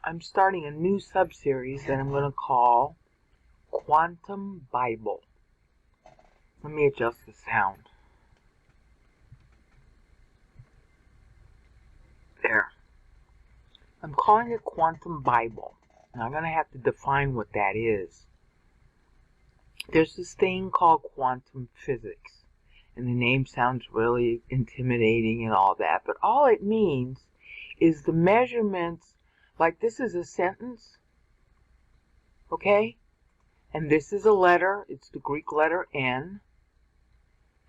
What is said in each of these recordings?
I'm starting a new subseries that I'm going to call Quantum Bible. Let me adjust the sound. There. I'm calling it Quantum Bible. And I'm going to have to define what that is. There's this thing called quantum physics. And the name sounds really intimidating and all that. But all it means is the measurements. Like this is a sentence, okay? And this is a letter, it's the Greek letter N.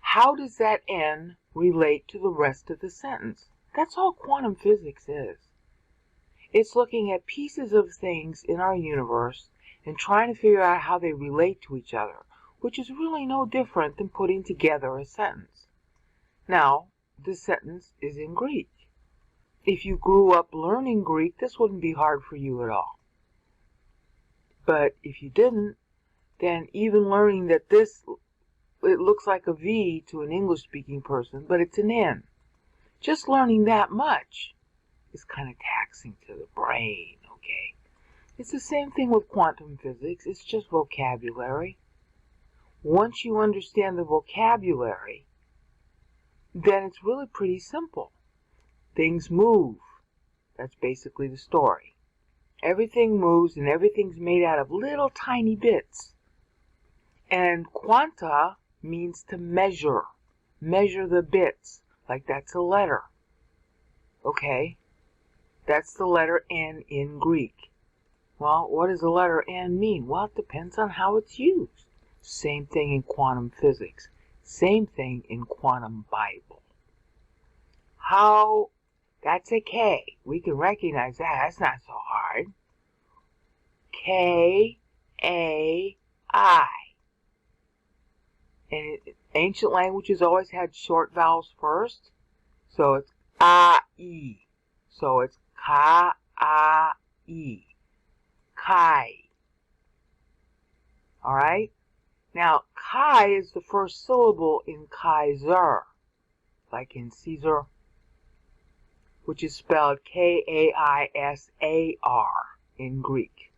How does that N relate to the rest of the sentence? That's all quantum physics is. It's looking at pieces of things in our universe and trying to figure out how they relate to each other, which is really no different than putting together a sentence. Now, this sentence is in Greek. If you grew up learning Greek, this wouldn't be hard for you at all. But if you didn't, then even learning that it looks like a V to an English-speaking person, but it's an N. Just learning that much is kind of taxing to the brain, okay? It's the same thing with quantum physics. It's just vocabulary. Once you understand the vocabulary, then it's really pretty simple. Things move. That's basically the story. Everything moves and everything's made out of little tiny bits. And quanta means to measure. Measure the bits. Like that's a letter. Okay? That's the letter N in Greek. Well, what does the letter N mean? Well, it depends on how it's used. Same thing in quantum physics. Same thing in quantum Bible. How... That's a K. We can recognize that. That's not so hard. K-A-I. And ancient languages always had short vowels first. So it's A-I. So it's Ka-A-I. Kai. Alright? Now, Kai is the first syllable in Kaiser. Like in Caesar, which is spelled K-A-I-S-A-R in Greek.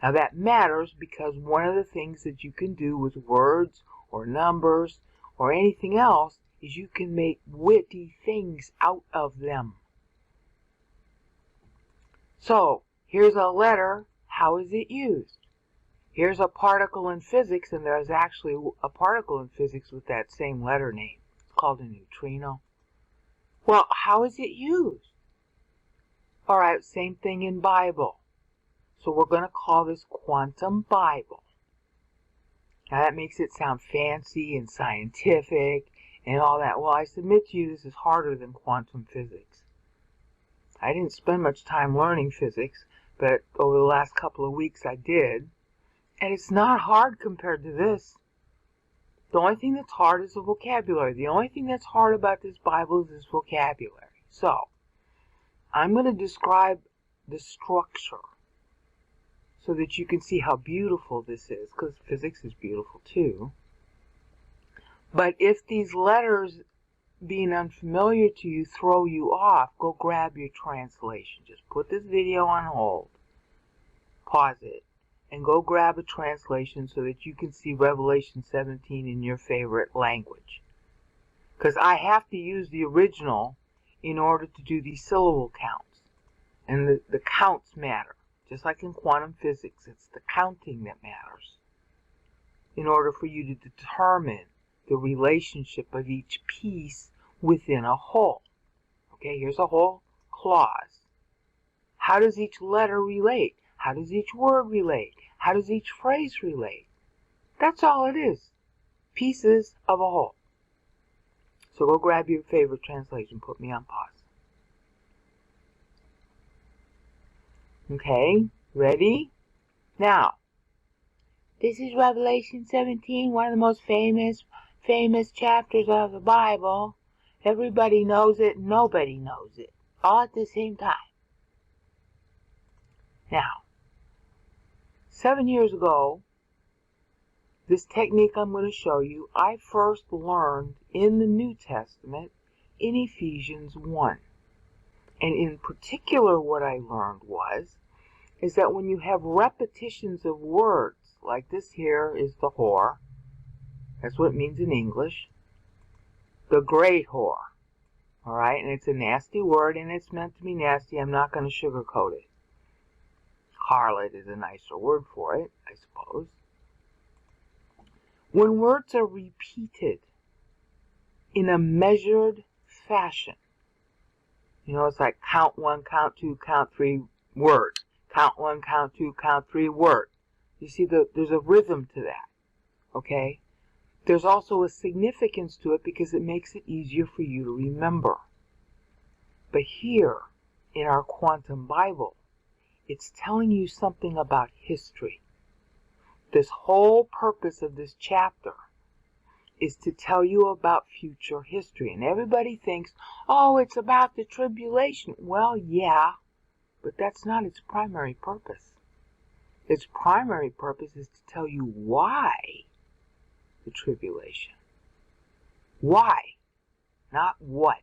Now that matters because one of the things that you can do with words or numbers or anything else is you can make witty things out of them. So, here's a letter. How is it used? Here's a particle in physics, and there's actually a particle in physics with that same letter name. It's called a neutrino. Well, how is it used? All right, same thing in Bible. So we're going to call this Quantum Bible. Now that makes it sound fancy and scientific and all that. Well, I submit to you this is harder than quantum physics. I didn't spend much time learning physics, but over the last couple of weeks I did. And it's not hard compared to this. The only thing that's hard is the vocabulary. The only thing that's hard about this Bible is this vocabulary. So, I'm going to describe the structure so that you can see how beautiful this is, because physics is beautiful too. But if these letters, being unfamiliar to you, throw you off, go grab your translation. Just put this video on hold, pause it, and go grab a translation so that you can see Revelation 17 in your favorite language. Because I have to use the original in order to do these syllable counts. And the counts matter. Just like in quantum physics, it's the counting that matters. In order for you to determine the relationship of each piece within a whole. Okay, here's a whole clause. How does each letter relate? How does each word relate? How does each phrase relate? That's all it is. Pieces of a whole. So go grab your favorite translation. Put me on pause. Okay, ready? Now, this is Revelation 17, one of the most famous chapters of the Bible. Everybody knows it, nobody knows it. All at the same time. Now, 7 years ago, this technique I'm going to show you, I first learned in the New Testament in Ephesians 1. And in particular, what I learned is that when you have repetitions of words, like this here is the whore, that's what it means in English, the great whore, all right? And it's a nasty word, and it's meant to be nasty. I'm not going to sugarcoat it. Harlot is a nicer word for it, I suppose. When words are repeated in a measured fashion, it's like count one, count two, count three, word. Count one, count two, count three, word. You see, there's a rhythm to that, okay? There's also a significance to it because it makes it easier for you to remember. But here, in our Quantum Bible, it's telling you something about history. This whole purpose of this chapter is to tell you about future history. And everybody thinks, oh, it's about the tribulation. Well, yeah, but that's not its primary purpose. Its primary purpose is to tell you why the tribulation. Why? Not what.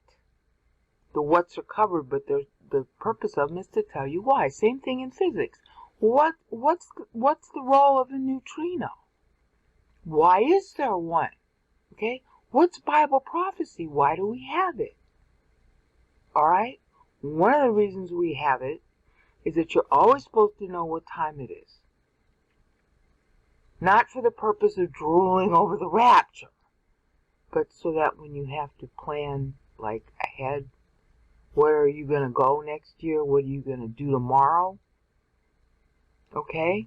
The whats are covered, but the purpose of them is to tell you why. Same thing in physics. What's the role of a neutrino? Why is there one? Okay? What's Bible prophecy? Why do we have it? All right? One of the reasons we have it is that you're always supposed to know what time it is. Not for the purpose of drooling over the rapture, but so that when you have to plan, like, ahead, where are you going to go next year? What are you going to do tomorrow? Okay?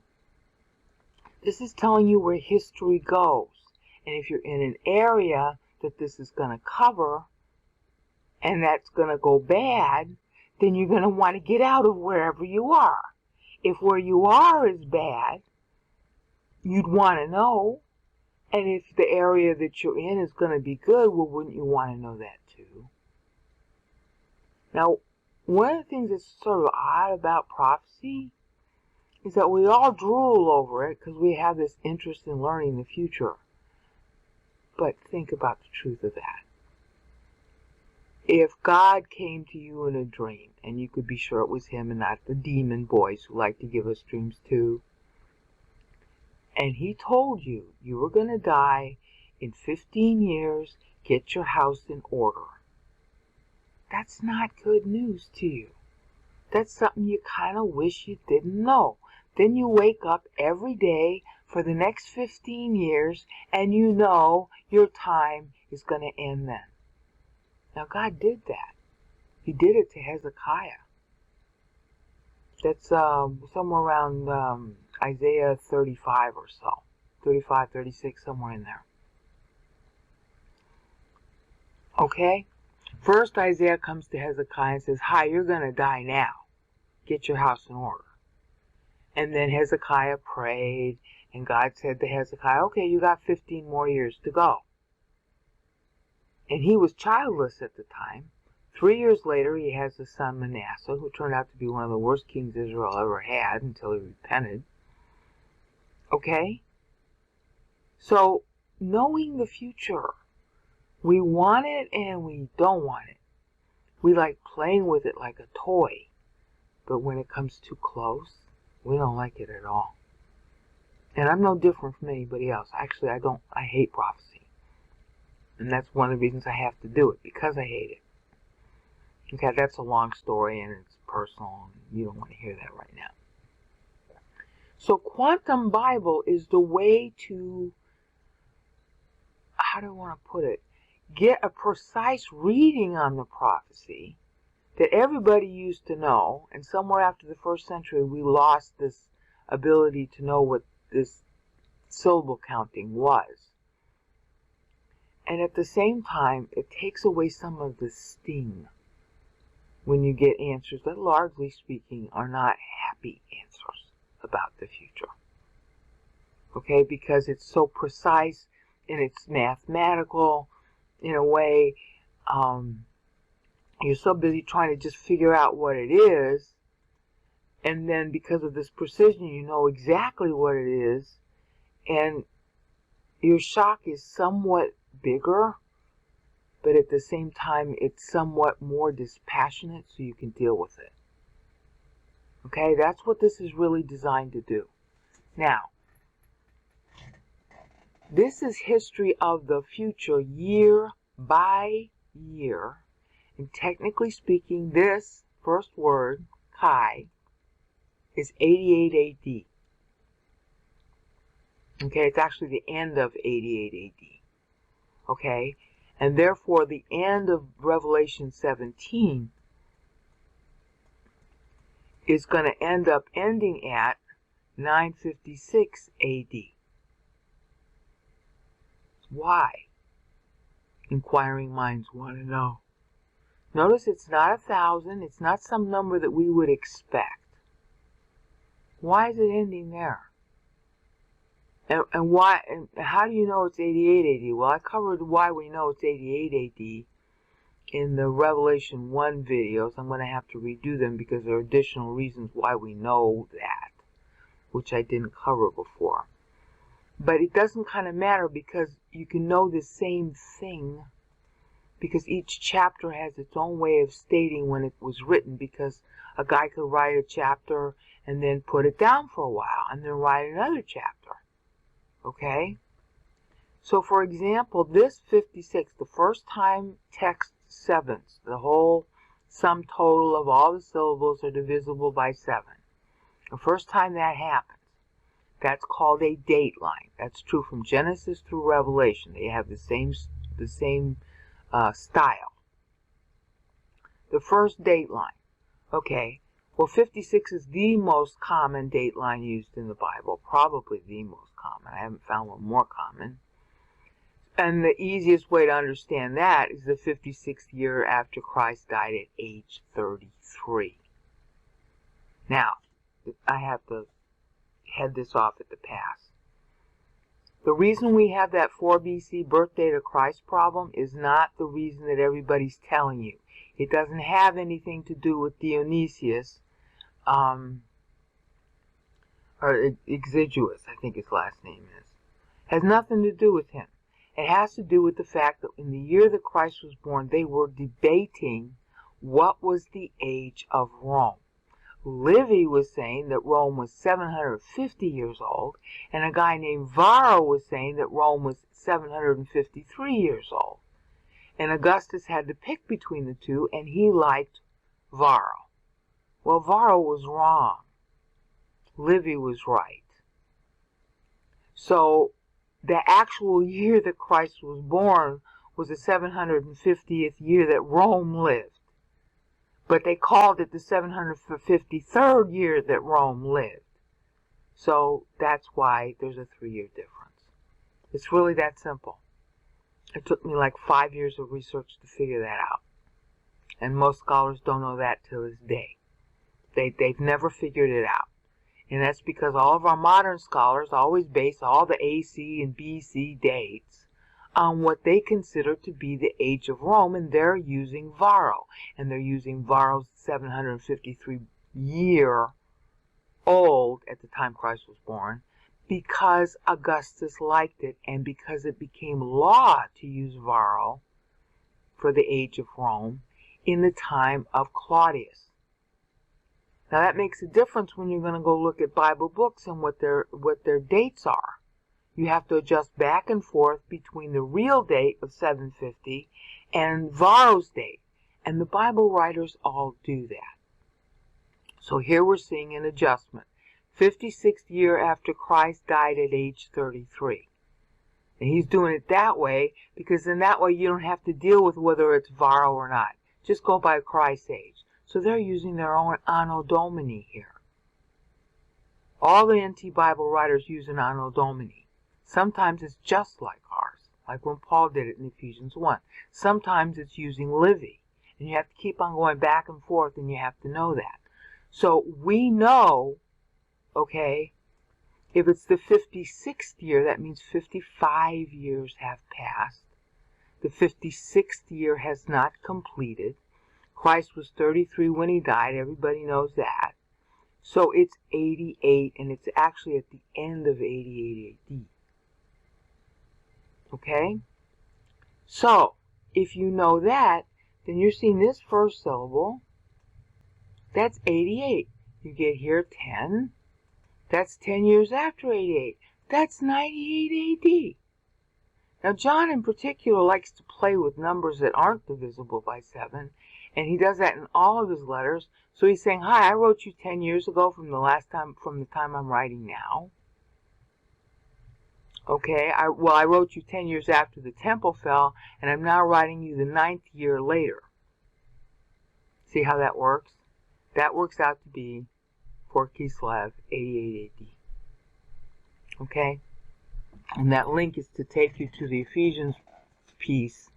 This is telling you where history goes. And if you're in an area that this is going to cover, and that's going to go bad, then you're going to want to get out of wherever you are. If where you are is bad, you'd want to know. And if the area that you're in is going to be good, well, wouldn't you want to know that too? Now, one of the things that's sort of odd about prophecy is that we all drool over it because we have this interest in learning the future. But think about the truth of that. If God came to you in a dream, and you could be sure it was him and not the demon boys who like to give us dreams too, and he told you you were going to die in 15 years, get your house in order, that's not good news to you. That's something you kind of wish you didn't know. Then you wake up every day for the next 15 years, and you know your time is going to end then. Now, God did that. He did it to Hezekiah. That's somewhere around Isaiah 35 or so. 35, 36, somewhere in there. Okay? First, Isaiah comes to Hezekiah and says, hi, you're going to die now. Get your house in order. And then Hezekiah prayed, and God said to Hezekiah, okay, you got 15 more years to go. And he was childless at the time. 3 years later, he has a son, Manasseh, who turned out to be one of the worst kings Israel ever had until he repented. Okay? So, knowing the future, we want it and we don't want it. We like playing with it like a toy. But when it comes too close, we don't like it at all. And I'm no different from anybody else. Actually, I hate prophecy. And that's one of the reasons I have to do it, because I hate it. Okay, that's a long story and it's personal, and you don't want to hear that right now. So Quantum Bible is the way to, how do I want to put it, get a precise reading on the prophecy that everybody used to know, and somewhere after the 1st century we lost this ability to know what this syllable counting was. And at the same time, it takes away some of the sting when you get answers that, largely speaking, are not happy answers about the future. Okay, because it's so precise and it's mathematical in a way. You're so busy trying to just figure out what it is, and then because of this precision, you know exactly what it is, and your shock is somewhat bigger, but at the same time, it's somewhat more dispassionate so you can deal with it. Okay, that's what this is really designed to do. Now, this is history of the future year by year. And technically speaking, this first word, Chi, is 88 AD. Okay, it's actually the end of 88 AD. Okay, and therefore the end of Revelation 17 is going to end up ending at 956 AD. Why? Inquiring minds want to know. Notice it's not 1,000. It's not some number that we would expect. Why is it ending there? And why? And how do you know it's 88 AD? Well, I covered why we know it's 88 AD in the Revelation 1 videos. I'm going to have to redo them because there are additional reasons why we know that, which I didn't cover before. But it doesn't kind of matter because you can know the same thing because each chapter has its own way of stating when it was written, because a guy could write a chapter and then put it down for a while and then write another chapter. Okay? So for example, this 56, the first time text sevens, the whole sum total of all the syllables are divisible by 7. The first time that happens, that's called a date line. That's true from Genesis through Revelation. They have the same style. The first date line. Okay, well 56 is the most common date line used in the Bible. Probably the most common. I haven't found one more common. And the easiest way to understand that is the 56th year after Christ died at age 33. Now, I have to head this off at the pass. The reason we have that 4 BC birthday to Christ problem is not the reason that everybody's telling you. It doesn't have anything to do with Dionysius, or Exiguus, I think his last name is. Has nothing to do with him. It has to do with the fact that in the year that Christ was born, they were debating what was the age of Rome. Livy was saying that Rome was 750 years old, and a guy named Varro was saying that Rome was 753 years old. And Augustus had to pick between the two, and he liked Varro. Well, Varro was wrong. Livy was right. So, the actual year that Christ was born was the 750th year that Rome lived. But they called it the 753rd year that Rome lived. So that's why there's a 3-year difference. It's really that simple. It took me like 5 years of research to figure that out. And most scholars don't know that till this day. They've never figured it out. And that's because all of our modern scholars always base all the AC and BC dates on what they consider to be the age of Rome, and they're using Varro. And they're using Varro's 753 year old at the time Christ was born because Augustus liked it and because it became law to use Varro for the age of Rome in the time of Claudius. Now that makes a difference when you're going to go look at Bible books and what their dates are. You have to adjust back and forth between the real date of 750 and Varro's date. And the Bible writers all do that. So here we're seeing an adjustment. 56th year after Christ died at age 33. And he's doing it that way because in that way you don't have to deal with whether it's Varro or not. Just go by Christ's age. So they're using their own Anno Domini here. All the anti-Bible writers use an Anno Domini. Sometimes it's just like ours, like when Paul did it in Ephesians 1. Sometimes it's using Livy, and you have to keep on going back and forth, and you have to know that. So we know, okay, if it's the 56th year, that means 55 years have passed. The 56th year has not completed. Christ was 33 when he died. Everybody knows that. So it's 88, and it's actually at the end of 88 AD. Okay? So, if you know that, then you're seeing this first syllable. That's 88. You get here 10. That's 10 years after 88. That's 98 AD. Now, John in particular likes to play with numbers that aren't divisible by 7, and he does that in all of his letters. So he's saying, hi, I wrote you 10 years ago from the time I'm writing now. Okay, I wrote you 10 years after the temple fell, and I'm now writing you the 9th year later. See how that works? That works out to be 4 Kislev, 88 AD. Okay? And that link is to take you to the Ephesians piece,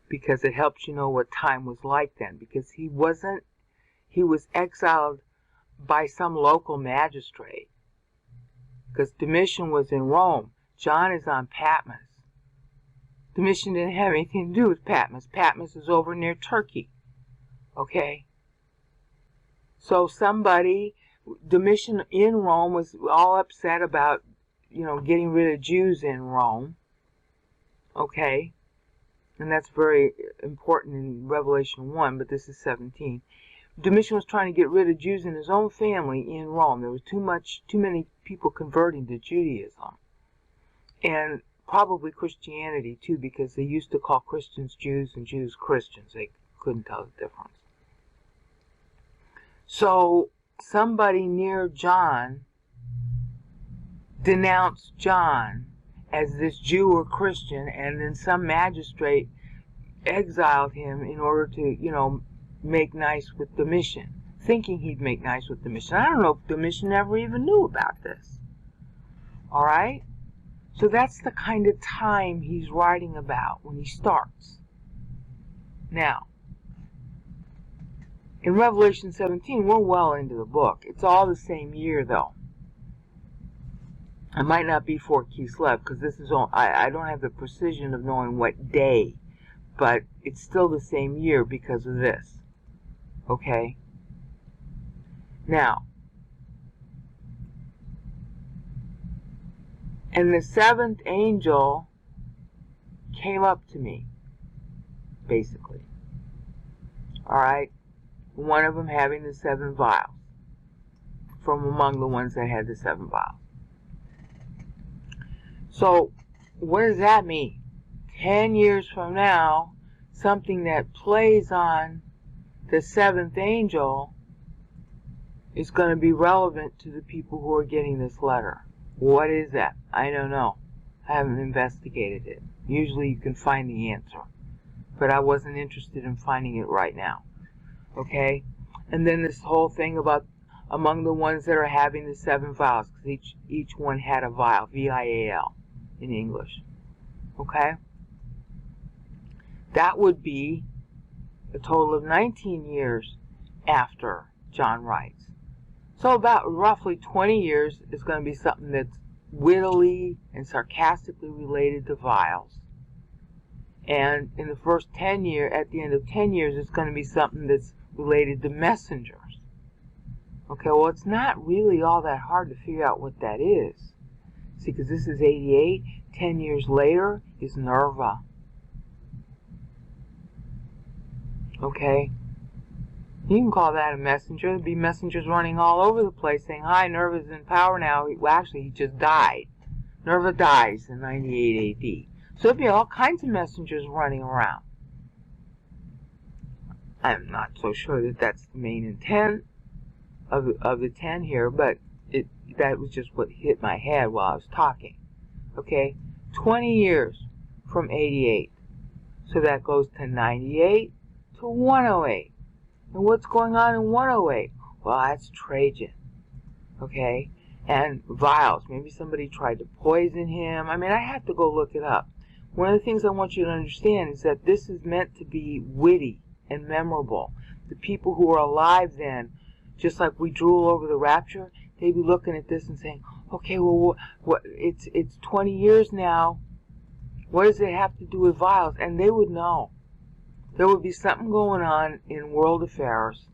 because it helps you know what time was like then. Because he was exiled by some local magistrate. Because Domitian was in Rome. John is on Patmos. Domitian didn't have anything to do with Patmos. Patmos is over near Turkey. Okay? So Domitian in Rome was all upset about, getting rid of Jews in Rome. Okay? And that's very important in Revelation 1, but this is 17. Domitian was trying to get rid of Jews in his own family in Rome. There was too many people converting to Judaism. And probably Christianity too, because they used to call Christians Jews and Jews Christians. They couldn't tell the difference. So somebody near John denounced John as this Jew or Christian, and then some magistrate exiled him in order to, make nice with Domitian, thinking he'd make nice with Domitian. I don't know if Domitian ever even knew about this. All right? So that's the kind of time he's writing about when he starts. Now, in Revelation 17, we're well into the book. It's all the same year, though. It might not be 4 Kislev, because this is all, I don't have the precision of knowing what day, but it's still the same year because of this. Okay? Now, and the 7th angel came up to me, basically. Alright? One of them having the 7 vials, from among the ones that had the 7 vials. So, what does that mean? 10 years from now, something that plays on the 7th angel is going to be relevant to the people who are getting this letter. What is that? I don't know. I haven't investigated it. Usually you can find the answer. But I wasn't interested in finding it right now. Okay? And then this whole thing about among the ones that are having the 7 vials, because each one had a vial, V-I-A-L in English. Okay? That would be a total of 19 years after John writes. So about roughly 20 years is going to be something that's wittily and sarcastically related to vials. And in the first 10 years, at the end of 10 years, it's going to be something that's related to messengers. Okay, well, it's not really all that hard to figure out what that is. See, because this is 88, 10 years later is Nerva. Okay? You can call that a messenger. There'd be messengers running all over the place saying, hi, Nerva's in power now. Well, actually, he just died. Nerva dies in 98 AD. So there'd be all kinds of messengers running around. I'm not so sure that that's the main intent of the 10 here, but that was just what hit my head while I was talking. Okay? 20 years from 88. So that goes to 98 to 108. And what's going on in 108? Well, that's Trajan. Okay? And vials. Maybe somebody tried to poison him. I mean, I have to go look it up. One of the things I want you to understand is that this is meant to be witty and memorable. The people who were alive then, just like we drool over the rapture, they'd be looking at this and saying, okay, well, it's 20 years now. What does it have to do with vials? And they would know. There would be something going on in world affairs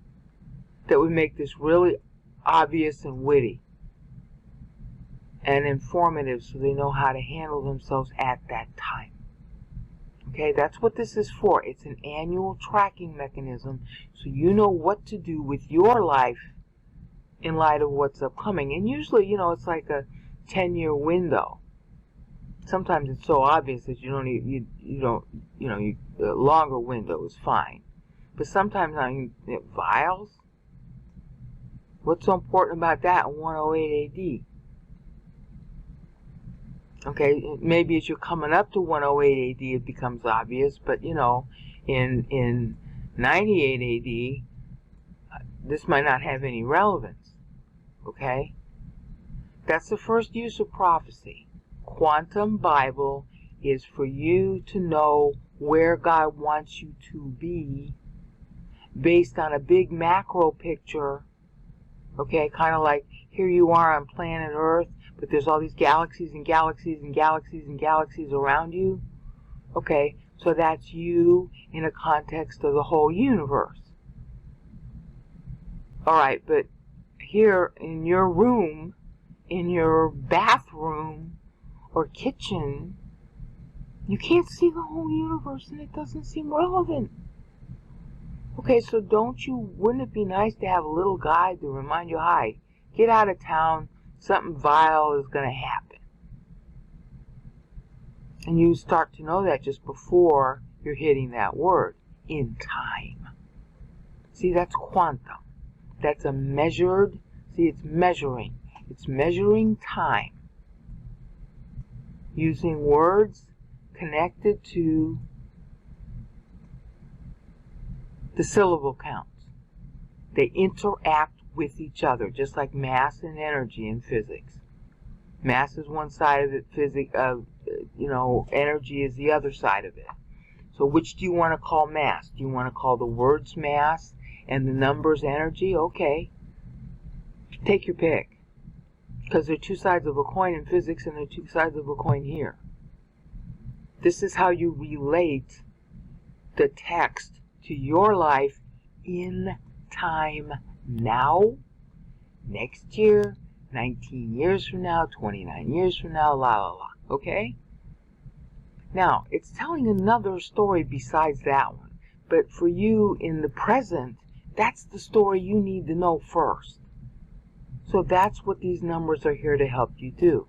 that would make this really obvious and witty and informative, so they know how to handle themselves at that time. Okay, that's what this is for. It's an annual tracking mechanism, so you know what to do with your life in light of what's upcoming. And usually, it's like a 10-year window. Sometimes it's so obvious that you don't a longer window is fine. But sometimes vials. What's so important about that in 108 AD? Okay, maybe as you're coming up to 108 AD it becomes obvious, but in 98 AD this might not have any relevance. Okay? That's the first use of prophecy. Quantum Bible is for you to know where God wants you to be based on a big macro picture. Okay, kind of like here you are on planet Earth, but there's all these galaxies and galaxies and galaxies and galaxies around you. Okay, so that's you in a context of the whole universe. Alright, but here in your room, in your bathroom or kitchen, you can't see the whole universe and it doesn't seem relevant. Okay, so wouldn't it be nice to have a little guide to remind you, hi, get out of town, something vile is going to happen. And you start to know that just before you're hitting that word, in time. See, that's quantum. That's a measured, it's measuring. It's measuring time. Using words connected to the syllable counts. They interact with each other, just like mass and energy in physics. Mass is one side of it, energy is the other side of it. So which do you want to call mass? Do you want to call the words mass and the numbers energy? Okay. Take your pick. Because there are two sides of a coin in physics and there are two sides of a coin here. This is how you relate the text to your life in time now, next year, 19 years from now, 29 years from now, la la la. Okay? Now, it's telling another story besides that one. But for you in the present, that's the story you need to know first. So that's what these numbers are here to help you do.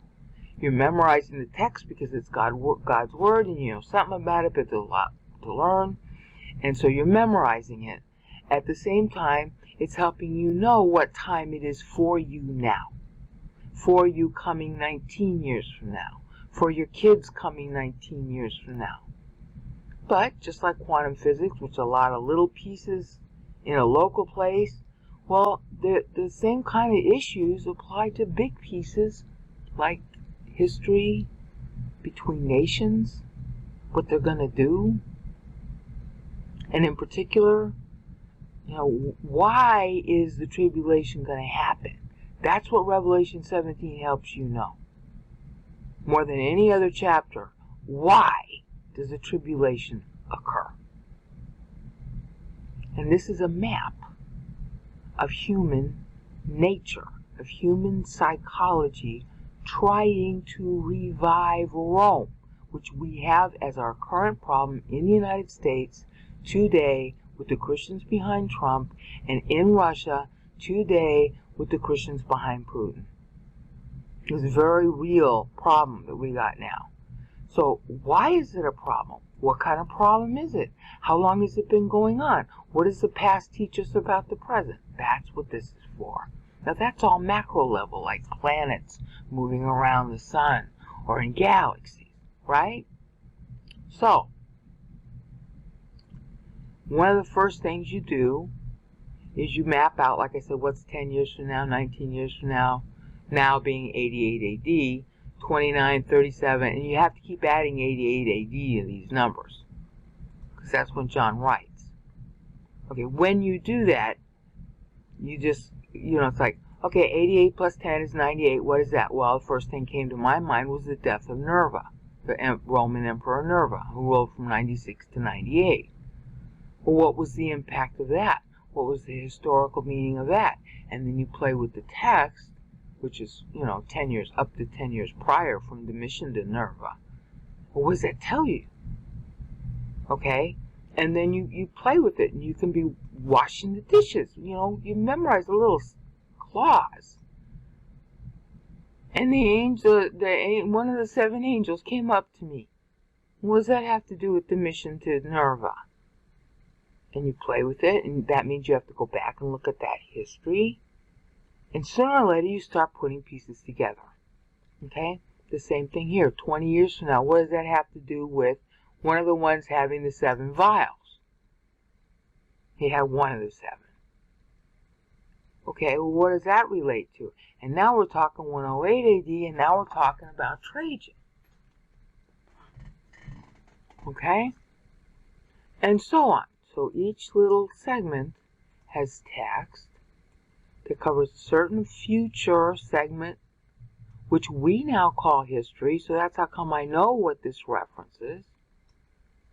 You're memorizing the text because it's God's Word and you know something about it, but there's a lot to learn. And so you're memorizing it. At the same time, it's helping you know what time it is for you now. For you coming 19 years from now. For your kids coming 19 years from now. But, just like quantum physics, which is a lot of little pieces in a local place, well, the same kind of issues apply to big pieces like history between nations, what they're going to do, and in particular, why is the tribulation going to happen? That's what Revelation 17 helps you know. More than any other chapter, why does the tribulation occur? And this is a map of human nature, of human psychology, trying to revive Rome, which we have as our current problem in the United States today with the Christians behind Trump, and in Russia today with the Christians behind Putin. It's a very real problem that we got now. So why is it a problem? What kind of problem is it? How long has it been going on? What does the past teach us about the present? That's what this is for. Now that's all macro level, like planets moving around the sun or in galaxies, right? So, one of the first things you do is you map out, like I said, what's 10 years from now, 19 years from now, now being 88 AD, 29, 37, and you have to keep adding 88 AD to these numbers, because that's when John writes. Okay, when you do that, you just, it's like, okay, 88 plus 10 is 98, what is that? Well, the first thing came to my mind was the death of Nerva, the Roman Emperor Nerva, who ruled from 96 to 98. Well, what was the impact of that? What was the historical meaning of that? And then you play with the text, which is, 10 years, up to 10 years prior from Domitian to Nerva. Well, what does that tell you? Okay? And then you play with it, and you can be washing the dishes. You know, you memorize the little clause. And the angel, one of the 7 angels came up to me. What does that have to do with the mission to Nerva? And you play with it, and that means you have to go back and look at that history. And sooner or later, you start putting pieces together. Okay? The same thing here. 20 years from now, what does that have to do with one of the ones having the 7 vials? He had one of the 7. Okay, well, what does that relate to? And now we're talking 108 AD, and now we're talking about Trajan. Okay? And so on. So each little segment has text that covers a certain future segment, which we now call history. So that's how come I know what this reference is,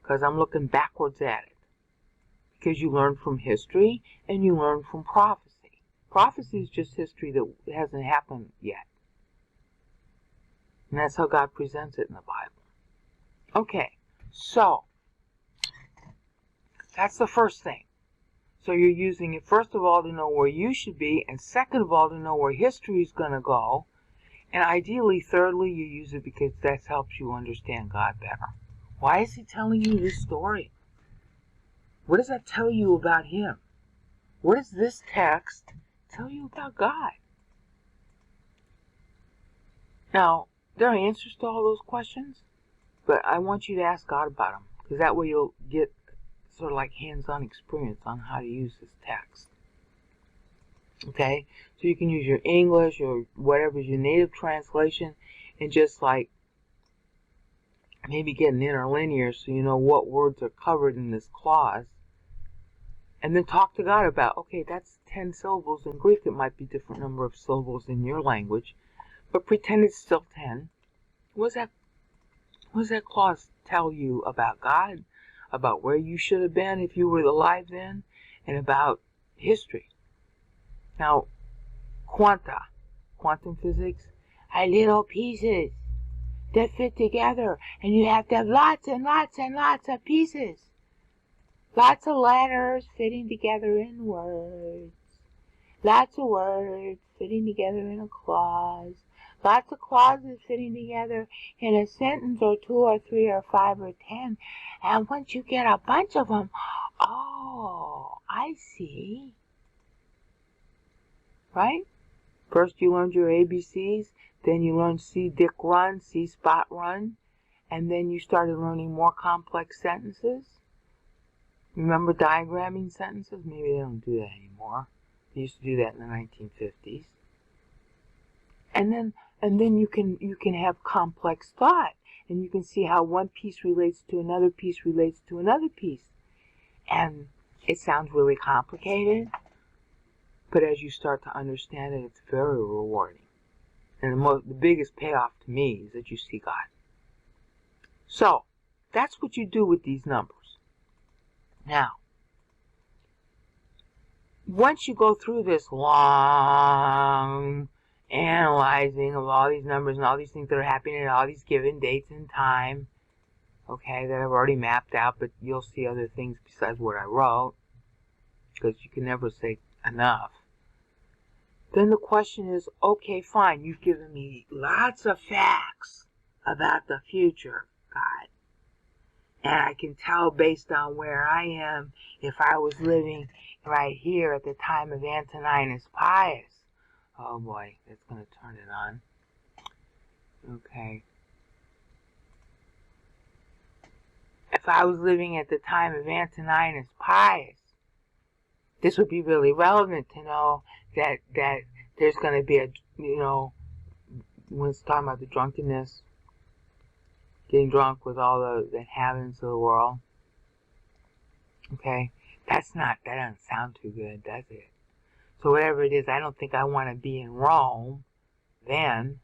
because I'm looking backwards at it. Because you learn from history and you learn from prophecy. Prophecy is just history that hasn't happened yet. And that's how God presents it in the Bible. Okay, so that's the first thing. So you're using it, first of all, to know where you should be, and second of all, to know where history is going to go. And ideally, thirdly, you use it because that helps you understand God better. Why is he telling you this story? What does that tell you about him? What does this text tell you about God? Now, there are answers to all those questions, but I want you to ask God about them, because that way you'll get sort of like hands-on experience on how to use this text. Okay? So you can use your English or whatever is your native translation and just like maybe get an interlinear so you know what words are covered in this clause. And then talk to God about, okay, that's 10 syllables in Greek. It might be a different number of syllables in your language, but pretend it's still 10. What does that clause tell you about God, about where you should have been if you were alive then, and about history? Now, quantum physics, are little pieces that fit together, and you have to have lots and lots and lots of pieces. Lots of letters fitting together in words. Lots of words fitting together in a clause. Lots of clauses fitting together in a sentence or 2 or 3 or 5 or 10. And once you get a bunch of them, oh, I see. Right? First you learned your ABCs, then you learned see Dick run, see Spot run, and then you started learning more complex sentences. Remember diagramming sentences? Maybe they don't do that anymore. They used to do that in the 1950s. And then you can have complex thought, and you can see how one piece relates to another piece relates to another piece. And it sounds really complicated, but as you start to understand it, it's very rewarding. And the biggest payoff to me is that you see God. So, that's what you do with these numbers. Now, once you go through this long analyzing of all these numbers and all these things that are happening at all these given dates and time, okay, that I've already mapped out, but you'll see other things besides what I wrote, because you can never say enough. Then the question is, okay, fine, you've given me lots of facts about the future, God. And I can tell based on where I am if I was living right here at the time of Antoninus Pius. Oh boy, that's going to turn it on. Okay. If I was living at the time of Antoninus Pius, this would be really relevant to know that there's going to be a, when it's talking about the drunkenness, getting drunk with all the inhabitants of the world. Okay? That doesn't sound too good, does it? So whatever it is, I don't think I want to be in Rome then,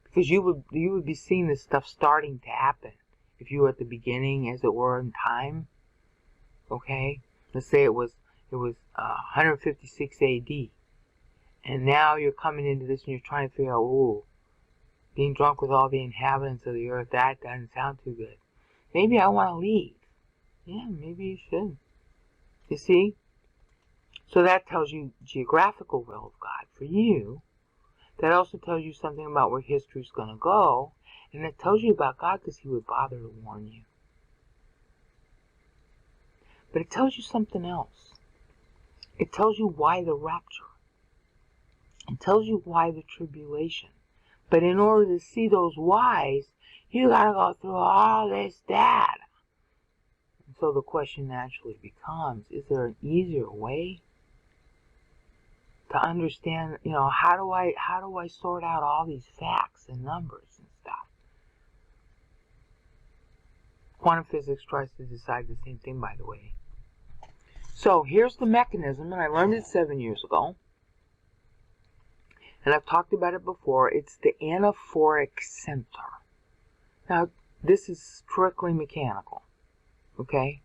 because you would be seeing this stuff starting to happen if you were at the beginning, as it were, in time. Okay? Let's say it was 156 AD, and now you're coming into this and you're trying to figure out, being drunk with all the inhabitants of the earth, that doesn't sound too good. Maybe I want to leave. Yeah, maybe you should. You see? So that tells you geographical will of God for you. That also tells you something about where history's going to go. And it tells you about God because he would bother to warn you. But it tells you something else. It tells you why the rapture. It tells you why the tribulation. But in order to see those whys, you got to go through all this data. And so the question naturally becomes, is there an easier way to understand, how do I sort out all these facts and numbers and stuff? Quantum physics tries to decide the same thing, by the way. So here's the mechanism, and I learned it 7 years ago. And I've talked about it before. It's the anaphoric center. Now, this is strictly mechanical, okay?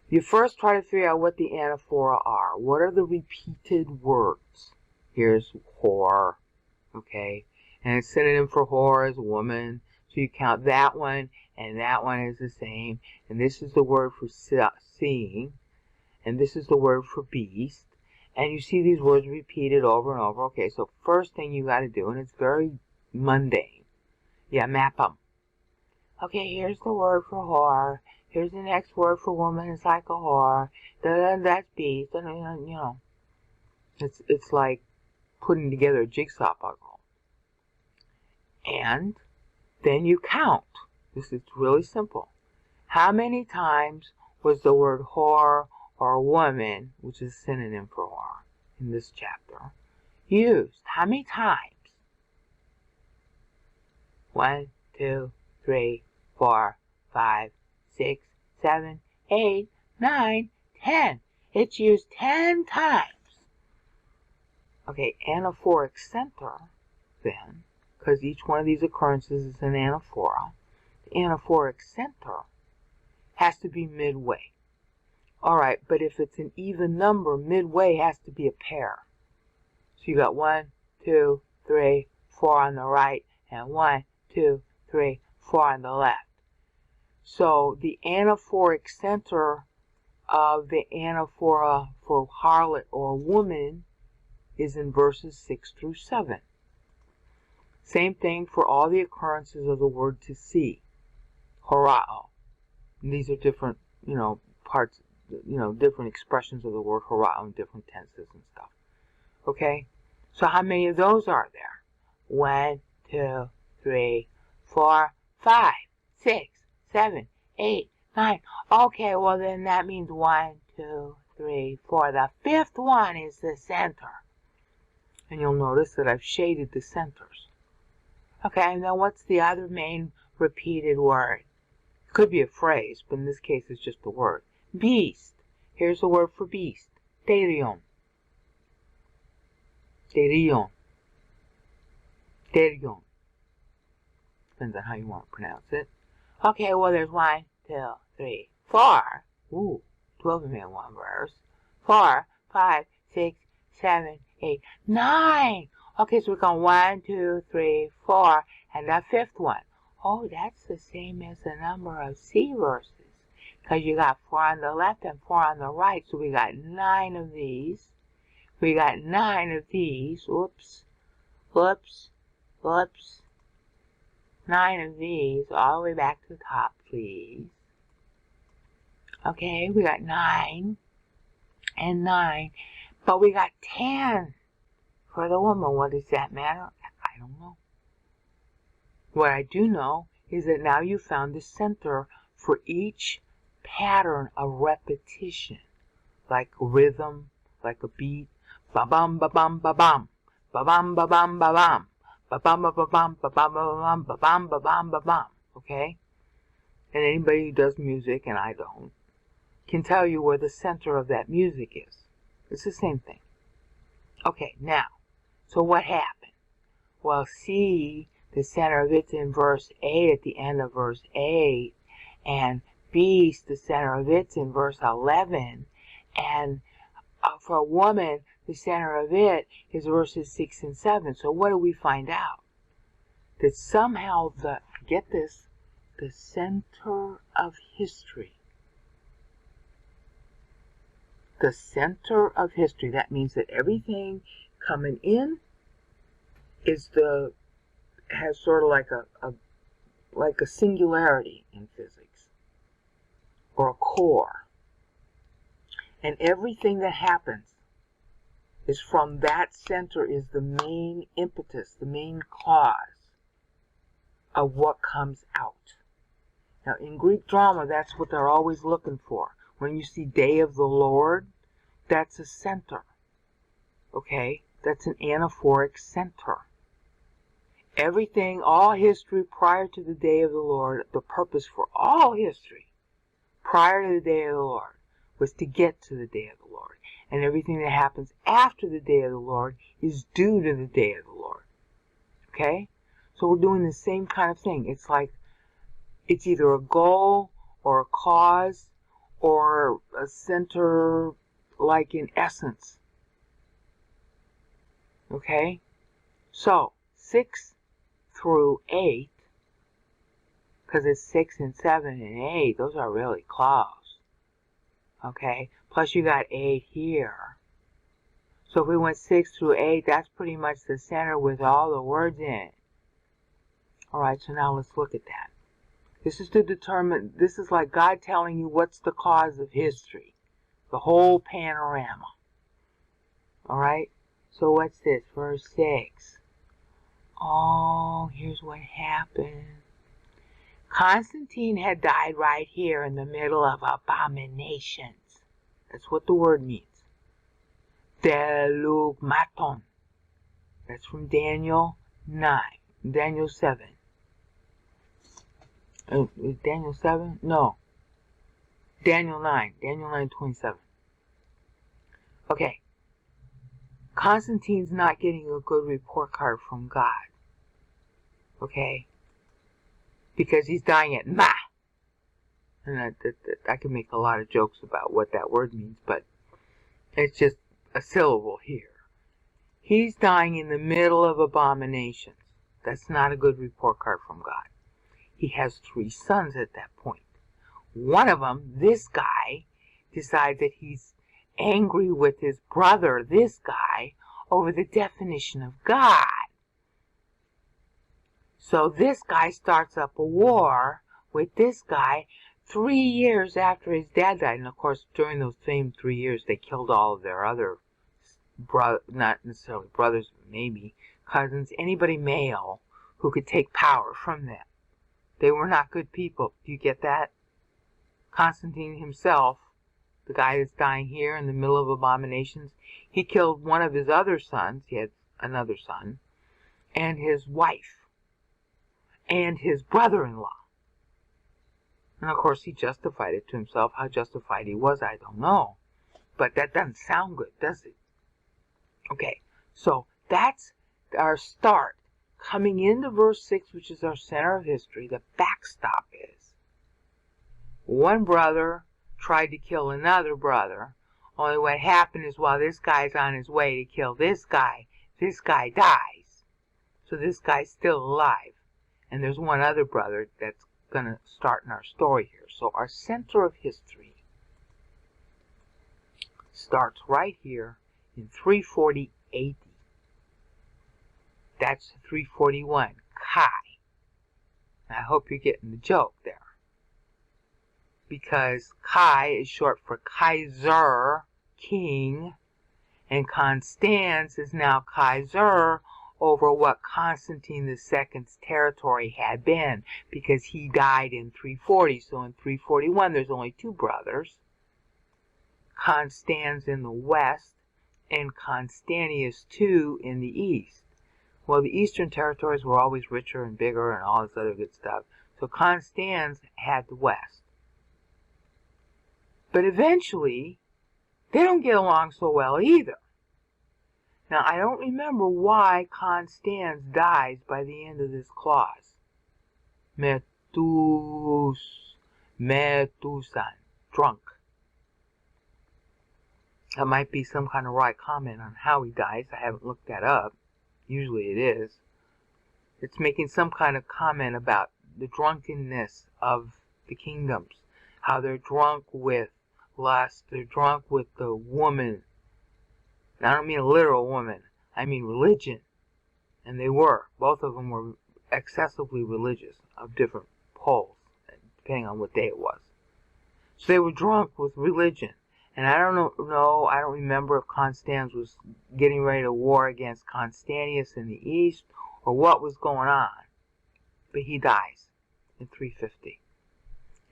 You first try to figure out what the anaphora are. What are the repeated words? Here's whore, okay? And it's synonym for whore is woman. So you count that one, and that one is the same. And this is the word for seeing. And this is the word for beast. And you see these words repeated over and over. Okay, so first thing you got to do, and it's very mundane. Yeah, map them. Okay, here's the word for whore. Here's the next word for woman. It's like a whore. That's beast. It's like putting together a jigsaw puzzle. And then you count. This is really simple. How many times was the word whore or woman, which is a synonym for whore in this chapter, used? How many times? 1, 2, 3, 4, 5, 6, 7, 8, 9, 10. It's used 10 times. Okay, anaphoric center, then, because each one of these occurrences is an anaphora. The anaphoric center has to be midway. Alright, but if it's an even number, midway has to be a pair. So you got 1, 2, 3, 4 on the right, and 1, 2, 3, 4 on the left. So the anaphoric center of the anaphora for harlot or woman is in verses 6 through 7. Same thing for all the occurrences of the word to see. Horao. And these are different, parts, different expressions of the word horao in different tenses and stuff. Okay? So how many of those are there? 1, 2, 3, 4, 5, 6, 7, 8, 9. Okay, well then that means 1, 2, 3, 4. The fifth one is the center. And you'll notice that I've shaded the centers. Okay, and then what's the other main repeated word? It could be a phrase, but in this case it's just a word. Beast. Here's the word for beast. Therion. Therion. Therion. Depends on how you want to pronounce it. Okay, well there's 1, 2, 3, 4. Ooh, 2 of them in one verse. 4, 5, 6, 7, 8, 9. Okay, so we're going 1, 2, 3, 4, and the fifth one. Oh, that's the same as the number of C verses. Because you got 4 on the left and 4 on the right. So we got 9 of these. We got 9 of these. Whoops. Whoops. Whoops. 9 of these. All the way back to the top, please. Okay, we got 9 and 9. But we got 10 for the woman. What does that matter? I don't know. What I do know is that now you found the center for each pattern of repetition, like a rhythm, like a beat, ba-bum, ba-bum, ba-bum, ba-bum, ba-bum, ba-bum, ba-bum, ba-bum, ba-bum, ba-bum, ba-bum, ba-bum, ba-bum, okay? And anybody who does music, and I don't, can tell you where the center of that music is. It's the same thing. Okay, now, so what happened? Well, C, the center of it's in verse 8 at the end of verse 8, and beast, the center of it's in verse 11, and for a woman, the center of it is verses 6 and 7. So what do we find out? That somehow get this, the center of history the center of history. That means that everything coming in has sort of like a singularity in physics, or a core. And everything that happens is from that center, is the main impetus, the main cause of what comes out. Now, in Greek drama, that's what they're always looking for. When you see Day of the Lord, that's a center. Okay? That's an anaphoric center. Everything, all history prior to the Day of the Lord, the purpose for all history prior to the Day of the Lord was to get to the Day of the Lord. And everything that happens after the Day of the Lord is due to the Day of the Lord. Okay? So we're doing the same kind of thing. It's like, it's either a goal or a cause or a center, like in essence. Okay? So, 6 through 8, because it's 6 and 7 and 8, those are really close. Okay? Plus you got 8 here. So if we went 6 through 8, that's pretty much the center with all the words in it. Alright, so now let's look at that. This is to determine, this is like God telling you what's the cause of history. The whole panorama. Alright? So what's this? Verse 6. Oh, here's what happened. Constantine had died right here in the middle of abominations. That's what the word means. Delugmaton. That's from Daniel 9. Daniel 7. Is Daniel 7? No. Daniel 9. Daniel 9:27. Okay. Constantine's not getting a good report card from God. Okay? Because he's dying at Ma. And I can make a lot of jokes about what that word means, but it's just a syllable here. He's dying in the middle of abominations. That's not a good report card from God. He has 3 sons at that point. One of them, this guy, decides that he's angry with his brother, this guy, over the definition of God. So this guy starts up a war with this guy 3 years after his dad died. And of course, during those same 3 years, they killed all of their other not necessarily brothers, maybe cousins, anybody male who could take power from them. They were not good people. Do you get that? Constantine himself, the guy that's dying here in the middle of abominations, he killed one of his other sons. He had another son, and his wife, and his brother-in-law. And of course, he justified it to himself. How justified he was, I don't know. But that doesn't sound good, does it? Okay, so that's our start. Coming into verse 6, which is our center of history, the backstop is one brother tried to kill another brother. Only what happened is while this guy's on his way to kill this guy dies. So this guy's still alive. And there's one other brother that's going to start in our story here. So our center of history starts right here in 340 AD. That's 341, Kai. I hope you're getting the joke there. Because Kai is short for Kaiser, king, and Constans is now Kaiser over what Constantine II's territory had been, because he died in 340. So in 341, there's only 2 brothers. Constans in the west, and Constantius II in the east. Well, the eastern territories were always richer and bigger and all this other good stuff. So Constans had the west. But eventually, they don't get along so well either. Now, I don't remember why Constans dies by the end of this clause. Metusan, drunk. That might be some kind of right comment on how he dies. I haven't looked that up. Usually it is. It's making some kind of comment about the drunkenness of the kingdoms. How they're drunk with lust, they're drunk with the woman. I don't mean a literal woman, I mean religion. And they were. Both of them were excessively religious, of different poles, depending on what day it was. So they were drunk with religion. And I don't know, I don't remember if Constans was getting ready to war against Constantius in the east, or what was going on. But he dies in 350.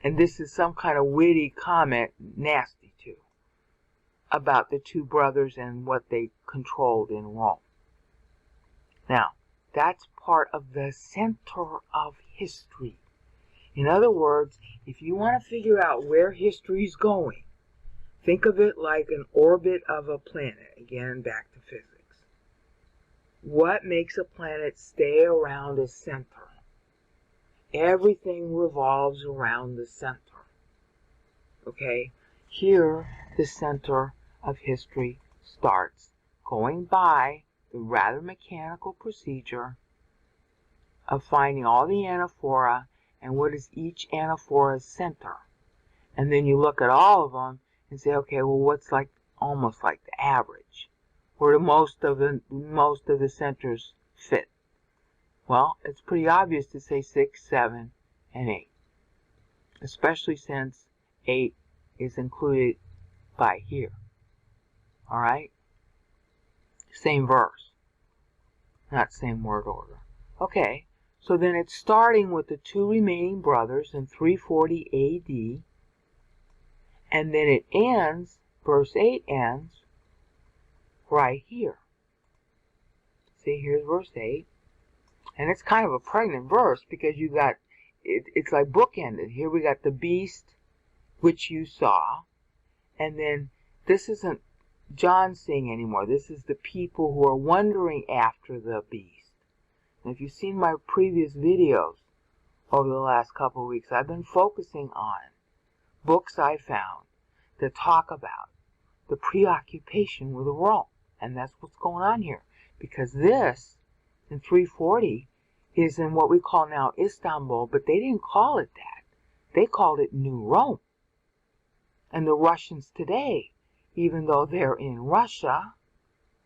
And this is some kind of witty comment, nasty too, about the two brothers and what they controlled in Rome. Now, that's part of the center of history. In other words, if you want to figure out where history is going, think of it like an orbit of a planet. Again, back to physics. What makes a planet stay around a center? Everything revolves around the center. Okay? Here, the center of history starts, going by the rather mechanical procedure of finding all the anaphora and what is each anaphora's center. And then you look at all of them and say, okay, well, what's like almost like the average? Where do most of the centers fit? Well, it's pretty obvious to say 6, 7, and 8. Especially since 8 is included by here. Alright? Same verse. Not same word order. Okay, so then it's starting with the two remaining brothers in 340 AD. And then it ends, verse 8 ends, right here. See, here's verse 8. And it's kind of a pregnant verse because you got, it's like bookended. Here we got the beast, which you saw. And then this isn't John seeing anymore. This is the people who are wandering after the beast. And if you've seen my previous videos over the last couple of weeks, I've been focusing on books I found that talk about the preoccupation with Rome. And that's what's going on here. Because this, in 340, is in what we call now Istanbul, but they didn't call it that. They called it New Rome. And the Russians today, even though they're in Russia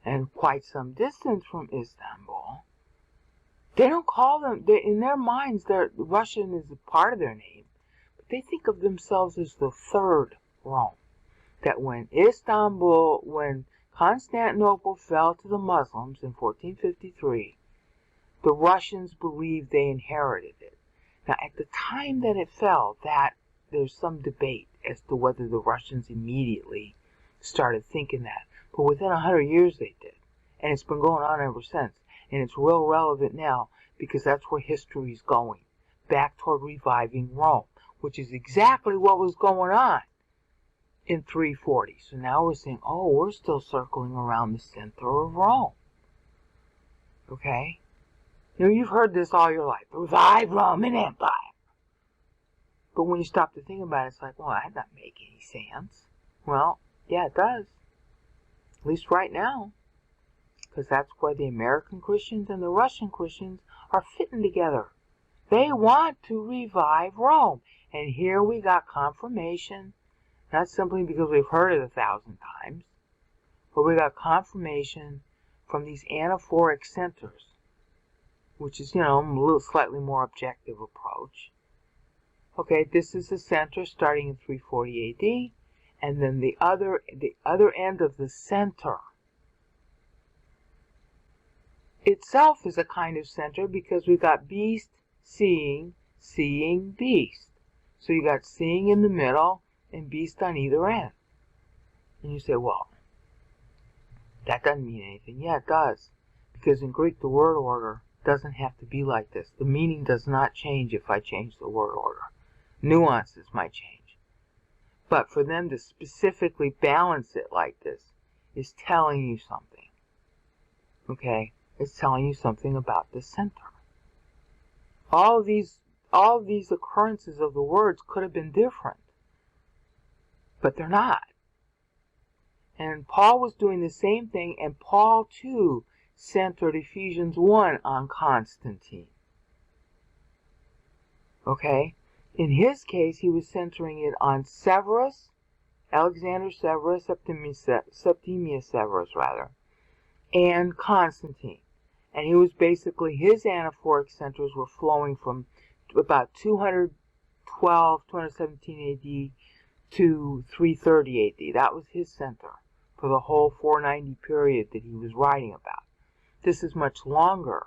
and quite some distance from Istanbul, they don't call them, in their minds, Russian is a part of their name, but they think of themselves as the Third Rome. That when Constantinople fell to the Muslims in 1453, the Russians believed they inherited it. Now, at the time that it fell, there's some debate as to whether the Russians immediately started thinking that. But within 100 years they did. And it's been going on ever since. And it's real relevant now because that's where history is going. Back toward reviving Rome, which is exactly what was going on in 340. So now we're saying, oh, we're still circling around the center of Rome. Okay? You know, you've heard this all your life. Revive Roman Empire. But when you stop to think about it, it's like, well, that doesn't make any sense. Well, yeah, it does. At least right now. Because that's where the American Christians and the Russian Christians are fitting together. They want to revive Rome. And here we got confirmation. Not simply because we've heard it 1,000 times. But we got confirmation from these anaphoric centers. Which is, you know, a little slightly more objective approach. Okay, this is the center starting in 340 AD. And then the other end of the center itself is a kind of center because we've got beast, seeing, seeing, beast. So you got seeing in the middle and beast on either end. And you say, well, that doesn't mean anything. Yeah, it does. Because in Greek, the word order doesn't have to be like this. The meaning does not change if I change the word order. Nuances might change. But for them to specifically balance it like this is telling you something. Okay? It's telling you something about the center. All of these occurrences of the words could have been different. But they're not. And Paul was doing the same thing, and Paul too centered Ephesians 1 on Constantine. Okay? In his case, he was centering it on Severus Alexander Severus, Septimius Severus rather, and Constantine. And he was basically, his anaphoric centers were flowing from about 212, 217 AD to 330 AD. That was his center for the whole 490 period that he was writing about. This is much longer,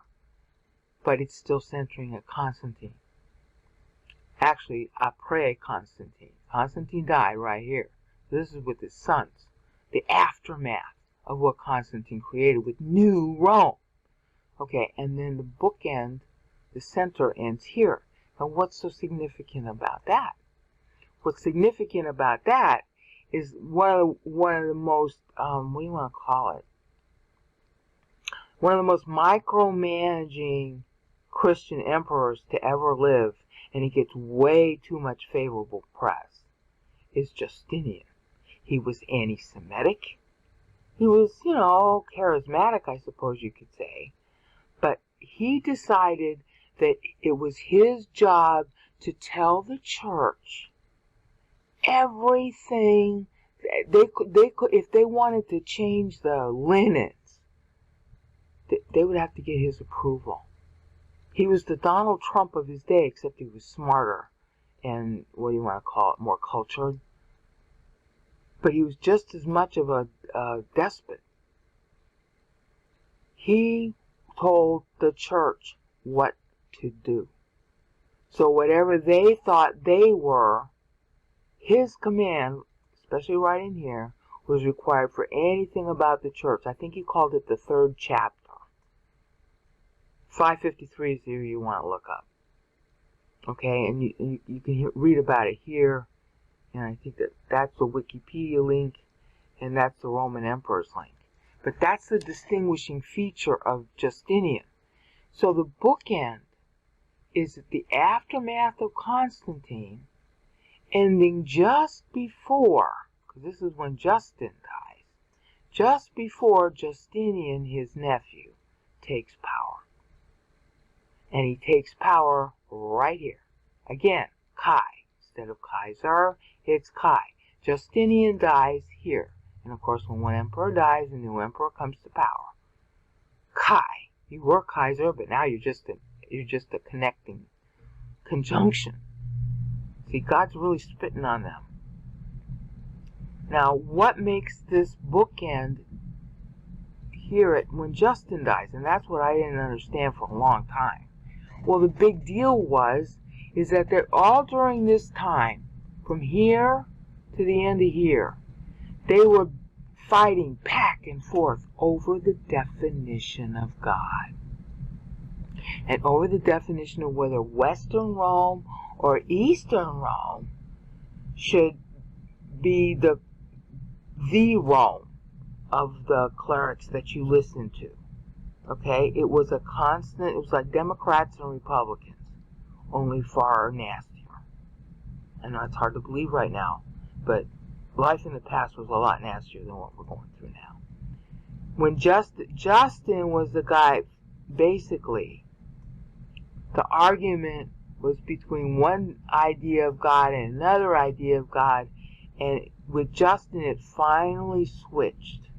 but it's still centering at Constantine. Actually, après Constantine. Constantine died right here. This is with his sons. The aftermath of what Constantine created with New Rome. Okay, and then the bookend, the center ends here. Now what's so significant about that? What's significant about that is one of the most, what do you want to call it? One of the most micromanaging Christian emperors to ever live, and he gets way too much favorable press, is Justinian. He was anti-Semitic. He was, charismatic, I suppose you could say. But he decided that it was his job to tell the church everything. They could, if they wanted to change the linens, they would have to get his approval. He was the Donald Trump of his day, except he was smarter and, what do you want to call it, more cultured. But he was just as much of a despot. He told the church what to do. So whatever they thought they were, his command, especially right in here, was required for anything about the church. I think he called it the third chapter. 553 is the year you want to look up. Okay, and you can read about it here. And I think that's the Wikipedia link, and that's the Roman Emperor's link. But that's the distinguishing feature of Justinian. So the bookend is the aftermath of Constantine, ending just before, because this is when Justin dies, just before Justinian, his nephew, takes power. And he takes power right here. Again, Kai. Instead of Kaiser, it's Kai. Justinian dies here. And of course, when one emperor dies, a new emperor comes to power. Kai. You were Kaiser, but now you're just a connecting conjunction. See, God's really spitting on them. Now, what makes this bookend here at when Justin dies? And that's what I didn't understand for a long time. Well, the big deal is that they're all during this time, from here to the end of here, they were fighting back and forth over the definition of God. And over the definition of whether Western Rome or Eastern Rome should be the Rome of the clerics that you listen to. Okay? It was a constant, it was like Democrats and Republicans, only far nastier. I know it's hard to believe right now, but life in the past was a lot nastier than what we're going through now. When Justin was the guy, basically, the argument was between one idea of God and another idea of God, and with Justin it finally switched.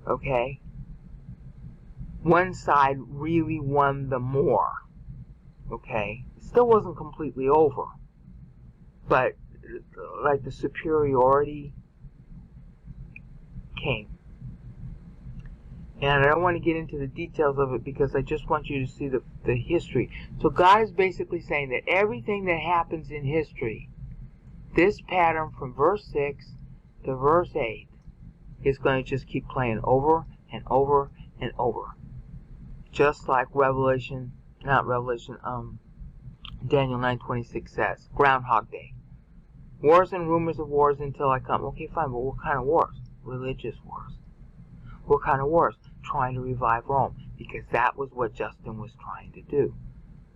Okay? One side really won the more. Okay? It still wasn't completely over, but like the superiority came. And I don't want to get into the details of it because I just want you to see the history. So God is basically saying that everything that happens in history, this pattern from verse 6 to verse 8, is going to just keep playing over and over and over. Just like Daniel 9:26 says, Groundhog Day. Wars and rumors of wars until I come. Okay, fine, but what kind of wars? Religious wars. What kind of wars? Trying to revive Rome, because that was what Justin was trying to do.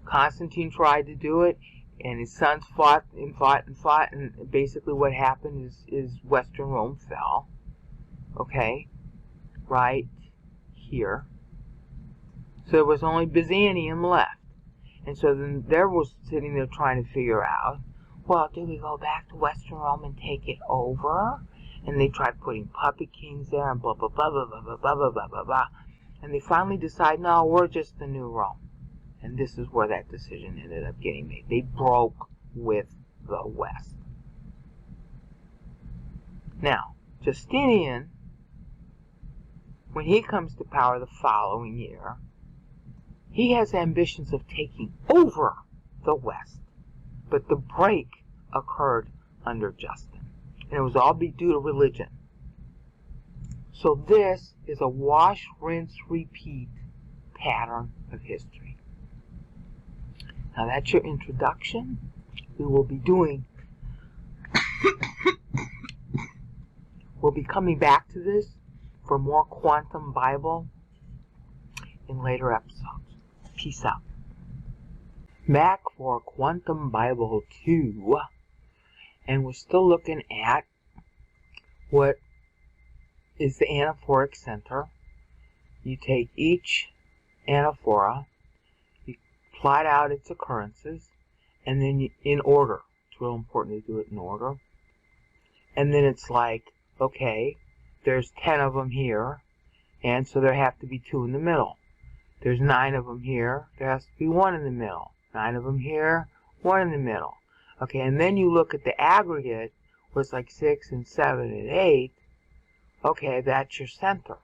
Constantine tried to do it, and his sons fought, and basically what happened is Western Rome fell. Okay? Right here. So there was only Byzantium left. And so then there was sitting there trying to figure out, Well, do we go back to Western Rome and take it over? And they tried putting puppet kings there and blah, blah, blah, blah, blah, blah, blah, blah, blah, blah, blah. And they finally decide, no, we're just the new Rome. And this is where that decision ended up getting made. They broke with the West. Now, Justinian, when he comes to power the following year, he has ambitions of taking over the West. But the break occurred under Justin. And it was all due to religion. So this is a wash, rinse, repeat pattern of history. Now that's your introduction. We will be doing, we'll be coming back to this for more Quantum Bible in later episodes. Peace out. Back for Quantum Bible 2, and we're still looking at what is the anaphoric center. You take each anaphora, you plot out its occurrences, and then in order. It's real important to do it in order. And then it's like, okay, there's 10 of them here, and so there have to be 2 in the middle. There's 9 of them here, there has to be 1 in the middle. 9 of them here, 1 in the middle. Okay, and then you look at the aggregate, where it's like 6 and 7 and 8. Okay, that's your center.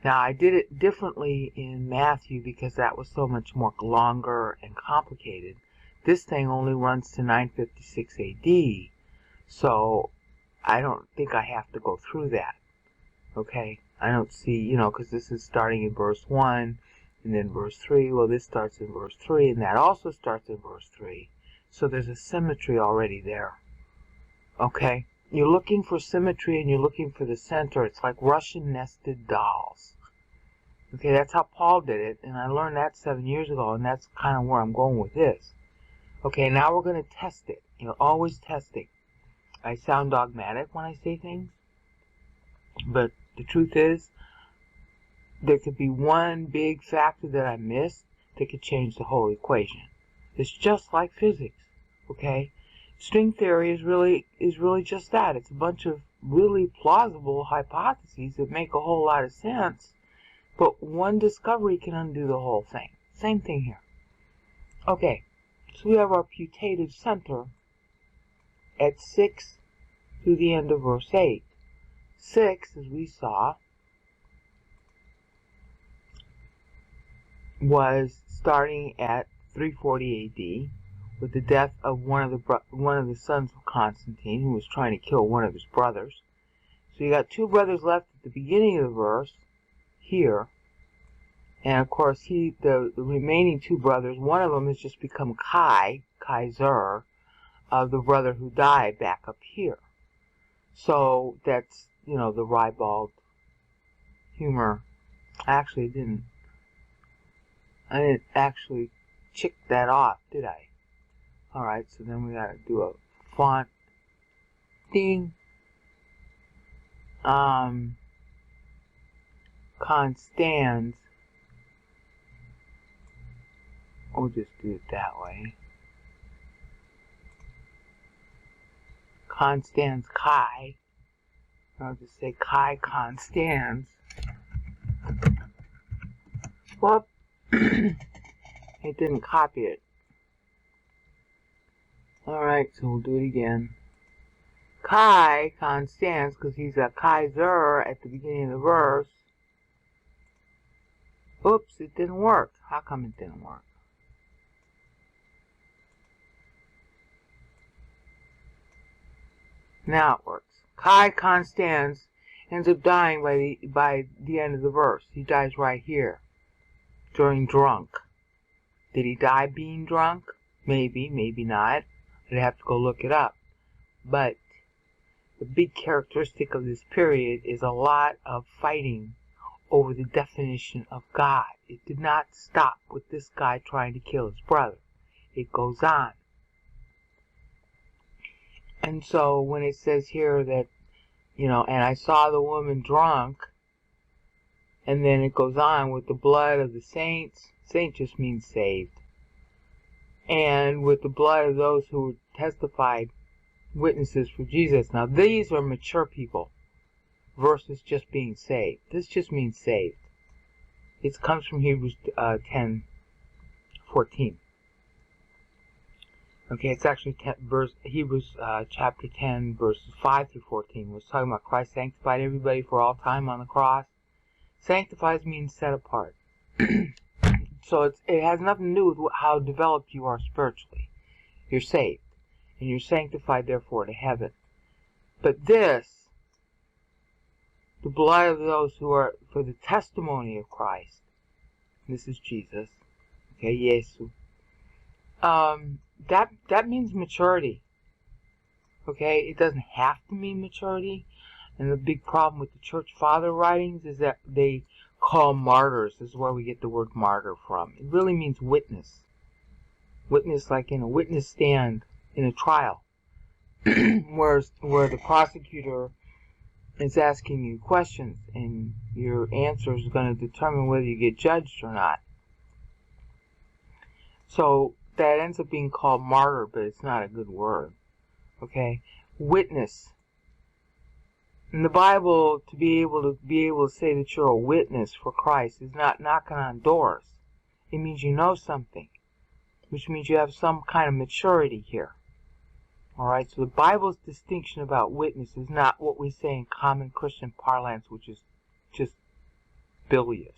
Now, I did it differently in Matthew because that was so much more longer and complicated. This thing only runs to 956 AD, so I don't think I have to go through that. Okay, I don't see, because this is starting in verse 1, and then verse 3. Well, this starts in verse 3, and that also starts in verse 3. So there's a symmetry already there. Okay? You're looking for symmetry, and you're looking for the center. It's like Russian nested dolls. Okay, that's how Paul did it, and I learned that 7 years ago, and that's kind of where I'm going with this. Okay, now we're going to test it. You're always testing. I sound dogmatic when I say things, but the truth is, there could be one big factor that I missed that could change the whole equation. It's just like physics, okay? String theory is really just that. It's a bunch of really plausible hypotheses that make a whole lot of sense, but one discovery can undo the whole thing. Same thing here. Okay, so we have our putative center at 6 through the end of verse 8. 6, as we saw, was starting at 340 AD with the death of one of the sons of Constantine, who was trying to kill one of his brothers. So you got 2 brothers left at the beginning of the verse here, and of course the remaining 2 brothers, one of them has just become Kaiser, of the brother who died back up here. So that's the ribald humor. I didn't actually check that off, did I? Alright, so then we gotta do a font thing. Constans. We'll just do it that way. Constans Chi. I'll just say Chi Constans. Whoop. It didn't copy it. Alright, so we'll do it again. Chi Constans, because he's a Kaiser at the beginning of the verse. Oops, it didn't work. How come it didn't work? Now it works. Chi Constans ends up dying by the end of the verse. He dies right here. During drunk. Did he die being drunk? Maybe, maybe not. I'd have to go look it up. But the big characteristic of this period is a lot of fighting over the definition of God. It did not stop with this guy trying to kill his brother. It goes on. And so when it says here that, and I saw the woman drunk, and then it goes on with the blood of the saints. Saint just means saved. and with the blood of those who testified witnesses for Jesus. Now these are mature people versus just being saved. This just means saved. It comes from Hebrews 10:14. Okay, it's actually Hebrews chapter 10, verses 5 through 14. We're talking about Christ sanctified everybody for all time on the cross. Sanctifies means set apart. So it has nothing to do with how developed you are spiritually. You're saved, and you're sanctified, therefore, to heaven. But this, the blood of those who are for the testimony of Christ, this is Jesus, okay, Yesu, that means maturity. Okay, it doesn't have to mean maturity. And the big problem with the church father writings is that they call martyrs. This is where we get the word martyr from. It really means witness. Witness like in a witness stand in a trial. where the prosecutor is asking you questions and your answer is going to determine whether you get judged or not. So that ends up being called martyr, but it's not a good word. Okay? Witness. In the Bible, to be able to say that you're a witness for Christ is not knocking on doors. It means you know something, which means you have some kind of maturity here. Alright, so the Bible's distinction about witness is not what we say in common Christian parlance, which is just bilious.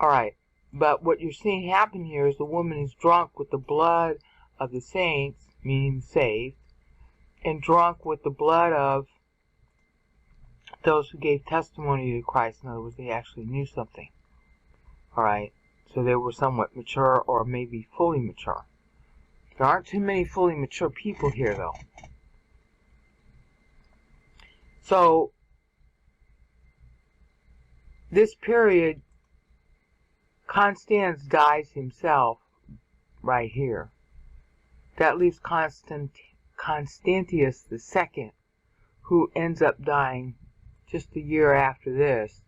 Alright, but what you're seeing happen here is the woman is drunk with the blood of the saints, meaning saved, and drunk with the blood of those who gave testimony to Christ. In other words, they actually knew something. Alright, so they were somewhat mature or maybe fully mature. There aren't too many fully mature people here, though. So, this period, Constans dies himself right here. That leaves Constantius II, who ends up dying just a year after this,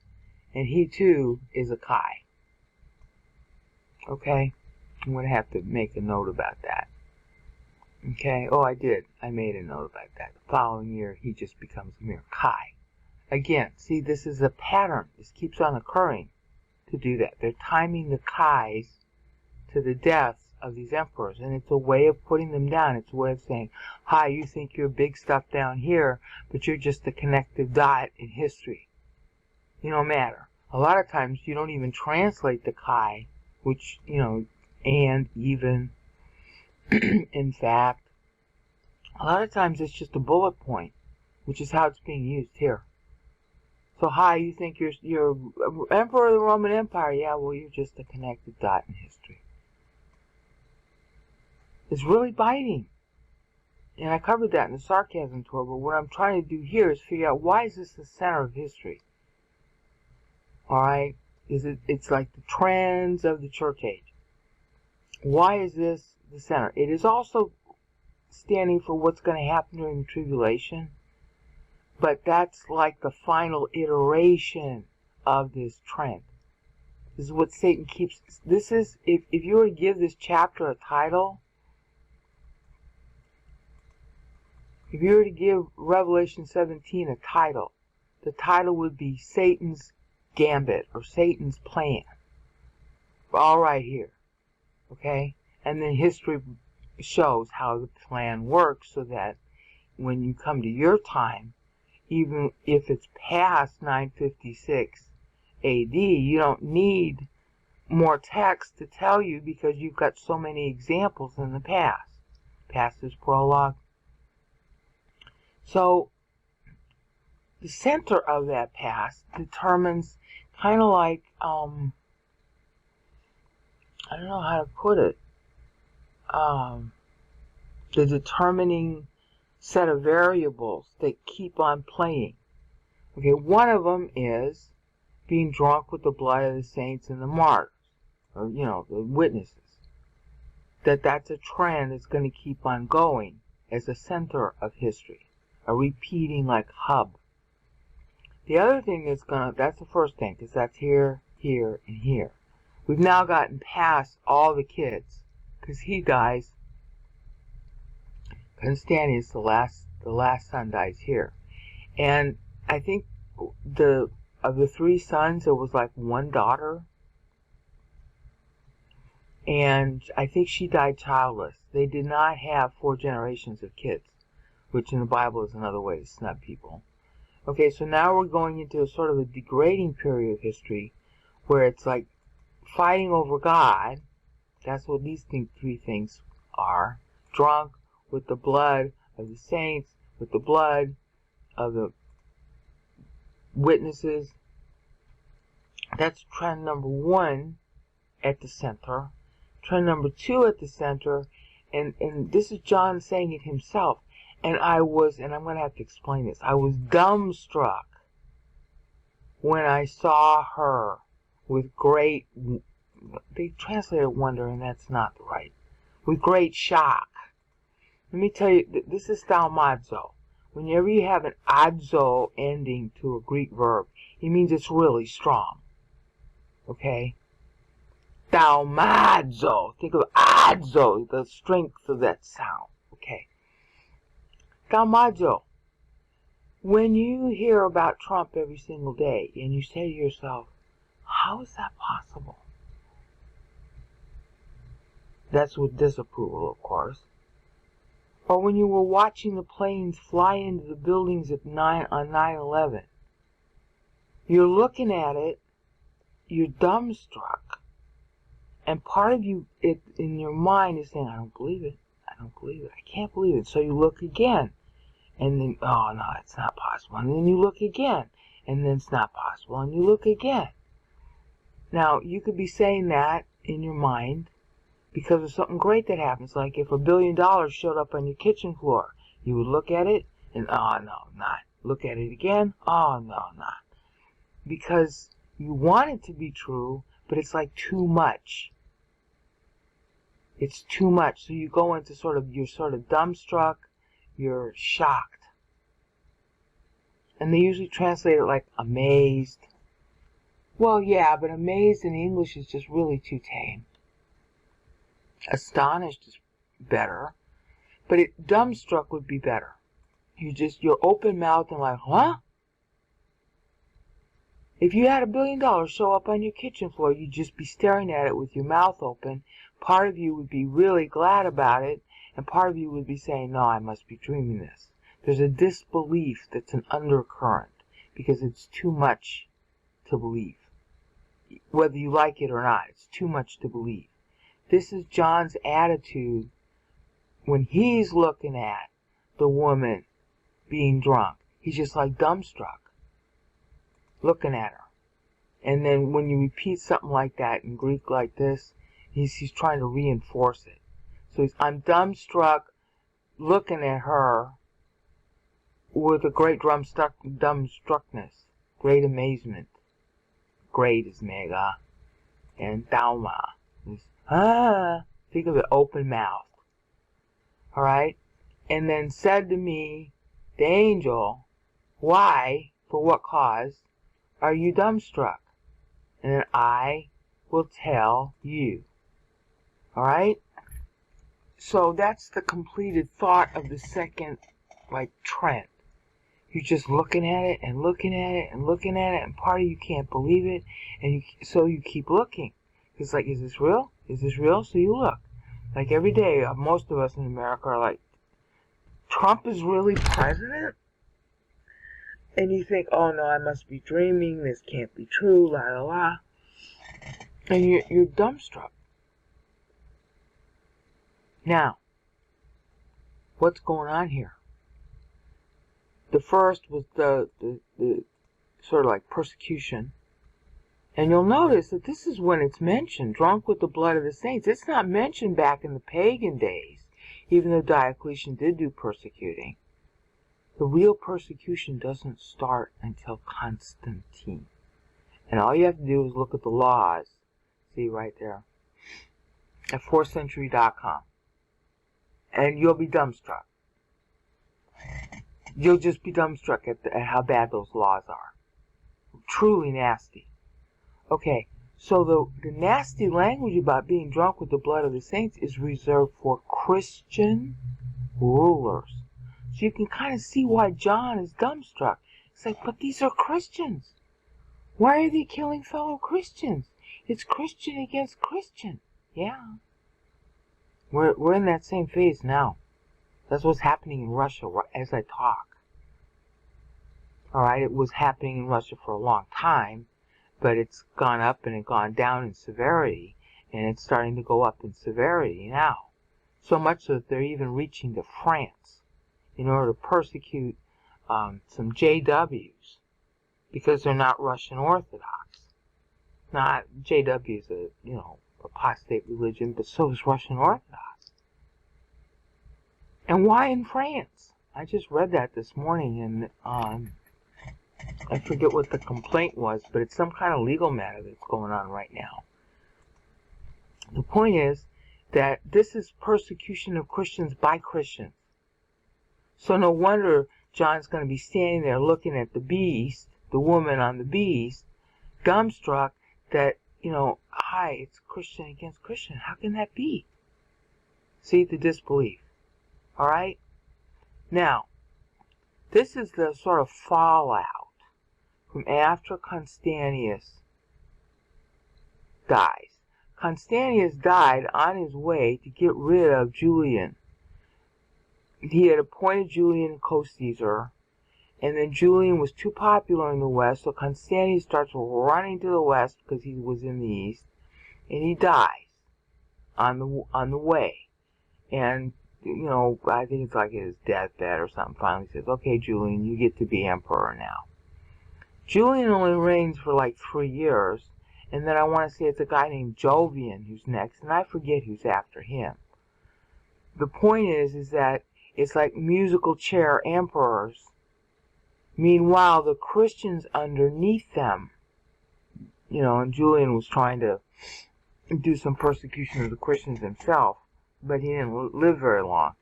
and he too is a Chi. Okay? I'm going to have to make a note about that. Okay? Oh, I did. I made a note about that. The following year, he just becomes a mere Chi. Again, see, this is a pattern. This keeps on occurring to do that. They're timing the Chis to the deaths of these emperors, and it's a way of putting them down. It's a way of saying, hi, you think you're big stuff down here, but you're just a connective dot in history. You don't matter. A lot of times you don't even translate the Chi, which, and even, in fact, a lot of times it's just a bullet point, which is how it's being used here. So, hi, you think you're emperor of the Roman Empire? Yeah, well, you're just a connected dot in history. It's really biting. And I covered that in the sarcasm tour, but what I'm trying to do here is figure out, why is this the center of history? Alright? It's like the trends of the church age. Why is this the center? It is also standing for what's going to happen during the tribulation, but that's like the final iteration of this trend. This is what Satan keeps. This is, if you were to give this chapter a title, if you were to give Revelation 17 a title, the title would be Satan's Gambit, or Satan's Plan. All right here. Okay? And then history shows how the plan works, so that when you come to your time, even if it's past 956 AD, you don't need more text to tell you, because you've got so many examples in the past. Past is prologue. So, the center of that past determines, kind of like, I don't know how to put it, the determining set of variables that keep on playing. Okay, one of them is being drunk with the blood of the saints and the martyrs, or, the witnesses. That's a trend that's going to keep on going as a center of history, a repeating like hub. The other thing that's the first thing, because that's here, here, and here. We've now gotten past all the kids. because he dies. Constantius, the last son, dies here. And I think of the 3 sons, there was like 1 daughter. And I think she died childless. They did not have 4 generations of kids, which in the Bible is another way to snub people. Okay, so now we're going into sort of a degrading period of history where it's like fighting over God. That's what these 3 things are. Drunk with the blood of the saints, with the blood of the witnesses. That's trend number 1 at the center. Trend number 2 at the center. And this is John saying it himself. And I'm going to have to explain this. I was dumbstruck when I saw her with great, they translated wonder, and that's not right, with great shock. Let me tell you, this is thaumazo. Whenever you have an azo ending to a Greek verb, it means it's really strong. Okay? Thaumazo. Think of azo, the strength of that sound. Okay? Thaumazo. When you hear about Trump every single day, and you say to yourself, how is that possible? That's with disapproval, of course. Or when you were watching the planes fly into the buildings on 9/11, you're looking at it, you're dumbstruck, and part of you in your mind is saying, I don't believe it, I don't believe it, I can't believe it. So you look again, and then, oh no, it's not possible. And then you look again, and then it's not possible, and you look again. Now, you could be saying that in your mind because of something great that happens. Like if $1 billion showed up on your kitchen floor, you would look at it and, oh no, not. Look at it again, oh no, not. Because you want it to be true, but it's like too much. It's too much. So you go into you're sort of dumbstruck, you're shocked. And they usually translate it like amazed. Well, yeah, but amazed in English is just really too tame. Astonished is better, but dumbstruck would be better. You're open mouthed and like, huh? If you had $1 billion show up on your kitchen floor, you'd just be staring at it with your mouth open. Part of you would be really glad about it, and part of you would be saying, no, I must be dreaming this. There's a disbelief that's an undercurrent, because it's too much to believe. Whether you like it or not, it's too much to believe. This is John's attitude when he's looking at the woman being drunk. He's just like dumbstruck, looking at her. And then when you repeat something like that in Greek like this, he's trying to reinforce it. So I'm dumbstruck, looking at her with a great dumbstruckness, great amazement. Great is mega, and thauma is think of it, open mouth. Alright? And then said to me, the angel, why, for what cause, are you dumbstruck? And then I will tell you. Alright? So that's the completed thought of the second, trend. You're just looking at it and looking at it and looking at it, and part of you can't believe it, and so you keep looking. It's like, is this real? Is this real? So you look. Like every day, most of us in America are like, Trump is really president? And you think, oh no, I must be dreaming, this can't be true, la la la. And you're dumbstruck. Now, what's going on here? The first was the sort of like persecution. And you'll notice that this is when it's mentioned, drunk with the blood of the saints. It's not mentioned back in the pagan days, even though Diocletian did do persecuting. The real persecution doesn't start until Constantine. And all you have to do is look at the laws, see right there, at 4thcentury.com. And you'll be dumbstruck. You'll just be dumbstruck at how bad those laws are. Truly nasty. Okay, So the nasty language about being drunk with the blood of the saints is reserved for Christian rulers. So you can kind of see why John is dumbstruck. It's like, but these are Christians. Why are they killing fellow Christians? It's Christian against Christian. Yeah. We're in that same phase now. That's what's happening in Russia as I talk. Alright, it was happening in Russia for a long time, but it's gone up and it's gone down in severity, and it's starting to go up in severity now. So much so that they're even reaching to France in order to persecute some JWs because they're not Russian Orthodox. Now, JW is a, apostate religion, but so is Russian Orthodox. And why in France? I just read that this morning, and I forget what the complaint was, but it's some kind of legal matter that's going on right now. The point is that this is persecution of Christians by Christians. So no wonder John's going to be standing there looking at the beast, the woman on the beast, dumbstruck that, hi, it's Christian against Christian. How can that be? See, the disbelief. Alright? Now, this is the sort of fallout from after Constantius dies. Constantius died on his way to get rid of Julian. He had appointed Julian co-Caesar, and then Julian was too popular in the west, so Constantius starts running to the west because he was in the east, and he dies on the way. And, I think it's like his deathbed or something. Finally says, okay, Julian, you get to be emperor now. Julian only reigns for like 3 years, and then I want to say it's a guy named Jovian who's next, and I forget who's after him. The point is that it's like musical chair emperors. Meanwhile, the Christians underneath them, and Julian was trying to do some persecution of the Christians himself, but he didn't live very long.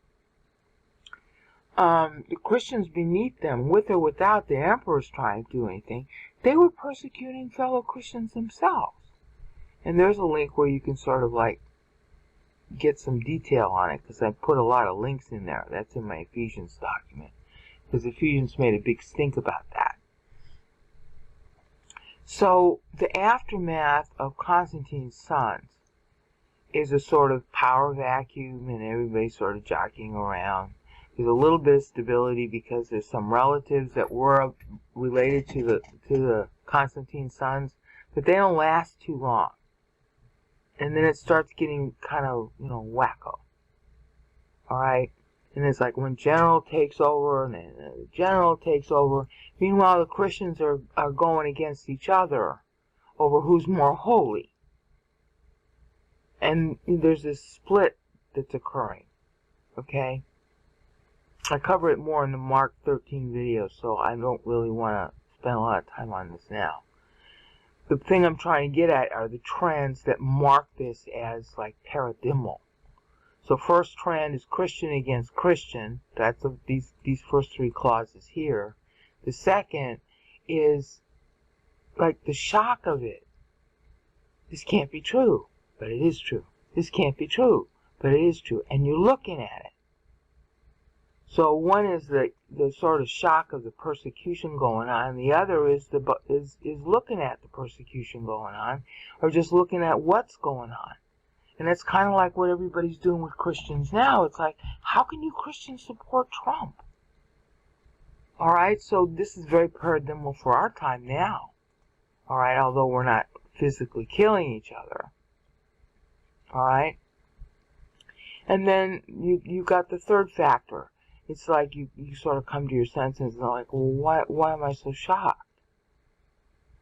The Christians beneath them, with or without the emperors trying to do anything, they were persecuting fellow Christians themselves. And there's a link where you can sort of like get some detail on it, because I put a lot of links in there. That's in my Ephesians document, because Ephesians made a big stink about that. So the aftermath of Constantine's sons is a sort of power vacuum, and everybody's sort of jockeying around. There's a little bit of stability because there's some relatives that were related to the Constantine's sons, but they don't last too long. And then it starts getting kind of, wacko. Alright? And it's like when general takes over, and then the general takes over. Meanwhile, the Christians are going against each other over who's more holy. And there's this split that's occurring. Okay? I cover it more in the Mark 13 video, so I don't really want to spend a lot of time on this now. The thing I'm trying to get at are the trends that mark this as like paradigmal. So first trend is Christian against Christian. That's these first 3 clauses here. The second is like the shock of it. This can't be true, but it is true. This can't be true, but it is true. And you're looking at it. So one is the sort of shock of the persecution going on, and the other is looking at the persecution going on, or just looking at what's going on. And that's kind of like what everybody's doing with Christians now. It's like, how can you Christians support Trump? Alright, so this is very paradigmal for our time now. Alright, although we're not physically killing each other. Alright? And then you got the third factor. It's like you sort of come to your senses and like, well, why am I so shocked?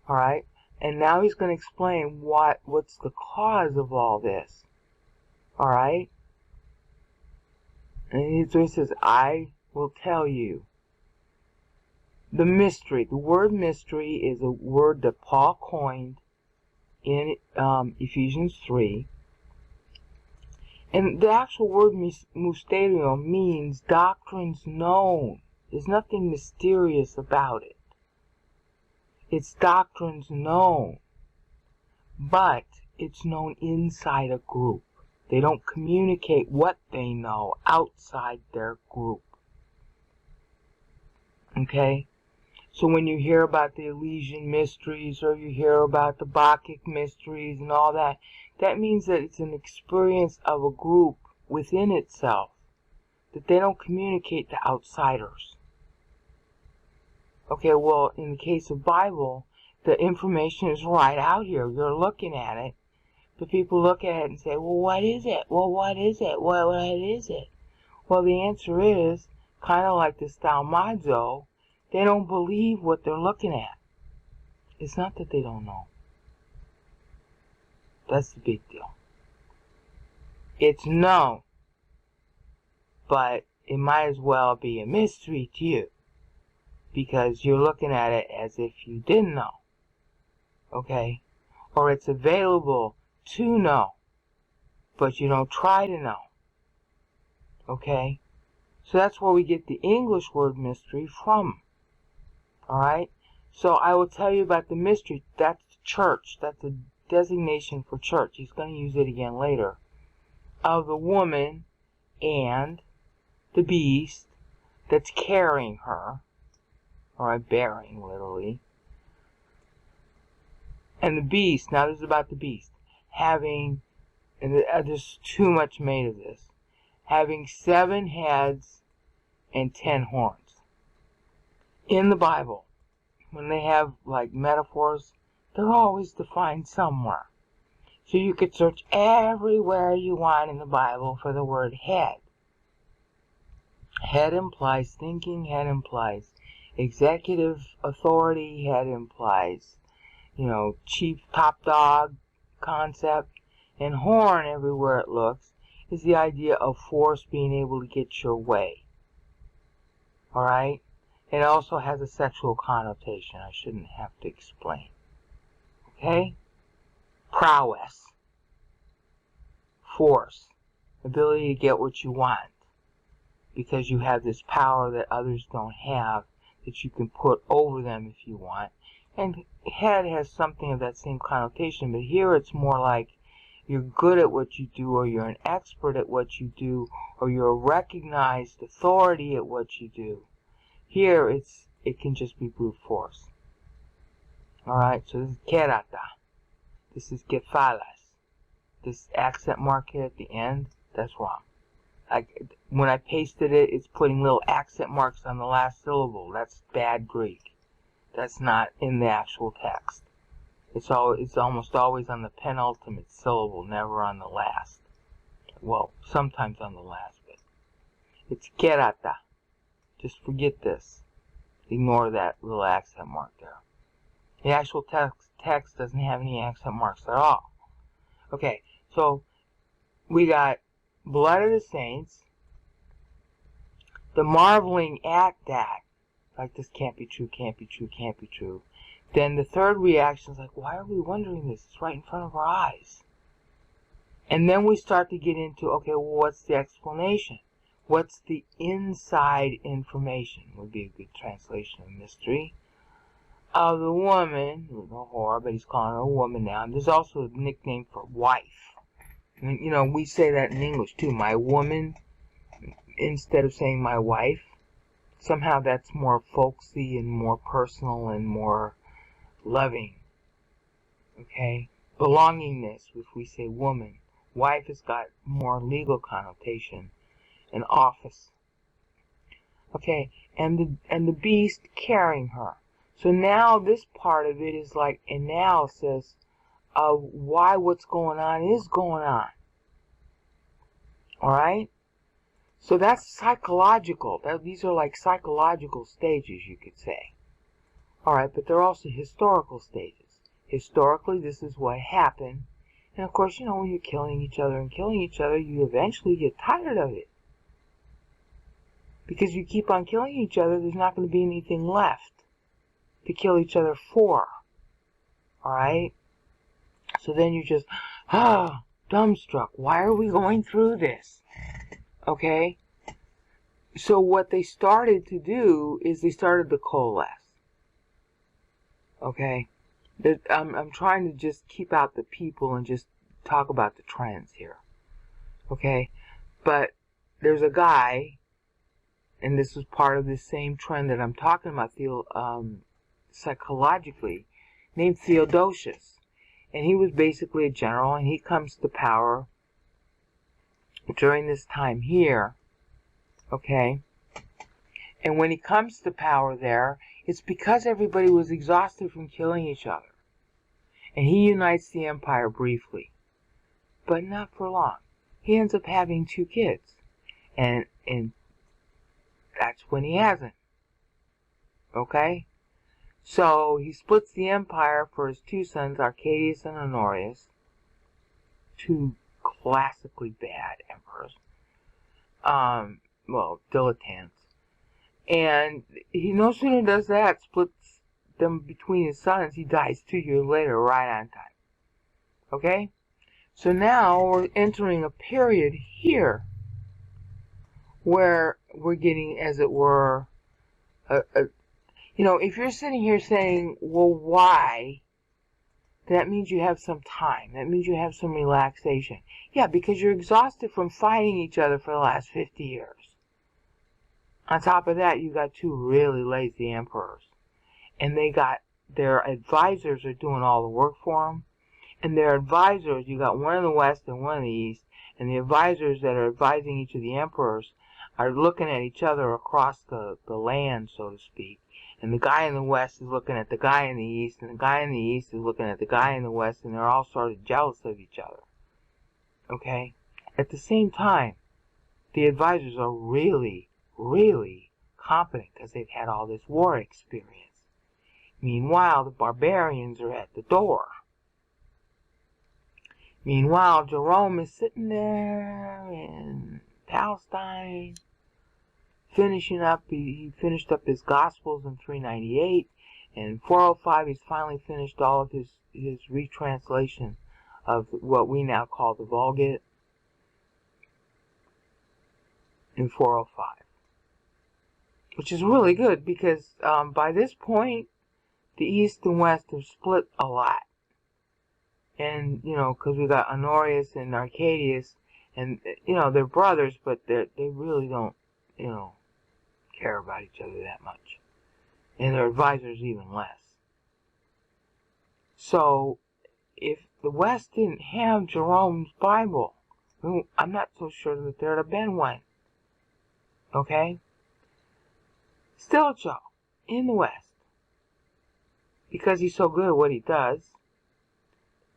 Alright? And now he's going to explain what's the cause of all this. Alright? And so he says, I will tell you. The mystery. The word mystery is a word that Paul coined in Ephesians 3. And the actual word mysterio means doctrines known. There's nothing mysterious about it. It's doctrines known. but it's known inside a group. They don't communicate what they know outside their group. Okay? So when you hear about the Elysian mysteries, or you hear about the Bacchic mysteries and all that, that means that it's an experience of a group within itself, that they don't communicate to outsiders. Okay, well, in the case of Bible, the information is right out here. You're looking at it. But people look at it and say, well, what is it? Well, what is it? What is it? Well, the answer is, kind of like the Stalmazo, they don't believe what they're looking at. It's not that they don't know. That's the big deal. It's known, but it might as well be a mystery to you, because you're looking at it as if you didn't know. Okay? Or it's available to know, but you don't try to know. Okay? So that's where we get the English word mystery from. Alright? So I will tell you about the mystery. That's church. That's a designation for church. He's going to use it again later. Of the woman and the beast that's carrying her. Alright, bearing, literally. And the beast, now this is about the beast, having, and there's too much made of this, having 7 heads and 10 horns. In the Bible, when they have like metaphors, they're always defined somewhere. So you could search everywhere you want in the Bible for the word head. Head implies thinking, head implies executive authority, head implies, chief, top dog concept. And horn, everywhere it looks, is the idea of force, being able to get your way. Alright? It also has a sexual connotation. I shouldn't have to explain. Okay? Prowess. Force. Ability to get what you want. Because you have this power that others don't have, that you can put over them if you want. And head has something of that same connotation, but here it's more like you're good at what you do, or you're an expert at what you do, or you're a recognized authority at what you do. Here it can just be brute force. Alright, so this is kerata. This is kefalas. This accent mark here at the end, that's wrong. When I pasted it, it's putting little accent marks on the last syllable. That's bad Greek. That's not in the actual text. It's almost always on the penultimate syllable, never on the last. Well, sometimes on the last, but it's kerata. Just forget this. Ignore that little accent mark there. The actual text doesn't have any accent marks at all. Okay, so we got blood of the saints, the marveling at that, like this can't be true, can't be true, can't be true. Then the third reaction is like, why are we wondering this? It's right in front of our eyes. And then we start to get into, okay, well, what's the explanation? What's the inside information? Would be a good translation of mystery. Of the woman, the whore, but he's calling her a woman now. And there's also a nickname for wife. And, we say that in English too, my woman, instead of saying my wife. Somehow that's more folksy and more personal and more loving. Okay? Belongingness, if we say woman. Wife has got more legal connotation and office. Okay, and the beast carrying her. So now this part of it is like analysis of why what's going on is going on. Alright? So that's psychological. These are like psychological stages, you could say. Alright, but they're also historical stages. Historically, this is what happened. And of course, when you're killing each other and killing each other, you eventually get tired of it. Because you keep on killing each other, there's not going to be anything left to kill each other for. Alright? So then you're just, dumbstruck. Why are we going through this? Okay? So what they started to do is they started to coalesce. Okay? I'm trying to just keep out the people and just talk about the trends here. Okay? But there's a guy, and this is part of the same trend that I'm talking about psychologically, named Theodosius. And he was basically a general, and he comes to power during this time here. Okay? And when he comes to power there, it's because everybody was exhausted from killing each other. And he unites the empire briefly, but not for long. He ends up having 2 kids. And that's when he hasn't. Okay? So he splits the empire for his 2 sons, Arcadius and Honorius, 2 classically bad emperors. Well, dilettantes. And he no sooner does that, splits them between his sons, he dies 2 years later, right on time. Okay? So now we're entering a period here where we're getting, as it were, if you're sitting here saying, well, why? That means you have some time. That means you have some relaxation. Yeah, because you're exhausted from fighting each other for the last 50 years. On top of that, you got 2 really lazy emperors. And they got, their advisors are doing all the work for them. And their advisors, you got one in the west and one in the east. And the advisors that are advising each of the emperors are looking at each other across the land, so to speak. And the guy in the west is looking at the guy in the east. And the guy in the east is looking at the guy in the west. And they're all sort of jealous of each other. Okay? At the same time, the advisors are really, really competent because they've had all this war experience. Meanwhile, the barbarians are at the door. Meanwhile, Jerome is sitting there in Palestine, finishing up. He finished up his Gospels in 398, and in 405 he's finally finished all of his retranslation of what we now call the Vulgate in 405. Which is really good because by this point, the East and West have split a lot. And, because we got Honorius and Arcadius, and, they're brothers, but they really don't, care about each other that much. And their advisors even less. So, if the West didn't have Jerome's Bible, I'm not so sure that there'd have been one. Okay? Still, Joe, in the West, because he's so good at what he does,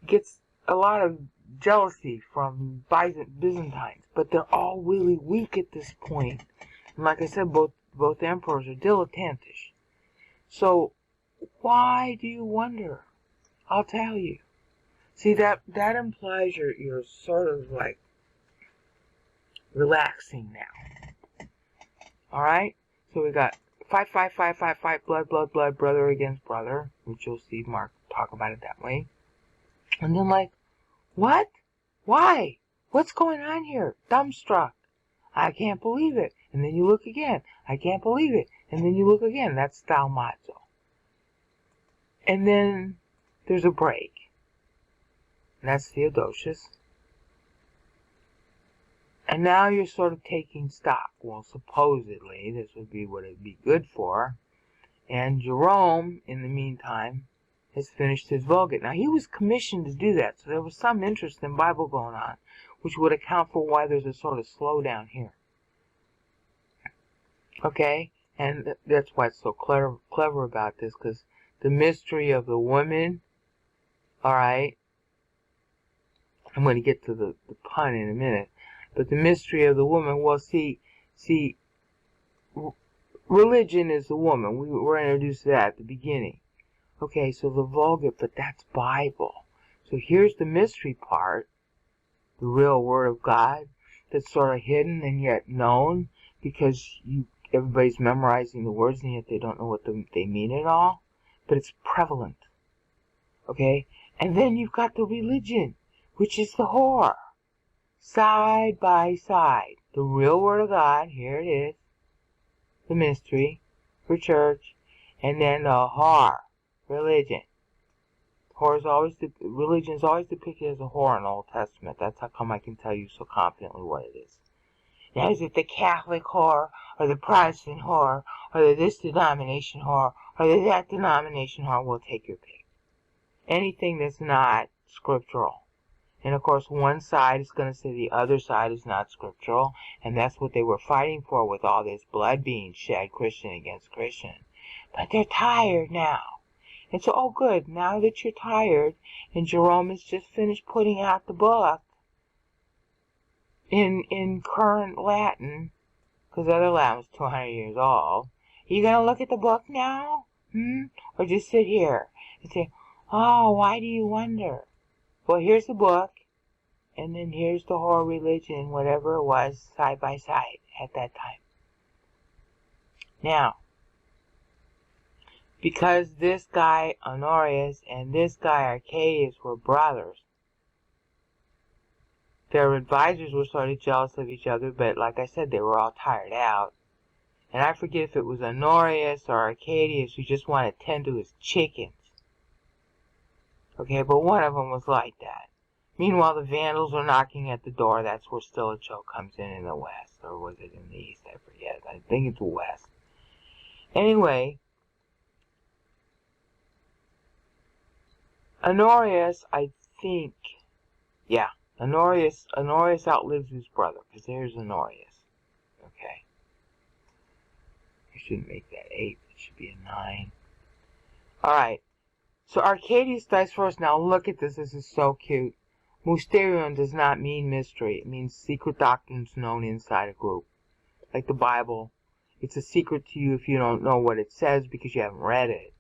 gets a lot of jealousy from Byzantines, but they're all really weak at this point. And like I said, both emperors are dilettantish. So, why do you wonder? I'll tell you. See, that implies you're sort of like relaxing now. Alright? So we got fight, blood, brother against brother, which you'll see Mark talk about it that way. And then like, what? Why? What's going on here? Dumbstruck. I can't believe it. And then you look again. I can't believe it. And then you look again. That's Stalmazzo. And then there's a break. And that's Theodosius. And now you're sort of taking stock. Well, supposedly, this would be what it'd be good for. And Jerome, in the meantime, has finished his Vulgate. Now, he was commissioned to do that, so there was some interest in Bible going on, which would account for why there's a sort of slowdown here. Okay? And that's why it's so clever about this, because the mystery of the woman, alright, I'm going to get to the pun in a minute, but the mystery of the woman, well, see, religion is the woman. We were introduced to that at the beginning. Okay, so the Vulgate, but that's Bible. So here's the mystery part, the real Word of God, that's sort of hidden and yet known, because everybody's memorizing the words and yet they don't know what they mean at all. But it's prevalent. Okay? And then you've got the religion, which is the whore. Side by side. The real Word of God, here it is. The mystery for church. And then the whore. Religion. Religion is always depicted as a whore in the Old Testament. That's how come I can tell you so confidently what it is. Now, is it the Catholic whore, or the Protestant whore, or the this denomination whore, or the that denomination whore? We'll take your pick. Anything that's not scriptural. And of course, one side is going to say the other side is not scriptural, and that's what they were fighting for with all this blood being shed, Christian against Christian. But they're tired now. And so, oh good, now that you're tired, and Jerome has just finished putting out the book in current Latin, because other Latin was 200 years old, are you going to look at the book now? Or just sit here and say, oh, why do you wonder? Well, here's the book, and then here's the whole religion, whatever it was, side by side at that time. Now, because this guy Honorius and this guy Arcadius were brothers, their advisors were sort of jealous of each other, but like I said, they were all tired out. And I forget if it was Honorius or Arcadius who just wanted to tend to his chickens. Okay, but one of them was like that. Meanwhile, the Vandals are knocking at the door. That's where Stilicho comes in the west. Or was it in the east? I forget. I think it's the west. Anyway, Honorius, I think, yeah, Honorius outlives his brother, because there's Honorius. Okay. I shouldn't make that 8. It should be a 9. Alright. So Arcadius dies first. Now look at this. This is so cute. Mysterion does not mean mystery. It means secret doctrines known inside a group. Like the Bible. It's a secret to you if you don't know what it says because you haven't read it.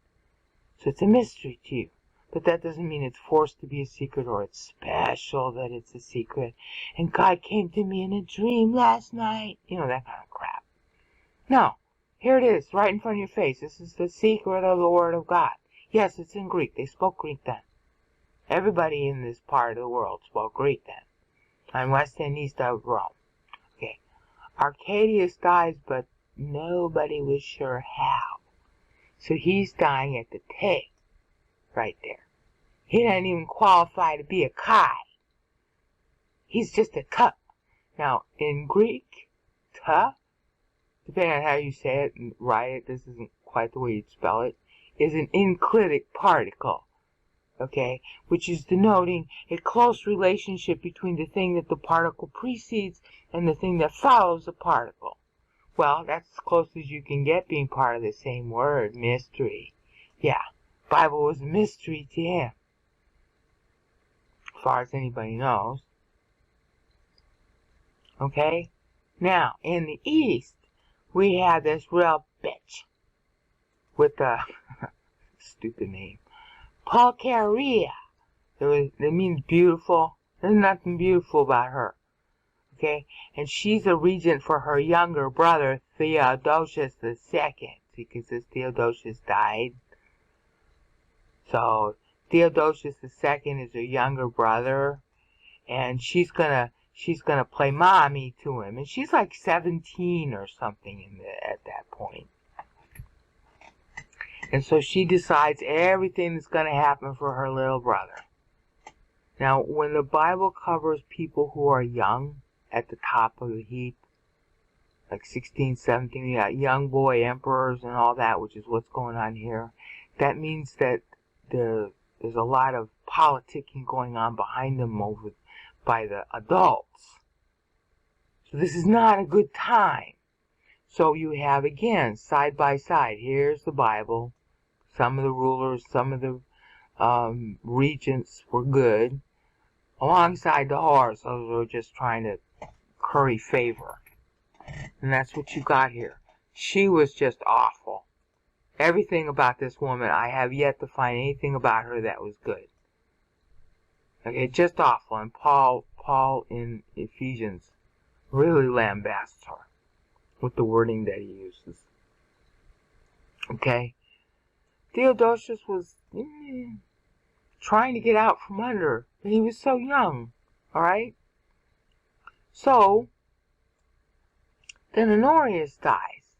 So it's a mystery to you. But that doesn't mean it's forced to be a secret or it's special that it's a secret. And God came to me in a dream last night. You know, that kind of crap. No. Here it is, right in front of your face. This is the secret of the Word of God. Yes, it's in Greek. They spoke Greek then. Everybody in this part of the world spoke Greek then. On west and east of Rome. Okay. Arcadius dies, but nobody was sure how. So he's dying at the tail. Right there. He doesn't even qualify to be a chi. He's just a ka. Now, in Greek, ta, depending on how you say it and write it, this isn't quite the way you'd spell it, is an enclitic particle, okay, which is denoting a close relationship between the thing that the particle precedes and the thing that follows the particle. Well, that's as close as you can get being part of the same word, mystery. Yeah, Bible was a mystery to him, as far as anybody knows. Okay? Now, in the East, we have this real bitch with the stupid name, Pulcheria. It means beautiful. There's nothing beautiful about her. Okay? And she's a regent for her younger brother, Theodosius II. Because this Theodosius died. So, Theodosius II is her younger brother. And she's gonna play mommy to him. And she's like 17 or something at that point. And so she decides everything that's going to happen for her little brother. Now, when the Bible covers people who are young at the top of the heap, like 16, 17, you got young boy emperors and all that, which is what's going on here, that means that there's a lot of politicking going on behind them by the adults. So this is not a good time. So you have, again, side by side, here's the Bible. Some of the rulers, some of the regents were good. Alongside the whores, those were just trying to curry favor. And that's what you got here. She was just awful. Everything about this woman, I have yet to find anything about her that was good. Okay, just awful. And Paul in Ephesians really lambasts her with the wording that he uses. Okay? Theodosius was trying to get out from under her, but he was so young. Alright? So, then Honorius dies.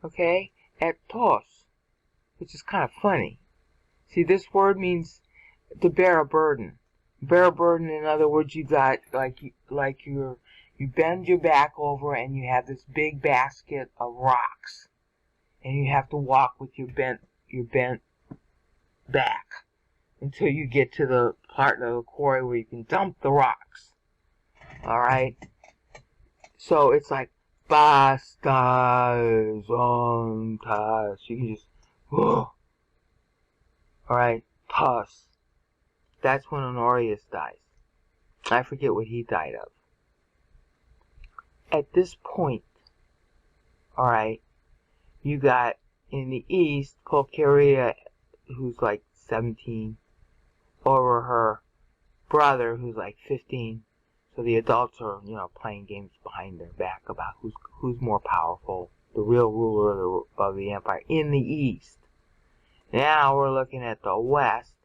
Okay? At Tos. Which is kind of funny. See, this word means to bear a burden. Bear a burden, in other words, you got you bend your back over and you have this big basket of rocks, and you have to walk with your bent back until you get to the part of the quarry where you can dump the rocks. All right. So it's like basta zontas. You can just, whoa. All right. Pus. That's when Honorius dies. I forget what he died of. At this point, all right, you got in the east Pulcheria, who's like 17, over her brother, who's like 15. So the adults are, playing games behind their back about who's more powerful, the real ruler of the empire in the east. Now we're looking at the west,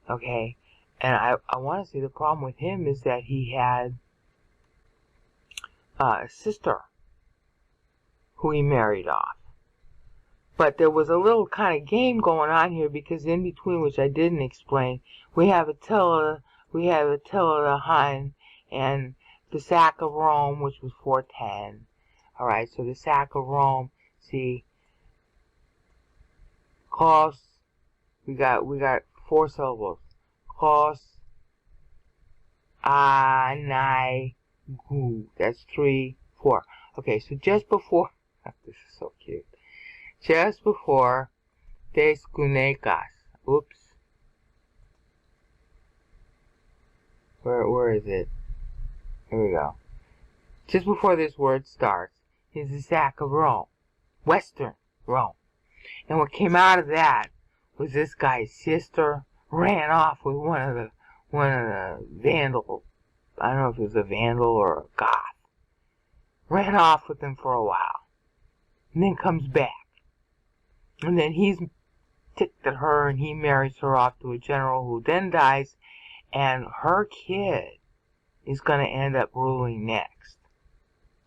okay? And I want to say the problem with him is that he had a sister who he married off. But there was a little kind of game going on here, because in between, which I didn't explain, we have Attila the Hun and the sack of Rome, which was 410. All right, so the sack of Rome, see, cos, we got 4 syllables. Cos, anai, gu. That's 3, 4. Okay, so just before, this is so cute. Just before Des Gunekas. Oops. Where is it? Here we go. Just before this word starts is the sack of Rome. Western Rome. And what came out of that was this guy's sister ran off with one of the vandals. I don't know if it was a vandal or a goth. Ran off with him for a while. And then comes back. And then he's ticked at her, and he marries her off to a general who then dies, and her kid is going to end up ruling next.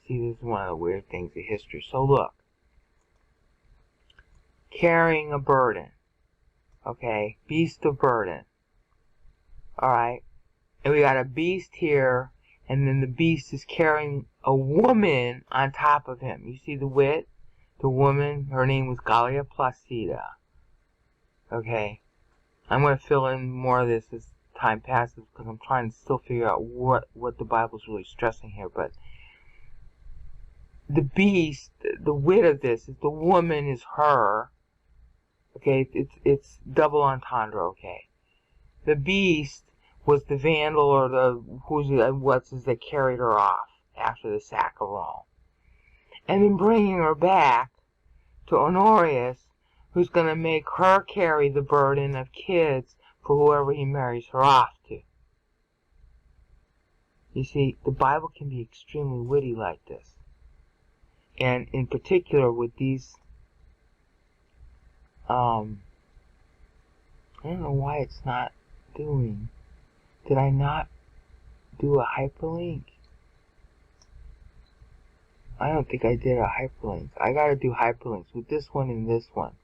See, this is one of the weird things of history. So look. Carrying a burden. Okay, beast of burden. Alright, and we got a beast here, and then the beast is carrying a woman on top of him. You see the wit? The woman, her name was Gallia Placida. Okay, I'm going to fill in more of this as time passes, because I'm trying to still figure out what the Bible's really stressing here. But the beast, the wit of this is the woman is her. Okay, it's double entendre. Okay, the beast was the vandal or that carried her off after the sack of Rome, and then bringing her back to Honorius, who's going to make her carry the burden of kids for whoever he marries her off to. You see, the Bible can be extremely witty like this. And in particular with these, I don't know why it's not doing. Did I not do a hyperlink? I don't think I did a hyperlink. I gotta do hyperlinks with this one and this one.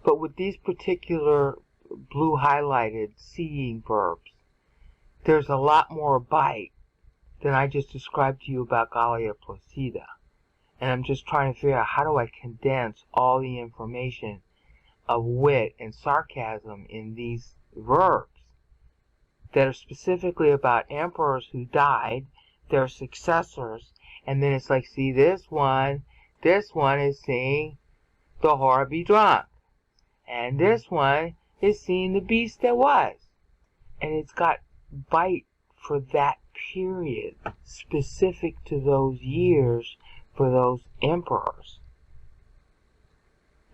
But with these particular blue highlighted seeing verbs, there's a lot more bite than I just described to you about Gallia Placida. And I'm just trying to figure out how do I condense all the information of wit and sarcasm in these verbs that are specifically about emperors who died, their successors, and then it's like, see, this one is seeing the whore be drunk, and this one is seeing the beast that was, and it's got bite for that period, specific to those years, for those emperors.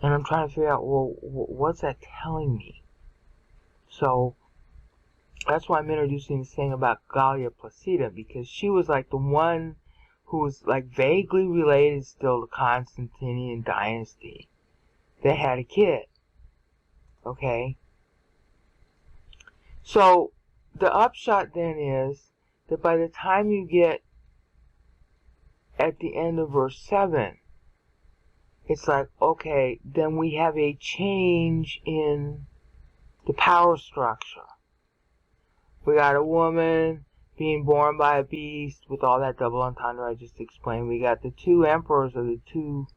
And I'm trying to figure out, well, what's that telling me? So that's why I'm introducing this thing about Gallia Placida, because she was like the one who was like vaguely related still to Constantinian dynasty that had a kid. Okay? So the upshot then is that by the time you get at the end of verse 7, it's like, okay, then we have a change in the power structure. We got a woman being born by a beast with all that double entendre I just explained. We got the two emperors of the two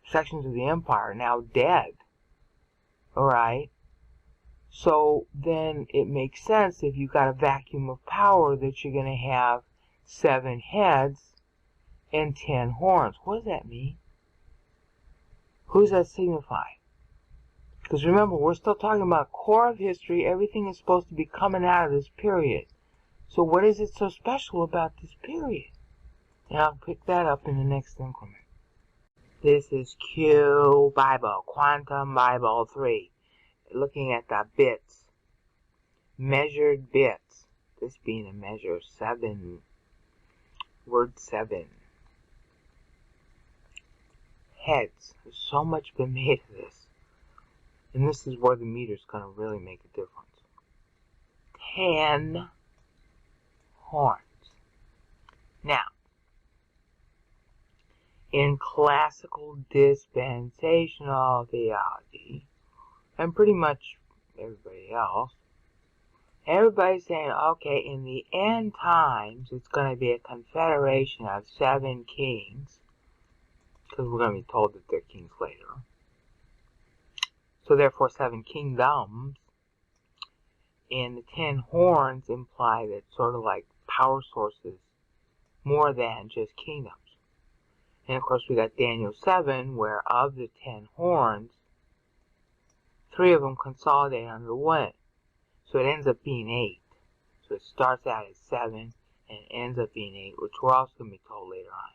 sections of the empire now dead. Alright? So then it makes sense if you've got a vacuum of power that you're going to have 7 heads and 10 horns. What does that mean? Who does that signify? Because remember, we're still talking about core of history. Everything is supposed to be coming out of this period. So what is it so special about this period? And I'll pick that up in the next increment. This is Q Bible, Quantum Bible 3. Looking at the bits. Measured bits. This being a measure 7. Word 7. Heads. There's so much been made of this. And this is where the meter's going to really make a difference. 10 horns. Now, in classical dispensational theology, and pretty much everybody else, everybody's saying, okay, in the end times, it's going to be a confederation of 7 kings, because we're going to be told that they're kings later. So therefore 7 kingdoms, and the 10 horns imply that sort of like power sources more than just kingdoms. And of course we got Daniel 7, where of the 10 horns, 3 of them consolidate under 1. So it ends up being 8. So it starts out as 7 and it ends up being 8, which we're also going to be told later on.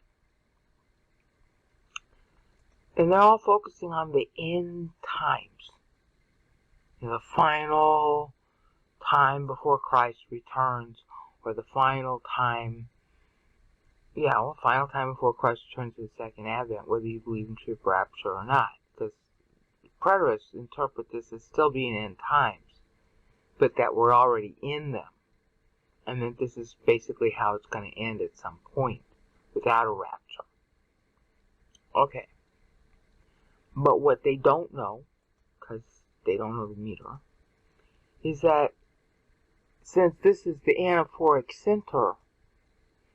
And they're all focusing on the end times. The final time before Christ returns, or the final time, final time before Christ returns to the second advent, whether you believe in true rapture or not. Because preterists interpret this as still being end times, but that we're already in them. And that this is basically how it's going to end at some point, without a rapture. Okay. But what they don't know, because they don't know the meter, is that since this is the anaphoric center,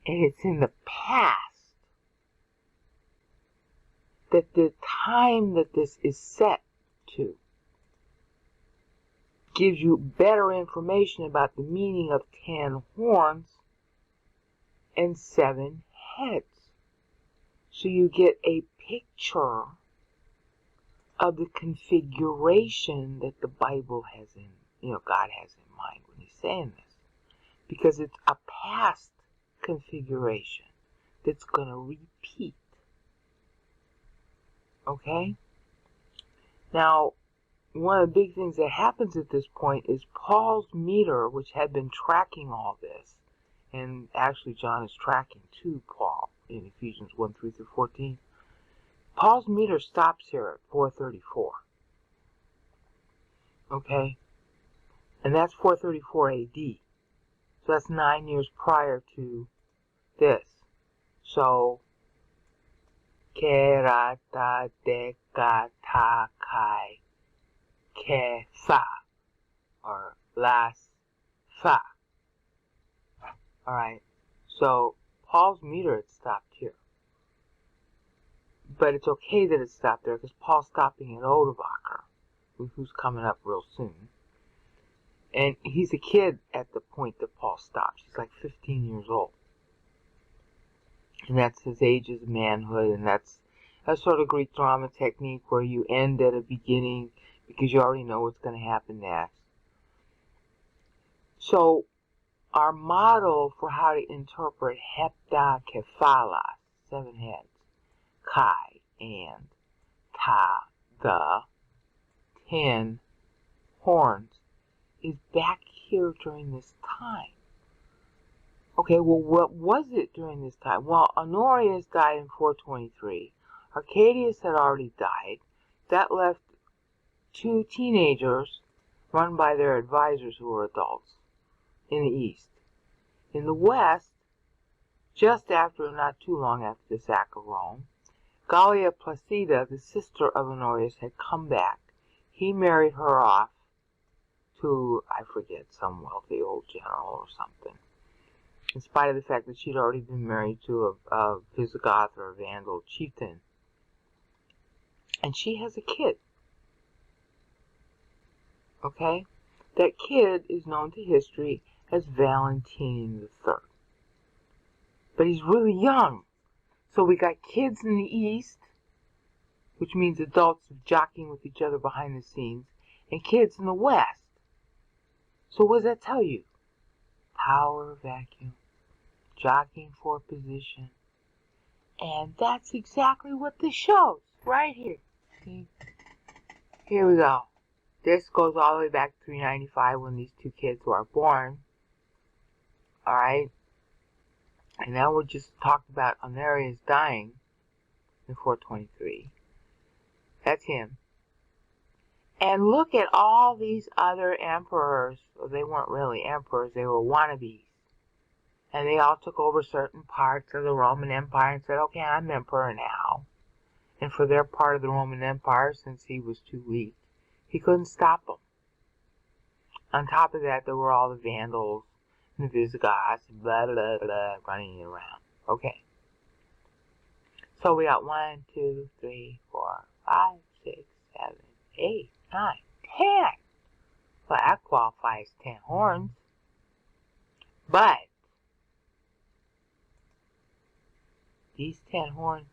and it's in the past, that the time that this is set to gives you better information about the meaning of 10 horns and 7 heads. So you get a picture of the configuration that the Bible has God has in mind when he's saying this. Because it's a past configuration that's going to repeat. Okay? Now, one of the big things that happens at this point is Paul's meter, which had been tracking all this, and actually John is tracking to Paul in Ephesians 1:3-14. Paul's meter stops here at 434. Okay? And that's 434 AD. So that's 9 years prior to this. So, kerata dekata kai kefa, or las fa. Alright, so Paul's meter had stopped here. But it's okay that it stopped there, because Paul's stopping at Odovaker, who's coming up real soon. And he's a kid at the point that Paul stops. He's like 15 years old. And that's his age as manhood, and that's a sort of Greek drama technique where you end at a beginning because you already know what's going to happen next. So, our model for how to interpret hepta kephalos, 7 heads, kai, and ta, the 10 horns, is back here during this time. Okay, well, what was it during this time? Well, Honorius died in 423. Arcadius had already died. That left 2 teenagers run by their advisors who were adults in the East. In the West, just after, not too long after the sack of Rome, Gallia Placida, the sister of Honorius, had come back. He married her off to, I forget, some wealthy old general or something, in spite of the fact that she'd already been married to a Visigoth or a Vandal chieftain. And she has a kid. Okay? That kid is known to history as Valentinian III. But he's really young. So we got kids in the East, which means adults jockeying with each other behind the scenes, and kids in the West. So what does that tell you? Power vacuum, jockeying for position. And that's exactly what this shows, right here. See? Here we go. This goes all the way back to 395 when these two kids were born. Alright? And now we just talked about Honorius dying in 423. That's him. And look at all these other emperors. Well, they weren't really emperors, they were wannabes. And they all took over certain parts of the Roman Empire and said, okay, I'm emperor now. And for their part of the Roman Empire, since he was too weak, he couldn't stop them. On top of that, there were all the Vandals and the Visigoths, blah, blah, blah, running around. Okay. So we got 1, 2, 3, 4, 5, 6, 7, 8, 9, 10. Well, that qualifies 10 horns. But these 10 horns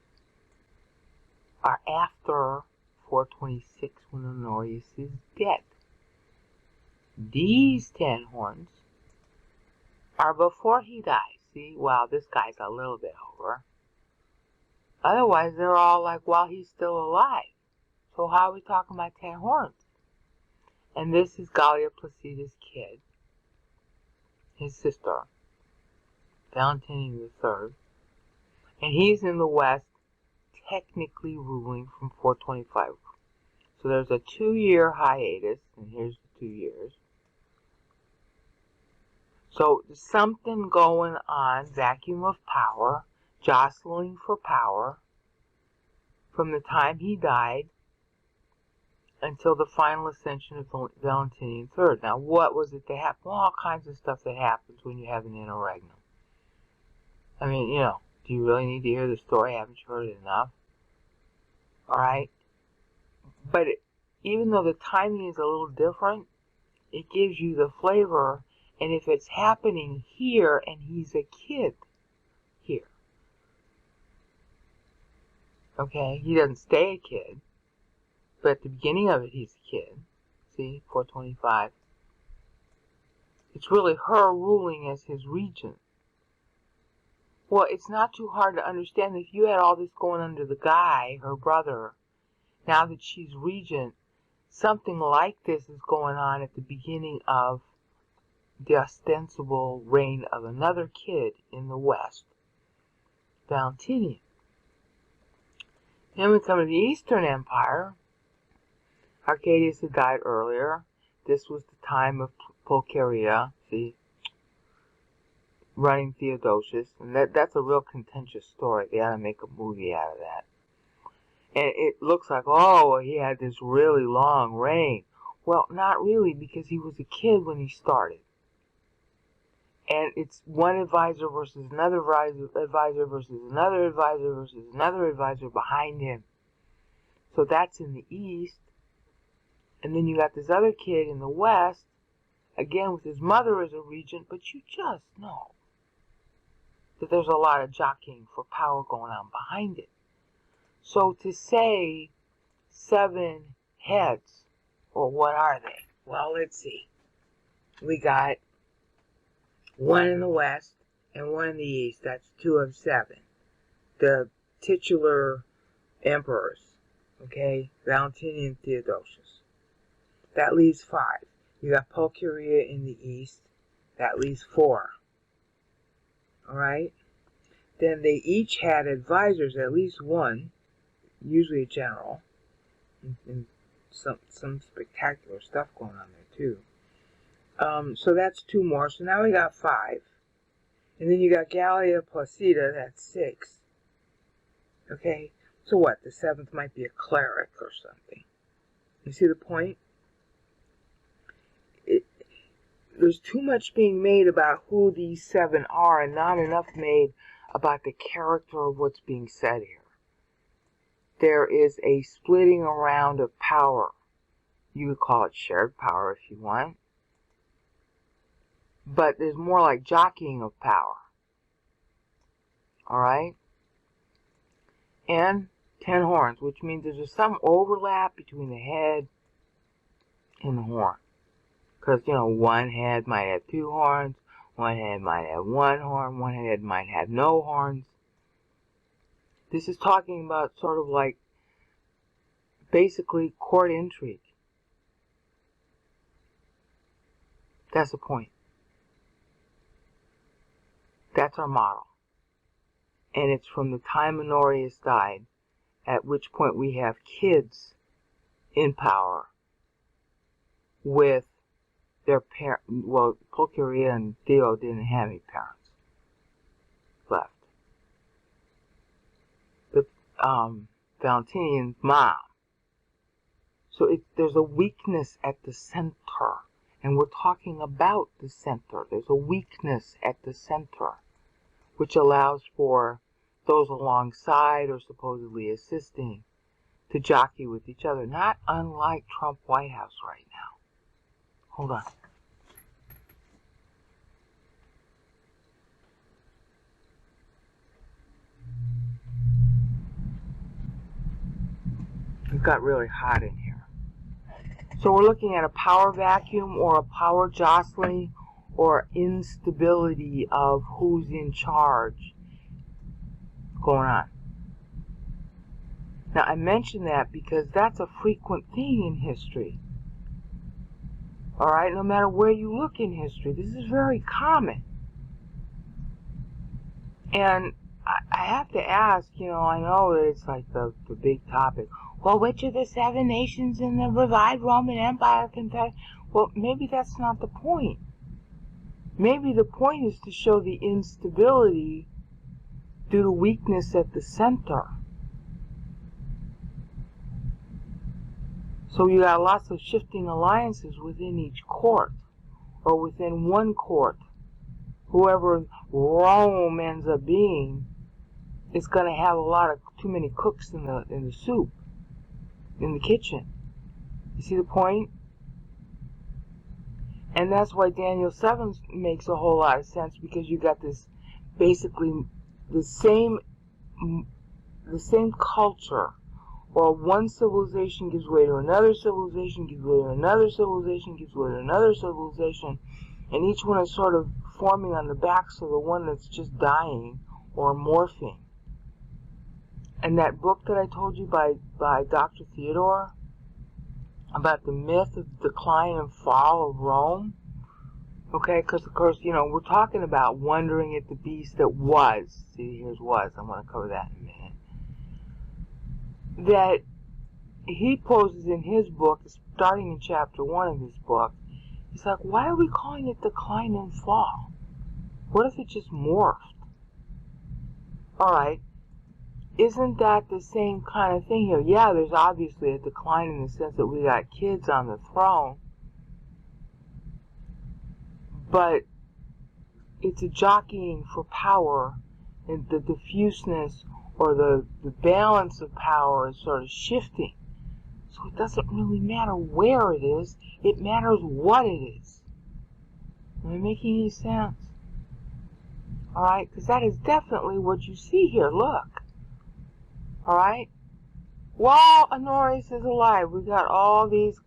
are after 426 when Honorius is dead. These 10 horns are before he dies. See, well, this guy's a little bit over. Otherwise, they're all like while he's still alive. So how are we talking about 10 horns? And this is Gallia Placida's kid, his sister, Valentinian III. And he's in the West, technically ruling from 425. So there's a 2-year hiatus, and here's the 2 years. So there's something going on, vacuum of power, jostling for power, from the time he died until the final ascension of Valentinian III. Now, what was it that happened? Well, all kinds of stuff that happens when you have an interregnum. I mean, you know, do you really need to hear the story? Haven't you heard it enough? Alright? But even though the timing is a little different, it gives you the flavor. And if it's happening here and he's a kid here, okay, he doesn't stay a kid, but at the beginning of it he's a kid. See, 425. It's really her ruling as his regent. Well, it's not too hard to understand that if you had all this going under the guy, her brother, now that she's regent, something like this is going on at the beginning of the ostensible reign of another kid in the West, Valentinian. Then we come to the Eastern Empire. Arcadius had died earlier. This was the time of Pulcheria, see, running Theodosius. And that's a real contentious story. They ought to make a movie out of that. And it looks like, oh, well, he had this really long reign. Well, not really, because he was a kid when he started. And it's one advisor versus another advisor versus another advisor versus another advisor behind him. So that's in the East. And then you got this other kid in the West, again with his mother as a regent, but you just know that there's a lot of jockeying for power going on behind it. So to say 7 heads, well, what are they? Well, let's see. We got 1 in the West and 1 in the East. That's 2 of 7. The titular emperors, okay? Valentinian, Theodosius. That leaves 5. You got Pulcheria in the East. That leaves 4. Alright? Then they each had advisors, at least 1, usually a general, and some spectacular stuff going on there too. So that's 2 more. So now we got 5. And then you got Gallia Placida, that's 6. Okay? So what? The 7th might be a cleric or something. You see the point? There's too much being made about who these 7 are and not enough made about the character of what's being said here. There is a splitting around of power. You could call it shared power if you want. But there's more like jockeying of power. Alright? And 10 horns, which means there's some overlap between the head and the horn. Because, one head might have 2 horns, one head might have 1 horn, one head might have no horns. This is talking about sort of like basically court intrigue. That's the point. That's our model. And it's from the time Honorius died, at which point we have kids in power with their parents. Well, Pulcheria and Theo didn't have any parents left. But Valentinian's mom. So there's a weakness at the center. And we're talking about the center. There's a weakness at the center, which allows for those alongside or supposedly assisting to jockey with each other. Not unlike Trump White House right now. Hold on. It got really hot in here. So we're looking at a power vacuum or a power jostling or instability of who's in charge going on. Now I mention that because that's a frequent thing in history. Alright, no matter where you look in history, this is very common. And I have to ask, I know that it's like the big topic. Well, which of the 7 nations in the revived Roman Empire confess? Well, maybe that's not the point. Maybe the point is to show the instability due to weakness at the center. So you got lots of shifting alliances within each court, or within one court. Whoever Rome ends up being is going to have a lot of too many cooks in the soup, in the kitchen. You see the point? And that's why Daniel 7 makes a whole lot of sense, because you got this basically the same culture, or one civilization gives way to another civilization, gives way to another civilization, gives way to another civilization, and each one is sort of forming on the backs of the one that's just dying or morphing. And that book that I told you by Dr. Theodore about the myth of the decline and fall of Rome, okay, because of course, we're talking about wondering at the beast that was. See, here's was. I'm going to cover that in a minute. That he poses in his book, starting in chapter 1 of his book. He's like, why are we calling it decline and fall? What if it just morphed? Alright, isn't that the same kind of thing here? Yeah, there's obviously a decline in the sense that we got kids on the throne, but it's a jockeying for power, and the diffuseness or the balance of power is sort of shifting. So it doesn't really matter where it is, it matters what it is. Am I making any sense? Alright, because that is definitely what you see here, look. Alright? While Honorius is alive, we've got all these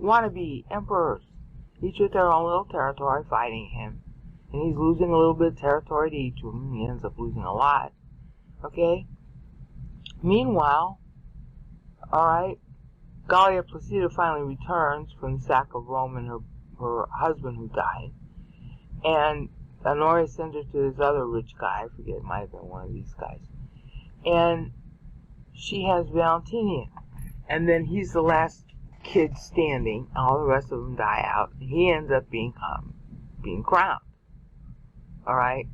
wannabe emperors, each with their own little territory fighting him. And he's losing a little bit of territory to each of them, and he ends up losing a lot. Okay? Meanwhile, alright, Gallia Placida finally returns from the sack of Rome and her husband who died. And Honorius sends her to this other rich guy, I forget, it might have been one of these guys. And she has Valentinian. And then he's the last kid standing, all the rest of them die out, and he ends up being crowned. Alright?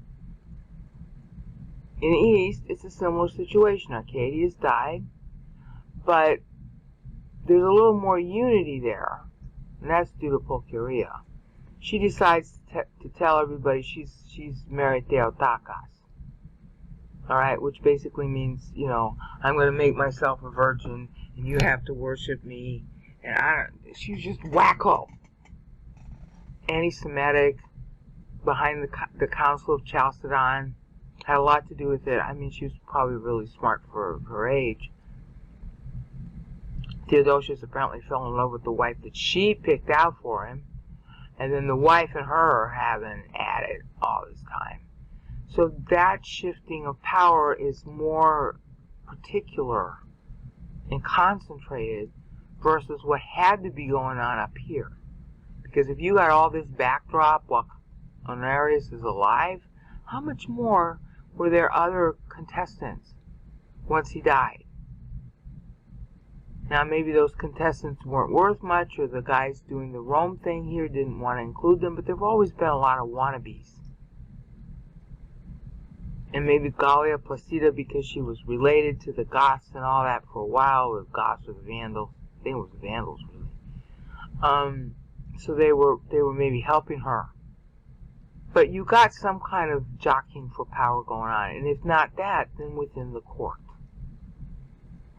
In the East, it's a similar situation. Arcadius died, but there's a little more unity there, and that's due to Pulcheria. She decides to tell everybody she's married Theotokos. Alright, which basically means, I'm going to make myself a virgin, and you have to worship me. And she's just wacko. Anti-Semitic, behind the Council of Chalcedon, had a lot to do with it. I mean, she was probably really smart for her age. Theodosius apparently fell in love with the wife that she picked out for him, and then the wife and her are having at it all this time. So that shifting of power is more particular and concentrated versus what had to be going on up here. Because if you got all this backdrop while Honorius is alive, how much more were there other contestants once he died? Now maybe those contestants weren't worth much, or the guys doing the Rome thing here didn't want to include them, but there have always been a lot of wannabes. And maybe Gallia Placida, because she was related to the Goths and all that for a while, or the Goths or the Vandals. I think it was the Vandals, really. So they were maybe helping her. But you got some kind of jockeying for power going on, and if not that, then within the court.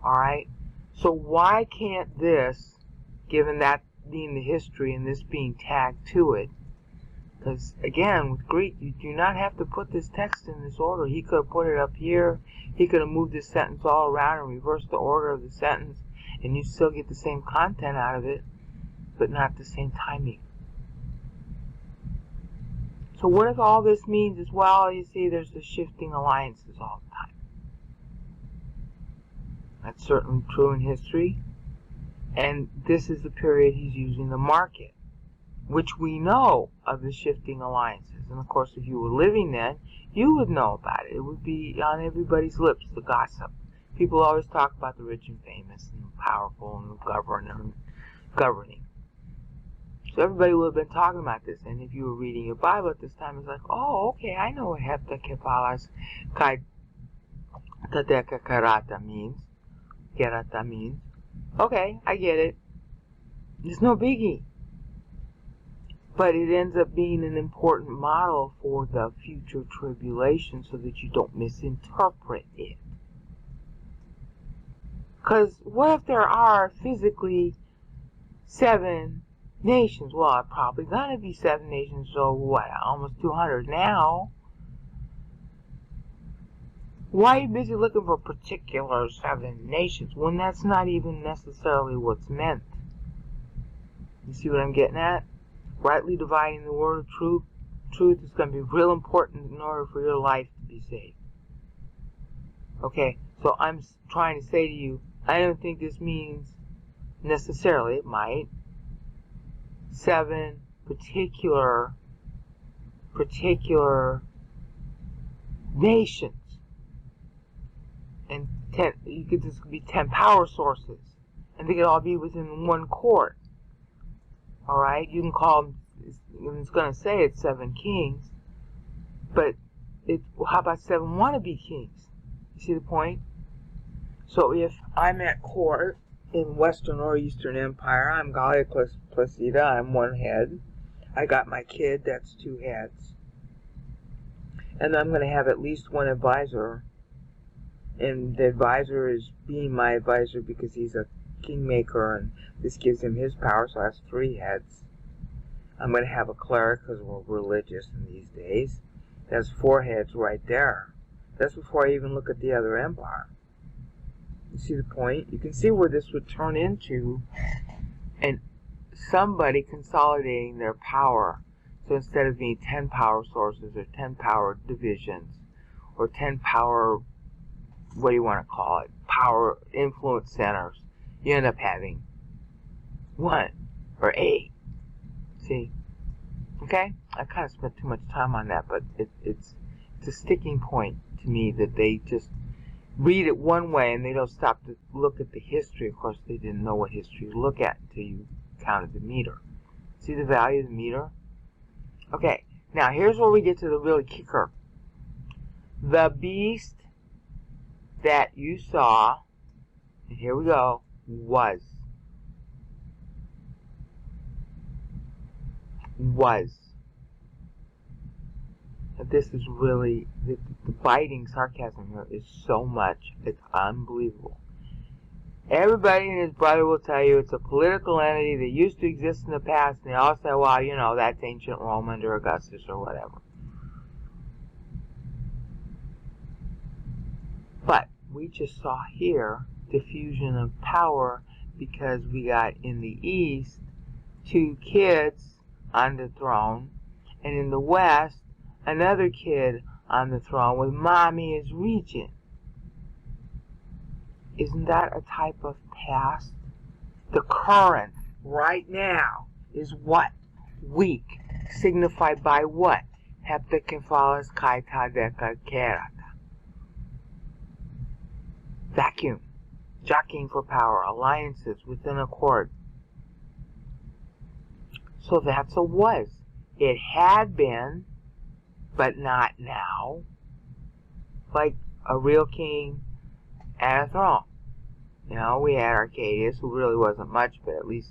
Alright? So why can't this, given that being the history and this being tagged to it, because again, with Greek, you do not have to put this text in this order. He could have put it up here, he could have moved this sentence all around and reversed the order of the sentence, and you still get the same content out of it, but not the same timing. So what if all this means is, well, you see, there's the shifting alliances all the time. That's certainly true in history. And this is the period he's using the market, which we know of the shifting alliances. And of course, if you were living then, you would know about it. It would be on everybody's lips, the gossip. People always talk about the rich and famous and the powerful and the governing. So everybody would have been talking about this. And if you were reading your Bible at this time, it's like, oh, okay, I know what hepta kepalas karata means. Kerata means. Okay, I get it. It's no biggie. But it ends up being an important model for the future tribulation so that you don't misinterpret it. Because what if there are physically 7 nations? Well, it's probably going to be 7 nations, so what, almost 200 now? Why are you busy looking for particular 7 nations when that's not even necessarily what's meant? You see what I'm getting at? Rightly dividing the word of truth. Truth is going to be real important in order for your life to be saved. Okay, so I'm trying to say to you, I don't think this means necessarily, it might, 7 particular nations. And 10, this could be 10 power sources. And they could all be within one court. Alright, you can call them, it's going to say it's 7 kings, but how about 7 wannabe kings? You see the point? So if I'm at court in Western or Eastern Empire, I'm Gallia Placida, I'm 1 head. I got my kid, that's 2 heads. And I'm going to have at least 1 advisor. And the advisor is being my advisor because he's a kingmaker, and this gives him his power, so that's 3 heads. I'm going to have a cleric because we're religious in these days. That's 4 heads right there. That's before I even look at the other empire. You see the point? You can see where this would turn into and somebody consolidating their power. So instead of being 10 power sources or 10 power divisions or 10 power, what do you want to call it, power influence centers, you end up having 1 or 8. See? Okay? I kind of spent too much time on that, but it's a sticking point to me that they just read it one way and they don't stop to look at the history. Of course, they didn't know what history to look at until you counted the meter. See the value of the meter? Okay, now here's where we get to the real kicker. The beast that you saw, and here we go, was. This is really, the biting sarcasm here is so much, it's unbelievable. Everybody and his brother will tell you it's a political entity that used to exist in the past, and they all say, well, you know, that's ancient Rome under Augustus or whatever. But we just saw here diffusion of power because we got in the East 2 kids on the throne, and in the West another kid on the throne with mommy as regent. Isn't that a type of past? The current, right now, is what? Weak, signified by what? Heptacephalus kaita decacerata. Vacuum, jockeying for power, alliances within a court. So that's a was. It had been, but not now. Like a real king and a throne. You know, we had Arcadius, who really wasn't much, but at least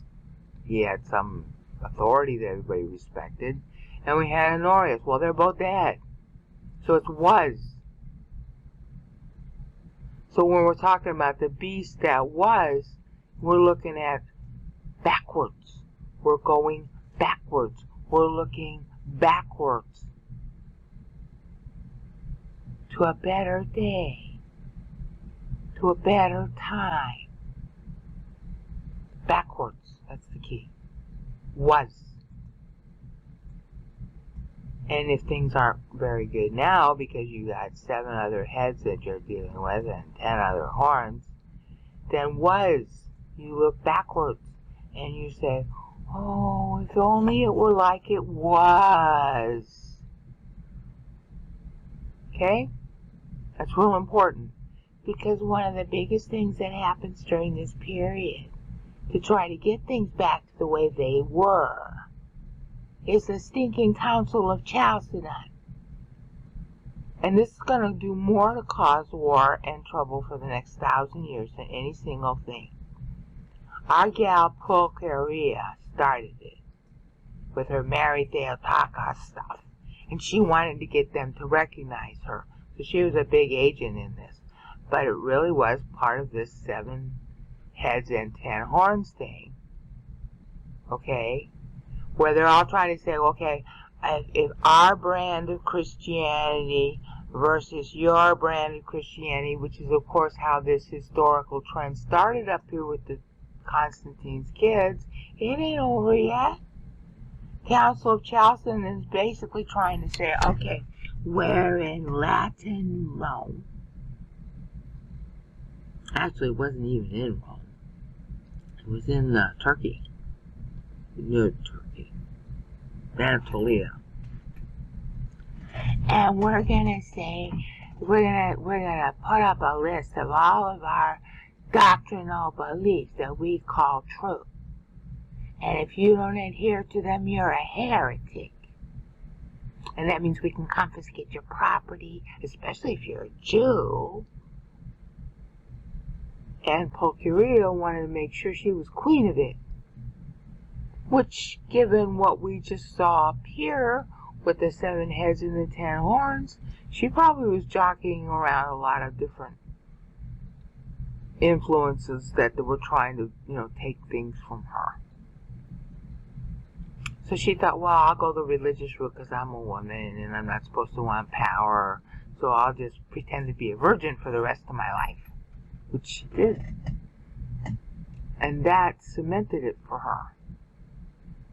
he had some authority that everybody respected. And we had Honorius. Well, they're both dead. So it was. So when we're talking about the beast that was, we're looking at backwards. We're going backwards. We're looking backwards to a better day, to a better time. Backwards, that's the key. Was. And if things aren't very good now, because you got 7 other heads that you're dealing with and 10 other horns, then was. You look backwards and you say, oh, if only it were like it was. Okay? That's real important. Because one of the biggest things that happens during this period to try to get things back to the way they were is the stinking Council of Chalcedon. And this is going to do more to cause war and trouble for the next 1,000 years than any single thing. Our gal Pulcheria started it with her Mary Theotokos stuff. And she wanted to get them to recognize her. So she was a big agent in this. But it really was part of this 7 heads and 10 horns thing. Okay? Where they're all trying to say, okay, if our brand of Christianity versus your brand of Christianity, which is of course how this historical trend started up here with the Constantine's kids, it ain't over yet. Council of Chalcedon is basically trying to say, okay, we're in Latin Rome. Actually, it wasn't even in Rome. It was in Turkey. New Turkey. Anatolia. And we're gonna say, we're gonna put up a list of all of our doctrinal beliefs that we call true. And if you don't adhere to them, you're a heretic. And that means we can confiscate your property, especially if you're a Jew. And Pulcheria wanted to make sure she was queen of it. Which, given what we just saw up here, with the 7 heads and the 10 horns, she probably was jockeying around a lot of different influences that were trying to, take things from her. So she thought, well, I'll go the religious route because I'm a woman and I'm not supposed to want power, so I'll just pretend to be a virgin for the rest of my life. Which she did. And that cemented it for her.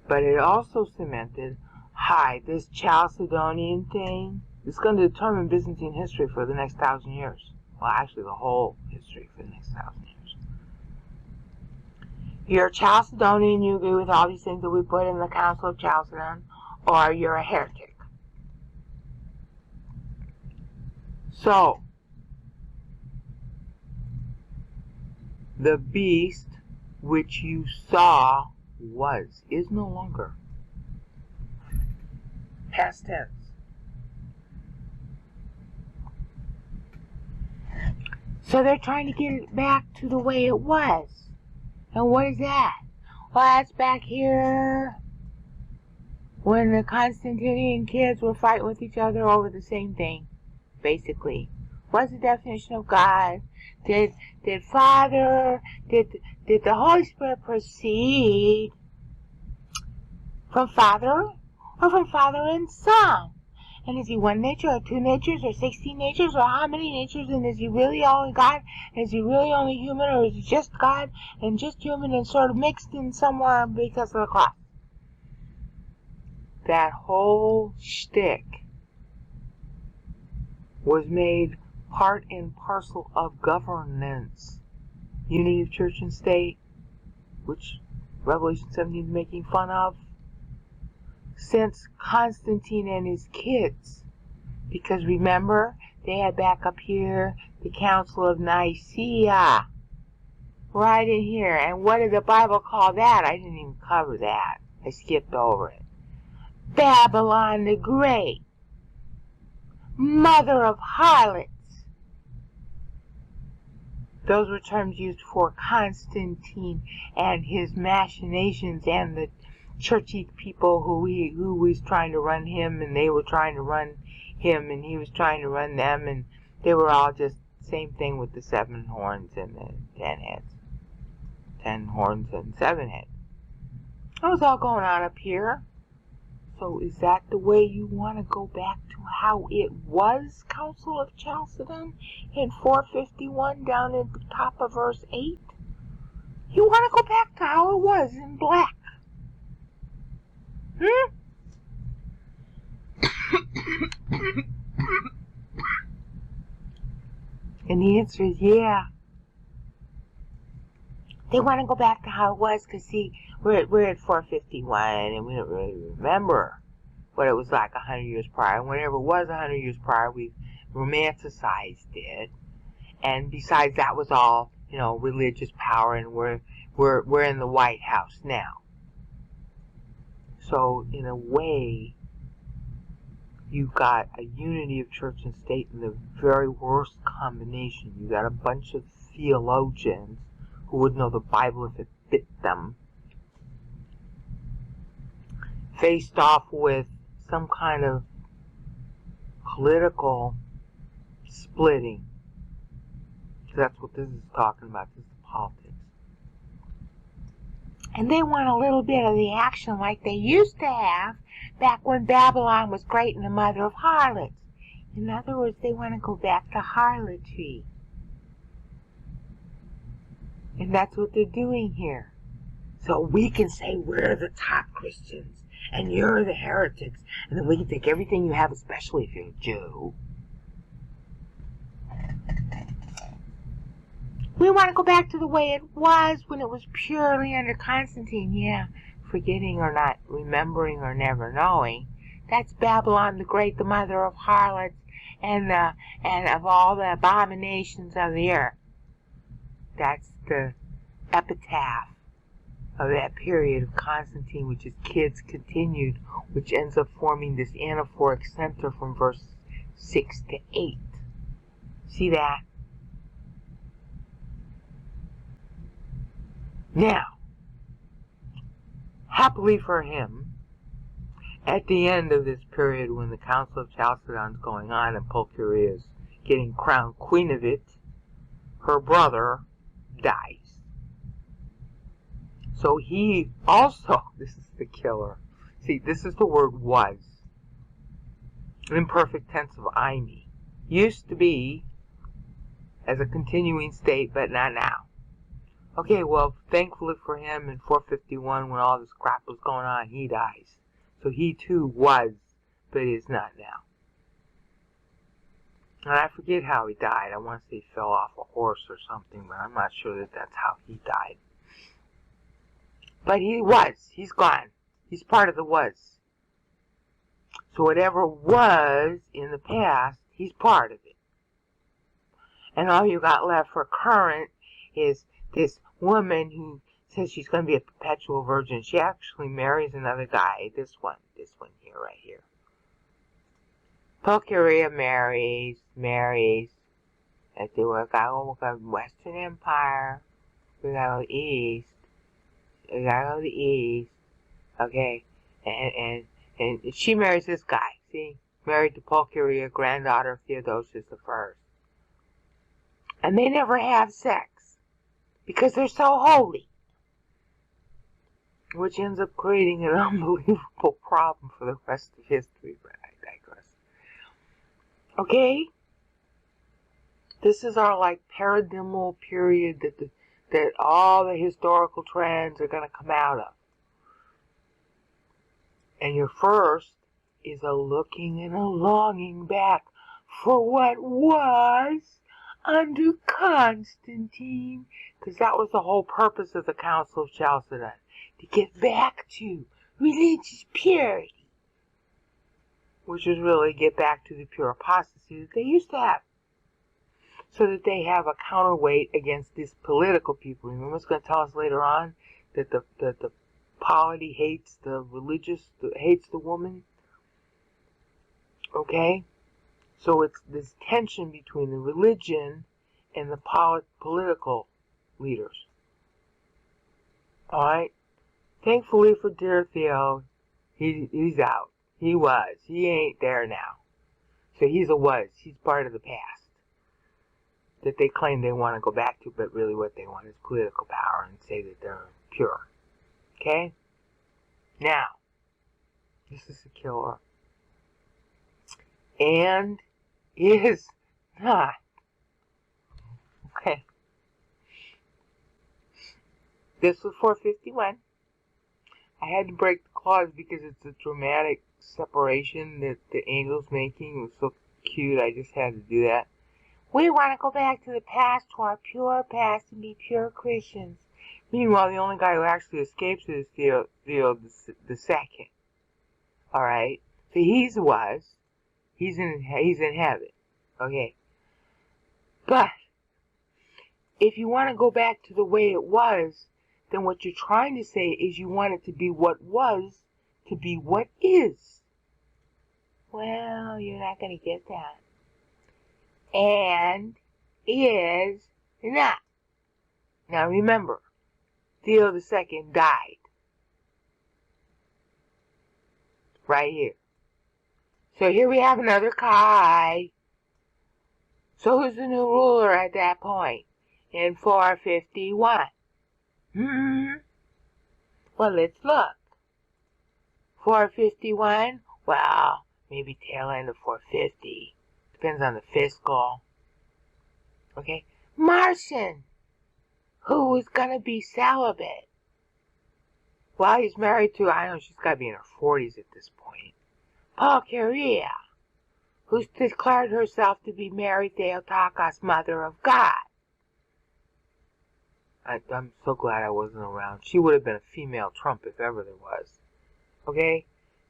But it also cemented, hi, this Chalcedonian thing is going to determine Byzantine history for the next 1,000 years. Well, actually, the whole history for the next 1,000 years. You're a Chalcedonian, you agree with all these things that we put in the Council of Chalcedon, or you're a heretic. So, the beast which you saw is no longer. Past tense. So they're trying to get it back to the way it was. And what is that? Well, that's back here when the Constantinian kids were fighting with each other over the same thing, basically. What's the definition of God? Did the Holy Spirit proceed from Father or from Father and Son? And is he one nature or two natures or 16 natures or how many natures? And is he really only God? And is he really only human, or is he just God and just human and sort of mixed in somewhere because of the cross? That whole shtick was made part and parcel of governance. Unity of church and state, which Revelation 17 is making fun of, since Constantine and his kids. Because remember, they had back up here the Council of Nicaea. Right in here. And what did the Bible call that? I didn't even cover that. I skipped over it. Babylon the Great. Mother of harlots. Those were terms used for Constantine and his machinations and the churchy people who was trying to run him, and they were trying to run him, and he was trying to run them, and they were all just the same thing with the 7 horns and the 10 heads. 10 horns and 7 heads. That was all going on up here. So is that the way you want to go back to how it was, Council of Chalcedon, in 451 down at the top of verse 8? You want to go back to how it was in black? And the answer is yeah. They want to go back to how it was because, see, we're at 451 and we don't really remember what it was like 100 years prior. Whenever it was 100 years prior, we romanticized it. And besides, that was all, religious power, and we're in the White House now. So in a way, you've got a unity of church and state in the very worst combination. You got a bunch of theologians who would know the Bible if it fit them, faced off with some kind of political splitting. That's what this is talking about. This is politics. And they want a little bit of the action like they used to have back when Babylon was great and the mother of harlots. In other words, they want to go back to harlotry. And that's what they're doing here. So we can say we're the top Christians and you're the heretics, and then we can take everything you have, especially if you're a Jew. We want to go back to the way it was when it was purely under Constantine. Yeah, forgetting or not remembering or never knowing. That's Babylon the Great, the mother of harlots and of all the abominations of the earth. That's the epitaph of that period of Constantine, which his kids continued, which ends up forming this anaphoric center from verse 6 to 8. See that? Now, happily for him, at the end of this period when the Council of Chalcedon is going on and Pulcheria is getting crowned queen of it, her brother dies. So he also, this is the killer. See, this is the word was. Imperfect tense of Imi. Used to be as a continuing state, but not now. Okay, well, thankfully for him in 451 when all this crap was going on, he dies. So he too was, but is not now. And I forget how he died. I want to say he fell off a horse or something, but I'm not sure that that's how he died. But he was. He's gone. He's part of the was. So whatever was in the past, he's part of it. And all you got left for current is this woman who says she's going to be a perpetual virgin. She actually marries another guy. This one here, right here. Pulcheria marries, Let's see, we got Western Empire. We gotta go east. We gotta go to the east. Okay. And she marries this guy. See? Married to Pulcheria, granddaughter of Theodosius I. And they never have sex. Because they're so holy. Which ends up creating an unbelievable problem for the rest of history, but I digress. Okay? This is our like paradigmal period that all the historical trends are going to come out of. And your first is a looking and a longing back for what was under Constantine. Because that was the whole purpose of the Council of Chalcedon. To get back to religious purity. Which is really get back to the pure apostasy that they used to have. So that they have a counterweight against these political people. Remember, it's going to tell us later on that the polity hates the religious, hates the woman. Okay? So it's this tension between the religion and the political leaders. Alright? Thankfully for dear Theo, he's out. He was. He ain't there now. So he's a was. He's part of the past. That they claim they want to go back to, but really what they want is political power and say that they're pure. Okay? Now, this is a killer. And is not. Okay. This was 451. I had to break the clause because it's a dramatic separation that the angel's making. It was so cute, I just had to do that. We want to go back to the past, to our pure past, and be pure Christians. Meanwhile, the only guy who actually escapes is Theo the second. Alright? So he's in heaven. Okay? But, if you want to go back to the way it was, then what you're trying to say is you want it to be what was, to be what is. Well, you're not going to get that. And is not. Now remember, Theo II died. Right here. So here we have another Kai. So who's the new ruler at that point? In 451. Well, let's look. 451? Well, maybe tail end of 450. Depends on the fiscal. Okay? Marcion, who is going to be celibate. Well, he's married to, I don't know, she's got to be in her 40s at this point. Pulcheria, who's declared herself to be Mary Theotokos, Mother of God. I'm so glad I wasn't around. She would have been a female Trump if ever there was. Okay?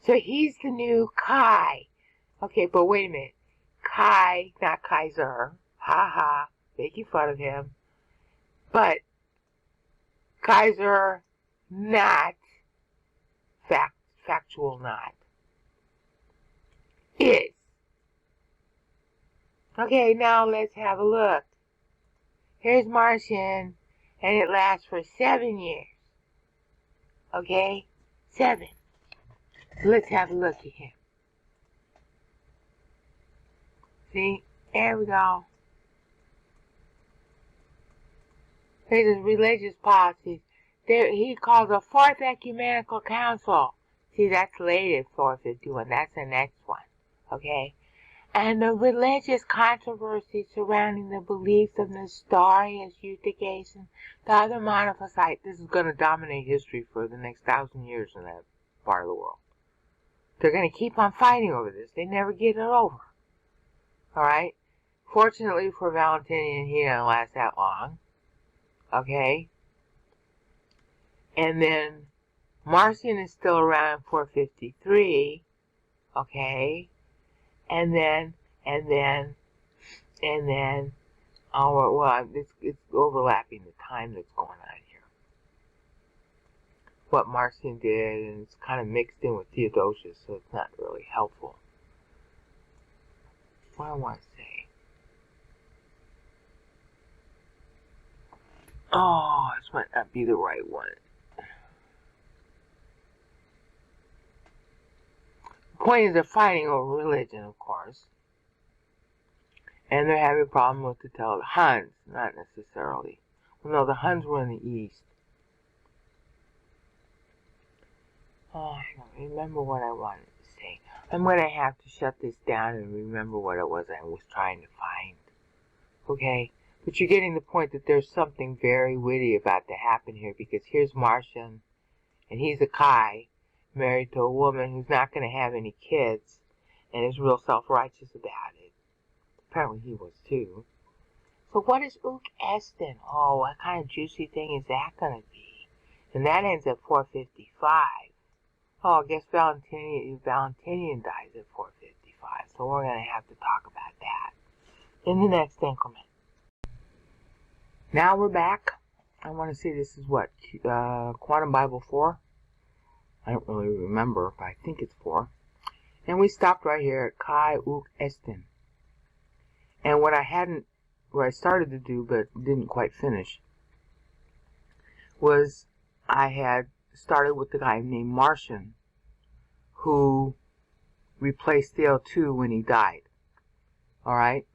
So he's the new Kai. Okay, but wait a minute. Kai, not Kaiser. Ha ha. Making fun of him. But Kaiser, not. Factual not. Is. Okay, now let's have a look. Here's Marcion, and it lasts for 7 years. Okay? 7. Let's have a look at him. See? There we go. There's his religious policies. There, he calls a Fourth Ecumenical Council. See, that's later, 451. That's the next one. Okay? And the religious controversy surrounding the beliefs of Nestorius, Eutyches, and the other Monophysites. This is going to dominate history for the next 1,000 years in that part of the world. They're going to keep on fighting over this. They never get it over. Alright? Fortunately for Valentinian, he didn't last that long. Okay? And then Marcion is still around 453. Okay? And then, oh, well, it's overlapping the time that's going on here. What Marcion did, and it's kind of mixed in with Theodosius, so it's not really helpful. What do I want to say? Oh, this might not be the right one. The point is they're fighting over religion, of course. And they're having a problem with the Huns, not necessarily. Well, no, the Huns were in the east. Oh, I don't remember what I wanted to say. I'm going to have to shut this down and remember what it was I was trying to find. Okay? But you're getting the point that there's something very witty about to happen here, because here's Martian, and he's a Kai, married to a woman who's not going to have any kids, and is real self-righteous about it. Apparently he was too. So what is Ook Esten? Oh, what kind of juicy thing is that going to be? And that ends at 4:55. Oh, I guess Valentinian dies at 4:55. So we're going to have to talk about that in the next increment. Now we're back. I want to say this is what? Quantum Bible 4? I don't really remember, but I think it's 4. And we stopped right here at Kai Ook Esten. And what I started to do but didn't quite finish was I had started with the guy named Martian, who replaced Theo 2 when he died. Alright?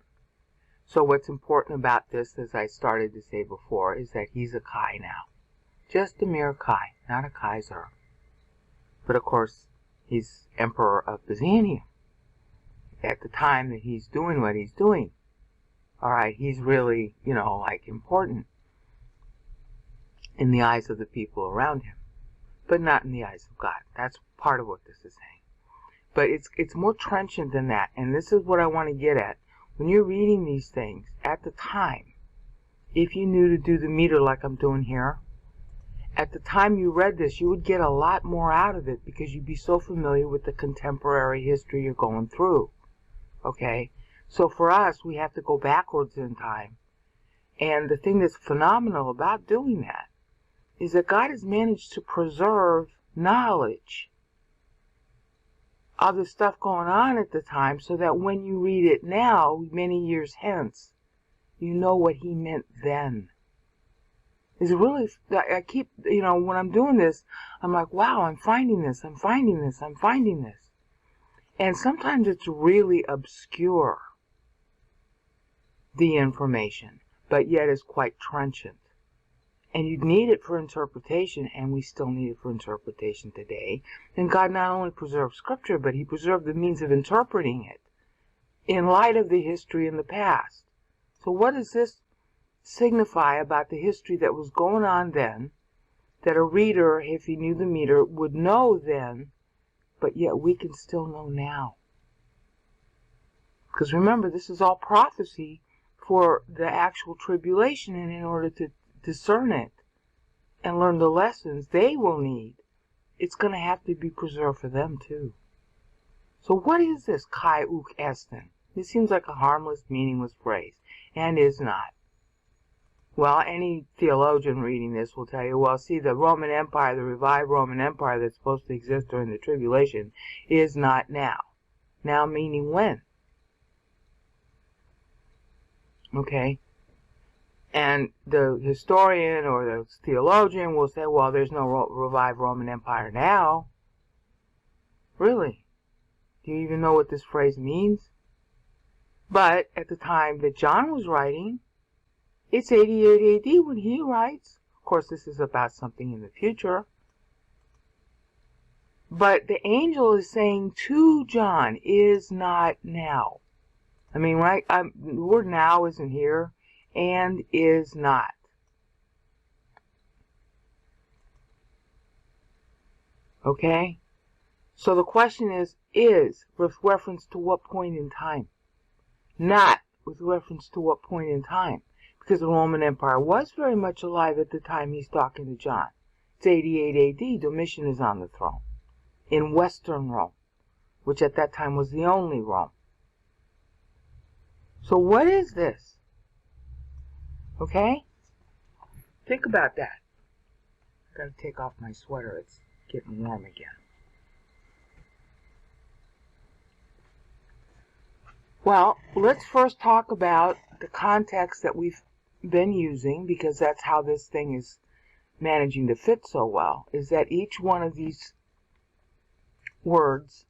So what's important about this, as I started to say before, is that he's a Kai now. Just a mere Kai, not a Kaiser. But of course, he's Emperor of Byzantium at the time that he's doing what he's doing. Alright, he's really, like important in the eyes of the people around him, but not in the eyes of God. That's part of what this is saying. But it's more trenchant than that, and this is what I want to get at. When you're reading these things, at the time, if you knew to do the meter like I'm doing here, at the time you read this, you would get a lot more out of it because you'd be so familiar with the contemporary history you're going through. Okay? So for us, we have to go backwards in time. And the thing that's phenomenal about doing that is that God has managed to preserve knowledge of the stuff going on at the time, so that when you read it now, many years hence, you know what he meant then. It's really, I keep, when I'm doing this, I'm like, wow, I'm finding this, I'm finding this, I'm finding this. And sometimes it's really obscure, the information, but yet is quite trenchant. And you'd need it for interpretation, and we still need it for interpretation today. And God not only preserved Scripture, but he preserved the means of interpreting it in light of the history in the past. So what does this signify about the history that was going on then, that a reader, if he knew the meter, would know then, but yet we can still know now? Because remember, this is all prophecy for the actual tribulation, and in order to discern it and learn the lessons they will need, it's going to have to be preserved for them too. So what is this Kai Ook Esten? This seems like a harmless, meaningless phrase, and is not. Well, any theologian reading this will tell you, well, see, the Roman Empire, the revived Roman Empire that's supposed to exist during the tribulation, is not now. Now meaning when? Okay? And the historian or the theologian will say, well, there's no revived Roman Empire now. Really? Do you even know what this phrase means? But at the time that John was writing, it's 88 AD when he writes. Of course, this is about something in the future. But the angel is saying to John, is not now. I mean, right? The word now isn't here. And is not. Okay? So the question is with reference to what point in time? Not with reference to what point in time. Because the Roman Empire was very much alive at the time he's talking to John. It's 88 AD. Domitian is on the throne. In Western Rome. Which at that time was the only Rome. So what is this? Okay? Think about that. I've got to take off my sweater. It's getting warm again. Well, let's first talk about the context that we've been using, because that's how this thing is managing to fit so well, is that each one of these words,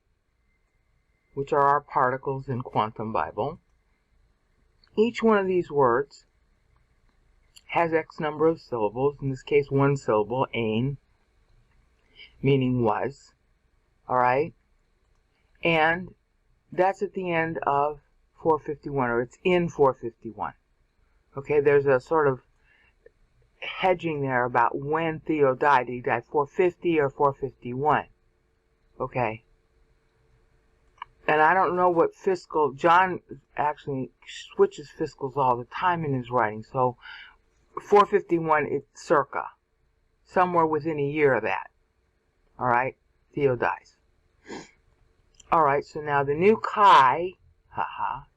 which are our particles in Quantum Bible, each one of these words has X number of syllables, in this case one syllable, ain, meaning was, alright? And that's at the end of 451, or it's in 451. Okay, there's a sort of hedging there about when Theo died. He died 450 or 451. Okay. And I don't know what fiscal, John actually switches fiscals all the time in his writing, so 451 is circa, somewhere within a year of that. Alright, Theo dies. Alright, so now the new Kai,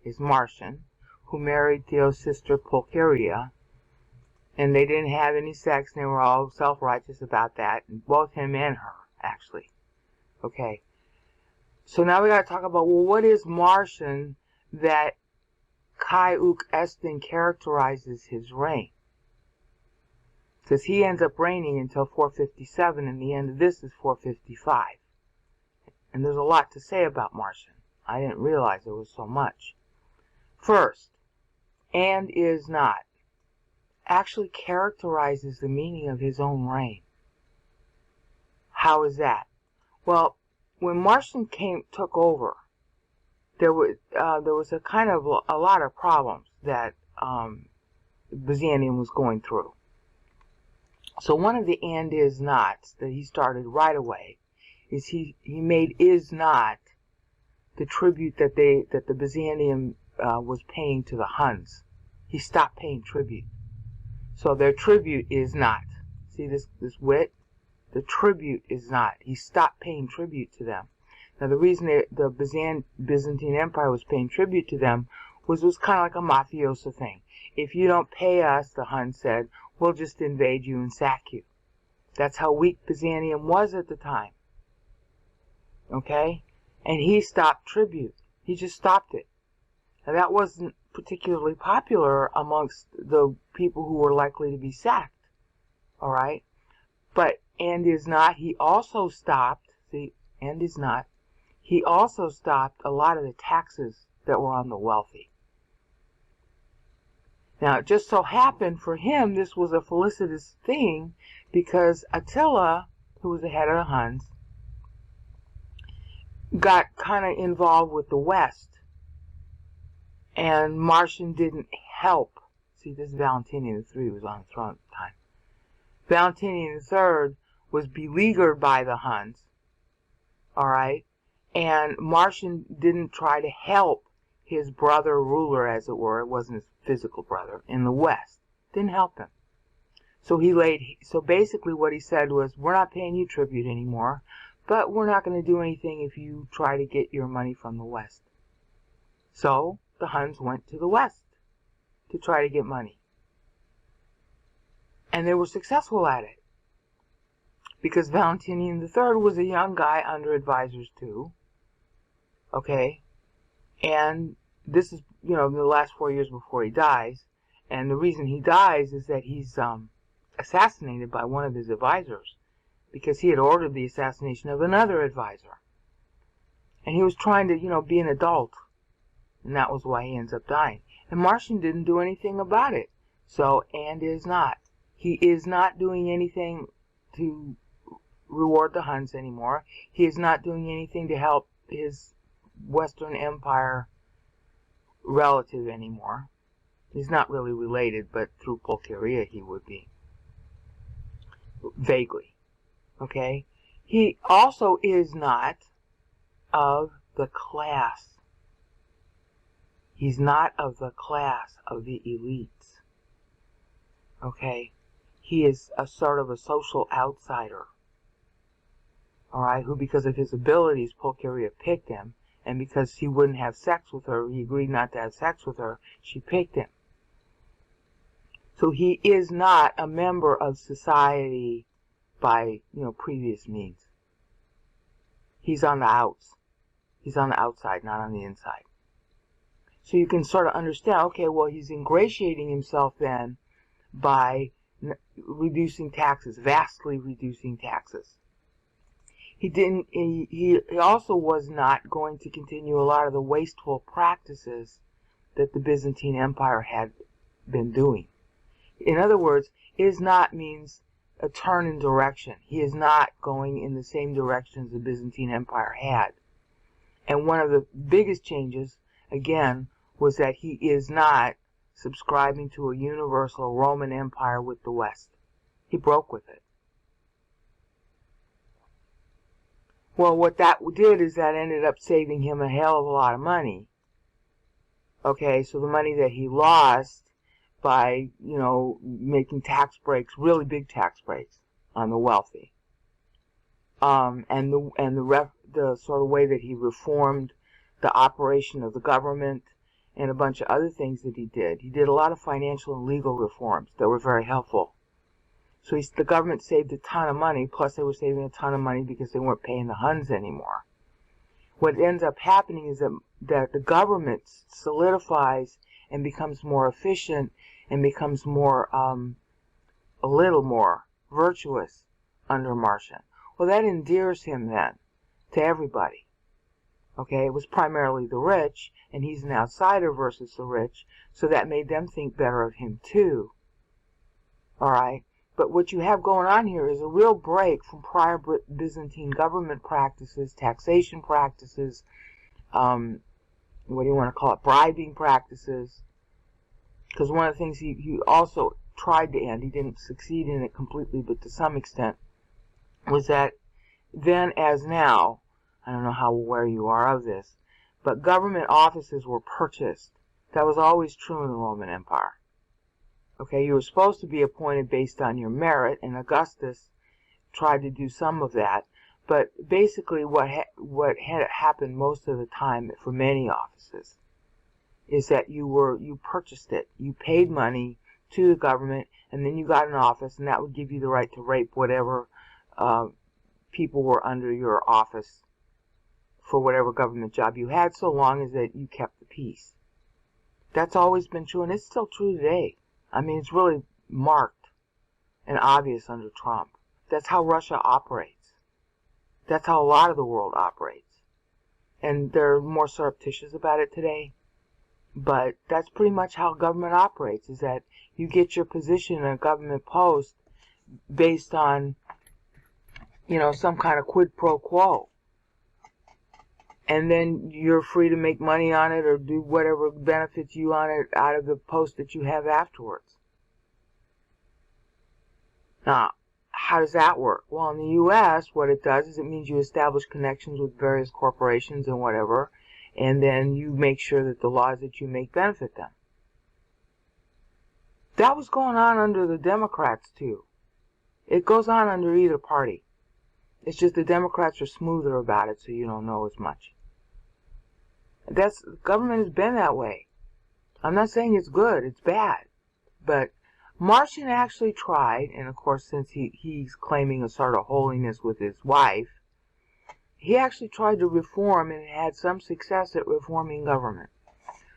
is Martian, who married Theo's sister Pulcheria, and they didn't have any sex, and they were all self-righteous about that, both him and her, actually. Okay, so now we got to talk about, well, what is Martian that Kai Uk Estin characterizes his reign? Because he ends up reigning until 457, and the end of this is 455. And there's a lot to say about Martian. I didn't realize there was so much. First, and is not, actually characterizes the meaning of his own reign. How is that? Well, when Martian took over, there was a kind of a lot of problems that Byzantium was going through. So one of the and is nots that he started right away is he made is not the tribute that the Byzantium was paying to the Huns. He stopped paying tribute. So their tribute is not. See this wit? The tribute is not. He stopped paying tribute to them. Now the reason the Byzantine Empire was paying tribute to them was kind of like a mafioso thing. If you don't pay us, the Huns said, we'll just invade you and sack you. That's how weak Byzantium was at the time. Okay? And he stopped tribute. He just stopped it. Now that wasn't particularly popular amongst the people who were likely to be sacked. Alright? But, and is not, he also stopped, see, and is not, he also stopped a lot of the taxes that were on the wealthy. Now, it just so happened for him this was a felicitous thing because Attila, who was the head of the Huns, got kind of involved with the West. And Martian didn't help. See, this Valentinian III was on the throne at the time. Valentinian III was beleaguered by the Huns. Alright? And Martian didn't try to help his brother ruler, as it were. It wasn't his physical brother, in the West. Didn't help him. So basically what he said was, we're not paying you tribute anymore, but we're not going to do anything if you try to get your money from the West. So the Huns went to the West to try to get money. And they were successful at it. Because Valentinian III was a young guy under advisors too. Okay? And this is, the last 4 years before he dies. And the reason he dies is that he's assassinated by one of his advisors. Because he had ordered the assassination of another advisor. And he was trying to, be an adult. And that was why he ends up dying. And Martian didn't do anything about it. So, and is not. He is not doing anything to reward the Huns anymore. He is not doing anything to help his Western Empire relative anymore. He's not really related, but through Pulcheria he would be. Vaguely. Okay? He also is not of the class. He's not of the class of the elites. Okay? He is a sort of a social outsider. Alright? Who, because of his abilities, Pulcheria picked him. And because he wouldn't have sex with her, he agreed not to have sex with her, she picked him. So he is not a member of society by, previous means. He's on the outs. He's on the outside, not on the inside. So you can sort of understand, okay, well, he's ingratiating himself then by reducing taxes, vastly reducing taxes. He also was not going to continue a lot of the wasteful practices that the Byzantine Empire had been doing. In other words, is not means a turn in direction. He is not going in the same direction as the Byzantine Empire had. And one of the biggest changes, again, was that he is not subscribing to a universal Roman Empire with the West. He broke with it. Well, what that did is that ended up saving him a hell of a lot of money. Okay, so the money that he lost by, making tax breaks, really big tax breaks on the wealthy. And the sort of way that he reformed the operation of the government and a bunch of other things that he did. He did a lot of financial and legal reforms that were very helpful. So the government saved a ton of money, plus they were saving a ton of money because they weren't paying the Huns anymore. What ends up happening is that the government solidifies and becomes more efficient and becomes more, a little more virtuous under Marcian. Well, that endears him then to everybody. Okay, it was primarily the rich, and he's an outsider versus the rich, so that made them think better of him too. Alright, but what you have going on here is a real break from prior Byzantine government practices, taxation practices, what do you want to call it, bribing practices. Because one of the things he also tried to end, he didn't succeed in it completely, but to some extent, was that then as now, I don't know how aware you are of this, but government offices were purchased. That was always true in the Roman Empire. Okay, you were supposed to be appointed based on your merit, and Augustus tried to do some of that. But basically what had happened most of the time for many offices is that you purchased it. You paid money to the government, and then you got an office, and that would give you the right to rape whatever people were under your office for whatever government job you had, so long as that you kept the peace. That's always been true, and it's still true today. I mean, it's really marked and obvious under Trump. That's how Russia operates. That's how a lot of the world operates. And they're more surreptitious about it today. But that's pretty much how government operates, is that you get your position in a government post based on, some kind of quid pro quo. And then you're free to make money on it or do whatever benefits you on it out of the post that you have afterwards. Now, how does that work? Well, in the U.S., what it does is it means you establish connections with various corporations and whatever, and then you make sure that the laws that you make benefit them. That was going on under the Democrats, too. It goes on under either party. It's just the Democrats are smoother about it, so you don't know as much. Government has been that way. I'm not saying it's good, it's bad. But Marcian actually tried, and of course since he's claiming a sort of holiness with his wife, he actually tried to reform and had some success at reforming government.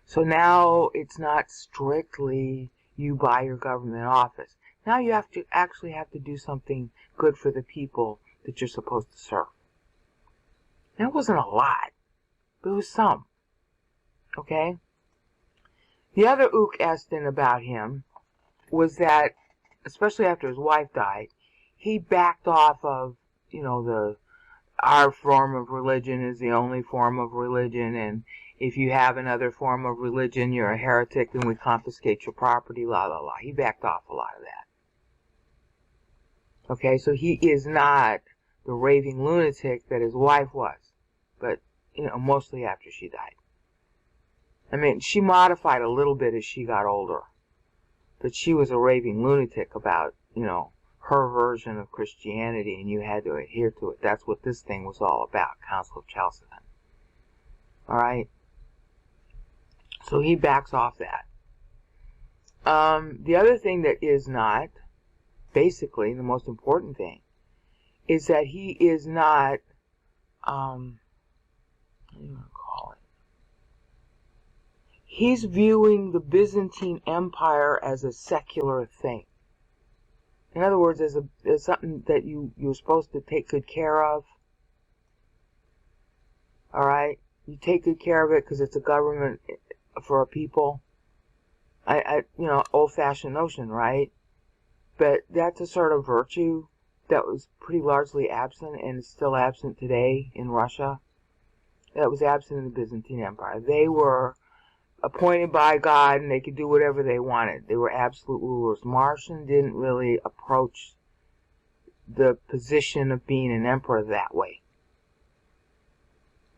So now it's not strictly you buy your government office. Now you actually have to do something good for the people that you're supposed to serve. And it wasn't a lot, but it was some. Okay? The other ook estin about him was that, especially after his wife died, he backed off of, our form of religion is the only form of religion, and if you have another form of religion, you're a heretic and we confiscate your property, la la la. He backed off a lot of that. Okay, so he is not the raving lunatic that his wife was, but, mostly after she died. I mean, she modified a little bit as she got older, but she was a raving lunatic about, her version of Christianity, and you had to adhere to it. That's what this thing was all about, Council of Chalcedon. Alright? So he backs off that. The other thing that is not, basically, the most important thing, is that he is not, what do you want to call it? He's viewing the Byzantine Empire as a secular thing. In other words, there's something that you're supposed to take good care of. All right, you take good care of it because it's a government for a people. Old-fashioned notion, right? But that's a sort of virtue that was pretty largely absent and is still absent today in Russia. That was absent in the Byzantine Empire. They were appointed by God and they could do whatever they wanted. They were absolute rulers. Marcion didn't really approach the position of being an emperor that way.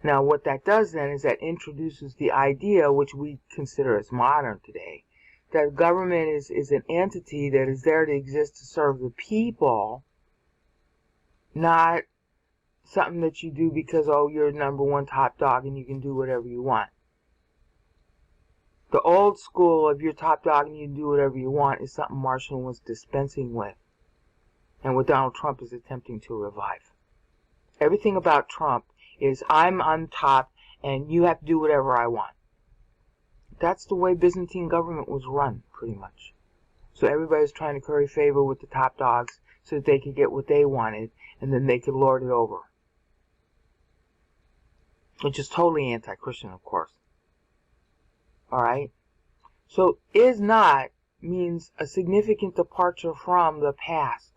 Now what that does then is that introduces the idea, which we consider as modern today, that government is an entity that is there to exist to serve the people, not something that you do because, oh, you're number one top dog and you can do whatever you want. The old school of you're top dog and you can do whatever you want is something Marcion was dispensing with, and what Donald Trump is attempting to revive. Everything about Trump is I'm on top and you have to do whatever I want. That's the way Byzantine government was run, pretty much. So everybody was trying to curry favor with the top dogs so that they could get what they wanted, and then they could lord it over. Which is totally anti-Christian, of course. Alright? So, is not means a significant departure from the past.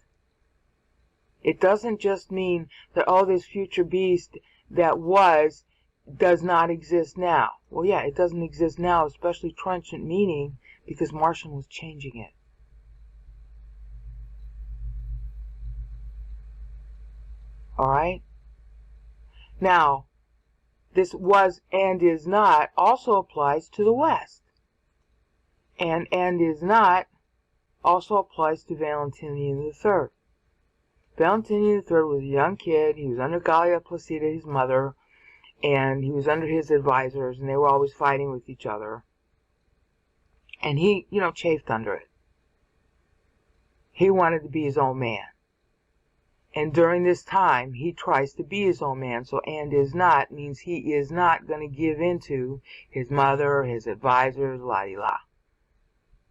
It doesn't just mean that, oh, this future beast that was does not exist now. Well, yeah, it doesn't exist now, especially trenchant meaning, because Marcion was changing it. Alright? Now, this was and is not also applies to the West. And is not also applies to Valentinian III. Valentinian III was a young kid. He was under Gallia Placida, his mother, and he was under his advisors, and they were always fighting with each other. And he, chafed under it. He wanted to be his own man. And during this time, he tries to be his own man. So, and is not means he is not going to give in to his mother, his advisors, la-di-la.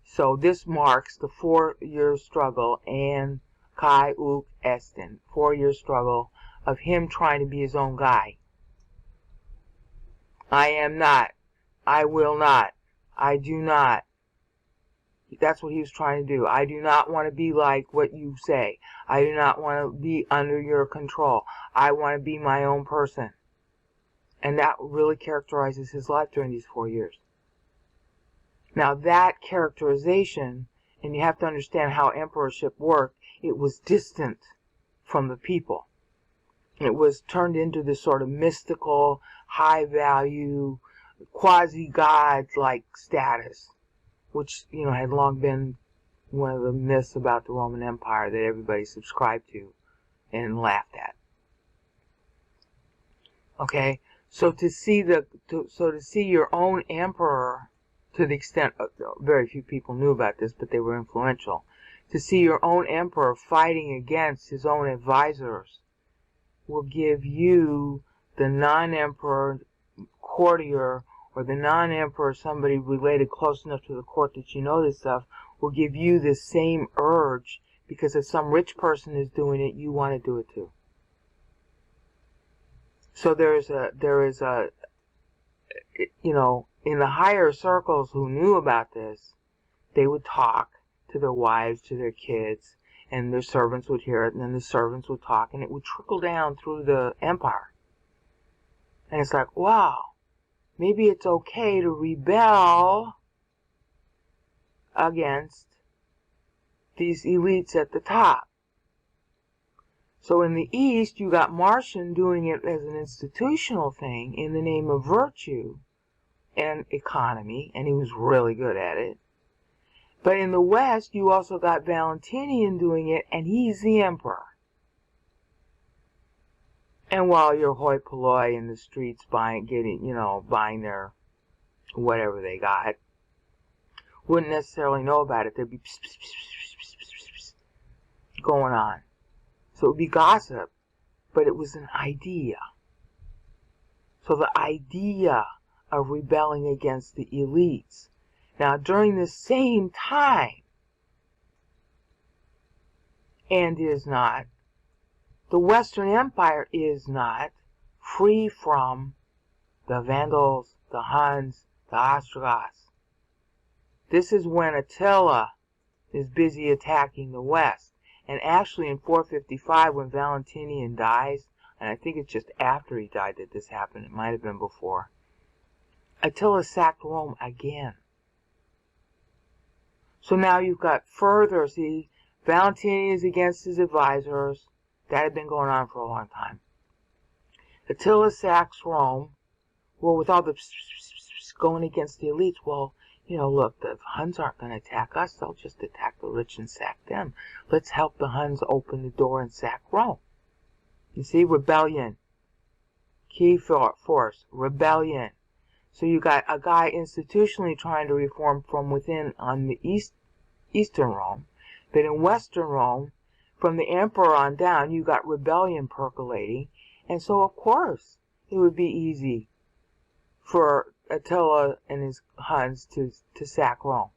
So this marks the 4-year struggle, and kai uk estin, 4-year struggle of him trying to be his own guy. I am not. I will not. I do not. That's what he was trying to do. I do not want to be like what you say. I do not want to be under your control. I want to be my own person. And that really characterizes his life during these 4 years. Now that characterization, and you have to understand how emperorship worked, it was distant from the people. It was turned into this sort of mystical, high-value, quasi-god-like status, which, had long been one of the myths about the Roman Empire that everybody subscribed to and laughed at. Okay, so to see your own emperor, to the extent very few people knew about this, but they were influential, to see your own emperor fighting against his own advisors will give you, the non-emperor courtier, or the non-emperor, somebody related close enough to the court that you know this stuff, will give you the same urge, because if some rich person is doing it, you want to do it too. So there is a in the higher circles who knew about this, they would talk to their wives, to their kids, and their servants would hear it, and then the servants would talk, and it would trickle down through the empire. And it's like, wow, maybe it's okay to rebel against these elites at the top. So in the East, you got Marcion doing it as an institutional thing in the name of virtue and economy, and he was really good at it. But in the West, you also got Valentinian doing it, and he's the emperor. And while you're hoi polloi in the streets buying their whatever they got, wouldn't necessarily know about it. There'd be going on. So it would be gossip, but it was an idea. So the idea of rebelling against the elites. Now, during the same time, and is not. The Western Empire is not free from the Vandals, the Huns, the Ostrogoths. This is when Attila is busy attacking the West. And actually in 455, when Valentinian dies, and I think it's just after he died that this happened, it might have been before, Attila sacked Rome again. So now you've got further, see, Valentinian is against his advisors. That had been going on for a long time. Attila sacks Rome. Well, with all the going against the elites, well, you know, look, the Huns aren't going to attack us. They'll just attack the rich and sack them. Let's help the Huns open the door and sack Rome. You see, rebellion. Key force, rebellion. So you got a guy institutionally trying to reform from within on the Eastern Rome. But in Western Rome, from the emperor on down, you got rebellion percolating. And so, of course, it would be easy for Attila and his Huns to sack Rome.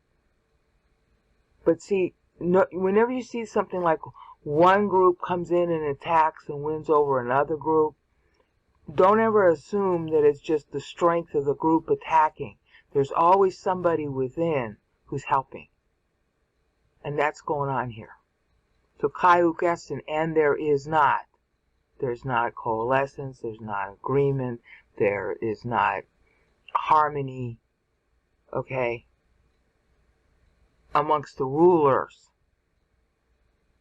But see, whenever you see something like one group comes in and attacks and wins over another group, don't ever assume that it's just the strength of the group attacking. There's always somebody within who's helping. And that's going on here. So Kai Ukesten, and there is not. There's not coalescence, there's not agreement, there is not harmony, okay, amongst the rulers,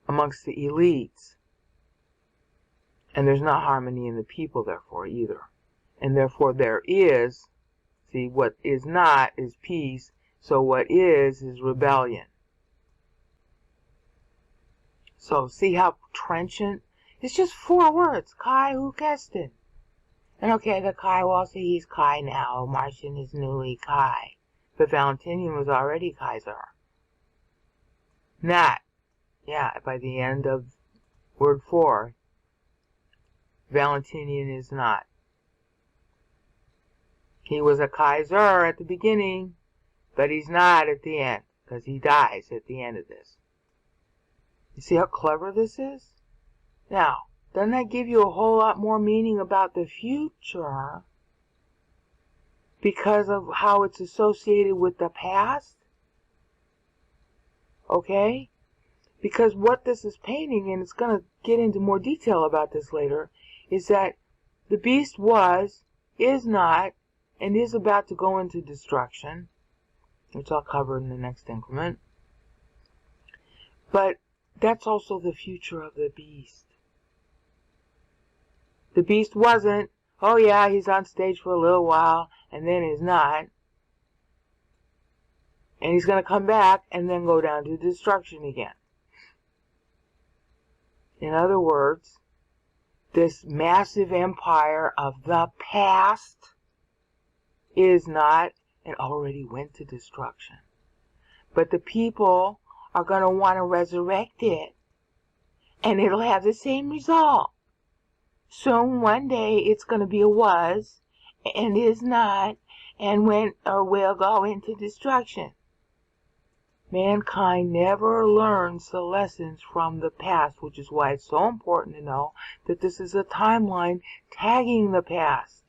amongst the elites. And there's not harmony in the people, therefore, either. And therefore there is, see, what is not is peace, so what is rebellion. So see how trenchant? It's just 4 words, Kai Ukesten. And okay, the Kai, well, see, he's Kai now. Marcian is newly Kai. But Valentinian was already Kaiser. Not. Yeah, by the end of word 4, Valentinian is not. He was a Kaiser at the beginning, but he's not at the end, because he dies at the end of this. You see how clever this is? Now, doesn't that give you a whole lot more meaning about the future because of how it's associated with the past? Okay? Because what this is painting, and it's going to get into more detail about this later, is that the beast was, is not, and is about to go into destruction, which I'll cover in the next increment. But that's also the future of the beast. The beast wasn't, oh yeah, he's on stage for a little while, and then he's not. And he's going to come back and then go down to destruction again. In other words, this massive empire of the past is not and already went to destruction. But the people are going to want to resurrect it, and it'll have the same result. Soon, one day, it's going to be a was, and is not, and went or will go into destruction. Mankind never learns the lessons from the past, which is why it's so important to know that this is a timeline tagging the past.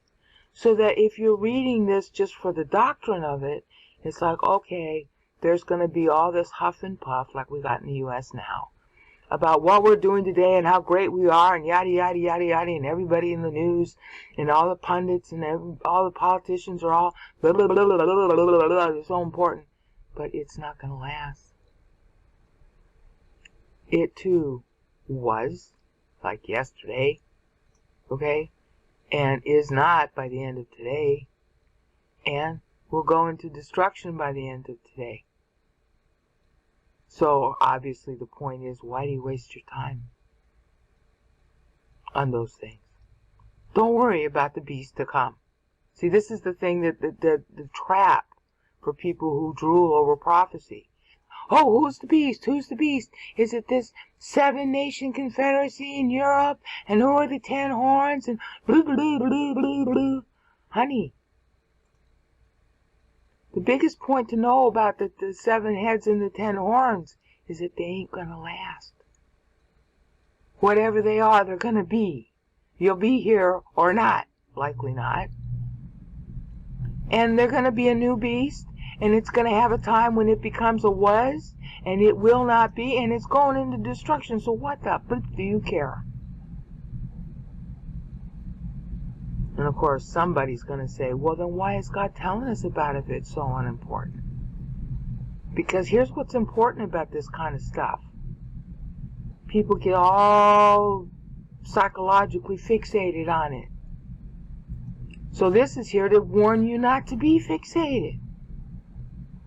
So that if you're reading this just for the doctrine of it, it's like, okay, there's going to be all this huff and puff like we got in the U.S. now about what we're doing today and how great we are and yada, yada, yada, yada, and everybody in the news and all the pundits and all the politicians are all blah, blah, blah, blah, blah, blah, blah, blah, blah. They're so important. But it's not going to last. It too was, like yesterday, okay, and is not by the end of today, and will go into destruction by the end of today. So, obviously, the point is, why do you waste your time on those things? Don't worry about the beast to come. See, this is the thing that the trap for people who drool over prophecy. Oh, who's the beast? Who's the beast? Is it this 7-nation confederacy in Europe? And who are the 10 horns? And blue, blue, blue, blue, blue. Honey, the biggest point to know about the 7 heads and the 10 horns is that they ain't going to last. Whatever they are, they're going to be. You'll be here or not. Likely not. And they're going to be a new beast. And it's going to have a time when it becomes a was. And it will not be. And it's going into destruction. So what the flip do you care? And of course, somebody's going to say, well, then why is God telling us about it if it's so unimportant? Because here's what's important about this kind of stuff. People get all psychologically fixated on it. So this is here to warn you not to be fixated.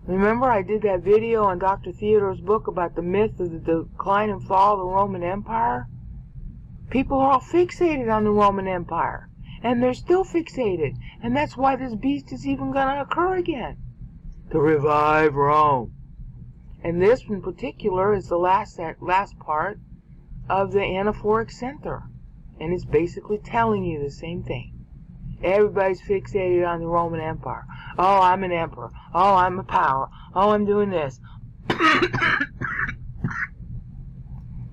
Remember I did that video on Dr. Theodore's book about the myth of the decline and fall of the Roman Empire? People are all fixated on the Roman Empire. And they're still fixated. And that's why this beast is even going to occur again. To revive Rome. And this in particular is the last part of the anaphoric center. And it's basically telling you the same thing. Everybody's fixated on the Roman Empire. Oh, I'm an emperor. Oh, I'm a power. Oh, I'm doing this.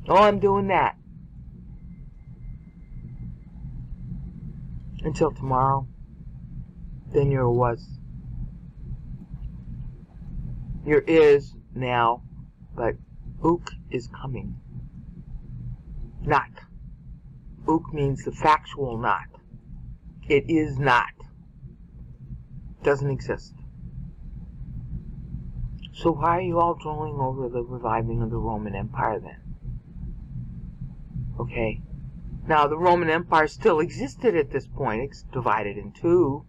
Oh, I'm doing that. Until tomorrow. Then you're a was. Your is now, but ook is coming. Not. Ook means the factual not. It is not. Doesn't exist. So why are you all drooling over the reviving of the Roman Empire then? Okay. Now the Roman Empire still existed at this point. It's divided in two.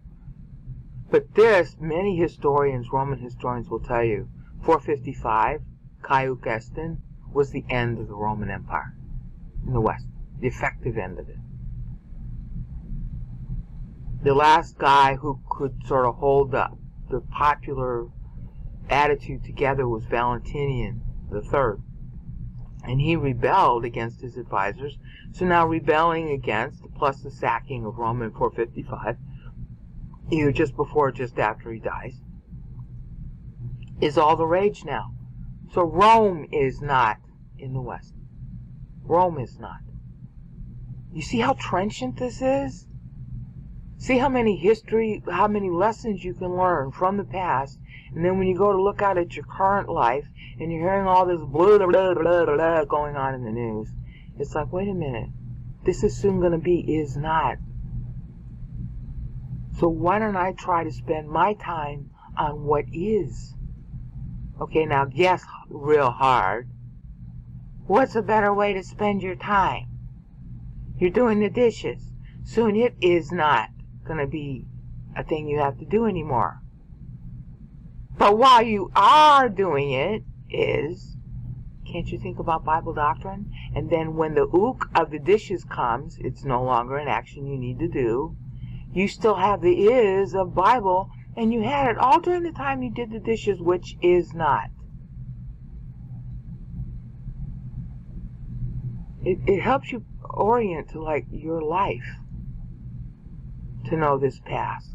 But this, many historians, Roman historians will tell you, 455, Caius Gestin, was the end of the Roman Empire in the West. The effective end of it. The last guy who could sort of hold up the popular attitude together was Valentinian III. And he rebelled against his advisors. So now rebelling against, plus the sacking of Rome in 455, either just before or just after he dies, is all the rage now. So Rome is not in the West. Rome is not. You see how trenchant this is? See how many lessons you can learn from the past, and then when you go to look out at your current life, and you're hearing all this blah, blah, blah, blah, blah going on in the news, it's like, wait a minute, this is soon going to be is not. So why don't I try to spend my time on what is? Okay, now guess real hard. What's a better way to spend your time? You're doing the dishes. Soon it is not going to be a thing you have to do anymore. But while you are doing it is, can't you think about Bible doctrine? And then when the ook of the dishes comes, it's no longer an action you need to do. You still have the is of Bible, and you had it all during the time you did the dishes, which is not. It helps you orient to like your life to know this past.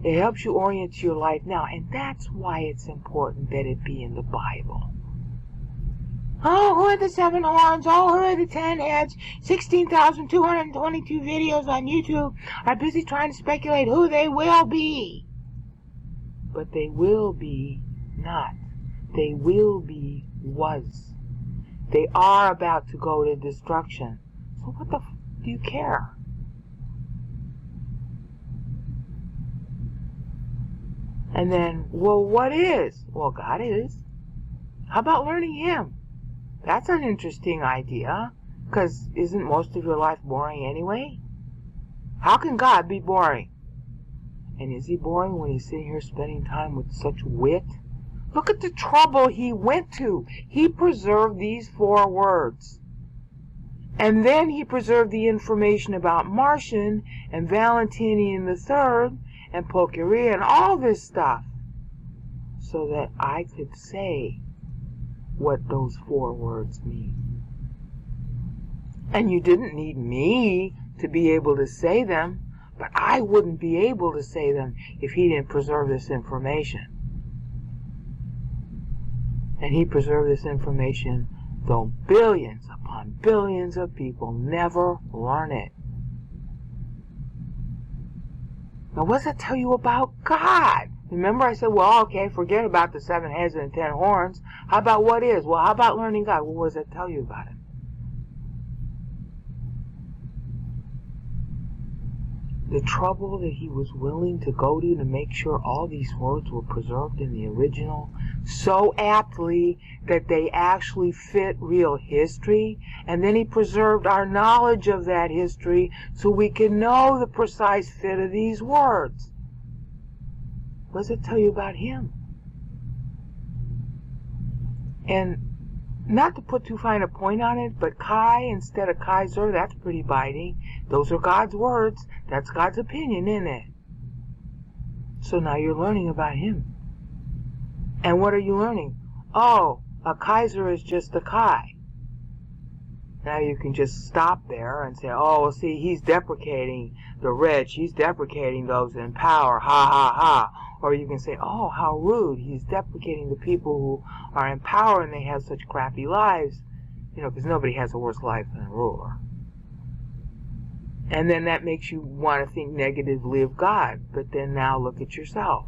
It helps you orient to your life now, and that's why it's important that it be in the Bible. Oh, who are the 7 horns? Oh, who are the 10 heads? 16,222 videos on YouTube are busy trying to speculate who they will be. But they will be not. They will be was. They are about to go to destruction. So what the do you care? And then, well, what is? Well, God is. How about learning Him? That's an interesting idea, because isn't most of your life boring anyway? How can God be boring? And is He boring when He's sitting here spending time with such wit? Look at the trouble He went to. He preserved these 4 words. And then He preserved the information about Marcion and Valentinian III and Pulcheria and all this stuff, so that I could say what those 4 words mean. And you didn't need me to be able to say them, but I wouldn't be able to say them if He didn't preserve this information. And He preserved this information, though billions upon and billions of people never learn it. Now, what does that tell you about God? Remember I said, well, okay, forget about the 7 heads and 10 horns. How about what is? Well, how about learning God? Well, what does that tell you about it? The trouble that he was willing to go to make sure all these words were preserved in the original so aptly that they actually fit real history, and then he preserved our knowledge of that history so we can know the precise fit of these words. What does it tell you about him? And not to put too fine a point on it, but Kai instead of Kaiser, that's pretty biting. Those are God's words. That's God's opinion, isn't it? So now you're learning about him. And what are you learning? Oh, a Kaiser is just a Kai. Now you can just stop there and say, oh, see, he's deprecating the rich. He's deprecating those in power. Ha, ha, ha. Or you can say, oh, how rude. He's deprecating the people who are in power and they have such crappy lives. You know, because nobody has a worse life than a ruler. And then that makes you want to think negatively of God. But then now look at yourself.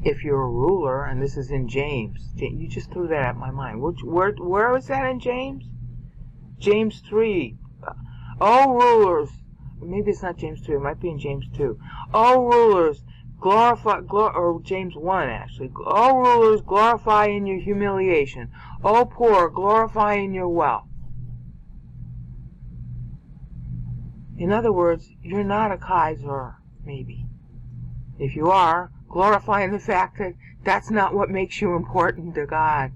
If you're a ruler, and this is in James, you just threw that at my mind. Where was that in James? James 3. Oh, rulers. Maybe it's not James 3. It might be in James 2. Oh, rulers, or James 1, actually. Oh, rulers, glorify in your humiliation. Oh, poor, glorify in your wealth. In other words, you're not a Kaiser, maybe. If you are, glorify in the fact that that's not what makes you important to God.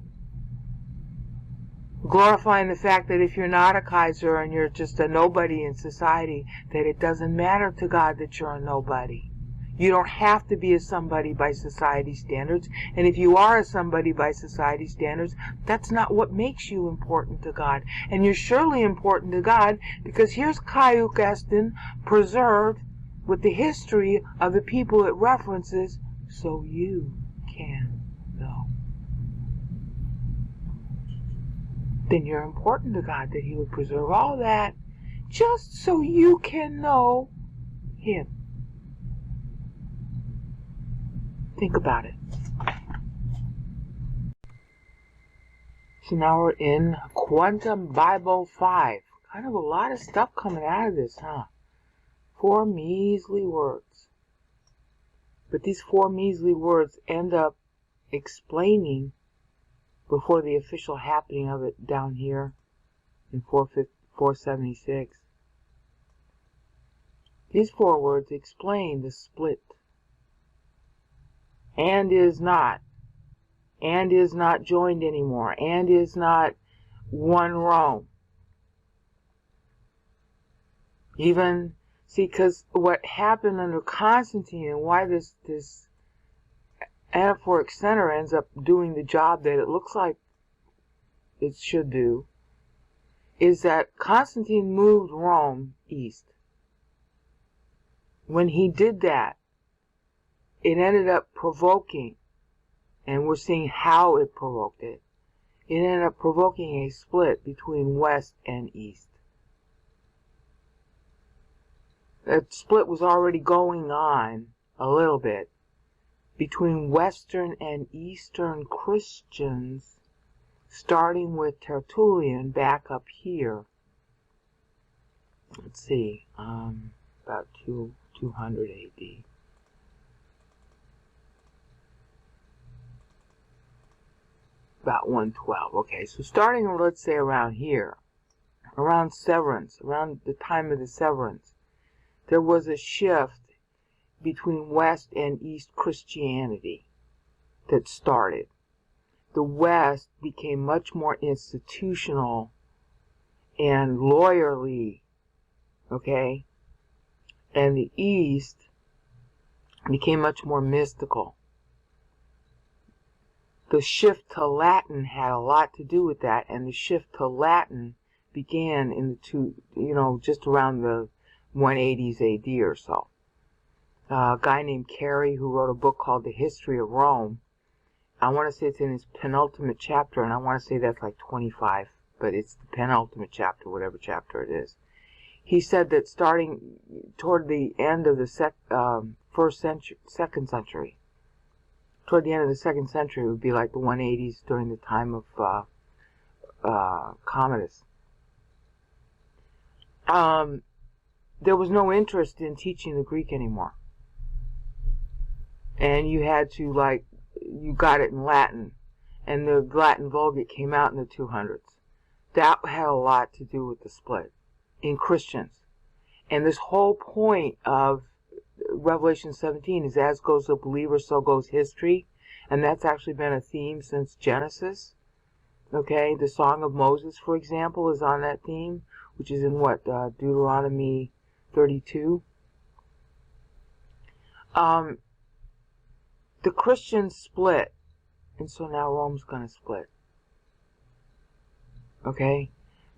Glorifying the fact that if you're not a Kaiser and you're just a nobody in society, that it doesn't matter to God that you're a nobody. You don't have to be a somebody by society standards, and if you are a somebody by society standards, that's not what makes you important to God. And you're surely important to God because here's Kaiukastin preserved with the history of the people it references, so you can know. Then you're important to God that he would preserve all that just so you can know him. Think about it. So now we're in Quantum Bible 5. Kind of a lot of stuff coming out of this, huh? 4 measly words. But these 4 measly words end up explaining before the official happening of it down here in 476. These 4 words explain the split. And is not joined anymore, and is not one Rome. Even, see, because what happened under Constantine and why this anaphoric center ends up doing the job that it looks like it should do, is that Constantine moved Rome east. When he did that, it ended up provoking, and we're seeing how it provoked it. It ended up provoking a split between West and East. That split was already going on a little bit between Western and Eastern Christians, starting with Tertullian back up here. Let's see, about 200 AD. About 112. Okay, so starting, let's say, around here, around Severance, around the time of the Severance, there was a shift between West and East Christianity that started. The West became much more institutional and lawyerly, okay? And the East became much more mystical. The shift to Latin had a lot to do with that, and the shift to Latin began in the just around the 180s AD or so. A guy named Carey, who wrote a book called The History of Rome, I want to say it's in his penultimate chapter, and I want to say that's like 25, but it's the penultimate chapter, whatever chapter it is. He said that starting toward the end of the second century, toward the end of the second century, it would be like the 180s during the time of Commodus. There was no interest in teaching the Greek anymore. And you had to, like, you got it in Latin. And the Latin Vulgate came out in the 200s. That had a lot to do with the split in Christians. And this whole point of Revelation 17 is as goes the believer, so goes history. And that's actually been a theme since Genesis. Okay, the Song of Moses, for example, is on that theme, which is in what, Deuteronomy 32. The Christians split, and so now Rome's going to split. Okay?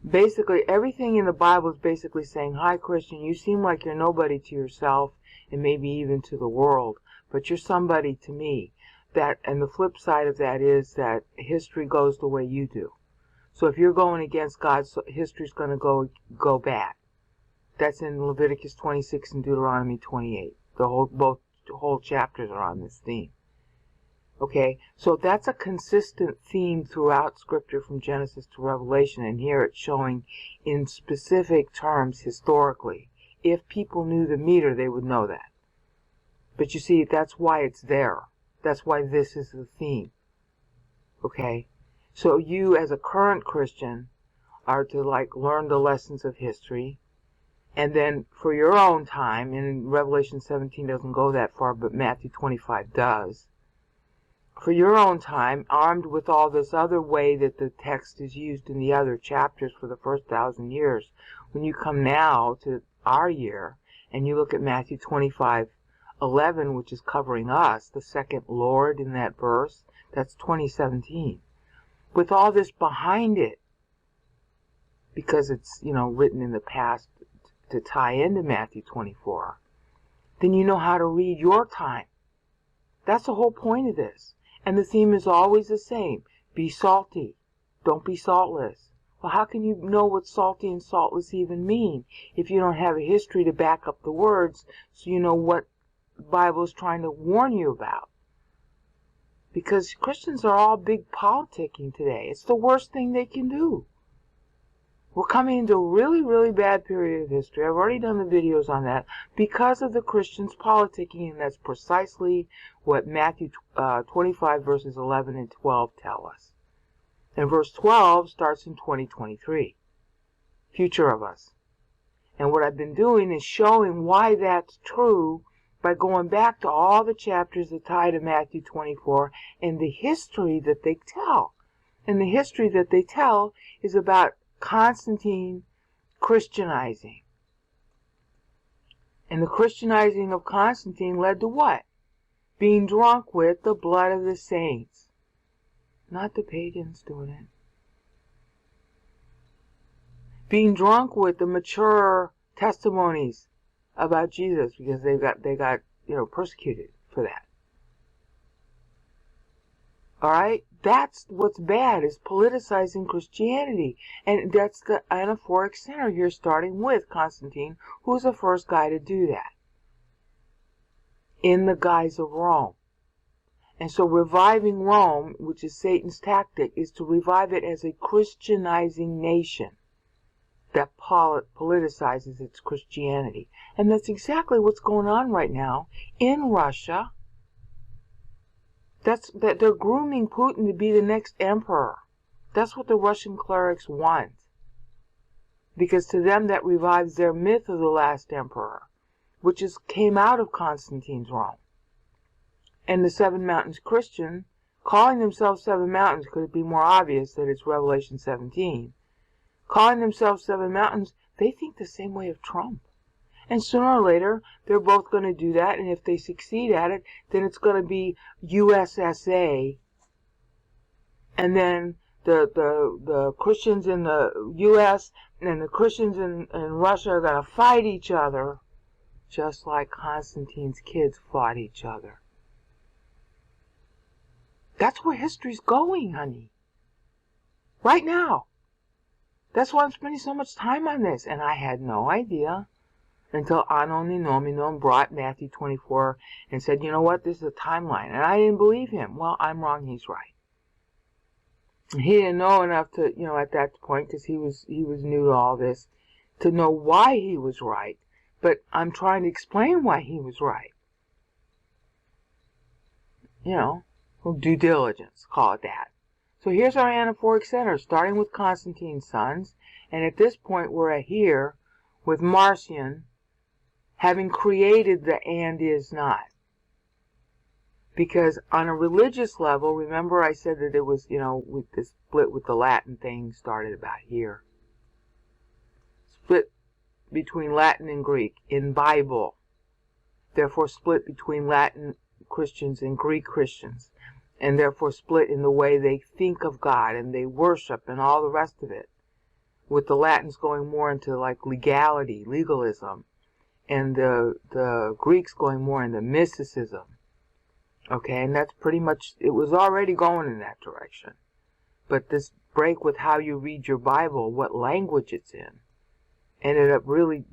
Basically, everything in the Bible is basically saying, hi, Christian, you seem like you're nobody to yourself, and maybe even to the world, but you're somebody to me. And the flip side of that is that history goes the way you do. So if you're going against God, history's going to go bad. That's in Leviticus 26 and Deuteronomy 28. Both whole chapters are on this theme. Okay, so that's a consistent theme throughout Scripture from Genesis to Revelation, and here it's showing in specific terms historically. If people knew the meter, they would know that. But you see, that's why it's there. That's why this is the theme. Okay, so you as a current Christian are to learn the lessons of history, and then for your own time, and Revelation 17 doesn't go that far, but Matthew 25 does. For your own time, armed with all this other way that the text is used in the other chapters for the first 1,000 years, when you come now to our year, and you look at Matthew 25:11, which is covering us, the second Lord in that verse, that's 2017. With all this behind it, because it's, written in the past to tie into Matthew 24, then you know how to read your time. That's the whole point of this. And the theme is always the same. Be salty. Don't be saltless. Well, how can you know what salty and saltless even mean if you don't have a history to back up the words so you know what the Bible is trying to warn you about? Because Christians are all big politicking today. It's the worst thing they can do. We're coming into a really, really bad period of history. I've already done the videos on that because of the Christians politicking, and that's precisely what Matthew 25 verses 11 and 12 tell us. And verse 12 starts in 2023, future of us. And what I've been doing is showing why that's true by going back to all the chapters that tie to Matthew 24 and the history that they tell. And the history that they tell is about Constantine Christianizing. And the Christianizing of Constantine led to what? Being drunk with the blood of the saints. Not the pagans doing it. Being drunk with the mature testimonies about Jesus, because they got persecuted for that. Alright? That's what's bad, is politicizing Christianity. And that's the anaphoric center here, starting with Constantine, who was the first guy to do that, in the guise of Rome. And so reviving Rome, which is Satan's tactic, is to revive it as a Christianizing nation that politicizes its Christianity. And that's exactly what's going on right now in Russia. That they're grooming Putin to be the next emperor. That's what the Russian clerics want. Because to them that revives their myth of the last emperor, which came out of Constantine's Rome. And the Seven Mountains Christian, calling themselves Seven Mountains, could it be more obvious that it's Revelation 17? Calling themselves Seven Mountains, they think the same way of Trump. And sooner or later, they're both going to do that, and if they succeed at it, then it's going to be USSA, and then the Christians in the U.S. and the Christians in Russia are going to fight each other, just like Constantine's kids fought each other. That's where history's going, honey. Right now. That's why I'm spending so much time on this. And I had no idea until Anno Ninominon brought Matthew 24 and said, you know what, this is a timeline. And I didn't believe him. Well, I'm wrong, he's right. And he didn't know enough to, at that point, because he was new to all this, to know why he was right. But I'm trying to explain why he was right. Due diligence, call it that. So here's our anaphoric center, starting with Constantine's sons. And at this point, we're at here with Marcion having created the and is not. Because on a religious level, remember I said that it was, with the split with the Latin thing started about here. Split between Latin and Greek in Bible. Therefore split between Latin Christians and Greek Christians. And therefore split in the way they think of God and they worship and all the rest of it. With the Latins going more into like legality, legalism. And the Greeks going more into mysticism. Okay, and that's pretty much, it was already going in that direction. But this break with how you read your Bible, what language it's in, ended up really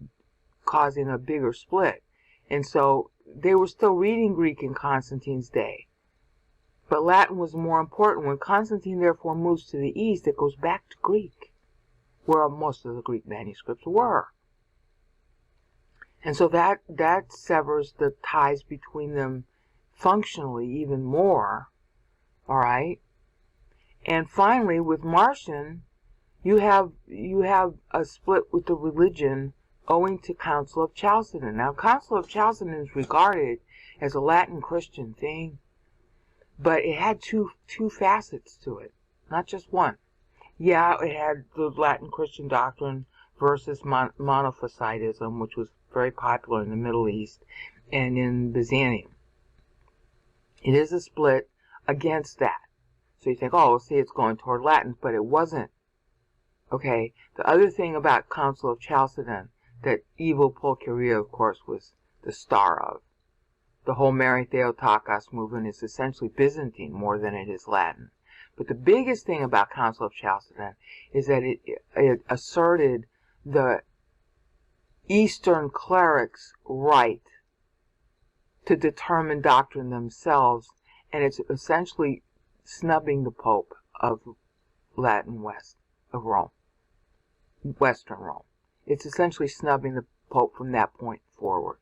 causing a bigger split. And so they were still reading Greek in Constantine's day. But Latin was more important. When Constantine therefore moves to the east, it goes back to Greek, where most of the Greek manuscripts were. And so that severs the ties between them functionally even more. All right? And finally, with Marcion, you have a split with the religion owing to Council of Chalcedon. Now, Council of Chalcedon is regarded as a Latin Christian thing, but it had two facets to it, not just one. Yeah, it had the Latin Christian doctrine versus Monophysitism, which was very popular in the Middle East and in Byzantium. It is a split against that. So you think, oh, see, it's going toward Latin, but it wasn't. Okay, the other thing about Council of Chalcedon that Evil Pulcheria, of course, was the star of. The whole Mary Theotokos movement is essentially Byzantine more than it is Latin. But the biggest thing about Council of Chalcedon is that it asserted the Eastern clerics' right to determine doctrine themselves, and it's essentially snubbing the Pope of Latin West of Rome, Western Rome. It's essentially snubbing the Pope from that point forward.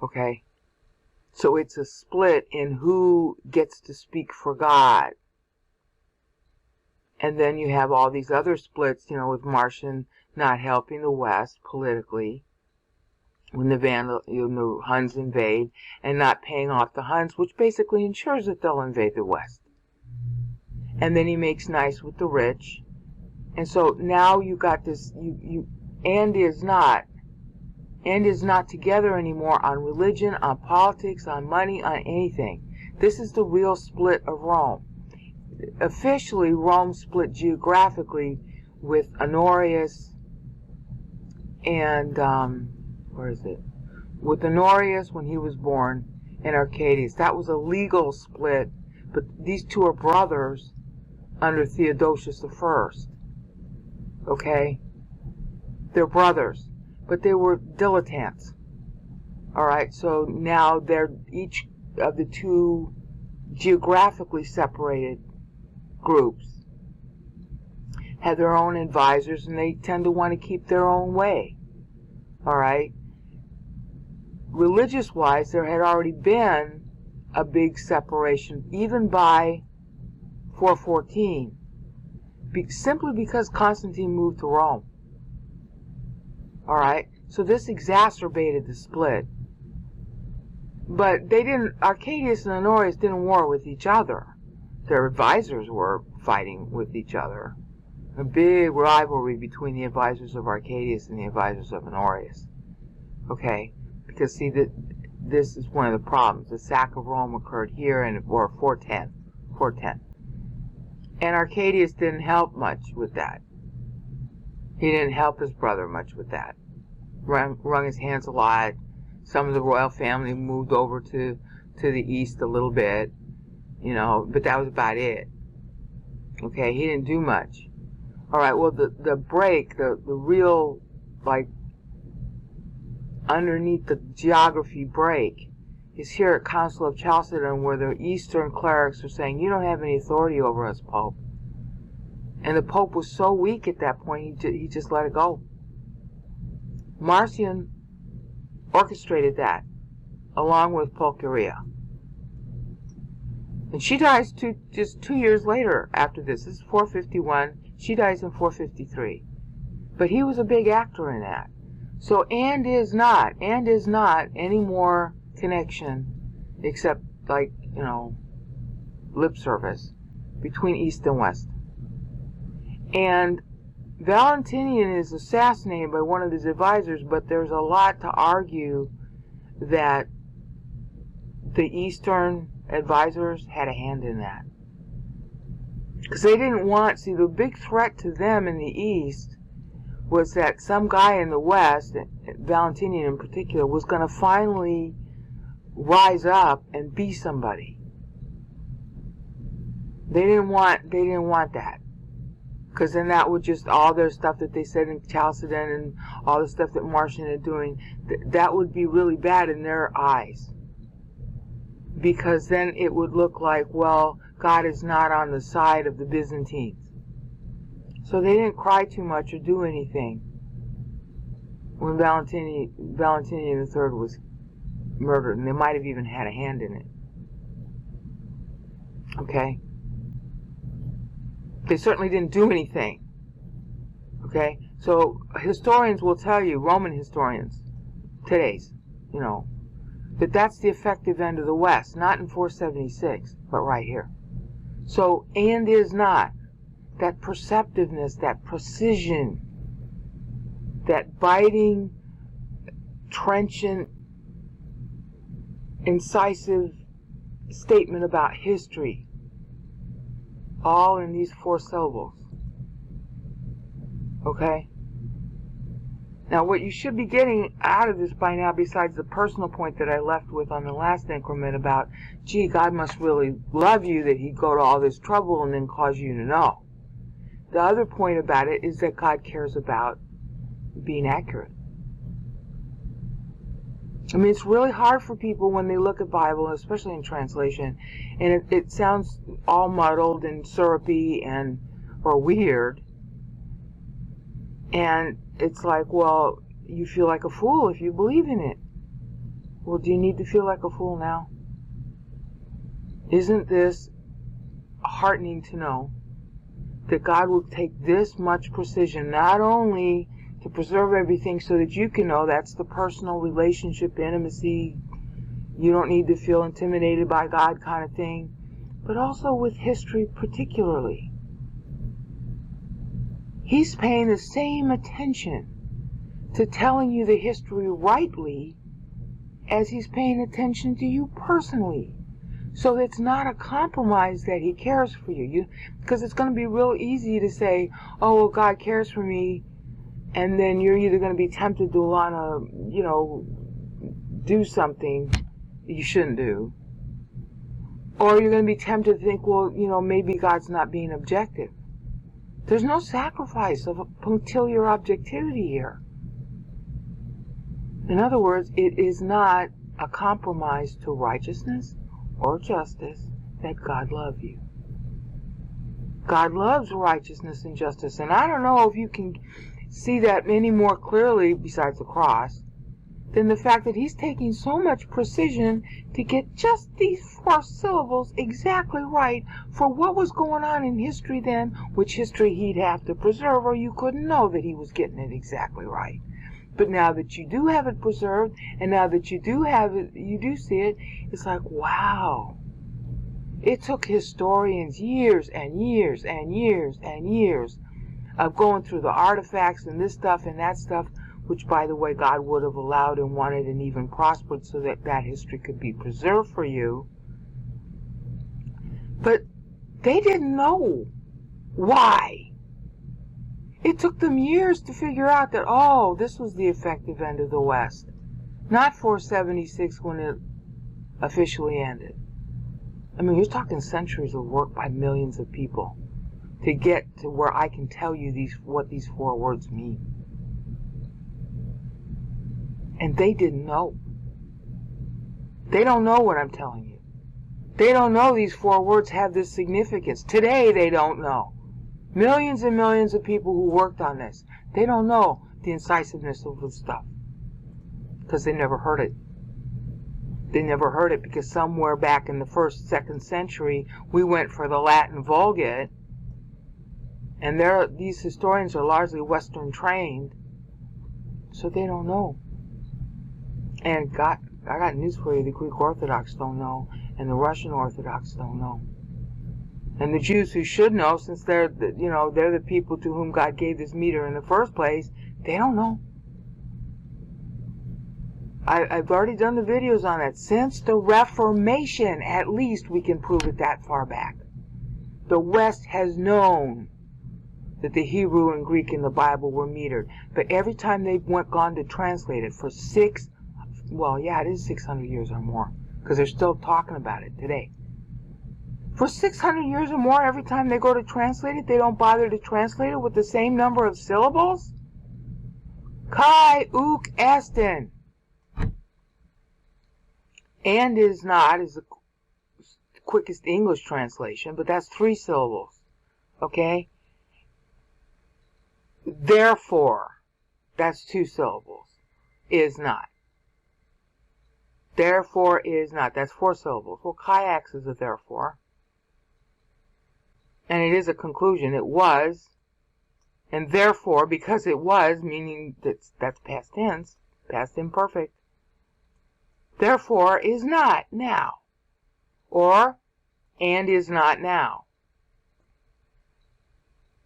Okay? So it's a split in who gets to speak for God. And then you have all these other splits, with Marcion not helping the West politically when the Huns invade, and not paying off the Huns, which basically ensures that they'll invade the West. And then he makes nice with the rich. And so now you got this, and is not together anymore on religion, on politics, on money, on anything. This is the real split of Rome. Officially, Rome split geographically with Honorius and, with Honorius when he was born, and Arcadius. That was a legal split, but these two are brothers under Theodosius I. Okay? They're brothers, but they were dilettantes. Alright, so now they're each of the two geographically separated groups have their own advisors, and they tend to want to keep their own way. Alright? Religious-wise, there had already been a big separation, even by 414, simply because Constantine moved to Rome. Alright? So this exacerbated the split. But Arcadius and Honorius didn't war with each other. Their advisors were fighting with each other. A big rivalry between the advisors of Arcadius and the advisors of Honorius. Okay? Because, see, this is one of the problems. The sack of Rome occurred here, or 410. And Arcadius didn't help much with that. He didn't help his brother much with that. Wrung his hands a lot. Some of the royal family moved over to the east a little bit. you know, but that was about it. Okay, he didn't do much. All right, well, the break, the real, like, underneath the geography break is here at Council of Chalcedon, where the Eastern clerics are saying, you don't have any authority over us, Pope. And the Pope was so weak at that point, he just let it go. Marcion orchestrated that, along with Pulcheria. And she dies just 2 years later after this. This is 451. She dies in 453. But he was a big actor in that. So, and is not any more connection, except, like, you know, lip service, between East and West. And Valentinian is assassinated by one of his advisors, but there's a lot to argue that the Eastern advisors had a hand in that. Because they didn't want, see, the big threat to them in the East was that some guy in the West, Valentinian in particular, was going to finally rise up and be somebody. They didn't want that. Because then that would just, all their stuff that they said in Chalcedon and all the stuff that Marcion is doing, that would be really bad in their eyes. Because then it would look like, well, God is not on the side of the Byzantines. So they didn't cry too much or do anything when Valentinian III was murdered. And they might have even had a hand in it. Okay? They certainly didn't do anything. Okay? So historians will tell you, Roman historians, today's, you know, that that's the effective end of the West, not in 476, but right here. So, and is not, that perceptiveness, that precision, that biting, trenchant, incisive statement about history, all in these 4 syllables. Okay? Now, what you should be getting out of this by now, besides the personal point that I left with on the last increment about, gee, God must really love you that he'd go to all this trouble and then cause you to know. The other point about it is that God cares about being accurate. I mean, it's really hard for people when they look at Bible, especially in translation, and it sounds all muddled and syrupy or weird. And it's like, well, you feel like a fool if you believe in it. Well, do you need to feel like a fool now? Isn't this heartening to know that God will take this much precision, not only to preserve everything so that you can know that's the personal relationship, intimacy, you don't need to feel intimidated by God kind of thing, but also with history particularly. He's paying the same attention to telling you the history rightly as he's paying attention to you personally. So it's not a compromise that he cares for you. Because it's going to be real easy to say, oh, well, God cares for me, and then you're either going to be tempted to want to, you know, do something you shouldn't do, or you're going to be tempted to think, well, you know, maybe God's not being objective. There's no sacrifice of punctiliar objectivity here. In other words, it is not a compromise to righteousness or justice that God loves you. God loves righteousness and justice. And I don't know if you can see that any more clearly, besides the cross, than the fact that he's taking so much precision to get just these 4 syllables exactly right for what was going on in history then, which history he'd have to preserve, or you couldn't know that he was getting it exactly right. But now that you do have it preserved, and now that you do have it, you do see it, it's like, wow. It took historians years and years and years and years of going through the artifacts and this stuff and that stuff, which, by the way, God would have allowed and wanted and even prospered so that that history could be preserved for you. But they didn't know why. It took them years to figure out that, oh, this was the effective end of the West. Not 476 when it officially ended. I mean, you're talking centuries of work by millions of people to get to where I can tell you what these 4 words mean. And they didn't know. They don't know what I'm telling you. They don't know these 4 words have this significance. Today, they don't know. Millions and millions of people who worked on this, they don't know the incisiveness of this stuff. Because they never heard it. They never heard it because somewhere back in the 1st, 2nd century, we went for the Latin Vulgate. And these historians are largely Western trained. So they don't know. And I got news for you. The Greek Orthodox don't know. And the Russian Orthodox don't know. And the Jews who should know, since they're the people to whom God gave this meter in the first place, they don't know. I've already done the videos on that. Since the Reformation, at least we can prove it that far back. The West has known that the Hebrew and Greek in the Bible were metered. But every time they've gone to translate it for it is 600 years or more. Because they're still talking about it today. For 600 years or more, every time they go to translate it, they don't bother to translate it with the same number of syllables? Kai uk esten. And is not is the quickest English translation, but that's 3 syllables. Okay? Therefore, that's 2 syllables. Is not. Therefore is not. That's 4 syllables. Well, kayaks is a therefore. And it is a conclusion. It was. And therefore, because it was, meaning that's past tense, past imperfect. Therefore is not now. Or, and is not now.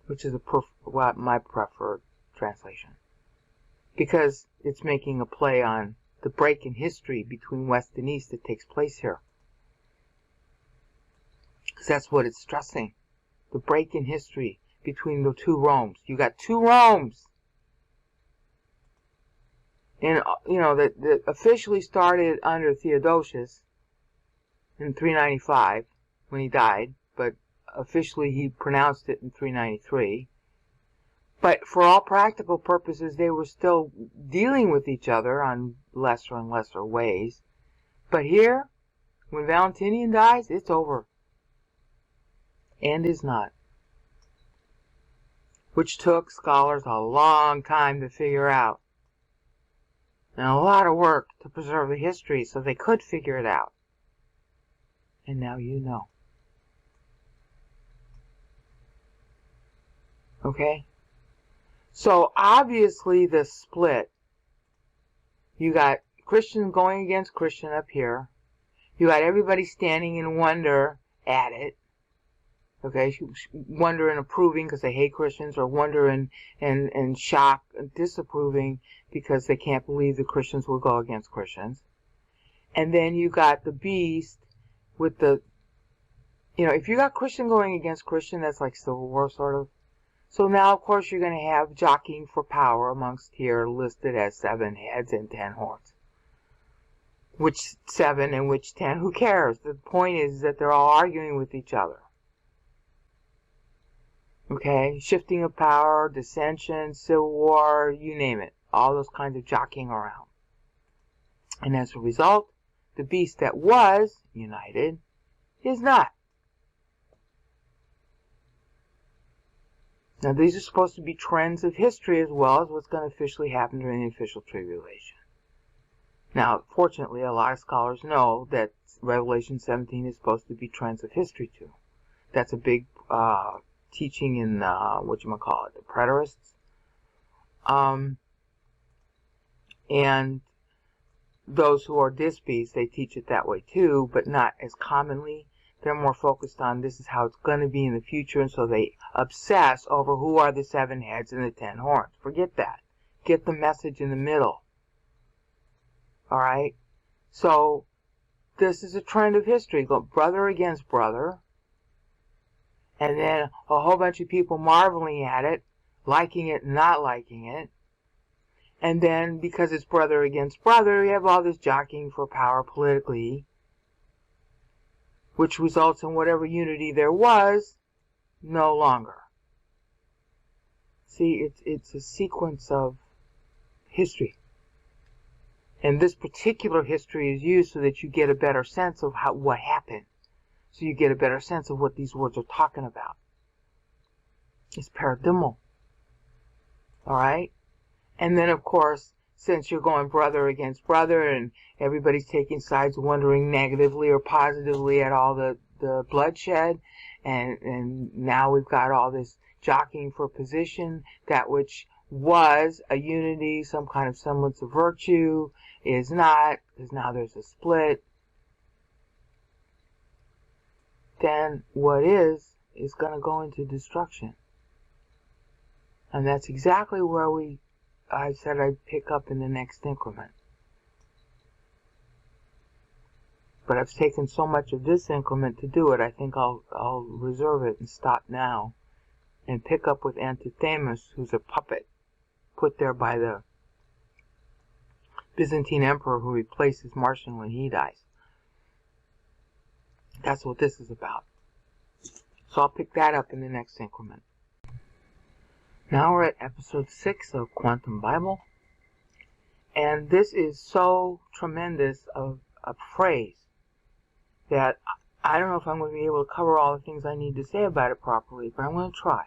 Which is my preferred translation. Because it's making a play on the break in history between West and East that takes place here. Because that's what it's stressing. The break in history between the 2 Romes. You got 2 Romes. And, that officially started under Theodosius in 395 when he died. But officially he pronounced it in 393. But for all practical purposes, they were still dealing with each other on lesser and lesser ways. But here, when Valentinian dies, it's over. And is not. Which took scholars a long time to figure out. And a lot of work to preserve the history so they could figure it out. And now you know. Okay? So obviously the split. You got Christian going against Christian up here. You got everybody standing in wonder at it. Okay, wonder and approving because they hate Christians, or wonder and shock and disapproving because they can't believe the Christians will go against Christians. And then you got the beast with the, if you got Christian going against Christian, that's like Civil War sort of. So now, of course, you're going to have jockeying for power amongst here listed as 7 heads and 10 horns. Which 7 and which 10, who cares? The point is that they're all arguing with each other. Okay, shifting of power, dissension, civil war, you name it. All those kinds of jockeying around. And as a result, the beast that was united is not. Now these are supposed to be trends of history as well as what's going to officially happen during the official tribulation. Now, fortunately, a lot of scholars know that Revelation 17 is supposed to be trends of history too. That's a big teaching in the preterists. And those who are dispes, they teach it that way too, but not as commonly. They're more focused on this is how it's going to be in the future, and so they obsess over who are the 7 heads and the 10 horns. Forget that. Get the message in the middle. Alright? So, this is a trend of history. Go brother against brother. And then a whole bunch of people marveling at it, liking it, not liking it. And then, because it's brother against brother, you have all this jockeying for power politically. which results in whatever unity there was no longer. See, it's a sequence of history. And this particular history is used so that you get a better sense of what happened. So you get a better sense of what these words are talking about. It's paradigmal. Alright? And then, of course, since you're going brother against brother and everybody's taking sides, wondering negatively or positively at all the bloodshed, and now we've got all this jockeying for position, that which was a unity, some kind of semblance of virtue, is not, because now there's a split. Then what is going to go into destruction. And that's exactly where I said I'd pick up in the next increment. But I've taken so much of this increment to do it, I think I'll reserve it and stop now and pick up with Antiphanes, who's a puppet put there by the Byzantine emperor who replaces Marcian when he dies. That's what this is about. So I'll pick that up in the next increment. Now we're at episode 6 of Quantum Bible. And this is so tremendous of a phrase that I don't know if I'm going to be able to cover all the things I need to say about it properly, but I'm going to try.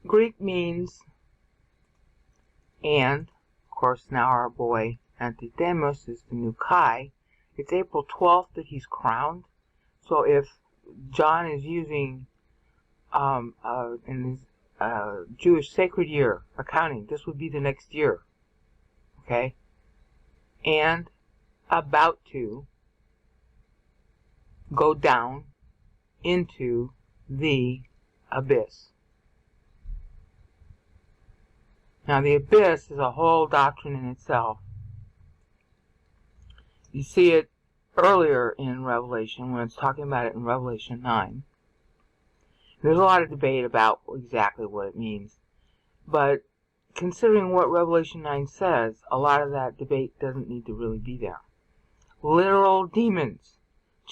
Greek means and. Of course, now our boy Antiphanes is the new Kai. It's April 12th that he's crowned. So if John is using in his Jewish sacred year accounting, this would be the next year. Okay? And about to go down into the abyss. Now the abyss is a whole doctrine in itself. You see it earlier in Revelation when it's talking about it in Revelation 9. There's a lot of debate about exactly what it means. But considering what Revelation 9 says, a lot of that debate doesn't need to really be there. Literal demons.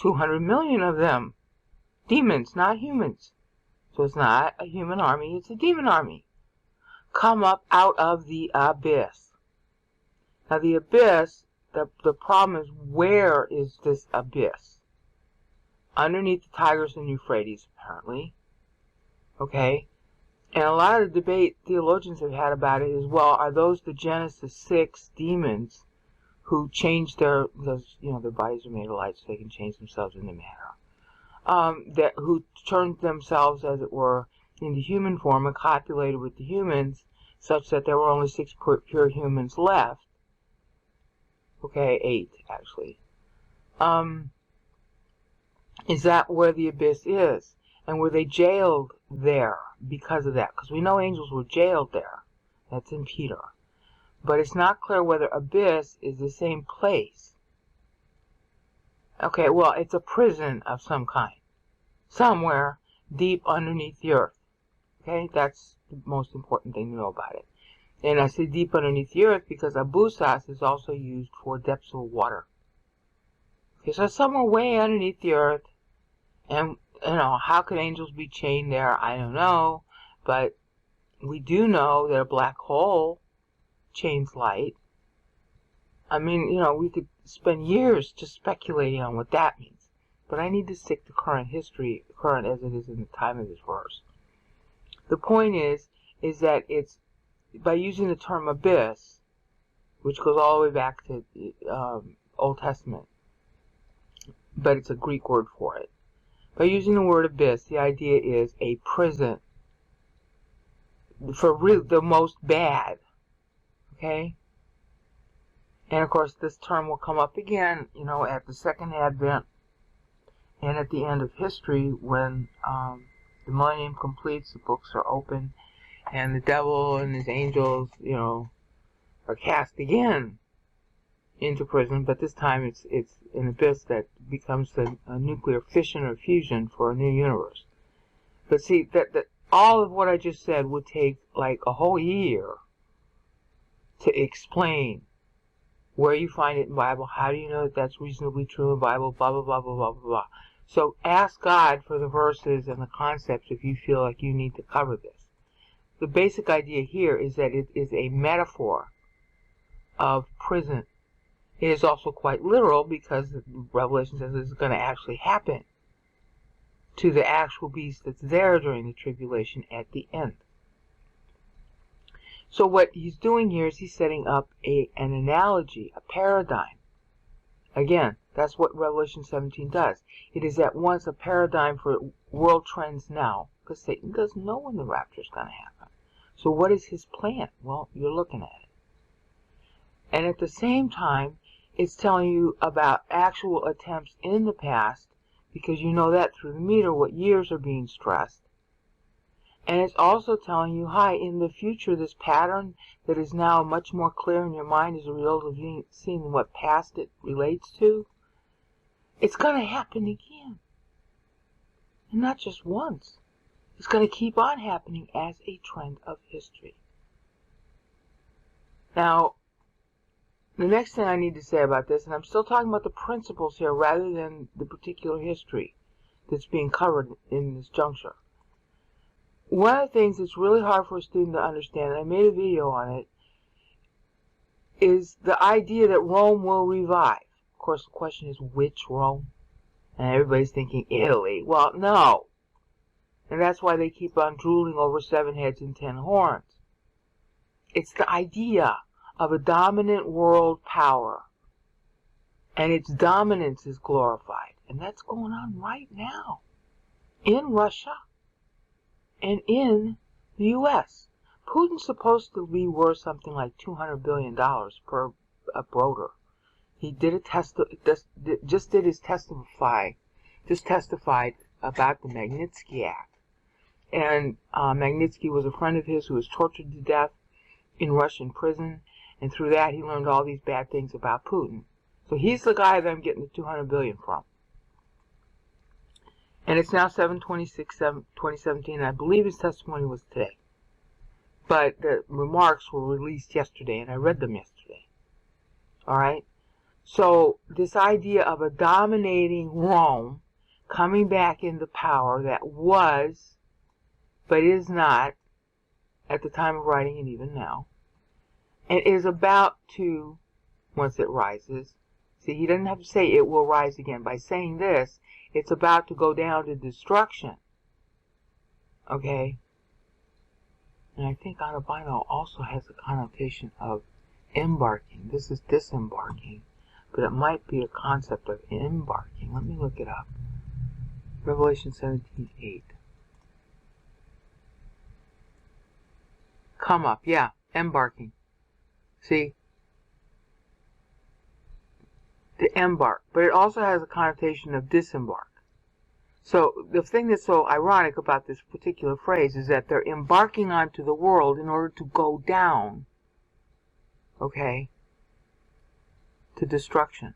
200 million of them. Demons, not humans. So it's not a human army, it's a demon army. Come up out of the abyss. Now the abyss, the problem is, where is this abyss? Underneath the Tigris and Euphrates, apparently. Okay? And a lot of the debate theologians have had about it is, well, are those the Genesis 6 demons who change their bodies are made of light so they can change themselves into matter. Who turned themselves, as it were, into human form and copulated with the humans, such that there were only 6 pure humans left. Okay, 8, actually. Is that where the abyss is? And were they jailed there because of that? Because we know angels were jailed there. That's in Peter. But it's not clear whether abyss is the same place. Okay, well, it's a prison of some kind. Somewhere deep underneath the earth. Okay, that's the most important thing to know about it. And I say deep underneath the earth because abusas is also used for depths of water. Okay, so somewhere way underneath the earth. And, how could angels be chained there? I don't know. But we do know that a black hole chains light. I mean, we could spend years just speculating on what that means. But I need to stick to current history, current as it is in the time of this verse. The point is that it's, by using the term abyss, which goes all the way back to Old Testament, but it's a Greek word for it. By using the word abyss, the idea is a prison for the most bad. Okay? And of course, this term will come up again, at the Second Advent and at the end of history when the millennium completes, the books are open, and the devil and his angels, are cast again into prison, but this time it's an abyss that becomes a nuclear fission or fusion for a new universe. But see, that all of what I just said would take like a whole year to explain where you find it in the Bible, how do you know that that's reasonably true in the Bible, blah, blah, blah, blah, blah, blah, blah. So ask God for the verses and the concepts if you feel like you need to cover this. The basic idea here is that it is a metaphor of prison. It is also quite literal because Revelation says it's going to actually happen to the actual beast that's there during the tribulation at the end. So what he's doing here is he's setting up an analogy, a paradigm. Again, that's what Revelation 17 does. It is at once a paradigm for world trends now, because Satan doesn't know when the rapture is going to happen. So what is his plan? Well, you're looking at it. And at the same time, it's telling you about actual attempts in the past, because you know that through the meter what years are being stressed. And it's also telling you, hi, in the future, this pattern that is now much more clear in your mind as a result of seeing what past it relates to, it's going to happen again. And not just once. It's going to keep on happening as a trend of history. Now, the next thing I need to say about this, and I'm still talking about the principles here rather than the particular history that's being covered in this juncture. One of the things that's really hard for a student to understand, and I made a video on it, is the idea that Rome will revive. Of course, the question is, which Rome? And everybody's thinking Italy. Well, no. And that's why they keep on drooling over 7 heads and 10 horns. It's the idea of a dominant world power. And its dominance is glorified. And that's going on right now. In Russia. And in the U.S. Putin's supposed to be worth something like $200 billion per broder. He did testified about the Magnitsky Act. And Magnitsky was a friend of his who was tortured to death in Russian prison. And through that, he learned all these bad things about Putin. So he's the guy that I'm getting the $200 billion from. And it's now 7/26/2017, and I believe his testimony was today. But the remarks were released yesterday, and I read them yesterday. Alright? So, this idea of a dominating Rome coming back into power that was, but is not, at the time of writing and even now, and is about to, once it rises, see, he doesn't have to say it will rise again. By saying this, it's about to go down to destruction. Okay? And I think albino also has a connotation of embarking. This is disembarking. But it might be a concept of embarking. Let me look it up. Revelation 17:8. Come up. Yeah, embarking. See? To embark, but it also has a connotation of disembark. So the thing that's so ironic about this particular phrase is that they're embarking onto the world in order to go down, okay, to destruction.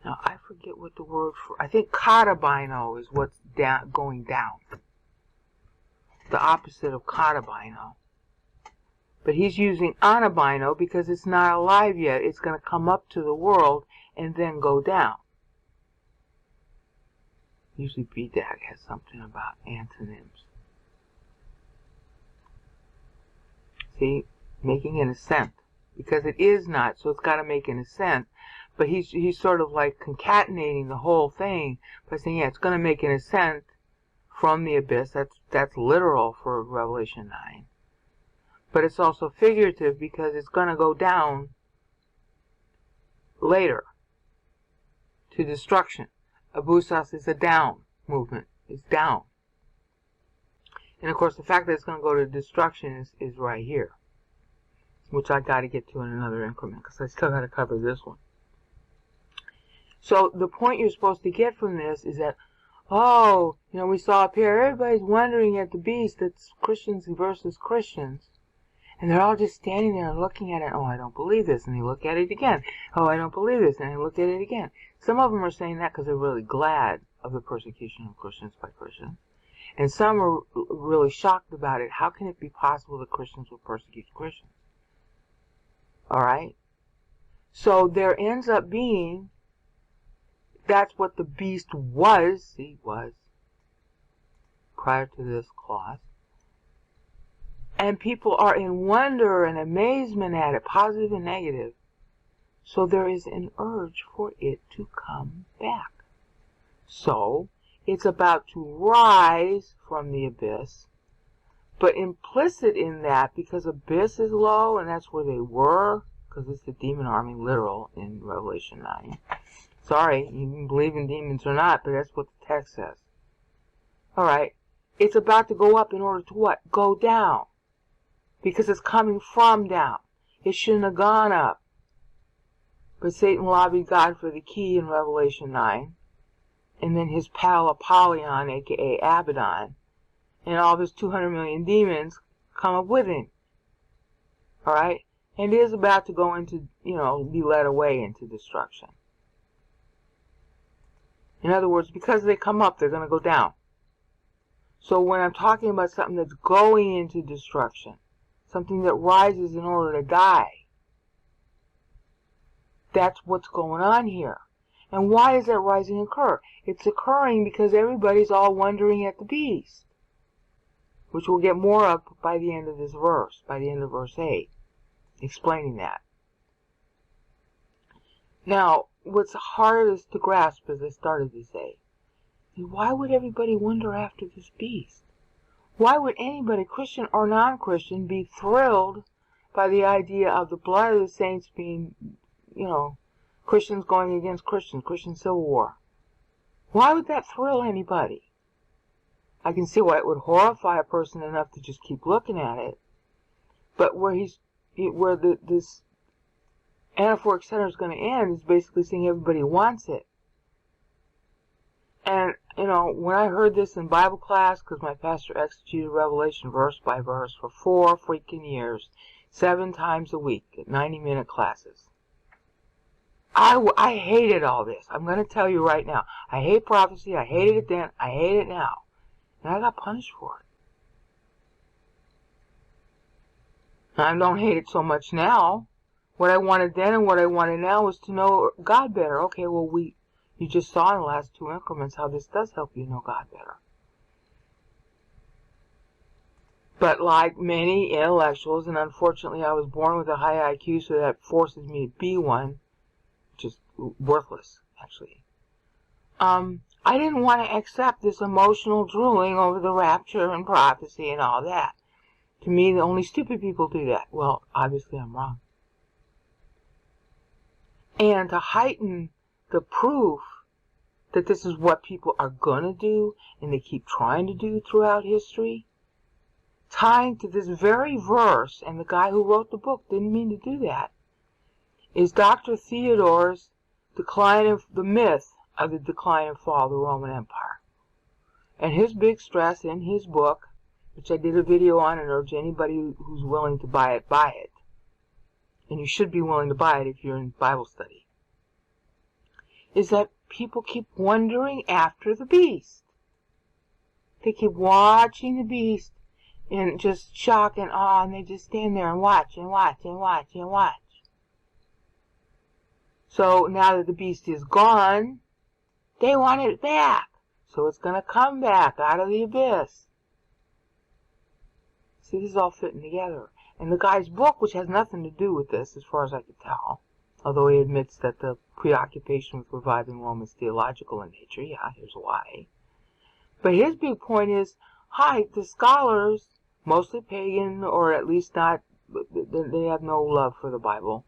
Now I forget what the word for, I think katabino is what's going down. The opposite of katabino. But he's using anabino because it's not alive yet. It's going to come up to the world and then go down. Usually BDAG has something about antonyms. See? Making an ascent. Because it is not, so it's got to make an ascent. But he's sort of like concatenating the whole thing by saying, yeah, it's going to make an ascent from the abyss. That's literal for Revelation 9. But it's also figurative because it's going to go down later to destruction. Abusas is a down movement. It's down. And of course the fact that it's going to go to destruction is right here. Which I got to get to in another increment because I still got to cover this one. So the point you're supposed to get from this is that, oh, we saw up here, everybody's wondering at the beast, it's Christians versus Christians. And they're all just standing there and looking at it. Oh, I don't believe this. And they look at it again. Oh, I don't believe this. And they look at it again. Some of them are saying that because they're really glad of the persecution of Christians by Christians. And some are really shocked about it. How can it be possible that Christians will persecute Christians? Alright? So there ends up being, that's what the beast was, prior to this clause. And people are in wonder and amazement at it, positive and negative. So there is an urge for it to come back. So it's about to rise from the abyss. But implicit in that, because abyss is low, and that's where they were, because it's the demon army, literal, in Revelation 9. Sorry, you can believe in demons or not, but that's what the text says. Alright, it's about to go up in order to what? Go down. Because it's coming from down. It shouldn't have gone up. But Satan lobbied God for the key in Revelation 9. And then his pal Apollyon, aka Abaddon, and all of his 200 million demons come up with him. Alright? And it is about to go into, be led away into destruction. In other words, because they come up, they're going to go down. So when I'm talking about something that's going into destruction, something that rises in order to die, that's what's going on here. And why does that rising occur? It's occurring because everybody's all wondering at the beast, which we'll get more of by the end of this verse, by the end of verse 8, explaining that. Now, what's hardest to grasp, as I started to say, is why would everybody wonder after this beast? Why would anybody, Christian or non-Christian, be thrilled by the idea of the blood of the saints being, Christians going against Christians, Christian civil war? Why would that thrill anybody? I can see why it would horrify a person enough to just keep looking at it. But where this anaphoric center is going to end is basically saying everybody wants it. And, when I heard this in Bible class, because my pastor exegeted Revelation verse by verse for 4 freaking years, 7 times a week at 90-minute classes, I hated all this. I'm going to tell you right now. I hate prophecy. I hated it then. I hate it now. And I got punished for it. I don't hate it so much now. What I wanted then and what I wanted now was to know God better. Okay, well, you just saw in the last 2 increments how this does help you know God better. But like many intellectuals, and unfortunately I was born with a high IQ, so that forces me to be one, which is worthless, actually. I didn't want to accept this emotional drooling over the rapture and prophecy and all that. To me, only stupid people do that. Well, obviously I'm wrong. And to heighten the proof that this is what people are going to do, and they keep trying to do throughout history, tying to this very verse, and the guy who wrote the book didn't mean to do that, is Dr. Theodore's decline of the myth of the decline and fall of the Roman Empire. And his big stress in his book, which I did a video on and urge anybody who's willing to buy it, buy it. And you should be willing to buy it if you're in Bible study, is that people keep wondering after the beast. They keep watching the beast in just shock and awe, and they just stand there and watch and watch and watch and watch. So now that the beast is gone, they want it back. So it's going to come back out of the abyss. See, this is all fitting together. And the guy's book, which has nothing to do with this, as far as I could tell, although he admits that the preoccupation with reviving Rome is theological in nature. Yeah, here's why. But his big point is, the scholars, mostly pagan, or at least not, they have no love for the Bible,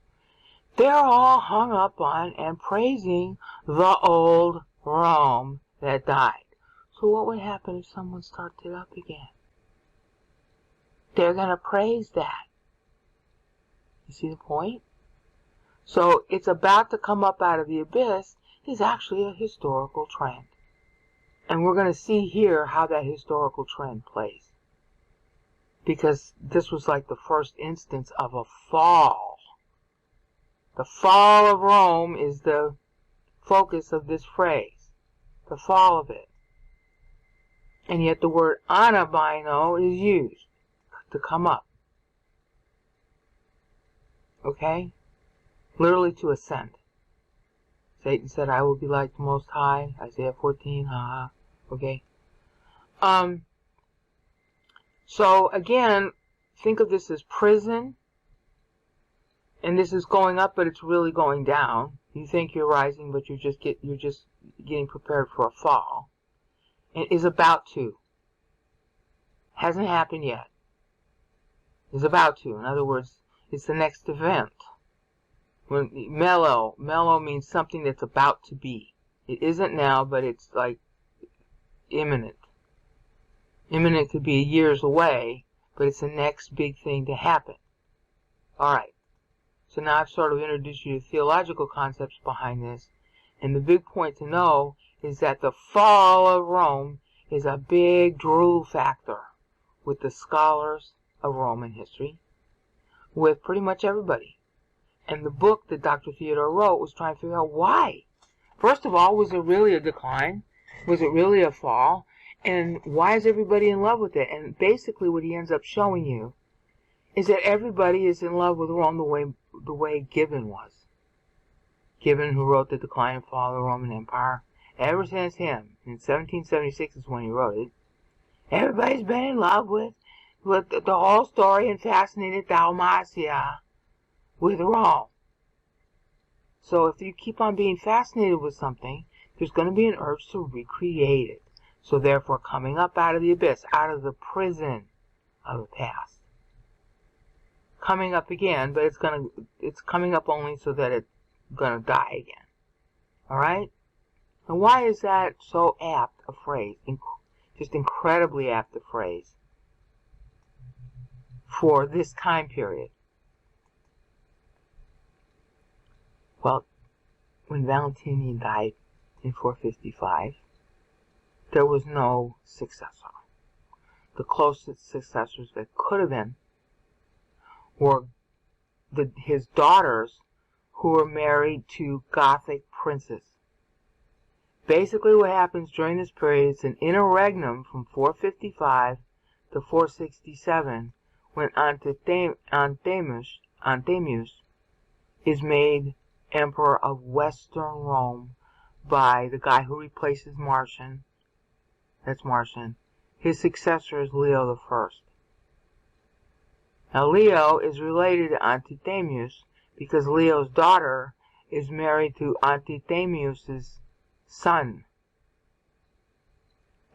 they're all hung up on and praising the old Rome that died. So what would happen if someone started it up again? They're going to praise that. You see the point? So it's about to come up out of the abyss is actually a historical trend. And we're going to see here how that historical trend plays. Because this was like the first instance of a fall. The fall of Rome is the focus of this phrase. The fall of it. And yet the word anabino is used to come up. Okay? Literally to ascend. Satan said, I will be like the Most High. Isaiah 14, haha. Okay. So again, think of this as prison. And this is going up, but it's really going down. You think you're rising, but you're just getting prepared for a fall. And is about to. Hasn't happened yet. Is about to. In other words, it's the next event. When mellow means something that's about to be. It isn't now, but it's like imminent. Imminent could be years away, but it's the next big thing to happen. Alright. So now I've sort of introduced you to theological concepts behind this. And the big point to know is that the fall of Rome is a big drool factor with the scholars of Roman history, with pretty much everybody. And the book that Dr. Theodore wrote was trying to figure out why. First of all, was it really a decline? Was it really a fall? And why is everybody in love with it? And basically what he ends up showing you is that everybody is in love with Rome the way Gibbon was. Gibbon, who wrote The Decline and Fall of the Roman Empire, ever since him, in 1776 is when he wrote it, everybody's been in love with the whole story and fascinated Dalmatia with Rome. So if you keep on being fascinated with something, there's going to be an urge to recreate it. So therefore, coming up out of the abyss, out of the prison of the past, coming up again, but it's coming up only so that it's going to die again. Alright? And why is that so apt a phrase? Just incredibly apt a phrase for this time period. Well, when Valentinian died in 455, there was no successor. The closest successors that could have been were his daughters, who were married to Gothic princes. Basically what happens during this period is an interregnum from 455 to 467, when Anthemius is made emperor of Western Rome by the guy who replaces Marcian. That's Marcian. His successor is Leo I. Now Leo is related to Anthemius because Leo's daughter is married to Anthemius' son.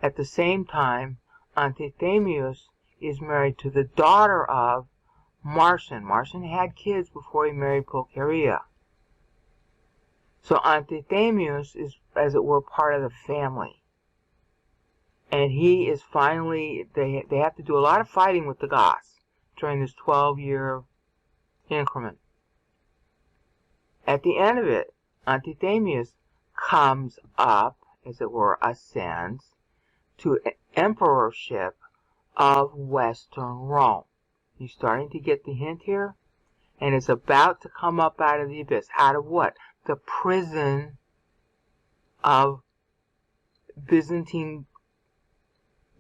At the same time, Anthemius is married to the daughter of Marcian. Marcian had kids before he married Pulcheria. So Anthemius is, as it were, part of the family. And he is finally, they have to do a lot of fighting with the Goths during this 12-year increment. At the end of it, Anthemius comes up, as it were, ascends to emperorship of Western Rome. You're starting to get the hint here? And it's about to come up out of the abyss. Out of what? The prison of Byzantine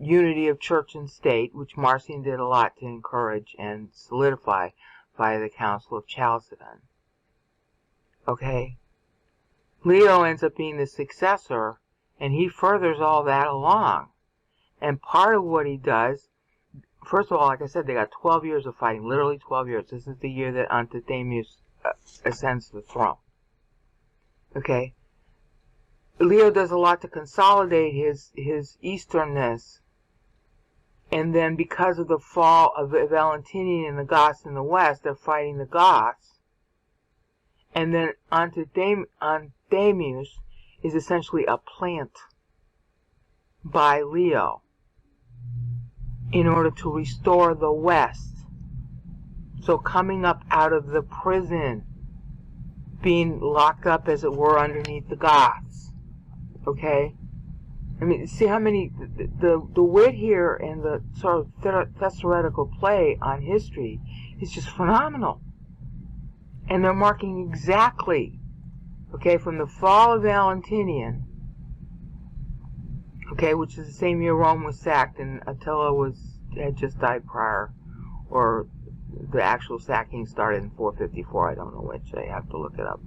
unity of church and state, which Marcion did a lot to encourage and solidify by the Council of Chalcedon. Okay? Leo ends up being the successor, and he furthers all that along. And part of what he does, first of all, like I said, they got 12 years of fighting, literally 12 years. This is the year that Anthemius ascends to the throne. Okay? Leo does a lot to consolidate his easternness. And then because of the fall of Valentinian and the Goths in the west, they're fighting the Goths. And then Anthemius is essentially a plant by Leo in order to restore the west. So coming up out of the prison, being locked up, as it were, underneath the Goths. Okay? I mean, see how many, the wit here and the sort of theoretical play on history is just phenomenal. And they're marking exactly, okay, from the fall of Valentinian, okay, which is the same year Rome was sacked and Attila had just died prior, or The actual sacking started in 454. I don't know which. I have to look it up.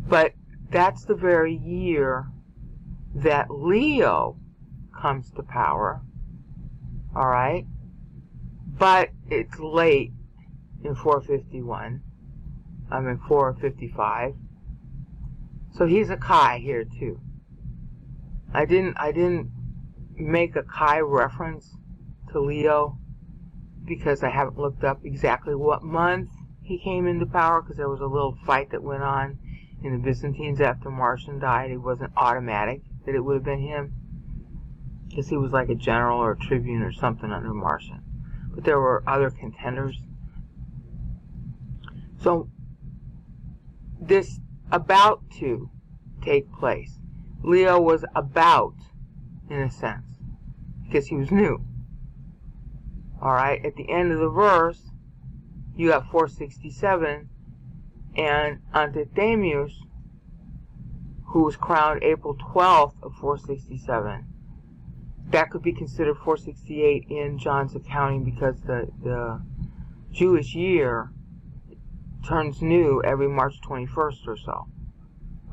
But that's the very year that Leo comes to power. All right? But it's late in 451. I'm in 455. So he's a Chi here too. I didn't make a Chi reference to Leo because I haven't looked up exactly what month he came into power, because there was a little fight that went on in the Byzantines after Marcian died. It wasn't automatic that it would have been him, because he was like a general or a tribune or something under Marcian. But there were other contenders. So this about to take place. Leo was about, in a sense, because he was new. Alright, at the end of the verse, you have 467, and Antichrist, who was crowned April 12th of 467, that could be considered 468 in John's accounting, because the Jewish year turns new every March 21st or so.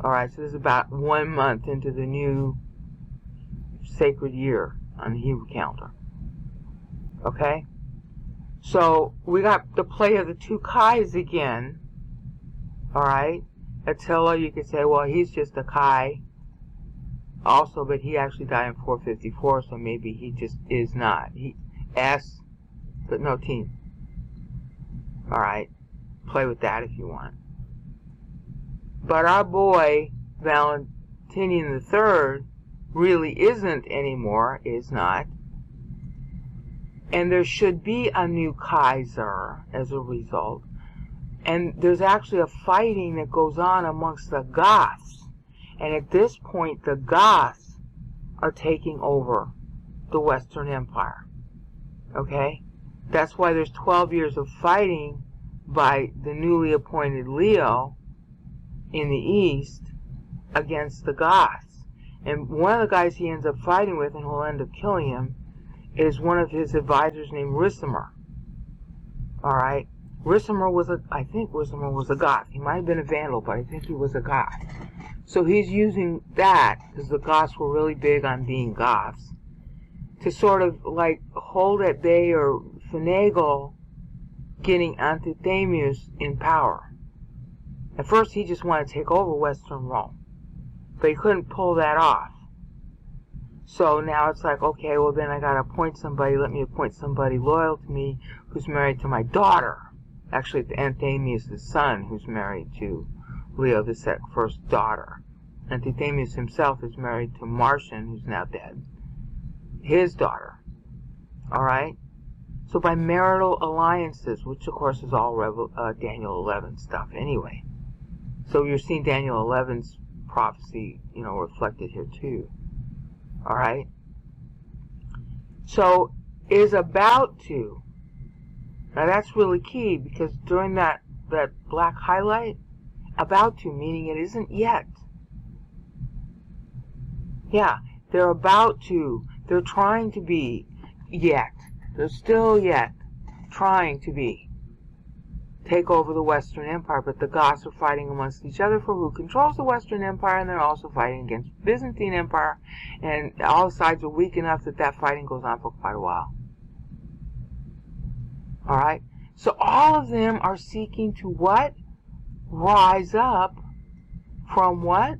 Alright, so this is about 1 month into the new sacred year on the Hebrew calendar. Okay? So we got the play of the two Chis again. Alright? Attila, you could say, well, he's just a Chi also, but he actually died in 454, so maybe he just is not. He S, but no team. Alright? Play with that if you want. But our boy, Valentinian III, really isn't anymore, is not. And there should be a new Kaiser as a result. And there's actually a fighting that goes on amongst the Goths. And at this point, the Goths are taking over the Western Empire. Okay? That's why there's 12 years of fighting by the newly appointed Leo in the East against the Goths. And one of the guys he ends up fighting with, and will end up killing him, is one of his advisors named Ricimer. Alright? I think Ricimer was a Goth. He might have been a Vandal, but I think he was a Goth. So he's using that, because the Goths were really big on being Goths, to sort of like hold at bay or finagle getting Antichrist in power. At first he just wanted to take over Western Rome, but he couldn't pull that off. So now it's like, okay, well then I gotta appoint somebody. Let me appoint somebody loyal to me who's married to my daughter. Actually, Antichrist is the son who's married to Leo the first daughter. Antichrist himself is married to Marcian, who's now dead, his daughter. Alright? So by marital alliances, which of course is all Daniel 11 stuff anyway. So you're seeing Daniel 11's prophecy, reflected here too. Alright? So, is about to. Now that's really key, because during that black highlight, about to, meaning it isn't yet. Yeah, they're about to. They're trying to be yet. They're still yet trying to be. Take over the Western Empire, but the Goths are fighting amongst each other for who controls the Western Empire, and they're also fighting against the Byzantine Empire, and all sides are weak enough that fighting goes on for quite a while. Alright? So all of them are seeking to what? Rise up from what?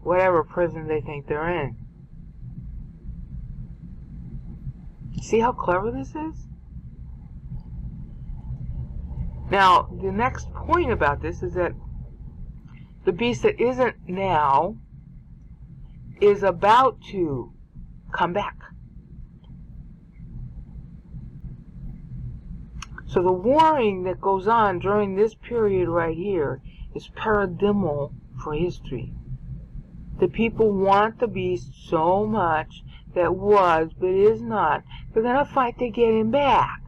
Whatever prison they think they're in. See how clever this is? Now, the next point about this is that the beast that isn't now is about to come back. So the warring that goes on during this period right here is paradigmal for history. The people want the beast so much that was, but is not. They're going to fight to get him back,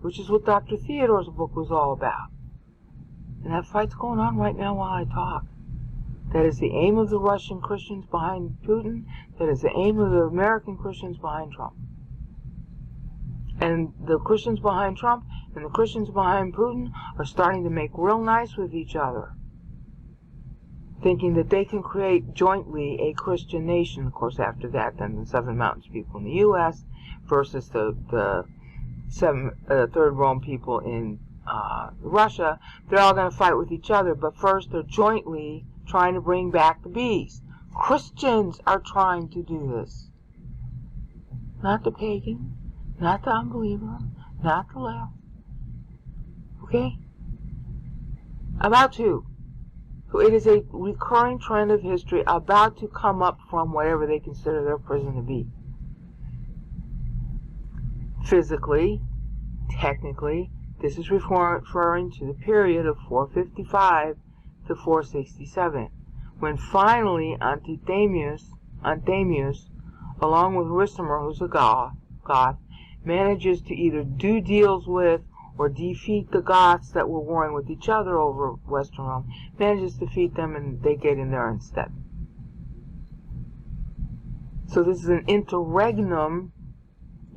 which is what Dr. Theodore's book was all about. And that fight's going on right now while I talk. That is the aim of the Russian Christians behind Putin. That is the aim of the American Christians behind Trump. And the Christians behind Trump and the Christians behind Putin are starting to make real nice with each other, thinking that they can create jointly a Christian nation. Of course, after that, then the Seven Mountains people in the U.S. versus the ThirdRome people in Russia. They're all going to fight with each other, but first they're jointly trying to bring back the beast. Christians are trying to do this. Not the pagan, not the unbeliever, not the left. Okay? About to. So it is a recurring trend of history about to come up from whatever they consider their prison to be. Physically, technically, this is referring to the period of 455 to 467, when finally Antichrist, along with Ricimer, who's a Goth, manages to either do deals with or defeat the Goths that were warring with each other over Western Rome, manages to defeat them, and they get in there instead. So this is an interregnum,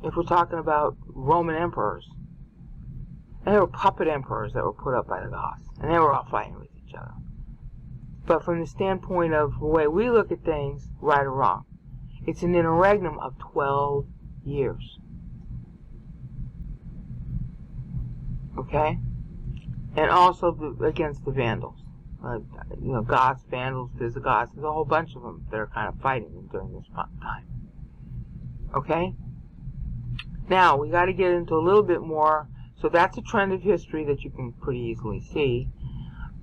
if we're talking about Roman emperors. And there were puppet emperors that were put up by the Goths, and they were all fighting with each other. But from the standpoint of the way we look at things, right or wrong, it's an interregnum of 12 years. Okay? And also against the Vandals. Goths, Vandals, Visigoths, there's a whole bunch of them that are kind of fighting during this time. Okay? Now, we got to get into a little bit more. So that's a trend of history that you can pretty easily see.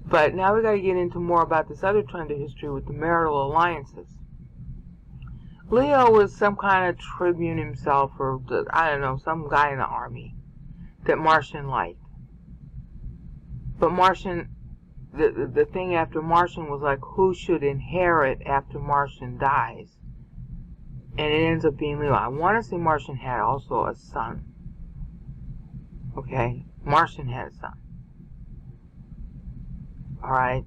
But now we got to get into more about this other trend of history with the marital alliances. Leo was some kind of tribune himself, or I don't know, some guy in the army that Marcian liked. But Marcian, the thing after Marcian was like, who should inherit after Marcian dies? And it ends up being Leo. I want to say Marcian had also a son. Okay, Marcian had a son. Alright?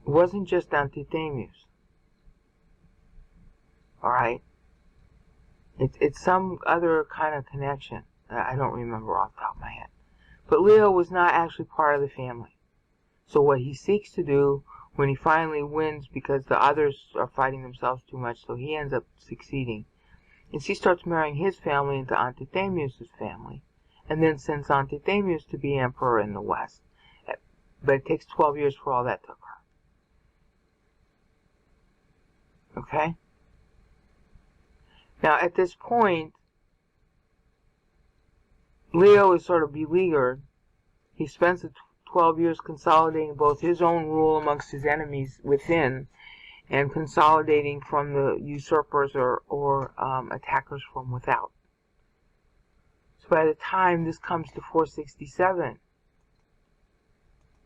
It wasn't just Antichrist. Alright? It's some other kind of connection that I don't remember off the top of my head. But Leo was not actually part of the family. So what he seeks to do when he finally wins, because the others are fighting themselves too much, so he ends up succeeding, is he starts marrying his family into Antichrists' family, and then sends Antichrists to be emperor in the West. But it takes 12 years for all that to occur. Okay? Now, at this point, Leo is sort of beleaguered. He spends the 12 years consolidating both his own rule amongst his enemies within and consolidating from the usurpers or attackers from without. So by the time this comes to 467,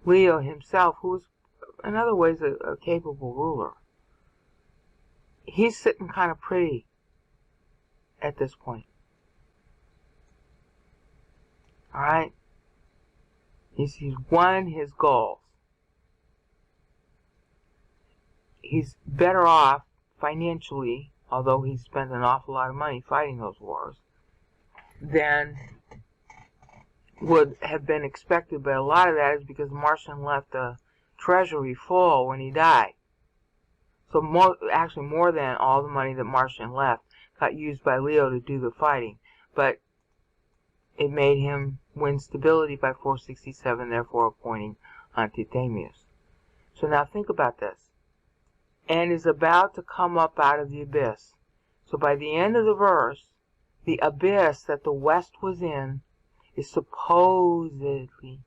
Leo himself, who was in other ways a capable ruler, he's sitting kind of pretty at this point. Alright? He's won his goals. He's better off financially, although he spent an awful lot of money fighting those wars, than would have been expected. But a lot of that is because Marcian left a treasury full when he died. So actually more than all the money that Marcian left got used by Leo to do the fighting. But it made him win stability by 467, therefore appointing Antichrists. So now think about this. And is about to come up out of the abyss. So by the end of the verse, the abyss that the West was in is supposedly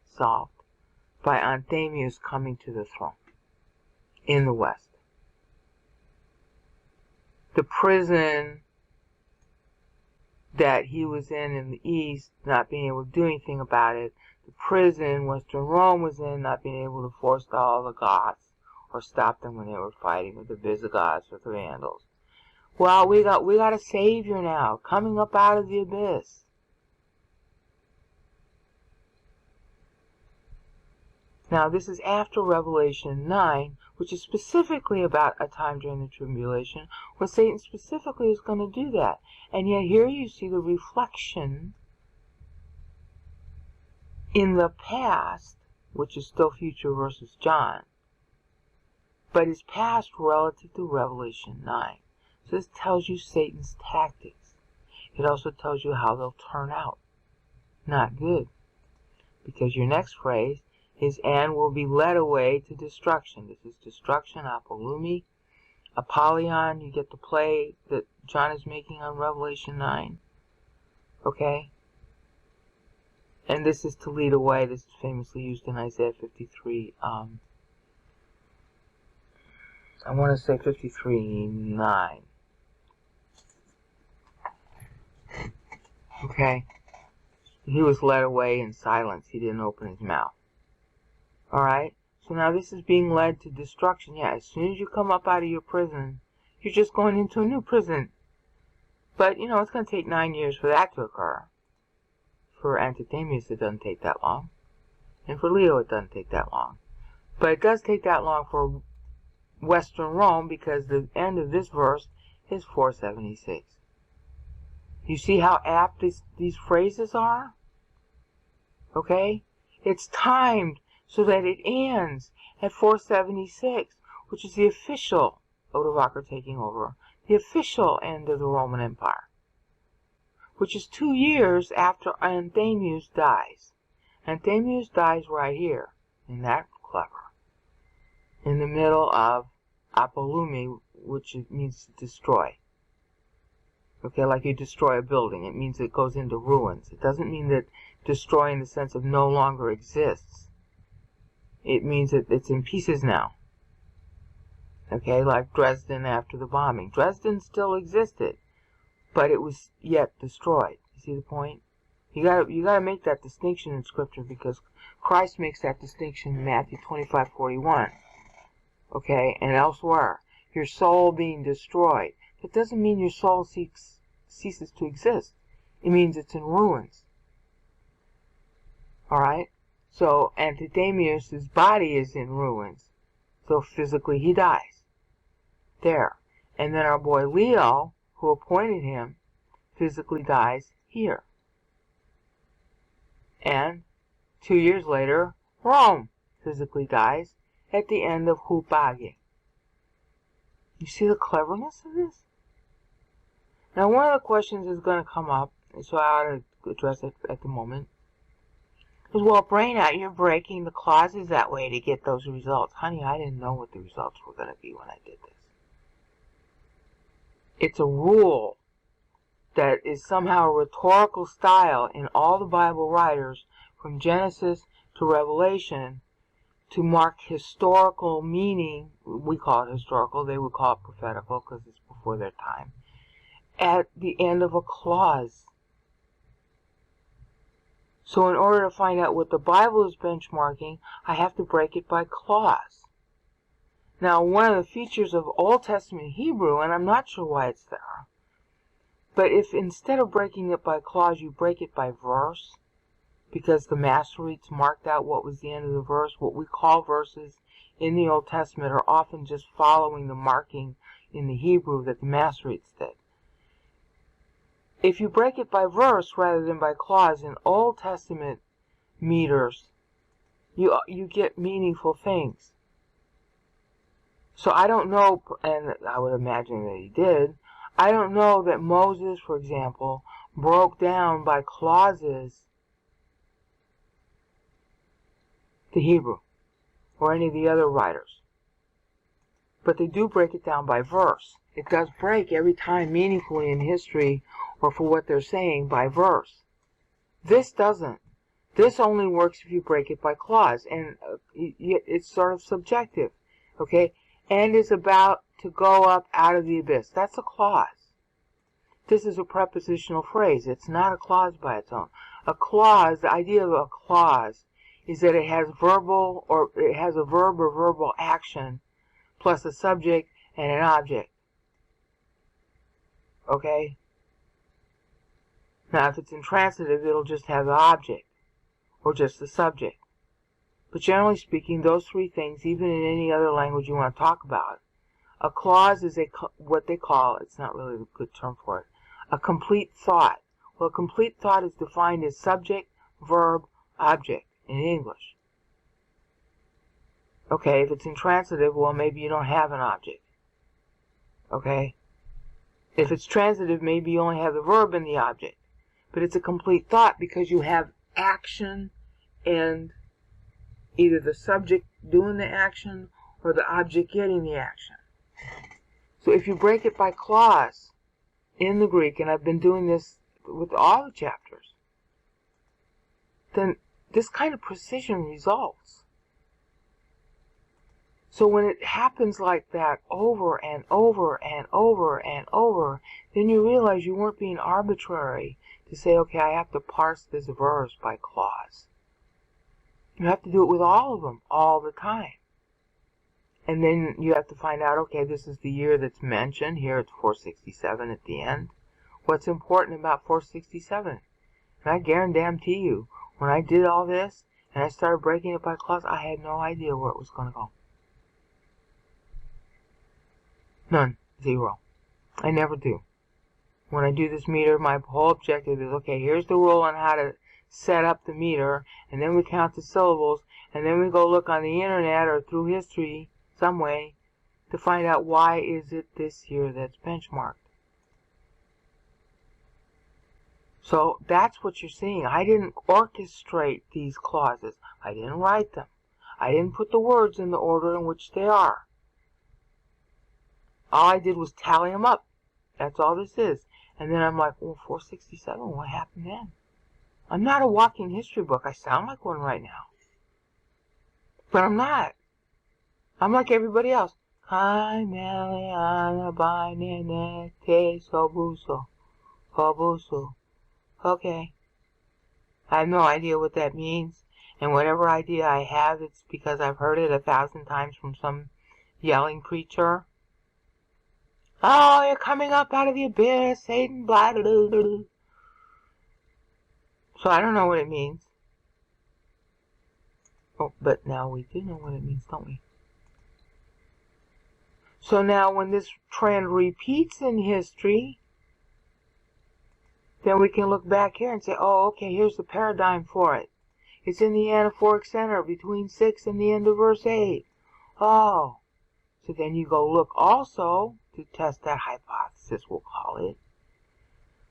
solved by Antichrists coming to the throne in the West. The prison that he was in the East, not being able to do anything about it. The prison Western Rome was in, not being able to forestall the Goths or stop them when they were fighting with the Visigoths or the Vandals. Well, we got a savior now, coming up out of the abyss. Now, this is after Revelation 9, which is specifically about a time during the tribulation, where Satan specifically is going to do that. And yet here you see the reflection in the past, which is still future versus John, but is past relative to Revelation 9. So this tells you Satan's tactics. It also tells you how they'll turn out. Not good. Because your next phrase is, and will be led away to destruction. This is destruction, apolumi. Apollyon, you get the play that John is making on Revelation 9. Okay? And this is to lead away. This is famously used in Isaiah 53. I want to say 53:9. Okay? He was led away in silence. He didn't open his mouth. Alright? So now this is being led to destruction. Yeah, as soon as you come up out of your prison, you're just going into a new prison. But, you know, it's going to take 9 years for that to occur. For Antichrists, it doesn't take that long. And for Leo, it doesn't take that long. But it does take that long for Western Rome, because the end of this verse is 476. You see how apt these phrases are? Okay? It's timed so that it ends at 476, which is the official Odovaker taking over, the official end of the Roman Empire, which is 2 years after Anthemius dies. Anthemius dies right here. Isn't that clever? In the middle of apolumi, which means to destroy. Okay, like you destroy a building. It means it goes into ruins. It doesn't mean that destroy in the sense of no longer exists. It means that it's in pieces now. Okay, like Dresden after the bombing. Dresden still existed, but it was yet destroyed. You see the point? You gotta make that distinction in Scripture, because Christ makes that distinction in Matthew 25:41. Okay, and elsewhere. Your soul being destroyed. That doesn't mean your soul ceases to exist. It means it's in ruins. Alright? So Antichrists' body is in ruins. So physically he dies. There. And then our boy Leo, who appointed him, physically dies here. And 2 years later, Rome physically dies at the end of Hupage. You see the cleverness of this? Now, one of the questions is going to come up, so I ought to address it at the moment, is, well, brain out, you're breaking the clauses that way to get those results. Honey, I didn't know what the results were going to be when I did this. It's a rule that is somehow a rhetorical style in all the Bible writers, from Genesis to Revelation, to mark historical meaning. We call it historical, they would call it prophetical, because it's before their time, at the end of a clause. So in order to find out what the Bible is benchmarking, I have to break it by clause. Now, one of the features of Old Testament Hebrew, and I'm not sure why it's there, but if instead of breaking it by clause, you break it by verse, because the Masoretes marked out what was the end of the verse, what we call verses in the Old Testament are often just following the marking in the Hebrew that the Masoretes did. If you break it by verse rather than by clause in Old Testament meters, you get meaningful things. So I don't know, and I would imagine that he did, I don't know that Moses, for example, broke down by clauses the Hebrew, or any of the other writers. But they do break it down by verse. It does break every time meaningfully in history, or for what they're saying, by verse. This doesn't. This only works if you break it by clause, and it's sort of subjective. Okay? And is about to go up out of the abyss. That's a clause. This is a prepositional phrase. It's not a clause by its own. A clause, the idea of a clause, is that it has verbal, or it has a verb or verbal action, plus a subject and an object. Okay? Now, if it's intransitive, it'll just have the object, or just the subject. But generally speaking, those three things, even in any other language you want to talk about, a clause is what they call, it's not really a good term for it, a complete thought. Well, a complete thought is defined as subject, verb, object in English. Okay, if it's intransitive, well, maybe you don't have an object. Okay? If it's transitive, maybe you only have the verb and the object. But it's a complete thought because you have action and either the subject doing the action or the object getting the action. So if you break it by clause in the Greek, and I've been doing this with all the chapters, then this kind of precision results. So when it happens like that over and over and over and over, then you realize you weren't being arbitrary to say, okay, I have to parse this verse by clause. You have to do it with all of them all the time. And then you have to find out, okay, this is the year that's mentioned. Here it's 467 at the end. What's important about 467? And I guarantee you, when I did all this and I started breaking it by clause, I had no idea where it was going to go. None. Zero. I never do. When I do this meter, my whole objective is, okay, here's the rule on how to set up the meter, and then we count the syllables, and then we go look on the internet or through history, some way, to find out why is it this year that's benchmarked. So that's what you're seeing. I didn't orchestrate these clauses. I didn't write them. I didn't put the words in the order in which they are. All I did was tally them up. That's all this is. And then I'm like, well, 467, what happened then? I'm not a walking history book. I sound like one right now. But I'm not. I'm like everybody else. Okay. I have no idea what that means. And whatever idea I have, it's because I've heard it 1,000 times from some yelling preacher. Oh, you're coming up out of the abyss, Satan, blah, blah, blah, blah. So I don't know what it means. Oh, but now we do know what it means, don't we? So now when this trend repeats in history, then we can look back here and say, oh, okay, here's the paradigm for it. It's in the anaphoric center between 6 and the end of verse 8. Oh, so then you go look also to test that hypothesis, we'll call it,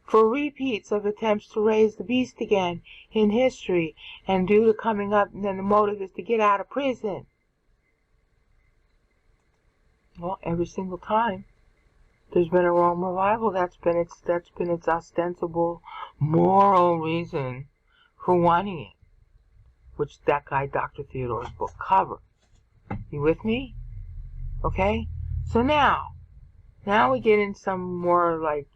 for repeats of attempts to raise the beast again in history and due to coming up, and then the motive is to get out of prison. Well, every single time there's been a Rome revival, that's been its ostensible moral reason for wanting it, which that guy Dr. Theodore's book covered. You with me? Okay? So now we get in some more, like,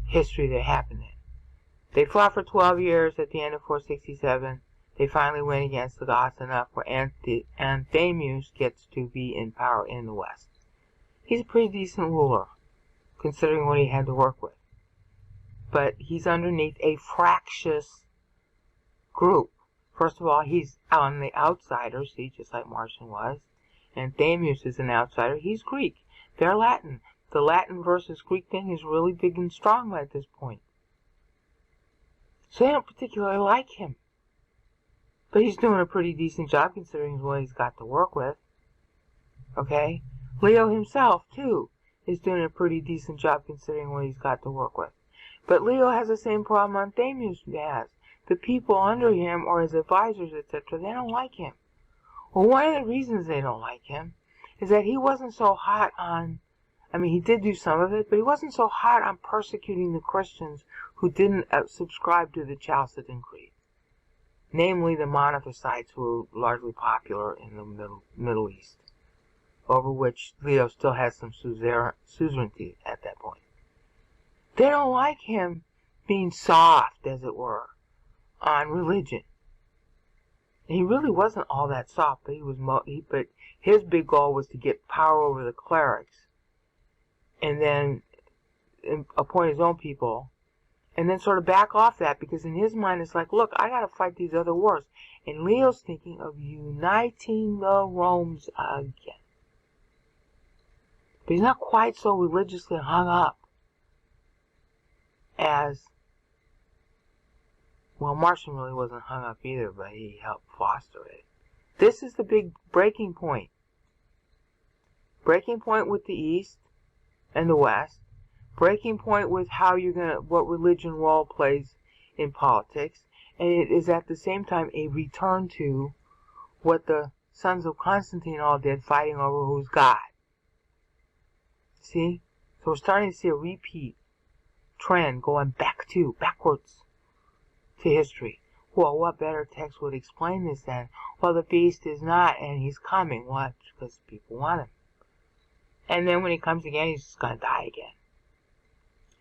history that happened then. They fought for 12 years at the end of 467. They finally win against the Goths enough where Anthemius gets to be in power in the West. He's a pretty decent ruler, considering what he had to work with. But he's underneath a fractious group. First of all, he's on the outsider, see, just like Marcion was. Anthemius is an outsider. He's Greek. They're Latin. The Latin versus Greek thing is really big and strong at this point. So they don't particularly like him. But he's doing a pretty decent job considering what he's got to work with. Okay? Leo himself, too, is doing a pretty decent job considering what he's got to work with. But Leo has the same problem Anthemius has. The people under him, or his advisors, etc., they don't like him. Well, one of the reasons they don't like him is that he wasn't so hot on, he did do some of it, but he wasn't so hot on persecuting the Christians who didn't subscribe to the Chalcedon Creed. Namely, the Monophysites, who were largely popular in the Middle East, over which Leo still has some suzerainty at that point. They don't like him being soft, as it were, on religion. He really wasn't all that soft, but his big goal was to get power over the clerics, and then appoint his own people, and then sort of back off that, because in his mind it's like, look, I got to fight these other wars. And Leo's thinking of uniting the Romes again. But he's not quite so religiously hung up as, well, Martian really wasn't hung up either, but he helped foster it. This is the big breaking point. Breaking point with the East and the West. Breaking point with how you're gonna, what religion role plays in politics. And it is at the same time a return to what the sons of Constantine all did, fighting over who's God. See? So we're starting to see a repeat trend going backwards to history. Well, what better text would explain this than, well, the beast is not, and he's coming. What? Because people want him. And then when he comes again, he's just going to die again.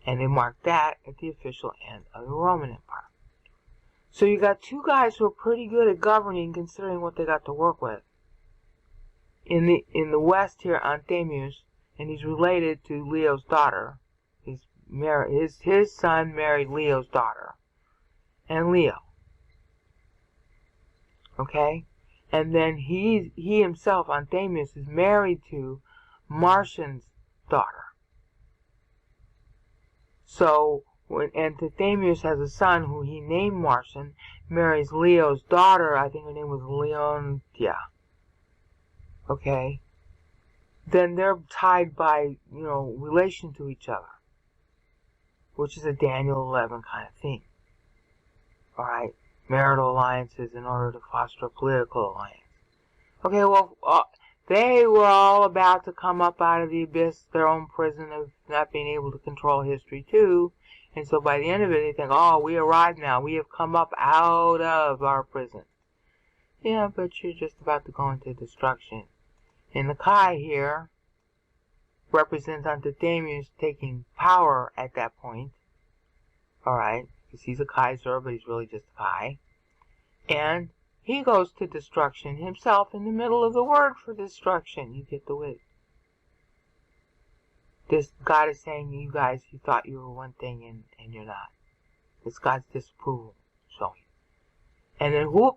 And they mark that at the official end of the Roman Empire. So you got two guys who are pretty good at governing, considering what they got to work with. In the West here, Anthemius, and he's related to Leo's daughter. His son married Leo's daughter. And Leo. Okay? And then he himself, Anthemius, is married to Marcian's daughter. So when Anthemius has a son who he named Marcian, marries Leo's daughter, I think her name was Leontia. Okay? Then they're tied by, relation to each other. Which is a Daniel 11 kind of thing. Alright? Marital alliances in order to foster a political alliance. Okay, well, they were all about to come up out of the abyss, their own prison of not being able to control history too. And so by the end of it, they think, oh, we arrived now. We have come up out of our prison. Yeah, but you're just about to go into destruction. And the Kai here represents Anthemius taking power at that point. Alright, because he's a Kaiser, but he's really just a Kai. And he goes to destruction himself in the middle of the word for destruction. You get the wit. This God is saying, you guys, you thought you were one thing and you're not. It's God's disapproval showing. And then whoop,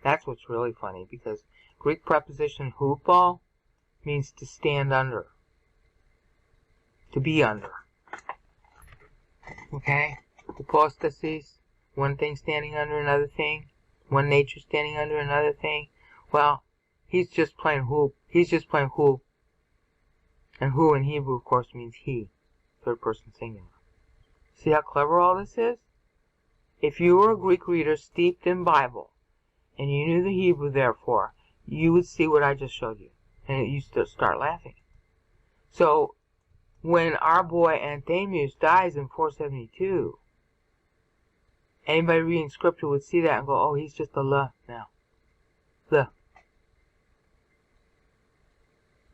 that's what's really funny, because Greek preposition hupo means to stand under. To be under. Okay? Hypostasis, one thing standing under another thing. One nature standing under another thing. Well, he's just playing hoop. He's just playing hoop. And who in Hebrew, of course, means he. Third person singular. See how clever all this is? If you were a Greek reader steeped in Bible, and you knew the Hebrew, therefore, you would see what I just showed you. And you start laughing. So, when our boy Anthemius dies in 472, anybody reading scripture would see that and go, oh, he's just a la now. La.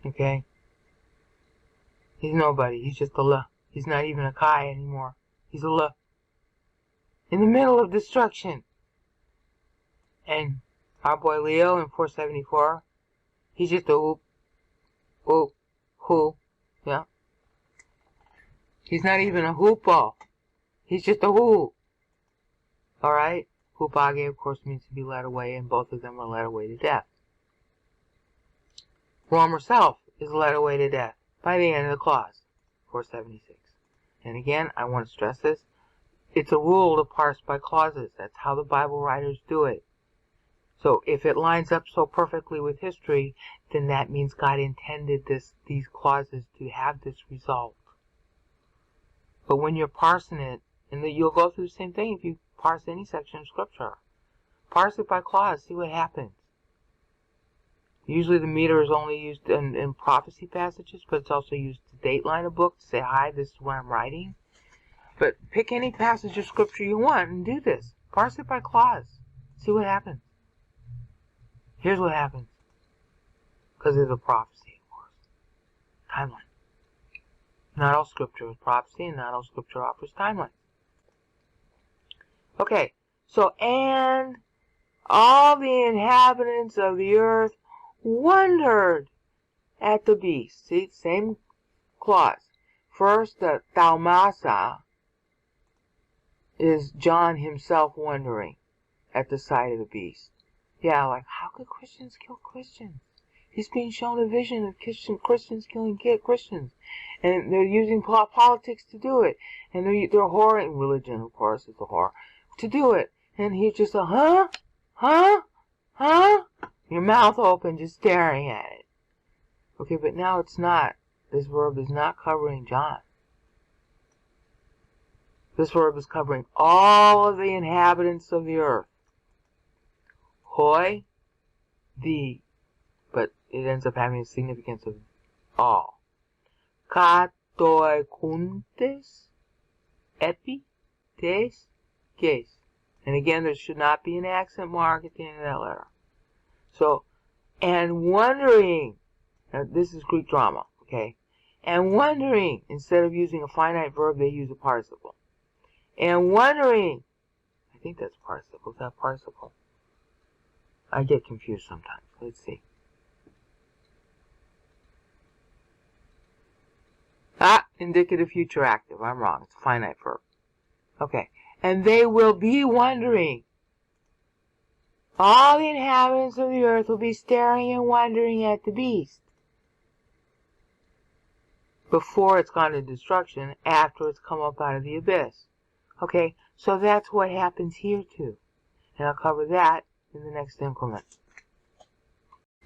Okay? He's nobody. He's just a la. He's not even a Kai anymore. He's a la. In the middle of destruction. And our boy Leo in 474, he's just a oop, oop, who, yeah. He's not even a hoopo. He's just a who. Alright? Hupage, of course, means to be led away, and both of them were led away to death. Rome herself is led away to death by the end of the clause, 476. And again, I want to stress this. It's a rule to parse by clauses. That's how the Bible writers do it. So if it lines up so perfectly with history, then that means God intended these clauses to have this result. But when you're parsing it, and you'll go through the same thing if you parse any section of Scripture. Parse it by clause, see what happens. Usually the meter is only used in prophecy passages, but it's also used to dateline a book to say, hi, this is what I'm writing. But pick any passage of Scripture you want and do this. Parse it by clause. See what happens. Here's what happens. Because it's a prophecy, of course. Timeline. Not all Scripture is prophecy, and not all Scripture offers timelines. Okay, so, and all the inhabitants of the earth wondered at the beast. See, same clause. First, the Thaumasa, is John himself wondering at the sight of the beast. Yeah, like, how could Christians kill Christians? He's being shown a vision of Christians killing Christians. And they're using politics to do it. And they're whoring, religion, of course, is a whore, to do it. And he's just like, huh? Huh? Huh? Your mouth open, just staring at it. Okay, but now it's not. This verb is not covering John. This verb is covering all of the inhabitants of the earth. Hoi, the, but it ends up having a significance of all. Katoi kuntes, epi, tes, kes. And again, there should not be an accent mark at the end of that letter. So, and wondering, now this is Greek drama, okay? And wondering, instead of using a finite verb, they use a participle. And wondering, I think that's participle. Is that participle? I get confused sometimes. Let's see. Indicative future active. I'm wrong. It's a finite verb. Okay. And they will be wondering. All the inhabitants of the earth will be staring and wondering at the beast. Before it's gone to destruction, after it's come up out of the abyss. Okay, so that's what happens here too. And I'll cover that in the next increment.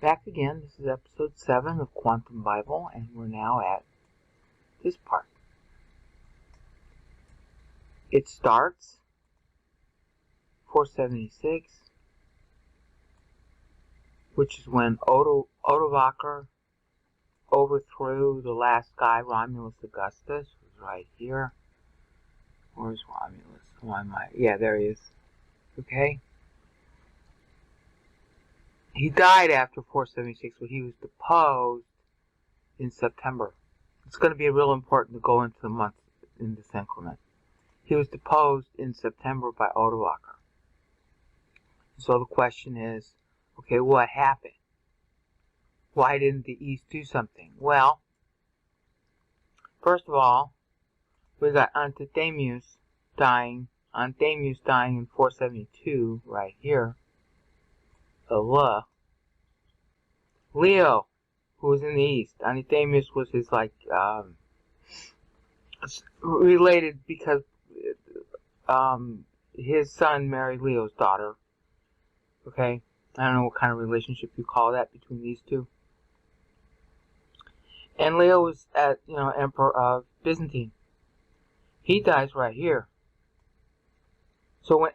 Back again, this is episode 7 of Quantum Bible, and we're now at this part. It starts 476, which is when Odovaker overthrew the last guy, Romulus Augustus, who's right here. Where's Romulus? Why am I? Yeah, there he is. Okay. He died after 476, but he was deposed in September. It's going to be real important to go into the months in this increment. He was deposed in September by Odovaker. So the question is, okay, what happened? Why didn't the East do something? Well, first of all, we got Antichriст dying. Antichriст dying in 472, right here. Leo, who was in the East. Antichriст was his, related because his son married Leo's daughter. Okay? I don't know what kind of relationship you call that between these two. And Leo was emperor of Byzantine. He dies right here. So when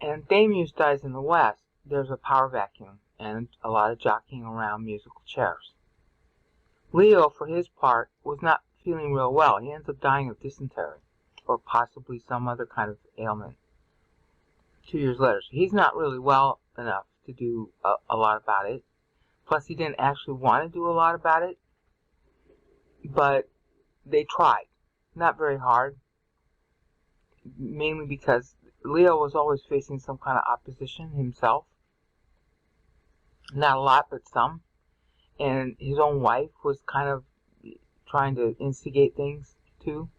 Antichriст dies in the West, there's a power vacuum and a lot of jockeying around musical chairs. Leo, for his part, was not feeling real well. He ends up dying of dysentery, or possibly some other kind of ailment 2 years later. So he's not really well enough to do a lot about it. Plus, he didn't actually want to do a lot about it. But they tried. Not very hard. Mainly because Leo was always facing some kind of opposition himself. Not a lot, but some. And his own wife was kind of trying to instigate things too.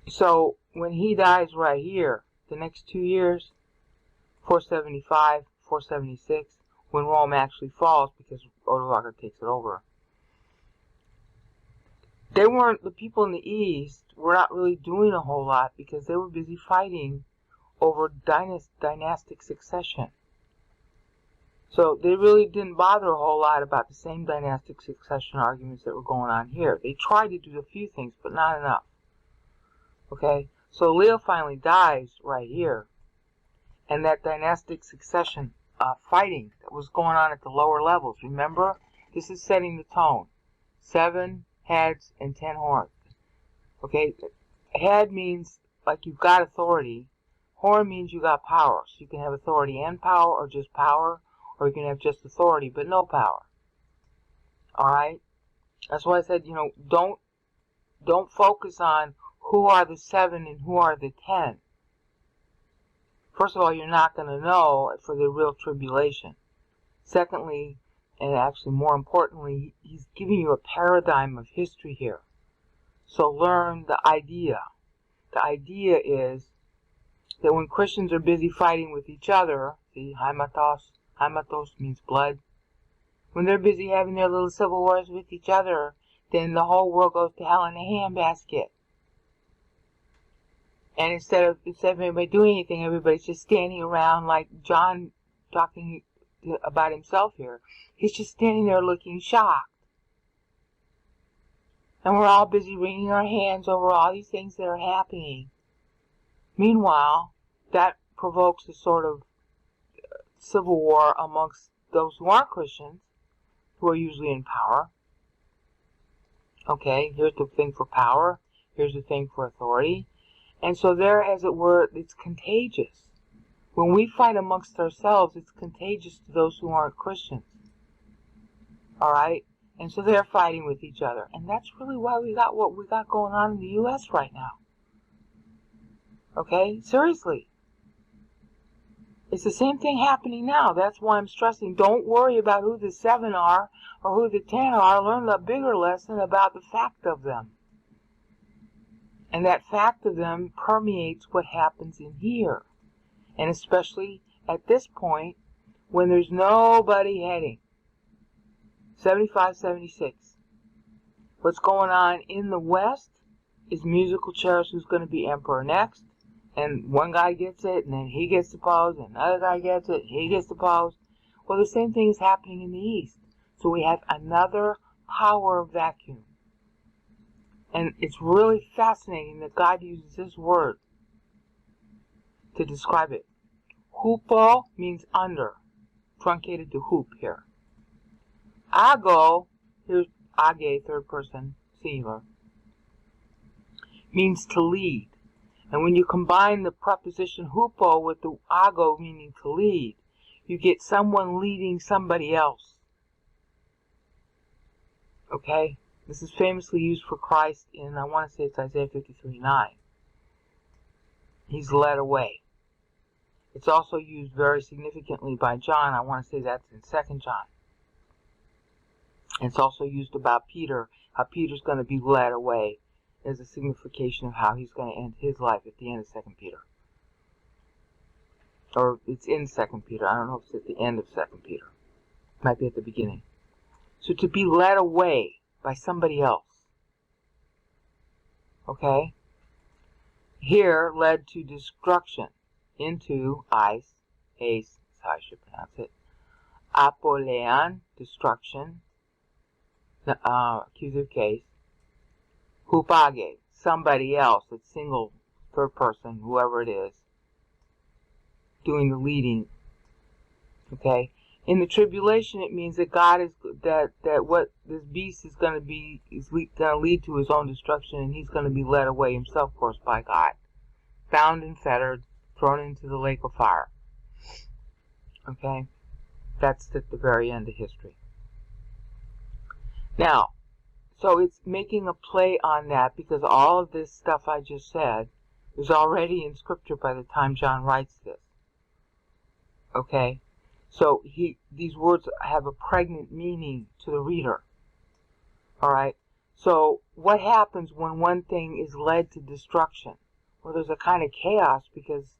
So when he dies right here, the next 2 years, 475, 476, when Rome actually falls because Odovaker takes it over, the people in the East were not really doing a whole lot because they were busy fighting over dynastic succession. So they really didn't bother a whole lot about the same dynastic succession arguments that were going on here. They tried to do a few things, but not enough. Okay? So Leo finally dies right here. And that dynastic succession fighting that was going on at the lower levels, remember? This is setting the tone. 7 heads and 10 horns. Okay? Head means like you've got authority. Horn means you got power. So you can have authority and power, or just power. Or you can have just authority, but no power. Alright? That's why I said, don't focus on who are the 7 and who are the 10. First of all, you're not going to know for the real tribulation. Secondly, and actually more importantly, he's giving you a paradigm of history here. So learn the idea. The idea is that when Christians are busy fighting with each other, see, hamatos means blood. When they're busy having their little civil wars with each other, then the whole world goes to hell in a handbasket. And instead of anybody doing anything, everybody's just standing around like John talking about himself here. He's just standing there looking shocked. And we're all busy wringing our hands over all these things that are happening. Meanwhile, that provokes a sort of civil war amongst those who aren't Christians, who are usually in power. Okay, here's the thing for power. Here's the thing for authority. And so there, as it were, it's contagious. When we fight amongst ourselves, it's contagious to those who aren't Christians. Alright? And so they're fighting with each other. And that's really why we got what we got going on in the U.S. right now. Okay? Seriously. It's the same thing happening now. That's why I'm stressing, don't worry about who the 7 are or who the 10 are. Learn the bigger lesson about the fact of them. And that fact of them permeates what happens in here. And especially at this point, when there's nobody heading. 75, 76. What's going on in the West is musical chairs who's going to be emperor next. And one guy gets it, and then he gets deposed, and another guy gets it, and he gets deposed. Well, the same thing is happening in the East. So we have another power vacuum. And it's really fascinating that God uses this word to describe it. Hupo means under, truncated to hoop here. Ago, here's age, third person, singular, means to lead. And when you combine the preposition hupo with the ago, meaning to lead, you get someone leading somebody else. Okay? This is famously used for Christ in, I want to say it's Isaiah 53:9. He's led away. It's also used very significantly by John. I want to say that's in 2 John. And it's also used about Peter, how Peter's going to be led away as a signification of how he's going to end his life at the end of 2 Peter. Or it's in 2 Peter. I don't know if it's at the end of 2 Peter. It might be at the beginning. So to be led away by somebody else. Okay? Here led to destruction. Into ace, is how I should pronounce it. Apoleon, destruction. Accusative case. Hupage, somebody else, it's single, third person, whoever it is, doing the leading. Okay? In the tribulation, it means that God is that what this beast is going to be is going to lead to his own destruction, and he's going to be led away himself, of course, by God, bound and fettered, thrown into the lake of fire. Okay, that's at the very end of history. Now, so it's making a play on that because all of this stuff I just said is already in Scripture by the time John writes this. Okay. So these words have a pregnant meaning to the reader. Alright? So what happens when one thing is led to destruction? Well, there's a kind of chaos because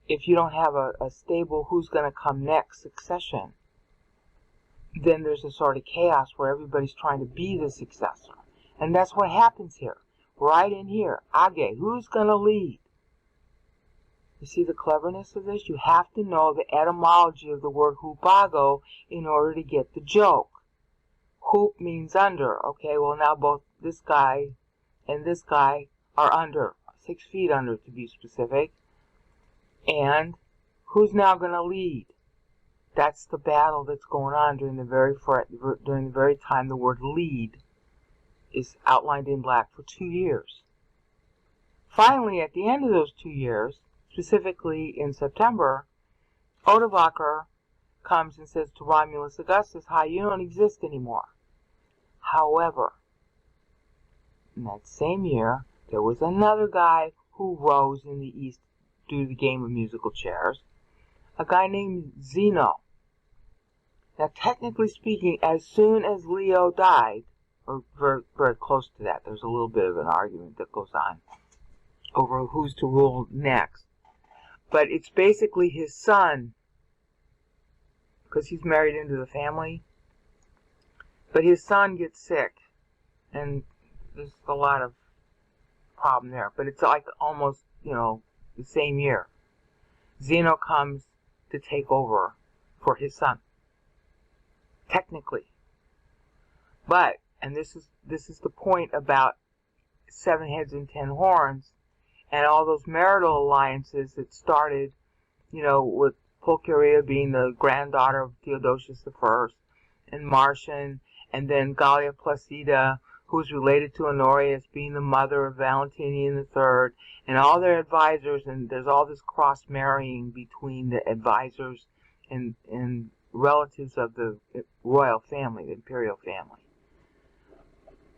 if you don't have a stable who's going to come next succession, then there's a sort of chaos where everybody's trying to be the successor. And that's what happens here. Right in here. Age, who's going to lead? You see the cleverness of this? You have to know the etymology of the word hupago in order to get the joke. Hoop means under. Okay, well now both this guy and this guy are under. 6 feet under to be specific. And who's now going to lead? That's the battle that's going on during the very time the word lead is outlined in black for 2 years. Finally, at the end of those 2 years, specifically in September, Odovaker comes and says to Romulus Augustus, "Hi, you don't exist anymore." However, in that same year, there was another guy who rose in the East due to the game of musical chairs, a guy named Zeno. Now, technically speaking, as soon as Leo died, or very, very close to that, there's a little bit of an argument that goes on over who's to rule next. But it's basically his son, because he's married into the family. But his son gets sick, and there's a lot of problem there. But it's like almost, the same year. Zeno comes to take over for his son, technically. But, and this is the point about 7 heads and 10 horns, and all those marital alliances that started, with Pulcheria being the granddaughter of Theodosius I, and Marcian, and then Gallia Placida, who's related to Honorius, being the mother of Valentinian III, and all their advisors, and there's all this cross-marrying between the advisors and relatives of the royal family, the imperial family.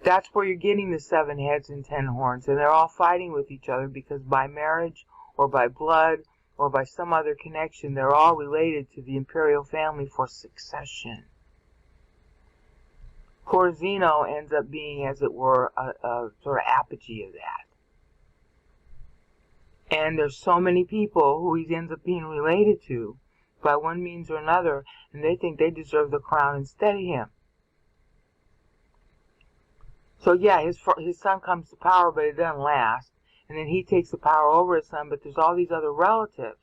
That's where you're getting the 7 heads and 10 horns, and they're all fighting with each other because by marriage or by blood or by some other connection, they're all related to the imperial family for succession. Poor Zeno ends up being, as it were, a sort of apogee of that. And there's so many people who he ends up being related to by one means or another, and they think they deserve the crown instead of him. So yeah, his son comes to power, but it doesn't last. And then he takes the power over his son, but there's all these other relatives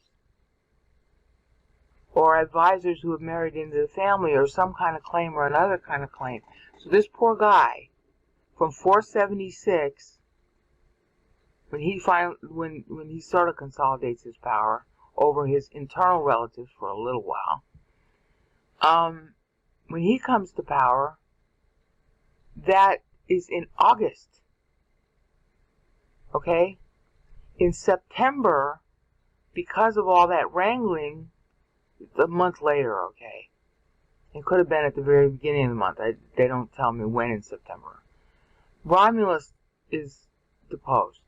or advisors who have married into the family or some kind of claim or another kind of claim. So this poor guy, from 476, when he sort of consolidates his power over his internal relatives for a little while, when he comes to power, that is in August. Okay? In September, because of all that wrangling, it's a month later, okay? It could have been at the very beginning of the month. They don't tell me when in September. Romulus is deposed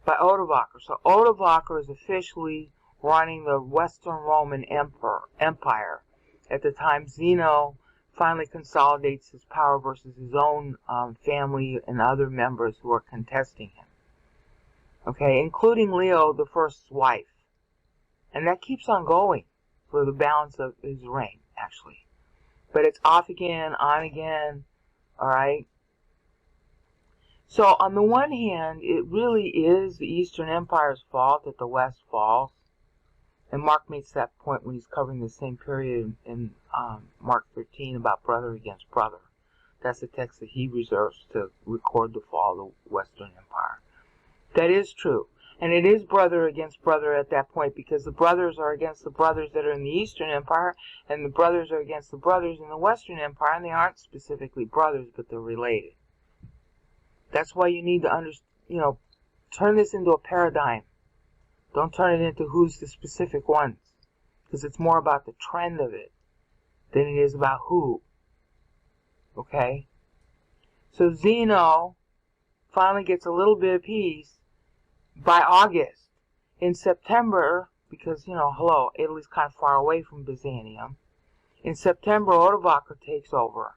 by Odovaker. So Odovaker is officially running the Western Roman Empire at the time Zeno finally consolidates his power versus his own family and other members who are contesting him. Okay, including Leo the First's wife. And that keeps on going for the balance of his reign, actually. But it's off again, on again, alright? So on the one hand, it really is the Eastern Empire's fault that the West falls. And Mark makes that point when he's covering the same period in Mark 13 about brother against brother. That's the text that he reserves to record the fall of the Western Empire. That is true. And it is brother against brother at that point because the brothers are against the brothers that are in the Eastern Empire and the brothers are against the brothers in the Western Empire, and they aren't specifically brothers, but they're related. That's why you need to turn this into a paradigm. Don't turn it into who's the specific ones, because it's more about the trend of it than it is about who. Okay? So Zeno finally gets a little bit of peace by August. In September, because, Italy's kind of far away from Byzantium. In September, Odovaker takes over.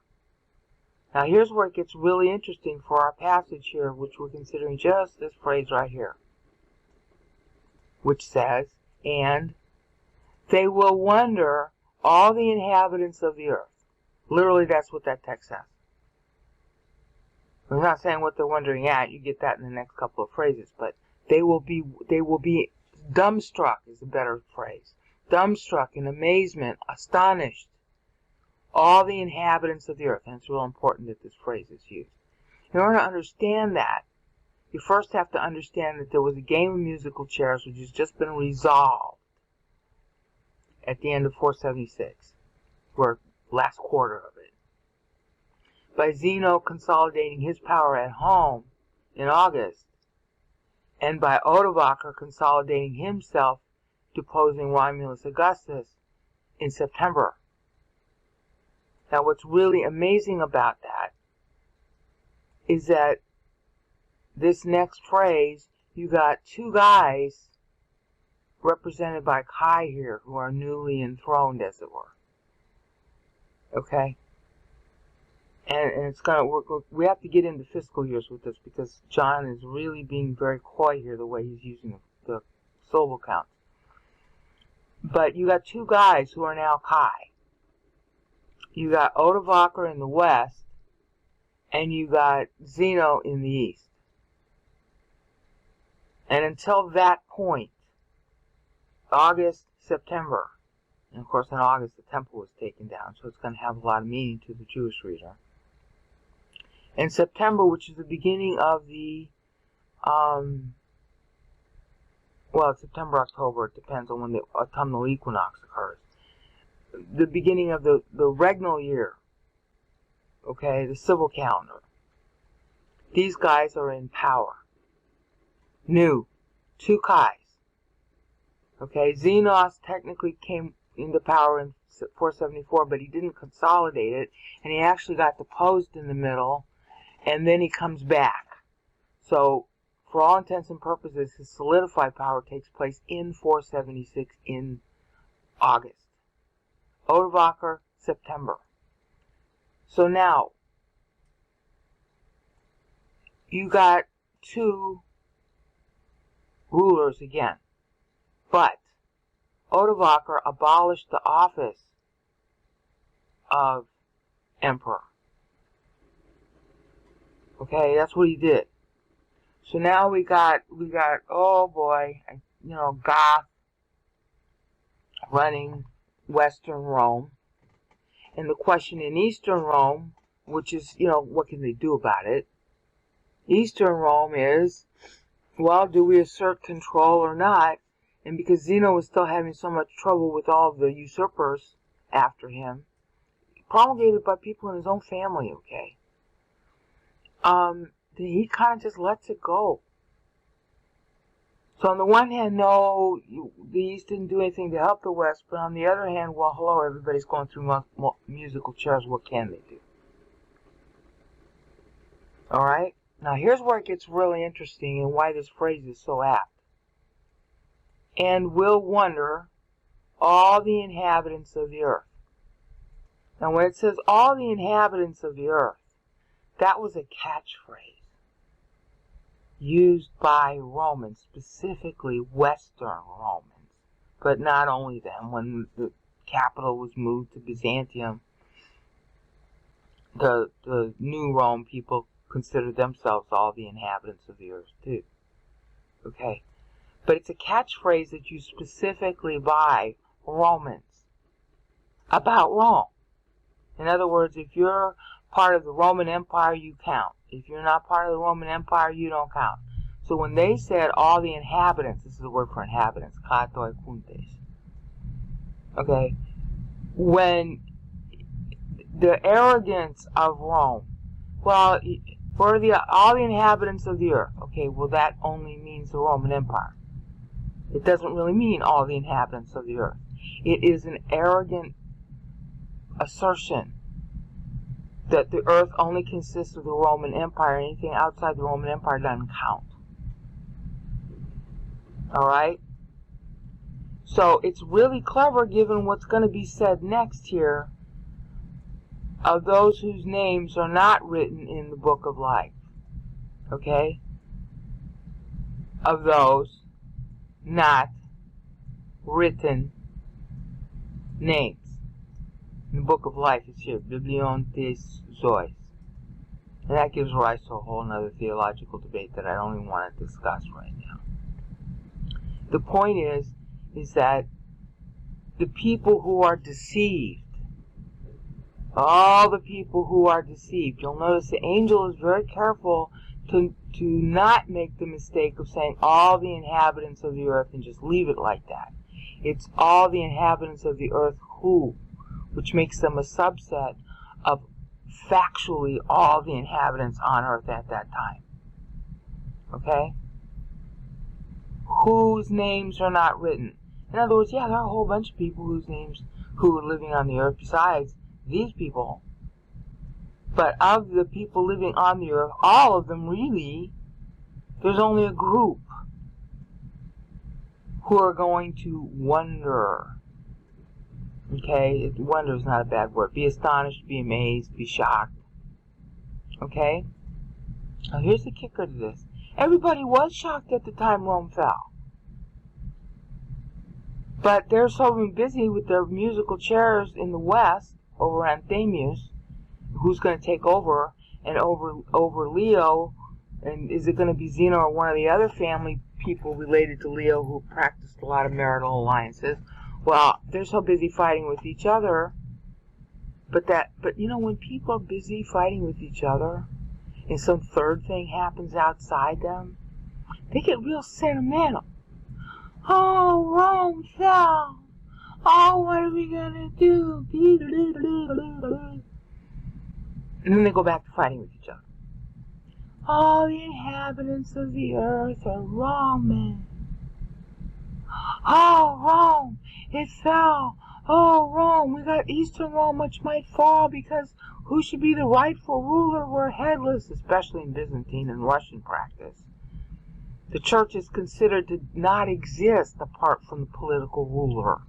Now here's where it gets really interesting for our passage here, which we're considering just this phrase right here, which says, and they will wonder all the inhabitants of the earth. Literally, that's what that text says. I'm not saying what they're wondering at. You get that in the next couple of phrases, but they will be dumbstruck is a better phrase. Dumbstruck, in amazement, astonished. All the inhabitants of the earth. And it's real important that this phrase is used. In order to understand that, you first have to understand that there was a game of musical chairs which has just been resolved at the end of 476, or last quarter of it, by Zeno consolidating his power at home in August, and by Odovaker consolidating himself, deposing Romulus Augustus in September. Now what's really amazing about that is that this next phrase, you got two guys represented by Chi here who are newly enthroned, as it were. Okay? And it's we have to get into fiscal years with this because John is really being very coy here the way he's using the syllable count. But you got two guys who are now Kai. You got Odovaker in the west, and you got Zeno in the east. And until that point, August, September, and of course in August the temple was taken down, so it's going to have a lot of meaning to the Jewish reader. In September, which is the beginning of the, well, it's September, October, it depends on when the autumnal equinox occurs. The beginning of the regnal year, okay, the civil calendar. These guys are in power. New. Two Kais. Okay, Xenos technically came into power in 474, but he didn't consolidate it, and he actually got deposed in the middle, and then he comes back. So, for all intents and purposes, his solidified power takes place in 476 in August. Odovaker, September. So now, you got two rulers again. But Odovaker abolished the office of emperor. Okay, that's what he did. So now we got oh boy, Goth running Western Rome. And the question in Eastern Rome, which is, what can they do about it? Eastern Rome is, well, do we assert control or not? And because Zeno was still having so much trouble with all the usurpers after him, promulgated by people in his own family, okay, then he kind of just lets it go. So on the one hand, no, the East didn't do anything to help the West, but on the other hand, well, hello, everybody's going through musical chairs, what can they do? Alright? Now here's where it gets really interesting and why this phrase is so apt. And will wonder all the inhabitants of the earth. Now when it says all the inhabitants of the earth, that was a catchphrase used by Romans, specifically Western Romans, but not only them. When the capital was moved to Byzantium, the New Rome people considered themselves all the inhabitants of the earth too. Okay, but it's a catchphrase that's used specifically by Romans about Rome. In other words, if you're part of the Roman Empire, you count. If you're not part of the Roman Empire, you don't count. So when they said all the inhabitants, this is the word for inhabitants, katoi kuntes. Okay, when the arrogance of Rome, well, for all the inhabitants of the earth, okay, well that only means the Roman Empire. It doesn't really mean all the inhabitants of the earth. It is an arrogant assertion that the earth only consists of the Roman Empire. Anything outside the Roman Empire doesn't count. Alright? So it's really clever given what's going to be said next here of those whose names are not written in the book of life. Okay? Of those not written names. In the book of life is here, Biblion tes zois. And that gives rise to a whole other theological debate that I don't even want to discuss right now. The point is that the people who are deceived, all the people who are deceived, you'll notice the angel is very careful to not make the mistake of saying all the inhabitants of the earth and just leave it like that. It's all the inhabitants of the earth who, which makes them a subset of factually all the inhabitants on earth at that time. Okay? Whose names are not written. In other words, yeah, there are a whole bunch of people whose names who are living on the earth besides these people. But of the people living on the earth, all of them really, there's only a group who are going to wonder. Okay? Wonder is not a bad word. Be astonished, be amazed, be shocked. Okay? Now here's the kicker to this. Everybody was shocked at the time Rome fell. But they're so busy with their musical chairs in the West over Anthemus, who's going to take over, and over Leo, and is it going to be Zeno or one of the other family people related to Leo who practiced a lot of marital alliances? Well, they're so busy fighting with each other, but you know, when people are busy fighting with each other, and some third thing happens outside them, they get real sentimental. Oh, Rome fell. Oh, what are we gonna do? And then they go back to fighting with each other. All the inhabitants of the earth are Roman. Oh, Rome, it fell. Oh, Rome, we got Eastern Rome, which might fall because who should be the rightful ruler? We're headless, especially in Byzantine and Russian practice. The church is considered to not exist apart from the political ruler.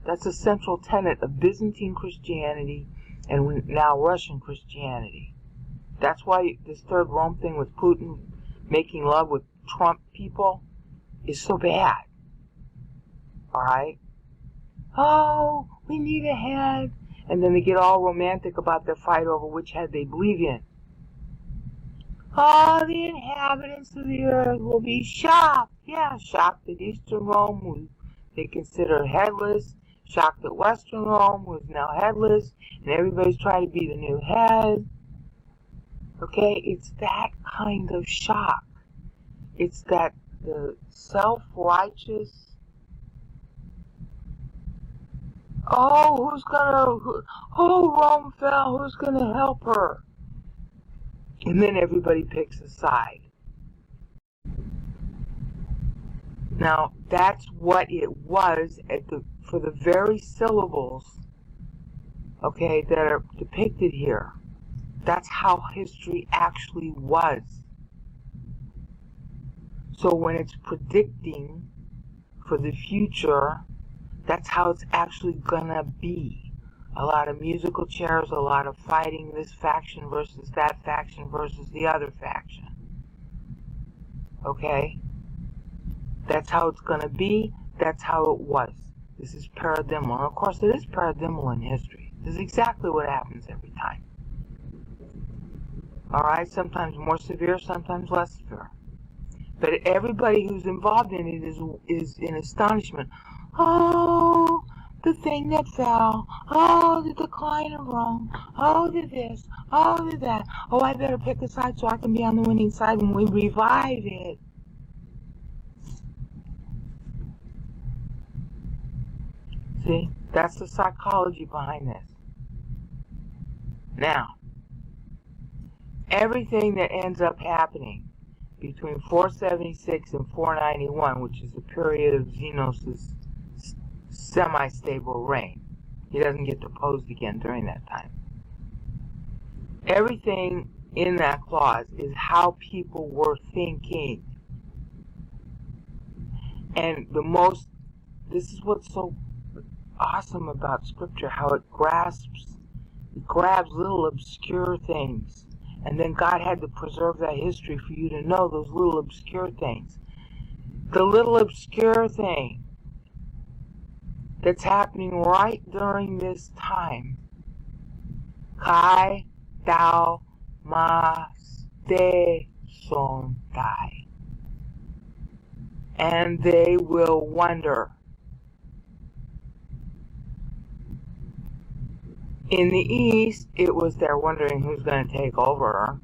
That's a central tenet of Byzantine Christianity and now Russian Christianity. That's why this Third Rome thing with Putin making love with Trump people is so bad. Alright? Oh, we need a head. And then they get all romantic about their fight over which head they believe in. All the inhabitants of the earth will be shocked. Yeah, shocked at Eastern Rome, who they consider headless. Shocked at Western Rome, who is now headless. And everybody's trying to be the new head. Okay, it's that kind of shock. It's that the self-righteous, oh, Rome fell, who's gonna help her? And then everybody picks a side. Now, that's what it was for the very syllables, okay, that are depicted here. That's how history actually was. So when it's predicting for the future, that's how it's actually gonna be. A lot of musical chairs, a lot of fighting, this faction versus that faction versus the other faction. Okay? That's how it's gonna be. That's how it was. This is paradigmal. And of course, it is paradigmal in history. This is exactly what happens every time. Alright? Sometimes more severe, sometimes less severe. But everybody who's involved in it is in astonishment. Oh, the thing that fell. Oh, the decline of Rome. Oh, the this. Oh, the that. Oh, I better pick a side so I can be on the winning side when we revive it. See, that's the psychology behind this. Now, everything that ends up happening between 476 and 491, which is the period of Zenos' semi-stable reign. He doesn't get deposed again during that time. Everything in that clause is how people were thinking. And this is what's so awesome about Scripture, how it grabs little obscure things. And then God had to preserve that history for you to know those little obscure things. The little obscure thing that's happening right during this time. Kai Tau Ma Ste Son Tai. And they will wonder. In the East, it was they're wondering who's going to take over.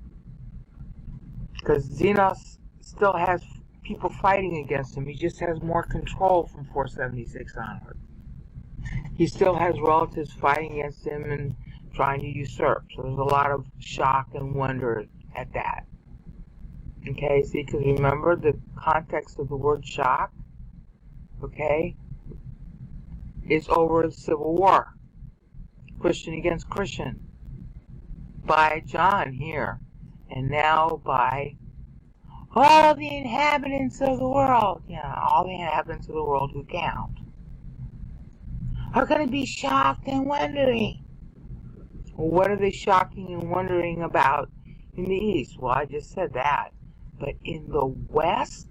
Because Zenos still has people fighting against him. He just has more control from 476 onward. He still has relatives fighting against him and trying to usurp. So there's a lot of shock and wonder at that. Okay, see, because remember the context of the word shock, okay, is over the Civil War. Christian against Christian by John here, and now by all the inhabitants of the world. Yeah, all the inhabitants of the world who count are going to be shocked and wondering. Well, what are they shocking and wondering about in the East? Well, I just said that. But in the West,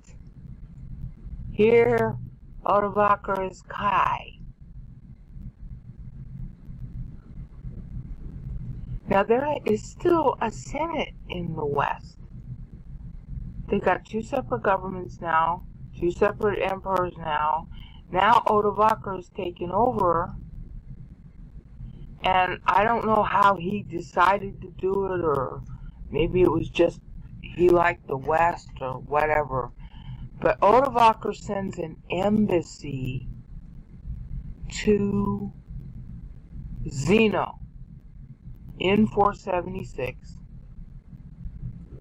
here Odovaker is Chi. Now there is still a Senate in the West. They got two separate governments now, two separate emperors now. Now Odovaker is taken over, and I don't know how he decided to do it, or maybe it was just he liked the West or whatever. But Odovaker sends an embassy to Zeno in 476,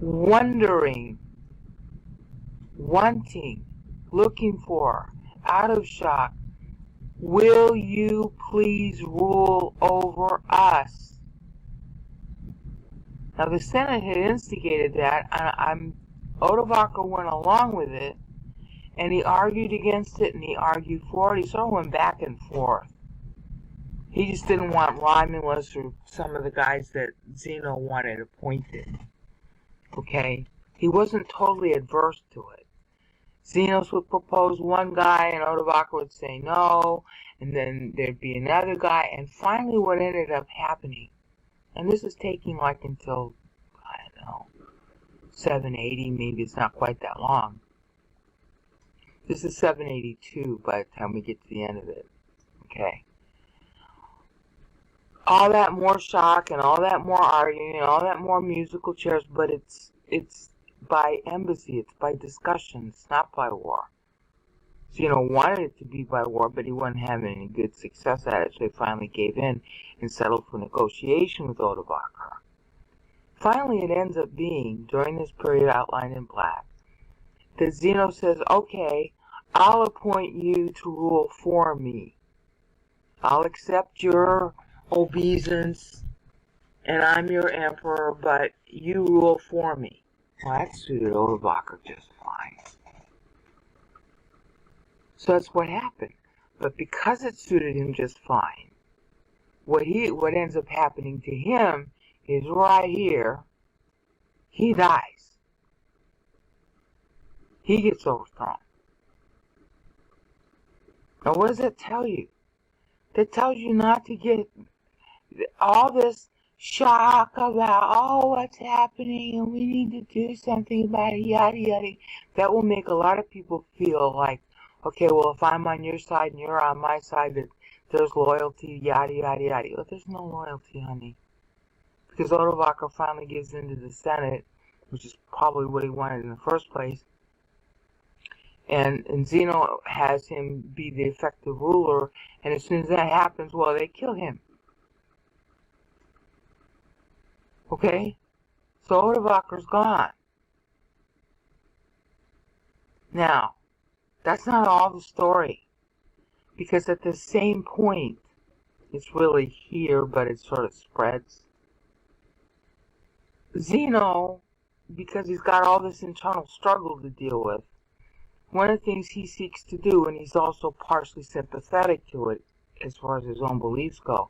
wanting, looking for, out of shock, will you please rule over us? Now the Senate had instigated that, and Odovaker went along with it, and he argued against it, and he argued for it. He sort of went back and forth. He just didn't want Romulus or some of the guys that Zeno wanted appointed. Okay? He wasn't totally adverse to it. Zenos would propose one guy, and Odovaker would say no, and then there'd be another guy, and finally what ended up happening, and this is taking like until, I don't know, 780, maybe it's not quite that long. This is 782 by the time we get to the end of it. Okay. All that more shock and all that more arguing and all that more musical chairs, but it's by embassy, it's by discussion, it's not by war. Zeno wanted it to be by war, but he wasn't having any good success at it, so he finally gave in and settled for negotiation with Odovaker. Finally, it ends up being, during this period outlined in black, that Zeno says, okay, I'll appoint you to rule for me. I'll accept your obeisance, and I'm your emperor, but you rule for me. Well, that suited Odovaker just fine. So that's what happened. But because it suited him just fine, what ends up happening to him is right here, he dies. He gets overthrown. Now what does that tell you? That tells you not to get all this shock about, oh, what's happening, and we need to do something about it, yada, yada. That will make a lot of people feel like, okay, well, if I'm on your side and you're on my side, that there's loyalty, yada, yada, yada. But there's no loyalty, honey. Because Odovaker finally gives into the Senate, which is probably what he wanted in the first place. And Zeno has him be the effective ruler, and as soon as that happens, well, they kill him. Okay? So Odovaker's gone. Now, that's not all the story. Because at the same point, it's really here, but it sort of spreads. Zeno, because he's got all this internal struggle to deal with, one of the things he seeks to do, and he's also partially sympathetic to it as far as his own beliefs go,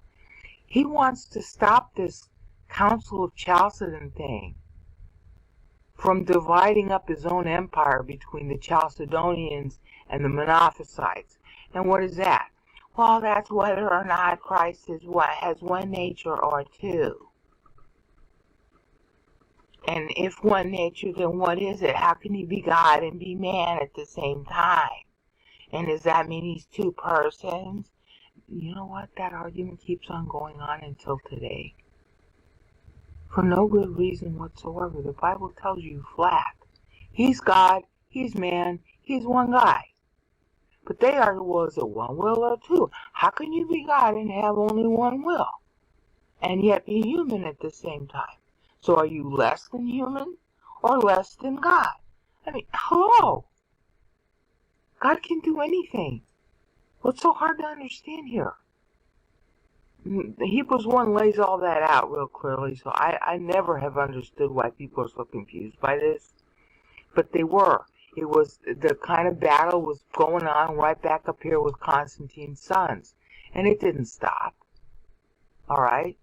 he wants to stop this Council of Chalcedon thing from dividing up his own empire between the Chalcedonians and the Monophysites. And what is that? Well, that's whether or not Christ has one nature or two. And if one nature, then what is it? How can he be God and be man at the same time? And does that mean he's two persons? You know what? That argument keeps on going on until today. For no good reason whatsoever. The Bible tells you flat. He's God, he's man, he's one guy. But they argue, well, is it one will or two? How can you be God and have only one will? And yet be human at the same time? So are you less than human or less than God? I mean, hello. God can do anything. What's so hard to understand here? The Hebrews 1 lays all that out real clearly, so I never have understood why people are so confused by this. But they were. It was the kind of battle was going on right back up here with Constantine's sons. And it didn't stop. Alright?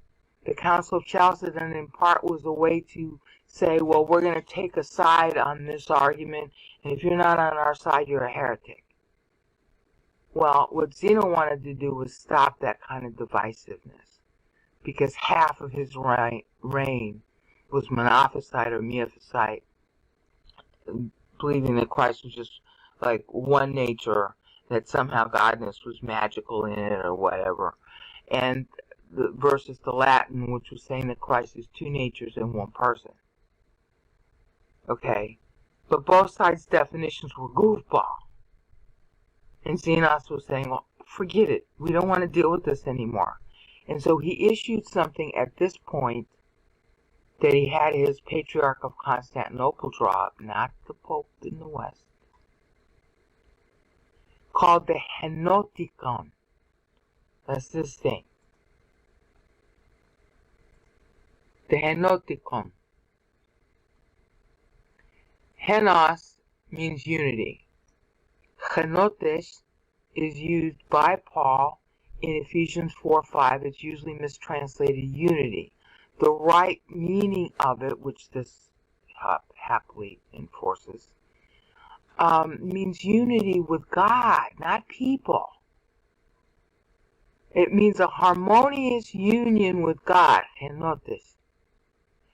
The Council of Chalcedon in part was a way to say, well, we're going to take a side on this argument, and if you're not on our side, you're a heretic. Well, what Zeno wanted to do was stop that kind of divisiveness, because half of his reign was Monophysite or Miaphysite, believing that Christ was just like one nature, that somehow Godness was magical in it or whatever. And versus the Latin, which was saying that Christ is two natures in one person. Okay? But both sides' definitions were goofball. And Zenos was saying, well, forget it. We don't want to deal with this anymore. And so he issued something at this point that he had his Patriarch of Constantinople draw up, not the Pope in the West, called the Henoticon. That's this thing. The Henoticon. Henos means unity. Henotes is used by Paul in Ephesians 4:5. It's usually mistranslated unity. The right meaning of it, which this happily enforces, means unity with God, not people. It means a harmonious union with God, henotes.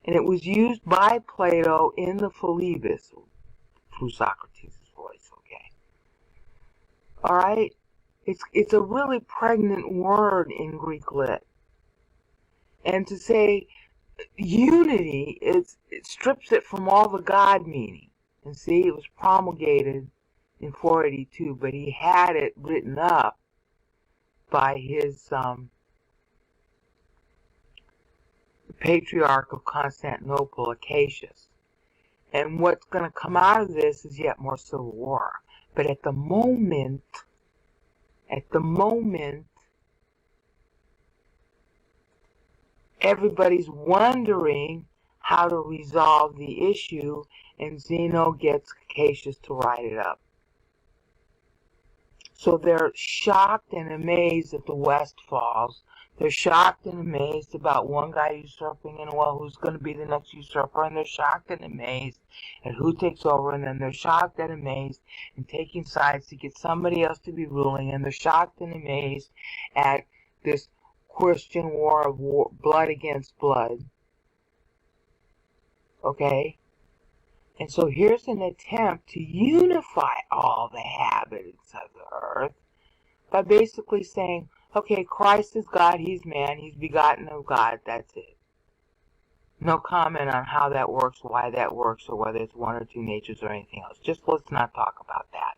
And it was used by Plato in the Philebus, through Socrates' voice, okay? All right? It's a really pregnant word in Greek lit. And to say unity, it strips it from all the God meaning. And see, it was promulgated in 482, but he had it written up by his Patriarch of Constantinople, Acacius. And what's going to come out of this is yet more civil war. But at the moment, everybody's wondering how to resolve the issue, and Zeno gets Acacius to write it up. So they're shocked and amazed that the West falls. They're shocked and amazed about one guy usurping, and well, who's going to be the next usurper? And they're shocked and amazed at who takes over, and then they're shocked and amazed and taking sides to get somebody else to be ruling, and they're shocked and amazed at this Christian war of blood against blood. Okay? And so here's an attempt to unify all the inhabitants of the earth by basically saying, okay, Christ is God, he's man, he's begotten of God, that's it. No comment on how that works, why that works, or whether it's one or two natures or anything else. Just let's not talk about that.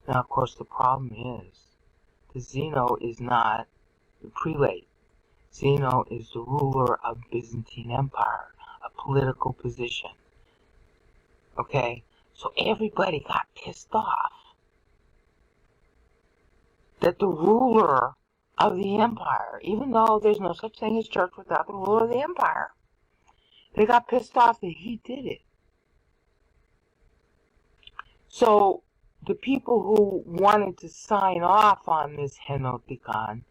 Now, of course, the problem is that Zeno is not the prelate. Zeno is the ruler of Byzantine Empire, a political position. Okay? So everybody got pissed off that the ruler of the empire, even though there's no such thing as church without the ruler of the empire, they got pissed off that he did it. So the people who wanted to sign off on this Henoticon,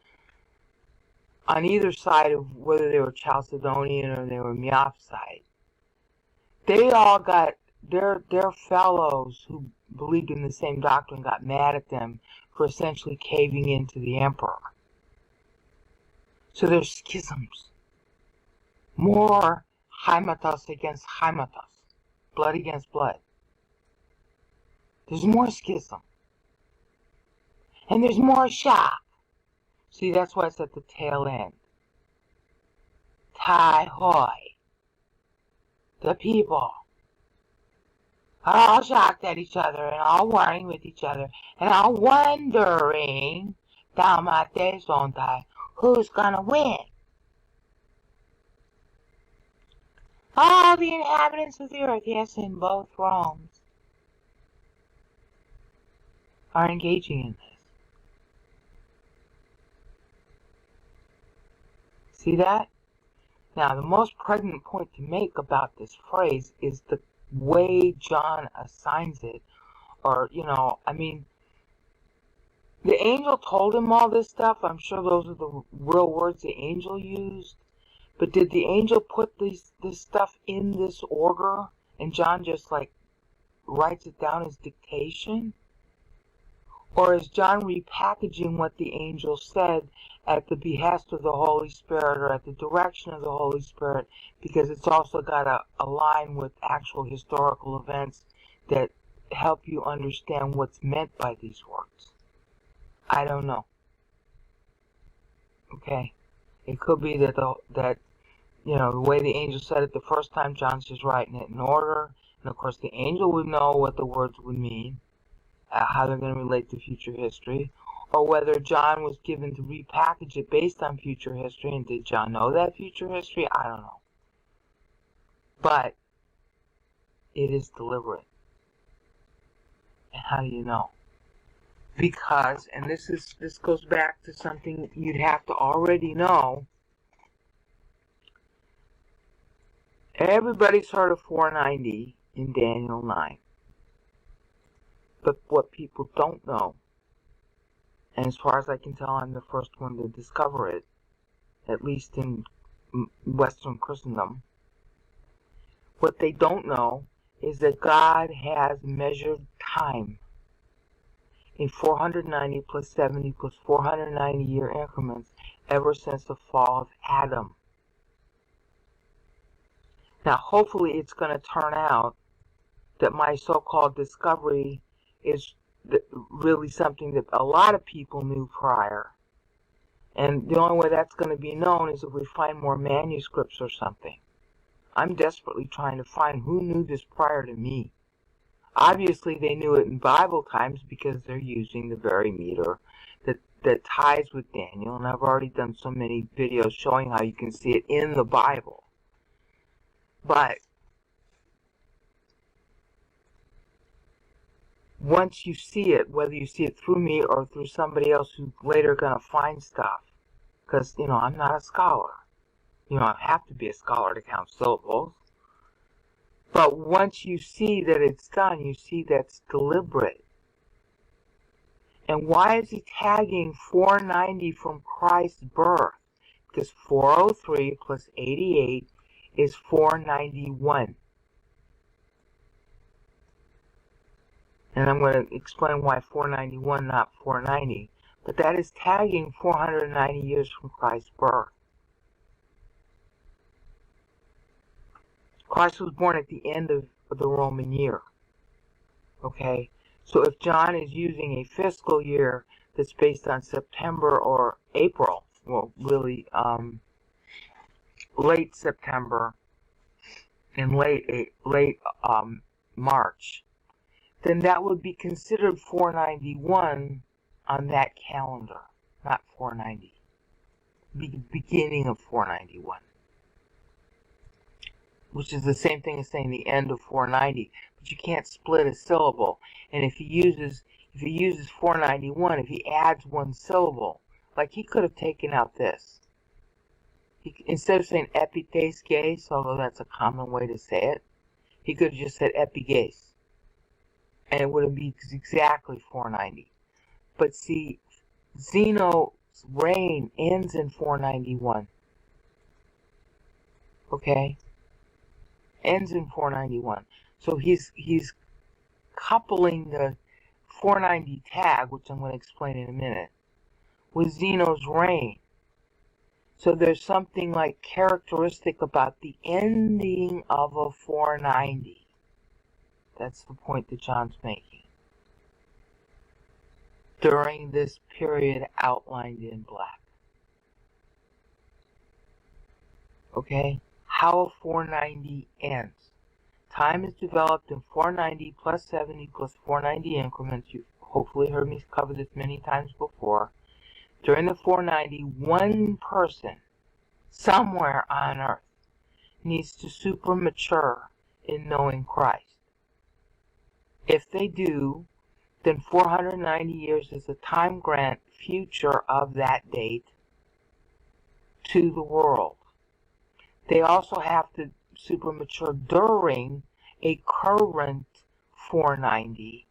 on either side of whether they were Chalcedonian or they were Miaphysite, they all got their fellows who believed in the same doctrine got mad at them for essentially caving into the emperor. So there's schisms. More hymatos against hymatos. Blood against blood. There's more schism. And there's more shock. See, that's why it's at the tail end. Tai hoi. The people are all shocked at each other and all warring with each other and all wondering, Dalmate Zontai, who's gonna win? All the inhabitants of the earth, yes, in both Romes, are engaging in this. See that? Now, the most pregnant point to make about this phrase is the way John assigns it. Or, I mean, the angel told him all this stuff. I'm sure those are the real words the angel used. But did the angel put this stuff in this order? And John just, writes it down as dictation? Or is John repackaging what the angel said at the behest of the Holy Spirit or at the direction of the Holy Spirit, because it's also got to align with actual historical events that help you understand what's meant by these words? I don't know. Okay? It could be that the way the angel said it the first time, John's just writing it in order. And of course, the angel would know what the words would mean, how they're going to relate to future history, or whether John was given to repackage it based on future history, and did John know that future history? I don't know. But it is deliberate. And how do you know? Because, and this goes back to something you'd have to already know. Everybody's heard of 490 in Daniel 9. But what people don't know, and as far as I can tell, I'm the first one to discover it, at least in Western Christendom, what they don't know is that God has measured time in 490 plus 70 plus 490 year increments ever since the fall of Adam. Now, hopefully it's going to turn out that my so-called discovery is really something that a lot of people knew prior. And the only way that's going to be known is if we find more manuscripts or something. I'm desperately trying to find who knew this prior to me. Obviously, they knew it in Bible times because they're using the very meter that ties with Daniel. And I've already done so many videos showing how you can see it in the Bible. But once you see it, whether you see it through me or through somebody else who's later going to find stuff, because, I'm not a scholar. I have to be a scholar to count syllables. But once you see that it's done, you see that's deliberate. And why is he tagging 490 from Christ's birth? Because 403 plus 88 is 491. And I'm going to explain why 491, not 490. But that is tagging 490 years from Christ's birth. Christ was born at the end of the Roman year. Okay? So if John is using a fiscal year that's based on September or April, well, really late September and late March, then that would be considered 491 on that calendar, not 490. The beginning of 491. Which is the same thing as saying the end of 490, but you can't split a syllable. And if he uses 491, if he adds one syllable, like he could have taken out this. Instead of saying epitesges, although that's a common way to say it, he could have just said epiges, and it would have been exactly 490. But see, Zeno's reign ends in 491. Okay? Ends in 491. So he's coupling the 490 tag, which I'm going to explain in a minute, with Zeno's reign. So there's something like characteristic about the ending of a 490. That's the point that John's making. During this period outlined in black. Okay? How 490 ends. Time is developed in 490 plus 70 plus 490 increments. You've hopefully heard me cover this many times before. During the 490, one person somewhere on earth needs to super mature in knowing Christ. If they do, then 490 years is the time grant future of that date to the world. They also have to super mature during a current 490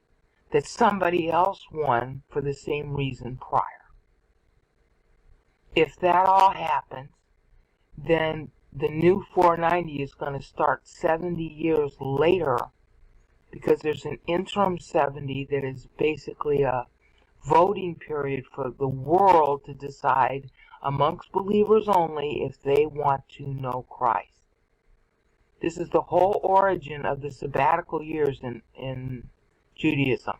that somebody else won for the same reason prior. If that all happens, then the new 490 is going to start 70 years later, because there's an interim 70 that is basically a voting period for the world to decide amongst believers only if they want to know Christ. This is the whole origin of the sabbatical years in Judaism.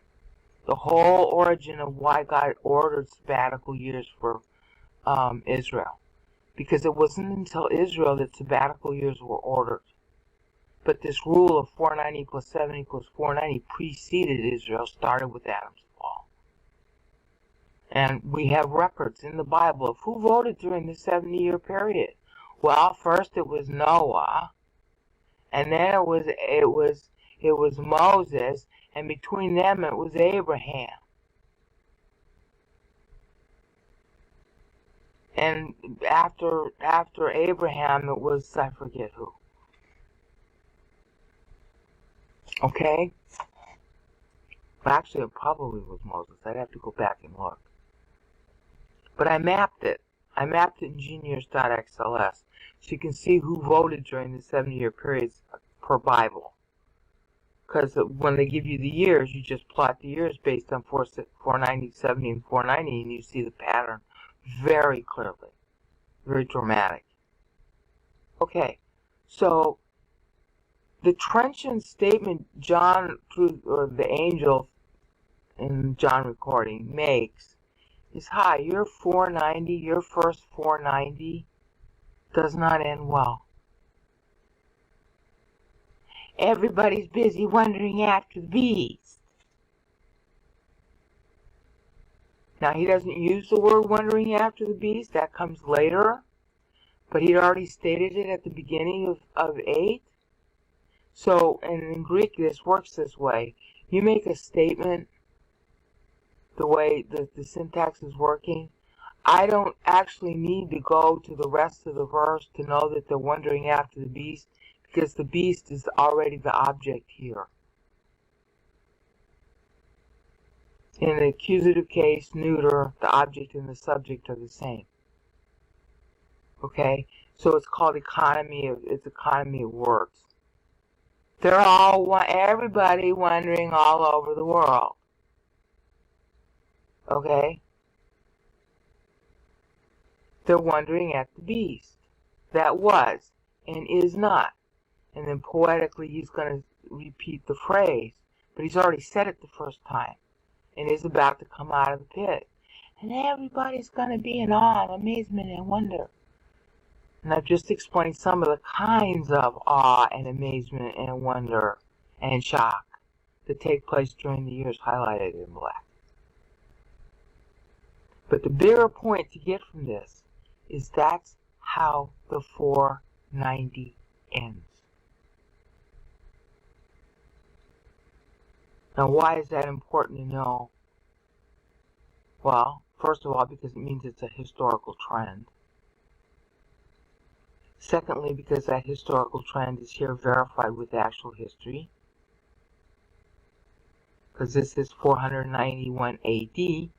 The whole origin of why God ordered sabbatical years for Israel. Because it wasn't until Israel that sabbatical years were ordered. But this rule of 490 plus 70 plus 490 preceded Israel, started with Adam's fall. And we have records in the Bible of who voted during the 70-year period. Well, first it was Noah, and then it was Moses, and between them it was Abraham. And after Abraham, it was, I forget who. Okay? But actually, it probably was Moses. I'd have to go back and look. But I mapped it. I mapped it in genius.xls. So you can see who voted during the 70-year periods per Bible. Because when they give you the years, you just plot the years based on 490, 70, and 490, and you see the pattern very clearly. Very dramatic. Okay, so the trenchant statement John, or the angel in John recording, makes is, hi, your 490, your first 490 does not end well. Everybody's busy wandering after the beast. Now, he doesn't use the word wandering after the beast. That comes later. But he'd already stated it at the beginning of 8. So, and in Greek, this works this way. You make a statement the way the syntax is working. I don't actually need to go to the rest of the verse to know that they're wandering after the beast, because the beast is already the object here. In the accusative case, neuter, the object and the subject are the same. Okay? So it's called economy of words. Everybody wandering all over the world. Okay? They're wondering at the beast. That was and is not. And then poetically he's going to repeat the phrase. But he's already said it the first time. And is about to come out of the pit. And everybody's going to be in awe and amazement and wonder. And I've just explained some of the kinds of awe and amazement and wonder and shock that take place during the years highlighted in black. But the bigger point to get from this is that's how the 490 ends. Now, why is that important to know? Well, first of all, because it means it's a historical trend. Secondly, because that historical trend is here verified with actual history. Because this is 491 AD,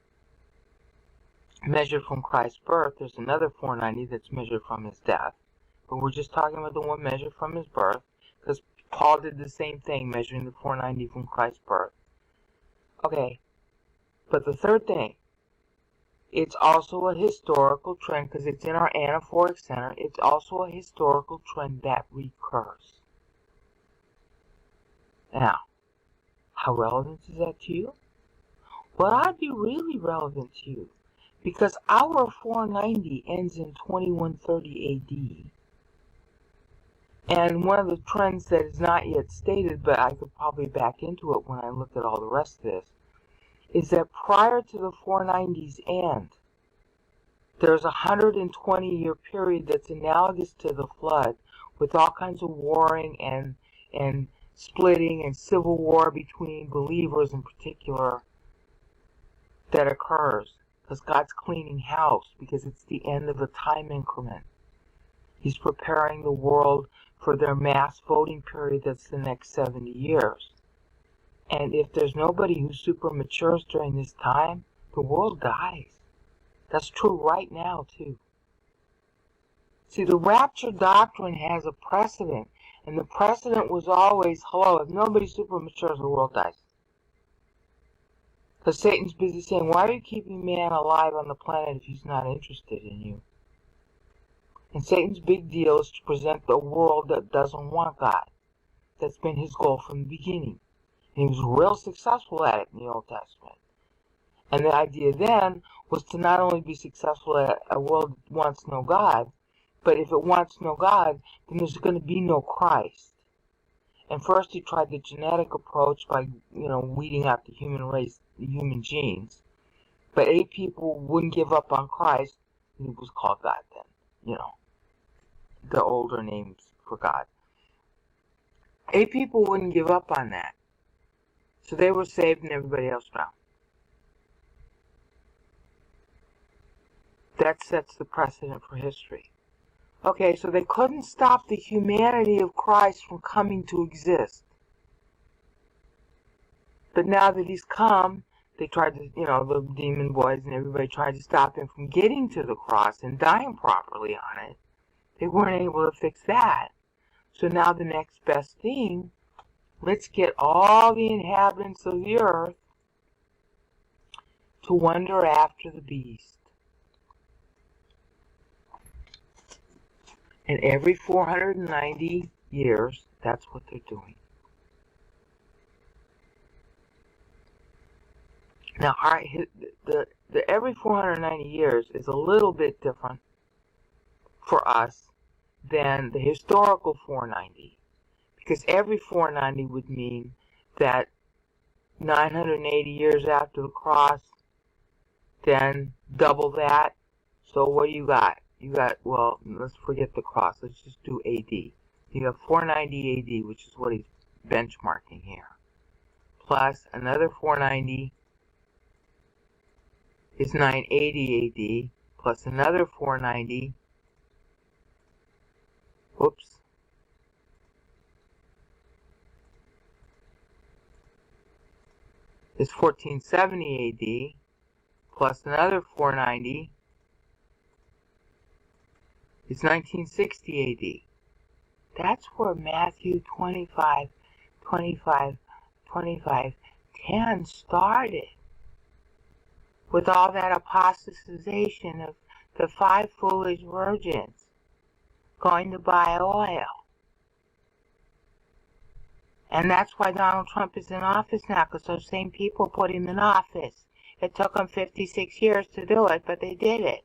measured from Christ's birth. There's another 490 that's measured from his death. But we're just talking about the one measured from his birth, because Paul did the same thing, measuring the 490 from Christ's birth. Okay, but the third thing, it's also a historical trend, because it's in our anaphoric center. It's also a historical trend that recurs. Now, how relevant is that to you? Well, that'd be really relevant to you, because our 490 ends in 2130 AD. And one of the trends that is not yet stated, but I could probably back into it when I look at all the rest of this, is that prior to the 490's end, there's a 120-year period that's analogous to the flood, with all kinds of warring and splitting and civil war between believers in particular that occurs, because God's cleaning house, because it's the end of a time increment. He's preparing the world for their mass voting period that's the next 70 years. And if there's nobody who super matures during this time, the world dies. That's true right now, too. See, the rapture doctrine has a precedent, and the precedent was always, hello, if nobody super matures, the world dies. Because Satan's busy saying, why are you keeping man alive on the planet if he's not interested in you? And Satan's big deal is to present the world that doesn't want God. That's been his goal from the beginning. And he was real successful at it in the Old Testament. And the idea then was to not only be successful at a world that wants no God, but if it wants no God, then there's going to be no Christ. And first he tried the genetic approach by, weeding out the human race, the human genes. But 8 people wouldn't give up on Christ, and he was called God then, the older names for God. 8 people wouldn't give up on that. So they were saved and everybody else drowned. That sets the precedent for history. Okay, so they couldn't stop the humanity of Christ from coming to exist. But now that he's come, they tried to, the demon boys and everybody tried to stop him from getting to the cross and dying properly on it. They weren't able to fix that. So now the next best thing, let's get all the inhabitants of the earth to wander after the beast. And every 490 years, that's what they're doing. Now, the every 490 years is a little bit different for us than the historical 490. Because every 490 would mean that 980 years after the cross, then double that. So what do you got? You got, well, let's forget the cross. Let's just do AD. You have 490 AD, which is what he's benchmarking here. Plus another 490 is 980 AD, plus another 490, whoops, is 1470 AD, plus another 490 is 1960 AD. That's where Matthew 25, 10 started. With all that apostatization of the 5 foolish virgins going to buy oil. And that's why Donald Trump is in office now, because those same people put him in office. It took them 56 years to do it, but they did it.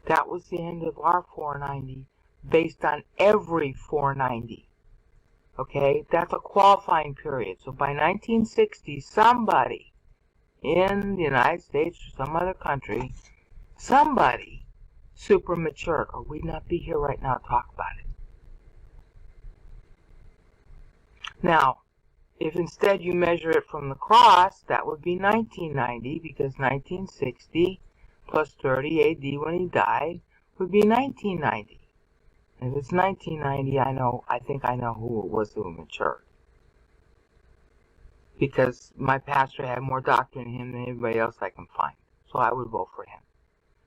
That was the end of our 490, based on every 490. Okay, that's a qualifying period. So by 1960, somebody in the United States or some other country, somebody super matured, or we'd not be here right now to talk about it. Now, if instead you measure it from the cross, that would be 1990, because 1960 plus 30 AD when he died would be 1990. If it's 1990, I think I know who it was who matured. Because my pastor had more doctrine in him than anybody else I can find. So I would vote for him.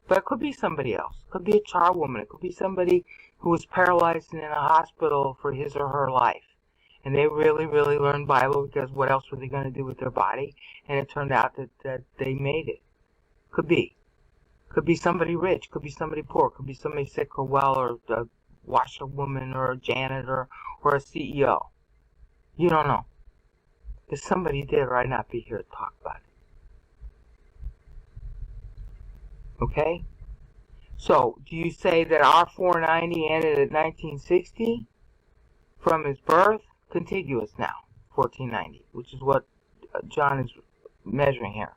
But it could be somebody else. It could be a charwoman. It could be somebody who was paralyzed and in a hospital for his or her life. And they really, really learned Bible, because what else were they going to do with their body? And it turned out that they made it. Could be. Could be somebody rich. Could be somebody poor. Could be somebody sick or well, or a washerwoman, or a janitor, or a CEO. You don't know. If somebody did, or I'd not be here to talk about it. Okay? So, do you say that our 490 ended at 1960? From his birth? Contiguous now, 1490, which is what John is measuring here.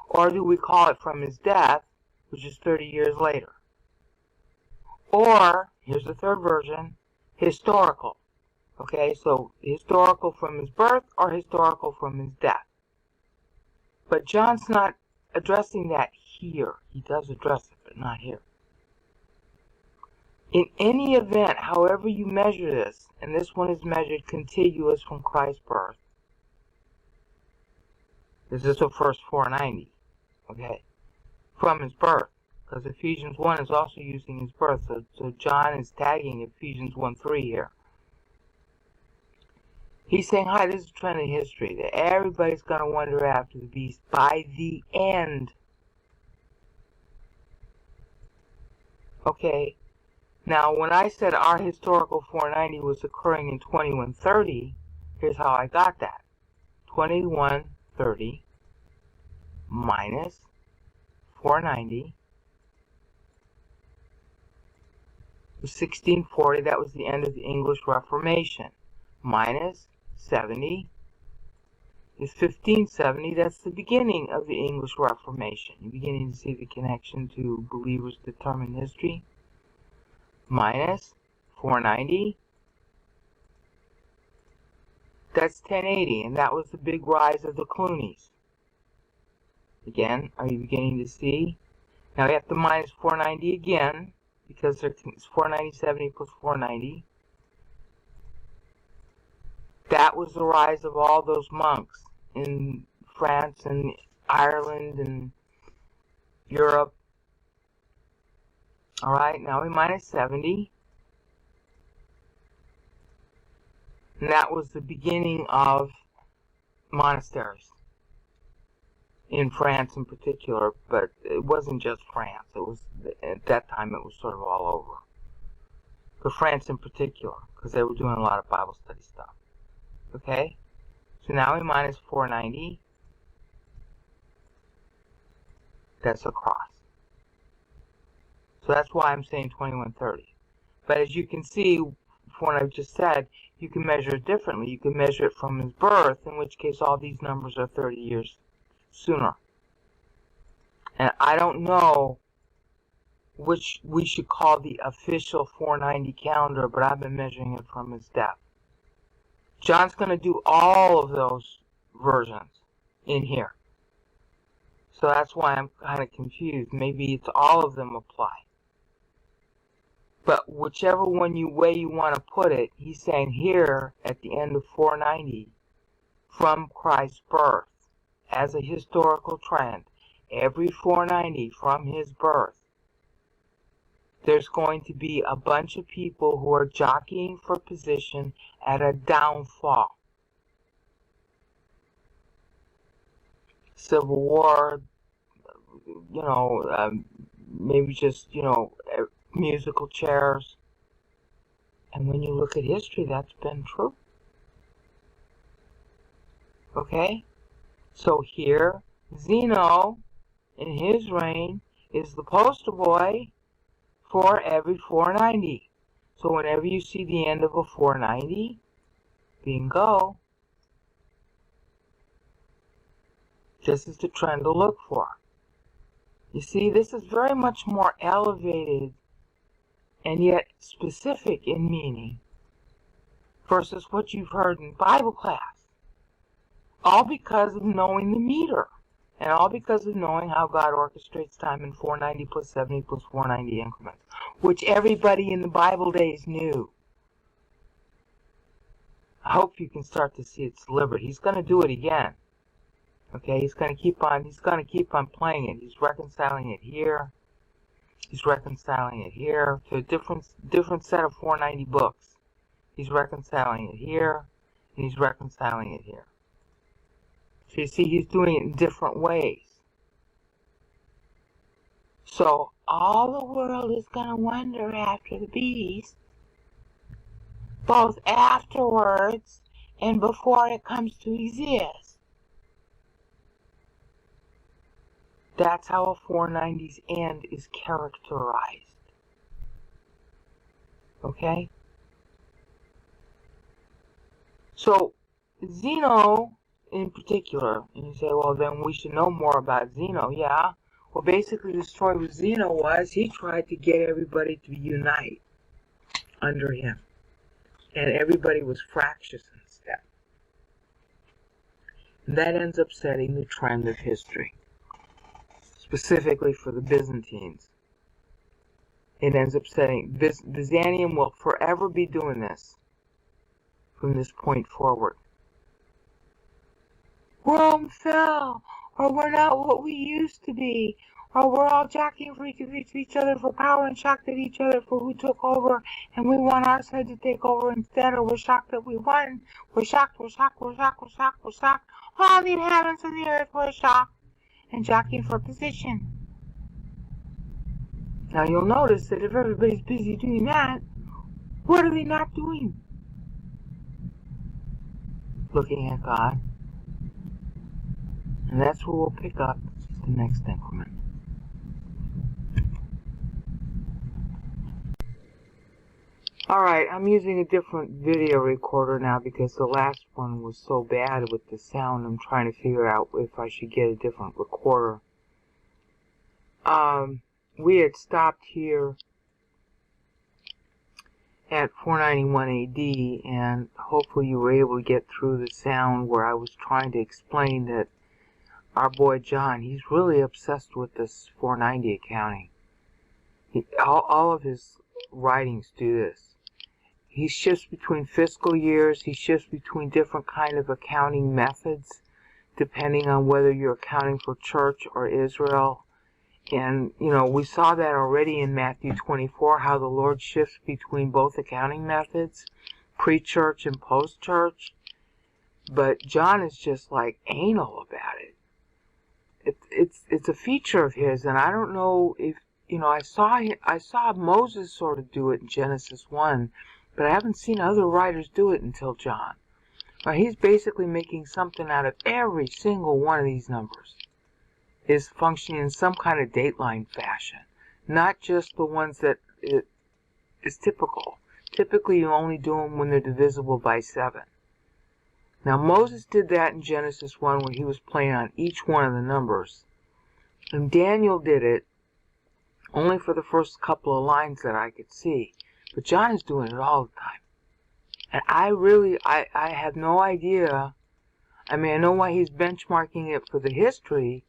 Or do we call it from his death, which is 30 years later? Or, here's the third version, historical. Okay, so historical from his birth or historical from his death. But John's not addressing that here. He does address it, but not here. In any event, however you measure this, and this one is measured contiguous from Christ's birth. This is the first 490. Okay, from his birth. Because Ephesians 1 is also using his birth. So John is tagging Ephesians 1:3 here. He's saying, hi, this is a trend in history that everybody's going to wander after the beast by the end. Okay, now when I said our historical 490 was occurring in 2130, here's how I got that. 2130 minus 490 was 1640, that was the end of the English Reformation, minus 70 is 1570, that's the beginning of the English Reformation. You're beginning to see the connection to believers determine history. Minus 490, that's 1080, and that was the big rise of the Cloonies. Again, are you beginning to see? Now we have to minus 490 again, because it's 490, 70 plus 490. That was the rise of all those monks in France and Ireland and Europe. Alright, now we minus 70. And that was the beginning of monasteries. In France in particular, but it wasn't just France. It was, at that time, it was sort of all over. But France in particular, because they were doing a lot of Bible study stuff. Okay? So now we minus 490. That's across. So that's why I'm saying 2130. But as you can see, from what I've just said, you can measure it differently. You can measure it from his birth, in which case all these numbers are 30 years sooner. And I don't know which we should call the official 490 calendar, but I've been measuring it from his death. John's going to do all of those versions in here. So that's why I'm kind of confused. Maybe it's all of them apply. But whichever way you want to put it, he's saying here at the end of 490, from Christ's birth, as a historical trend, every 490 from his birth, there's going to be a bunch of people who are jockeying for position at a downfall. Civil War, maybe just, musical chairs. And when you look at history, that's been true. Okay? So here, Zeno, in his reign, is the poster boy for every 490. So whenever you see the end of a 490, bingo, this is the trend to look for. You see, this is very much more elevated and yet specific in meaning versus what you've heard in Bible class. All because of knowing the meter. And all because of knowing how God orchestrates time in 490 plus 70 plus 490 increments. Which everybody in the Bible days knew. I hope you can start to see its deliberate. He's going to do it again. Okay, he's going to keep on playing it. He's reconciling it here. He's reconciling it here to a different set of 490 books. He's reconciling it here, and he's reconciling it here. So you see, he's doing it in different ways. So all the world is going to wander after the beast, both afterwards and before it comes to exist. That's how a 490's end is characterized. Okay? So, Zeno in particular, and you say, well, then we should know more about Zeno. Yeah. Well, basically the story with Zeno was he tried to get everybody to unite under him. And everybody was fractious instead. And that ends up setting the trend of history. Specifically for the Byzantines. It ends up setting, Byzantium will forever be doing this from this point forward. Rome fell, or we're not what we used to be, Oh, we're all jockeying for each other for power and shocked at each other for who took over, and we want our side to take over instead, or we're shocked that we won. We're shocked, we're shocked, we're shocked, we're shocked, we're shocked. All the inhabitants of the earth were shocked and jockeying for position. Now you'll notice that if everybody's busy doing that, what are they not doing? Looking at God. And that's where we'll pick up the next increment. Alright, I'm using a different video recorder now because the last one was so bad with the sound. I'm trying to figure out if I should get a different recorder. We had stopped here at 491 AD, and hopefully you were able to get through the sound where I was trying to explain that our boy John, he's really obsessed with this 490 accounting. All of his writings do this. He shifts between fiscal years, he shifts between different kind of accounting methods, depending on whether you're accounting for church or Israel. And, you know, we saw that already in Matthew 24, how the Lord shifts between both accounting methods, pre-church and post-church. But John is just like anal about it. It's a feature of his, and I don't know if, you know, I saw Moses sort of do it in Genesis 1, but I haven't seen other writers do it until John. Now, he's basically making something out of every single one of these numbers. Is functioning in some kind of dateline fashion, not just the ones that is typical. Typically, you only do them when they're divisible by 7. Now, Moses did that in Genesis 1 when he was playing on each one of the numbers. And Daniel did it only for the first couple of lines that I could see. But John is doing it all the time. And I have no idea. I mean, I know why he's benchmarking it for the history,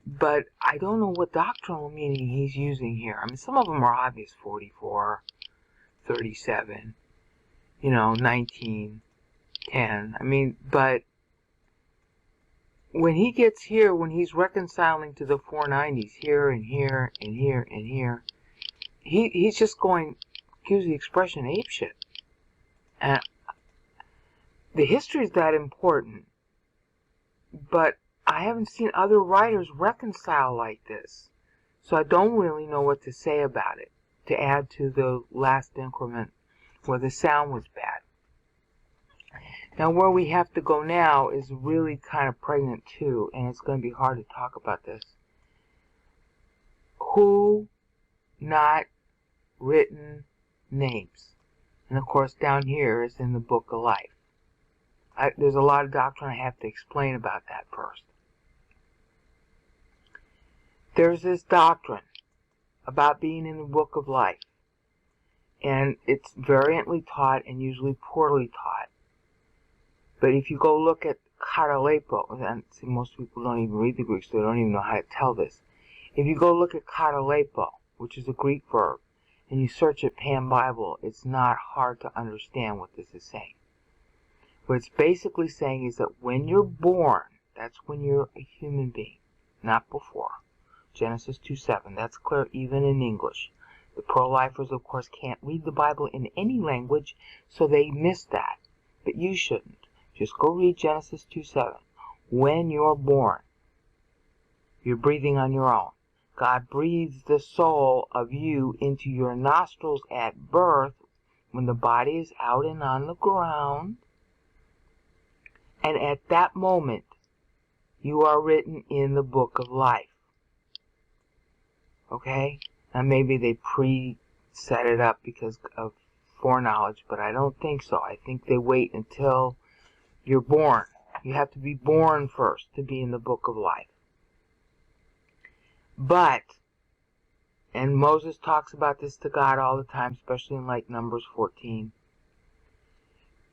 but I don't know what doctrinal meaning he's using here. I mean, some of them are obvious, 44, 37, you know, 19, 10. I mean, but when he gets here, when he's reconciling to the 490s, here and here and here and here, he's just going, excuse the expression, apeshit. And the history is that important, but I haven't seen other writers reconcile like this, so I don't really know what to say about it, to add to the last increment where the sound was bad. Now, where we have to go now is really kind of pregnant too, and it's going to be hard to talk about this. Who not written names? And of course, down here is in the book of life. There's a lot of doctrine I have to explain about that first. There's this doctrine about being in the book of life, and it's variantly taught and usually poorly taught. But if you go look at katalepo, and see, most people don't even read the Greek, so they don't even know how to tell this. If you go look at katalepo, which is a Greek verb, and you search it Pan Bible, it's not hard to understand what this is saying. What it's basically saying is that when you're born, that's when you're a human being, not before. Genesis 2:7, that's clear even in English. The pro-lifers, of course, can't read the Bible in any language, so they miss that. But you shouldn't. Just go read Genesis 2:7. When you're born, you're breathing on your own. God breathes the soul of you into your nostrils at birth when the body is out and on the ground. And at that moment, you are written in the book of life. Okay? Now maybe they pre-set it up because of foreknowledge, but I don't think so. I think they wait until you're born. You have to be born first to be in the book of life. But, and Moses talks about this to God all the time, especially in like Numbers 14.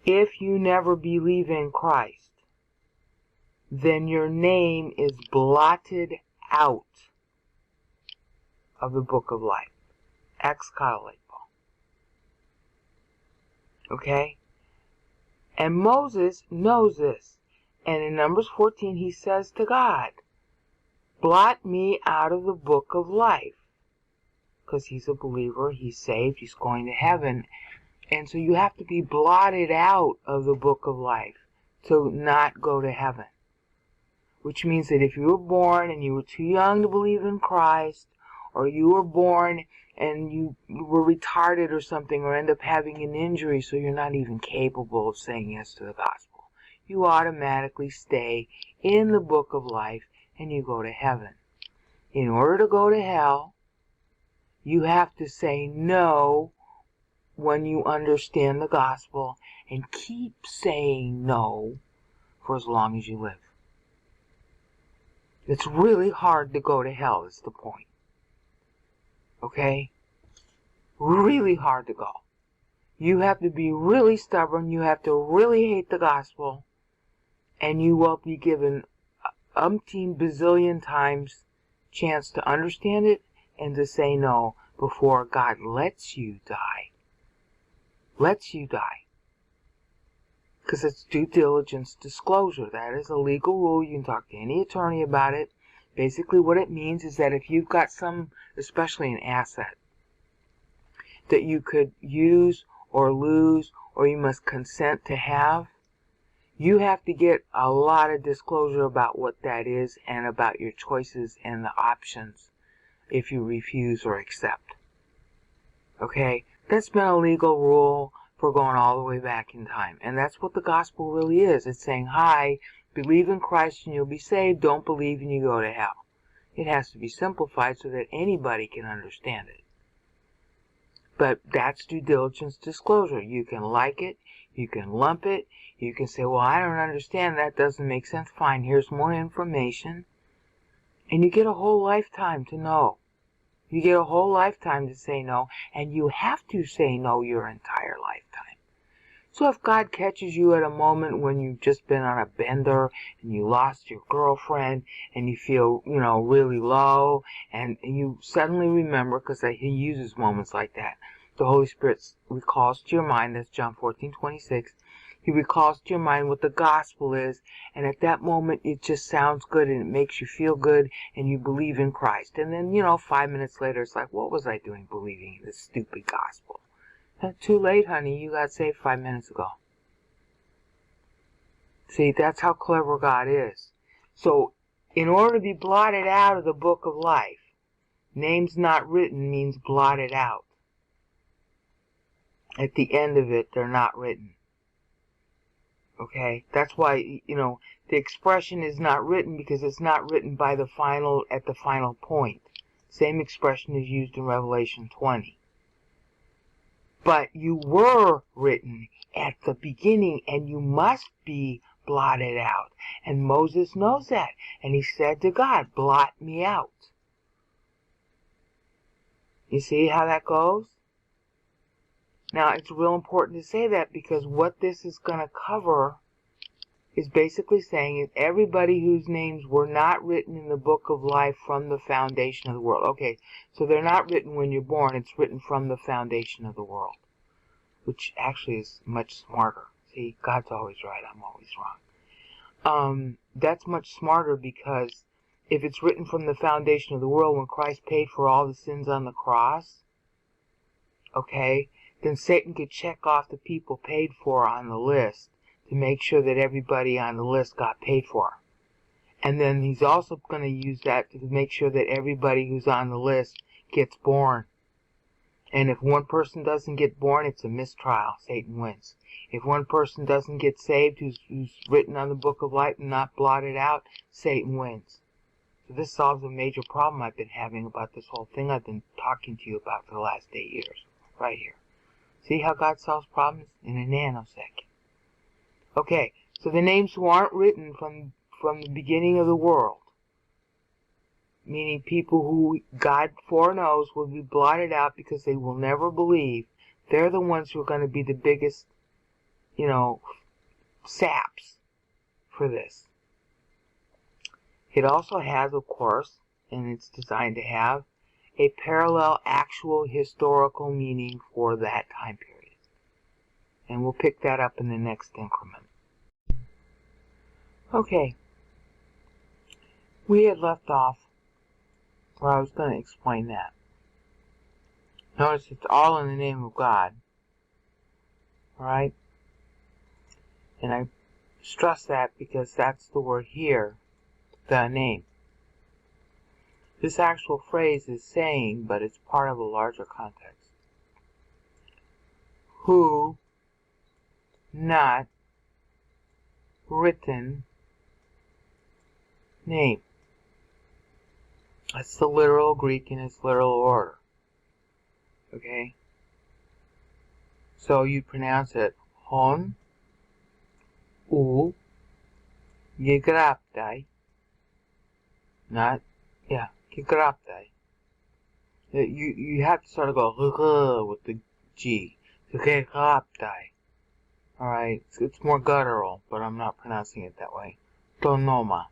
If you never believe in Christ, then your name is blotted out of the book of life. Excalibur. Okay? And Moses knows this. And in Numbers 14, he says to God, blot me out of the book of life. Because he's a believer, he's saved, he's going to heaven. And so you have to be blotted out of the book of life to not go to heaven. Which means that if you were born and you were too young to believe in Christ, or you were born and you were retarded or something, or end up having an injury so you're not even capable of saying yes to the gospel, you automatically stay in the book of life and you go to heaven. In order to go to hell, you have to say no when you understand the gospel and keep saying no for as long as you live. It's really hard to go to hell, is the point. Okay? Really hard to go. You have to be really stubborn, you have to really hate the gospel, and you will be given umpteen bazillion times chance to understand it and to say no before God lets you die. Lets you die. Because it's due diligence disclosure. That is a legal rule. You can talk to any attorney about it. Basically what it means is that if you've got some, especially an asset, that you could use or lose or you must consent to have, you have to get a lot of disclosure about what that is and about your choices and the options if you refuse or accept. Okay? That's been a legal rule for going all the way back in time. And that's what the gospel really is. It's saying, hi, believe in Christ and you'll be saved. Don't believe and you go to hell. It has to be simplified so that anybody can understand it. But that's due diligence disclosure. You can like it. You can lump it. You can say, well, I don't understand. That doesn't make sense. Fine, here's more information. And you get a whole lifetime to know. You get a whole lifetime to say no, and you have to say no your entire lifetime. So if God catches you at a moment when you've just been on a bender and you lost your girlfriend and you feel, really low, and you suddenly remember, because he uses moments like that, the Holy Spirit recalls to your mind, that's John 14:26, he recalls to your mind what the gospel is, and at that moment it just sounds good and it makes you feel good and you believe in Christ. And then, 5 minutes later it's like, what was I doing believing in this stupid gospel? Too late, honey, you got saved 5 minutes ago. See, that's how clever God is. So, in order to be blotted out of the book of life, names not written means blotted out. At the end of it, they're not written. Okay, that's why, the expression is not written because it's not written at the final point. Same expression is used in Revelation 20. But you were written at the beginning and you must be blotted out. And Moses knows that. And he said to God, blot me out. You see how that goes? Now, it's real important to say that because what this is going to cover is basically saying is everybody whose names were not written in the book of life from the foundation of the world. Okay, so they're not written when you're born. It's written from the foundation of the world, which actually is much smarter. See, God's always right. I'm always wrong. That's much smarter because if it's written from the foundation of the world when Christ paid for all the sins on the cross, okay, then Satan could check off the people paid for on the list to make sure that everybody on the list got paid for. And then he's also going to use that to make sure that everybody who's on the list gets born. And if one person doesn't get born, it's a mistrial. Satan wins. If one person doesn't get saved who's written on the book of life and not blotted out, Satan wins. So this solves a major problem I've been having about this whole thing I've been talking to you about for the last 8 years. Right here. See how God solves problems? In a nanosecond. Okay, so the names who aren't written from the beginning of the world, meaning people who God foreknows will be blotted out because they will never believe, they're the ones who are going to be the biggest, saps for this. It also has, of course, and it's designed to have, a parallel actual historical meaning for that time period. And we'll pick that up in the next increment. Okay. We had left off Well, I was going to explain that. Notice it's all in the name of God. Alright? And I stress that because that's the word here, the name. This actual phrase is saying, but it's part of a larger context. Who not written name. That's the literal Greek in its literal order. Okay? So you pronounce it hon u gegraptai. Not, yeah, gegraptai. You have to sort of go with the G. Gegraptai. Alright, it's more guttural, but I'm not pronouncing it that way. Tonoma.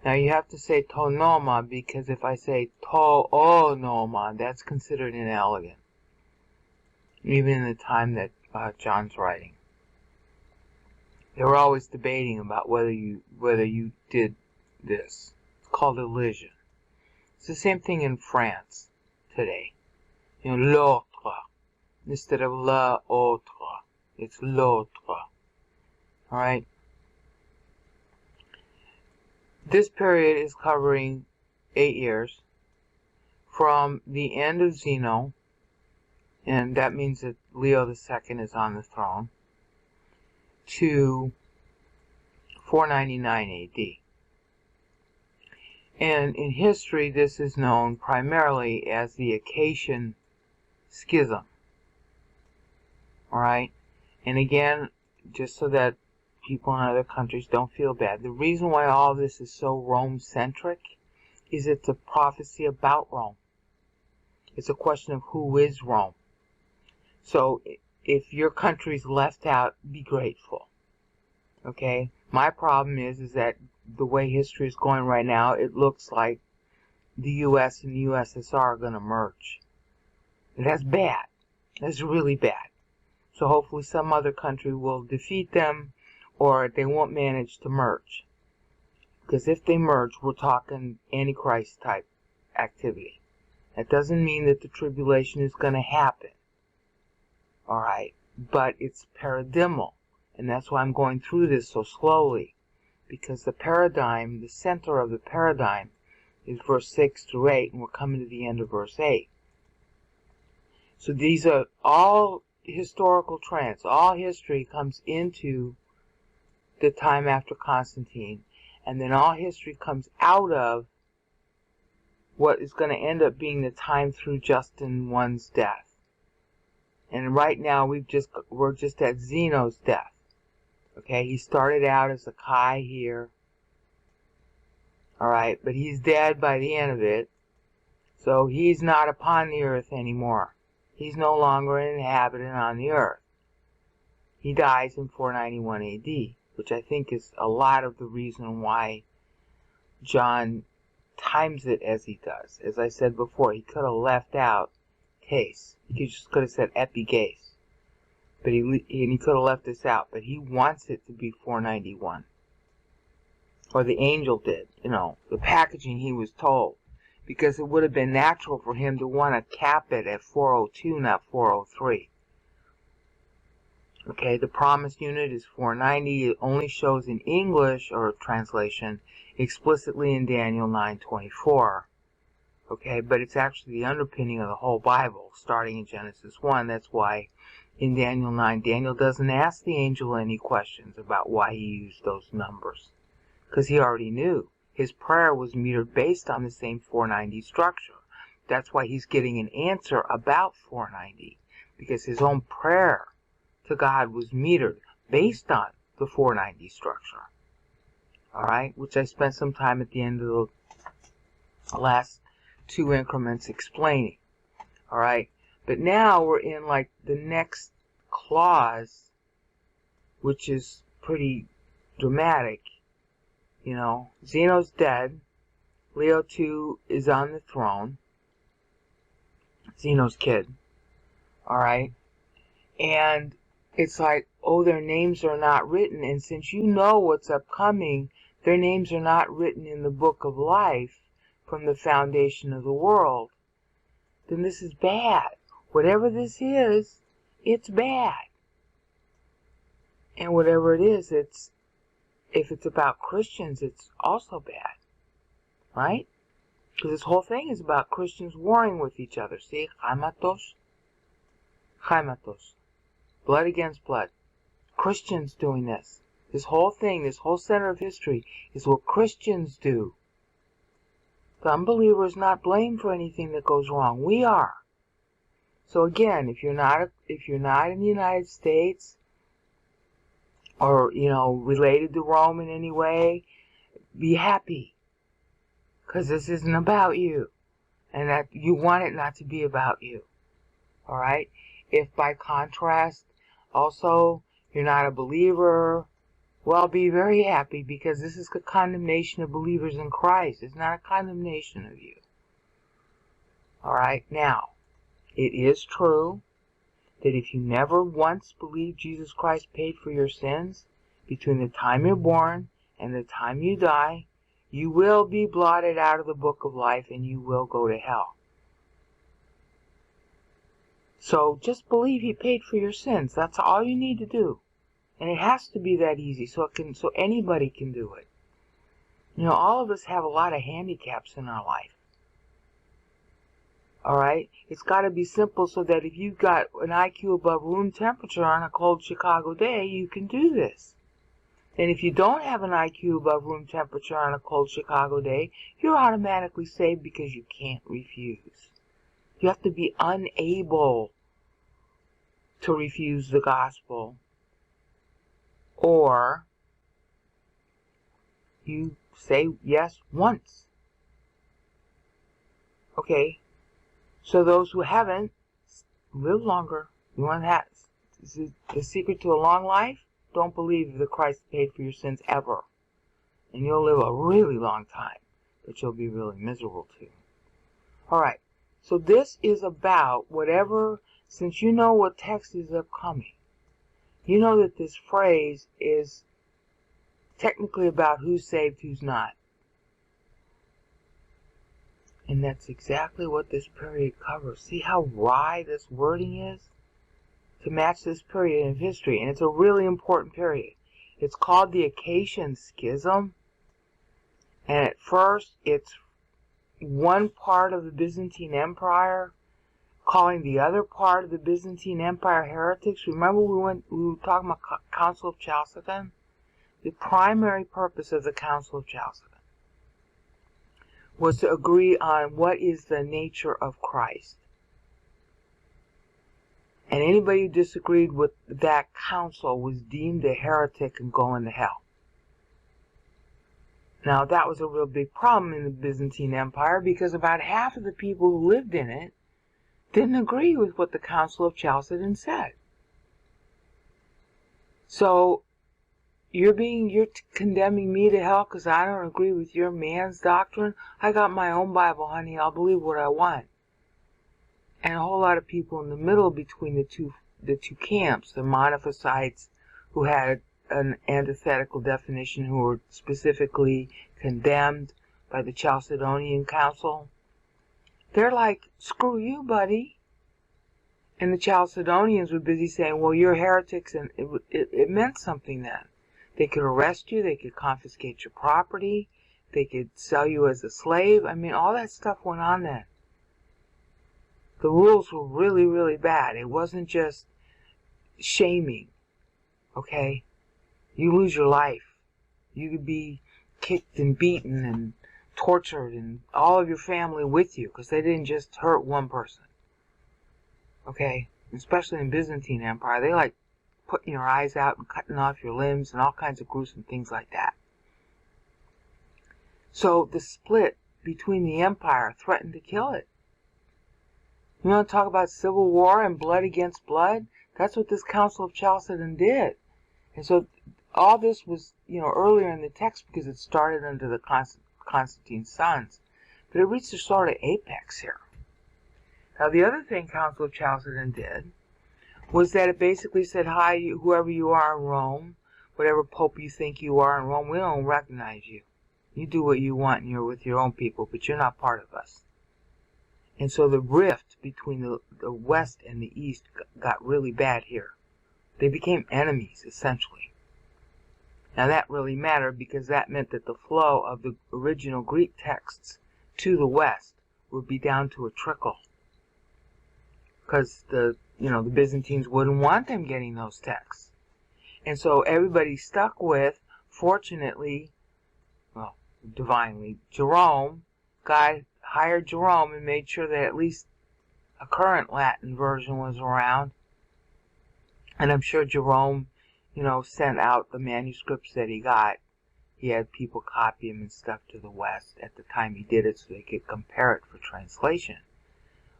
Now you have to say tonoma because if I say to-o-noma, that's considered inelegant. Even in the time that John's writing. They were always debating about whether you did this. It's called elision. It's the same thing in France today. You know, l'autre. Instead of la autre. It's l'autre. Alright? This period is covering 8 years from the end of Zeno, and that means that Leo II is on the throne, to 499 AD. And in history, this is known primarily as the Acacian Schism. Alright? And again, just so that people in other countries don't feel bad, the reason why all this is so Rome-centric is it's a prophecy about Rome. It's a question of who is Rome. So if your country's left out, be grateful. Okay? My problem is that the way history is going right now, it looks like the U.S. and the USSR are going to merge. And that's bad. That's really bad. So hopefully some other country will defeat them, or they won't manage to merge. Because if they merge, we're talking Antichrist type activity. That doesn't mean that the tribulation is going to happen. Alright, but it's paradigmal. And that's why I'm going through this so slowly. Because the paradigm, the center of the paradigm, is verse 6 through 8, and we're coming to the end of verse 8. So these are all historical trends. All history comes into the time after Constantine, and then all history comes out of what is going to end up being the time through Justin I's death. And right now we're just at Zeno's death. Okay, he started out as a Kai here. Alright, but he's dead by the end of it. So he's not upon the earth anymore. He's no longer an inhabitant on the earth. He dies in 491 AD, which I think is a lot of the reason why John times it as he does. As I said before, he could have left out case. He just could have said epigase. But he could have left this out. But he wants it to be 491. Or the angel did. You know, the packaging he was told. Because it would have been natural for him to want to cap it at 402, not 403. Okay, the promised unit is 490. It only shows in English, or translation, explicitly in Daniel 9:24. Okay, but it's actually the underpinning of the whole Bible, starting in Genesis 1. That's why in Daniel 9, Daniel doesn't ask the angel any questions about why he used those numbers. Because he already knew. His prayer was metered based on the same 490 structure. That's why he's getting an answer about 490. Because his own prayer to God was metered based on the 490 structure. Alright, which I spent some time at the end of the last 2 increments explaining. Alright, but now we're in like the next clause, which is pretty dramatic. You know, Zeno's dead. Leo II is on the throne. Zeno's kid. Alright? And it's like, oh, their names are not written. And since you know what's upcoming, their names are not written in the book of life from the foundation of the world, then this is bad. Whatever this is, it's bad. And whatever it is, if it's about Christians, it's also bad. Right? Because this whole thing is about Christians warring with each other. See? Chaimatos. Blood against blood. Christians doing this. This whole thing, this whole center of history, is what Christians do. The unbeliever is not blamed for anything that goes wrong. We are. So again, if you're not in the United States, or related to Rome in any way, be happy, because this isn't about you, and that you want it not to be about you. All right. If by contrast, also you're not a believer, well, be very happy, because this is a condemnation of believers in Christ. It's not a condemnation of you. All right. Now, it is true that if you never once believed Jesus Christ paid for your sins, between the time you're born and the time you die, you will be blotted out of the book of life and you will go to hell. So just believe He paid for your sins. That's all you need to do. And it has to be that easy so anybody can do it. All of us have a lot of handicaps in our life. All right? It's got to be simple so that if you've got an IQ above room temperature on a cold Chicago day, you can do this. And if you don't have an IQ above room temperature on a cold Chicago day, you're automatically saved because you can't refuse. You have to be unable to refuse the gospel. Or you say yes once. Okay? So those who haven't, live longer. You want that? The secret to a long life? Don't believe that Christ paid for your sins ever. And you'll live a really long time, but you'll be really miserable too. Alright, so this is about whatever, since you know what text is upcoming, you know that this phrase is technically about who's saved, who's not. And that's exactly what this period covers. See how wry this wording is? To match this period of history. And it's a really important period. It's called the Acacian Schism. And at first, it's one part of the Byzantine Empire calling the other part of the Byzantine Empire heretics. Remember we were talking about Council of Chalcedon? The primary purpose of the Council of Chalcedon was to agree on what is the nature of Christ. And anybody who disagreed with that council was deemed a heretic and going to hell. Now that was a real big problem in the Byzantine Empire because about half of the people who lived in it didn't agree with what the Council of Chalcedon said. So you're condemning me to hell because I don't agree with your man's doctrine? I got my own Bible, honey. I'll believe what I want. And a whole lot of people in the middle between the two camps, the Monophysites who had an antithetical definition, who were specifically condemned by the Chalcedonian Council, they're like, screw you, buddy. And the Chalcedonians were busy saying, well, you're heretics, and it meant something then. They could arrest you, they could confiscate your property, they could sell you as a slave. I mean, all that stuff went on then. The rules were really, really bad. It wasn't just shaming, okay? You lose your life. You could be kicked and beaten and tortured and all of your family with you because they didn't just hurt one person, okay? Especially in Byzantine Empire, they like putting your eyes out and cutting off your limbs and all kinds of gruesome things like that. So the split between the empire threatened to kill it. You want to talk about civil war and blood against blood? That's what this Council of Chalcedon did. And so all this was, earlier in the text because it started under the Constantine's sons. But it reached a sort of apex here. Now the other thing Council of Chalcedon did was that it basically said, hi, whoever you are in Rome, whatever pope you think you are in Rome, we don't recognize you. You do what you want and you're with your own people, but you're not part of us. And so the rift between the West and the East got really bad here. They became enemies, essentially. Now that really mattered because that meant that the flow of the original Greek texts to the West would be down to a trickle. Because the Byzantines wouldn't want them getting those texts. And so everybody stuck with, fortunately, well, divinely, Jerome. God hired Jerome and made sure that at least a current Latin version was around. And I'm sure Jerome, sent out the manuscripts that he got. He had people copy them and stuff to the West at the time he did it so they could compare it for translation.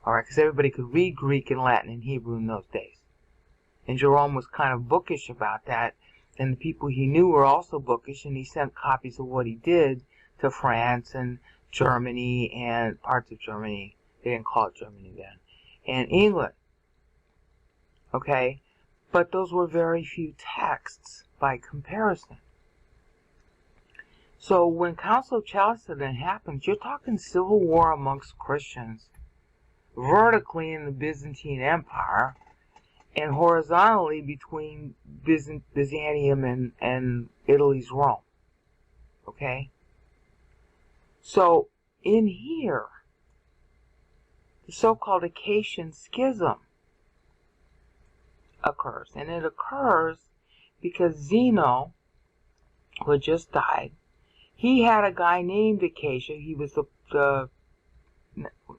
Alright, because everybody could read Greek and Latin and Hebrew in those days. And Jerome was kind of bookish about that. And the people he knew were also bookish, and he sent copies of what he did to France and Germany and parts of Germany. They didn't call it Germany then. And England. Okay? But those were very few texts by comparison. So when Council of Chalcedon happens, you're talking civil war amongst Christians, vertically in the Byzantine Empire, and horizontally between Byzantium and Italy's Rome. Okay? So, in here, the so-called Acacian Schism occurs. And it occurs because Zeno, who had just died, he had a guy named Acacia. He was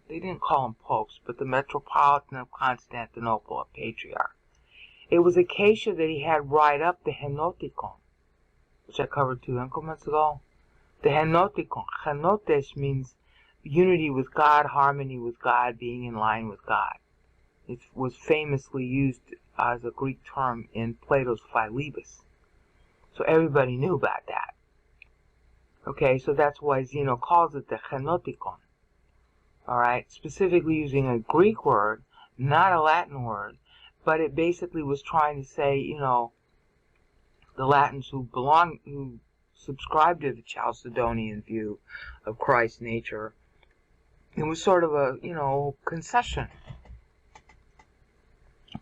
they didn't call him popes, but the Metropolitan of Constantinople, a patriarch. It was Acacia that he had write up the Henoticon, which I covered 2 increments ago. The Henoticon, Henotes means unity with God, harmony with God, being in line with God. It was famously used as a Greek term in Plato's Philebus. So everybody knew about that. Okay, so that's why Zeno calls it the Henoticon. Alright, specifically using a Greek word, not a Latin word, but it basically was trying to say, the Latins who subscribed to the Chalcedonian view of Christ's nature, it was sort of a, concession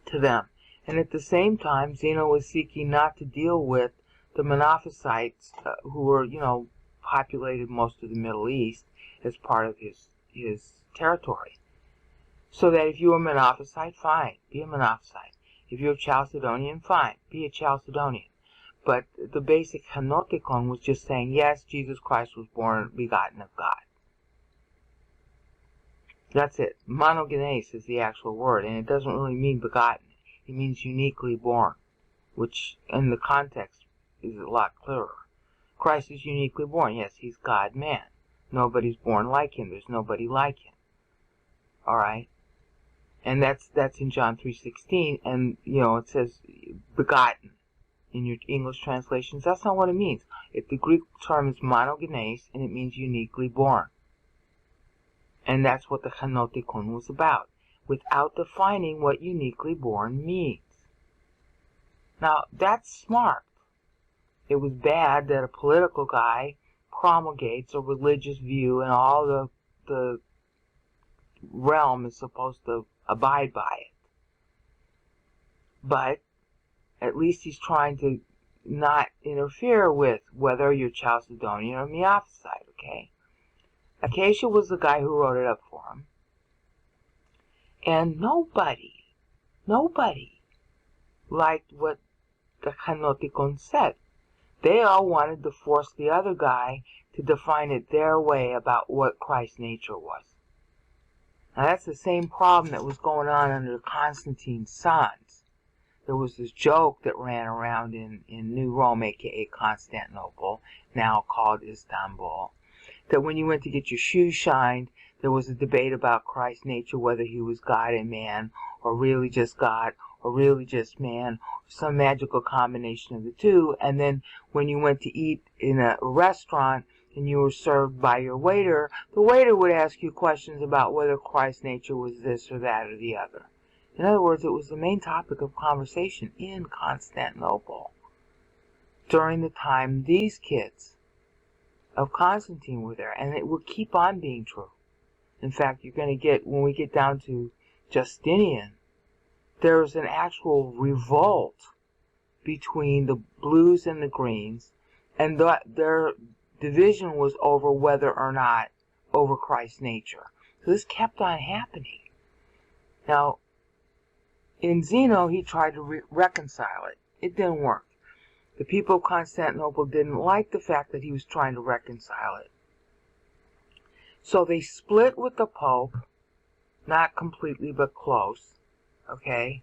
to them. And at the same time, Zeno was seeking not to deal with the Monophysites, who were, populated most of the Middle East as part of his territory. So that if you were a Monophysite, fine, be a Monophysite. If you're a Chalcedonian, fine, be a Chalcedonian. But the basic Henoticon was just saying, yes, Jesus Christ was born begotten of God. That's it. Monogenes is the actual word, and it doesn't really mean begotten. It means uniquely born, which in the context is a lot clearer. Christ is uniquely born. Yes, he's God-man. Nobody's born like him. There's nobody like him. Alright? And that's in John 3:16, and, it says begotten in your English translations. That's not what it means. The Greek term is monogenes, and it means uniquely born. And that's what the Henoticon was about, without defining what uniquely born means. Now, that's smart. It was bad that a political guy promulgates a religious view and all the realm is supposed to abide by it. But at least he's trying to not interfere with whether you're Chalcedonian or Miaphysite, okay? Acacia was the guy who wrote it up for him. And nobody liked what the Henoticon said. They all wanted to force the other guy to define it their way about what Christ's nature was. Now that's the same problem that was going on under Constantine's sons. There was this joke that ran around in New Rome, aka Constantinople, now called Istanbul, that when you went to get your shoes shined, there was a debate about Christ's nature, whether he was God and man, or really just God, or really just man, or some magical combination of the two. And then when you went to eat in a restaurant and you were served by your waiter, the waiter would ask you questions about whether Christ's nature was this or that or the other. In other words, it was the main topic of conversation in Constantinople during the time these kids of Constantine were there, and it would keep on being true. In fact, you're going to get, when we get down to Justinian, there's an actual revolt between the blues and the greens, and their division was over whether or not over Christ's nature. So this kept on happening. Now, in Zeno, he tried to reconcile it. It didn't work. The people of Constantinople didn't like the fact that he was trying to reconcile it. So they split with the Pope, not completely, but close, okay?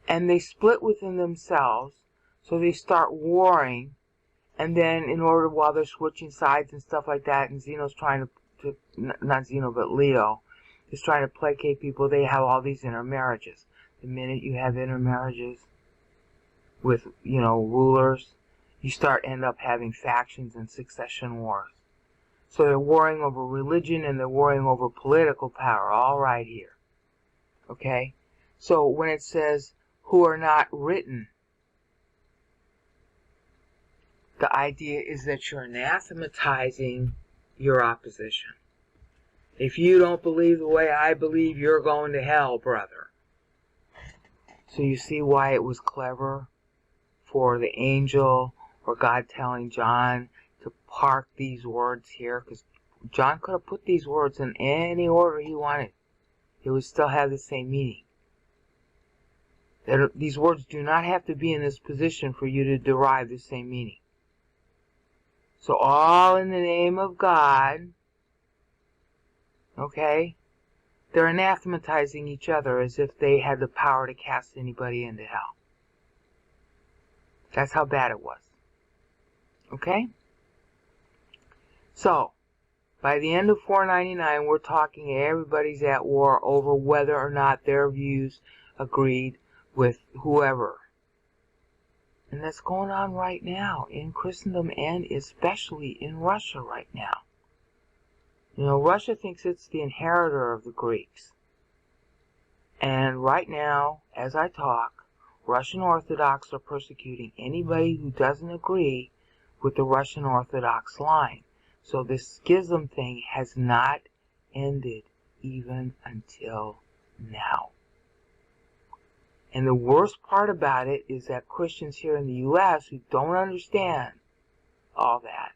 And they split within themselves, so they start warring, and then in order, while they're switching sides and stuff like that, and Zeno's trying to not Zeno, but Leo, is trying to placate people, they have all these intermarriages. The minute you have intermarriages with, rulers, you end up having factions and succession wars. So they're warring over religion and they're warring over political power, all right here. Okay? So when it says, who are not written, the idea is that you're anathematizing your opposition. If you don't believe the way I believe, you're going to hell, brother. So you see why it was clever for the angel or God telling John to park these words here, because John could have put these words in any order he wanted. It would still have the same meaning. These words do not have to be in this position for you to derive the same meaning. So all in the name of God, okay, they're anathematizing each other as if they had the power to cast anybody into hell. That's how bad it was. Okay? So, by the end of 499, we're talking everybody's at war over whether or not their views agreed with whoever. And that's going on right now in Christendom and especially in Russia right now. Russia thinks it's the inheritor of the Greeks. And right now, as I talk, Russian Orthodox are persecuting anybody who doesn't agree with the Russian Orthodox line. So this schism thing has not ended even until now. And the worst part about it is that Christians here in the U.S. who don't understand all that,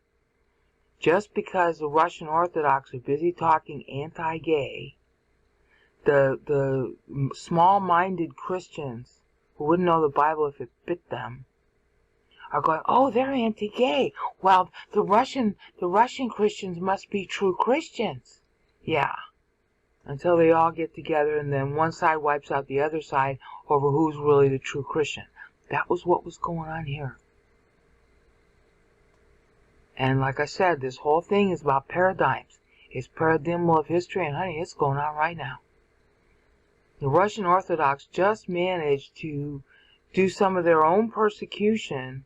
just because the Russian Orthodox are busy talking anti-gay, the small-minded Christians who wouldn't know the Bible if it bit them are going, oh, they're anti-gay. Well, the Russian Christians must be true Christians. Yeah. Until they all get together and then one side wipes out the other side over who's really the true Christian. That was what was going on here. And like I said, this whole thing is about paradigms. It's paradigmal of history, and honey, it's going on right now. The Russian Orthodox just managed to do some of their own persecution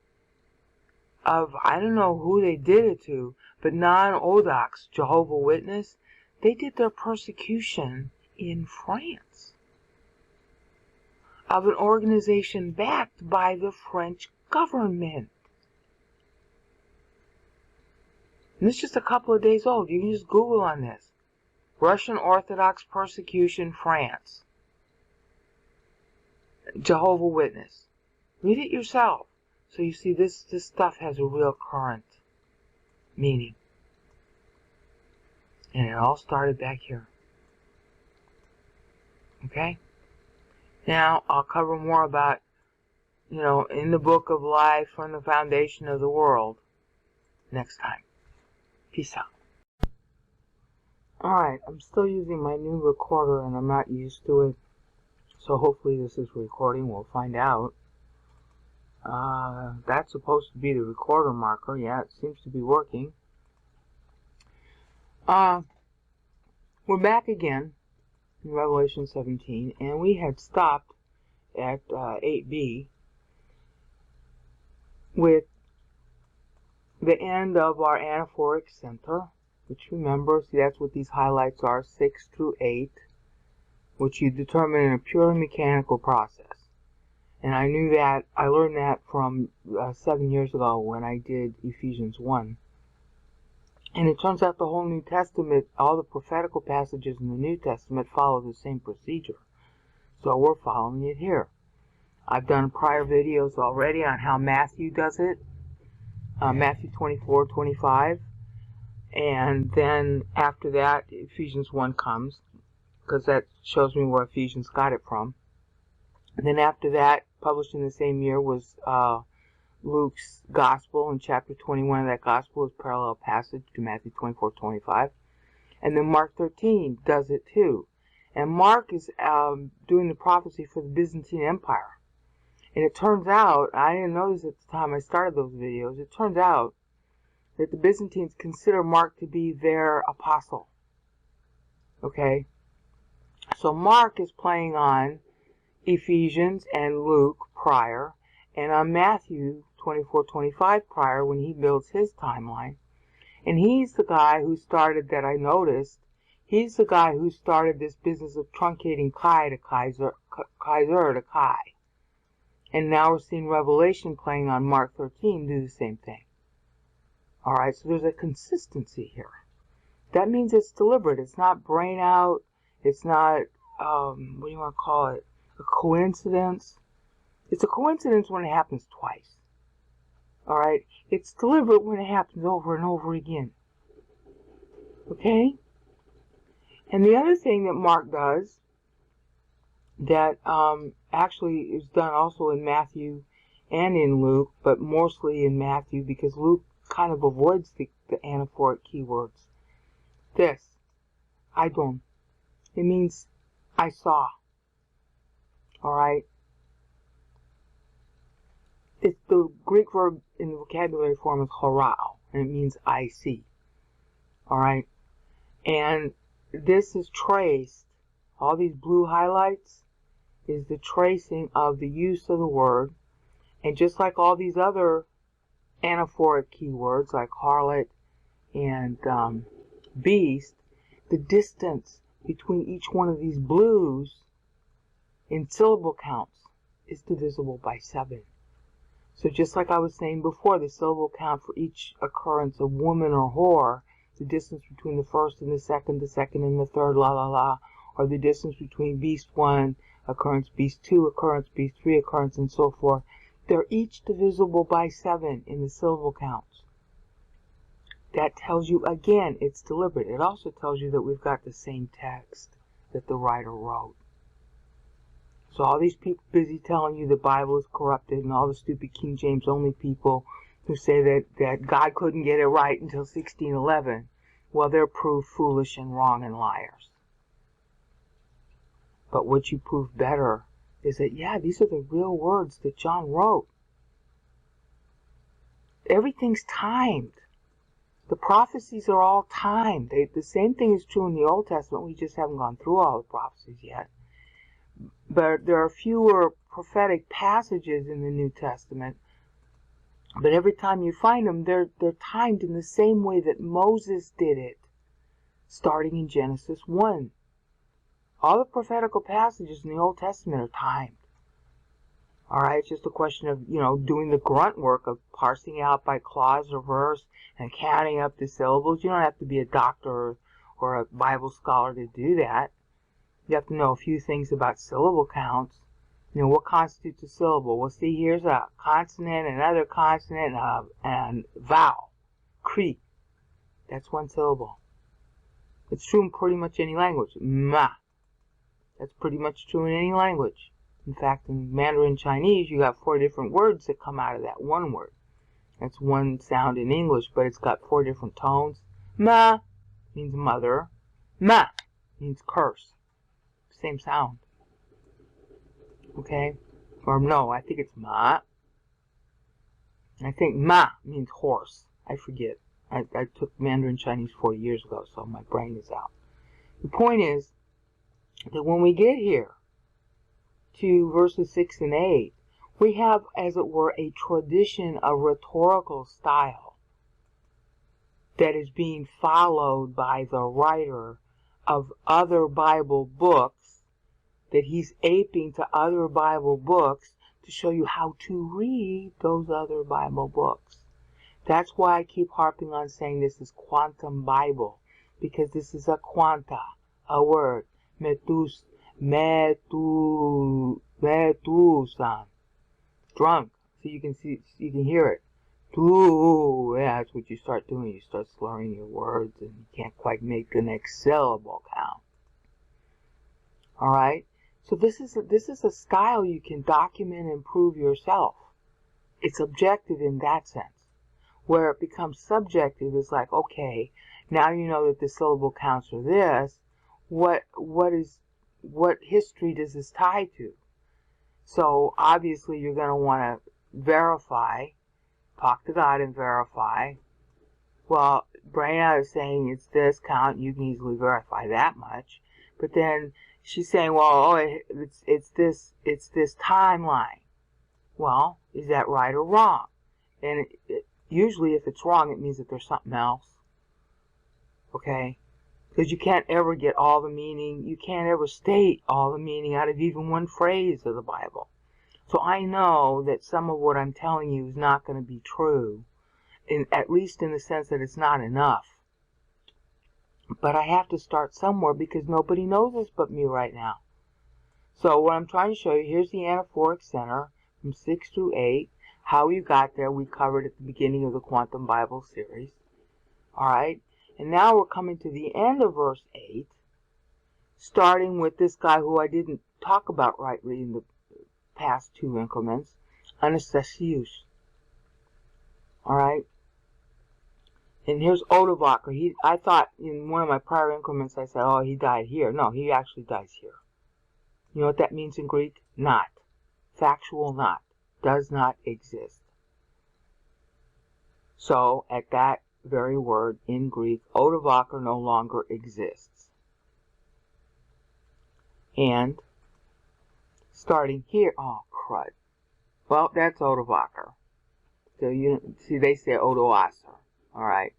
of, I don't know who they did it to, but non-Orthodox Jehovah's Witness, they did their persecution in France of an organization backed by the French government. And this is just a couple of days old. You can just Google on this. Russian Orthodox persecution, France. Jehovah's Witness. Read it yourself. So you see this stuff has a real current meaning. And it all started back here. Okay? Now, I'll cover more about, in the book of life from the foundation of the world next time. Peace out. Alright, I'm still using my new recorder and I'm not used to it. So hopefully this is recording. We'll find out. That's supposed to be the recorder marker. Yeah, it seems to be working. We're back again in Revelation 17, and we had stopped at 8b with the end of our anaphoric center, which, remember, see, that's what these highlights are, 6 through 8, which you determine in a purely mechanical process. And I learned that from 7 years ago when I did Ephesians 1. And it turns out the whole New Testament, all the prophetical passages in the New Testament follow the same procedure. So we're following it here. I've done prior videos already on how Matthew does it. Matthew 24:25. And then after that, Ephesians 1 comes, because that shows me where Ephesians got it from. And then after that, published in the same year, was Luke's Gospel, and chapter 21 of that Gospel is parallel passage to Matthew 24:25. And then Mark 13 does it too. And Mark is doing the prophecy for the Byzantine Empire. And it turns out, I didn't know this at the time I started those videos, it turns out that the Byzantines consider Mark to be their apostle. Okay? So Mark is playing on Ephesians and Luke prior, and on Matthew 24:25 prior when he builds his timeline. And he's the guy who started, that I noticed, he's the guy who started this business of truncating Kai to Kaiser to Kai. And now we're seeing Revelation playing on Mark 13 do the same thing. Alright, so there's a consistency here. That means it's deliberate. It's not brain out. It's not, what do you want to call it? A coincidence. It's a coincidence when it happens twice. Alright? It's deliberate when it happens over and over again. Okay? And the other thing that Mark does, that actually is done also in Matthew and in Luke, but mostly in Matthew, because Luke kind of avoids the anaphoric keywords. This, Idon. It means I saw. Alright? It's the Greek verb in the vocabulary form is horao, and it means I see. Alright? And this is traced, all these blue highlights is the tracing of the use of the word, and just like all these other anaphoric keywords like harlot and beast, the distance between each one of these blues in syllable counts is divisible by 7. So just like I was saying before, the syllable count for each occurrence of woman or whore, the distance between the first and the second and the third, la la la, or the distance between beast 1, occurrence, beast 2, occurrence, beast 3, occurrence, and so forth, they're each divisible by 7 in the syllable counts. That tells you, again, it's deliberate. It also tells you that we've got the same text that the writer wrote. So all these people busy telling you the Bible is corrupted, and all the stupid King James only people who say that God couldn't get it right until 1611, well, they're proved foolish and wrong and liars. But what you prove better is that, yeah, these are the real words that John wrote. Everything's timed. The prophecies are all timed. The same thing is true in the Old Testament. We just haven't gone through all the prophecies yet. But there are fewer prophetic passages in the New Testament. But every time you find them, they're timed in the same way that Moses did it, starting in Genesis 1. All the prophetical passages in the Old Testament are timed. Alright, it's just a question of, doing the grunt work of parsing out by clause or verse and counting up the syllables. You don't have to be a doctor or a Bible scholar to do that. You have to know a few things about syllable counts. What constitutes a syllable? Well, see, here's a consonant, another consonant, and vowel. Cree. That's one syllable. It's true in pretty much any language. Ma. That's pretty much true in any language. In fact, in Mandarin Chinese, you got 4 different words that come out of that one word. That's one sound in English, but it's got 4 different tones. Ma means mother. Ma means curse. Same sound. Okay? Or no, I think it's ma. I think ma means horse. I forget. I took Mandarin Chinese 40 years ago, so my brain is out. The point is that when we get here to verses 6 and 8, we have, as it were, a tradition of rhetorical style that is being followed by the writer of other Bible books, that he's aping to other Bible books to show you how to read those other Bible books. That's why I keep harping on saying this is quantum Bible, because this is a quanta, a word, metusan, drunk. So you can hear it. Yeah, that's what you start doing. You start slurring your words, and you can't quite make the next syllable count. All right. So this is a style you can document and improve yourself. It's objective in that sense. Where it becomes subjective is like, okay, now you know that the syllable counts are this. What history does this tie to? So obviously you're going to want to verify, talk to God and verify. Well, Brianna is saying it's this count. You can easily verify that much. But then she's saying, well, it's this timeline. Well, is that right or wrong? And usually if it's wrong, it means that there's something else. Okay? Because you can't ever get all the meaning. You can't ever state all the meaning out of even one phrase of the Bible. So I know that some of what I'm telling you is not going to be true, at least in the sense that it's not enough. But I have to start somewhere because nobody knows this but me right now. So what I'm trying to show you, here's the anaphoric center from 6 through 8. How you got there, we covered at the beginning of the Quantum Bible series. Alright, and now we're coming to the end of verse 8, starting with this guy who I didn't talk about rightly in the past two increments, Anastasius. Alright, and here's Odovaker. I thought in one of my prior increments I said, oh, he died here. No, he actually dies here. You know what that means in Greek? Not. Factual not. Does not exist. So, at that very word in Greek, Odovaker no longer exists. And, starting here, oh, crud. Well, that's Odovaker. So, you see, they say Odoacer. Alright.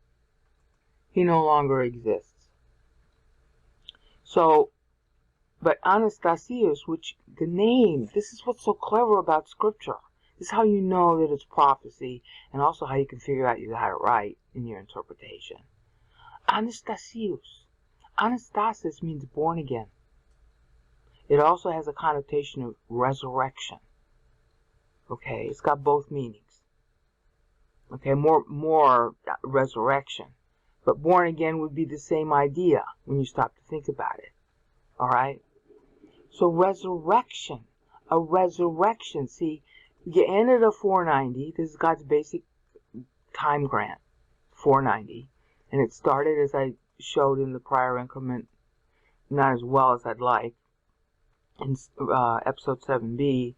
He no longer exists. So, but Anastasius, which the name, this is what's so clever about Scripture. This is how you know that it's prophecy, and also how you can figure out you got it right in your interpretation. Anastasius. Anastasis means born again. It also has a connotation of resurrection. Okay, it's got both meanings. Okay, more resurrection. But born again would be the same idea when you stop to think about it. Alright? So resurrection. A resurrection. See, you ended at 490. This is God's basic time grant. 490. And it started, as I showed in the prior increment, not as well as I'd like. In episode 7b,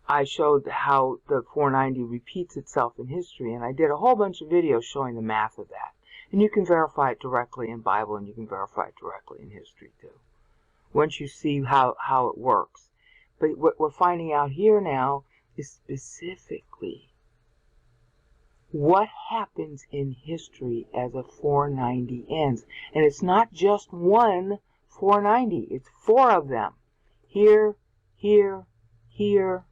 I showed how the 490 repeats itself in history, and I did a whole bunch of videos showing the math of that. And you can verify it directly in Bible, and you can verify it directly in history too, once you see how it works. But what we're finding out here now is specifically what happens in history as a 490 ends. And it's not just one 490, it's 4 of them. Here, here, here,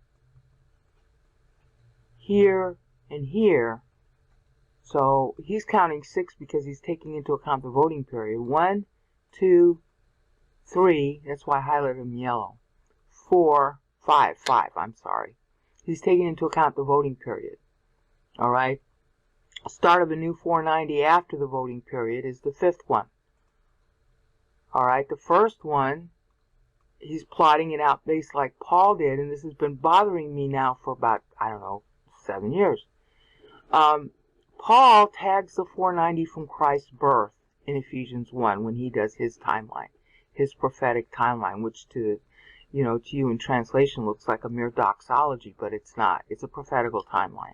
here, and here. So he's counting 6 because he's taking into account the voting period. 1, 2, 3, that's why I highlighted him yellow. 4, 5, I'm sorry. He's taking into account the voting period. Alright? Start of a new 490 after the voting period is the 5th one. Alright, the first one, he's plotting it out based like Paul did, and this has been bothering me now for about, 7 years. Paul tags the 490 from Christ's birth in Ephesians 1 when he does his timeline, his prophetic timeline, which to you in translation looks like a mere doxology, but it's not. It's a prophetical timeline.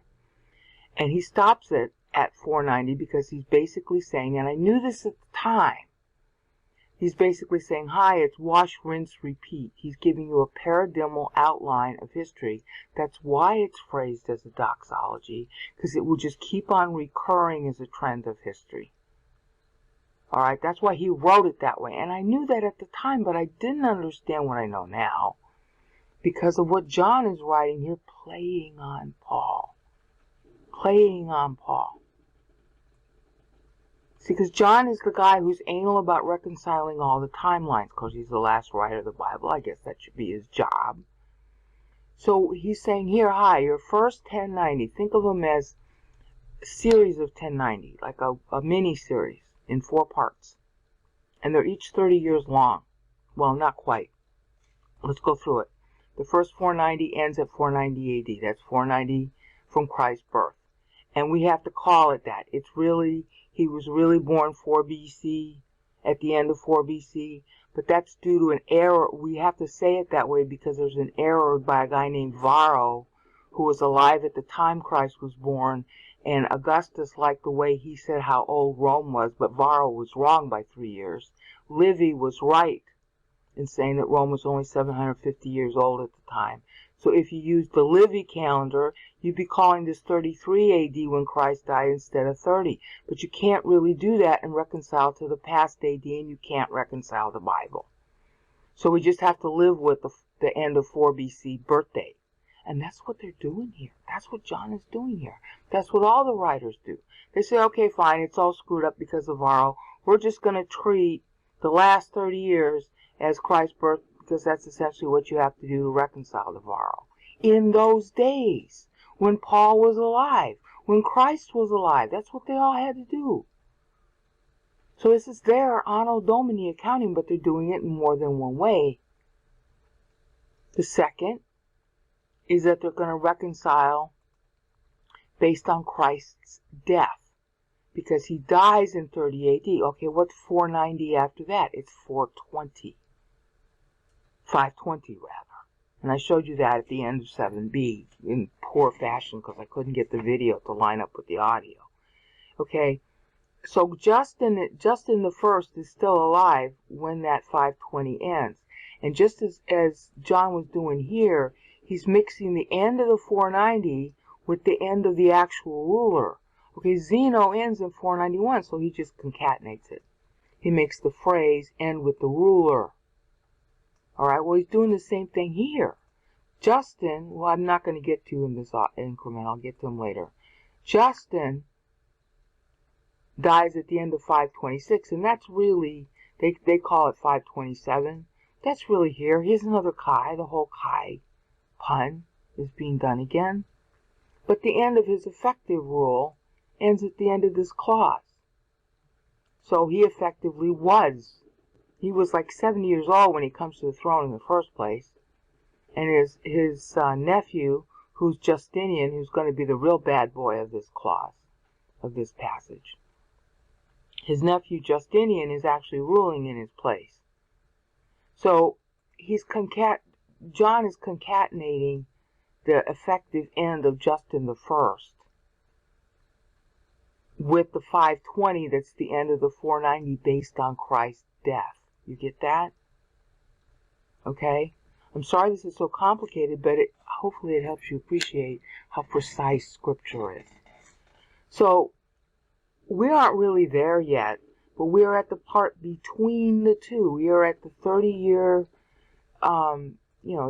And he stops it at 490 because he's basically saying, and I knew this at the time, he's basically saying, hi, it's wash, rinse, repeat. He's giving you a paradigmal outline of history. That's why it's phrased as a doxology, because it will just keep on recurring as a trend of history. Alright, that's why he wrote it that way. And I knew that at the time, but I didn't understand what I know now, because of what John is writing here, playing on Paul. playing on Paul. See, because John is the guy who's anal about reconciling all the timelines, because he's the last writer of the Bible. I guess that should be his job. So he's saying here, hi, your first 1090, think of them as a series of 1090, like a mini-series in 4 parts. And they're each 30 years long. Well, not quite. Let's go through it. The first 490 ends at 490 AD. That's 490 from Christ's birth. And we have to call it that. It's really, he was really born 4 BC, at the end of 4 BC. But that's due to an error. We have to say it that way because there's an error by a guy named Varro, who was alive at the time Christ was born. And Augustus liked the way he said how old Rome was, but Varro was wrong by 3 years. Livy was right in saying that Rome was only 750 years old at the time. So if you use the Livy calendar, you'd be calling this 33 AD when Christ died instead of 30. But you can't really do that and reconcile to the past AD, and you can't reconcile the Bible. So we just have to live with the end of 4 BC birthday. And that's what they're doing here. That's what John is doing here. That's what all the writers do. They say, okay, fine, it's all screwed up because of Varro. We're just going to treat the last 30 years as Christ's birth, because that's essentially what you have to do to reconcile the Varro. In those days, when Paul was alive, when Christ was alive, that's what they all had to do. So this is their Anno Domini accounting, but they're doing it in more than one way. The second is that they're going to reconcile based on Christ's death, because he dies in 30 AD. Okay, what's 490 after that? It's 420. 520 rather. And I showed you that at the end of 7b in poor fashion because I couldn't get the video to line up with the audio. Okay, so Justin the First is still alive when that 520 ends. And just as John was doing here, he's mixing the end of the 490 with the end of the actual ruler. Okay, Zeno ends in 491, so he just concatenates it. He makes the phrase end with the ruler. Alright, well, he's doing the same thing here. Justin, well, I'm not going to get to in this increment. I'll get to him later. Justin dies at the end of 526, and that's really, they call it 527. That's really here. Here's another Chi. The whole Chi pun is being done again. But the end of his effective rule ends at the end of this clause. So he effectively he was like 70 years old when he comes to the throne in the first place. And his nephew, who's Justinian, who's going to be the real bad boy of this clause, of this passage. His nephew Justinian is actually ruling in his place. So John is concatenating the effective end of Justin the First with the 520 that's the end of the 490 based on Christ's death. You get that? Okay? I'm sorry this is so complicated, but hopefully it helps you appreciate how precise Scripture is. So, we aren't really there yet, but we are at the part between the two. We are at the 30-year,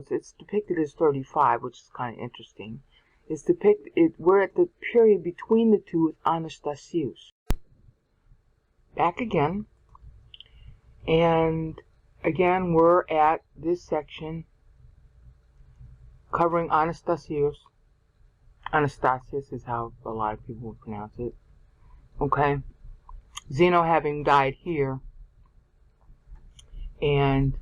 it's depicted as 35, which is kind of interesting. We're at the period between the two with Anastasius. Back again. And again, we're at this section covering Anastasius. Anastasius is how a lot of people would pronounce it. Okay. Zeno having died here. And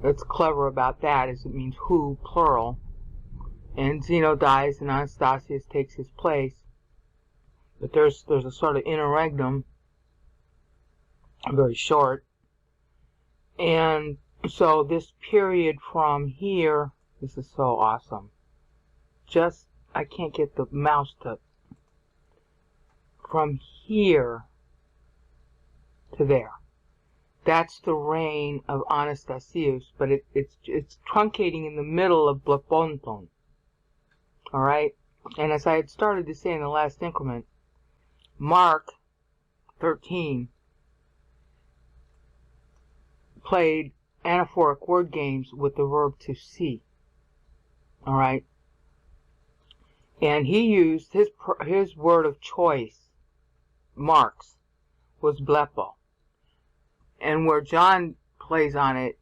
what's clever about that is it means who, plural. And Zeno dies and Anastasius takes his place. But there's a sort of interregnum, very short. And so this period from here, this is so awesome. I can't get the mouse to, from here to there. That's the reign of Anastasius, but it's truncating in the middle of Bleponton. Alright? And as I had started to say in the last increment, Mark 13 played anaphoric word games with the verb to see. Alright? And he used his word of choice, Mark's, was blepo. And where John plays on it,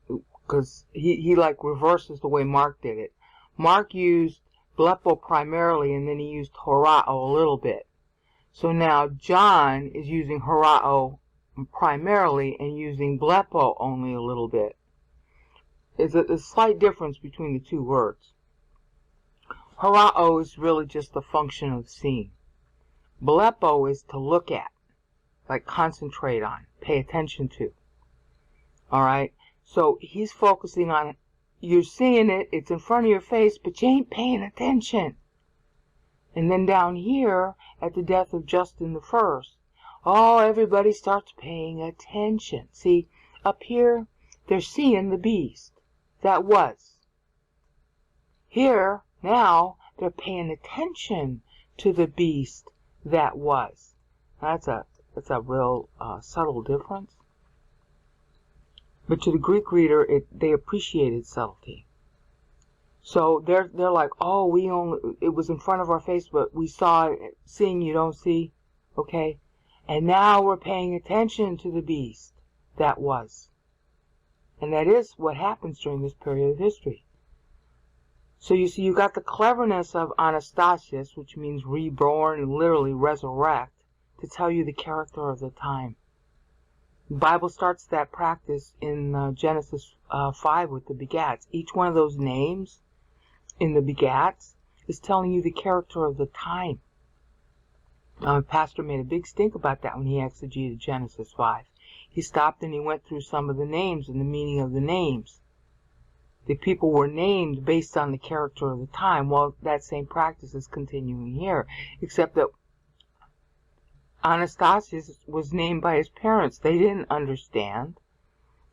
because he like reverses the way Mark did it. Mark used blepo primarily, and then he used horao a little bit. So now John is using horao primarily and using blepo only a little bit. There's a slight difference between the two words. Horao is really just a function of seeing. Blepo is to look at, like concentrate on, pay attention to. Alright? So he's focusing on, you're seeing it, it's in front of your face, but you ain't paying attention. And then down here, at the death of Justin the First, oh, everybody starts paying attention. See, up here, they're seeing the beast that was. Here, now, they're paying attention to the beast that was. That's a real subtle difference. But to the Greek reader, they appreciated subtlety. So they're like, oh, it was in front of our face, but we saw it. Seeing you don't see, okay? And now we're paying attention to the beast that was. And that is what happens during this period of history. So you see, you got the cleverness of Anastasius, which means reborn and literally resurrect, to tell you the character of the time. The Bible starts that practice in Genesis 5 with the begats. Each one of those names in the begats is telling you the character of the time. Pastor made a big stink about that when he exegeted Genesis 5. He stopped and he went through some of the names and the meaning of the names. The people were named based on the character of the time. Well, that same practice is continuing here, except that Anastasius was named by his parents. They didn't understand.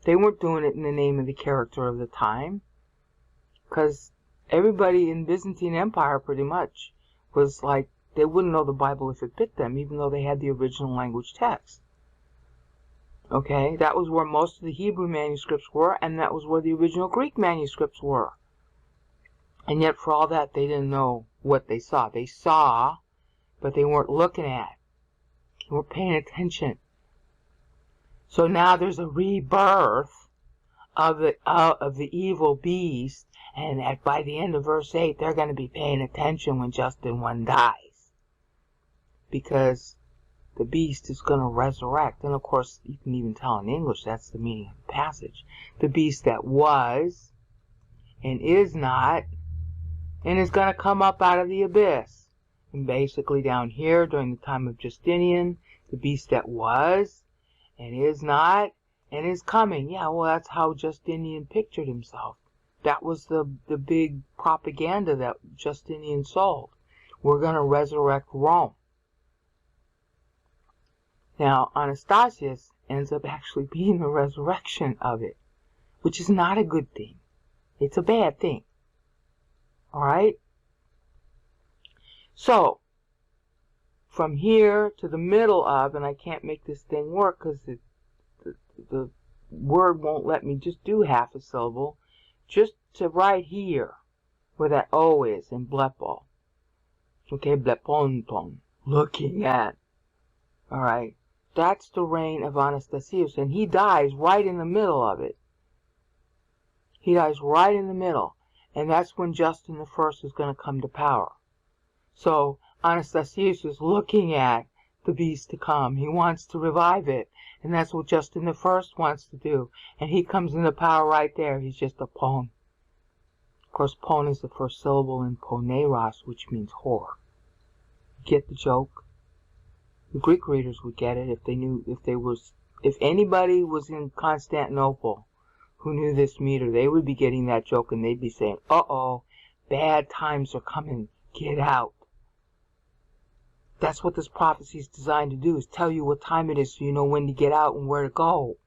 They weren't doing it in the name of the character of the time, because everybody in Byzantine Empire pretty much was like, they wouldn't know the Bible if it bit them, even though they had the original language text. Okay, that was where most of the Hebrew manuscripts were, and that was where the original Greek manuscripts were. And yet, for all that, they didn't know what they saw. They saw, but they weren't looking at. They weren't paying attention. So now there's a rebirth of the evil beast, and by the end of verse 8, they're going to be paying attention when Justin 1 dies. Because the beast is going to resurrect. And of course, you can even tell in English that's the meaning of the passage. The beast that was and is not and is going to come up out of the abyss. And basically down here during the time of Justinian, the beast that was and is not and is coming. Yeah, well, that's how Justinian pictured himself. That was the big propaganda that Justinian sold. We're going to resurrect Rome. Now, Anastasius ends up actually being the resurrection of it, which is not a good thing. It's a bad thing. Alright? So, from here to the middle of, and I can't make this thing work because the word won't let me just do half a syllable, just to right here, where that O is in blepo. Okay, bleponton, looking at. Alright? That's the reign of Anastasius, and he dies right in the middle of it. He dies right in the middle, and that's when Justin the First is going to come to power. So Anastasius is looking at the beast to come. He wants to revive it, and that's what Justin the First wants to do. And he comes into power right there. He's just a pon. Of course, pon is the first syllable in poneros, which means whore. Get the joke? The Greek readers would get it if they knew, if anybody was in Constantinople who knew this meter, they would be getting that joke and they'd be saying, uh-oh, bad times are coming, get out. That's what this prophecy is designed to do, is tell you what time it is so you know when to get out and where to go.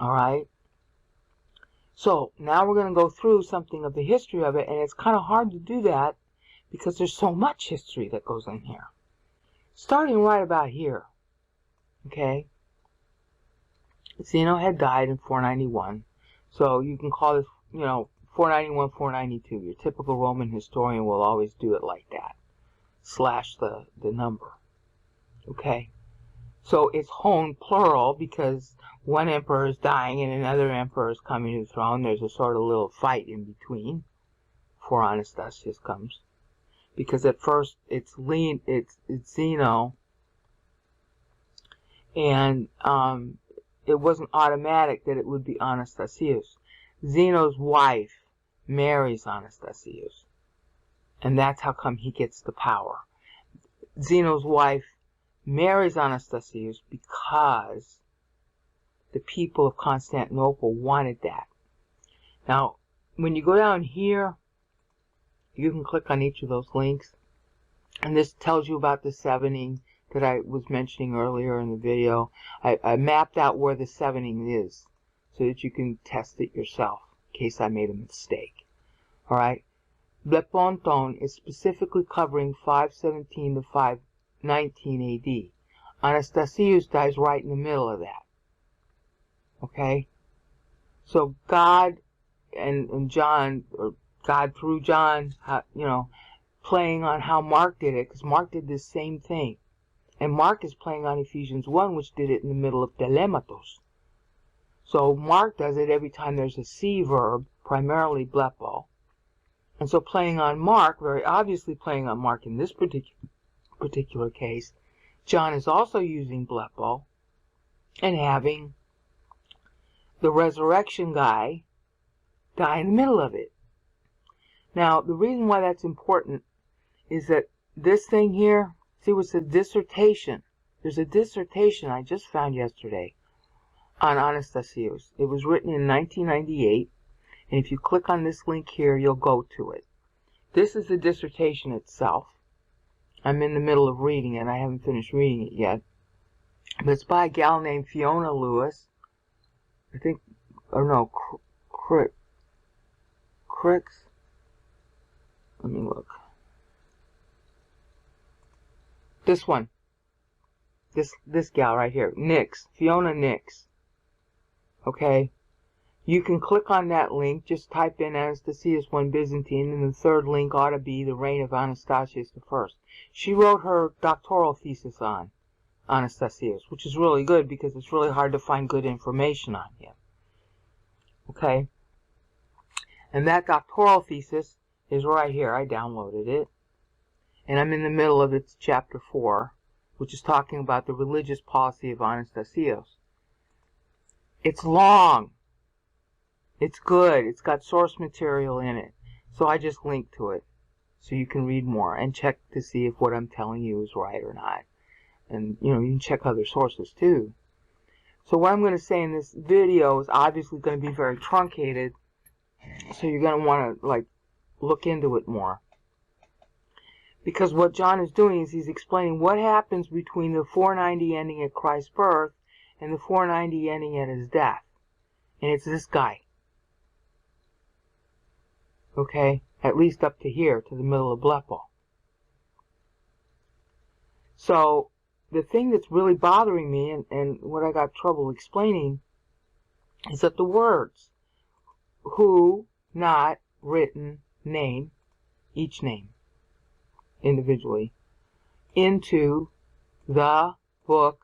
Alright? So, now we're going to go through something of the history of it, and it's kind of hard to do that because there's so much history that goes in here. Starting right about here, okay, Zeno had died in 491, so you can call this, 491, 492. Your typical Roman historian will always do it like that. Slash the number. Okay? So it's hone plural because one emperor is dying and another emperor is coming to the throne. There's a sort of little fight in between before Anastasius comes. Because at first it's Zeno, and it wasn't automatic that it would be Anastasius. Zeno's wife marries Anastasius, and that's how come he gets the power. Zeno's wife marries Anastasius because the people of Constantinople wanted that. Now, when you go down here, you can click on each of those links, and this tells you about the 7ing that I was mentioning earlier in the video. I mapped out where the 7ing is so that you can test it yourself in case I made a mistake. Alright? Bleponton is specifically covering 517 to 519 AD. Anastasius dies right in the middle of that. Okay? So God and John, or God through John, playing on how Mark did it, because Mark did this same thing. And Mark is playing on Ephesians 1, which did it in the middle of telematos. So Mark does it every time there's a C verb, primarily blepo. And so playing on Mark, very obviously playing on Mark in this particular case, John is also using blepo and having the resurrection guy die in the middle of it. Now, the reason why that's important is that this thing here, see what's a dissertation? There's a dissertation I just found yesterday on Anastasius. It was written in 1998, and if you click on this link here, you'll go to it. This is the dissertation itself. I'm in the middle of reading it. I haven't finished reading it yet. But it's by a gal named Fiona Lewis. I think, or no, Cricks. Let me look. This one. This gal right here. Nix. Fiona Nix. Okay? You can click on that link. Just type in Anastasius I Byzantine, and the third link ought to be the reign of Anastasius I. She wrote her doctoral thesis on Anastasius, which is really good because it's really hard to find good information on him. Okay? And that doctoral thesis is right here. I downloaded it. And I'm in the middle of its chapter 4, which is talking about the religious policy of Anastasius. It's long. It's good. It's got source material in it. So I just linked to it so you can read more and check to see if what I'm telling you is right or not. And, you can check other sources too. So what I'm going to say in this video is obviously going to be very truncated. So you're going to want to, look into it more. Because what John is doing is he's explaining what happens between the 490 ending at Christ's birth and the 490 ending at his death. And it's this guy. Okay? At least up to here, to the middle of blepo. So, the thing that's really bothering me, and what I got trouble explaining, is that the words who, not, written, name, each name, individually, into the book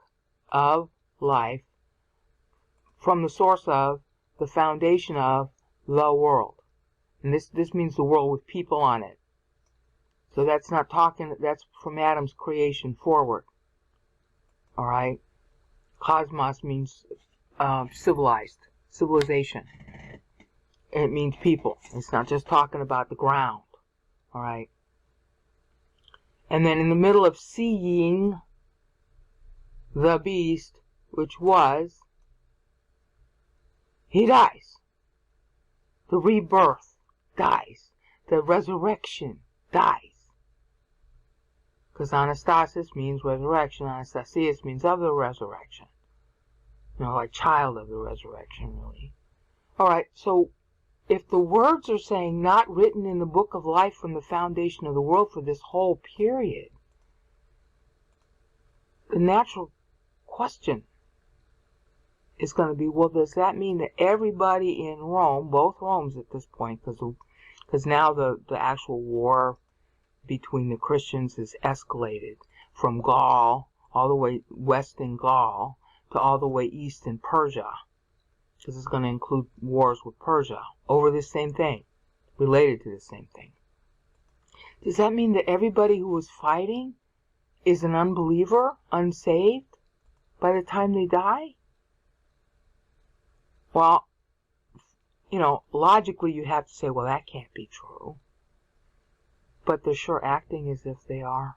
of life, from the source of, the foundation of, the world. And this means the world with people on it. So that's not talking, that's from Adam's creation forward. Alright? Cosmos means civilization. It means people. It's not just talking about the ground. Alright? And then in the middle of seeing the beast, which was, he dies. The rebirth dies. The resurrection dies. Because Anastasis means resurrection. Anastasius means of the resurrection. Like child of the resurrection, really. Alright, so if the words are saying not written in the book of life from the foundation of the world for this whole period, the natural question is going to be, well, does that mean that everybody in Rome, both Romes at this point, because now the actual war between the Christians is escalated from Gaul, all the way west in Gaul, to all the way east in Persia, because it's going to include wars with Persia over this same thing, related to the same thing. Does that mean that everybody who was fighting is an unbeliever, unsaved, by the time they die? Well, logically you have to say, well, that can't be true. But they're sure acting as if they are.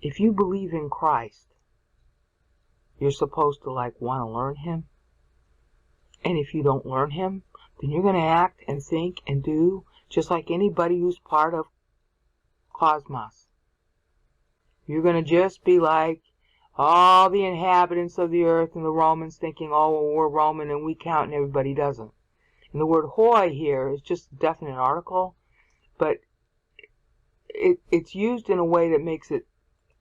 If you believe in Christ, you're supposed to want to learn Him. And if you don't learn Him, then you're going to act and think and do just like anybody who's part of Cosmos. You're going to just be like all the inhabitants of the earth and the Romans thinking, oh, well, we're Roman and we count and everybody doesn't. And the word hoi here is just a definite article, but it's used in a way that makes it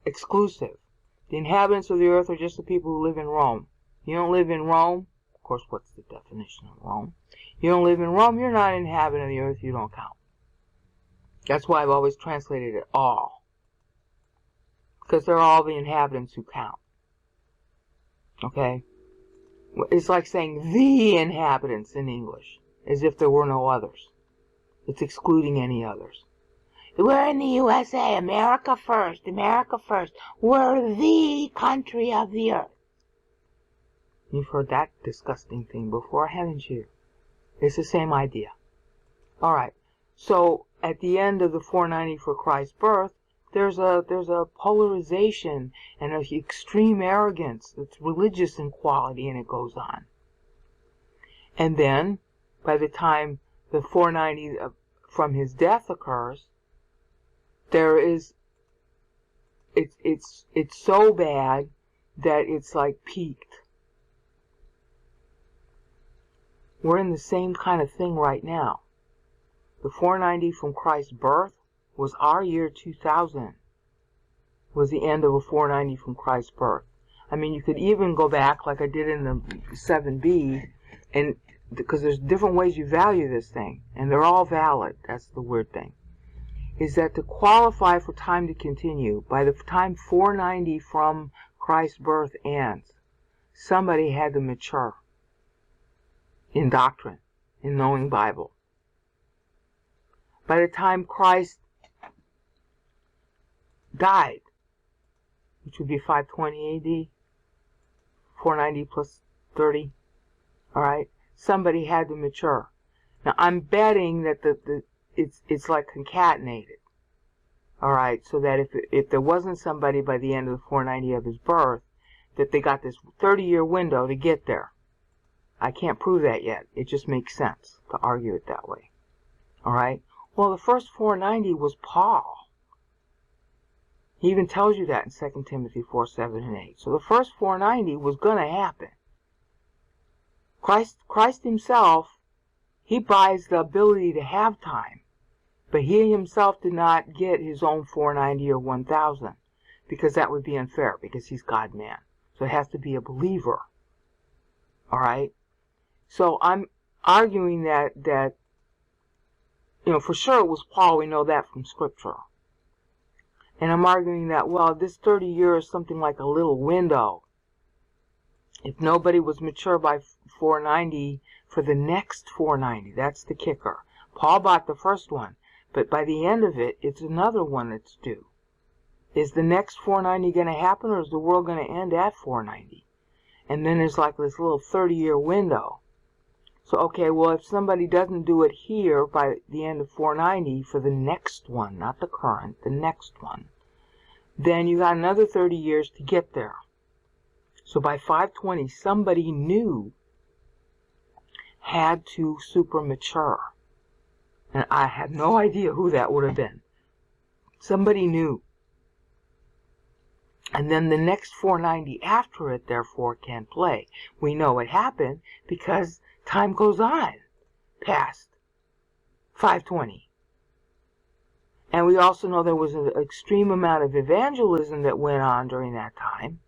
exclusive. The inhabitants of the earth are just the people who live in Rome. You don't live in Rome. Of course, what's the definition of Rome? You don't live in Rome, you're not an inhabitant of the earth, you don't count. That's why I've always translated it all. Because they're all the inhabitants who count. Okay? It's like saying the inhabitants in English, as if there were no others. It's excluding any others. We're in the USA, America first, America first. We're the country of the earth. You've heard that disgusting thing before, haven't you? It's the same idea. Alright, so at the end of the 490 for Christ's birth, there's a polarization and an extreme arrogance that's religious in quality, and it goes on. And then, by the time the 490 from his death occurs, there is, it's so bad that it's like peaked. We're in the same kind of thing right now. The 490 from Christ's birth was our year 2000. Was the end of a 490 from Christ's birth. I mean, you could even go back like I did in the 7b, and because there's different ways you value this thing, and they're all valid. That's the weird thing. Is that to qualify for time to continue, by the time 490 from Christ's birth ends, somebody had to mature in doctrine, in knowing Bible. By the time Christ died, which would be 520 AD, 490 plus 30, alright, somebody had to mature. Now, I'm betting that it's like concatenated, alright, so that if there wasn't somebody by the end of the 490 of his birth, that they got this 30-year window to get there. I can't prove that yet. It just makes sense to argue it that way. Alright? Well, the first 490 was Paul. He even tells you that in 2 Timothy 4, 7, and 8. So the first 490 was going to happen. Christ himself, he buys the ability to have time. But he himself did not get his own 490 or 1000. Because that would be unfair, because he's God-man. So it has to be a believer. Alright? So I'm arguing that for sure it was Paul. We know that from Scripture. And I'm arguing that, well, this 30 years is something like a little window. If nobody was mature by 490 for the next 490, that's the kicker. Paul bought the first one, but by the end of it, it's another one that's due. Is the next 490 going to happen, or is the world going to end at 490? And then there's like this little 30-year window. So, okay, well, if somebody doesn't do it here by the end of 490 for the next one, not the current, the next one, then you got another 30 years to get there. So by 520, somebody new had to super mature. And I had no idea who that would have been. Somebody new. And then the next 490 after it, therefore, can play. We know it happened because time goes on past 520. And we also know there was an extreme amount of evangelism that went on during that time.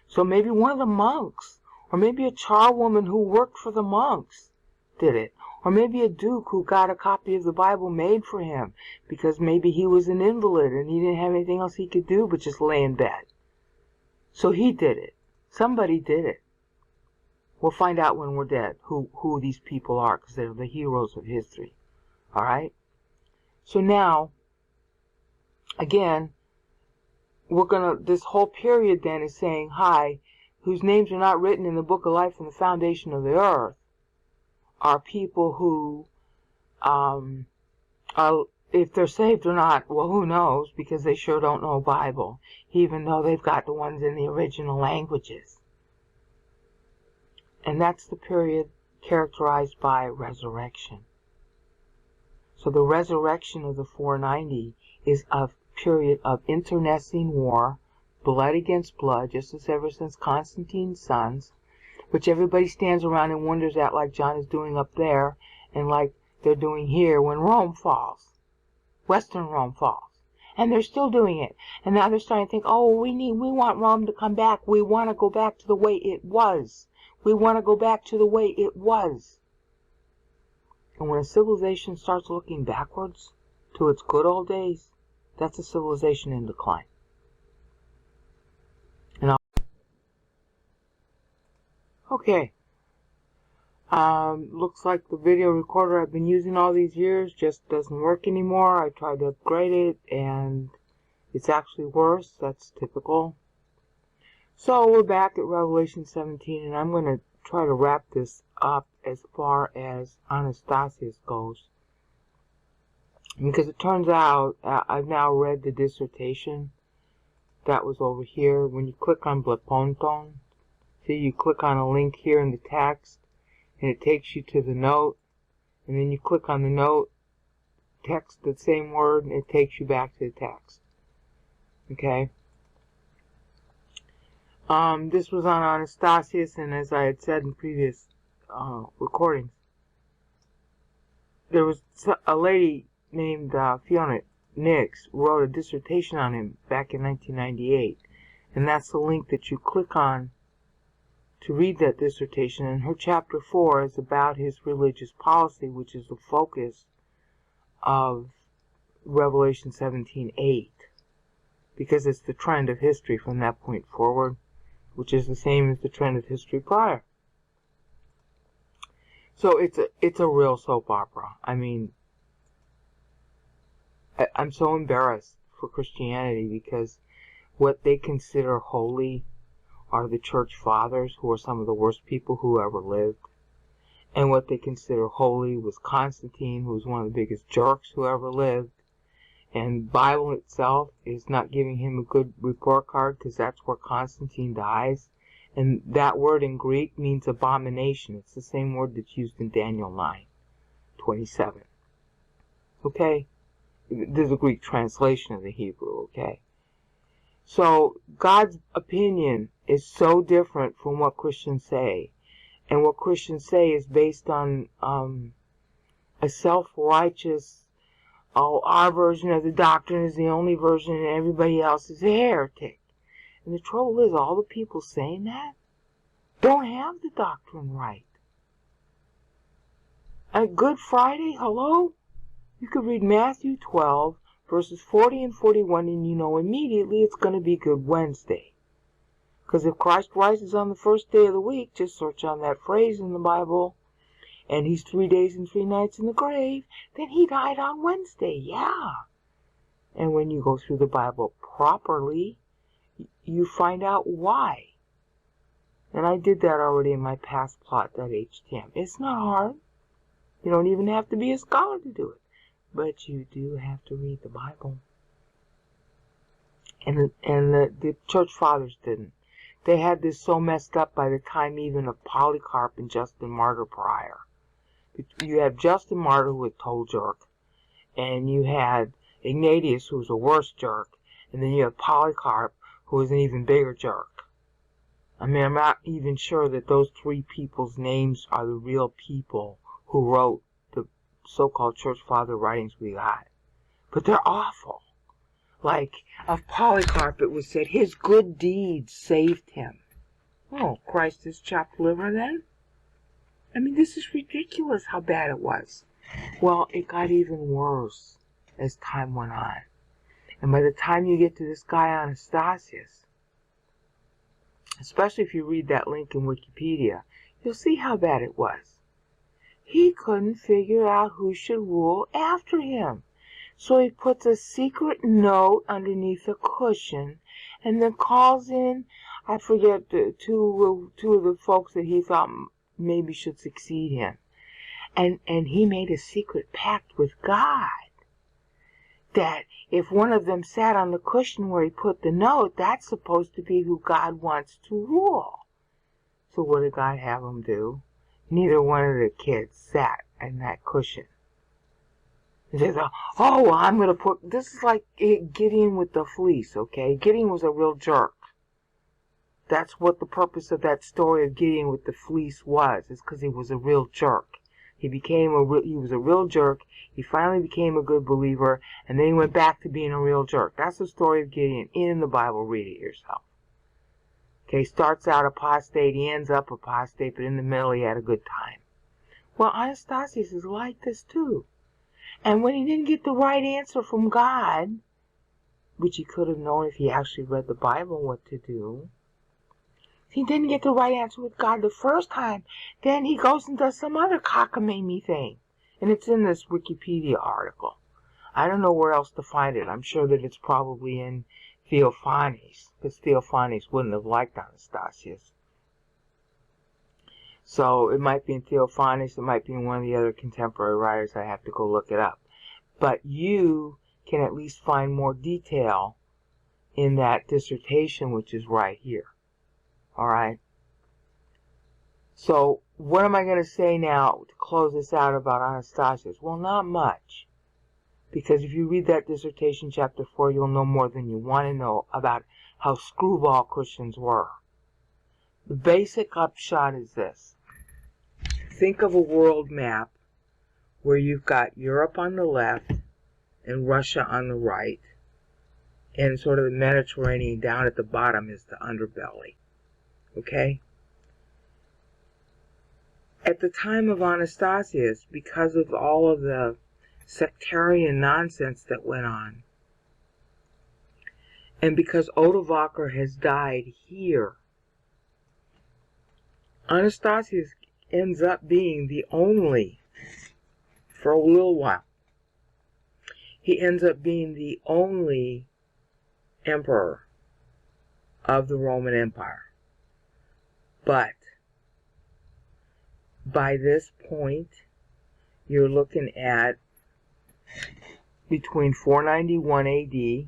So maybe one of the monks Or maybe a charwoman who worked for the monks did it. Or maybe a duke who got a copy of the Bible made for him because maybe he was an invalid and he didn't have anything else he could do but just lay in bed. So he did it. Somebody did it. We'll find out when we're dead who these people are, because they're the heroes of history. All right? So now, again, this whole period then is saying, hi, whose names are not written in the book of life from the foundation of the earth, are people who, are, if they're saved or not, well, who knows, because they sure don't know Bible, even though they've got the ones in the original languages. And that's the period characterized by resurrection. So the resurrection of the 490 is a period of internecine war, blood against blood, just as ever since Constantine's sons, which everybody stands around and wonders at, like John is doing up there, and like they're doing here when Rome falls. Western Rome falls. And they're still doing it. And now they're starting to think, oh, we want Rome to come back. We want to go back to the way it was. We want to go back to the way it was. And when a civilization starts looking backwards to its good old days, that's a civilization in decline. And okay. Looks like the video recorder I've been using all these years just doesn't work anymore. I tried to upgrade it and it's actually worse. That's typical. So we're back at Revelation 17, and I'm going to try to wrap this up as far as Anastasius goes. Because it turns out I've now read the dissertation that was over here. When you click on Bleponton, see, you click on a link here in the text, and it takes you to the note, and then you click on the note, text the same word, and it takes you back to the text. Okay? This was on Anastasius, and as I had said in previous recordings, there was a lady named Fiona Nix wrote a dissertation on him back in 1998, and that's the link that you click on to read that dissertation. And her chapter 4 is about his religious policy, which is the focus of Revelation 17:8, because it's the trend of history from that point forward, which is the same as the trend of history prior. So it's a real soap opera. I mean, I'm so embarrassed for Christianity, because what they consider holy are the church fathers, who are some of the worst people who ever lived. And what they consider holy was Constantine, who was one of the biggest jerks who ever lived. And the Bible itself is not giving him a good report card, because that's where Constantine dies. And that word in Greek means abomination. It's the same word that's used in Daniel 9:27. Okay? There's a Greek translation of the Hebrew, okay? So God's opinion is so different from what Christians say. And what Christians say is based on a self-righteous, oh, our version of the doctrine is the only version and everybody else is a heretic. And the trouble is, all the people saying that don't have the doctrine right. At Good Friday, hello? You could read Matthew 12, verses 40 and 41, and you know immediately it's going to be Good Wednesday. Because if Christ rises on the first day of the week, just search on that phrase in the Bible, and he's 3 days and 3 nights in the grave, then he died on Wednesday, yeah. And when you go through the Bible properly, you find out why. And I did that already in my past plot.htm. It's not hard. You don't even have to be a scholar to do it. But you do have to read the Bible. And the church fathers didn't. They had this so messed up by the time even of Polycarp and Justin Martyr prior. You have Justin Martyr, who was a total jerk. And you had Ignatius, who was a worse jerk. And then you have Polycarp, who was an even bigger jerk. I mean, I'm not even sure that those three people's names are the real people who wrote the so-called church father writings we got. But they're awful. Like, of Polycarp it was said, his good deeds saved him. Oh, Christ is chopped liver then? I mean, this is ridiculous how bad it was. Well, it got even worse as time went on. And by the time you get to this guy Anastasius, especially if you read that link in Wikipedia, you'll see how bad it was. He couldn't figure out who should rule after him. So he puts a secret note underneath a cushion and then calls in, I forget, two of the folks that he thought maybe should succeed him. And he made a secret pact with God that if one of them sat on the cushion where he put the note, that's supposed to be who God wants to rule. So what did God have him do? Neither one of the kids sat on that cushion. He says, oh, well, I'm going to put, this is like Gideon with the fleece, okay? Gideon was a real jerk. That's what the purpose of that story of Gideon with the fleece was, is because he was a real jerk. He was a real jerk. He finally became a good believer, and then he went back to being a real jerk. That's the story of Gideon in the Bible. Read it yourself. Okay, starts out apostate, he ends up apostate, but in the middle he had a good time. Well, Anastasius is like this too. And when he didn't get the right answer from God, which he could have known if he actually read the Bible what to do, he didn't get the right answer with God the first time, then he goes and does some other cockamamie thing. And it's in this Wikipedia article. I don't know where else to find it. I'm sure that it's probably in Theophanes, because Theophanes wouldn't have liked Anastasius. So it might be in Theophanes, it might be in one of the other contemporary writers. I have to go look it up. But you can at least find more detail in that dissertation, which is right here. Alright? So, what am I going to say now to close this out about Anastasius? Well, not much. Because if you read that dissertation, chapter 4, you'll know more than you want to know about how screwball Christians were. The basic upshot is this. Think of a world map where you've got Europe on the left and Russia on the right, and sort of the Mediterranean down at the bottom is the underbelly. Okay? At the time of Anastasius, because of all of the sectarian nonsense that went on, and because Odovaker has died here, Anastasius ends up being the only, for a little while, he ends up being the only emperor of the Roman Empire. But by this point, you're looking at between 491 AD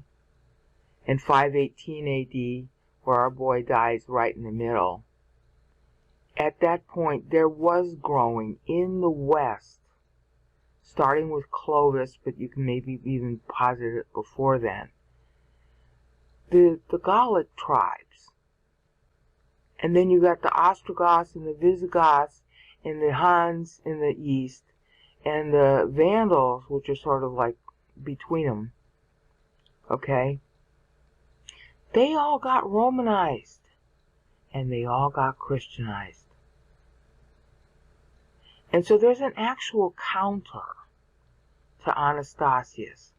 and 518 AD, where our boy dies right in the middle. At that point, there was growing in the West, starting with Clovis, but you can maybe even posit it before then, the Gallic tribes. And then you got the Ostrogoths and the Visigoths and the Huns in the east, and the Vandals, which are sort of like between them. Okay? They all got Romanized, and they all got Christianized. And so there's an actual counter to Anastasius,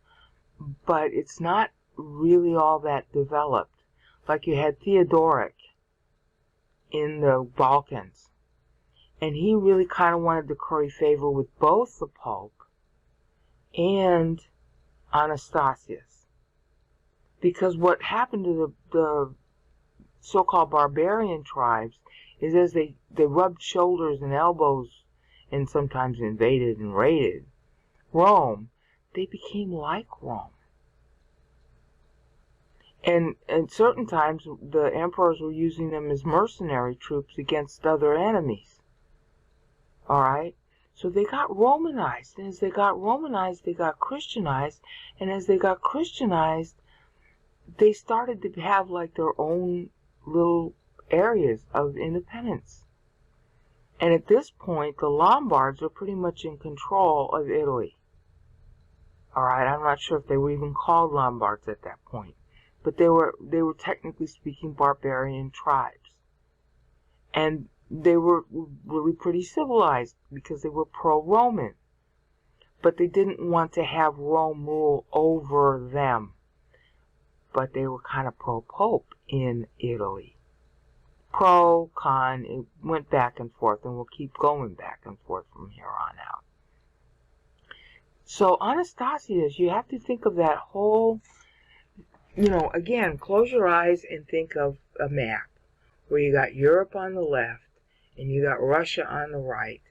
but it's not really all that developed. Like you had Theodoric in the Balkans, and he really kind of wanted to curry favor with both the Pope and Anastasius. Because what happened to the so-called barbarian tribes is as they rubbed shoulders and elbows and sometimes invaded and raided Rome, they became like Rome. And at certain times, the emperors were using them as mercenary troops against other enemies. Alright? So they got Romanized. And as they got Romanized, they got Christianized. And as they got Christianized, they started to have like their own little areas of independence. And at this point, the Lombards are pretty much in control of Italy. Alright? I'm not sure if they were even called Lombards at that point. But they were technically speaking barbarian tribes. And they were really pretty civilized because they were pro-Roman. But they didn't want to have Rome rule over them. But they were kind of pro-Pope in Italy. Pro, con, it went back and forth, and will keep going back and forth from here on out. So Anastasius, you have to think of that whole, again, close your eyes and think of a map where you got Europe on the left, and you got Russia on the right,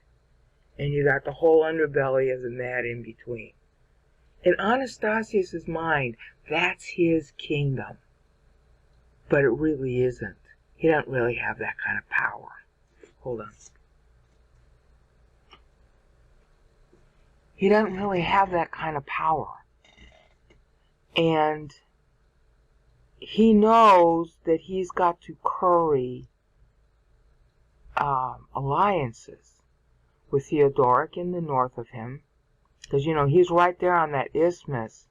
and you got the whole underbelly of the mat in between. In Anastasius' mind, that's his kingdom. But it really isn't. He doesn't really have that kind of power. Hold on. He doesn't really have that kind of power. And he knows that he's got to curry alliances with Theodoric in the north of him. Because, he's right there on that isthmus,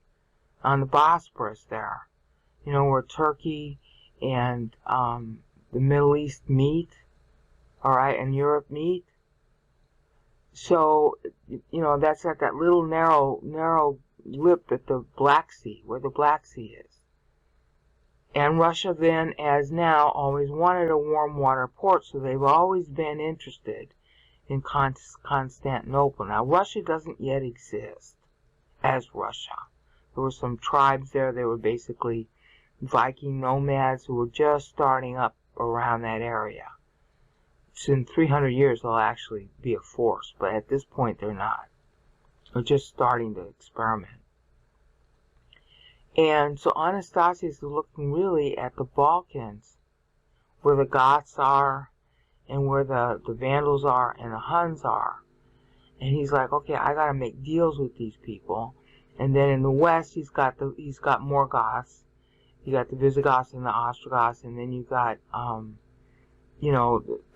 on the Bosporus there. Where Turkey and the Middle East meet, all right, and Europe meet. So, that's at that little narrow lip at the Black Sea, where the Black Sea is. And Russia then, as now, always wanted a warm water port, so they've always been interested in Constantinople. Now, Russia doesn't yet exist as Russia. There were some tribes there. They were basically Viking nomads who were just starting up around that area. So in 300 years, they'll actually be a force, but at this point, they're not. They're just starting to experiment. And so Anastasius is looking really at the Balkans, where the Goths are, and where the Vandals are, and the Huns are. And he's like, okay, I got to make deals with these people. And then in the west, he's got more Goths. You got the Visigoths and the Ostrogoths, and then you got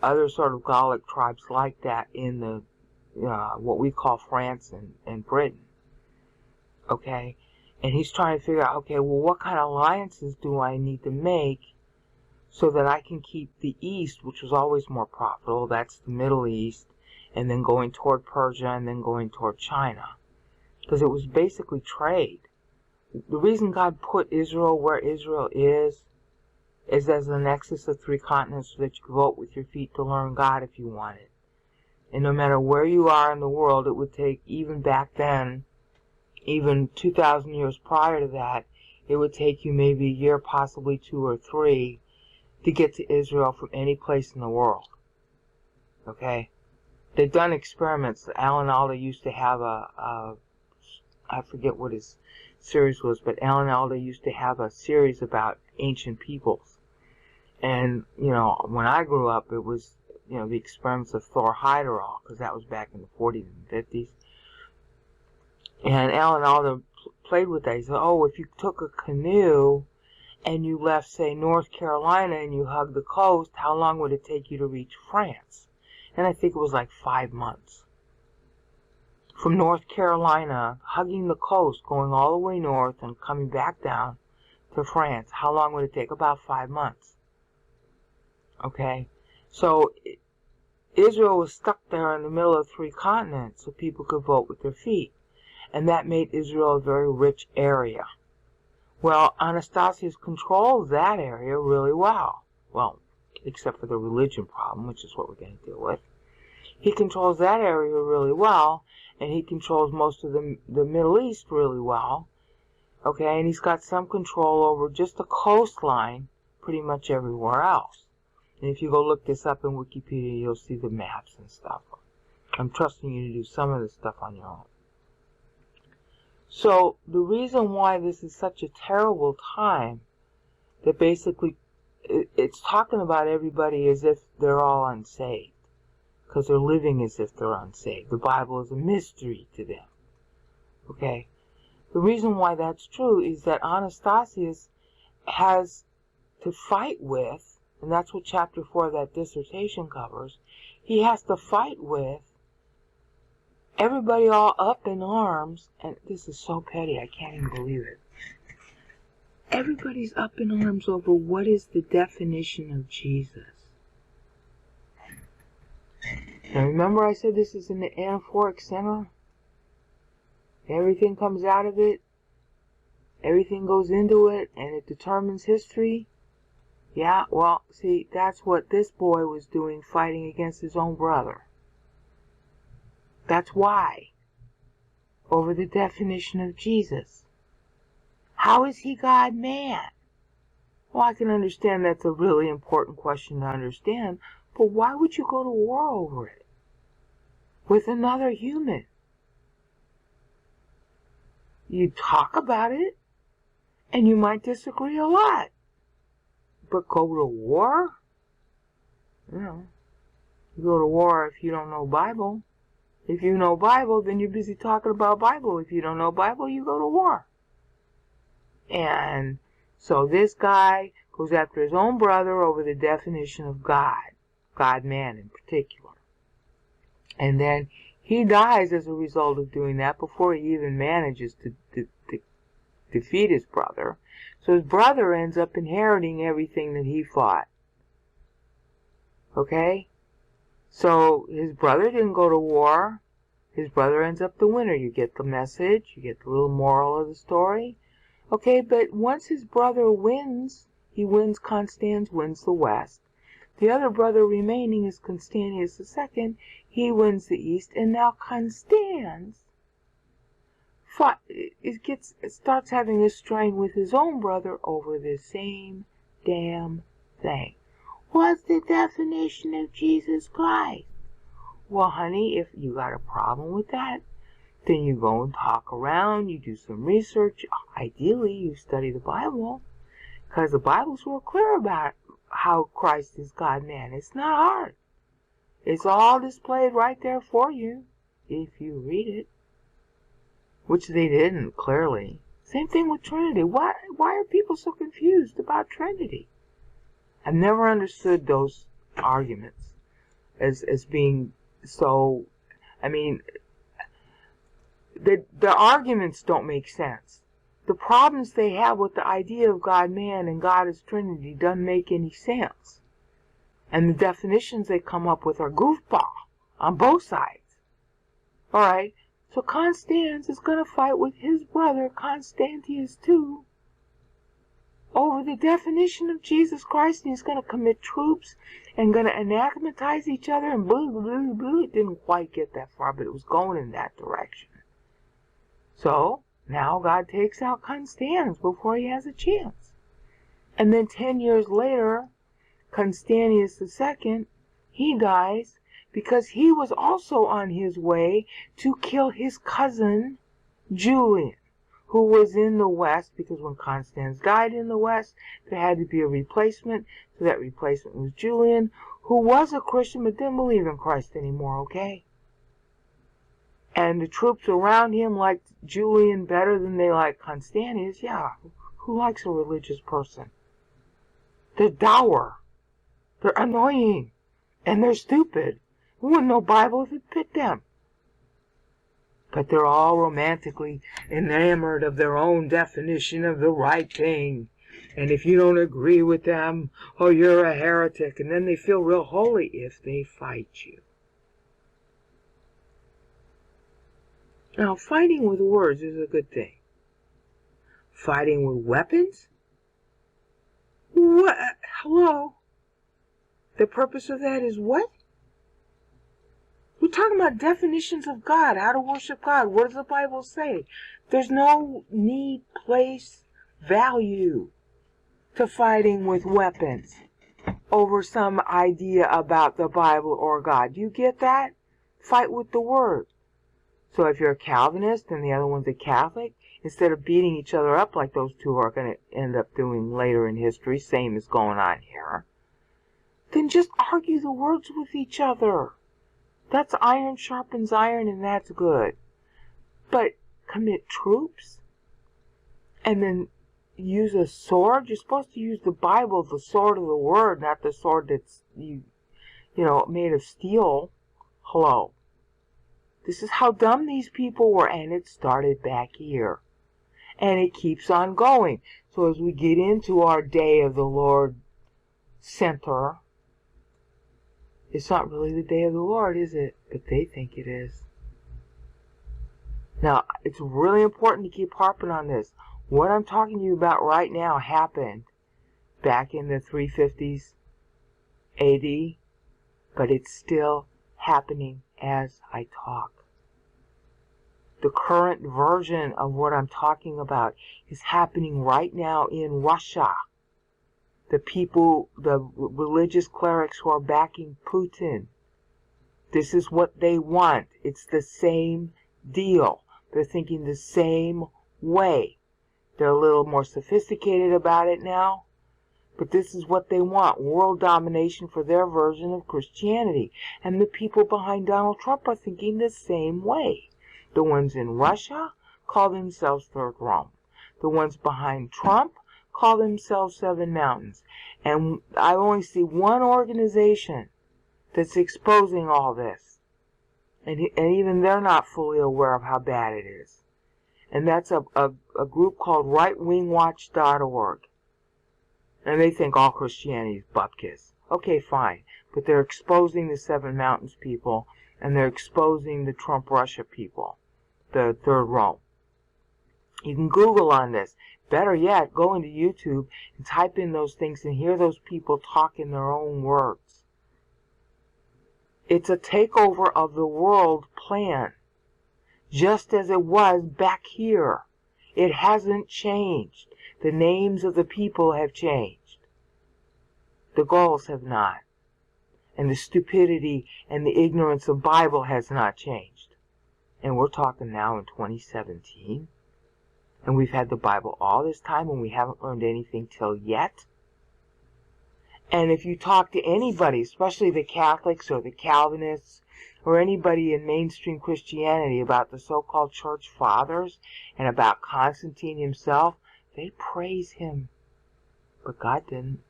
other sort of Gallic tribes like that in the what we call France and Britain. Okay, and he's trying to figure out, okay, well, what kind of alliances do I need to make so that I can keep the East, which was always more profitable, that's the Middle East, and then going toward Persia, and then going toward China. Because it was basically trade. The reason God put Israel where Israel is as a nexus of three continents so that you could vote with your feet to learn God if you wanted. And no matter where you are in the world, it would take, even back then, even 2,000 years prior to that, it would take you maybe a year, possibly 2 or 3, to get to Israel from any place in the world. Okay? They've done experiments. Alan Alda used to have I forget what his series was, but Alan Alda used to have a series about ancient peoples. And, when I grew up, it was, the experiments of Thor Heyerdahl, because that was back in the 40s and 50s. And Alan Alda played with that. He said, oh, if you took a canoe and you left, say, North Carolina and you hugged the coast, how long would it take you to reach France? And I think it was like 5 months. From North Carolina, hugging the coast, going all the way north and coming back down to France, how long would it take? About 5 months. Okay? So Israel was stuck there in the middle of 3 continents so people could vote with their feet. And that made Israel a very rich area. Well, Anastasius controls that area really well. Well, except for the religion problem, which is what we're going to deal with. He controls that area really well, and he controls most of the Middle East really well. Okay, and he's got some control over just the coastline pretty much everywhere else. And if you go look this up in Wikipedia, you'll see the maps and stuff. I'm trusting you to do some of this stuff on your own. So the reason why this is such a terrible time, that basically it's talking about everybody as if they're all unsaved, because they're living as if they're unsaved. The Bible is a mystery to them. Okay? The reason why that's true is that Anastasius has to fight with, and that's what chapter 4 of that dissertation covers, he has to fight with everybody all up in arms, and this is so petty, I can't even believe it. Everybody's up in arms over what is the definition of Jesus. And remember I said this is in the anaphoric center? Everything comes out of it. Everything goes into it, and it determines history. Yeah, well, see, that's what this boy was doing, fighting against his own brother. That's why. Over the definition of Jesus. How is he God-man? Well, I can understand that's a really important question to understand, but why would you go to war over it? With another human? You talk about it, and you might disagree a lot. But go to war? You go to war if you don't know Bible. If you know Bible, then you're busy talking about Bible. If you don't know Bible, you go to war. And so this guy goes after his own brother over the definition of God. God-man in particular. And then he dies as a result of doing that before he even manages to defeat his brother. So his brother ends up inheriting everything that he fought. Okay? So his brother didn't go to war. His brother ends up the winner. You get the message. You get the little moral of the story. Okay, but once his brother wins, he wins Constans, wins the West. The other brother remaining is Constantius II. He wins the East. And now Constans starts having a strain with his own brother over the same damn thing. What's the definition of Jesus Christ? Well, honey, if you got a problem with that, then you go and talk around, you do some research. Ideally, you study the Bible, because the Bible's real clear about how Christ is God-man. It's not hard. It's all displayed right there for you, if you read it. Which they didn't, clearly. Same thing with Trinity. Why are people so confused about Trinity? I've never understood those arguments as being so... I mean, the arguments don't make sense. The problems they have with the idea of God-man and God as Trinity doesn't make any sense. And the definitions they come up with are goofball on both sides. Alright, so Constans is going to fight with his brother Constantius II over the definition of Jesus Christ, and he's going to commit troops and going to anathematize each other and blah, blah, blah, blah. It didn't quite get that far, but it was going in that direction. So, now God takes out Constans before he has a chance. And then 10 years later, Constantius II, he dies because he was also on his way to kill his cousin, Julian, who was in the West, because when Constans died in the West, there had to be a replacement. So that replacement was Julian, who was a Christian but didn't believe in Christ anymore, okay? And the troops around him liked Julian better than they liked Constantius. Yeah, who likes a religious person? They're dour. They're annoying. And they're stupid. Who wouldn't know Bible if it fit them? But they're all romantically enamored of their own definition of the right thing. And if you don't agree with them, oh, you're a heretic. And then they feel real holy if they fight you. Now, fighting with words is a good thing. Fighting with weapons? What? Hello? The purpose of that is what? We're talking about definitions of God, how to worship God. What does the Bible say? There's no need, place, value to fighting with weapons over some idea about the Bible or God. Do you get that? Fight with the Word. So if you're a Calvinist and the other one's a Catholic, instead of beating each other up like those two are going to end up doing later in history, same as going on here, then just argue the words with each other. That's iron sharpens iron, and that's good. But commit troops and then use a sword? You're supposed to use the Bible, the sword of the Word, not the sword that's made of steel. Hello. This is how dumb these people were, and it started back here. And it keeps on going. So as we get into our Day of the Lord Center, It's not really the day of the Lord, is it? But they think it is. Now, it's really important to keep harping on this. What I'm talking to you about right now happened back in the 350s AD, but it's still happening as I talk. The current version of what I'm talking about is happening right now in Russia. The people, the religious clerics who are backing Putin, this is what they want. It's the same deal. They're thinking the same way. They're a little more sophisticated about it now, but this is what they want, world domination for their version of Christianity. And the people behind Donald Trump are thinking the same way. The ones in Russia call themselves ThirdRome. The ones behind Trump call themselves Seven Mountains. And I only see one organization that's exposing all this. And even they're not fully aware of how bad it is. And that's a group called rightwingwatch.org. And they think all Christianity is bupkis. Okay, fine. But they're exposing the Seven Mountains people, and they're exposing the Trump Russia people, the ThirdRome. You can Google on this. Better yet, go into YouTube and type in those things and hear those people talk in their own words. It's a takeover of the world plan, just as it was back here. It hasn't changed. The names of the people have changed. The goals have not. And the stupidity and the ignorance of the Bible has not changed. And we're talking now in 2017. And we've had the Bible all this time and we haven't learned anything till yet. And if you talk to anybody, especially the Catholics or the Calvinists, or anybody in mainstream Christianity about the so-called church fathers and about Constantine himself, they praise him. But God didn't.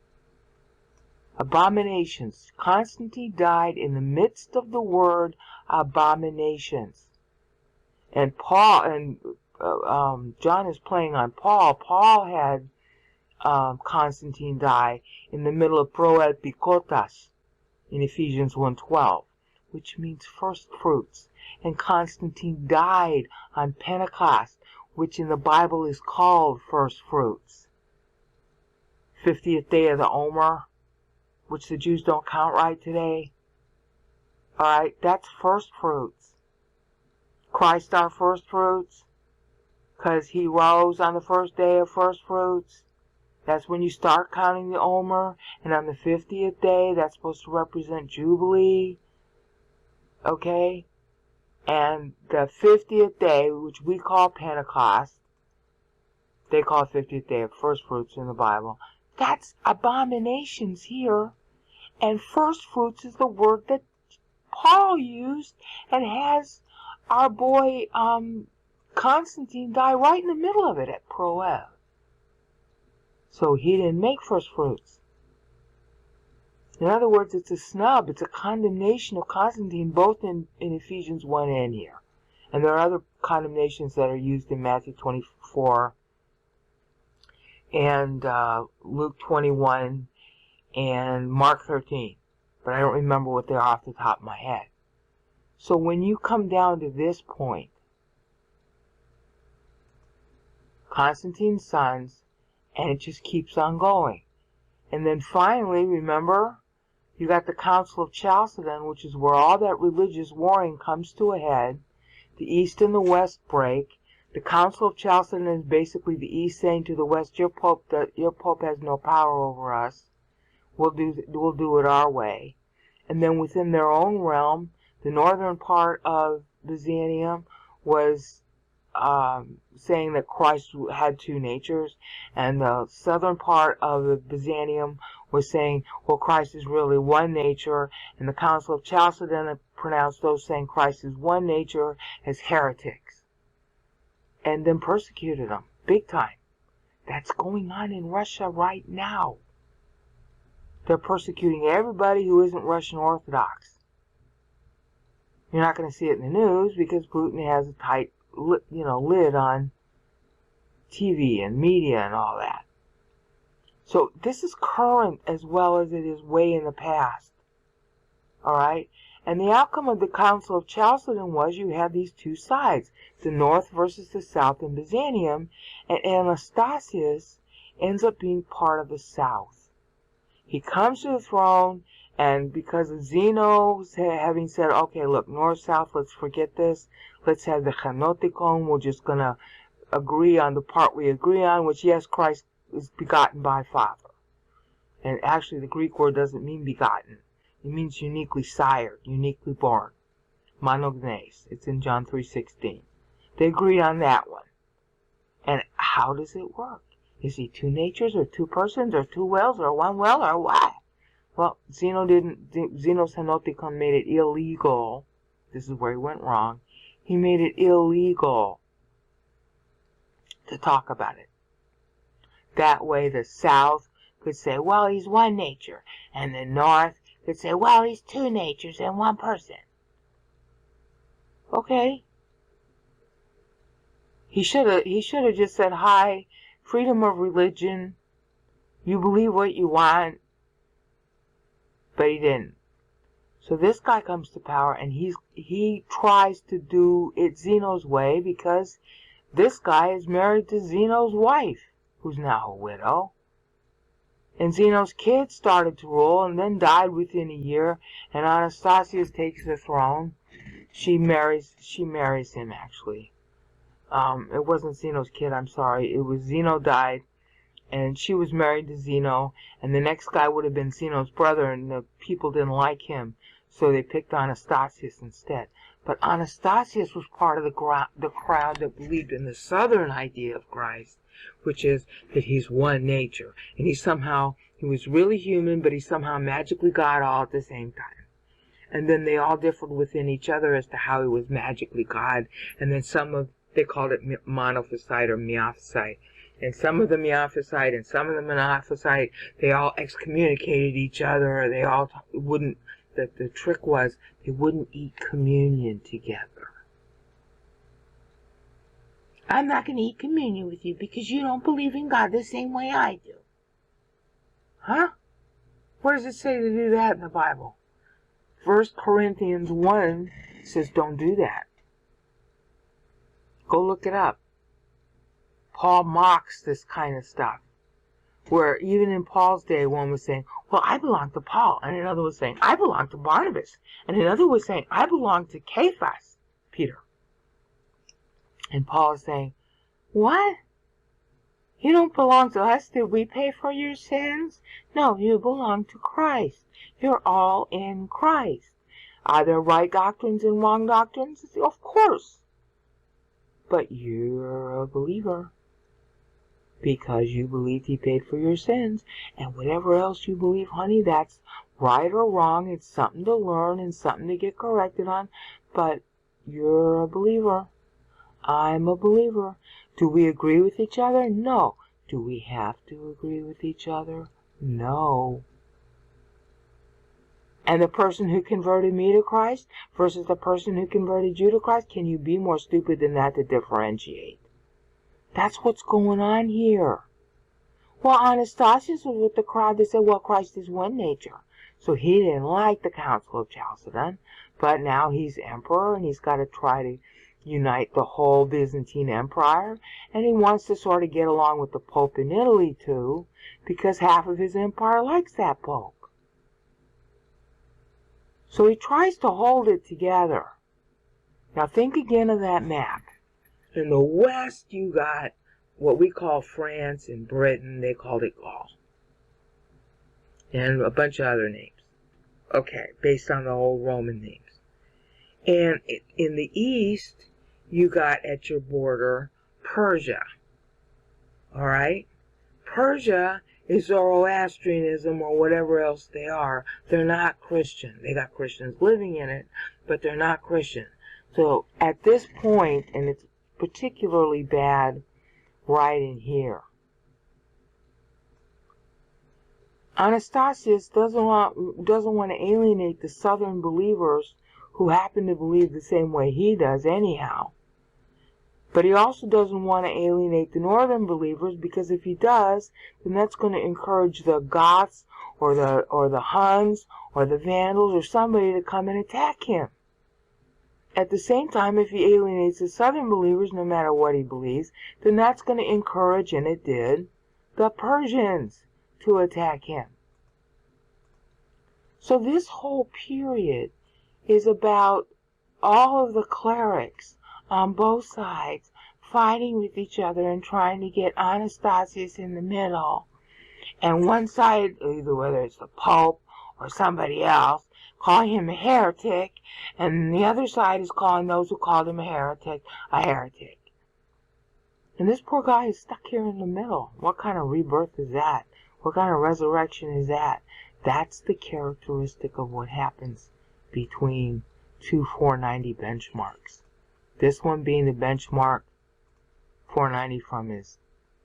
Abominations. Constantine died in the midst of the word abominations. And Paul, and John is playing on Paul. Paul had Constantine die in the middle of proelpikotas in Ephesians 1:12, which means first fruits. And Constantine died on Pentecost, which in the Bible is called first fruits. 50th day of the Omer, which the Jews don't count right today. Alright, that's first fruits. Christ our first fruits, because he rose on the first day of first fruits. That's when you start counting the Omer. And on the 50th day, that's supposed to represent Jubilee. Okay? And the 50th day, which we call Pentecost, they call it 50th day of first fruits in the Bible. That's abominations here. And first fruits is the word that Paul used and has our boy Constantine die right in the middle of it at Proel. So he didn't make first fruits. In other words, it's a snub. It's a condemnation of Constantine, both in Ephesians 1 and here. And there are other condemnations that are used in Matthew 24 and Luke 21 and Mark 13. But I don't remember what they are off the top of my head. So when you come down to this point, Constantine's sons, and it just keeps on going. And then finally, remember, you got the Council of Chalcedon, which is where all that religious warring comes to a head. The East and the West break. The Council of Chalcedon is basically the East saying to the West, your Pope has no power over us. We'll do it our way. And then within their own realm, the northern part of Byzantium was saying that Christ had two natures, and the southern part of the Byzantium was saying, well, Christ is really one nature, and the Council of Chalcedon pronounced those saying Christ is one nature as heretics, and then persecuted them big time. That's going on in Russia right now. They're persecuting everybody who isn't Russian Orthodox. You're not going to see it in the news because Putin has a tight lid on TV and media and all that. So this is current as well as it is way in the past. All right? And the outcome of the Council of Chalcedon was you had these two sides, the north versus the south in Byzantium, and Anastasius ends up being part of the south. He comes to the throne, and because of Zeno having said, okay, look, north-south, let's forget this. Let's have the Genoticon. We're just going to agree on the part we agree on, which, yes, Christ is begotten by Father. And actually, the Greek word doesn't mean begotten. It means uniquely sired, uniquely born. Monognes. It's in John 3:16. They agreed on that one. And how does it work? Is he two natures, or two persons, or two wills, or one will, or what? Well, Zeno's Henoticon made it illegal. This is where he went wrong. He made it illegal to talk about it. That way the South could say, well, he's one nature, and the North could say, well, he's two natures and one person. Okay. He should have just said, hi, freedom of religion. You believe what you want. But he didn't. So this guy comes to power, and he tries to do it Zeno's way, because this guy is married to Zeno's wife, who's now a widow. And Zeno's kid started to rule and then died within a year, and Anastasius takes the throne. She marries him, actually. It wasn't Zeno's kid, I'm sorry. It was Zeno died, and she was married to Zeno, and the next guy would have been Zeno's brother, and the people didn't like him, so they picked Anastasius instead. But Anastasius was part of the crowd that believed in the southern idea of Christ, which is that he's one nature, and he was really human, but he somehow magically God all at the same time. And then they all differed within each other as to how he was magically God, and then they called it monophysite or miaphysite. And some of the miaphysite and some of the monophysite, they all excommunicated each other, or they all wouldn't, the trick was, they wouldn't eat communion together. I'm not going to eat communion with you because you don't believe in God the same way I do. Huh? Where does it say to do that in the Bible? 1 Corinthians 1 says don't do that. Go look it up. Paul mocks this kind of stuff. Where even in Paul's day, one was saying, well, I belong to Paul. And another was saying, I belong to Barnabas. And another was saying, I belong to Cephas, Peter. And Paul is saying, what? You don't belong to us. Did we pay for your sins? No, you belong to Christ. You're all in Christ. Are there right doctrines and wrong doctrines? Of course. But you're a believer. Because you believed he paid for your sins. And whatever else you believe, honey, that's right or wrong. It's something to learn and something to get corrected on. But you're a believer. I'm a believer. Do we agree with each other? No. Do we have to agree with each other? No. And the person who converted me to Christ versus the person who converted you to Christ, can you be more stupid than that to differentiate? That's what's going on here. Well, Anastasius was with the crowd that said, well, Christ is one nature. So he didn't like the Council of Chalcedon, but now he's emperor and he's got to try to unite the whole Byzantine Empire, and he wants to sort of get along with the Pope in Italy too, because half of his empire likes that Pope. So he tries to hold it together. Now think again of that map. In the west you got what we call France and Britain, they called it Gaul. And a bunch of other names. Okay, based on the old Roman names. And in the east, you got at your border Persia. Alright? Persia is Zoroastrianism or whatever else they are. They're not Christian. They got Christians living in it, but they're not Christian. So at this point, and it's particularly bad right in here, Anastasius doesn't want to alienate the southern believers who happen to believe the same way he does anyhow. But he also doesn't want to alienate the northern believers, because if he does, then that's going to encourage the Goths or the Huns or the Vandals or somebody to come and attack him. At the same time, if he alienates the southern believers, no matter what he believes, then that's going to encourage, and it did, the Persians to attack him. So this whole period is about all of the clerics on both sides fighting with each other and trying to get Anastasius in the middle. And one side, either whether it's the Pope or somebody else, calling him a heretic, and the other side is calling those who called him a heretic. And this poor guy is stuck here in the middle. What kind of rebirth is that? What kind of resurrection is that? That's the characteristic of what happens between two 490 benchmarks. This one being the benchmark 490 from his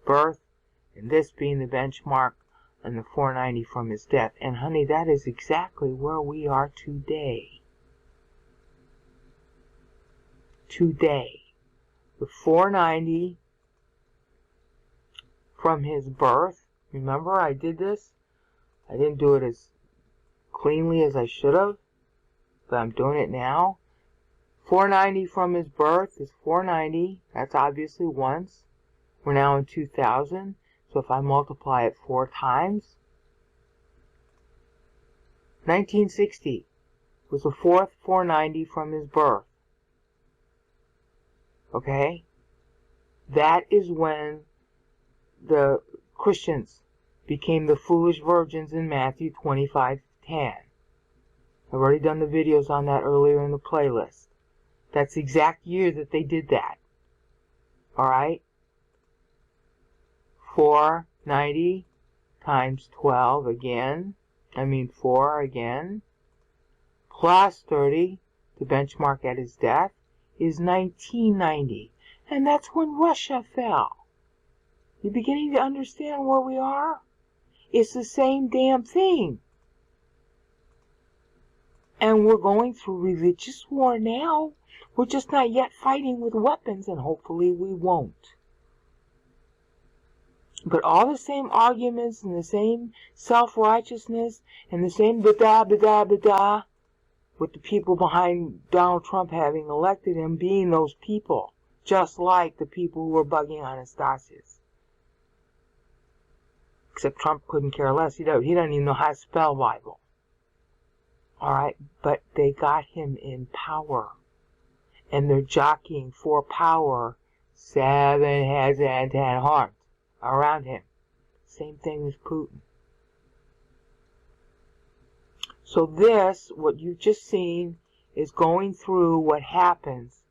birth, and this being the benchmark and the 490 from his death. And honey, that is exactly where we are today. Today. The 490 from his birth. Remember, I did this? I didn't do it as cleanly as I should have, but I'm doing it now. 490 from his birth is 490. That's obviously once. We're now in 2000. So if I multiply it 4 times, 1960 was the fourth 490 from his birth. Okay? That is when the Christians became the foolish virgins in Matthew 25:10. I've already done the videos on that earlier in the playlist. That's the exact year that they did that. Alright? 490 times 12 again. 4 again. Plus 30, the benchmark at his death, is 1990. And that's when Russia fell. You beginning to understand where we are? It's the same damn thing. And we're going through religious war now. We're just not yet fighting with weapons, and hopefully we won't. But all the same arguments and the same self-righteousness and the same bada with the people behind Donald Trump having elected him being those people, just like the people who were bugging Anastasius. Except Trump couldn't care less. He doesn't even know how to spell Bible. Alright, but they got him in power. And they're jockeying for power, 7 heads and 10 hearts around him. Same thing with Putin. So this, what you've just seen, is going through what happens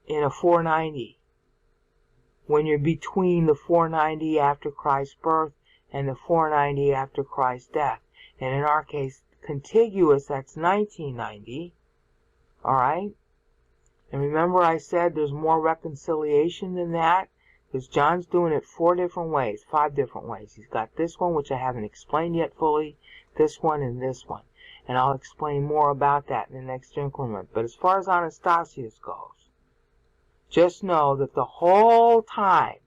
in a 490. When you're between the 490 after Christ's birth and the 490 after Christ's death. And in our case, contiguous, that's 1990. Alright? And remember I said there's more reconciliation than that? Because John's doing it 4 different ways, 5 different ways. He's got this one, which I haven't explained yet fully, this one, and this one. And I'll explain more about that in the next increment. But as far as Anastasius goes, just know that the whole time,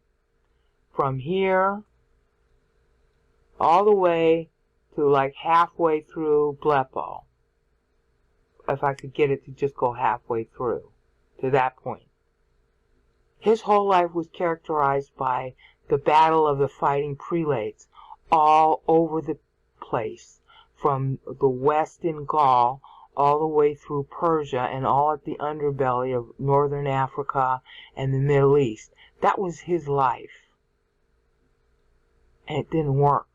from here all the way to like halfway through Blepo, if I could get it to just go halfway through, to that point, his whole life was characterized by the battle of the fighting prelates all over the place, from the west in Gaul all the way through Persia and all at the underbelly of northern Africa and the Middle East. That was his life. And it didn't work.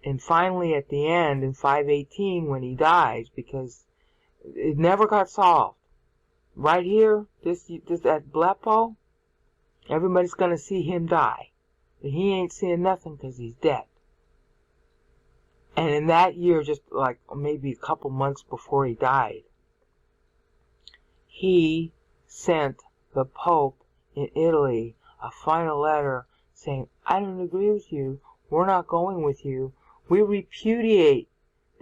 And finally at the end, in 518, when he dies, because it never got solved. Right here, this at Blepo, everybody's going to see him die. But he ain't seeing nothing because he's dead. And in that year, just like maybe a couple months before he died, he sent the Pope in Italy a final letter saying, I don't agree with you. We're not going with you. We repudiate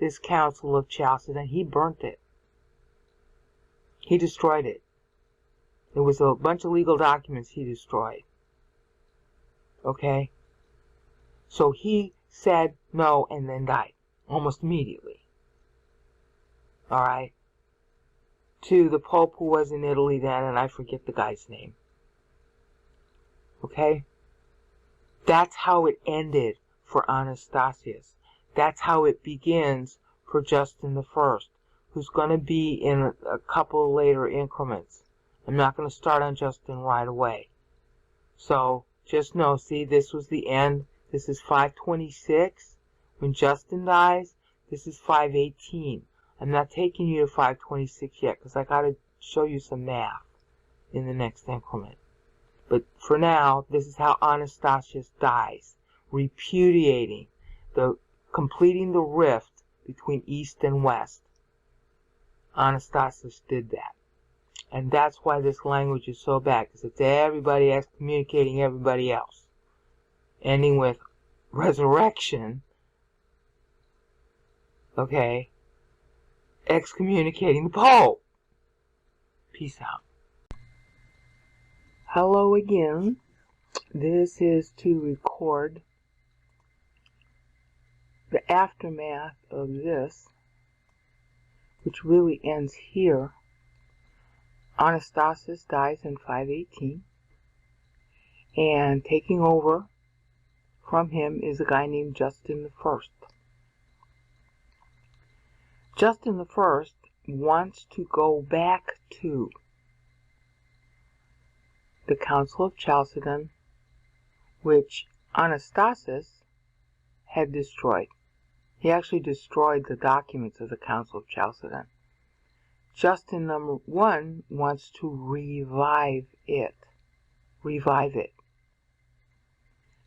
this Council of Chalcedon. He burnt it. He destroyed it. There was a bunch of legal documents he destroyed. Okay? So he said no and then died almost immediately. Alright? To the Pope who was in Italy then, and I forget the guy's name. Okay? That's how it ended for Anastasius. That's how it begins for Justin I, who's going to be in a couple of later increments. I'm not going to start on Justin right away. So, just know, see, this was the end. This is 526. When Justin dies, this is 518. I'm not taking you to 526 yet, because I got to show you some math in the next increment. But for now, this is how Anastasius dies, repudiating, completing the rift between East and West. Anastasius did that. And that's why this language is so bad, because it's everybody excommunicating everybody else. Ending with resurrection, okay, excommunicating the Pope. Peace out. Hello again. This is to record the aftermath of this, which really ends here. Anastasius dies in 518, and taking over from him is a guy named Justin I. Justin I wants to go back to the Council of Chalcedon, which Anastasius had destroyed. He actually destroyed the documents of the Council of Chalcedon. Justin I wants to revive it.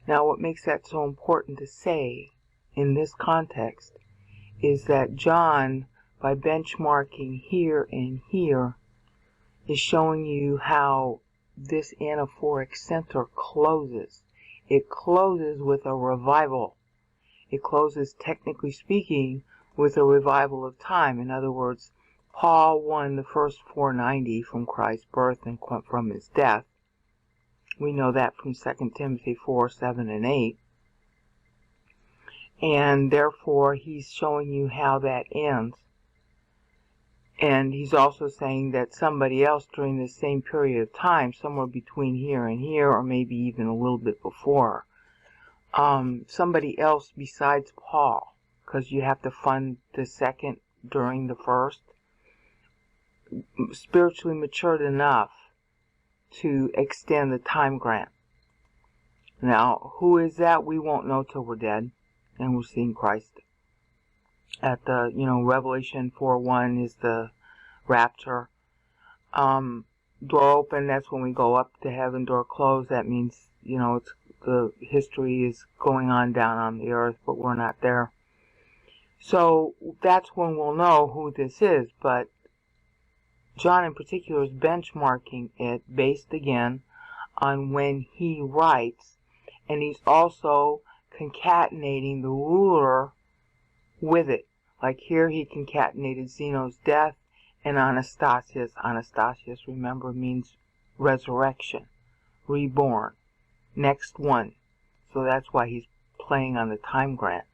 Now, what makes that so important to say in this context is that John, by benchmarking here and here, is showing you how this anaphoric center closes. It closes with a revival. It closes, technically speaking, with a revival of time. In other words, Paul won the first 490 from Christ's birth and from his death. We know that from 2 Timothy 4, 7, and 8. And therefore, he's showing you how that ends. And he's also saying that somebody else during the same period of time, somewhere between here and here, or maybe even a little bit before, somebody else besides Paul, because you have to fund the second during the first, spiritually matured enough to extend the time grant. Now, who is that? We won't know till we're dead and we're seeing Christ. At the, Revelation 4:1 is the rapture. Door open, that's when we go up to heaven. Door closed, that means, it's, the history is going on down on the earth, but we're not there. So that's when we'll know who this is, but John in particular is benchmarking it based again on when he writes, and he's also concatenating the ruler with it. Like here he concatenated Zeno's death and Anastasius. Anastasius, remember, means resurrection, reborn, next one. So that's why he's playing on the time grant.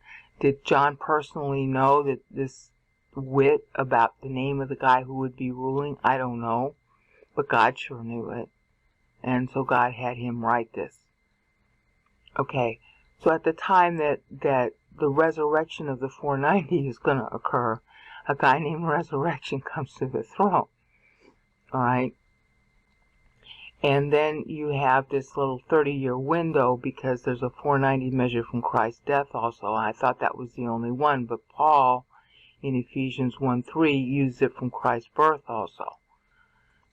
Did John personally know that this wit about the name of the guy who would be ruling? I don't know, but God sure knew it, and so God had him write this. Okay, so at the time that the resurrection of the 490 is going to occur, a guy named Resurrection comes to the throne. Alright? And then you have this little 30-year window, because there's a 490 measure from Christ's death also. I thought that was the only one, but Paul in Ephesians 1:3 used it from Christ's birth also.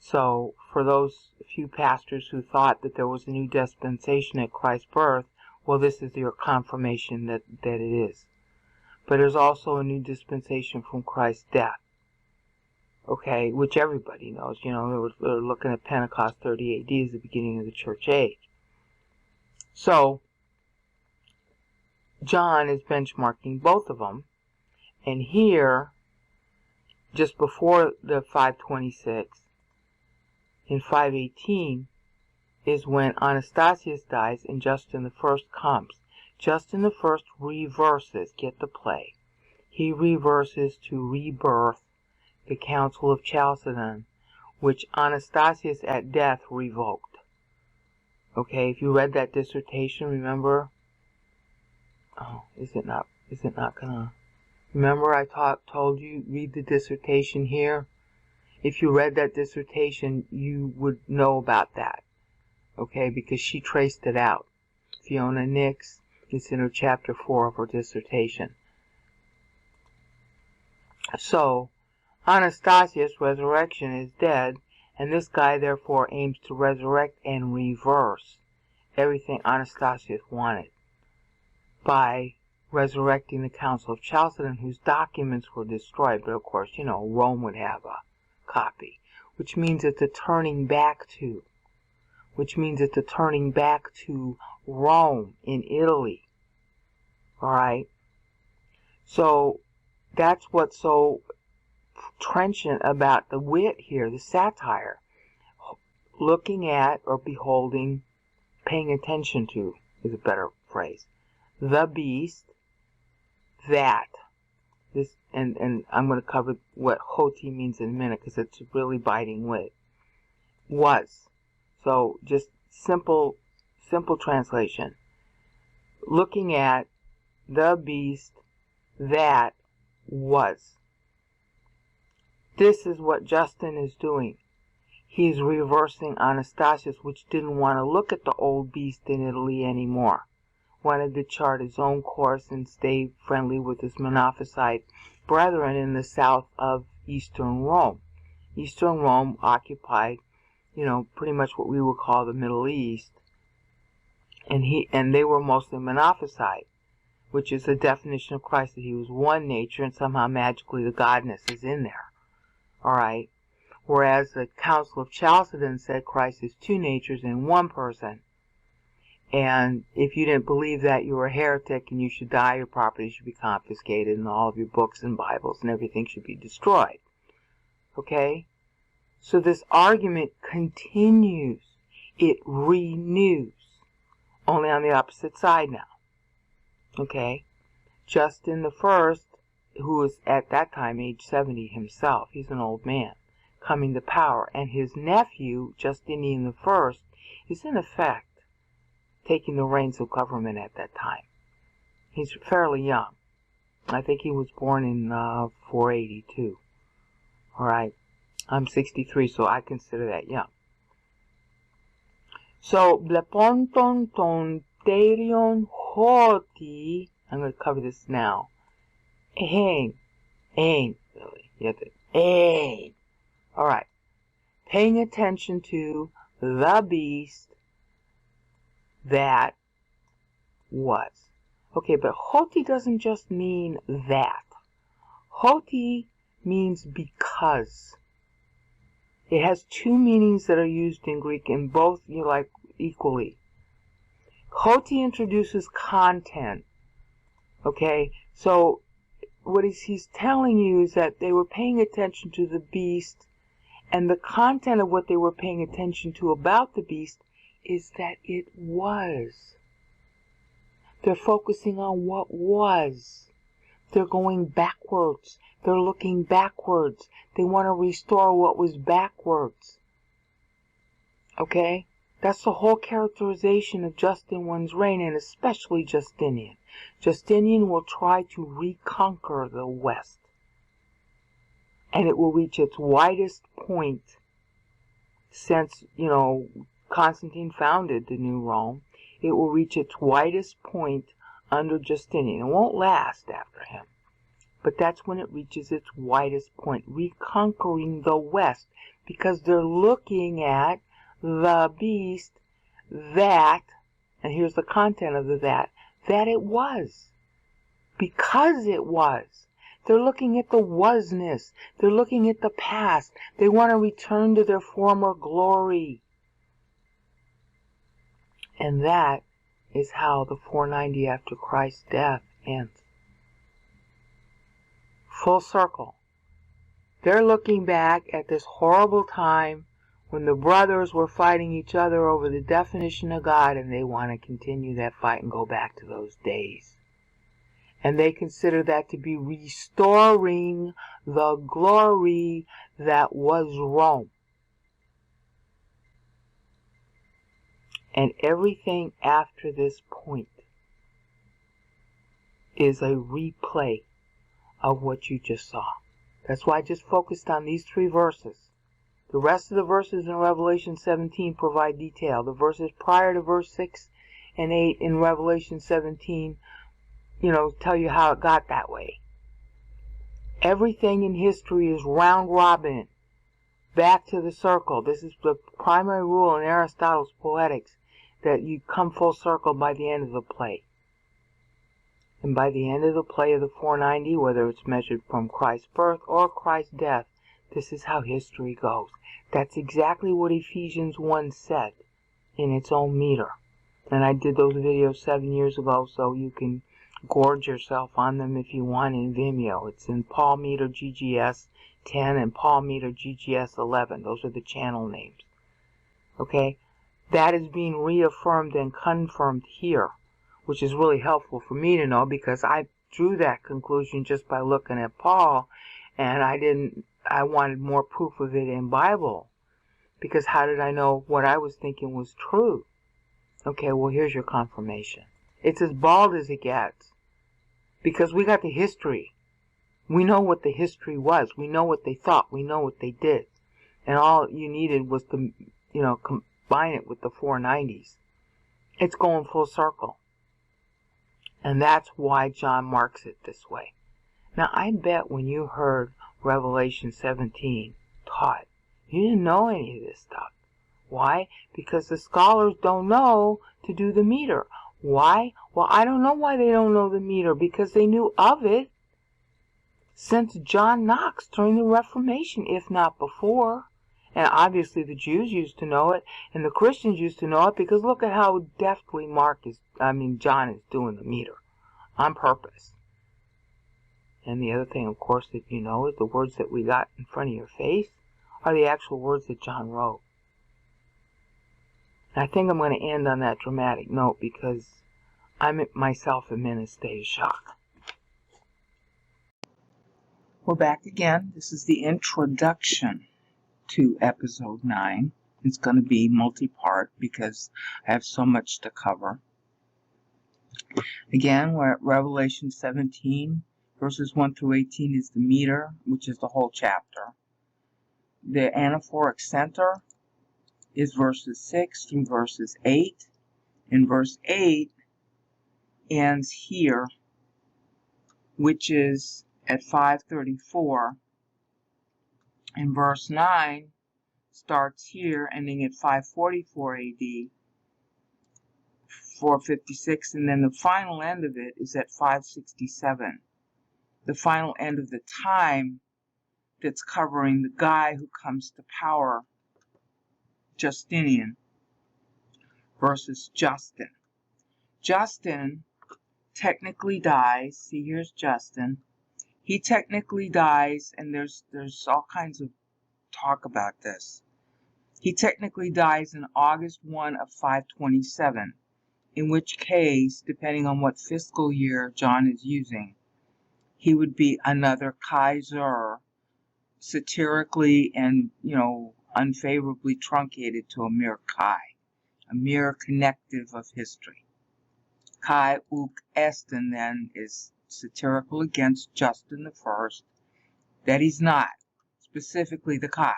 So for those few pastors who thought that there was a new dispensation at Christ's birth, well, this is your confirmation that it is. But there's also a new dispensation from Christ's death. Okay, which everybody knows. They're looking at Pentecost 30 AD as the beginning of the church age. So John is benchmarking both of them. And here, just before the 526, in 518 is when Anastasius dies and Justin I comes. Justin I reverses, get the play. He reverses to rebirth the Council of Chalcedon, which Anastasius at death revoked. Okay, if you read that dissertation, remember? Oh, is it not gonna? Remember I told you, read the dissertation here? If you read that dissertation, you would know about that. Okay, because she traced it out. Fiona Nix, it's in her chapter 4 of her dissertation. So, Anastasius' resurrection is dead, and this guy therefore aims to resurrect and reverse everything Anastasius wanted by resurrecting the Council of Chalcedon, whose documents were destroyed. But of course, you know, Rome would have a copy, which means it's a turning back to, Rome in Italy. Alright? So, that's what's so trenchant about the wit here, the satire. Looking at or beholding, paying attention to is a better phrase. The beast, that. This, and I'm going to cover what hoti means in a minute because it's really biting wit. Was. So just simple translation. Looking at the beast that was. This is what Justin is doing. He's reversing Anastasius, which didn't want to look at the old beast in Italy anymore. Wanted to chart his own course and stay friendly with his Monophysite brethren in the south of Eastern Rome. Eastern Rome occupied, you know, pretty much what we would call the Middle East. And they were mostly Monophysite, which is the definition of Christ, that he was one nature and somehow magically the godness is in there. Alright? Whereas the Council of Chalcedon said Christ is two natures in one person. And if you didn't believe that, you were a heretic and you should die, your property should be confiscated, and all of your books and Bibles and everything should be destroyed. Okay? So this argument continues. It renews. Only on the opposite side now. Okay? Justin I, who was at that time age 70 himself, he's an old man, coming to power, and his nephew, Justinian I, is in effect taking the reins of government at that time. He's fairly young. I think he was born in 482. Alright, I'm 63, so I consider that young. So, bleponton ton terion hoti, I'm going to cover this now. Ain, really, you have to, ain. Alright, paying attention to the beast that was. Okay, but hoti doesn't just mean that. Hoti means because. It has two meanings that are used in Greek, and both you like equally. Hoti introduces content. Okay, so what he's telling you is that they were paying attention to the beast, and the content of what they were paying attention to about the beast is that it was. They're focusing on what was. They're going backwards. They're looking backwards. They want to restore what was backwards. Okay? That's the whole characterization of Justin I's reign, and especially Justinian. Justinian will try to reconquer the West. And it will reach its widest point since, you know, Constantine founded the new Rome. It will reach its widest point under Justinian. It won't last after him. But that's when it reaches its widest point, reconquering the West, because they're looking at the beast that, and here's the content of the that it was. Because it was. They're looking at the wasness. They're looking at the past. They want to return to their former glory. And that is how the 490 after Christ's death ends. Full circle. They're looking back at this horrible time when the brothers were fighting each other over the definition of God, and they want to continue that fight and go back to those days. And they consider that to be restoring the glory that was Rome. And everything after this point is a replay of what you just saw. That's why I just focused on these 3 verses. The rest of the verses in Revelation 17 provide detail. The verses prior to verse 6 and 8 in Revelation 17, tell you how it got that way. Everything in history is round robin, back to the circle. This is the primary rule in Aristotle's Poetics, that you come full circle by the end of the play. And by the end of the play of the 490, whether it's measured from Christ's birth or Christ's death, this is how history goes. That's exactly what Ephesians 1 said in its own meter. And I did those videos 7 years ago, so you can gorge yourself on them if you want in Vimeo. It's in Paul Meter GGS 10 and Paul Meter GGS 11. Those are the channel names. Okay? That is being reaffirmed and confirmed here, which is really helpful for me to know, because I drew that conclusion just by looking at Paul, and I wanted more proof of it in Bible, because how did I know what I was thinking was true? Okay, well, here's your confirmation. It's as bald as it gets, because we got the history. We know what the history was. We know what they thought. We know what they did. And all you needed was to, combine it with the 490s. It's going full circle. And that's why John marks it this way. Now, I bet when you heard Revelation 17 taught, you didn't know any of this stuff. Why? Because the scholars don't know to do the meter. Why? Well, I don't know why they don't know the meter, because they knew of it since John Knox during the Reformation, if not before. And obviously the Jews used to know it, and the Christians used to know it, because look at how deftly John is doing the meter on purpose. And the other thing, of course, that you know is the words that we got in front of your face are the actual words that John wrote. And I think I'm going to end on that dramatic note, because I myself am in a state of shock. We're back again. This is the introduction to episode 9. It's going to be multi-part because I have so much to cover. Again, we're at Revelation 17, verses 1 through 18 is the meter, which is the whole chapter. The anaphoric center is verses 6 through verses 8. And verse 8 ends here, which is at 534. And verse 9 starts here, ending at 544 AD, 456, and then the final end of it is at 567. The final end of the time that's covering the guy who comes to power, Justinian, versus Justin. Justin technically dies. See, here's Justin. He technically dies, and there's all kinds of talk about this. He technically dies in August 1 of 527, in which case, depending on what fiscal year John is using, he would be another Kaiser, satirically and, unfavorably truncated to a mere Kai, a mere connective of history. Kai uk esten then is satirical against Justin the First, that he's not, specifically the Kai.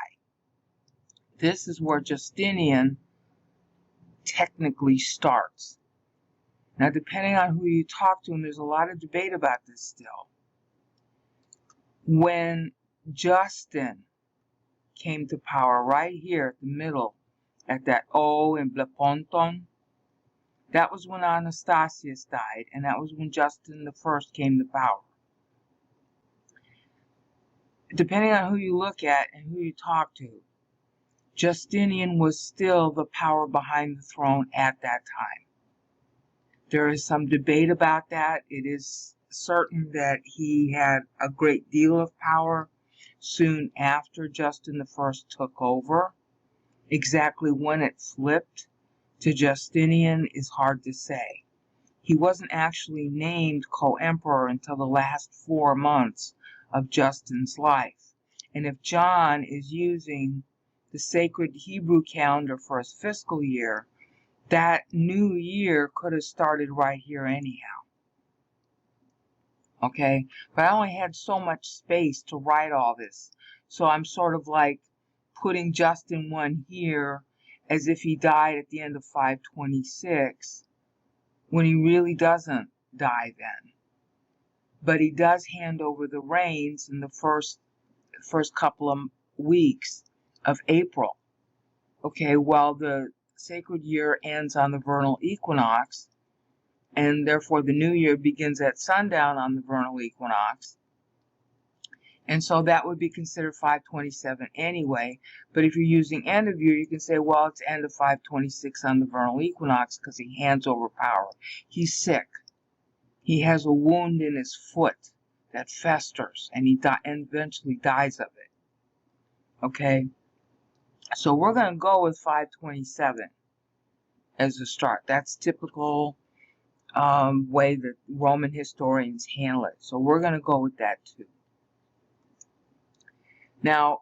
This is where Justinian technically starts. Now, depending on who you talk to, and there's a lot of debate about this still, when Justin came to power right here at the middle, at that O in Bleponton, that was when Anastasius died, and that was when Justin the First came to power. Depending on who you look at and who you talk to, Justinian was still the power behind the throne at that time. There is some debate about that. It is certain that he had a great deal of power soon after Justin the First took over. Exactly when it flipped to Justinian is hard to say. He wasn't actually named co-emperor until the last 4 months of Justin's life. And if John is using the sacred Hebrew calendar for his fiscal year, that new year could have started right here anyhow. Okay, but I only had so much space to write all this, so I'm sort of like putting Justin 1 here as if he died at the end of 526, when he really doesn't die then. But he does hand over the reins in the first couple of weeks of April. Okay, well, the sacred year ends on the vernal equinox, and therefore the new year begins at sundown on the vernal equinox. And so that would be considered 527 anyway. But if you're using end of year, you can say, well, it's end of 526 on the vernal equinox because he hands over power. He's sick. He has a wound in his foot that festers, and he eventually dies of it. Okay? So we're going to go with 527 as a start. That's typical way that Roman historians handle it. So we're going to go with that too. Now,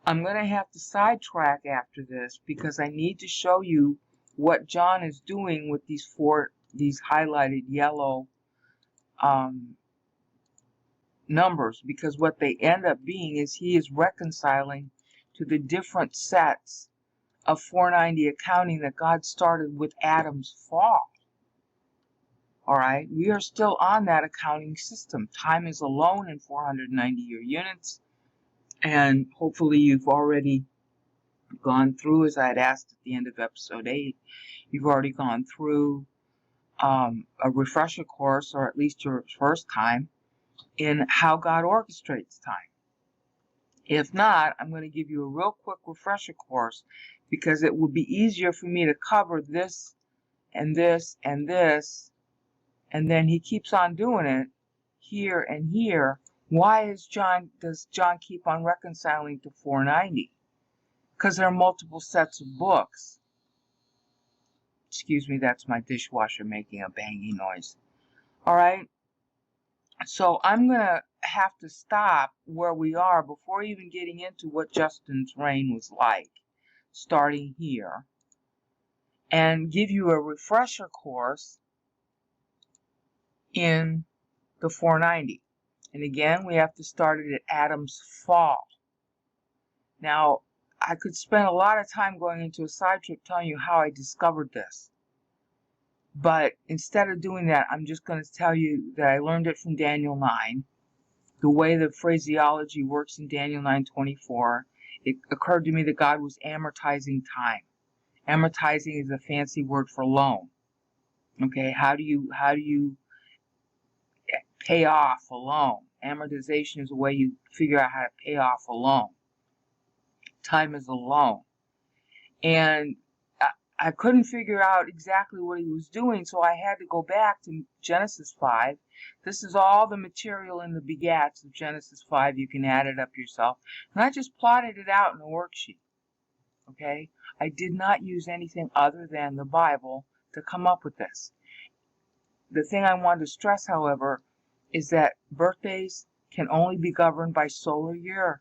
I'm going to have to sidetrack after this because I need to show you what John is doing with these highlighted yellow numbers, because what they end up being is he is reconciling to the different sets of 490 accounting that God started with Adam's fall. All right, we are still on that accounting system. Time is alone in 490-year units, and hopefully you've already gone through, as I had asked at the end of episode 8, you've already gone through a refresher course, or at least your first time, in how God orchestrates time. If not, I'm going to give you a real quick refresher course, because it will be easier for me to cover this and this and this, and then he keeps on doing it here and here. Why does John keep on reconciling to 490? Because there are multiple sets of books. Excuse me, that's my dishwasher making a banging noise. All right, so I'm going to have to stop where we are before even getting into what Justin's reign was like, starting here, and give you a refresher course in the 490. And again, we have to start it at Adam's fall. Now, I could spend a lot of time going into a side trip telling you how I discovered this. But instead of doing that, I'm just going to tell you that I learned it from Daniel 9. The way the phraseology works in Daniel 9:24, it occurred to me that God was amortizing time. Amortizing is a fancy word for loan. Okay, how do you pay off a loan? Amortization is a way you figure out how to pay off a loan. Time is a loan. And I couldn't figure out exactly what he was doing, so I had to go back to Genesis 5. This is all the material in the begats of Genesis 5. You can add it up yourself. And I just plotted it out in a worksheet. Okay? I did not use anything other than the Bible to come up with this. The thing I wanted to stress, however, is that birthdays can only be governed by solar year.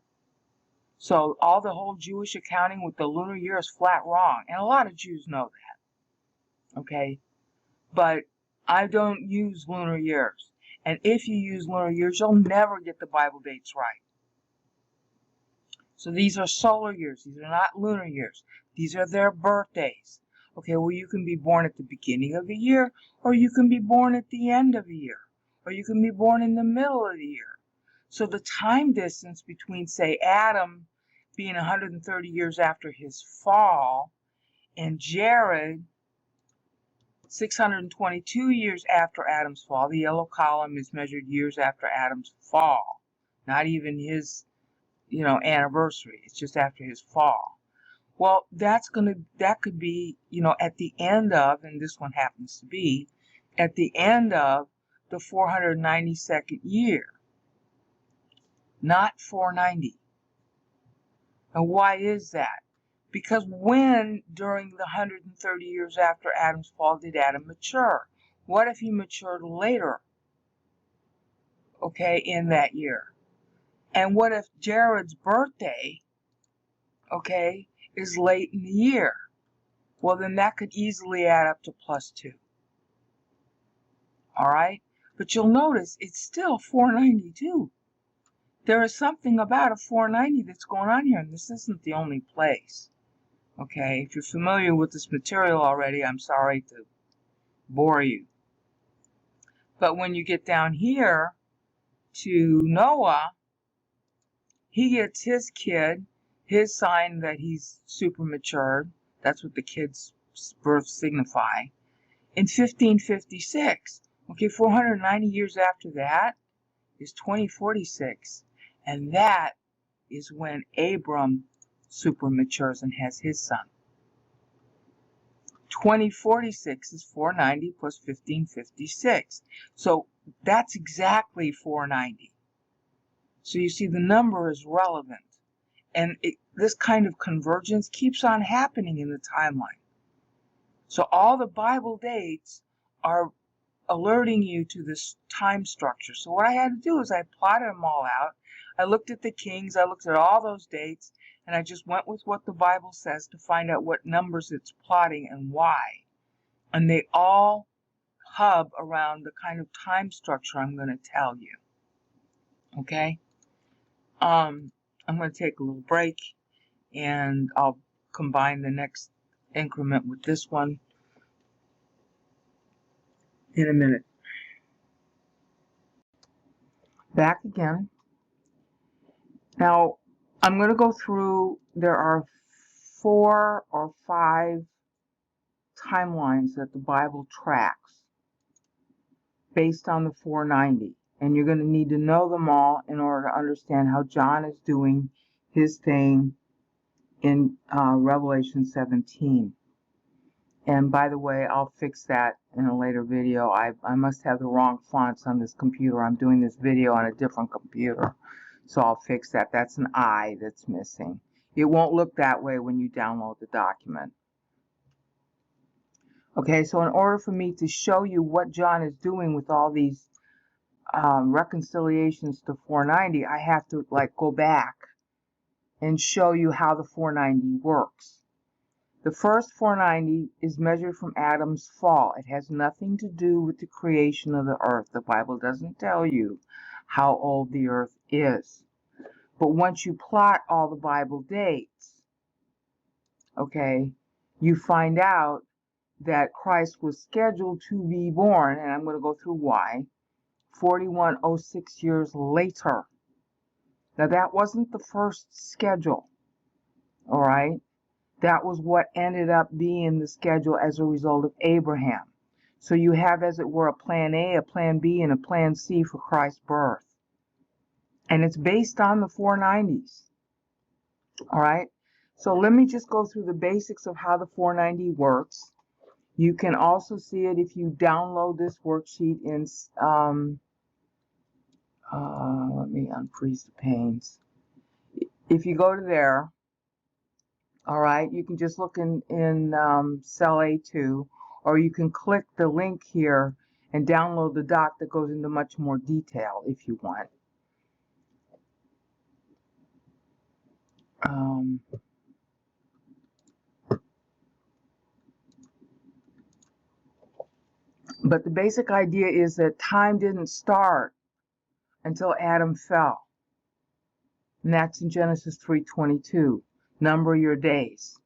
So all the whole Jewish accounting with the lunar year is flat wrong. And a lot of Jews know that. Okay? But I don't use lunar years. And if you use lunar years, you'll never get the Bible dates right. So these are solar years. These are not lunar years. These are their birthdays. Okay, well, you can be born at the beginning of the year, or you can be born at the end of the year, or you can be born in the middle of the year. So the time distance between, say, Adam being 130 years after his fall, and Jared 622 years after Adam's fall. The yellow column is measured years after Adam's fall, not even his, anniversary. It's just after his fall. Well, that could be, at the end of, and this one happens to be, at the end of the 492nd year, not 490. And why is that? Because when, during the 130 years after Adam's fall, did Adam mature? What if he matured later, okay, in that year? And what if Jared's birthday, okay, is late in the year? Well, then that could easily add up to +2. All right? But you'll notice it's still 492. There is something about a 490 that's going on here, and this isn't the only place. Okay, if you're familiar with this material already, I'm sorry to bore you. But when you get down here to Noah, he gets his kid, his sign that he's super matured. That's what the kid's birth signify. In 1556. Okay, 490 years after that is 2046. And that is when Abram super matures and has his son. 2046 is 490 plus 1556. So that's exactly 490. So you see the number is relevant. And this kind of convergence keeps on happening in the timeline. So all the Bible dates are alerting you to this time structure. So what I had to do is I plotted them all out. I looked at the kings, I looked at all those dates, and I just went with what the Bible says to find out what numbers it's plotting and why. And they all hub around the kind of time structure I'm going to tell you. Okay? I'm going to take a little break, and I'll combine the next increment with this one in a minute. Back again. Now, I'm going to go through, there are 4 or 5 timelines that the Bible tracks based on the 490. And you're going to need to know them all in order to understand how John is doing his thing in Revelation 17. And by the way, I'll fix that in a later video. I must have the wrong fonts on this computer. I'm doing this video on a different computer. So I'll fix that. That's an I that's missing. It won't look that way when you download the document. Okay, so in order for me to show you what John is doing with all these reconciliations to 490, I have to go back and show you how the 490 works. The first 490 is measured from Adam's fall. It has nothing to do with the creation of the earth. The Bible doesn't tell you how old the earth is. But once you plot all the Bible dates, okay, you find out that Christ was scheduled to be born, and I'm going to go through why, 4106 years later. Now that wasn't the first schedule, all right? That was what ended up being the schedule as a result of Abraham. So you have, as it were, a plan A, a plan B, and a plan C for Christ's birth. And it's based on the 490s. All right? So let me just go through the basics of how the 490 works. You can also see it if you download this worksheet in, let me unfreeze the panes. If you go to there, all right, you can just look in cell A2, or you can click the link here and download the doc that goes into much more detail if you want. But the basic idea is that time didn't start until Adam fell. And that's in Genesis 3:22. Number your days.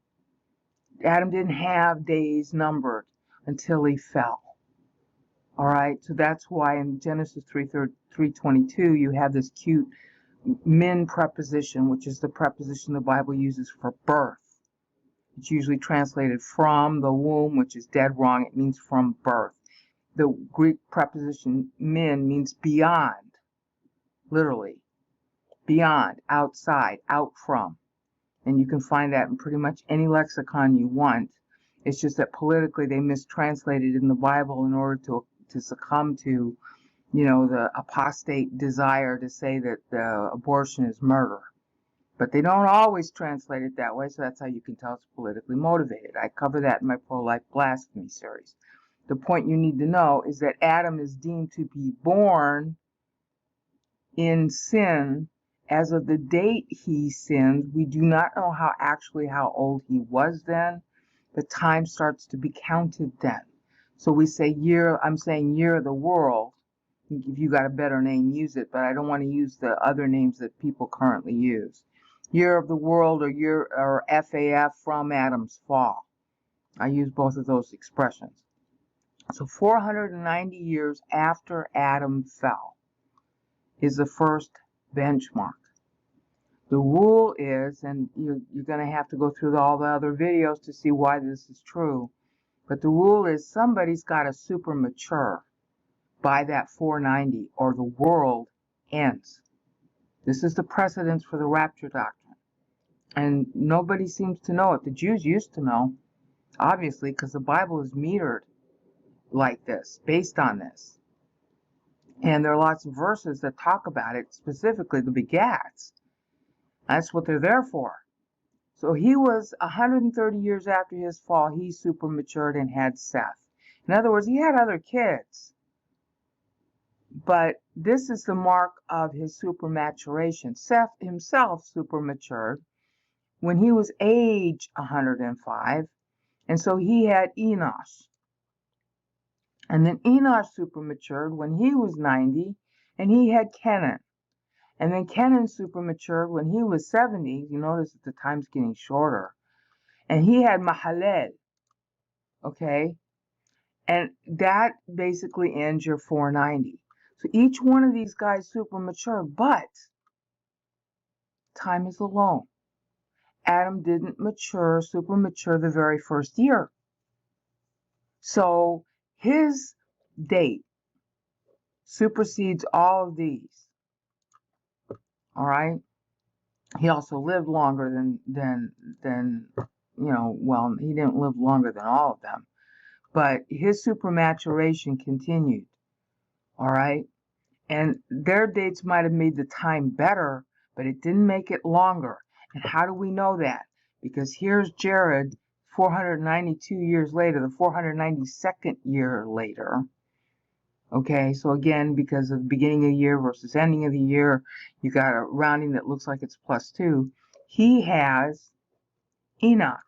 Adam didn't have days numbered until he fell. All right, so that's why in Genesis 3:22 you have this cute min preposition, which is the preposition the Bible uses for birth. It's usually translated from the womb, which is dead wrong. It means from birth. The Greek preposition min means beyond, literally. Beyond, outside, out from. And you can find that in pretty much any lexicon you want. It's just that politically they mistranslated in the Bible in order to succumb to, the apostate desire to say that abortion is murder. But they don't always translate it that way, so that's how you can tell it's politically motivated. I cover that in my pro-life blasphemy series. The point you need to know is that Adam is deemed to be born in sin as of the date he sinned. We do not know how old he was then, but time starts to be counted then. So we say year, I'm saying year of the world. If you got a better name, use it, but I don't want to use the other names that people currently use. Year of the world or FAF, from Adam's fall. I use both of those expressions. So 490 years after Adam fell is the first benchmark. The rule is, and you're going to have to go through all the other videos to see why this is true, but the rule is somebody's got to super mature by that 490 or the world ends. This is the precedence for the rapture doctrine. And nobody seems to know it. The Jews used to know, obviously, because the Bible is metered like this, based on this. And there are lots of verses that talk about it, specifically the begats. That's what they're there for. So he was 130 years after his fall, he super matured and had Seth. In other words, he had other kids. But this is the mark of his super maturation. Seth himself super matured when he was age 105. And so he had Enosh. And then Enosh super matured when he was 90, and he had Kenan. And then Kenan super matured when he was 70. You notice that the time's getting shorter. And he had Mahalel. Okay? And that basically ends your 490. So each one of these guys super matured, but time is alone. Adam didn't super mature the very first year. So his date supersedes all of these. All right? He also lived longer than well, he didn't live longer than all of them. But his super maturation continued. All right? And their dates might have made the time better, but it didn't make it longer. And how do we know that? Because here's Jared 492 years later, the 492nd year later. Okay, so again, because of the beginning of the year versus ending of the year, you got a rounding that looks like it's +2. He has Enoch.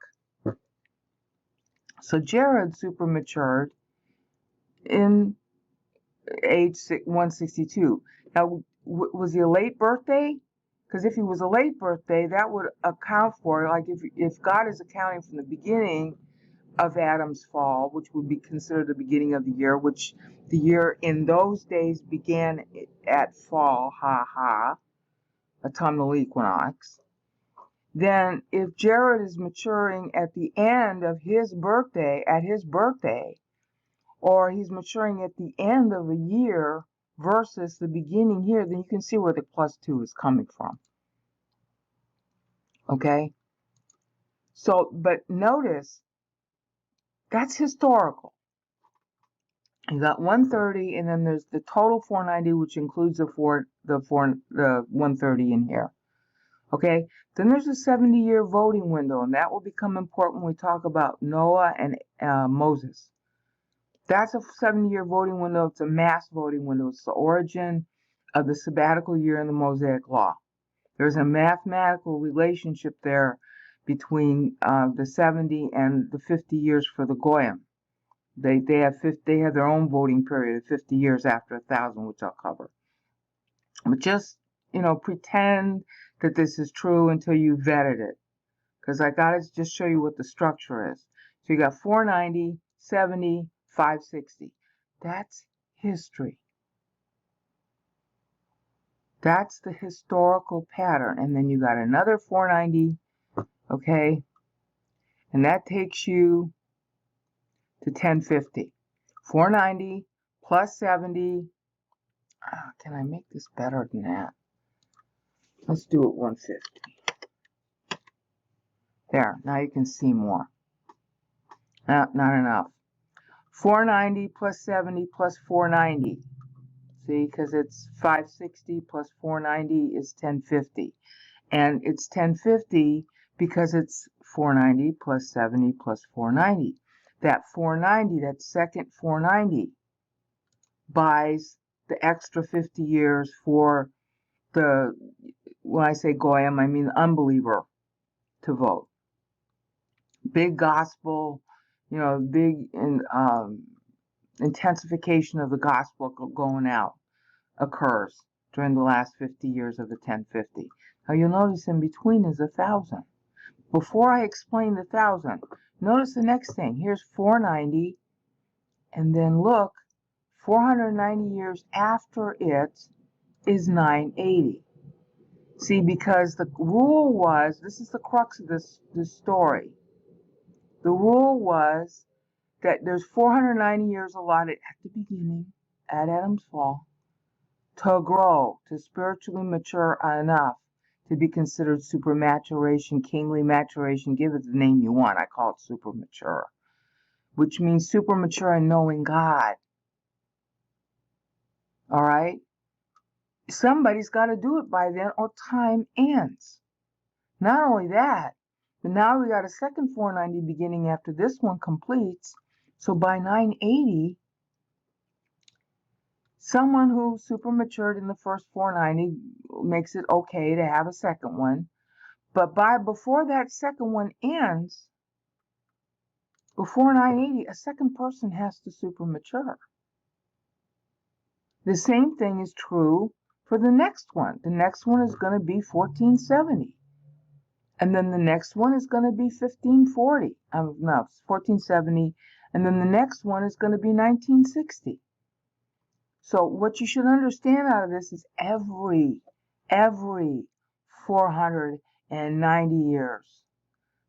So Jared super matured in age 162. Now, was he a late birthday? Because if he was a late birthday, that would account for, like, if God is accounting from the beginning of Adam's fall, which would be considered the beginning of the year, which the year in those days began at fall, autumnal equinox. Then if Jared is maturing at the end of his birthday, or he's maturing at the end of a year versus the beginning here, then you can see where the +2 is coming from. Okay? So, but notice, that's historical. You got 130, and then there's the total 490, which includes the 130 in here. Okay? Then there's a 70-year voting window, and that will become important when we talk about Noah and Moses. That's a 70-year voting window. It's a mass voting window. It's the origin of the sabbatical year in the Mosaic Law. There's a mathematical relationship there between the 70 and the 50 years for the Goyim. They have their own voting period of 50 years after 1,000, which I'll cover. But just, pretend that this is true until you vetted it. Because I got to just show you what the structure is. So you got 490, 70, 560. That's history. That's the historical pattern. And then you got another 490, okay? And that takes you to 1050. 490 plus 70. Can I make this better than that? Let's do it 150. There, now you can see more. Not enough. 490 plus 70 plus 490. See, because it's 560 plus 490 is 1050. And it's 1050 because it's 490 plus 70 plus 490. That 490, that second 490, buys the extra 50 years for the, when I say Goyim, I mean the unbeliever, to vote. Big gospel, big intensification of the gospel going out occurs during the last 50 years of the 1050. Now you'll notice in between is 1,000. Before I explain the 1,000, notice the next thing. Here's 490, and then look, 490 years after it is 980. See, because the rule was, this is the crux of this story. The rule was that there's 490 years allotted at the beginning, at Adam's fall, to grow, to spiritually mature enough to be considered supermaturation, kingly maturation. Give it the name you want. I call it supermature, which means supermature in knowing God. All right? Somebody's got to do it by then or time ends. Not only that, but now we got a second 490 beginning after this one completes. So by 980, someone who super matured in the first 490 makes it okay to have a second one. But before that second one ends, before 980, a second person has to super mature. The same thing is true for the next one. The next one is going to be 1470. And then the next one is going to be 1540. No, 1470. And then the next one is going to be 1960. So what you should understand out of this is every 490 years,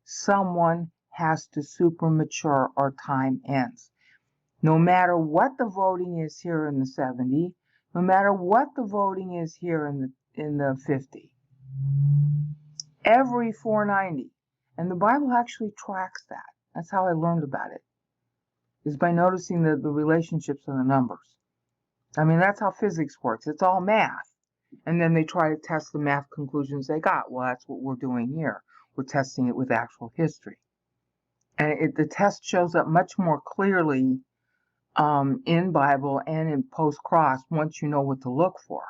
someone has to super mature or time ends. No matter what the voting is here in the 70, no matter what the voting is here in the 50. Every 490. And the Bible actually tracks that. That's how I learned about it, is by noticing the relationships of the numbers. I mean, that's how physics works. It's all math. And then they try to test the math conclusions they got. Well, that's what we're doing here. We're testing it with actual history. And the test shows up much more clearly in Bible and in post-cross once you know what to look for.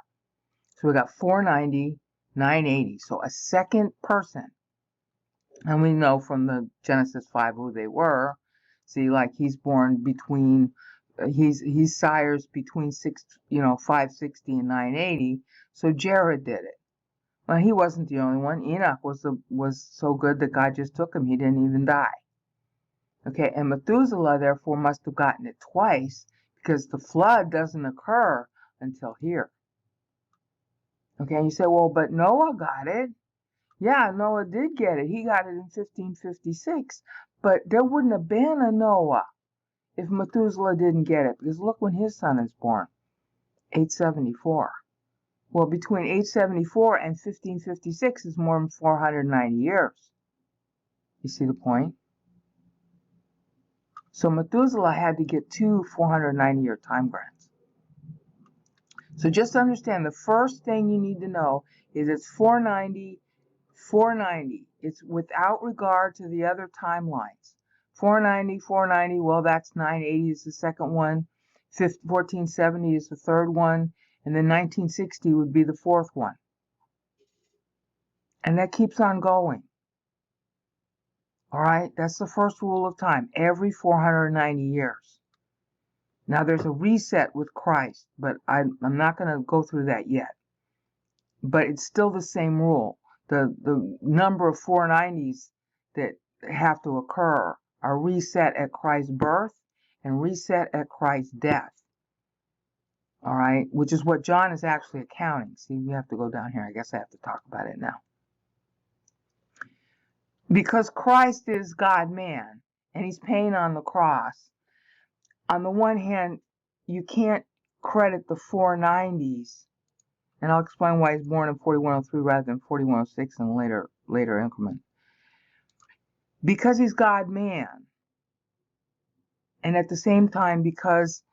So we got 490, 980. So a second person. And we know from the Genesis 5 who they were. See, like he's born between, he's sires between 560 and 980. So Jared did it. Well, he wasn't the only one. Enoch was so good that God just took him. He didn't even die. Okay, and Methuselah therefore must have gotten it twice because the flood doesn't occur until here. Okay, and you say, well, but Noah got it. Yeah, Noah did get it. He got it in 1556. But there wouldn't have been a Noah if Methuselah didn't get it. Because look when his son is born, 874. Well, between 874 and 1556 is more than 490 years. You see the point? So Methuselah had to get two 490-year time grants. So just understand, the first thing you need to know is it's 490, 490. It's without regard to the other timelines. 490, 490, well, that's 980 is the second one. 1470 is the third one. And then 1960 would be the fourth one. And that keeps on going. All right, that's the first rule of time, every 490 years. Now there's a reset with Christ, but I'm not going to go through that yet. But it's still the same rule. The number of 490s that have to occur are reset at Christ's birth and reset at Christ's death. All right, which is what John is actually accounting. See, we have to go down here. I guess I have to talk about it now. Because Christ is God-man, and he's paying on the cross, on the one hand, you can't credit the 490s, and I'll explain why he's born in 4103 rather than 4106 in a later increment. Because he's God-man, and at the same time, because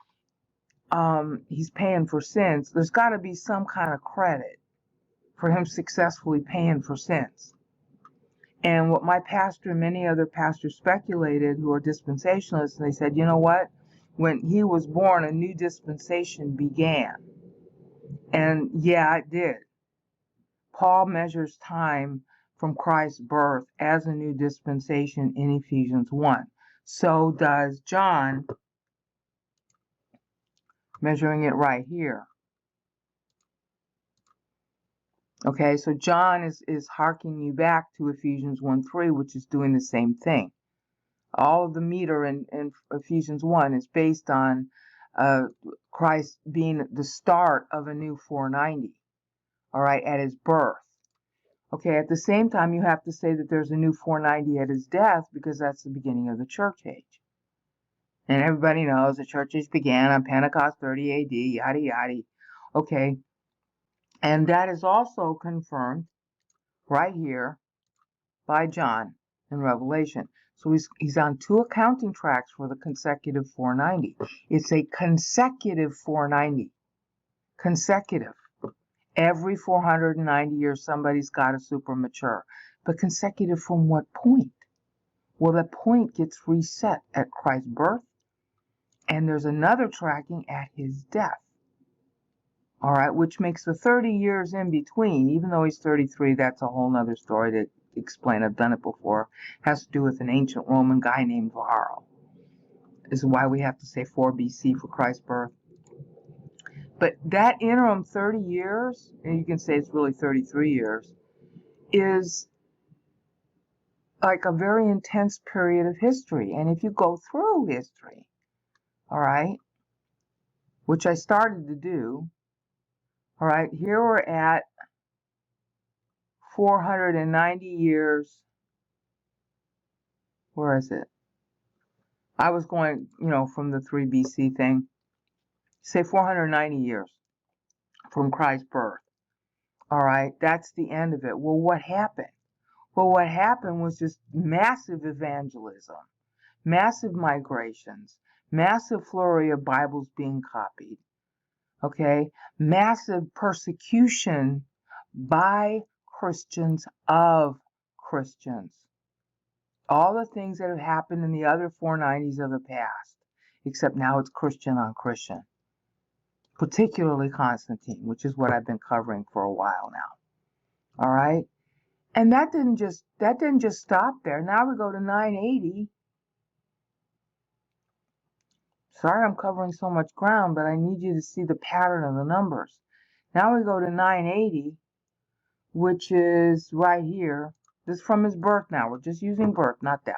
he's paying for sins, there's got to be some kind of credit. for him successfully paying for sins. And what my pastor and many other pastors speculated, who are dispensationalists, and they said, you know what? When he was born, a new dispensation began. And yeah, it did. Paul measures time from Christ's birth as a new dispensation in Ephesians 1. So does John, measuring it right here. Okay, so John is harking you back to Ephesians 1:3, which is doing the same thing. All of the meter in Ephesians 1 is based on Christ being the start of a new 490, all right, at his birth. Okay, at the same time, you have to say that there's a new 490 at his death because that's the beginning of the church age. And everybody knows the church age began on Pentecost 30 AD, yada, yada. Okay, and that is also confirmed right here by John in Revelation. So he's on two accounting tracks for the consecutive 490. It's a consecutive 490. Consecutive. Every 490 years, somebody's got to super mature. But consecutive from what point? Well, that point gets reset at Christ's birth, and there's another tracking at his death. All right, which makes the 30 years in between, even though he's 33, that's a whole nother story to explain. I've done it before. It has to do with an ancient Roman guy named Varro. This is why we have to say 4 BC for Christ's birth. But that interim 30 years, and you can say it's really 33 years, is like a very intense period of history. And if you go through history, all right, which I started to do, all right, here we're at 490 years. Where is it? I was going, from the 3 BC thing. Say 490 years from Christ's birth. All right, that's the end of it. Well, what happened? Well, what happened was just massive evangelism, massive migrations, massive flurry of Bibles being copied, okay? Massive persecution by Christians of Christians. All the things that have happened in the other 490s of the past, except now it's Christian on Christian. Particularly Constantine, which is what I've been covering for a while now. All right? And that didn't just stop there. Now we go to 980. Sorry I'm covering so much ground, but I need you to see the pattern of the numbers. Now we go to 980, which is right here. This is from his birth now. We're just using birth, not death.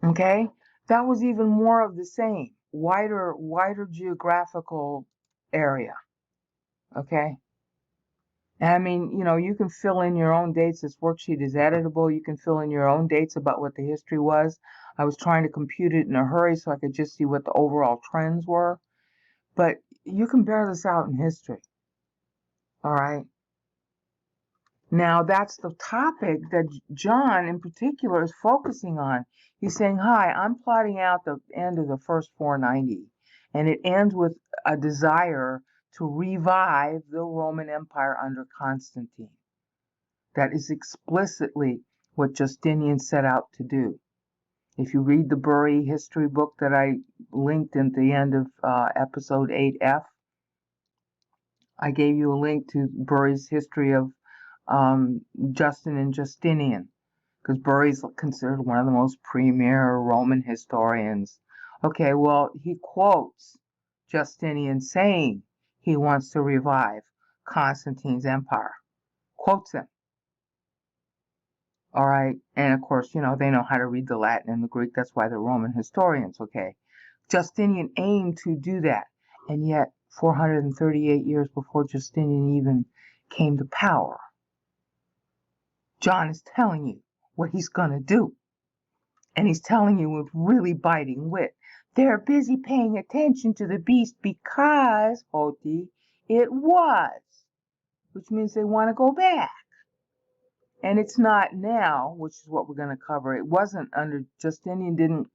Okay? That was even more of the same. Wider geographical area. Okay? And I mean, you can fill in your own dates. This worksheet is editable. You can fill in your own dates about what the history was. I was trying to compute it in a hurry so I could just see what the overall trends were. But you can bear this out in history. All right? Now, that's the topic that John in particular is focusing on. He's saying, hi, I'm plotting out the end of the first 490. And it ends with a desire to revive the Roman Empire under Constantine. That is explicitly what Justinian set out to do. If you read the Bury history book that I linked at the end of episode 8F, I gave you a link to Bury's history of Justin and Justinian, because Bury's considered one of the most premier Roman historians. Okay, well, he quotes Justinian saying he wants to revive Constantine's empire. Quotes him. All right, and of course, they know how to read the Latin and the Greek. That's why they're Roman historians, okay? Justinian aimed to do that, and yet 438 years before Justinian even came to power, John is telling you what he's going to do. And he's telling you with really biting wit. They're busy paying attention to the beast because, Hoti, it was. Which means they want to go back. And it's not now, which is what we're going to cover. It wasn't under Justinian, didn't,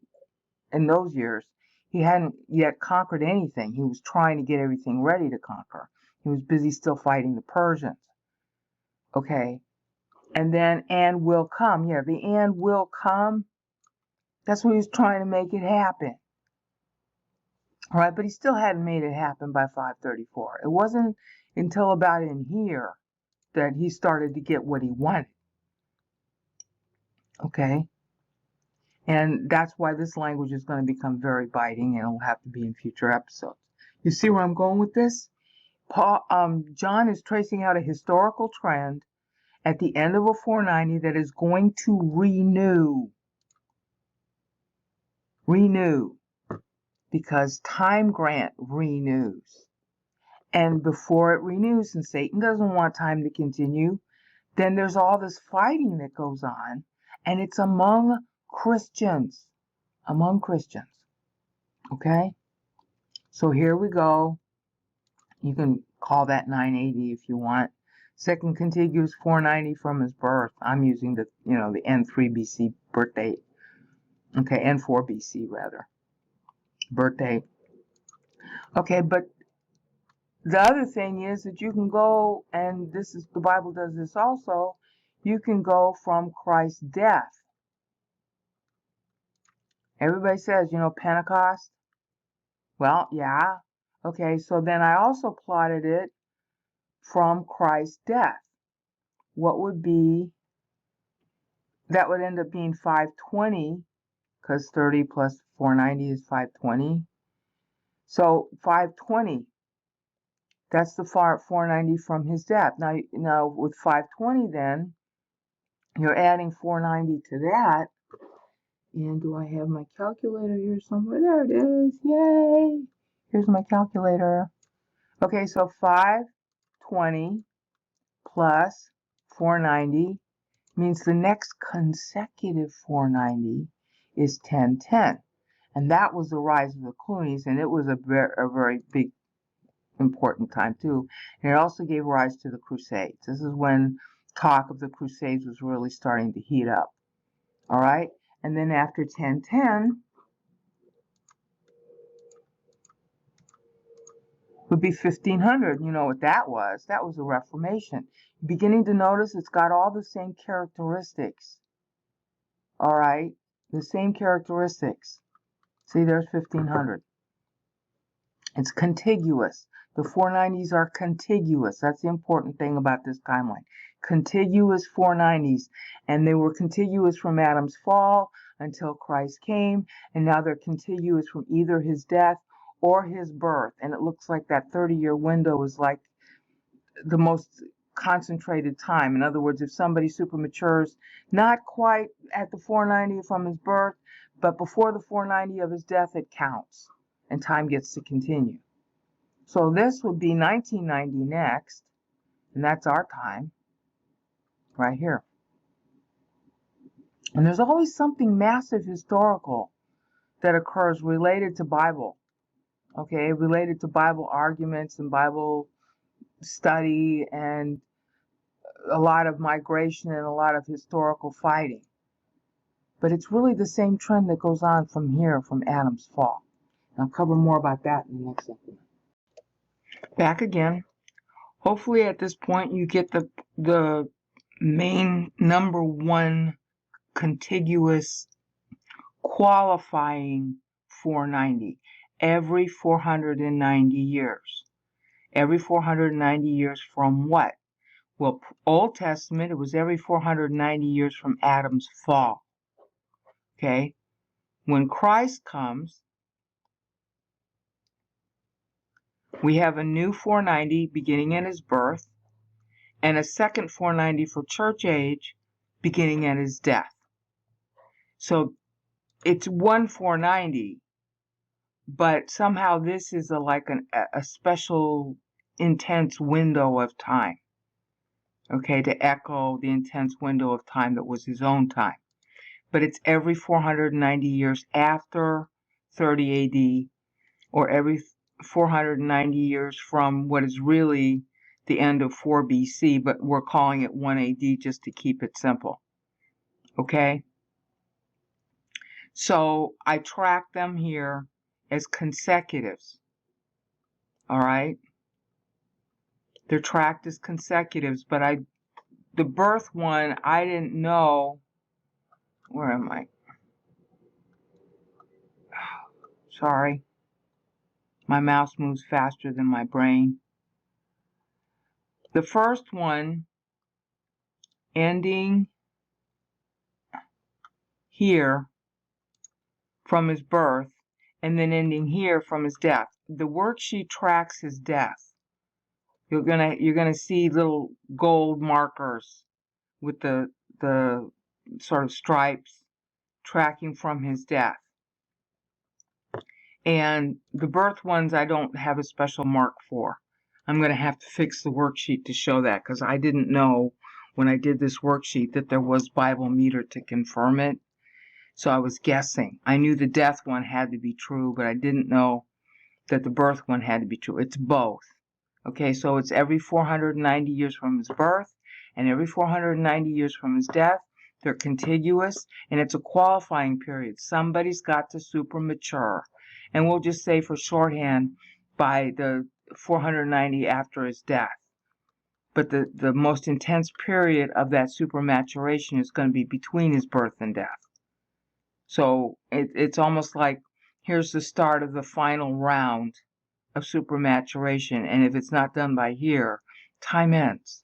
in those years, he hadn't yet conquered anything. He was trying to get everything ready to conquer. He was busy still fighting the Persians. Okay. And then, and will come. Yeah, the and will come. That's what he was trying to make it happen. All right, but he still hadn't made it happen by 534. It wasn't until about in here that he started to get what he wanted. Okay. And that's why this language is going to become very biting, and it'll have to be in future episodes. You see where I'm going with this? John is tracing out a historical trend at the end of a 490 that is going to renew, because time grant renews. And before it renews, and Satan doesn't want time to continue, then there's all this fighting that goes on, and it's among Christians. Okay? So here we go. You can call that 980 if you want. Second contiguous 490 from his birth. I'm using the N3 BC birth date. Okay, N4 BC rather. Birth date. Okay, but the other thing is that you can go, and the Bible does this also, you can go from Christ's death. Everybody says, Pentecost. Well, yeah. Okay, so then I also plotted it from Christ's death. What would be, that would end up being 520, because 30 plus 490 is 520. So 520, that's the 490 from his death. Now with 520 then, you're adding 490 to that. And do I have my calculator here somewhere? There it is. Yay! Here's my calculator. Okay, so 520 plus 490 means the next consecutive 490 is 1010. And that was the rise of the Cloonies, and it was a very big, important time too. And it also gave rise to the Crusades. This is when talk of the Crusades was really starting to heat up. All right? And then after 1010 would be 1500. You know what that was? That was the Reformation. Beginning to notice it's got all the same characteristics. All right? The same characteristics. See, there's 1500. It's contiguous. The 490s are contiguous. That's the important thing about this timeline. Contiguous 490s. And they were contiguous from Adam's fall until Christ came. And now they're contiguous from either his death or his birth. And it looks like that 30-year window is like the most concentrated time. In other words, if somebody super matures, not quite at the 490 from his birth, but before the 490 of his death, it counts. And time gets to continue. So this would be 1990 next, and that's our time, right here. And there's always something massive historical that occurs related to Bible, okay, related to Bible arguments and Bible study and a lot of migration and a lot of historical fighting. But it's really the same trend that goes on from here, from Adam's fall. And I'll cover more about that in the next episode. Back again. Hopefully at this point you get the main number one contiguous qualifying 490 every 490 years. Every 490 years from what? Well, Old Testament, it was every 490 years from Adam's fall. Okay? When Christ comes, we have a new 490 beginning at his birth, and a second 490 for church age beginning at his death. So it's one 490, but somehow this is a special intense window of time. Okay, to echo the intense window of time that was his own time. But it's every 490 years after 30 AD, or every 490 years from what is really the end of 4 BC, but we're calling it 1 AD just to keep it simple. Okay? So I track them here as consecutives. All right? They're tracked as consecutives, but the birth one, I didn't know. Where am I? Sorry. My mouse moves faster than my brain. The first one ending here from his birth and then ending here from his death. The worksheet tracks his death. You're gonna see little gold markers with the sort of stripes tracking from his death. And the birth ones I don't have a special mark for. I'm going to have to fix the worksheet to show that, because I didn't know when I did this worksheet that there was Bible meter to confirm it. So I was guessing. I knew the death one had to be true, but I didn't know that the birth one had to be true. It's both. Okay, so it's every 490 years from his birth and every 490 years from his death. They're contiguous, and it's a qualifying period. Somebody's got to super mature. And we'll just say for shorthand, by the 490 after his death. But the most intense period of that super maturation is going to be between his birth and death. So it's almost like here's the start of the final round of super maturation, and if it's not done by here, time ends.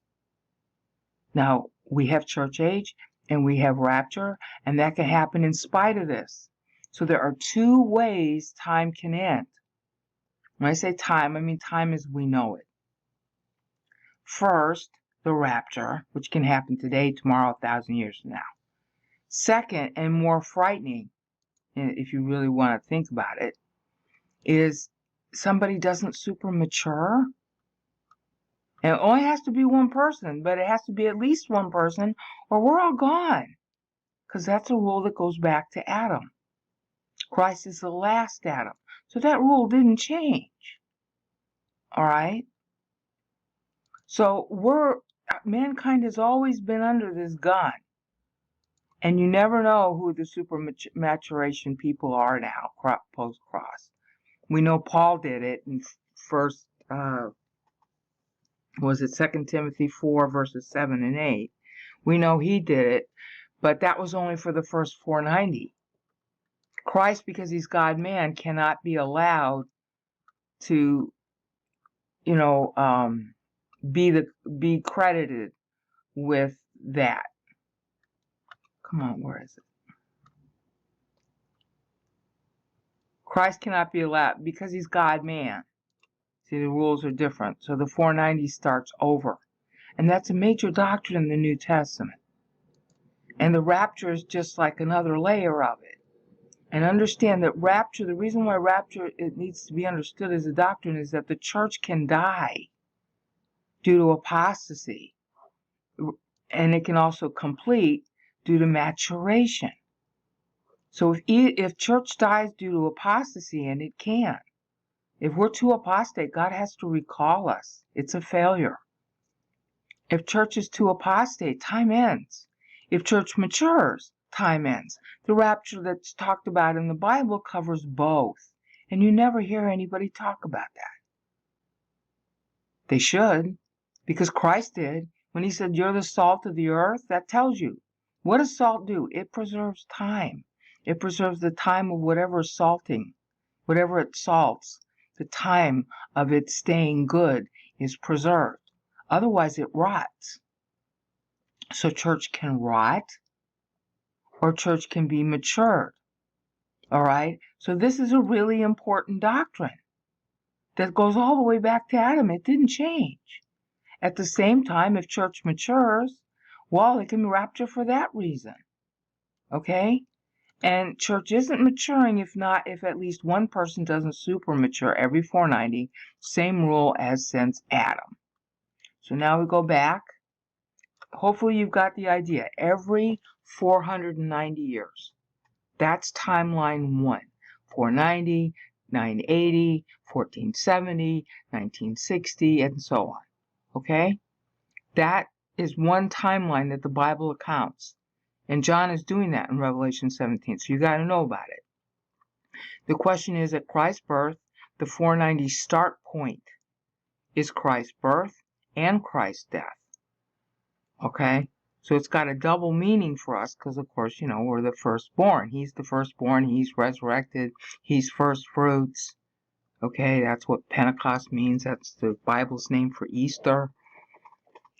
Now, we have church age and we have rapture, and that can happen in spite of this. So there are two ways time can end. When I say time, I mean time as we know it. First, the rapture, which can happen today, tomorrow, 1,000 years from now. Second, and more frightening, if you really want to think about it, is somebody doesn't super mature. And it only has to be one person, but it has to be at least one person, or we're all gone. Because that's a rule that goes back to Adam. Christ is the last Adam. So that rule didn't change. All right? So mankind has always been under this gun. And you never know who the super maturation people are now, post-cross. We know Paul did it in first, was it 2 Timothy 4, verses 7 and 8. We know he did it, but that was only for the first 490. Christ, because he's God-man, cannot be allowed to, be credited with that. Come on, where is it? Christ cannot be allowed because he's God-man. See, the rules are different. So the 490 starts over. And that's a major doctrine in the New Testament. And the rapture is just like another layer of it. And understand that rapture, the reason why rapture it needs to be understood as a doctrine is that the church can die due to apostasy. And it can also complete due to maturation. So if church dies due to apostasy, and it can, if we're too apostate, God has to recall us. It's a failure. If church is too apostate, time ends. If church matures, time ends. The rapture that's talked about in the Bible covers both. And you never hear anybody talk about that. They should, because Christ did. When he said, you're the salt of the earth, that tells you. What does salt do? It preserves time. It preserves the time of whatever is salting, whatever it salts. The time of it staying good is preserved. Otherwise, it rots. So church can rot, or church can be matured. All right? So this is a really important doctrine that goes all the way back to Adam. It didn't change. At the same time, if church matures, well, it can be rapture for that reason. Okay? And church isn't maturing if at least one person doesn't super mature every 490. Same rule as since Adam. So now we go back. Hopefully you've got the idea. Every 490 years. That's timeline 1. 490, 980, 1470, 1960, and so on. Okay? That is one timeline that the Bible accounts. And John is doing that in Revelation 17. So you got to know about it. The question is, at Christ's birth, the 490 start point is Christ's birth and Christ's death. Okay? So it's got a double meaning for us because, of course, we're the firstborn. He's the firstborn. He's resurrected. He's first fruits. Okay? That's what Pentecost means. That's the Bible's name for Easter.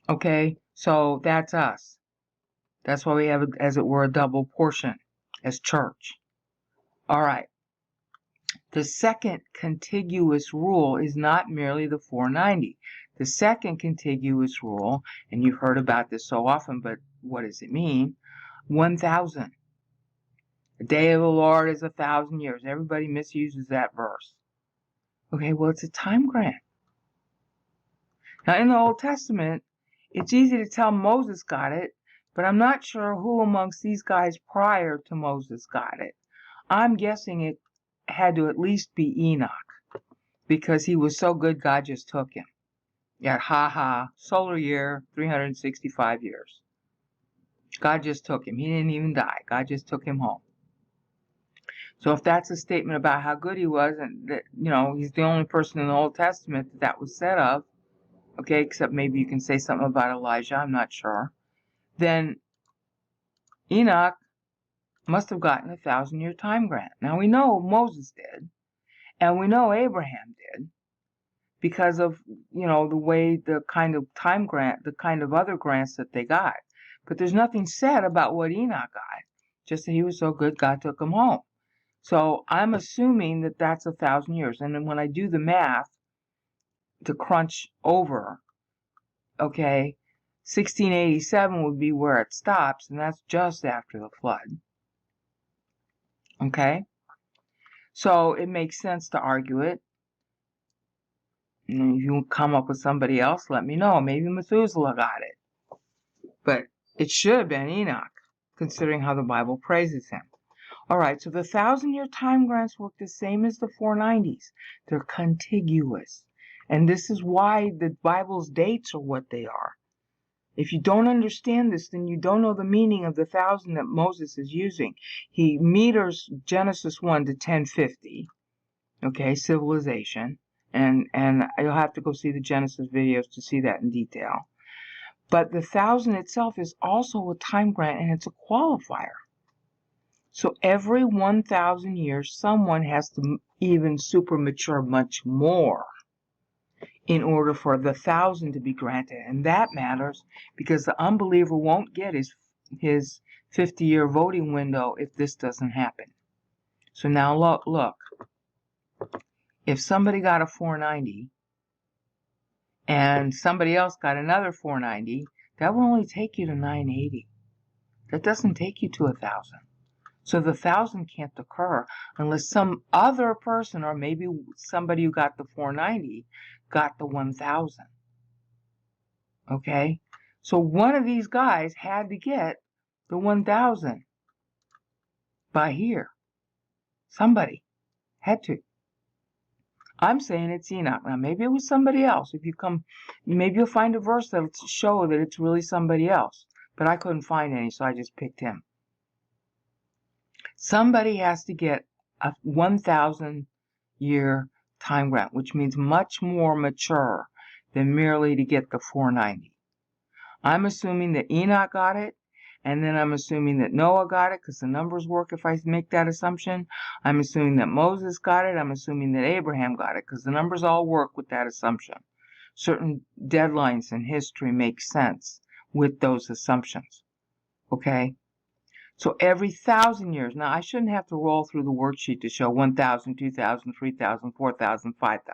Okay? So that's us. That's why we have, as it were, a double portion as church. All right. The second contiguous rule is not merely the 490. The second contiguous rule, and you've heard about this so often, but what does it mean? 1,000. The day of the Lord is 1,000 years. Everybody misuses that verse. Okay, well, it's a time grant. Now, in the Old Testament, it's easy to tell Moses got it, but I'm not sure who amongst these guys prior to Moses got it. I'm guessing it had to at least be Enoch, because he was so good God just took him. Yeah, solar year, 365 years. God just took him. He didn't even die. God just took him home. So if that's a statement about how good he was, and that, he's the only person in the Old Testament that was said of, okay, except maybe you can say something about Elijah, I'm not sure, then Enoch must have gotten a 1,000-year time grant. Now we know Moses did, and we know Abraham did, because of, the way the kind of time grant, the kind of other grants that they got. But there's nothing said about what Enoch got, just that he was so good God took him home. So I'm assuming that that's 1,000 years. And then when I do the math to crunch over, okay, 1687 would be where it stops, and that's just after the flood. Okay? So it makes sense to argue it. And if you come up with somebody else, let me know. Maybe Methuselah got it. But it should have been Enoch, considering how the Bible praises him. All right, so the 1,000-year time grants work the same as the 490s. They're contiguous. And this is why the Bible's dates are what they are. If you don't understand this, then you don't know the meaning of the 1,000 that Moses is using. He meters Genesis 1 to 1050, okay, civilization. And you'll have to go see the Genesis videos to see that in detail. But the 1,000 itself is also a time grant, and it's a qualifier. So every 1,000 years, someone has to even super mature much more in order for the 1,000 to be granted. And that matters because the unbeliever won't get his 50-year voting window if this doesn't happen. So now look. If somebody got a 490 and somebody else got another 490, that will only take you to 980. That doesn't take you to 1,000. So the 1,000 can't occur unless some other person, or maybe somebody who got the 490, got the 1,000. Okay? So one of these guys had to get the 1,000 by here. Somebody had to. I'm saying it's Enoch. Now maybe it was somebody else. Maybe you'll find a verse that'll show that it's really somebody else. But I couldn't find any, so I just picked him. Somebody has to get a 1,000-year time grant, which means much more mature than merely to get the 490. I'm assuming that Enoch got it, and then I'm assuming that Noah got it, because the numbers work if I make that assumption. I'm assuming that Moses got it. I'm assuming that Abraham got it, because the numbers all work with that assumption. Certain deadlines in history make sense with those assumptions. Okay? So every 1,000 years, now I shouldn't have to roll through the worksheet to show 1,000, 2,000, 3,000, 4,000, 5,000.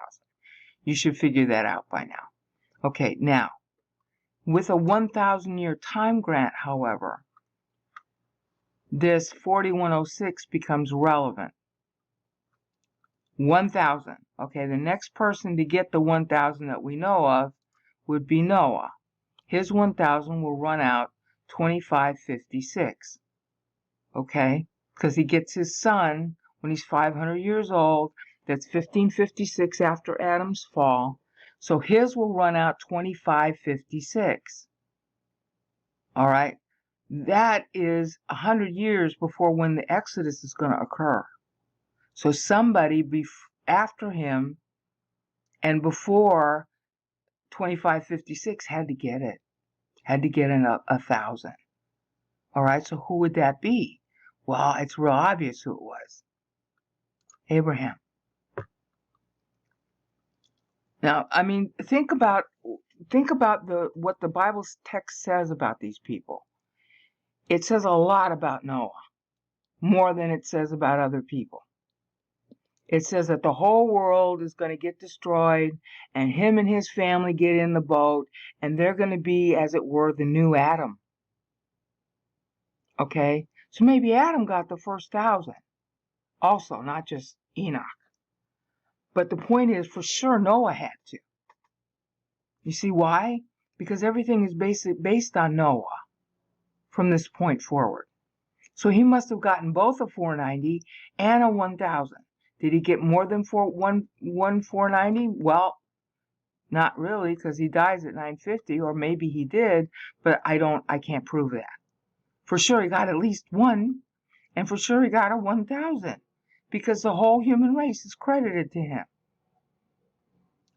You should figure that out by now. Okay, now, with a 1,000-year time grant, however, this 4106 becomes relevant. 1,000. Okay, the next person to get the 1,000 that we know of would be Noah. His 1,000 will run out 2556. Okay, because he gets his son when he's 500 years old. That's 1556 after Adam's fall. So his will run out 2556. All right, that is 100 years before when the Exodus is going to occur. So somebody after him and before 2556 had to get it. Had to get in 1,000. All right, so who would that be? Well, it's real obvious who it was. Abraham. Now, I mean, think about what the Bible text says about these people. It says a lot about Noah, more than it says about other people. It says that the whole world is going to get destroyed, and him and his family get in the boat, and they're going to be, as it were, the new Adam. Okay? So maybe Adam got the first 1,000 also, not just Enoch. But the point is, for sure, Noah had to. You see why? Because everything is based on Noah from this point forward. So he must have gotten both a 490 and a 1,000. Did he get more than one 490? Well, not really, because he dies at 950, or maybe he did, but I can't prove that. For sure he got at least one, and for sure he got a 1,000, because the whole human race is credited to him.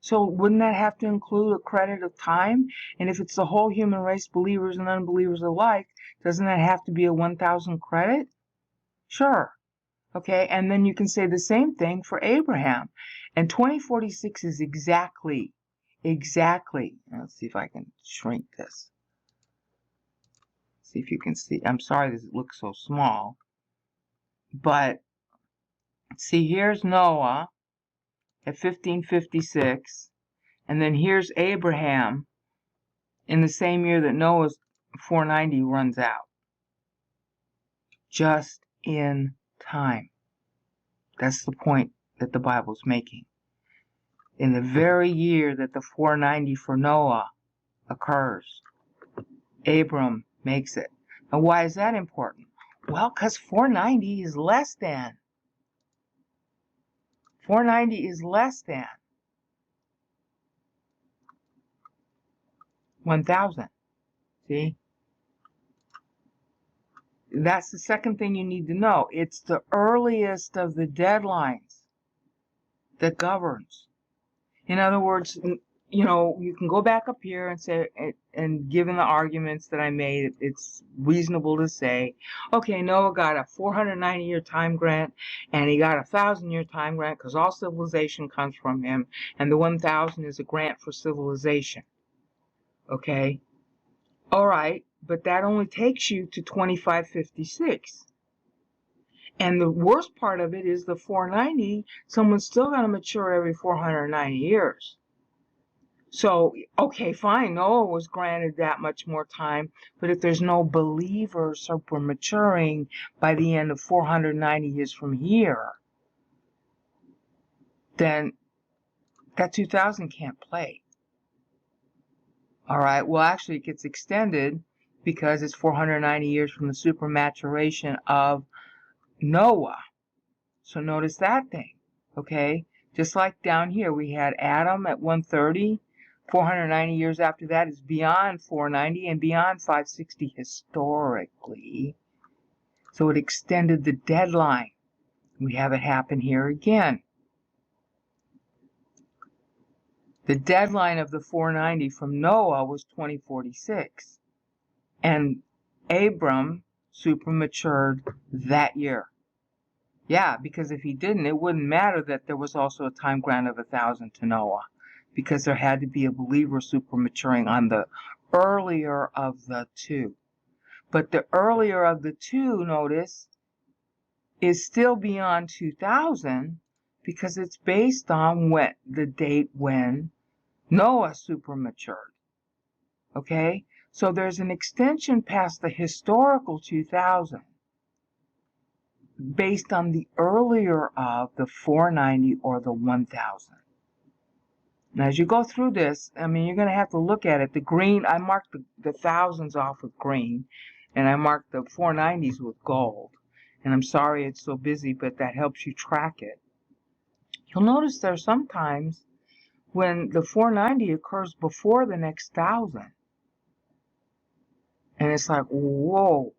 So wouldn't that have to include a credit of time? And if it's the whole human race, believers and unbelievers alike, doesn't that have to be a 1,000 credit? Sure. Okay, and then you can say the same thing for Abraham. And 2046 is exactly, let's see if I can shrink this. See if you can see. I'm sorry this looks so small. But, see, here's Noah at 1556. And then here's Abraham in the same year that Noah's 490 runs out. Just in time. That's the point that the Bible's making. In the very year that the 490 for Noah occurs, Abram makes it. Now, why is that important? Well, because 490 is less than. 490 is less than 1,000. See? That's the second thing you need to know. It's the earliest of the deadlines that governs. In other words, you know, you can go back up here and say, and given the arguments that I made, it's reasonable to say, okay, Noah got a 490-year time grant, and he got a 1,000-year time grant because all civilization comes from him, and the 1,000 is a grant for civilization. Okay? All right, but that only takes you to 2556. And the worst part of it is the 490, someone's still going to mature every 490 years. So, okay, fine, Noah was granted that much more time, but if there's no believers super maturing by the end of 490 years from here, then that 2,000 can't play. All right, well, actually, it gets extended because it's 490 years from the supermaturation of Noah. So notice that thing, okay? Just like down here, we had Adam at 130. 490 years after that is beyond 490 and beyond 560 historically. So it extended the deadline. We have it happen here again. The deadline of the 490 from Noah was 2046. And Abram supermatured that year. Yeah, because if he didn't, it wouldn't matter that there was also a time grant of 1,000 to Noah, because there had to be a believer supermaturing on the earlier of the two. But the earlier of the two, notice, is still beyond 2,000 because it's based on the date when Noah supermatured. Okay? So there's an extension past the historical 2,000 based on the earlier of the 490 or the 1,000. Now, as you go through this, I mean, you're going to have to look at it. The green, I marked the thousands off with green, and I marked the 490s with gold. And I'm sorry it's so busy, but that helps you track it. You'll notice there are sometimes when the 490 occurs before the next 1,000. And it's like, whoa.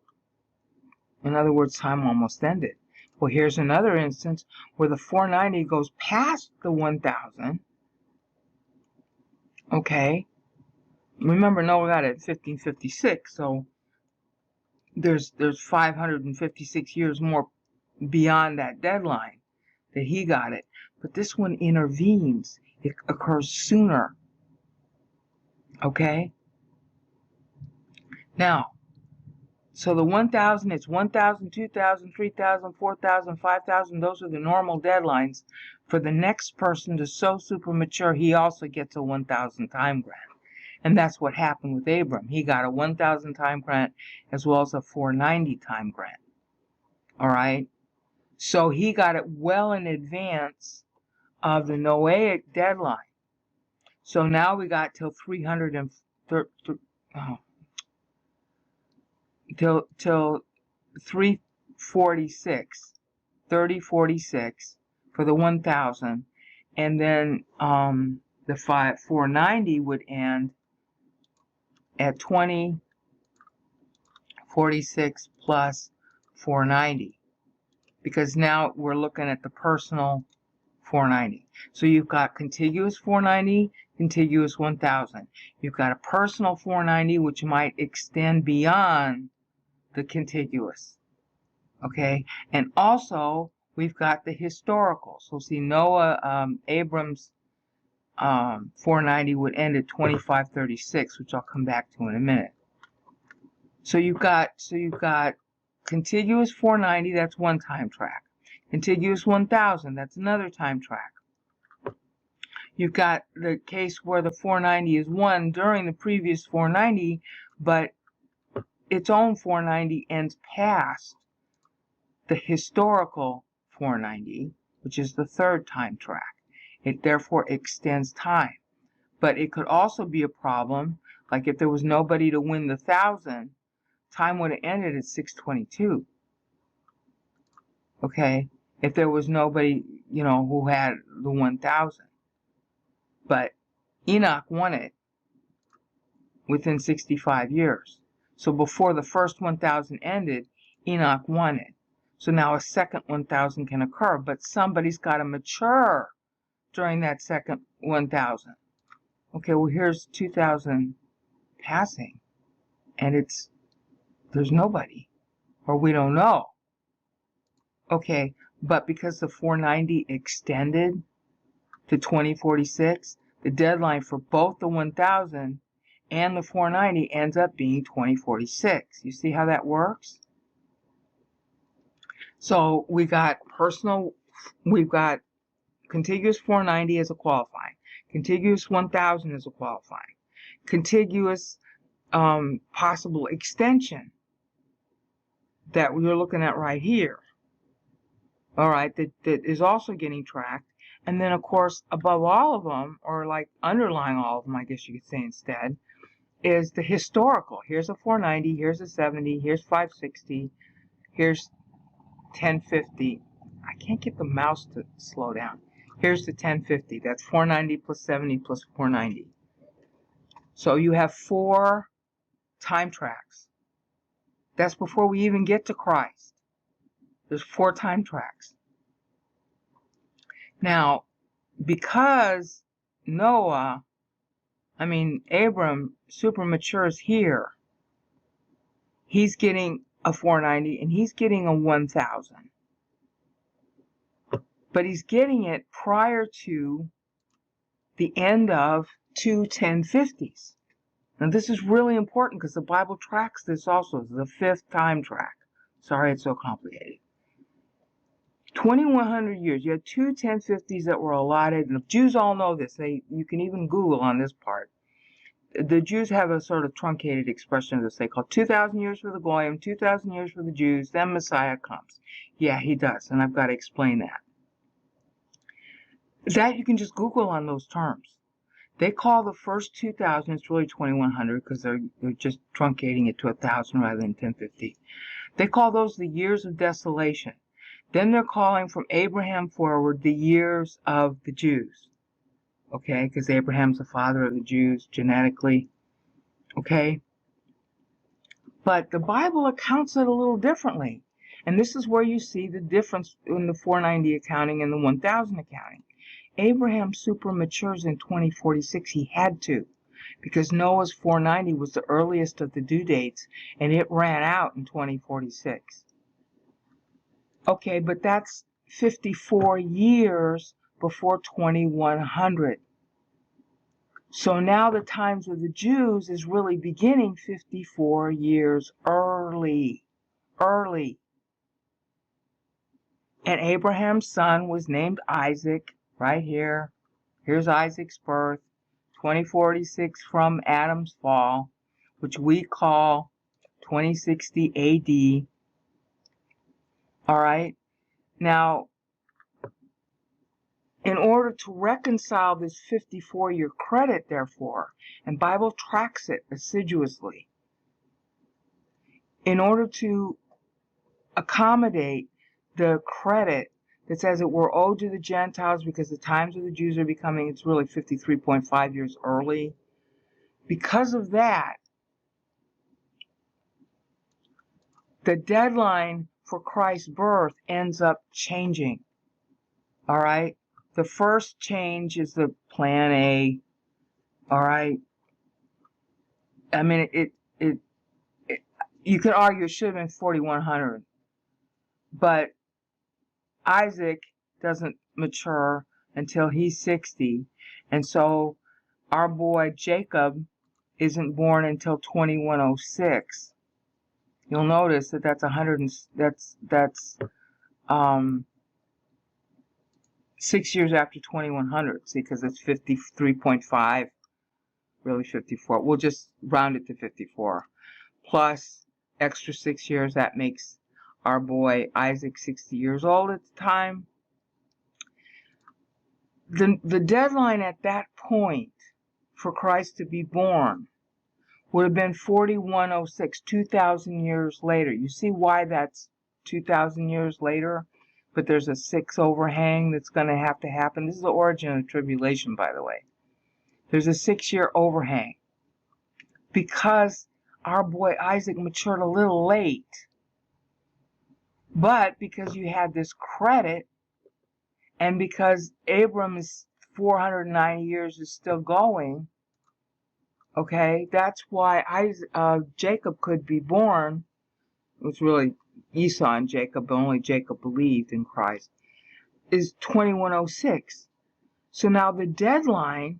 In other words, time almost ended. Well, here's another instance where the 490 goes past the 1,000. Okay. Remember, Noah got it at 1556, so there's 556 years more beyond that deadline that he got it. But this one intervenes. It occurs sooner. Okay? Now, so the 1,000, it's 1,000, 2,000, 3,000, 4,000, 5,000. Those are the normal deadlines. For the next person to so super mature, he also gets a 1,000 time grant. And that's what happened with Abram. He got a 1,000 time grant as well as a 490 time grant. All right? So he got it well in advance of the Noahic deadline. So now we got till 346, 3046 for the 1,000, and then the 490 would end at 2046 plus 490, because now we're looking at the personal 490. So you've got contiguous 490, contiguous 1,000. You've got a personal 490, which might extend beyond the contiguous. Okay, and also we've got the historical. So see, Abram's 490 would end at 2536, which I'll come back to in a minute. So you've got contiguous 490, that's one time track. Contiguous 1,000, that's another time track. You've got the case where the 490 is won during the previous 490, but its own 490 ends past the historical 490, which is the third time track. It therefore extends time. But it could also be a problem, like if there was nobody to win the 1,000, time would have ended at 622. Okay, if there was nobody, who had the 1,000. But Enoch won it within 65 years. So before the first 1,000 ended, Enoch won it. So now a second 1,000 can occur, but somebody's got to mature during that second 1,000. Okay, well here's 2,000 passing, and there's nobody, or we don't know. Okay, but because the 490 extended to 2046, the deadline for both the 1,000 and the 490 ends up being 2046. You see how that works? So we've got contiguous 490 as a qualifying, contiguous 1,000 as a qualifying, contiguous possible extension that we're looking at right here. All right, that is also getting tracked. And then, of course, above all of them, or like underlying all of them, I guess you could say instead, is the historical. Here's a 490, here's a 70, here's 560, here's 1050. I can't get the mouse to slow down. Here's the 1050. That's 490 plus 70 plus 490. So you have 4 time tracks. That's before we even get to Christ. There's 4 time tracks. Now, because Abram super matures here, he's getting a 490 and he's getting a 1,000. But he's getting it prior to the end of 2 1050s. Now this is really important because the Bible tracks this also, the 5th time track. Sorry it's so complicated. 2,100 years, you had 2 1050s that were allotted, and the Jews all know this. You can even Google on this part. The Jews have a sort of truncated expression of this. They call 2,000 years for the Goyim, 2,000 years for the Jews, then Messiah comes. Yeah, he does, and I've got to explain that. That you can just Google on those terms. They call the first 2,000, it's really 2,100 because they're just truncating it to 1,000 rather than 1050. They call those the years of desolation. Then they're calling from Abraham forward the years of the Jews. Okay, because Abraham's the father of the Jews genetically. Okay? But the Bible accounts it a little differently. And this is where you see the difference in the 490 accounting and the 1,000 accounting. Abraham super matures in 2046. He had to, because Noah's 490 was the earliest of the due dates, and it ran out in 2046. Okay, but that's 54 years before 2100. So now the times of the Jews is really beginning 54 years early. And Abraham's son was named Isaac, right here. Here's Isaac's birth, 2046 from Adam's fall, which we call 2060 AD. All right. Now, in order to reconcile this 54-year credit, therefore, and Bible tracks it assiduously, in order to accommodate the credit that says that we're owed to the Gentiles because the times of the Jews are becoming, it's really 53.5 years early. Because of that, the deadline for Christ's birth ends up changing. All right? The first change is the plan A. All right? I mean, you could argue it should have been 4100. But Isaac doesn't mature until he's 60. And so our boy Jacob isn't born until 2106. You'll notice that that's 6 years after 2100. See, because it's 53.5, really 54. We'll just round it to 54. Plus extra 6 years, that makes our boy Isaac 60 years old at the time. The deadline at that point for Christ to be born would have been 4106, 2,000 years later. You see why that's 2,000 years later? But there's a 6 overhang that's going to have to happen. This is the origin of the tribulation, by the way. There's a 6-year overhang because our boy Isaac matured a little late. But because you had this credit, and because Abram's 490 years is still going, okay, that's why Jacob could be born. It was really Esau and Jacob, but only Jacob believed in Christ, is 2106. So now the deadline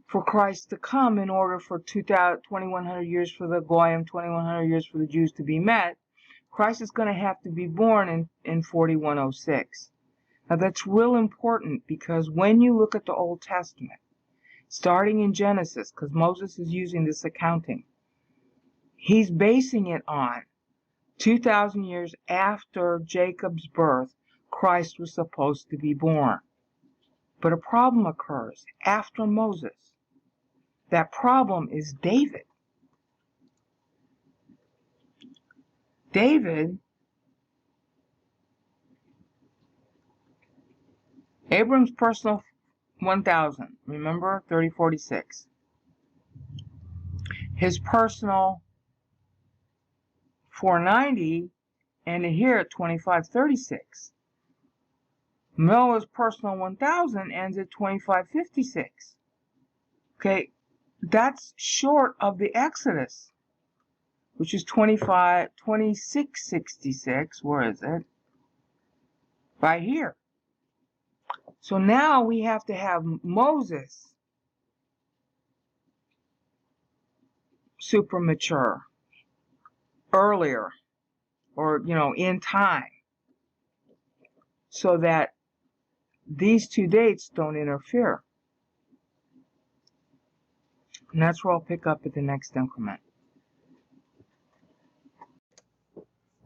for Christ to come in order for 2100 years for the Goyim, 2100 years for the Jews to be met, Christ is going to have to be born in 4106. Now that's real important, because when you look at the Old Testament, starting in Genesis, because Moses is using this accounting, he's basing it on 2,000 years after Jacob's birth, Christ was supposed to be born. But a problem occurs after Moses. That problem is David. David, Abram's personal 1000, remember, 3046. His personal 490 ended here at 2536. Noah's personal 1000 ends at 2556. Okay, that's short of the Exodus, which is 2666. Where is it? Right here. So now we have to have Moses super mature earlier, or in time, so that these two dates don't interfere. And that's where I'll pick up at the next increment.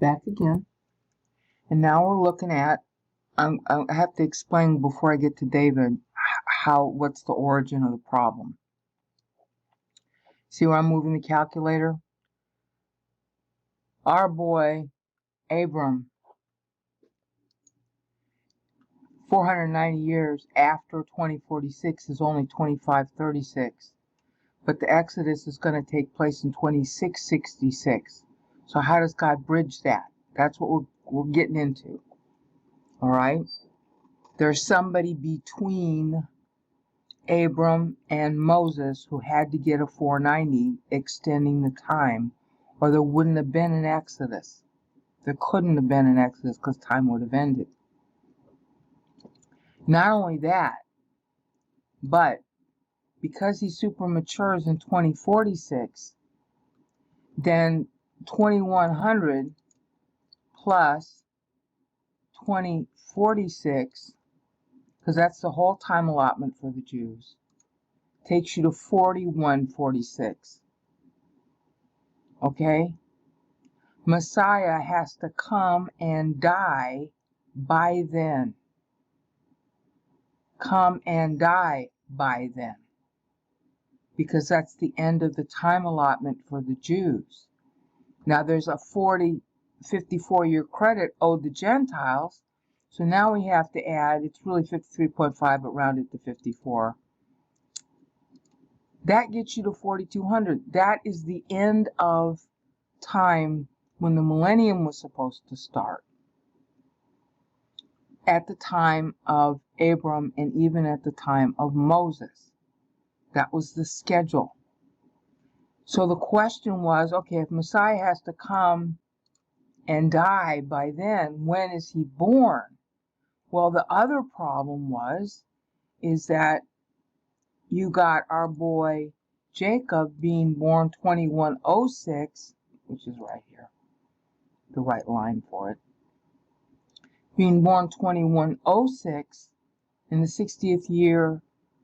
Back again. And now we're looking at, I have to explain before I get to David what's the origin of the problem. See where I'm moving the calculator? Our boy Abram, 490 years after 2046 is only 2536. But the Exodus is going to take place in 2666. So how does God bridge that? That's what we're getting into. All right? There's somebody between Abram and Moses who had to get a 490 extending the time, or there wouldn't have been an Exodus. There couldn't have been an Exodus because time would have ended. Not only that, but because he super matures in 2046, then 2100 plus 2046, because that's the whole time allotment for the Jews, takes you to 4146. Okay? Messiah has to come and die by then. Come and die by then. Because that's the end of the time allotment for the Jews. Now there's a 54-year credit owed the Gentiles. So now we have to add, it's really 53.5, but round it to 54. That gets you to 4200. That is the end of time when the millennium was supposed to start. At the time of Abram and even at the time of Moses. That was the schedule. So the question was, okay, if Messiah has to come and die by then, when is he born? Well, the other problem is that you got our boy Jacob being born 2106, which is right here, the right line for it, being born 2106 in the 60th year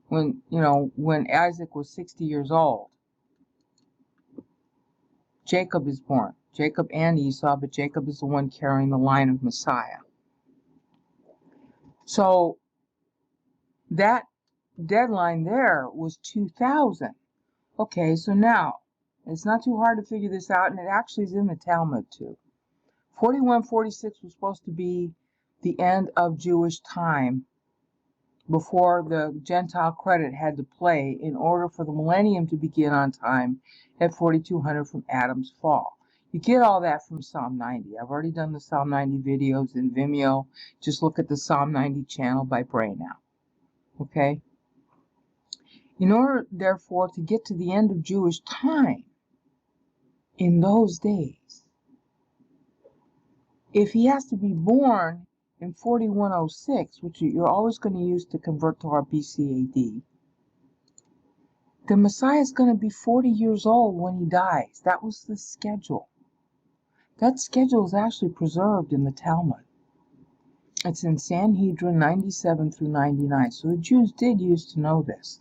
when Isaac was 60 years old. Jacob is born. Jacob and Esau, but Jacob is the one carrying the line of Messiah. So that deadline there was 2000. Okay, so now it's not too hard to figure this out, and it actually is in the Talmud too. 4146 was supposed to be the end of Jewish time before the Gentile credit had to play in order for the millennium to begin on time at 4200 from Adam's fall. You get all that from Psalm 90. I've already done the Psalm 90 videos in Vimeo. Just look at the Psalm 90 channel by Bray now. Okay? In order, therefore, to get to the end of Jewish time in those days, if he has to be born in 4106, which you're always going to use to convert to our BCAD, the Messiah is going to be 40 years old when he dies. That was the schedule. That schedule is actually preserved in the Talmud. It's in Sanhedrin 97 through 99. So the Jews did used to know this.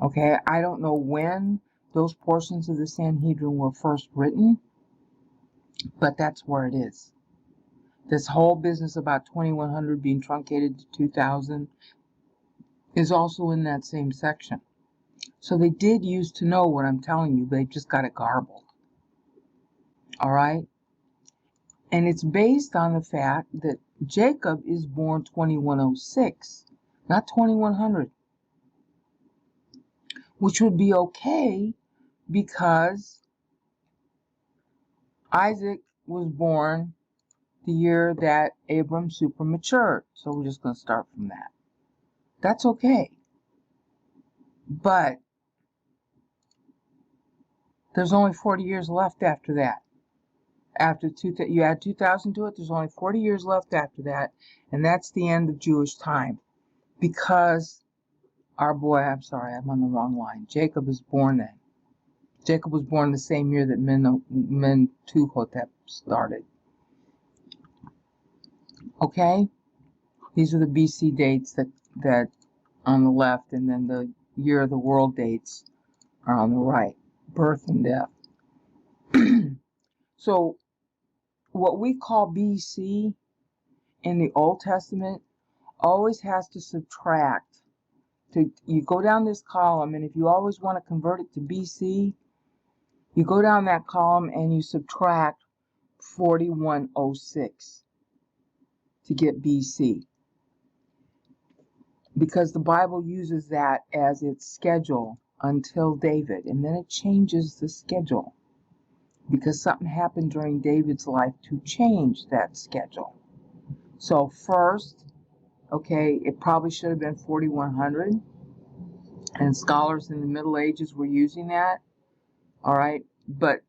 Okay, I don't know when those portions of the Sanhedrin were first written, but that's where it is. This whole business about 2100 being truncated to 2000 is also in that same section. So they did used to know what I'm telling you, they just got it garbled. All right? And it's based on the fact that Jacob is born 2106, not 2100. Which would be okay because Isaac was born the year that Abram super matured. So we're just going to start from that. That's okay. But there's only 40 years left after that. After you add 2000 to it, there's only 40 years left after that. And that's the end of Jewish time. Because our boy, I'm sorry, I'm on the wrong line. Jacob is born then. Jacob was born the same year that Mentuhotep started. Okay? These are the BC dates that on the left, and then the year of the world dates are on the right. Birth and death. So, what we call BC in the Old Testament always has to subtract. You go down this column, and if you always want to convert it to BC, you go down that column and you subtract 4106 to get BC. Because the Bible uses that as its schedule until David, and then it changes the schedule because something happened during David's life to change that schedule. So first Okay, it probably should have been 4100, and scholars in the Middle Ages were using that. All right, but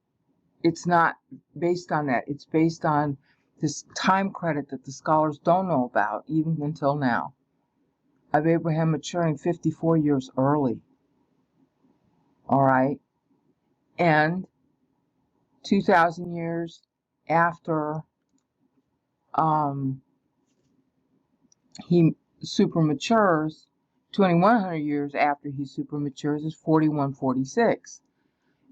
it's not based on that. It's based on this time credit that the scholars don't know about even until now, of Abraham maturing 54 years early. All right, and 2,000 years after he super matures, 2,100 years after he super matures is 4146.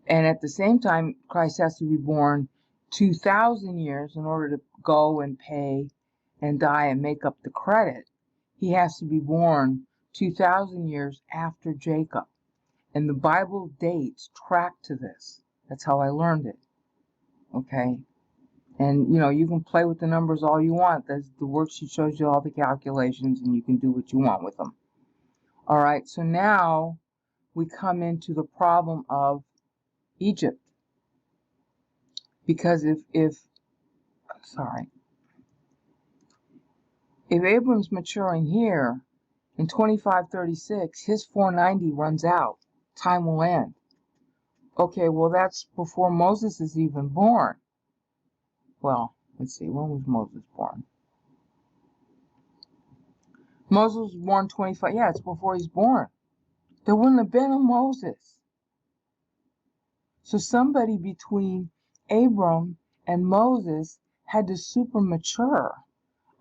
And at the same time, Christ has to be born 2,000 years in order to go and pay and die and make up the credit. He has to be born 2,000 years after Jacob. And the Bible dates track to this. That's how I learned it. Okay? And, you can play with the numbers all you want. The worksheet shows you all the calculations, and you can do what you want with them. All right, so now we come into the problem of Egypt. Because if Abram's maturing here in 2536, his 490 runs out. Time will end. Okay, well, that's before Moses is even born. Well, let's see, when was Moses born? Moses was born 25, yeah, it's before he's born. There wouldn't have been a Moses. So somebody between Abram and Moses had to super mature,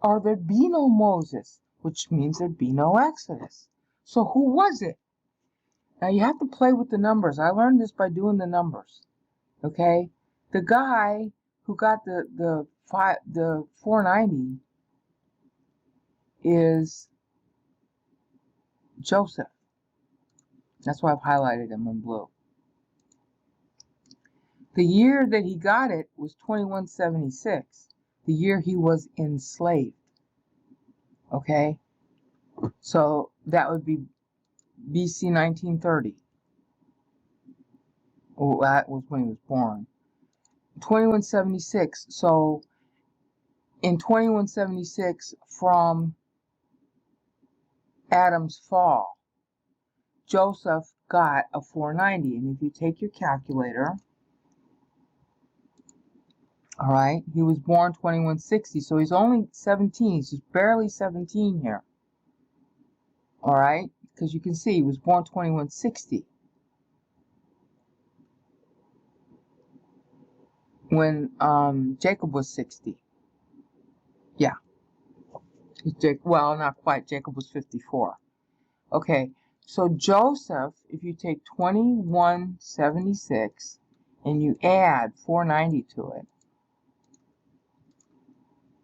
or there'd be no Moses, which means there'd be no Exodus. So who was it? Now you have to play with the numbers. I learned this by doing the numbers. Okay? The guy who got the 490 is Joseph. That's why I've highlighted him in blue. The year that he got it was 2176, the year he was enslaved. Okay? So that would be BC 1930. Oh, that was when he was born. 2176. So in 2176, from Adam's fall, Joseph got a 490. And if you take your calculator, all right, he was born 2160. So he's only 17. He's just barely 17 here. All right, because you can see he was born 2160. When Jacob was 60. Yeah. Well, not quite. Jacob was 54. Okay, so Joseph, if you take 2176 and you add 490 to it,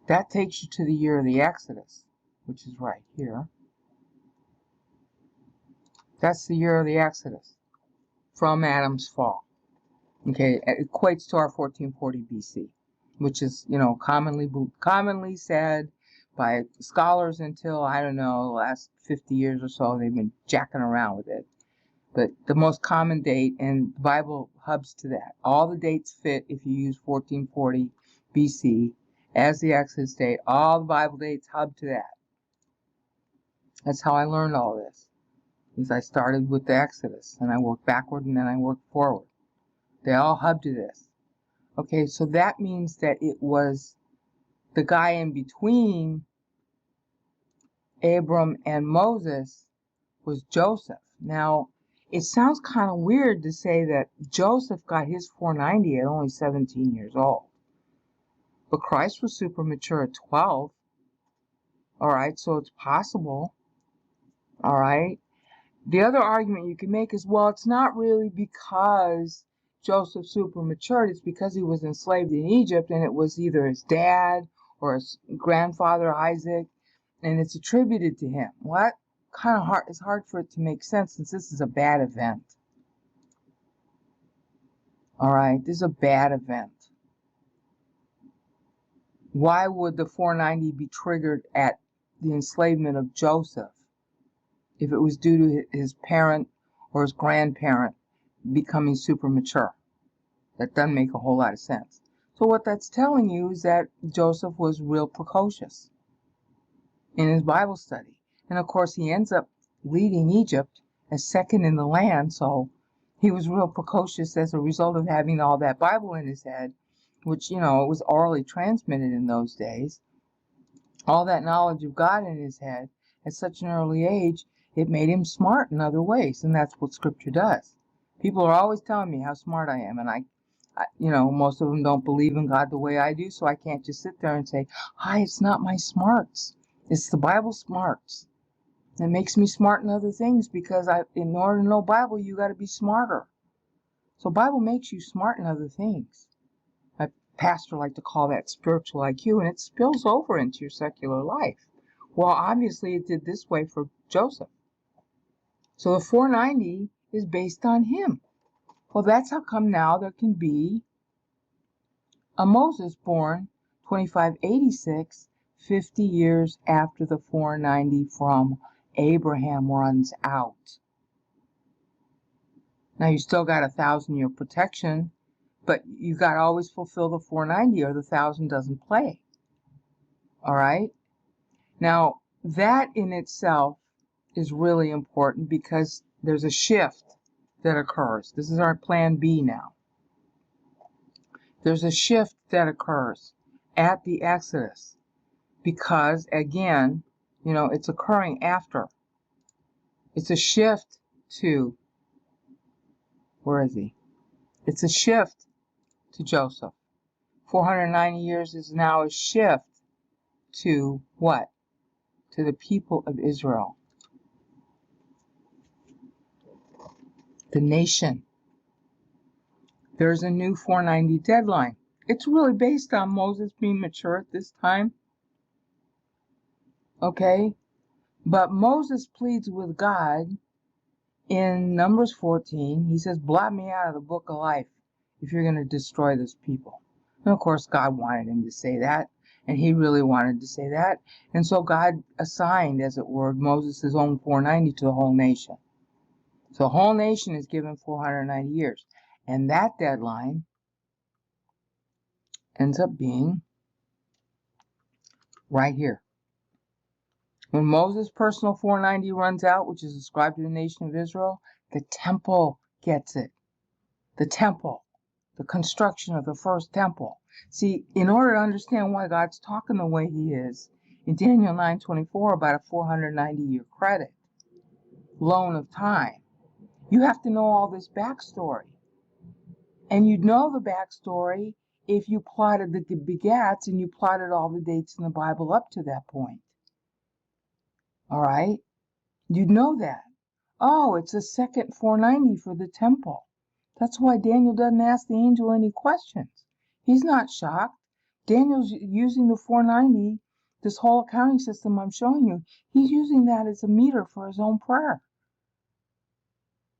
that takes you to the year of the Exodus, which is right here. That's the year of the Exodus from Adam's fall. Okay, it equates to our 1440 BC, which is, commonly said by scholars until, I don't know, the last 50 years or so, they've been jacking around with it. But the most common date, and the Bible hubs to that. All the dates fit if you use 1440 BC as the Exodus date. All the Bible dates hub to that. That's how I learned all this. Is I started with the Exodus, and I worked backward, and then I worked forward. They all hub to this. Okay, so that means that it was the guy in between Abram and Moses was Joseph. Now, it sounds kind of weird to say that Joseph got his 490 at only 17 years old. But Christ was super mature at 12. All right, so it's possible. All right. The other argument you can make is, well, it's not really because Joseph super matured. It's because he was enslaved in Egypt, and it was either his dad or his grandfather Isaac, and it's attributed to him. Well, that kind of hard. It's hard for it to make sense since this is a bad event. All right, this is a bad event. Why would the 490 be triggered at the enslavement of Joseph if it was due to his parent or his grandparent becoming super mature? That doesn't make a whole lot of sense. So what that's telling you is that Joseph was real precocious. in his Bible study. And of course, he ends up leading Egypt as second in the land. So he was real precocious as a result of having all that Bible in his head, which, it was orally transmitted in those days. All that knowledge of God in his head at such an early age, it made him smart in other ways. And that's what Scripture does. People are always telling me how smart I am. And I most of them don't believe in God the way I do. So I can't just sit there and say, hi, it's not my smarts. It's the Bible smarts. It makes me smart in other things because in order to know Bible, you got to be smarter. So Bible makes you smart in other things. My pastor liked to call that spiritual IQ, and it spills over into your secular life. Well, obviously it did this way for Joseph. So the 490 is based on him. Well, that's how come now there can be a Moses born 2586, 50 years after the 490 from Abraham runs out. Now you still got 1,000-year protection, but you got to always fulfill the 490 or the 1,000 doesn't play. All right? Now, that in itself is really important because there's a shift that occurs. This is our plan B now. There's a shift that occurs at the Exodus because, again, it's occurring after. It's a shift to, where is he? It's a shift to Joseph. 490 years is now a shift to what? To the people of Israel. The nation. There's a new 490 deadline. It's really based on Moses being mature at this time. Okay? But Moses pleads with God in Numbers 14. He says, blot me out of the book of life if you're going to destroy this people. And of course, God wanted him to say that. And he really wanted to say that. And so God assigned, as it were, Moses' own 490 to the whole nation. So the whole nation is given 490 years. And that deadline ends up being right here. When Moses' personal 490 runs out, which is ascribed to the nation of Israel, the temple gets it. The temple. The construction of the first temple. See, in order to understand why God's talking the way he is, in Daniel 9:24 about a 490-year credit, loan of time, you have to know all this backstory. And you'd know the backstory if you plotted the begats and you plotted all the dates in the Bible up to that point. All right? You'd know that. Oh, it's a second 490 for the temple. That's why Daniel doesn't ask the angel any questions. He's not shocked. Daniel's using the 490, this whole accounting system I'm showing you, he's using that as a meter for his own prayer.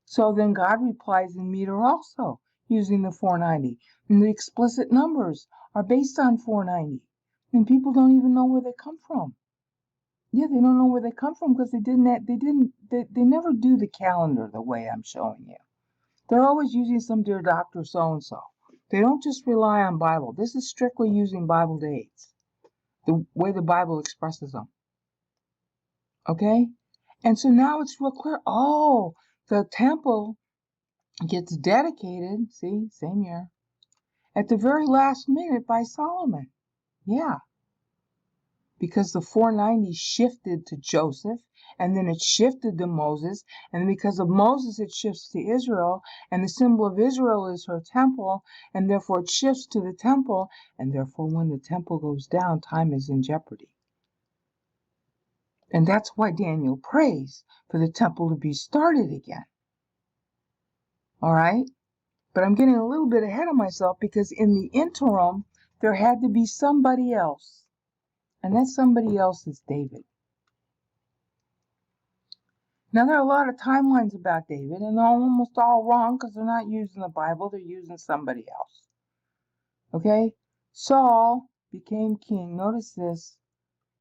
So then God replies in meter also, using the 490. And the explicit numbers are based on 490. And people don't even know where they come from. Yeah, they don't know where they come from because they never do the calendar the way I'm showing you. They're always using some dear doctor so-and-so. They don't just rely on Bible. This is strictly using Bible dates, the way the Bible expresses them. Okay? And so now it's real clear. Oh, the temple gets dedicated, see, same year, at the very last minute by Solomon. Yeah. Because the 490 shifted to Joseph, and then it shifted to Moses, and because of Moses it shifts to Israel, and the symbol of Israel is her temple, and therefore it shifts to the temple, and therefore when the temple goes down, time is in jeopardy. And that's why Daniel prays for the temple to be started again. All right? But I'm getting a little bit ahead of myself because in the interim, there had to be somebody else. And that somebody else is David. Now, there are a lot of timelines about David, and they're almost all wrong because they're not using the Bible, they're using somebody else. Okay? Saul became king. Notice this.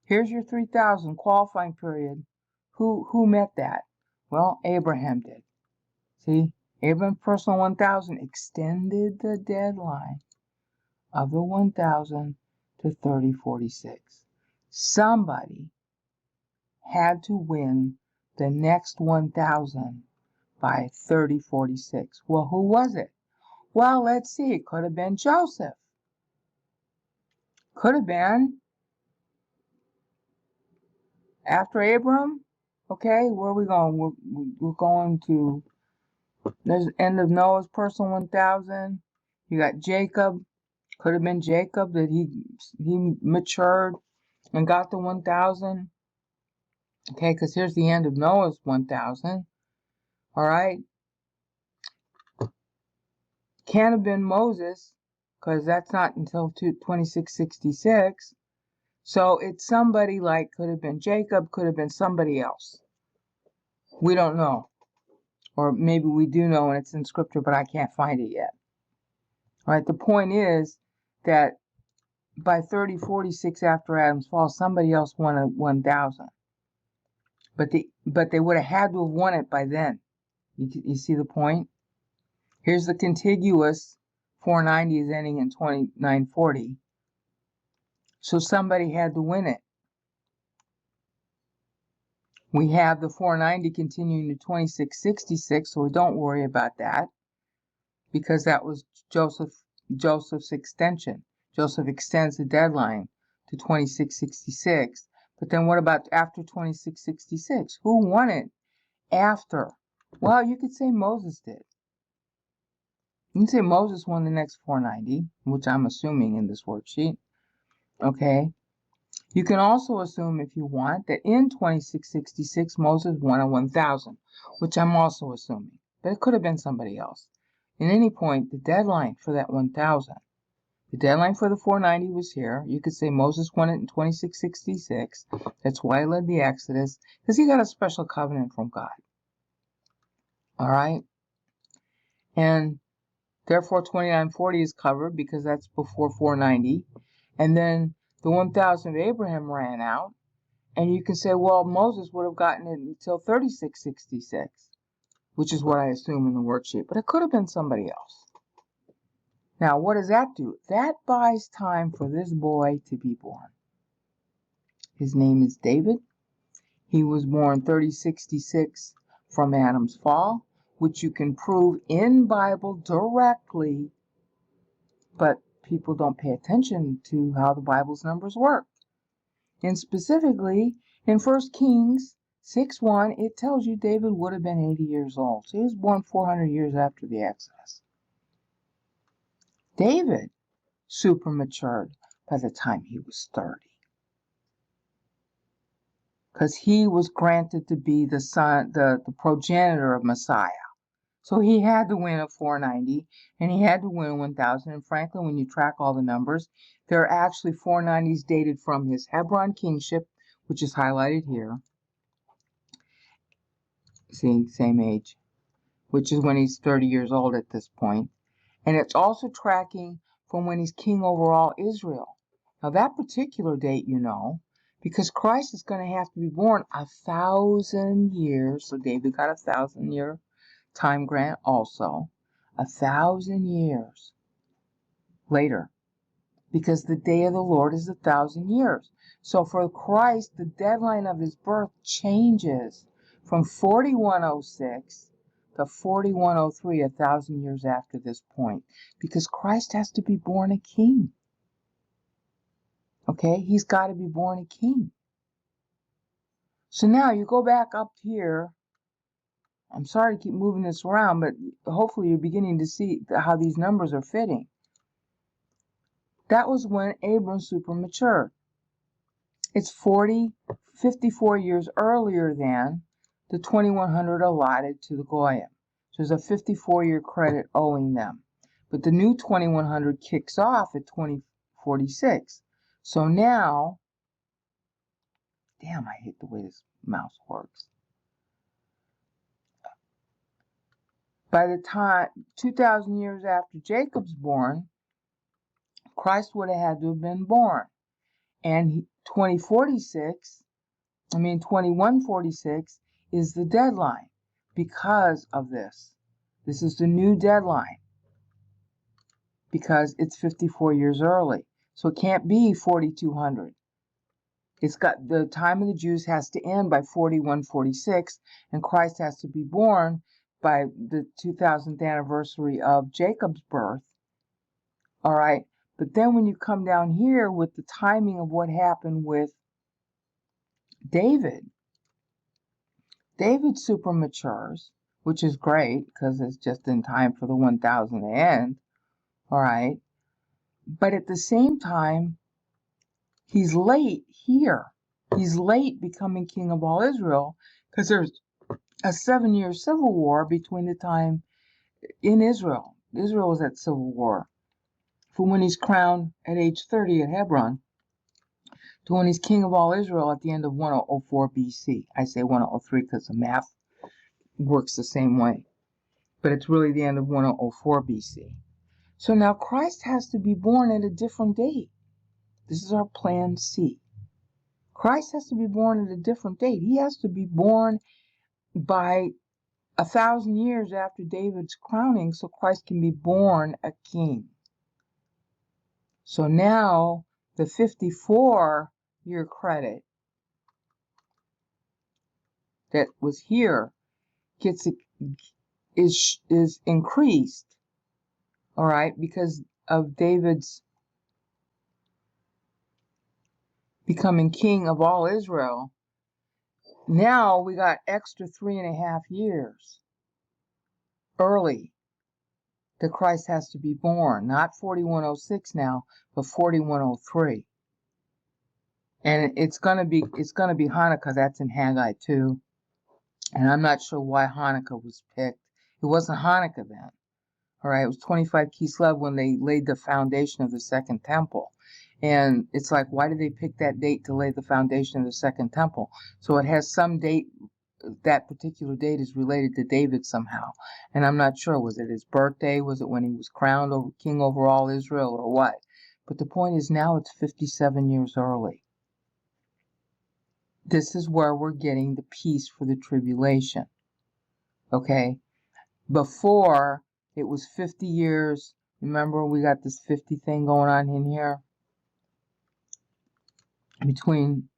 Here's your 3,000 qualifying period. Who met that? Well, Abraham did. See? Abraham's personal 1,000 extended the deadline of the 1,000 to 3046. Somebody had to win the next 1,000 by 3046. Well, who was it? Well, let's see. It could have been Joseph. Could have been after Abram. Okay, where are we going? We're going to, there's the end of Noah's personal 1,000. You got Jacob. Could have been Jacob that he matured and got the 1,000. Okay, because here's the end of Noah's 1,000. All right. Can't have been Moses, because that's not until 2666. So it's somebody like, could have been Jacob, could have been somebody else. We don't know. Or maybe we do know and it's in scripture, but I can't find it yet. All right, the point is that by 3046 after Adam's fall, somebody else won 1,000. But they would have had to have won it by then. You see the point? Here's the contiguous 490 is ending in 2940. So somebody had to win it. We have the 490 continuing to 2666, so we don't worry about that because that was Joseph's extension. Joseph extends the deadline to 2666. But then what about after 2666? Who won it after? Well, you could say Moses did. You can say Moses won the next 490, which I'm assuming in this worksheet. Okay. You can also assume, if you want, that in 2666 Moses won a 1,000, which I'm also assuming. But it could have been somebody else. At any point, the deadline for that 1,000, the deadline for the 490 was here. You could say Moses won it in 2666. That's why he led the Exodus, because he got a special covenant from God. All right? And therefore, 2940 is covered because that's before 490. And then the 1,000 of Abraham ran out. And you can say, well, Moses would have gotten it until 3666, which is what I assume in the worksheet. But it could have been somebody else. Now, what does that do? That buys time for this boy to be born. His name is David. He was born 3066 from Adam's fall, which you can prove in Bible directly. But people don't pay attention to how the Bible's numbers work. And specifically, in 1 Kings 6:1, it tells you David would have been 80 years old. So he was born 400 years after the Exodus. David super matured by the time he was 30. Because he was granted to be the son, the progenitor of Messiah. So he had to win a 490, and he had to win a 1,000. And frankly, when you track all the numbers, there are actually 490s dated from his Hebron kingship, which is highlighted here. See, same age, which is when he's 30 years old at this point. And it's also tracking from when he's king over all Israel. Now, that particular date, you know, because Christ is going to have to be born 1,000 years. So David got a 1,000-year time grant also. 1,000 years later. Because the day of the Lord is 1,000 years. So for Christ, the deadline of his birth changes from 4106 to 4103, 1,000 years after this point. Because Christ has to be born a king. Okay? He's got to be born a king. So now you go back up here. I'm sorry to keep moving this around, but hopefully you're beginning to see how these numbers are fitting. That was when Abram super matured. It's 54 years earlier than the 2100 allotted to the Goyim. So there's a 54-year credit owing them. But the new 2100 kicks off at 2046. So now, damn, I hate the way this mouse works. By the time 2,000 years after Jacob's born, Christ would have had to have been born. And 2146 is the deadline because of this. This is the new deadline because it's 54 years early. So it can't be 4200. It's got the time of the Jews has to end by 4146, and Christ has to be born by the 2000th anniversary of Jacob's birth. All right. But then when you come down here with the timing of what happened with David, David super matures, which is great because it's just in time for the 1000 to end. All right. But at the same time, he's late here. He's late becoming king of all Israel because there's a 7-year civil war between the time in Israel. Israel was at civil war from when he's crowned at age 30 at Hebron to when he's king of all Israel at the end of 1004 BC. I say 1003 because the math works the same way. But it's really the end of 1004 BC. So now Christ has to be born at a different date. This is our plan C. Christ has to be born at a different date. He has to be born by 1,000 years after David's crowning so Christ can be born a king. So now the 54-year credit that was here is increased, all right, because of David's becoming king of all Israel. Now we got extra 3.5 years early that Christ has to be born, not 4106 now, but 4103. And it's gonna be Hanukkah. That's in Haggai 2. And I'm not sure why Hanukkah was picked. It wasn't Hanukkah then. All right, it was 25 Kislev when they laid the foundation of the second temple. And it's like, why did they pick that date to lay the foundation of the second temple? So it has some date, that particular date is related to David somehow. And I'm not sure, was it his birthday? Was it when he was crowned king over all Israel or what? But the point is now it's 57 years early. This is where we're getting the peace for the tribulation. Okay? Before, it was 50 years. Remember, we got this 50 thing going on in here? Between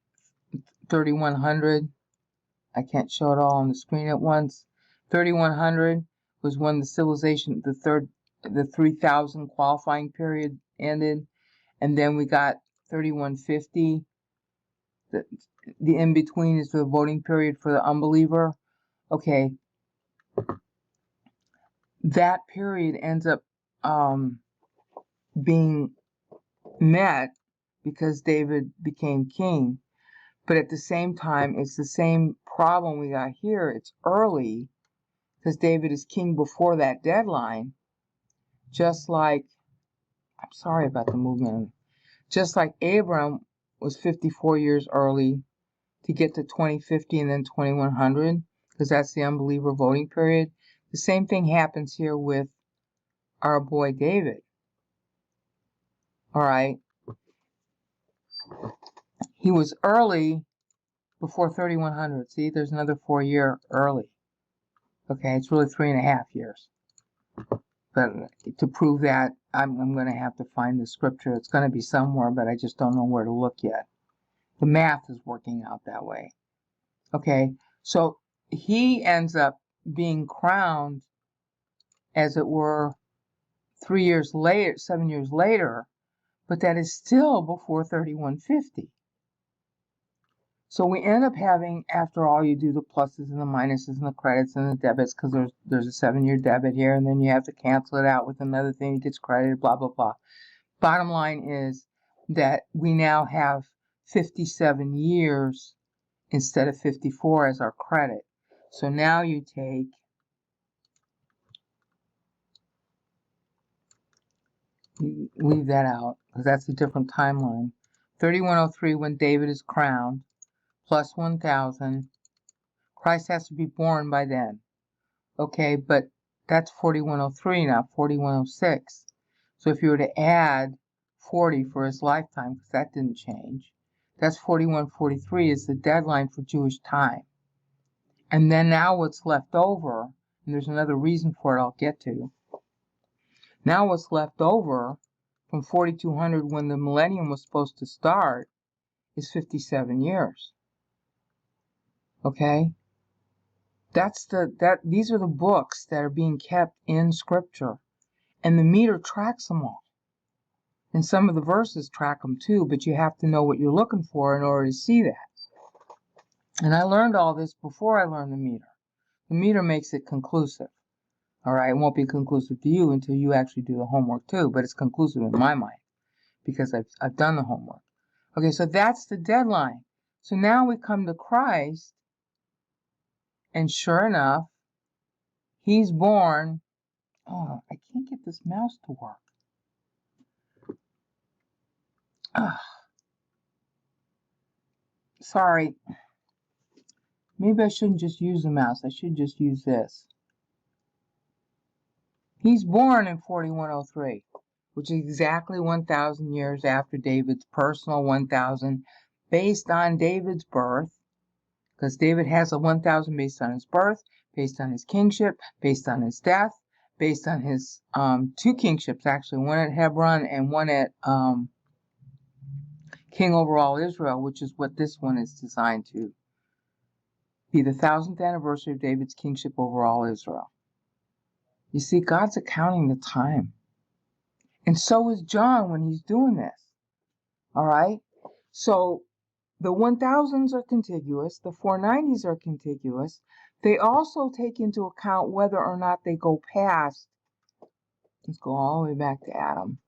3100, I can't show it all on the screen at once. 3100 was when the civilization, the 3000 qualifying period ended. And then we got 3150. The in-between is the voting period for the unbeliever. Okay. That period ends up being met because David became king. But at the same time, it's the same problem we got here. It's early because David is king before that deadline. Just like, I'm sorry about the movement. Just like Abram was 54 years early to get to 2050 and then 2100, because that's the unbeliever voting period. The same thing happens here with our boy David. All right. He was early before 3100. See, there's another 4-year early. Okay, it's really 3.5 years. But to prove that, I'm going to have to find the scripture. It's going to be somewhere, but I just don't know where to look yet. The math is working out that way. Okay, so he ends up being crowned, as it were, 7 years later, but that is still before 3150. So we end up having, after all, you do the pluses and the minuses and the credits and the debits, because there's a 7-year debit here, and then you have to cancel it out with another thing that gets credited, blah, blah, blah. Bottom line is that we now have 57 years instead of 54 as our credit. So now you take you leave that out because that's a different timeline. 3103 when David is crowned, plus 1000. Christ has to be born by then. Okay, but that's 4103, not 4106. So if you were to add 40 for his lifetime, because that didn't change, that's 4143 is the deadline for Jewish time. And then now what's left over, and there's another reason for it I'll get to. Now what's left over from 4200 when the millennium was supposed to start is 57 years. Okay? These are the books that are being kept in Scripture. And the meter tracks them all. And some of the verses track them too, but you have to know what you're looking for in order to see that. And I learned all this before I learned the meter. The meter makes it conclusive. All right, it won't be conclusive to you until you actually do the homework too, but it's conclusive in my mind because I've done the homework. Okay, so that's the deadline. So now we come to Christ, and sure enough, he's born. Oh, I can't get this mouse to work. Sorry. Maybe I shouldn't just use the mouse. I should just use this. He's born in 4103, which is exactly 1,000 years after David's personal 1,000, based on David's birth, because David has a 1,000 based on his birth, based on his kingship, based on his death, based on his two kingships, actually, one at Hebron and one at King over all Israel, which is what this one is designed to be, the 1,000th anniversary of David's kingship over all Israel. You see, God's accounting the time. And so is John when he's doing this. All right? So the 1,000s are contiguous. The 490s are contiguous. They also take into account whether or not they go past. Let's go all the way back to Adam.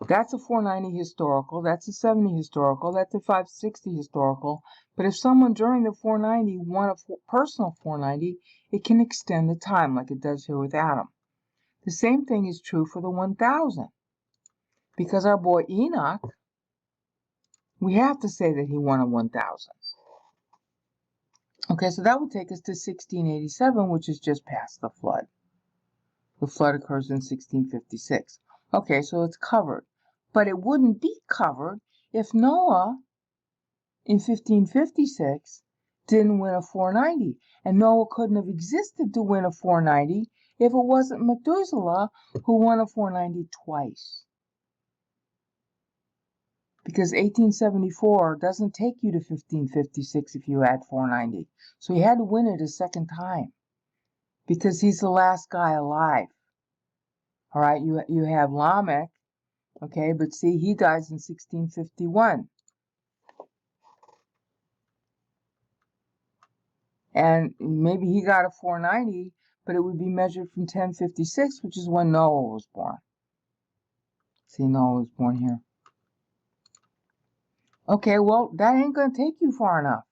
That's a 490 historical. That's a 70 historical. That's a 560 historical. But if someone during the 490 want a personal 490, it can extend the time like it does here with Adam. The same thing is true for the 1,000. Because our boy Enoch, we have to say that he won a 1,000. Okay, so that would take us to 1687, which is just past the flood. The flood occurs in 1656. Okay, so it's covered. But it wouldn't be covered if Noah in 1556 didn't win a 490. And Noah couldn't have existed to win a 490 if it wasn't Methuselah who won a 490 twice. Because 1874 doesn't take you to 1556 if you add 490. So he had to win it a second time. Because he's the last guy alive. All right, you have Lamech, okay, but see, he dies in 1651. And maybe he got a 490, but it would be measured from 1056, which is when Noah was born. See, Noah was born here. Okay, well, that ain't going to take you far enough.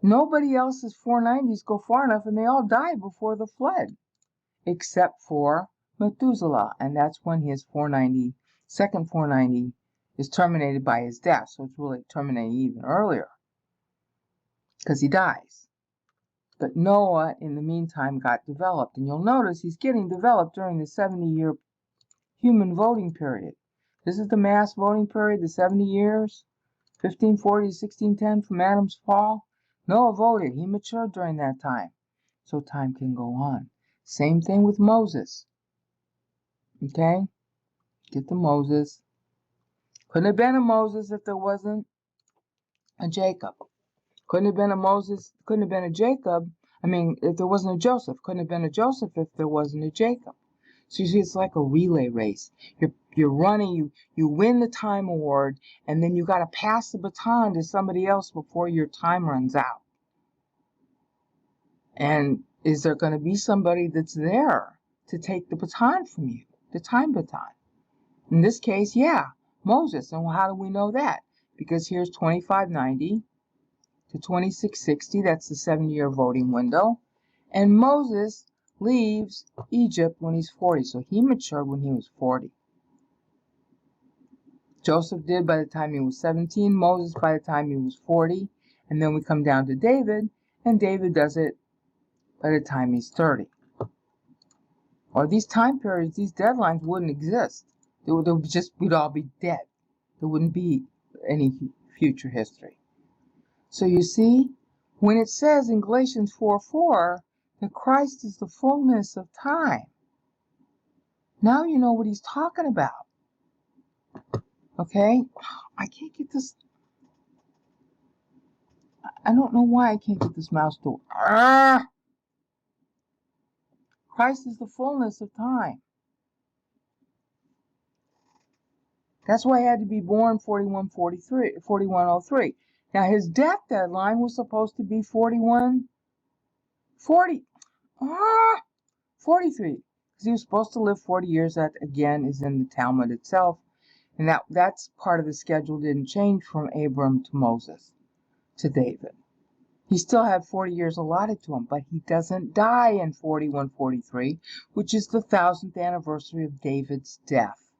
Nobody else's 490s go far enough, and they all died before the flood. Except for Methuselah, and that's when his 490, second 490, is terminated by his death. So it's really terminated even earlier, because he dies. But Noah, in the meantime, got developed, and you'll notice he's getting developed during the 70-year human voting period. This is the mass voting period, the 70 years, 1540 to 1610 from Adam's fall. Noah voted. He matured during that time, so time can go on. Same thing with Moses. Okay? Get to Moses. Couldn't have been a Moses if there wasn't a Jacob. Couldn't have been a Moses, couldn't have been a Jacob. If there wasn't a Joseph. Couldn't have been a Joseph if there wasn't a Jacob. So you see, it's like a relay race. You're running, you win the time award, and then you got to pass the baton to somebody else before your time runs out. And is there going to be somebody that's there to take the baton from you, the time baton? In this case, yeah, Moses. And how do we know that? Because here's 2590 to 2660. That's the 7-year voting window. And Moses leaves Egypt when he's 40. So he matured when he was 40. Joseph did by the time he was 17. Moses by the time he was 40. And then we come down to David. And David does it by the time he's 30. Or these time periods, these deadlines wouldn't exist. We'd all be dead. There wouldn't be any future history. So you see, when it says in Galatians 4:4 that Christ is the fullness of time, now you know what he's talking about. Okay? I can't get this. I don't know why I can't get this mouse to. Christ is the fullness of time. That's why he had to be born 4103. Now his death deadline was supposed to be 43. Because he was supposed to live 40 years. That again is in the Talmud itself. And that's part of the schedule didn't change from Abram to Moses to David. He still had 40 years allotted to him, but he doesn't die in 4143, which is the 1000th anniversary of David's death.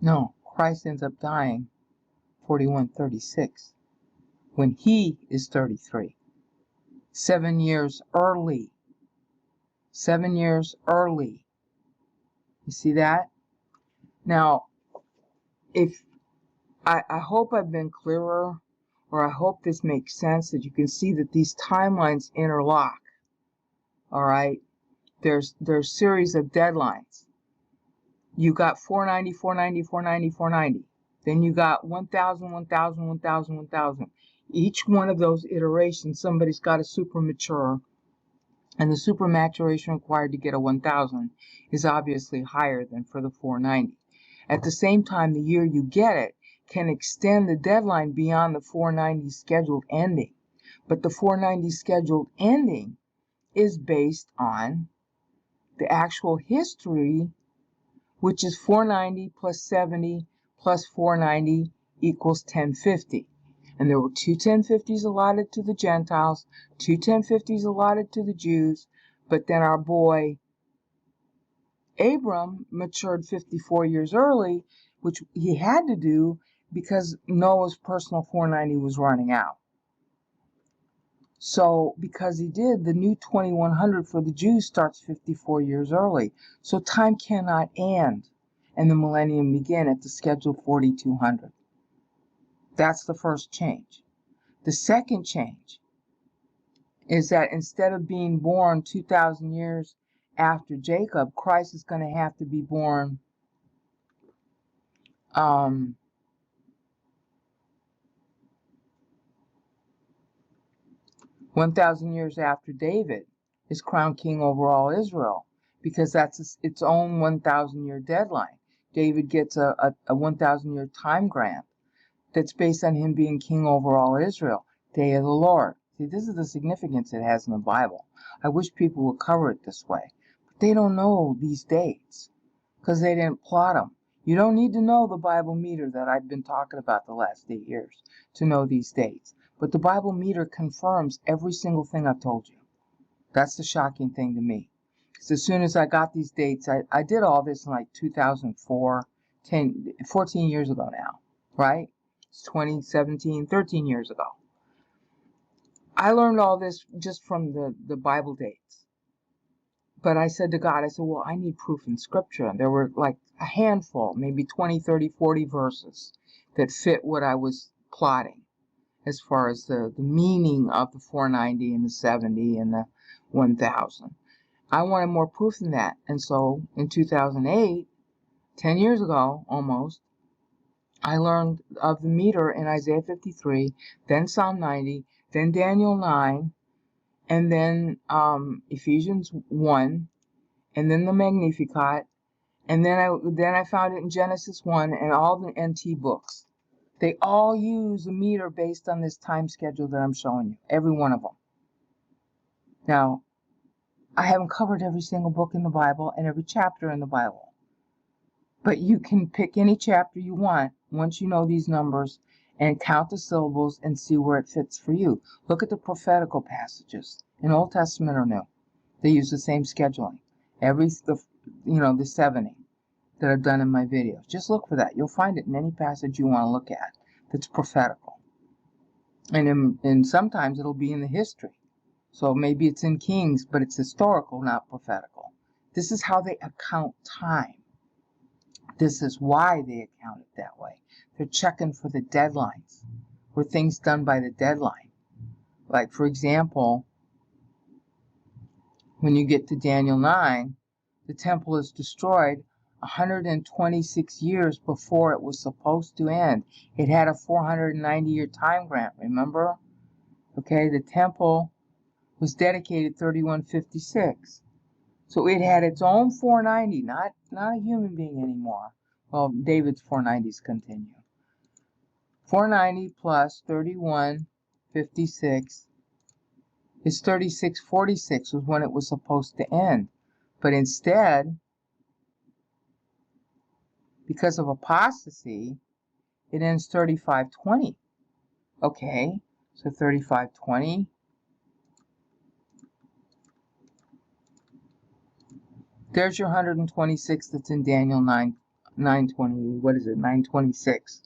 No, Christ ends up dying 4136 when he is 33. 7 years early. 7 years early. You see that? Now, if I hope I've been clearer, or I hope this makes sense, that you can see that these timelines interlock. All right? There's series of deadlines. You got 490, 490, 490, 490. Then you got 1000, 1000, 1000, 1000. Each one of those iterations, somebody's got a super mature, and the super maturation required to get a 1000 is obviously higher than for the 490. At the same time, the year you get it can extend the deadline beyond the 490 scheduled ending. But the 490 scheduled ending is based on the actual history, which is 490 plus 70 plus 490 equals 1050. And there were two 1050s allotted to the Gentiles, two 1050s allotted to the Jews, but then our boy Abram matured 54 years early, which he had to do because Noah's personal 490 was running out. So because he did, the new 2100 for the Jews starts 54 years early. So time cannot end and the millennium begin at the scheduled 4200. That's the first change. The second change is that instead of being born 2,000 years after Jacob, Christ is going to have to be born 1,000 years after David is crowned king over all Israel, because that's its own 1,000-year deadline. David gets a 1,000-year time grant that's based on him being king over all Israel. Day of the Lord. See, this is the significance it has in the Bible. I wish people would cover it this way. But they don't know these dates because they didn't plot them. You don't need to know the Bible meter that I've been talking about the last 8 years to know these dates. But the Bible meter confirms every single thing I've told you. That's the shocking thing to me. Because as soon as I got these dates, I did all this in like 2004, 14 years ago now, right? It's 2017, 13 years ago. I learned all this just from the Bible dates. But I said to God, I said, well, I need proof in Scripture. And there were like a handful, maybe 20, 30, 40 verses that fit what I was plotting as far as the meaning of the 490 and the 70 and the 1000. I wanted more proof than that. And so in 2008, 10 years ago almost, I learned of the meter in Isaiah 53, then Psalm 90, then Daniel 9, and then Ephesians 1, and then the Magnificat, and then I found it in Genesis 1 and all the NT books. They all use a meter based on this time schedule that I'm showing you, every one of them. Now, I haven't covered every single book in the Bible and every chapter in the Bible. But you can pick any chapter you want once you know these numbers and count the syllables and see where it fits for you. Look at the prophetical passages in Old Testament or New. They use the same scheduling. The 70 that I've done in my videos. Just look for that. You'll find it in any passage you want to look at that's prophetical. And sometimes it'll be in the history. So maybe it's in Kings, but it's historical, not prophetical. This is how they account time. This is why they account it that way. They're checking for the deadlines. Were things done by the deadline? Like, for example, when you get to Daniel 9, the temple is destroyed 126 years before it was supposed to end. It had a 490-year time grant, remember? Okay, the temple was dedicated 3156. So it had its own 490, not a human being anymore. Well, David's 490s continue. 490 plus 3156 is 3646 was when it was supposed to end. But instead, because of apostasy, it ends 3520. Okay, so 3520. There's your 126 that's in Daniel 920. What is it? 926.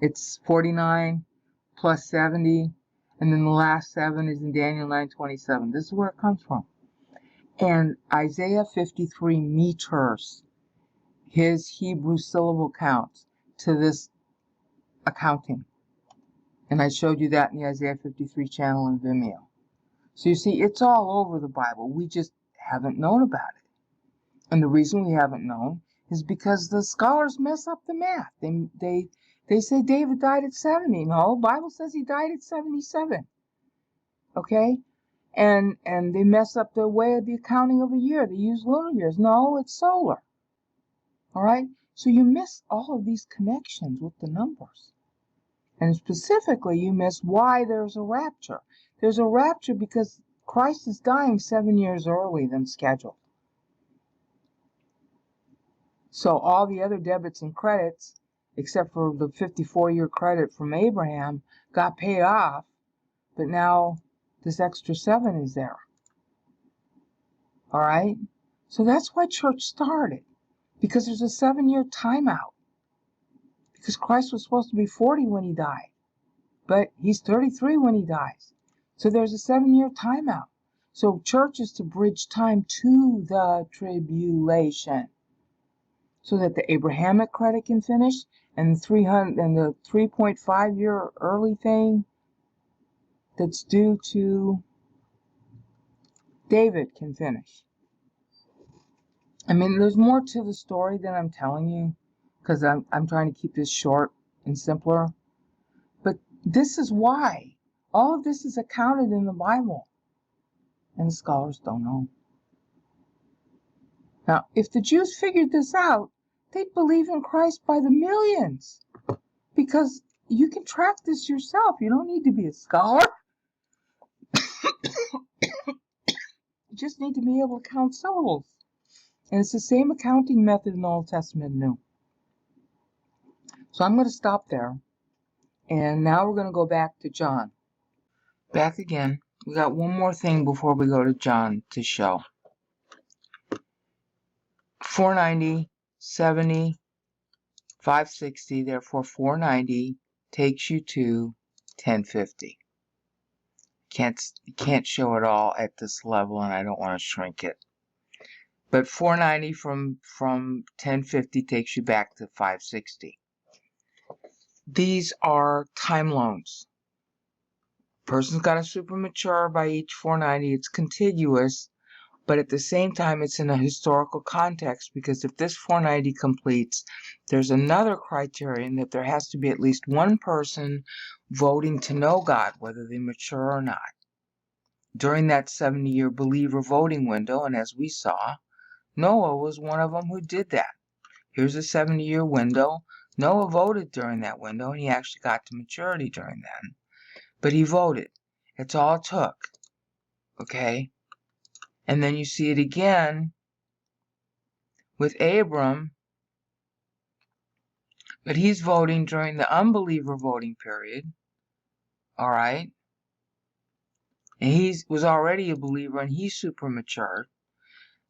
It's 49 plus 70, and then the last 7 is in Daniel 927. This is where it comes from. And Isaiah 53 meters his Hebrew syllable counts to this accounting. And I showed you that in the Isaiah 53 channel in Vimeo. So you see, it's all over the Bible. We just haven't known about it. And the reason we haven't known is because the scholars mess up the math. They say David died at 70. No, the Bible says he died at 77. Okay? And they mess up the way of the accounting of a year. They use lunar years. No, it's solar. All right? So you miss all of these connections with the numbers. And specifically, you miss why there's a rapture. There's a rapture because Christ is dying 7 years early than scheduled. So all the other debits and credits, except for the 54-year credit from Abraham, got paid off. But now this extra 7 is there. All right? So that's why church started. Because there's a 7-year timeout. Because Christ was supposed to be 40 when he died. But he's 33 when he dies. So there's a 7-year timeout. So church is to bridge time to the tribulation. So that the Abrahamic credit can finish and the 3.5-year early thing that's due to David can finish. I mean, there's more to the story than I'm telling you, because I'm trying to keep this short and simpler. But this is why. All of this is accounted in the Bible. And the scholars don't know. Now, if the Jews figured this out, they'd believe in Christ by the millions. Because you can track this yourself. You don't need to be a scholar. You just need to be able to count syllables. And it's the same accounting method in the Old Testament and New. So I'm going to stop there. And now we're going to go back to John. Back again. We got one more thing before we go to John to show. 490, 70, 560, therefore 490 takes you to 1050. Can't show it all at this level, and I don't want to shrink it. But 490 from 1050 takes you back to 560. These are time loans. Person's got to super mature by each 490. It's contiguous, but at the same time, it's in a historical context, because if this 490 completes, there's another criterion that there has to be at least one person voting to know God, whether they mature or not, during that 70-year believer voting window. And as we saw, Noah was one of them who did that. Here's a 70-year window. Noah voted during that window, and he actually got to maturity during then. But he voted. It's all it took. Okay? And then you see it again with Abram. But he's voting during the unbeliever voting period. Alright? And he was already a believer, and he super matured.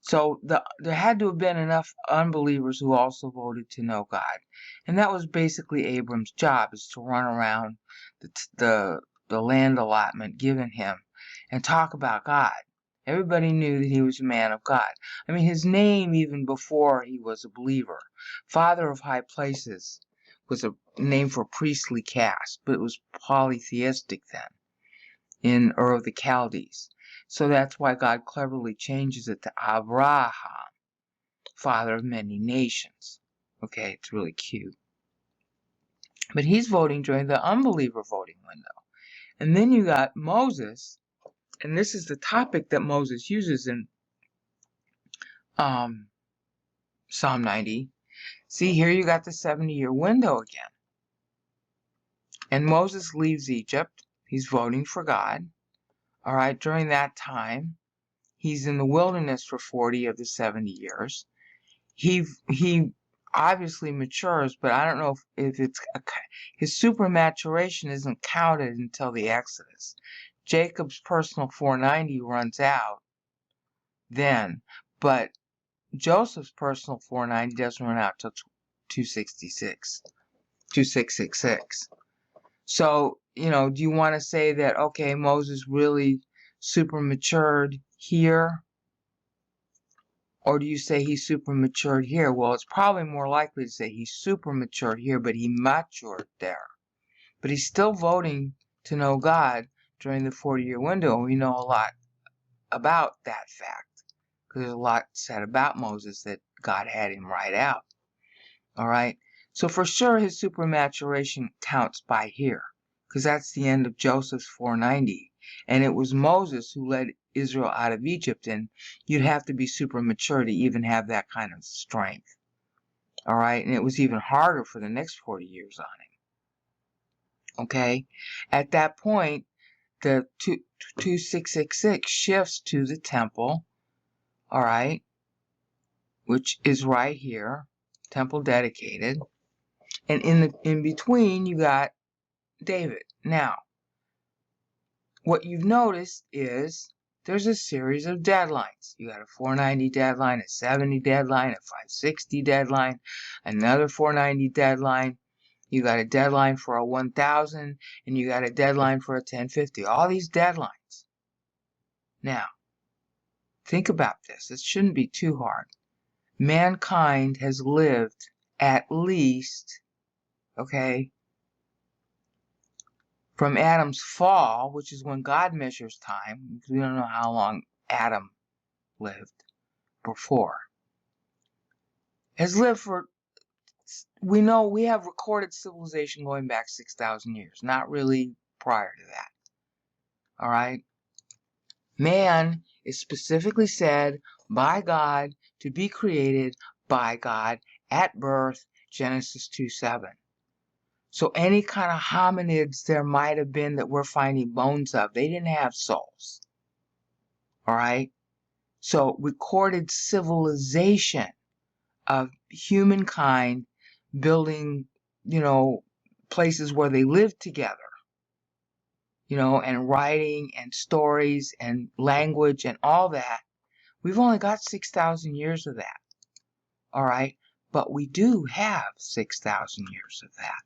So there had to have been enough unbelievers who also voted to know God. And that was basically Abram's job, is to run around the land allotment given him and talk about God. Everybody knew that he was a man of God. I mean, his name, even before he was a believer, Father of High Places, was a name for priestly caste, but it was polytheistic then in Ur of the Chaldees. So that's why God cleverly changes it to Abraham, father of many nations. Okay, it's really cute. But he's voting during the unbeliever voting window. And then you got Moses, and this is the topic that Moses uses in Psalm 90. See, here you got the 70-year window again. And Moses leaves Egypt. He's voting for God. All right, during that time, he's in the wilderness for 40 of the 70 years. He obviously matures, but I don't know if it's his supermaturation isn't counted until the Exodus. Jacob's personal 490 runs out then, but Joseph's personal 490 doesn't run out till 2666. So, do you want to say that, okay, Moses really super matured here? Or do you say he super matured here? Well, it's probably more likely to say he super matured here, but he matured there. But he's still voting to know God during the 40-year window. We know a lot about that fact, because there's a lot said about Moses that God had him write out. All right? So for sure his supermaturation counts by here, because that's the end of Joseph's 490. And it was Moses who led Israel out of Egypt, and you'd have to be super mature to even have that kind of strength. All right? And it was even harder for the next 40 years on him. Okay? At that point, the 2666 shifts to the temple, all right, which is right here, temple dedicated. And in between, you got David. Now, what you've noticed is there's a series of deadlines. You got a 490 deadline, a 70 deadline, a 560 deadline, another 490 deadline. You got a deadline for a 1000, and you got a deadline for a 1050. All these deadlines. Now, think about this. It shouldn't be too hard. Mankind has lived at least, okay, from Adam's fall, which is when God measures time, because we don't know how long Adam lived before, has lived for, we know we have recorded civilization going back 6,000 years, not really prior to that. All right? Man is specifically said by God to be created by God at birth, Genesis 2:7. So any kind of hominids there might have been that we're finding bones of, they didn't have souls. All right? So recorded civilization of humankind building, places where they lived together, and writing and stories and language and all that. We've only got 6,000 years of that. All right? But we do have 6,000 years of that.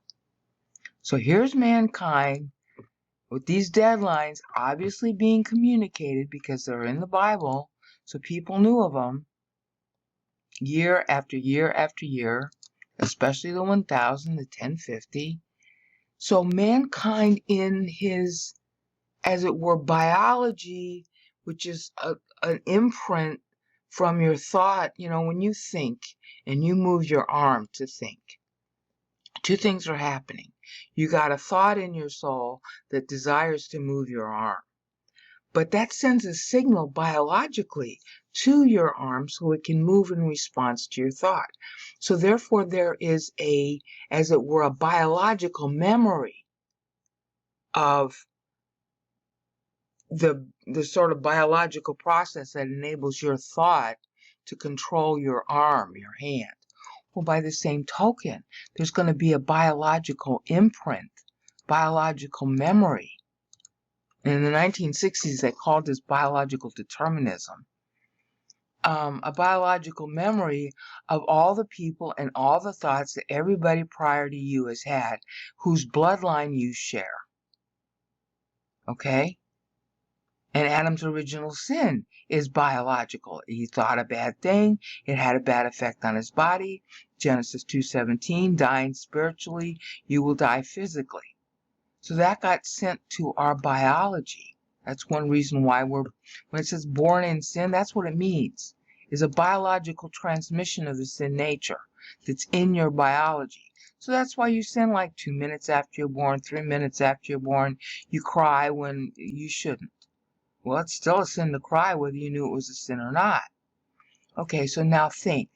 So here's mankind with these deadlines obviously being communicated because they're in the Bible, so people knew of them year after year after year, especially the 1000, the 1050. So mankind in his, as it were, biology, which is an imprint from your thought, when you think and you move your arm to think, two things are happening. You got a thought in your soul that desires to move your arm. But that sends a signal biologically to your arm so it can move in response to your thought. So therefore there is as it were, a biological memory of the sort of biological process that enables your thought to control your arm, your hand. Well, by the same token, there's going to be a biological imprint, biological memory. And in the 1960s, they called this biological determinism. A biological memory of all the people and all the thoughts that everybody prior to you has had, whose bloodline you share. Okay? And Adam's original sin is biological. He thought a bad thing. It had a bad effect on his body. Genesis 2:17, dying spiritually, you will die physically. So that got sent to our biology. That's one reason why when it says born in sin, that's what it means. is a biological transmission of the sin nature that's in your biology. So that's why you sin like 2 minutes after you're born, 3 minutes after you're born. You cry when you shouldn't. Well, it's still a sin to cry whether you knew it was a sin or not. Okay, so now think.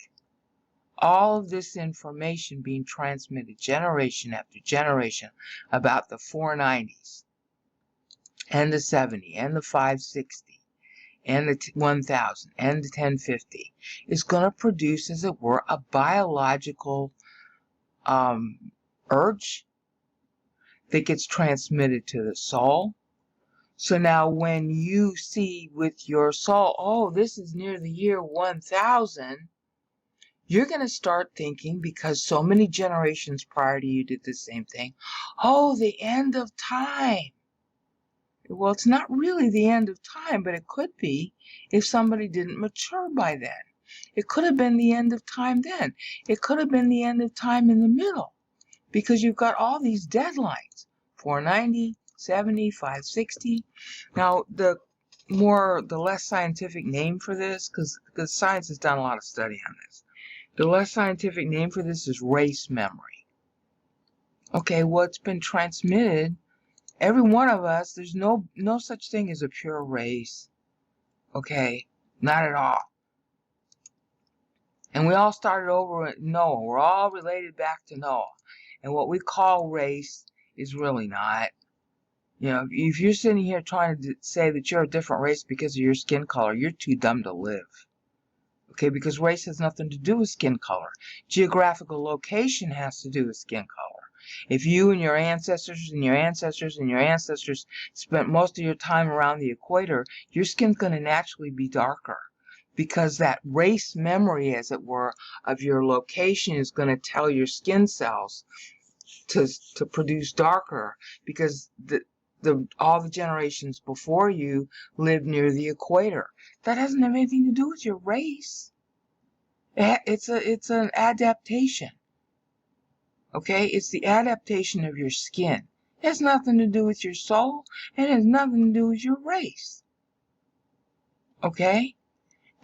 All of this information being transmitted generation after generation about the 490s and the 70 and the 560 and the 1000 and the 1050 is going to produce, as it were, a biological urge that gets transmitted to the soul. So now when you see with your soul, oh, this is near the year 1000, you're going to start thinking, because so many generations prior to you did the same thing, oh, the end of time. Well, it's not really the end of time, but it could be if somebody didn't mature by then. It could have been the end of time then. It could have been the end of time in the middle, because you've got all these deadlines, 490, 70, 560. Now, the less scientific name for this, because science has done a lot of study on this, the less scientific name for this is race memory. Okay, what's been transmitted, every one of us, there's no such thing as a pure race. Okay, not at all. And we all started over at Noah. We're all related back to Noah. And what we call race is really not. You know, if you're sitting here trying to say that you're a different race because of your skin color, you're too dumb to live. Okay, because race has nothing to do with skin color. Geographical location has to do with skin color. If you and your ancestors and your ancestors and your ancestors spent most of your time around the equator, your skin's going to naturally be darker, because that race memory, as it were, of your location is going to tell your skin cells to produce darker, because all the generations before you lived near the equator. That doesn't have anything to do with your race. It's an adaptation. Okay, it's the adaptation of your skin. It has nothing to do with your soul, and it has nothing to do with your race. Okay,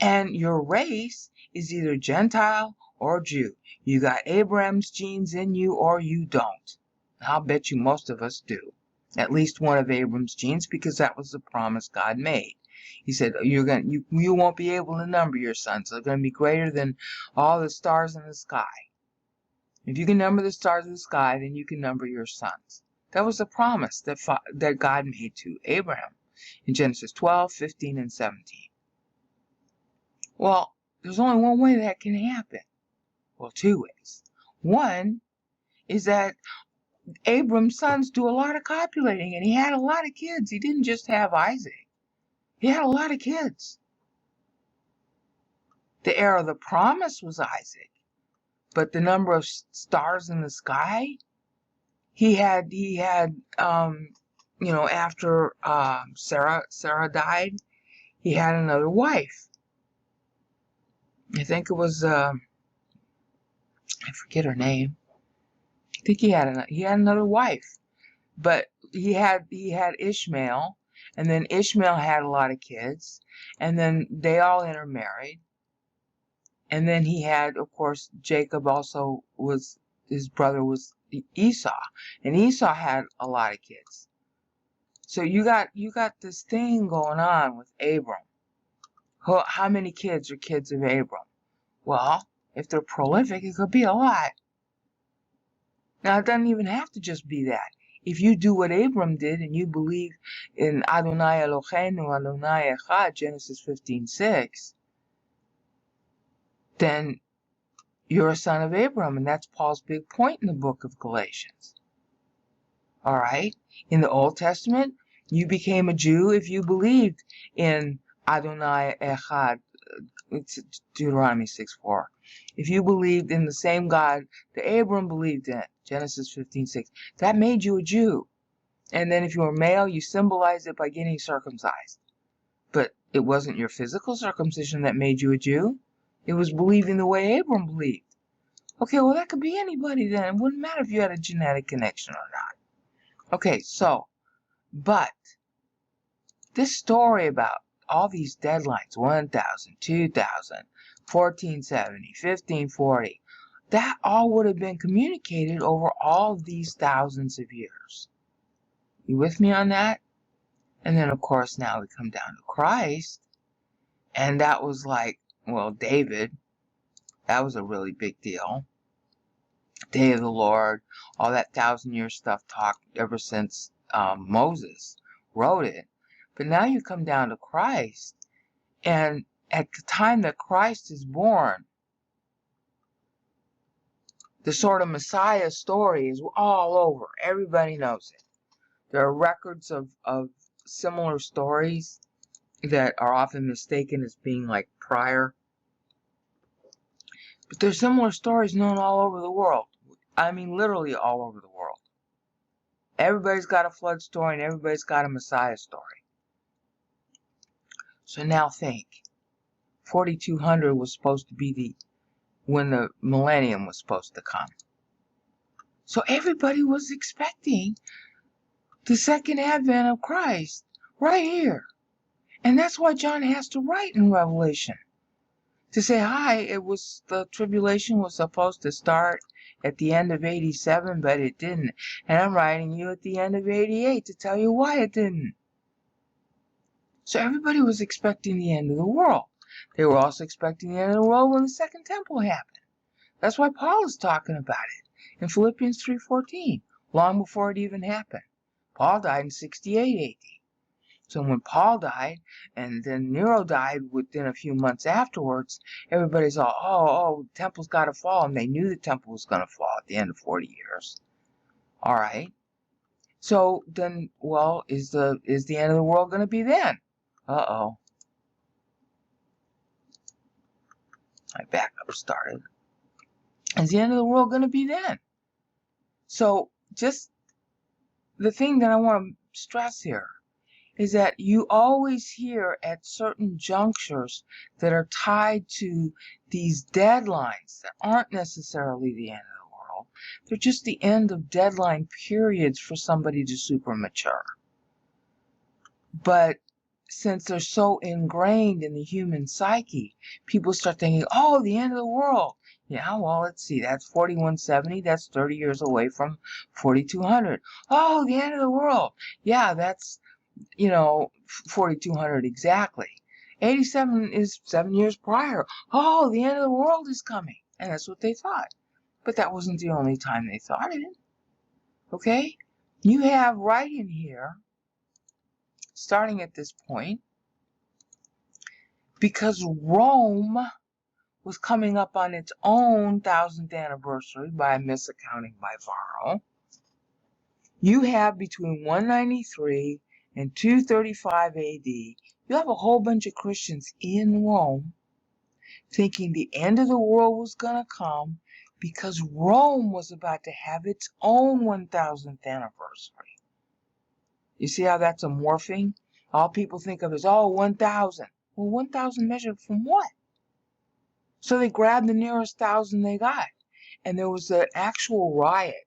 and your race is either Gentile or Jew. You got Abraham's genes in you, or you don't. I'll bet you most of us do. At least one of Abram's genes, because that was the promise God made. He said, you won't be able to number your sons. They're going to be greater than all the stars in the sky. If you can number the stars in the sky, then you can number your sons. That was the promise that God made to Abraham in Genesis 12, 15, and 17. Well, there's only one way that can happen. Well, two ways. One is that Abram's sons do a lot of copulating, and he had a lot of kids. He didn't just have Isaac. He had a lot of kids. The heir of the promise was Isaac, but the number of stars in the sky, he had after Sarah died, he had another wife. I think it was I forget her name. I think he had another wife, but he had Ishmael, and then Ishmael had a lot of kids, and then they all intermarried, and then he had, of course, Jacob also his brother was Esau, and Esau had a lot of kids. So you got this thing going on with Abram. How many kids are kids of Abram? Well, if they're prolific, it could be a lot. Now, it doesn't even have to just be that. If you do what Abram did and you believe in Adonai Eloheinu, Adonai Echad, Genesis 15:6, then you're a son of Abram, and that's Paul's big point in the book of Galatians. All right? In the Old Testament, you became a Jew if you believed in Adonai Echad. It's Deuteronomy 6:4. If you believed in the same God that Abram believed in, Genesis 15:6, that made you a Jew. And then if you were male, you symbolized it by getting circumcised. But it wasn't your physical circumcision that made you a Jew. It was believing the way Abram believed. Okay, well, that could be anybody then. It wouldn't matter if you had a genetic connection or not. Okay, so, but this story about all these deadlines, 1000, 2000, 1470, 1540, that all would have been communicated over all of these thousands of years. You with me on that? And then, of course, now we come down to Christ. And that was like, well, David, that was a really big deal. Day of the Lord, all that 1,000-year stuff talked ever since Moses wrote it. But now you come down to Christ, and at the time that Christ is born, the sort of Messiah story is all over. Everybody knows it. There are records of similar stories that are often mistaken as being like prior. But there's similar stories known all over the world. I mean, literally all over the world. Everybody's got a flood story and everybody's got a Messiah story. So now think. 4200 was supposed to be when the millennium was supposed to come. So everybody was expecting the second advent of Christ right here. And that's why John has to write in Revelation. To say, hi, the tribulation was supposed to start at the end of 87, but it didn't. And I'm writing you at the end of 88 to tell you why it didn't. So everybody was expecting the end of the world. They were also expecting the end of the world when the second temple happened. That's why Paul is talking about it in Philippians 3:14, long before it even happened. Paul died in 68 AD. So when Paul died, and then Nero died within a few months afterwards, everybody's all, the temple's got to fall. And they knew the temple was going to fall at the end of 40 years. All right. So then, well, is the end of the world going to be then? Uh-oh. My backup started. Is the end of the world going to be then? So just the thing that I want to stress here is that you always hear at certain junctures that are tied to these deadlines that aren't necessarily the end of the world. They're just the end of deadline periods for somebody to super mature. But since they're so ingrained in the human psyche, people start thinking, oh, the end of the world. Yeah, well, let's see, that's 4170, that's 30 years away from 4200. Oh, the end of the world. Yeah, that's 4200 exactly. 87 is 7 years prior. Oh, the end of the world is coming. And that's what they thought. But that wasn't the only time they thought it. Okay? You have right in here, starting at this point, because Rome was coming up on its own 1000th anniversary by misaccounting by Varro, you have between 193 and 235 AD, you have a whole bunch of Christians in Rome thinking the end of the world was going to come because Rome was about to have its own 1000th anniversary. You see how that's a morphing? All people think of is, 1000. Well, 1000 measured from what? So they grabbed the nearest 1000 they got. And there was an actual riot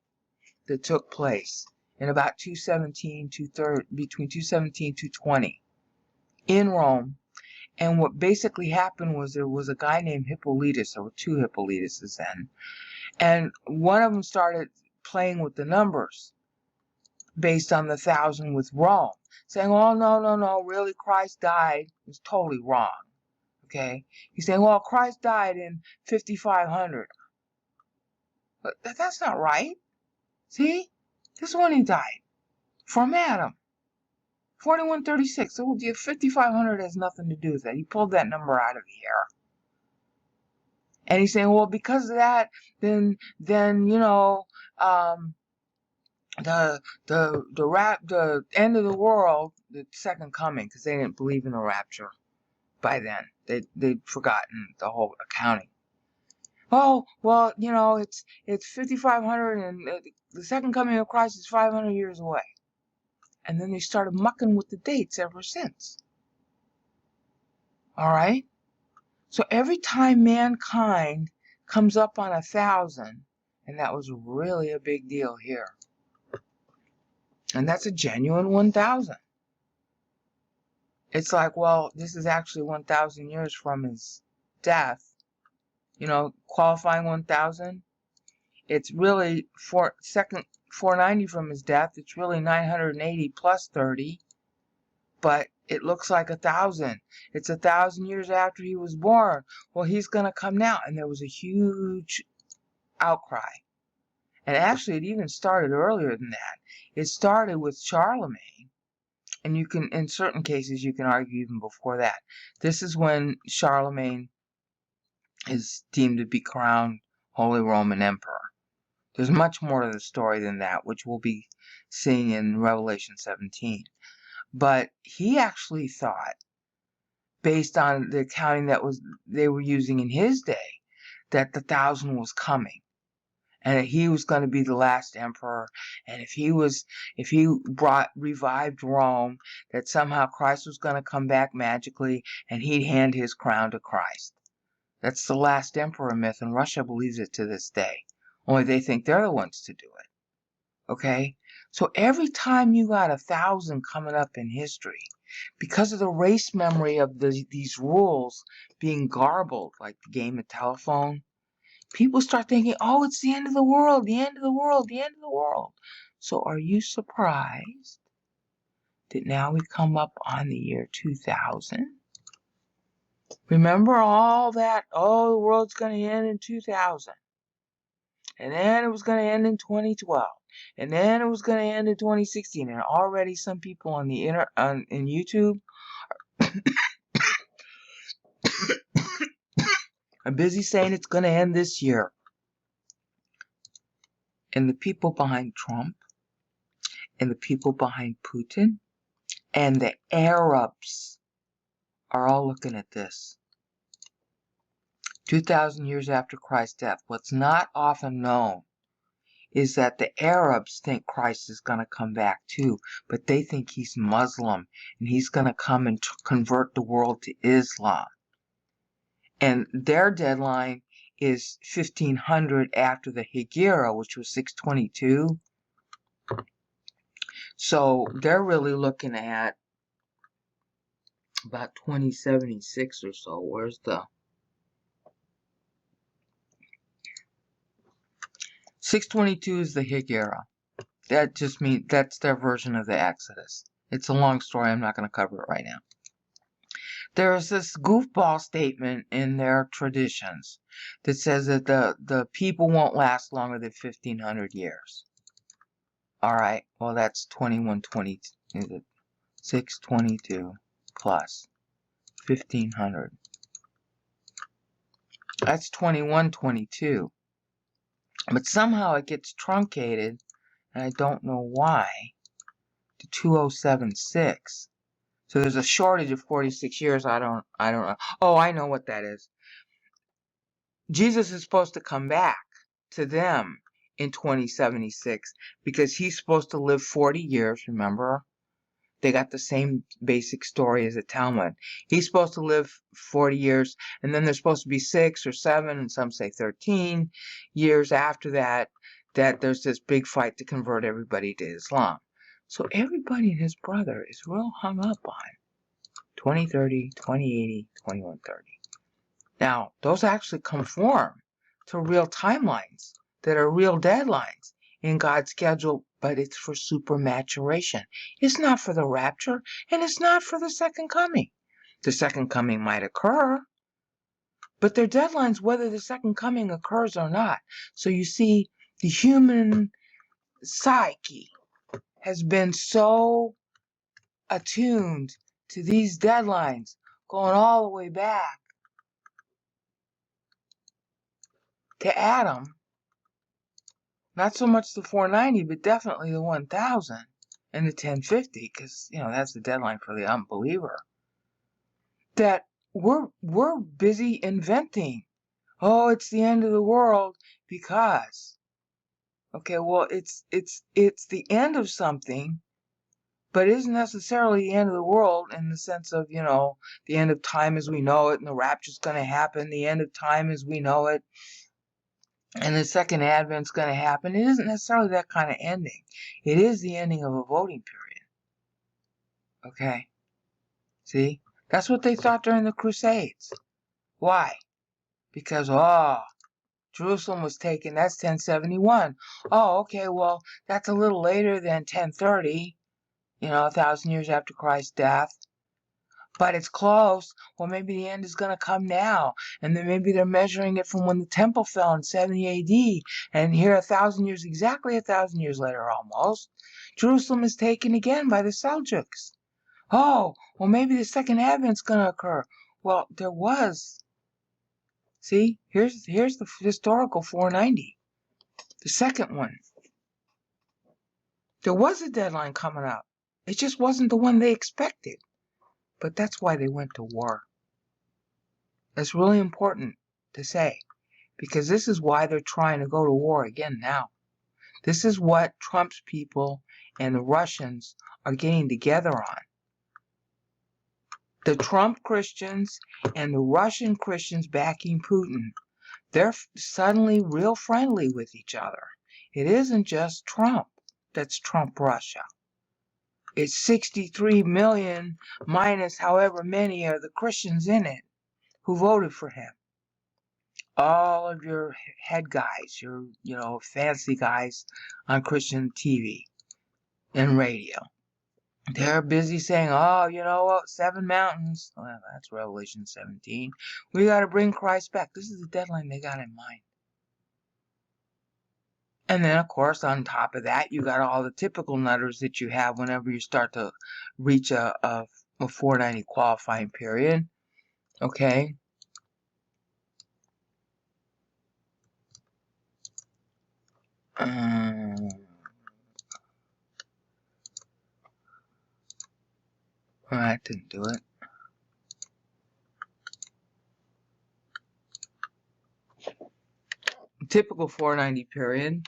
that took place in about between 217 and 220 in Rome. And what basically happened was there was a guy named Hippolytus. There were two Hippolytuses then. And one of them started playing with the numbers based on the 1000 with Rome, saying, oh, no, really, Christ died. It was totally wrong. Okay? He's saying, well, Christ died in 5500. But that's not right. See? This is when he died. From Adam. 4136. So 5500 has nothing to do with that. He pulled that number out of the air. And he's saying, well, because of that, then the end of the world, the second coming, because they didn't believe in the rapture by then. They'd forgotten the whole accounting. Oh, well, it's 5500 and the second coming of Christ is 500 years away. And then they started mucking with the dates ever since. All right? So every time mankind comes up on 1000, and that was really a big deal here. And that's a genuine 1000. it's like, well, this is actually 1,000 years from his death. You know, qualifying 1,000. It's really 490 from his death. It's really 980 plus 30. But it looks like 1,000. It's 1,000 years after he was born. Well, he's going to come now. And there was a huge outcry. And actually, it even started earlier than that. It started with Charlemagne. And you can, in certain cases, you can argue even before that. This is when Charlemagne is deemed to be crowned Holy Roman Emperor. There's much more to the story than that, which we'll be seeing in Revelation 17. But he actually thought, based on the accounting that they were using in his day, that the 1,000 was coming, and that he was going to be the last emperor. And if he revived Rome, that somehow Christ was going to come back magically, and he'd hand his crown to Christ. That's the last emperor myth, and Russia believes it to this day. Only they think they're the ones to do it. Okay? So every time you got 1,000 coming up in history, because of the race memory of these rules being garbled, like the game of telephone, people start thinking, oh, it's the end of the world, the end of the world, the end of the world. So are you surprised that now we come up on the year 2000? Remember all that, oh, the world's going to end in 2000. And then it was going to end in 2012. And then it was going to end in 2016. And already some people on the in YouTube are busy saying it's going to end this year. And the people behind Trump, and the people behind Putin, and the Arabs are all looking at this. 2,000 years after Christ's death, what's not often known is that the Arabs think Christ is going to come back too, but they think he's Muslim, and he's going to come and convert the world to Islam. And their deadline is 1500 after the Hijra, which was 622. So they're really looking at about 2076 or so. Where's the 622 is the Hijra. That just means that's their version of the Exodus. It's a long story. I'm not going to cover it right now. There is this goofball statement in their traditions that says that the people won't last longer than 1,500 years. All right. Well, that's 2120. Is it 622 plus 1,500? That's 2122. But somehow it gets truncated, and I don't know why, to 2076. So there's a shortage of 46 years. I don't know. Oh, I know what that is. Jesus is supposed to come back to them in 2076 because he's supposed to live 40 years, remember? They got the same basic story as the Talmud. He's supposed to live 40 years, and then there's supposed to be 6 or 7, and some say 13 years after that, that there's this big fight to convert everybody to Islam. So everybody and his brother is real hung up on 2030, 2080, 2130. Now, those actually conform to real timelines that are real deadlines in God's schedule, but it's for supermaturation. It's not for the rapture, and it's not for the second coming. The second coming might occur, but they're deadlines whether the second coming occurs or not. So you see, the human psyche has been so attuned to these deadlines going all the way back to Adam. Not so much the 490, but definitely the 1,000 and the 1050, because, that's the deadline for the unbeliever. That we're busy inventing. Oh, it's the end of the world because. Okay, well, it's the end of something, but it isn't necessarily the end of the world in the sense of, the end of time as we know it, and the rapture's going to happen, the end of time as we know it, and the second advent's going to happen. It isn't necessarily that kind of ending. It is the ending of a voting period. Okay? See? That's what they thought during the Crusades. Why? Because, Jerusalem was taken, that's 1071. Oh, okay, well, that's a little later than 1030, 1,000 years after Christ's death. But it's close. Well, maybe the end is going to come now. And then maybe they're measuring it from when the temple fell in 70 AD. And here, exactly 1,000 years later almost, Jerusalem is taken again by the Seljuks. Oh, well, maybe the second advent's going to occur. Well, there was. See, here's the historical 490. The second one. There was a deadline coming up. It just wasn't the one they expected. But that's why they went to war. That's really important to say, because this is why they're trying to go to war again now. This is what Trump's people and the Russians are getting together on. The Trump Christians and the Russian Christians backing Putin, they're suddenly real friendly with each other. It isn't just Trump that's Trump Russia. It's 63 million minus however many are the Christians in it who voted for him. All of your head guys, your fancy guys on Christian TV and radio, they're busy saying, oh, 7 mountains. Well, that's Revelation 17. We got to bring Christ back. This is the deadline they got in mind. And then, of course, on top of that, you got all the typical nutters that you have whenever you start to reach a 490 qualifying period. Okay? That didn't do it. Typical 490 period.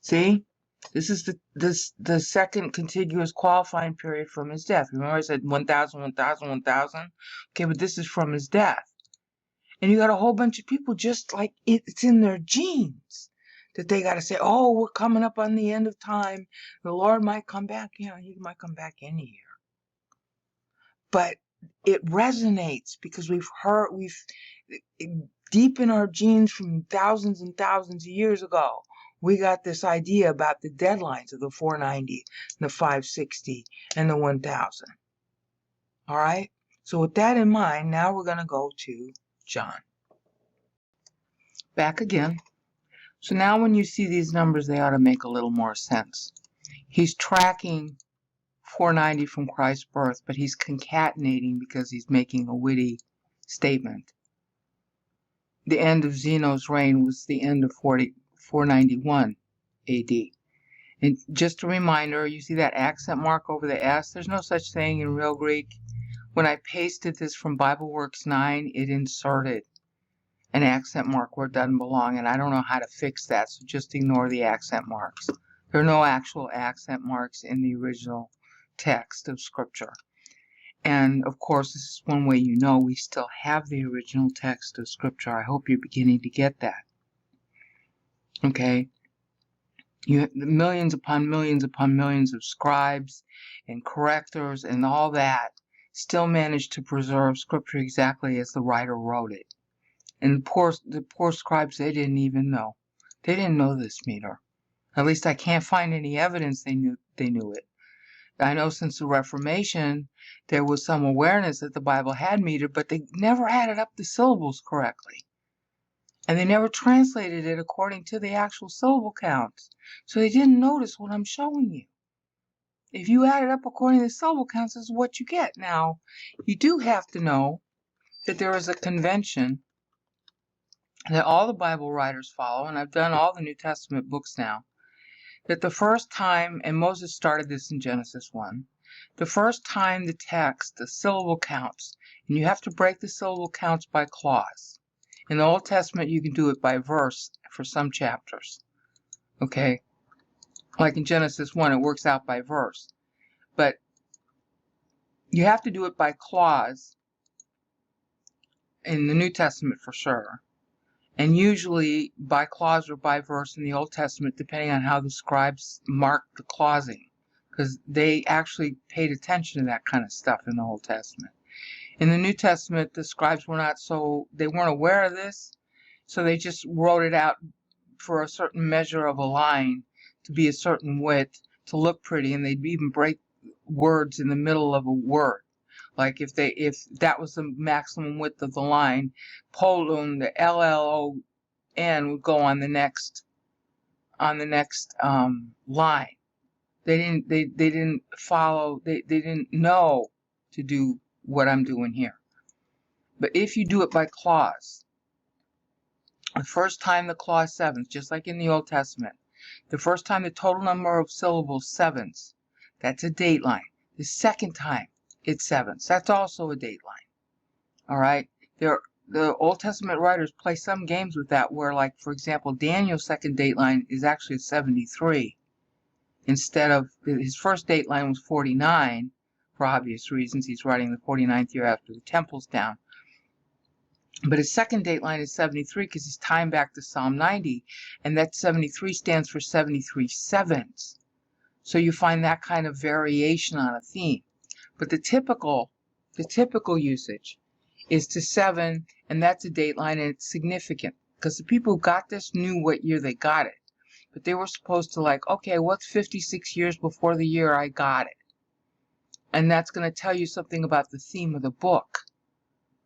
See? This is the second contiguous qualifying period from his death. Remember I said 1,000, 1,000, 1,000? Okay, but this is from his death. And you got a whole bunch of people just like it's in their genes that they got to say, oh, we're coming up on the end of time. The Lord might come back. He might come back any year. But it resonates because we've deep in our genes from thousands and thousands of years ago, we got this idea about the deadlines of the 490, the 560, and the 1000. All right? So with that in mind, now we're going to go to John. Back again. So now when you see these numbers, they ought to make a little more sense. He's tracking 490 from Christ's birth, but he's concatenating because he's making a witty statement. The end of Zeno's reign was the end of 491 AD. And just a reminder, you see that accent mark over the S? There's no such thing in real Greek. When I pasted this from BibleWorks 9, it inserted an accent mark where it doesn't belong, and I don't know how to fix that, so just ignore the accent marks. There are no actual accent marks in the original text of Scripture. And, of course, this is one way you know we still have the original text of Scripture. I hope you're beginning to get that. Okay? You have millions upon millions upon millions of scribes and correctors and all that still managed to preserve Scripture exactly as the writer wrote it. And the poor scribes, they didn't even know. They didn't know this meter. At least I can't find any evidence they knew it. I know since the Reformation, there was some awareness that the Bible had meter, but they never added up the syllables correctly. And they never translated it according to the actual syllable counts. So they didn't notice what I'm showing you. If you add it up according to the syllable counts, this is what you get. Now, you do have to know that there is a convention that all the Bible writers follow, and I've done all the New Testament books now, that the first time, and Moses started this in Genesis 1, the first time the text, the syllable counts, and you have to break the syllable counts by clause. In the Old Testament, you can do it by verse for some chapters. Okay? Like in Genesis 1, it works out by verse. But you have to do it by clause in the New Testament for sure. And usually by clause or by verse in the Old Testament, depending on how the scribes marked the clausing. because they actually paid attention to that kind of stuff in the Old Testament. In the New Testament, the scribes were they weren't aware of this, so they just wrote it out for a certain measure of a line to be a certain width to look pretty, and they'd even break words in the middle of a word. Like if that was the maximum width of the line, polon, the LLON would go on the next line. They didn't follow. They didn't know to do what I'm doing here. But if you do it by clause, the first time the clause sevens, just like in the Old Testament, the first time the total number of syllables sevens, that's a date line. The second time it sevens, that's also a date line. All right. The Old Testament writers play some games with that, where, like, for example, Daniel's second date line is actually 73. Instead of his first date line was 49, for obvious reasons. He's writing the 49th year after the temple's down. But his second date line is 73 because he's timed back to Psalm 90, and that 73 stands for 73 sevens. So you find that kind of variation on a theme. But the typical usage is to 7, and that's a date line, and it's significant because the people who got this knew what year they got it. But they were supposed to, like, okay, what's 56 years before the year I got it? And that's going to tell you something about the theme of the book.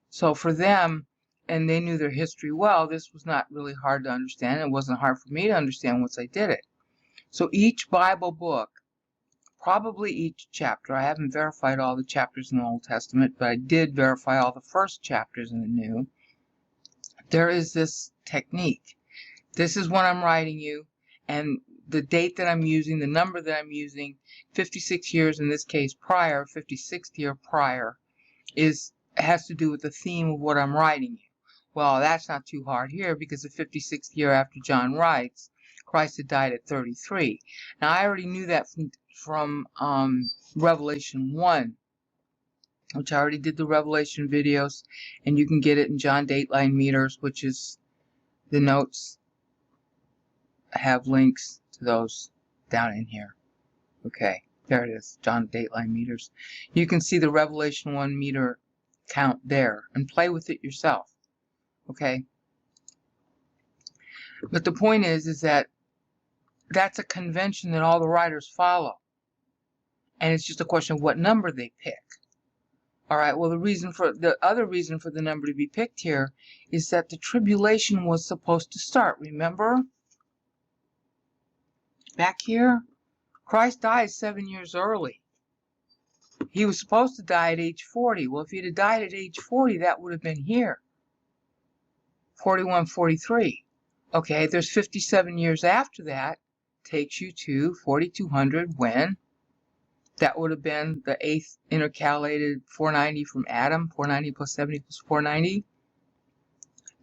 So for them, and they knew their history well, this was not really hard to understand. It wasn't hard for me to understand once I did it. So each Bible book, probably each chapter, I haven't verified all the chapters in the Old Testament, but I did verify all the first chapters in the New. There is this technique. This is what I'm writing you, and the date that I'm using, the number that I'm using, 56 years in this case prior, 56th year prior, has to do with the theme of what I'm writing you. Well, that's not too hard here, because the 56th year after John writes, Christ had died at 33. Now, I already knew that from Revelation 1, which I already did the Revelation videos, and you can get it in John Dateline Meters, which is the notes. I have links to those down in here. Okay, there it is, John Dateline Meters. You can see the Revelation 1 meter count there and play with it yourself. Okay? But the point is that that's a convention that all the writers follow. And it's just a question of what number they pick. All right, well, the other reason for the number to be picked here is that the tribulation was supposed to start. Remember? Back here, Christ died 7 years early. He was supposed to die at age 40. Well, if he'd have died at age 40, that would have been here. 41, 43. Okay, there's 57 years after that. Takes you to 4200 when? That would have been the 8th intercalated 490 from Adam. 490 plus 70 plus 490.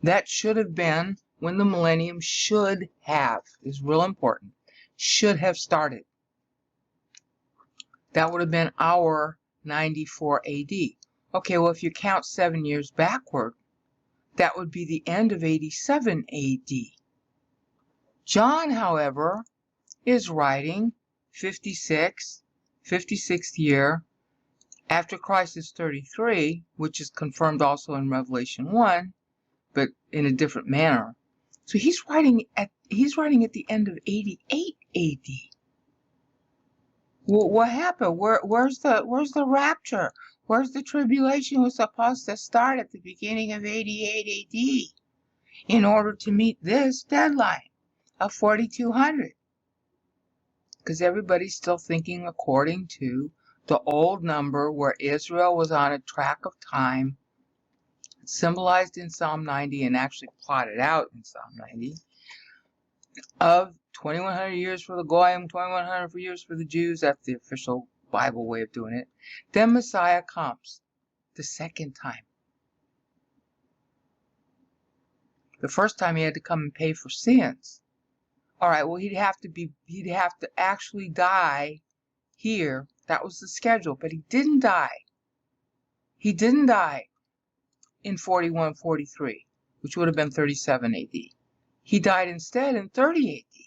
That should have been when the millennium should have, is real important, should have started. That would have been our 94 AD. Okay, well, if you count 7 years backward, that would be the end of 87 AD. John, however, is writing 56, 56th year after Christ is 33, which is confirmed also in Revelation 1, but in a different manner. So he's writing at the end of 88 AD. Well, what happened? Where's the rapture? Where's the tribulation? Was supposed to start at the beginning of 88 AD in order to meet this deadline of 4200. Because everybody's still thinking according to the old number where Israel was on a track of time, symbolized in Psalm 90 and actually plotted out in Psalm 90, of 2100 years for the Goyim, 2100 years for the Jews. That's the official Bible way of doing it. Then Messiah comes the second time. The first time he had to come and pay for sins. All right, well, he'd have to actually die here. That was the schedule, but he didn't die. He didn't die in 41, 43, which would have been 37 AD. He died instead in 30 AD,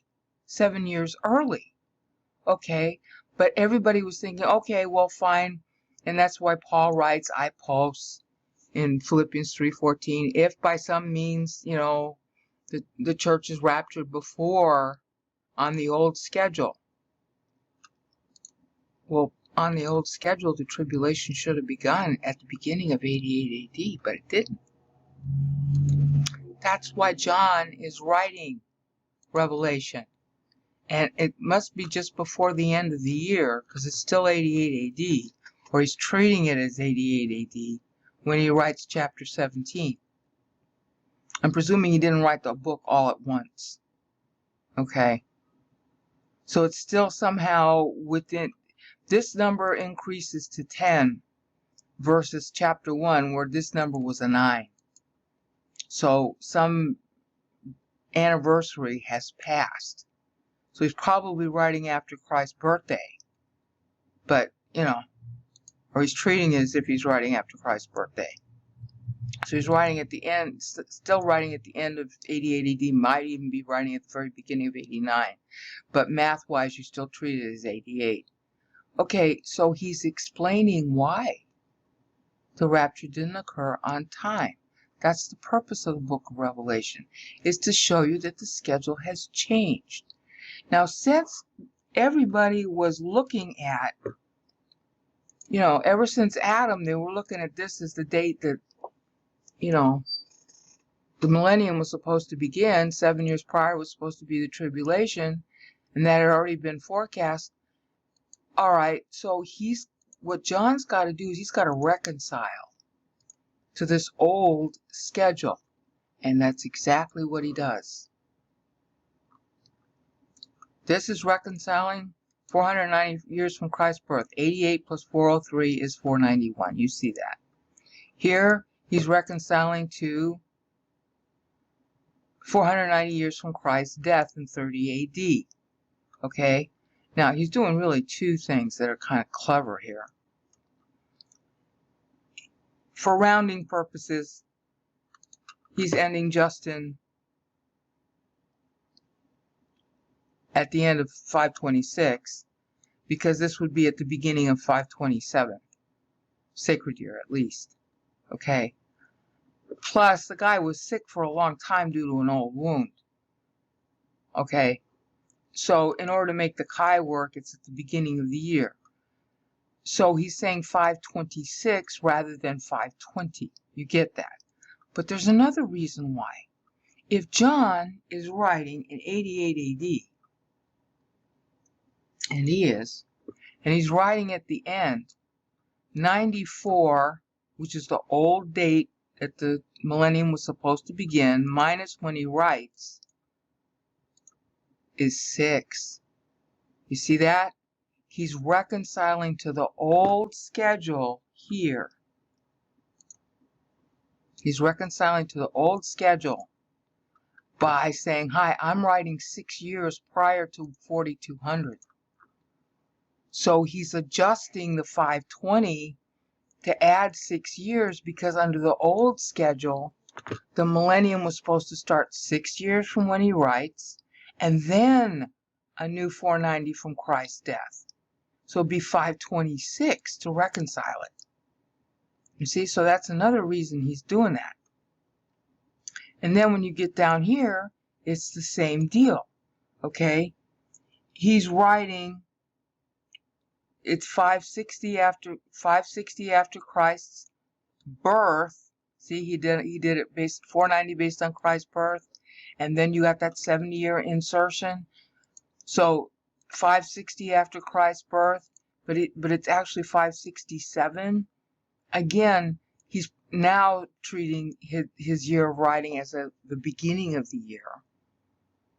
7 years early. Okay, But everybody was thinking, okay, well, fine. And that's why Paul writes, I post in Philippians 3:14, if by some means, the church is raptured before on the old schedule. Well, on the old schedule, the tribulation should have begun at the beginning of 88 AD, but it didn't. That's why John is writing Revelation. And it must be just before the end of the year, because it's still 88 AD, or he's treating it as 88 AD when he writes chapter 17. I'm presuming he didn't write the book all at once. Okay. So it's still somehow within, this number increases to 10 versus chapter 1 where this number was a 9. So some anniversary has passed. So he's probably writing after Christ's birthday. But, or he's treating it as if he's writing after Christ's birthday. So he's writing at the end, still writing at the end of 88 AD, might even be writing at the very beginning of 89. But math-wise, you still treat it as 88. Okay, so he's explaining why the rapture didn't occur on time. That's the purpose of the book of Revelation, is to show you that the schedule has changed. Now, since everybody was looking at, ever since Adam, they were looking at this as the date that, the millennium was supposed to begin. 7 years prior was supposed to be the tribulation, and that had already been forecast. All right, so what John's got to do is he's got to reconcile to this old schedule, and that's exactly what he does. This is reconciling 490 years from Christ's birth. 88 plus 403 is 491. You see that. Here, he's reconciling to 490 years from Christ's death in 30 AD. Okay? Now, he's doing really two things that are kind of clever here. For rounding purposes, he's ending Justin at the end of 526, because this would be at the beginning of 527. Sacred year, at least. Okay? Plus, the guy was sick for a long time due to an old wound. Okay? So, in order to make the chi work, it's at the beginning of the year. So, he's saying 526 rather than 520. You get that. But there's another reason why. If John is writing in 88 AD, and he is, and he's writing at the end, 94, which is the old date that the millennium was supposed to begin, minus when he writes, is 6. You see that? He's reconciling to the old schedule here. He's reconciling to the old schedule by saying, hi, I'm writing 6 years prior to 4200. So he's adjusting the 520 to add 6 years, because under the old schedule, the millennium was supposed to start 6 years from when he writes, and then a new 490 from Christ's death. So it'd be 526 to reconcile it. You see, so that's another reason he's doing that. And then when you get down here, it's the same deal. Okay? He's writing, it's 560 after Christ's birth. See, he did it based 490 based on Christ's birth, and then you got that 70-year insertion. So 560 after Christ's birth, but it's actually 567. Again, he's now treating his year of writing as the beginning of the year,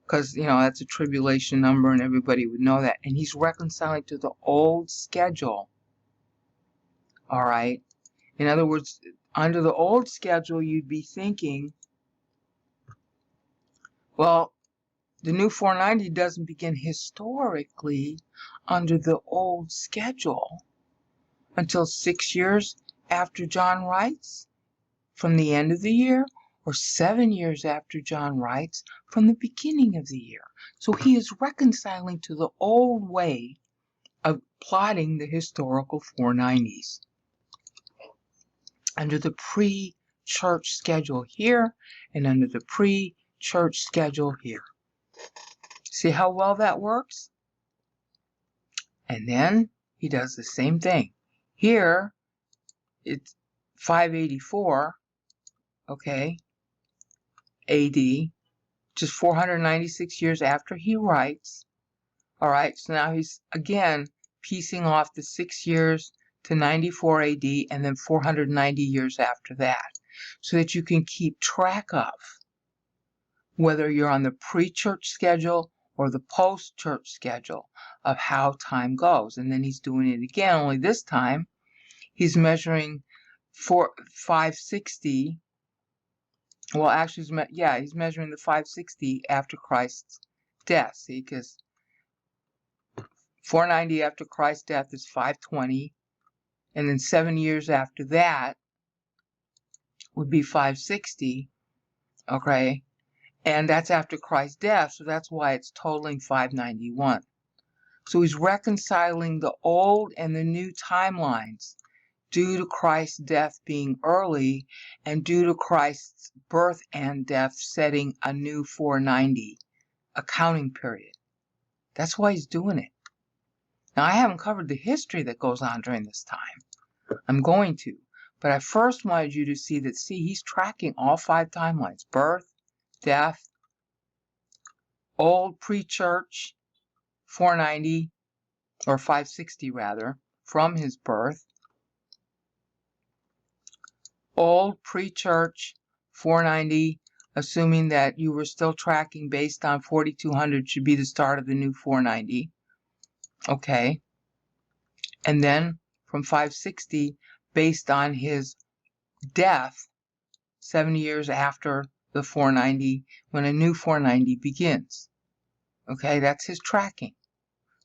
because that's a tribulation number and everybody would know that. And he's reconciling to the old schedule. All right. In other words, under the old schedule, you'd be thinking, well, the new 490 doesn't begin historically under the old schedule until 6 years after John writes from the end of the year, or 7 years after John writes from the beginning of the year. So he is reconciling to the old way of plotting the historical 490s under the pre-church schedule here and under the pre-church schedule here. See how well that works? And then he does the same thing. Here, it's 584, okay, AD, just 496 years after he writes. All right, so now he's, again, piecing off the 6 years to 94 AD and then 490 years after that, so that you can keep track of whether you're on the pre-church schedule or the post-church schedule of how time goes. And then he's doing it again, only this time he's measuring 560. Well, actually, he's measuring the 560 after Christ's death. See, because 490 after Christ's death is 520, and then 7 years after that would be 560, okay? And that's after Christ's death, so that's why it's totaling 591. So he's reconciling the old and the new timelines due to Christ's death being early and due to Christ's birth and death setting a new 490 accounting period. That's why he's doing it. Now, I haven't covered the history that goes on during this time. I'm going to. But I first wanted you to see that, he's tracking all 5 timelines. Birth, death, old pre-church, 490, or 560 rather, from his birth. Old pre-church, 490, assuming that you were still tracking based on 4200 should be the start of the new 490. Okay. And then from 560, based on his death, 7 years after the 490, when a new 490 begins. Okay, that's his tracking.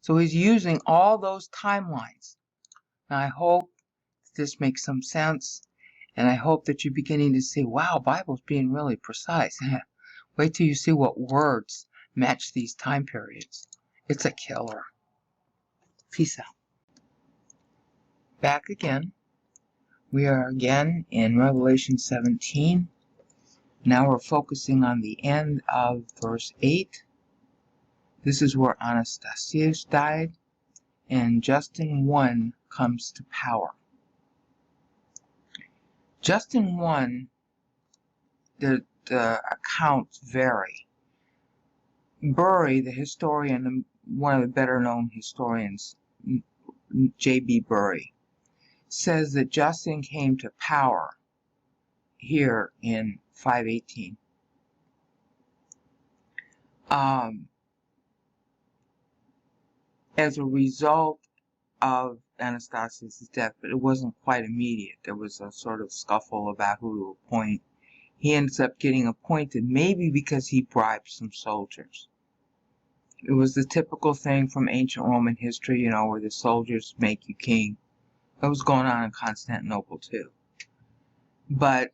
So he's using all those timelines. Now I hope this makes some sense, and I hope that you're beginning to see, wow, Bible's being really precise. Wait till you see what words match these time periods. It's a killer. Peace out. Back again. We are again in Revelation 17. Now we're focusing on the end of verse 8. This is where Anastasius died, and Justin I comes to power. Justin I, the accounts vary. Bury, the historian, one of the better known historians, J.B. Bury, says that Justin came to power here in 518. As a result of Anastasius' death, but it wasn't quite immediate. There was a sort of scuffle about who to appoint. He ends up getting appointed, maybe because he bribed some soldiers. It was the typical thing from ancient Roman history, where the soldiers make you king. That was going on in Constantinople too. But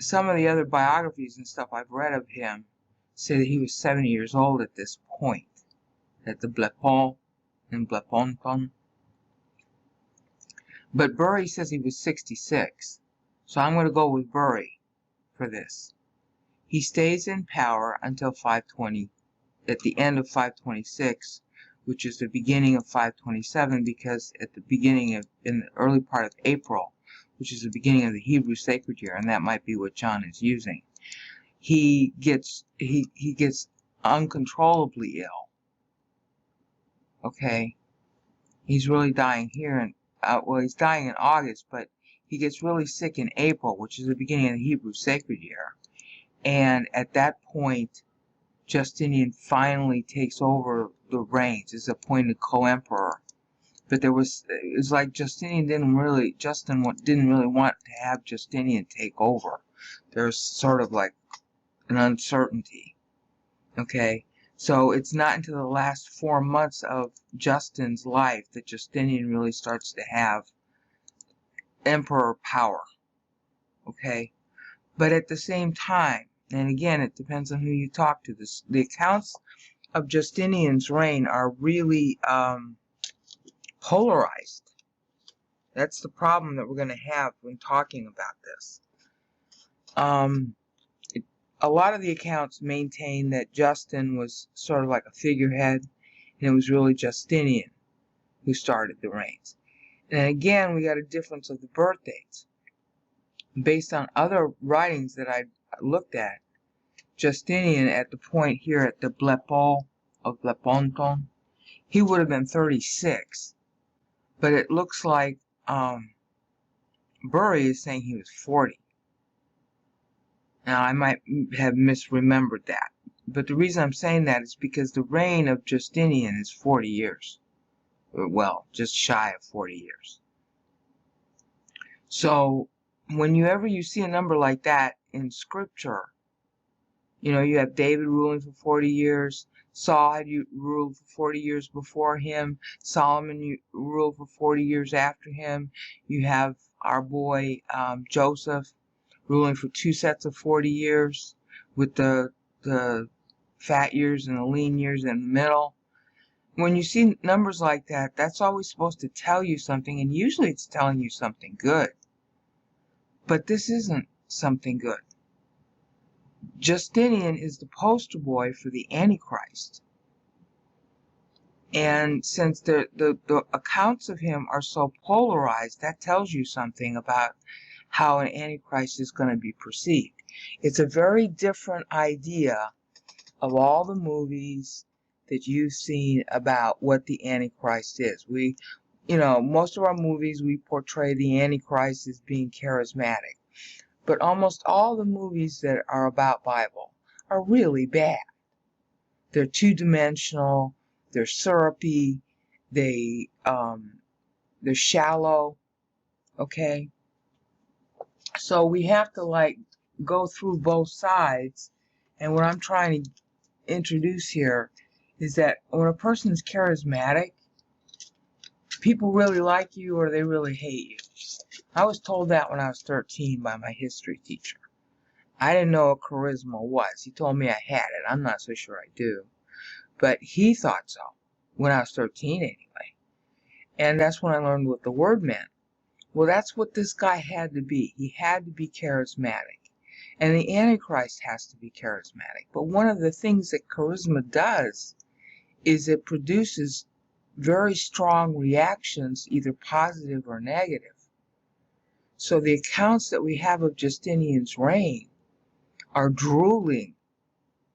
some of the other biographies and stuff I've read of him say that he was 70 years old at this point, at the Blepon and Bleponton. But Bury says he was 66, so I'm going to go with Bury for this. He stays in power until 520, at the end of 526, which is the beginning of 527, because at the beginning of, in the early part of April, which is the beginning of the Hebrew sacred year, and that might be what John is using, he gets uncontrollably ill. Okay, he's really dying here, and he's dying in August, but he gets really sick in April, which is the beginning of the Hebrew sacred year. And at that point, Justinian finally takes over the reins, is appointed co-emperor. But it was like Justin didn't really want to have Justinian take over. There's sort of like an uncertainty. Okay, so it's not until the last 4 months of Justin's life that Justinian really starts to have emperor power. Okay, but at the same time, and again, it depends on who you talk to. The accounts of Justinian's reign are really polarized. That's the problem that we're going to have when talking about this. A lot of the accounts maintain that Justin was sort of like a figurehead, and it was really Justinian who started the reigns. And again, we got a difference of the birth dates. Based on other writings that I looked at, Justinian at the point here at the Blepo of Bleponton, he would have been 36. But it looks like Bury is saying he was 40. Now, I might have misremembered that. But the reason I'm saying that is because the reign of Justinian is 40 years. Well, just shy of 40 years. So, whenever you see a number like that in Scripture, you know, you have David ruling for 40 years. Saul had ruled for 40 years before him. Solomon ruled for 40 years after him. You have our boy Joseph ruling for 2 sets of 40 years with the fat years and the lean years in the middle. When you see numbers like that, that's always supposed to tell you something, and usually it's telling you something good. But this isn't something good. Justinian is the poster boy for the Antichrist. And since the accounts of him are so polarized, that tells you something about how an Antichrist is going to be perceived. It's a very different idea of all the movies that you've seen about what the Antichrist is. Most of our movies, we portray the Antichrist as being charismatic. But almost all the movies that are about Bible are really bad. They're two-dimensional, they're syrupy, they're shallow, okay? So we have to go through both sides, and what I'm trying to introduce here is that when a person is charismatic, people really like you or they really hate you. I was told that when I was 13 by my history teacher. I didn't know what charisma was. He told me I had it. I'm not so sure I do. But he thought so when I was 13 anyway. And that's when I learned what the word meant. Well, that's what this guy had to be. He had to be charismatic. And the Antichrist has to be charismatic. But one of the things that charisma does is it produces very strong reactions, either positive or negative. So the accounts that we have of Justinian's reign are drooling,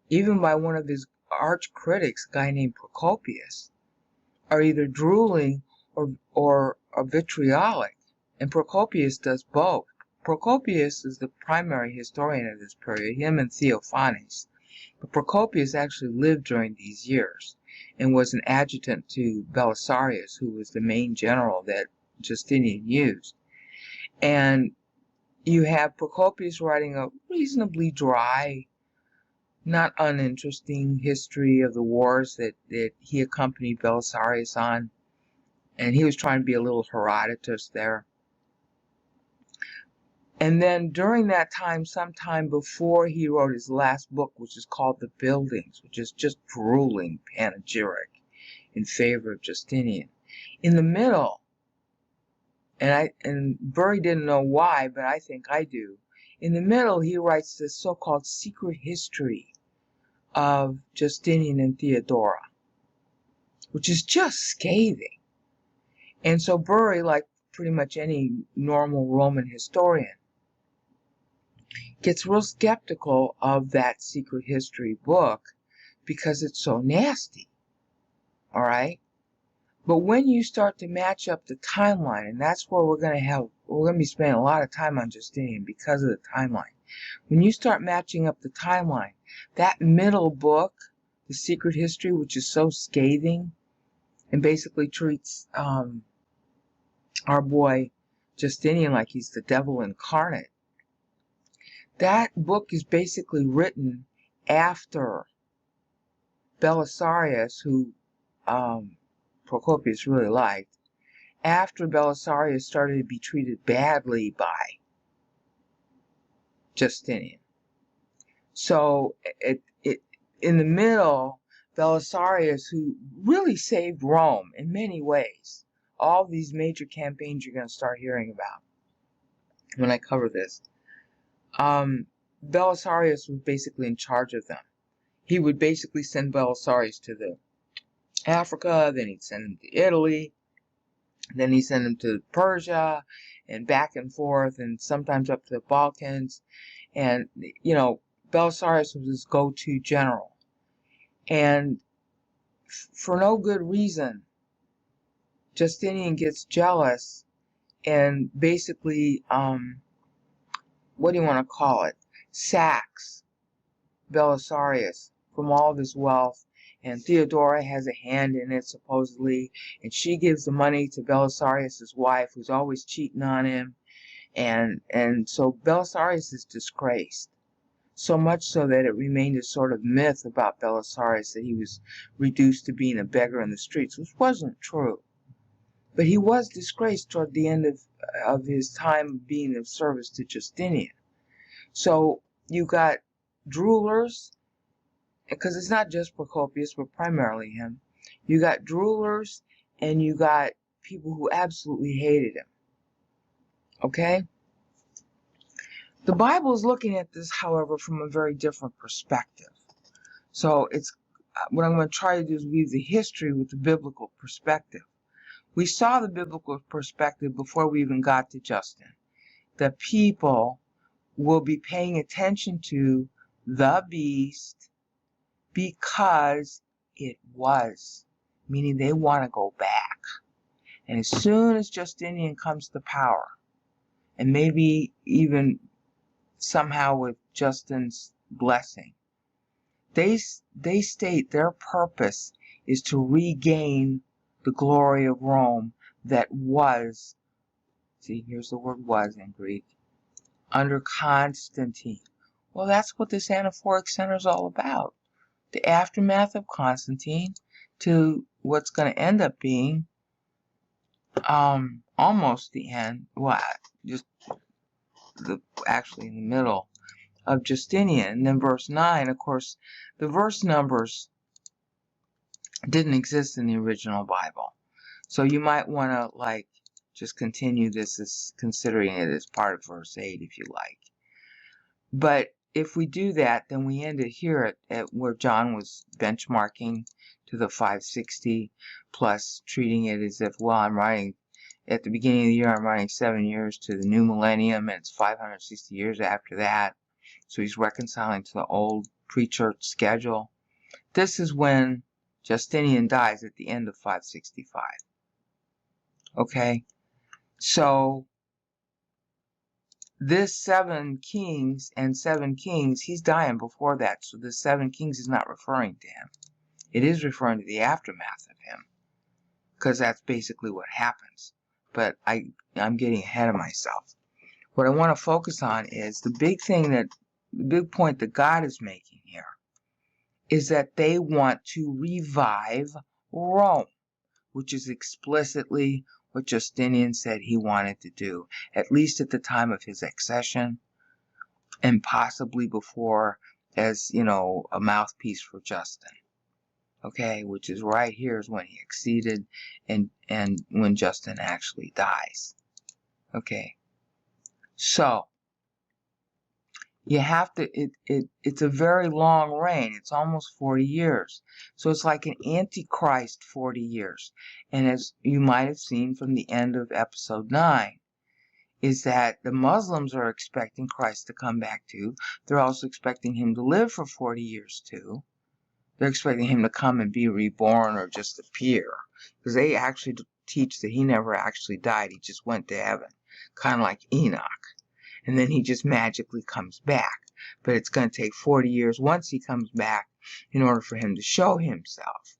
even by one of his arch critics, a guy named Procopius, are either drooling or vitriolic. And Procopius does both. Procopius is the primary historian of this period, him and Theophanes. But Procopius actually lived during these years and was an adjutant to Belisarius, who was the main general that Justinian used. And you have Procopius writing a reasonably dry, not uninteresting history of the wars that he accompanied Belisarius on. And he was trying to be a little Herodotus there. And then during that time, sometime before he wrote his last book, which is called The Buildings, which is just drooling panegyric in favor of Justinian. In the middle, and Bury didn't know why, but I think I do. In the middle, he writes this so-called secret history of Justinian and Theodora, which is just scathing. And so Bury, like pretty much any normal Roman historian, gets real skeptical of that secret history book because it's so nasty. All right? But when you start to match up the timeline, and that's where we're going to be spending a lot of time on Justinian because of the timeline. When you start matching up the timeline, that middle book, The Secret History, which is so scathing and basically treats our boy Justinian like he's the devil incarnate, that book is basically written after Belisarius, who Procopius really liked, after Belisarius started to be treated badly by Justinian. So in the middle, Belisarius, who really saved Rome in many ways, all these major campaigns you're going to start hearing about when I cover this. Belisarius was basically in charge of them. He would basically send Belisarius to the Africa, then he'd send him to Italy, then he'd send him to Persia, and back and forth, and sometimes up to the Balkans. And, Belisarius was his go-to general. And for no good reason, Justinian gets jealous and basically, what do you want to call it, sacks Belisarius from all of his wealth. And Theodora has a hand in it, supposedly, and she gives the money to Belisarius' wife, who's always cheating on him. And so Belisarius is disgraced. So much so that it remained a sort of myth about Belisarius that he was reduced to being a beggar in the streets, which wasn't true. But he was disgraced toward the end of his time being of service to Justinian. So you got droolers, because it's not just Procopius, but primarily him. You got droolers, and you got people who absolutely hated him. Okay? The Bible is looking at this, however, from a very different perspective. So what I'm going to try to do is weave the history with the biblical perspective. We saw the biblical perspective before we even got to Justin. The people will be paying attention to the beast because it was, meaning they want to go back. And as soon as Justinian comes to power, and maybe even somehow with Justin's blessing, they state their purpose is to regain the glory of Rome that was, see, here's the word was in Greek, under Constantine. Well, that's what this anaphoric center is all about. The aftermath of Constantine to what's going to end up being almost the end, just actually in the middle of Justinian. And then verse 9, of course, the verse numbers didn't exist in the original Bible. So you might want to just continue this as considering it as part of verse 8 if you like. But if we do that, then we end it here at where John was benchmarking to the 560, plus treating it as if, well, I'm writing, at the beginning of the year, I'm writing 7 years to the new millennium, and it's 560 years after that. So he's reconciling to the old pre-church schedule. This is when Justinian dies at the end of 565. Okay? So this 7 kings and 7 kings, he's dying before that. So the 7 kings is not referring to him. It is referring to the aftermath of him, because that's basically what happens. But I'm getting ahead of myself. What I want to focus on is the big point that God is making here is that they want to revive Rome, which is explicitly what Justinian said he wanted to do, at least at the time of his accession, and possibly before as, a mouthpiece for Justin. Okay, which is right here is when he acceded and when Justin actually dies. Okay. So you have to, it's a very long reign. It's almost 40 years. So it's like an Antichrist 40 years. And as you might have seen from the end of episode 9, is that the Muslims are expecting Christ to come back too. They're also expecting him to live for 40 years too. They're expecting him to come and be reborn or just appear. Because they actually teach that he never actually died. He just went to heaven. Kind of like Enoch. And then he just magically comes back. But it's going to take 40 years once he comes back in order for him to show himself.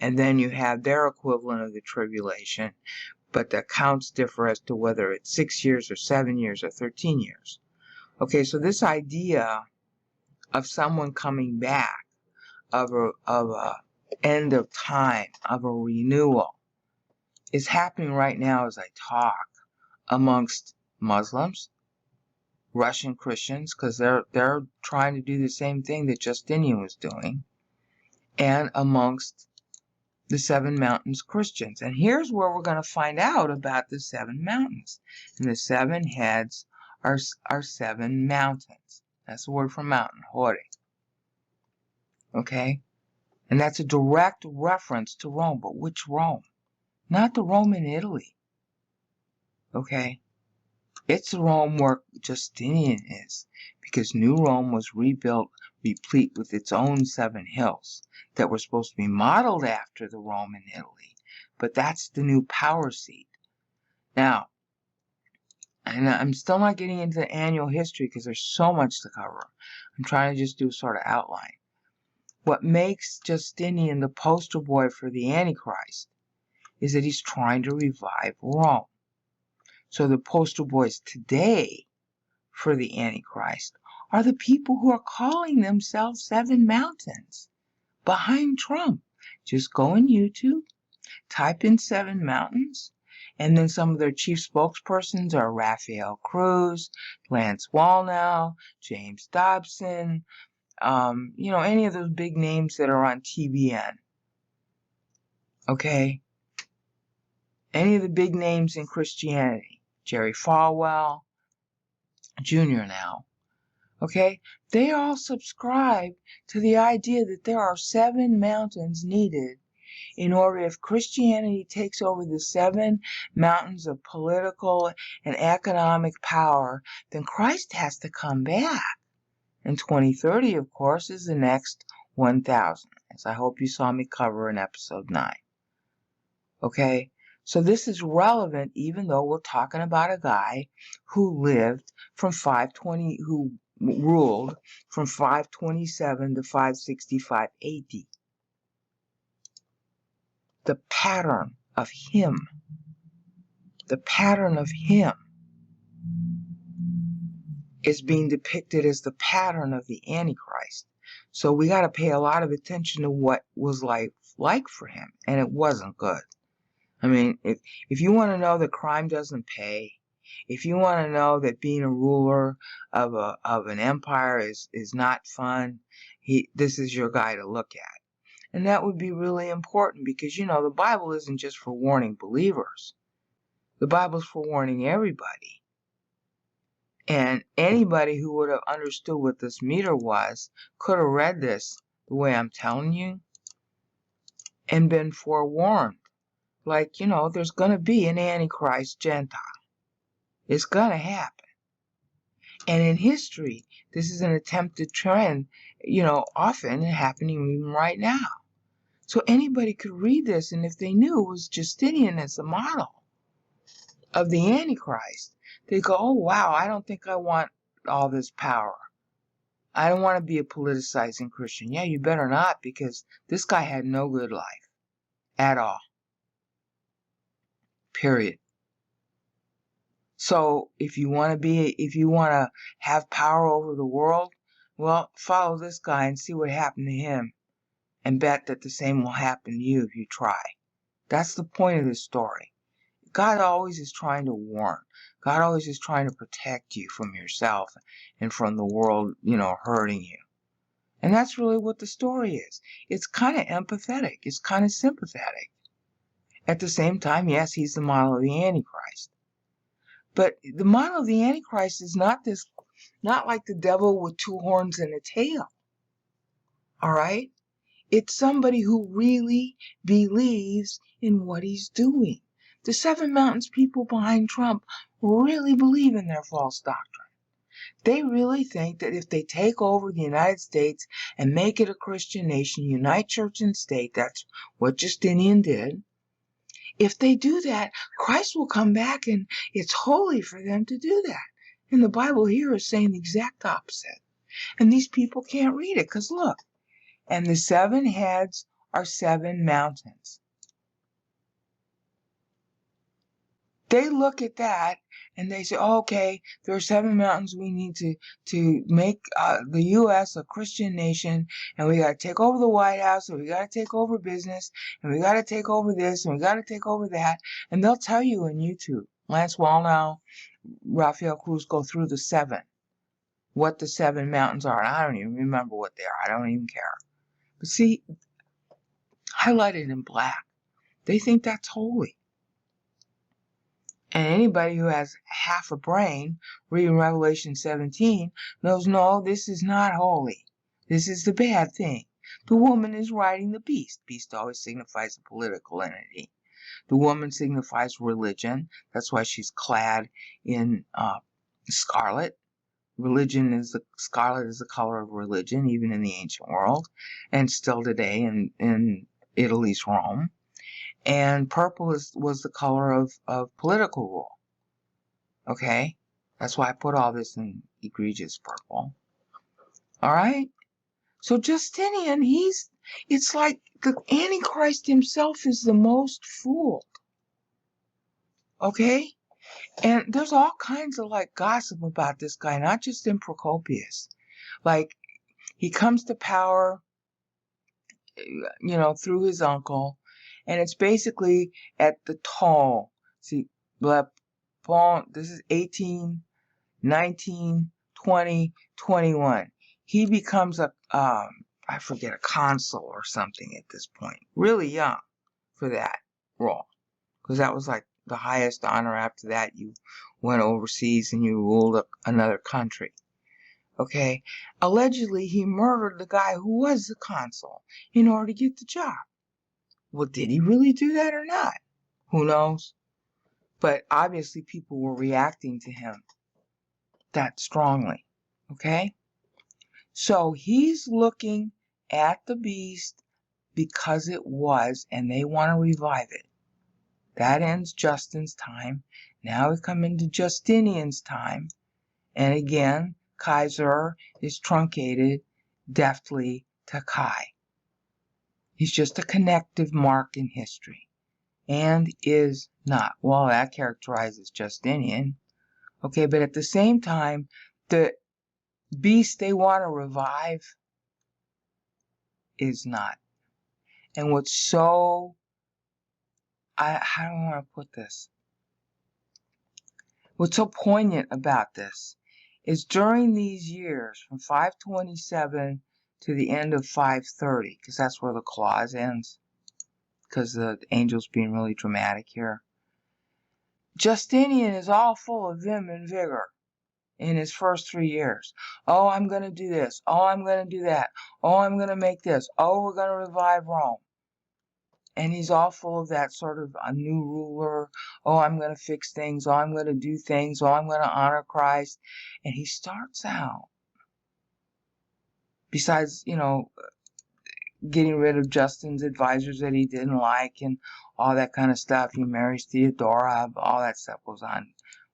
And then you have their equivalent of the tribulation, but the accounts differ as to whether it's 6 years or 7 years or 13 years. Okay, so this idea of someone coming back, of a end of time, of a renewal, is happening right now as I talk amongst Muslims, Russian Christians, because they're trying to do the same thing that Justinian was doing, and amongst the 7 mountains Christians. And here's where we're going to find out about the 7 mountains. And the 7 heads are 7 mountains. That's the word for mountain, hore. Okay? And that's a direct reference to Rome. But which Rome? Not the Rome in Italy. Okay? It's the Rome where Justinian is. Because New Rome was rebuilt, replete with its own 7 hills that were supposed to be modeled after the Rome in Italy. But that's the new power seat. Now, and I'm still not getting into the annual history because there's so much to cover. I'm trying to just do a sort of outline. What makes Justinian the poster boy for the Antichrist is that he's trying to revive Rome. So the poster boys today for the Antichrist are the people who are calling themselves 7 mountains behind Trump. Just go on YouTube, type in 7 mountains, and then some of their chief spokespersons are Raphael Cruz, Lance Wallnau, James Dobson, any of those big names that are on TBN. Okay? Any of the big names in Christianity. Jerry Falwell Jr. now. Okay? They all subscribe to the idea that there are 7 mountains needed in order, if Christianity takes over the 7 mountains of political and economic power, then Christ has to come back. And 2030, of course, is the next 1000, as I hope you saw me cover in episode 9. Okay? So this is relevant even though we're talking about a guy who lived from 520, who ruled from 527 to 565 AD. The pattern of him is being depicted as the pattern of the Antichrist. So we got to pay a lot of attention to what was like for him, and it wasn't good. I mean, if you want to know that crime doesn't pay, if you want to know that being a ruler of an empire is not fun, this is your guy to look at. And that would be really important because, the Bible isn't just for warning believers. The Bible's for warning everybody. And anybody who would have understood what this meter was could have read this the way I'm telling you and been forewarned. Like, there's going to be an Antichrist Gentile. It's going to happen. And in history, this is an attempted trend, often happening even right now. So anybody could read this, and if they knew it was Justinian as the model of the Antichrist, they'd go, oh, wow, I don't think I want all this power. I don't want to be a politicizing Christian. Yeah, you better not, because this guy had no good life at all. Period. So if you want to have power over the world, well, follow this guy and see what happened to him. And bet that the same will happen to you if you try. That's the point of this story. God always is trying to warn. God always is trying to protect you from yourself and from the world, hurting you. And that's really what the story is. It's kind of empathetic. It's kind of sympathetic. At the same time, yes, he's the model of the Antichrist. But the model of the Antichrist is not like the devil with 2 horns and a tail. All right? It's somebody who really believes in what he's doing. The 7 mountains people behind Trump really believe in their false doctrine. They really think that if they take over the United States and make it a Christian nation, unite church and state, that's what Justinian did. If they do that, Christ will come back, and it's holy for them to do that. And the Bible here is saying the exact opposite. And these people can't read it because look, and the 7 heads are 7 mountains. They look at that and they say, oh, okay, there are 7 mountains. We need to make the U.S. a Christian nation, and we got to take over the White House, and we got to take over business, and we got to take over this, and we got to take over that. And they'll tell you on YouTube, Lance Wallnau, Raphael Cruz go through the 7, what the 7 mountains are. And I don't even remember what they are. I don't even care. But see, highlighted in black. They think that's holy. And anybody who has half a brain, reading Revelation 17, knows, no, this is not holy. This is the bad thing. The woman is riding the beast. Beast always signifies a political entity. The woman signifies religion. That's why she's clad in scarlet. Scarlet is the color of religion, even in the ancient world, and still today in Italy's Rome. And purple was the color of political rule. Okay? That's why I put all this in egregious purple. Alright? So Justinian, it's like the Antichrist himself is the most fooled. Okay? And there's all kinds of like gossip about this guy, not just in Procopius. Like, he comes to power, through his uncle, and it's basically at the toll. See, this is 18, 19, 20, 21. He becomes a consul or something at this point. Really young for that role. Because that was like the highest honor. After that, you went overseas and you ruled another country. Okay? Allegedly, he murdered the guy who was the consul in order to get the job. Well, did he really do that or not? Who knows? But obviously, people were reacting to him that strongly. Okay? So he's looking at the beast because it was, and they want to revive it. That ends Justin's time. Now we come into Justinian's time. And again, Kaiser is truncated deftly to Kai. He's just a connective mark in history. And is not. Well, that characterizes Justinian. Okay, but at the same time, the beast they want to revive is not. And what's so, how do I want to put this? What's so poignant about this is during these years, from 527 to the end of 530, because that's where the clause ends, because the angel's being really dramatic here. Justinian is all full of vim and vigor in his first 3 years. Oh, I'm going to do this. Oh, I'm going to do that. Oh, I'm going to make this. Oh, we're going to revive Rome. And he's all full of that sort of a new ruler. Oh, I'm going to fix things. Oh, I'm going to do things. Oh, I'm going to honor Christ. And he starts out, besides, getting rid of Justin's advisors that he didn't like and all that kind of stuff. He marries Theodora. All that stuff goes on.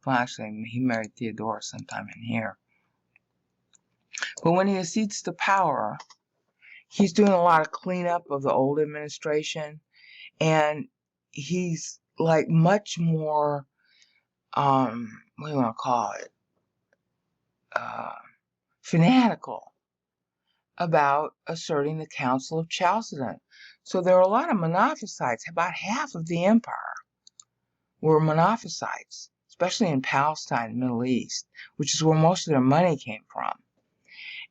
Well, actually, he married Theodora sometime in here. But when he accedes to power, he's doing a lot of cleanup of the old administration. And he's like much more, what do you want to call it? Fanatical about asserting the Council of Chalcedon. So there are a lot of Monophysites. About half of the empire were Monophysites, especially in Palestine, the Middle East, which is where most of their money came from.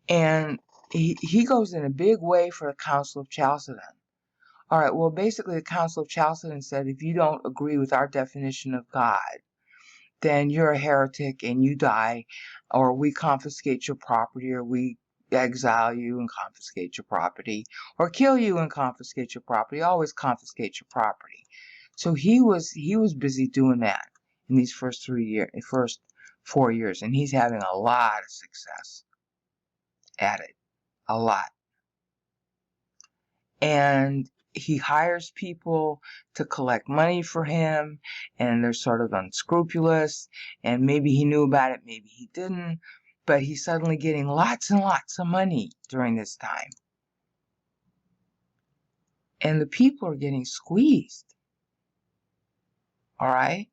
And he goes in a big way for the Council of Chalcedon. All right, well, basically the Council of Chalcedon said, if you don't agree with our definition of God, then you're a heretic and you die, or we confiscate your property, or we exile you and confiscate your property, or kill you and confiscate your property. Always confiscate your property. So he was busy doing that in these first 4 years, and he's having a lot of success at it, a lot. And he hires people to collect money for him, and they're sort of unscrupulous, and maybe he knew about it, maybe he didn't, but he's suddenly getting lots and lots of money during this time. And the people are getting squeezed. All right?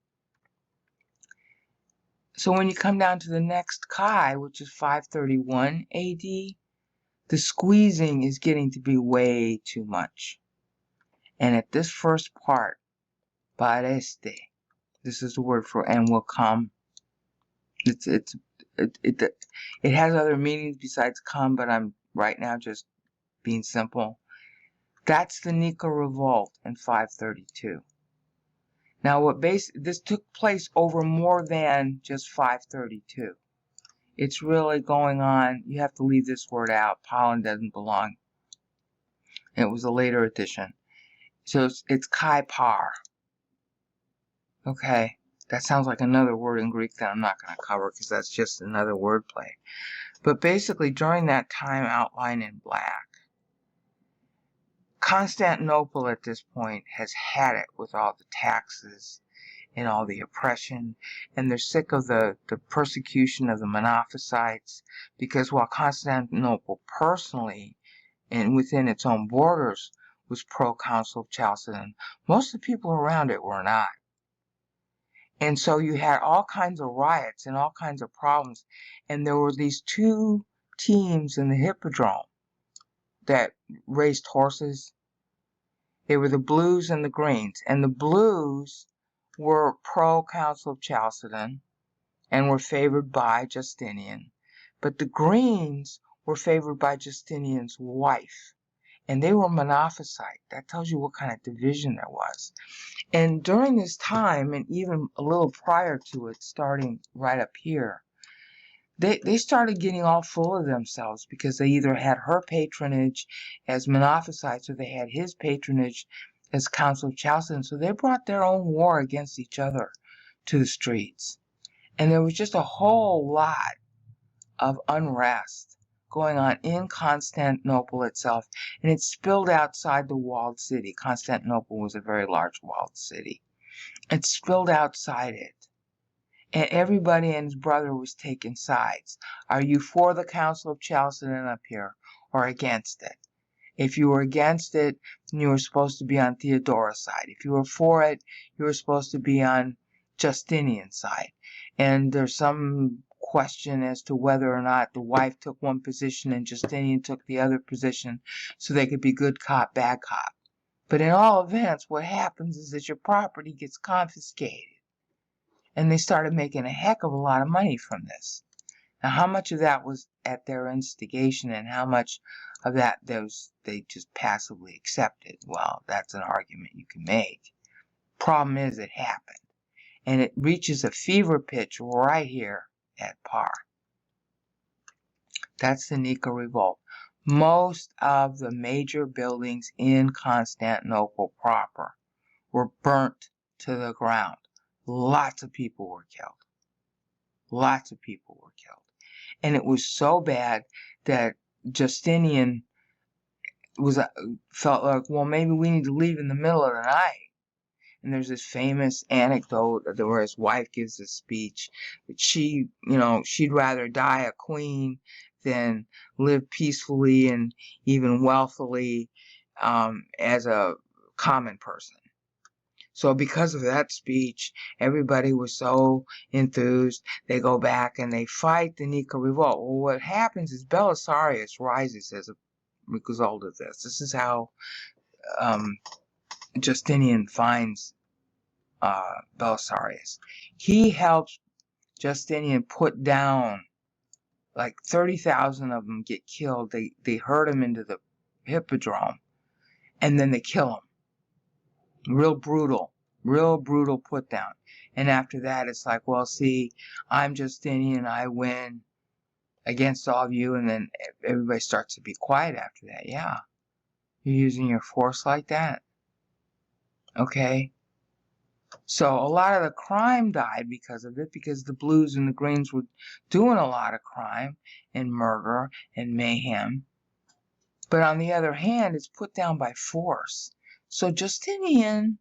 So when you come down to the next Kai, which is 531 AD, the squeezing is getting to be way too much. And at this first part, pareste, this is the word for and will come. It has other meanings besides come, but I'm right now just being simple. That's the Nika Revolt in 532. Now, this took place over more than just 532. It's really going on. You have to leave this word out. Pollen doesn't belong. It was a later addition. So it's Kai Par. Okay, that sounds like another word in Greek that I'm not going to cover because that's just another wordplay. But basically, during that time outlined in black, Constantinople at this point has had it with all the taxes and all the oppression, and they're sick of the persecution of the Monophysites, because while Constantinople personally and within its own borders was pro-Council of Chalcedon, most of the people around it were not. And so you had all kinds of riots and all kinds of problems, and there were these two teams in the Hippodrome that raced horses. They were the Blues and the Greens, and the Blues were pro-Council of Chalcedon and were favored by Justinian, but the Greens were favored by Justinian's wife, and they were Monophysite. That tells you what kind of division there was. And during this time, and even a little prior to it, starting right up here, they started getting all full of themselves because they either had her patronage as Monophysites or they had his patronage as Council of Chalcedon. So they brought their own war against each other to the streets. And there was just a whole lot of unrest going on in Constantinople itself, and it spilled outside the walled city. Constantinople was a very large walled city. It spilled outside it, and everybody and his brother was taking sides. Are you for the Council of Chalcedon up here or against it? If you were against it, you were supposed to be on Theodora's side. If you were for it, you were supposed to be on Justinian's side. And there's some question as to whether or not the wife took one position and Justinian took the other position so they could be good cop, bad cop. But in all events, what happens is that your property gets confiscated. And they started making a heck of a lot of money from this. Now, how much of that was at their instigation and how much of that they just passively accepted? Well, that's an argument you can make. Problem is, it happened. And it reaches a fever pitch right here at Par. That's the Nika Revolt. Most of the major buildings in Constantinople proper were burnt to the ground. Lots of people were killed. Lots of people were killed. And it was so bad that Justinian felt like, well, maybe we need to leave in the middle of the night. And there's this famous anecdote where his wife gives a speech that she'd rather die a queen than live peacefully and even wealthily as a common person. So because of that speech, everybody was so enthused. They go back and they fight the Nika Revolt. Well, what happens is Belisarius rises as a result of this. This is how Justinian finds Belisarius. He helps Justinian put down, like 30,000 of them get killed. They herd him into the Hippodrome, and then they kill him. Real brutal put down. And after that, it's like, well, see, I'm Justinian, I win against all of you, and then everybody starts to be quiet after that. Yeah, you're using your force like that. Okay. So a lot of the crime died because of it, because the Blues and the Greens were doing a lot of crime and murder and mayhem. But on the other hand, it's put down by force. So Justinian,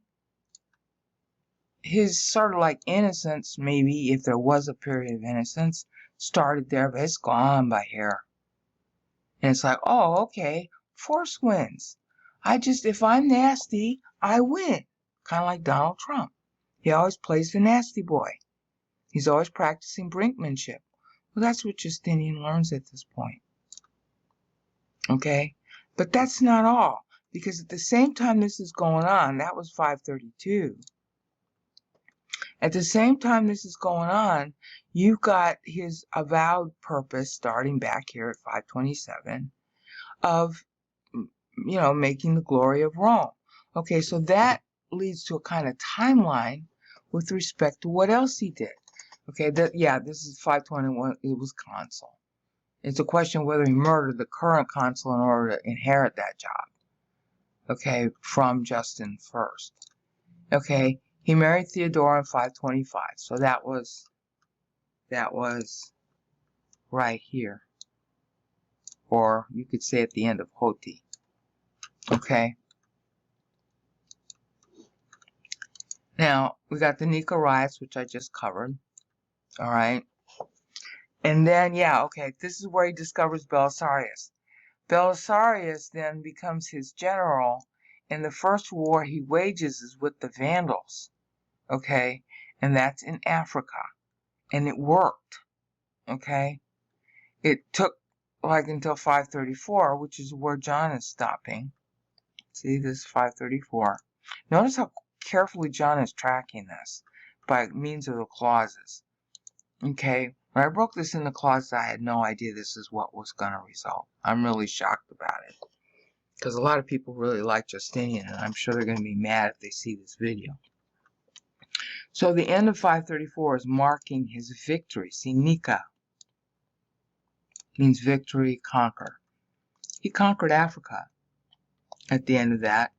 his sort of like innocence, maybe if there was a period of innocence, started there, but it's gone by here. And it's like, oh, okay, force wins. If I'm nasty, I win. Kind of like Donald Trump. He always plays the nasty boy. He's always practicing brinkmanship. Well, that's what Justinian learns at this point. Okay? But that's not all. Because at the same time this is going on, that was 532. At the same time this is going on, you've got his avowed purpose, starting back here at 527, of making the glory of Rome. Okay, so that leads to a kind of timeline with respect to what else he did. Okay, this is 521. It was consul. It's a question of whether he murdered the current consul in order to inherit that job. Okay, from Justin first. Okay, he married Theodora in 525. So that was right here, or you could say at the end of Hoti. Okay. Now we got the Nika riots, which I just covered. All right. And then, this is where he discovers Belisarius. Belisarius then becomes his general, and the first war he wages is with the Vandals. Okay. And that's in Africa. And it worked. Okay. It took until 534, which is where John is stopping. See, this is 534. Notice how carefully John is tracking this by means of the clauses. Okay, when I broke this into clauses, I had no idea this is what was going to result. I'm really shocked about it, because a lot of people really like Justinian, and I'm sure they're going to be mad if they see this video. So the end of 534 is marking his victory. See, Nika means victory, conquer. He conquered Africa at the end of that,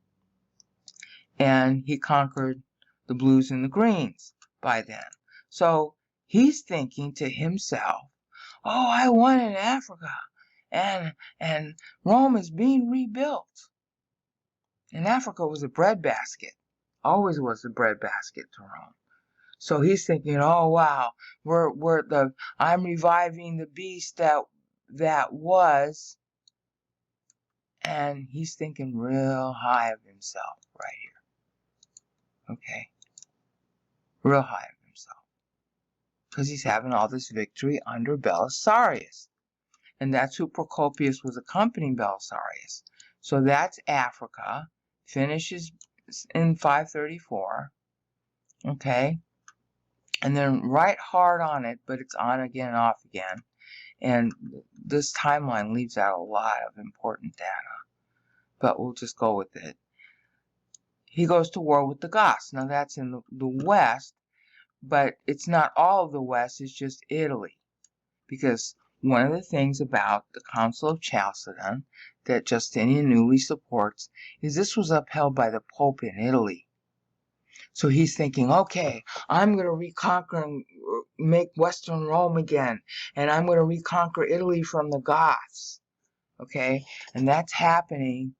and he conquered the blues and the greens by then. So he's thinking to himself, oh, I won in Africa, and Rome is being rebuilt. And Africa was a breadbasket, always was a breadbasket to Rome. So he's thinking, oh wow, I'm reviving the beast that was, and he's thinking real high of himself right here. Okay, real high of himself, because he's having all this victory under Belisarius. And that's who Procopius was accompanying Belisarius. So that's Africa, finishes in 534, okay? And then right hard on it, but it's on again and off again. And this timeline leaves out a lot of important data, but we'll just go with it. He goes to war with the Goths. Now that's in the west, but it's not all of the west, it's just Italy. Because one of the things about the Council of Chalcedon that Justinian newly supports is this was upheld by the Pope in Italy. So he's thinking, okay, I'm going to reconquer and make Western Rome again, and I'm going to reconquer Italy from the Goths. Okay, and that's happening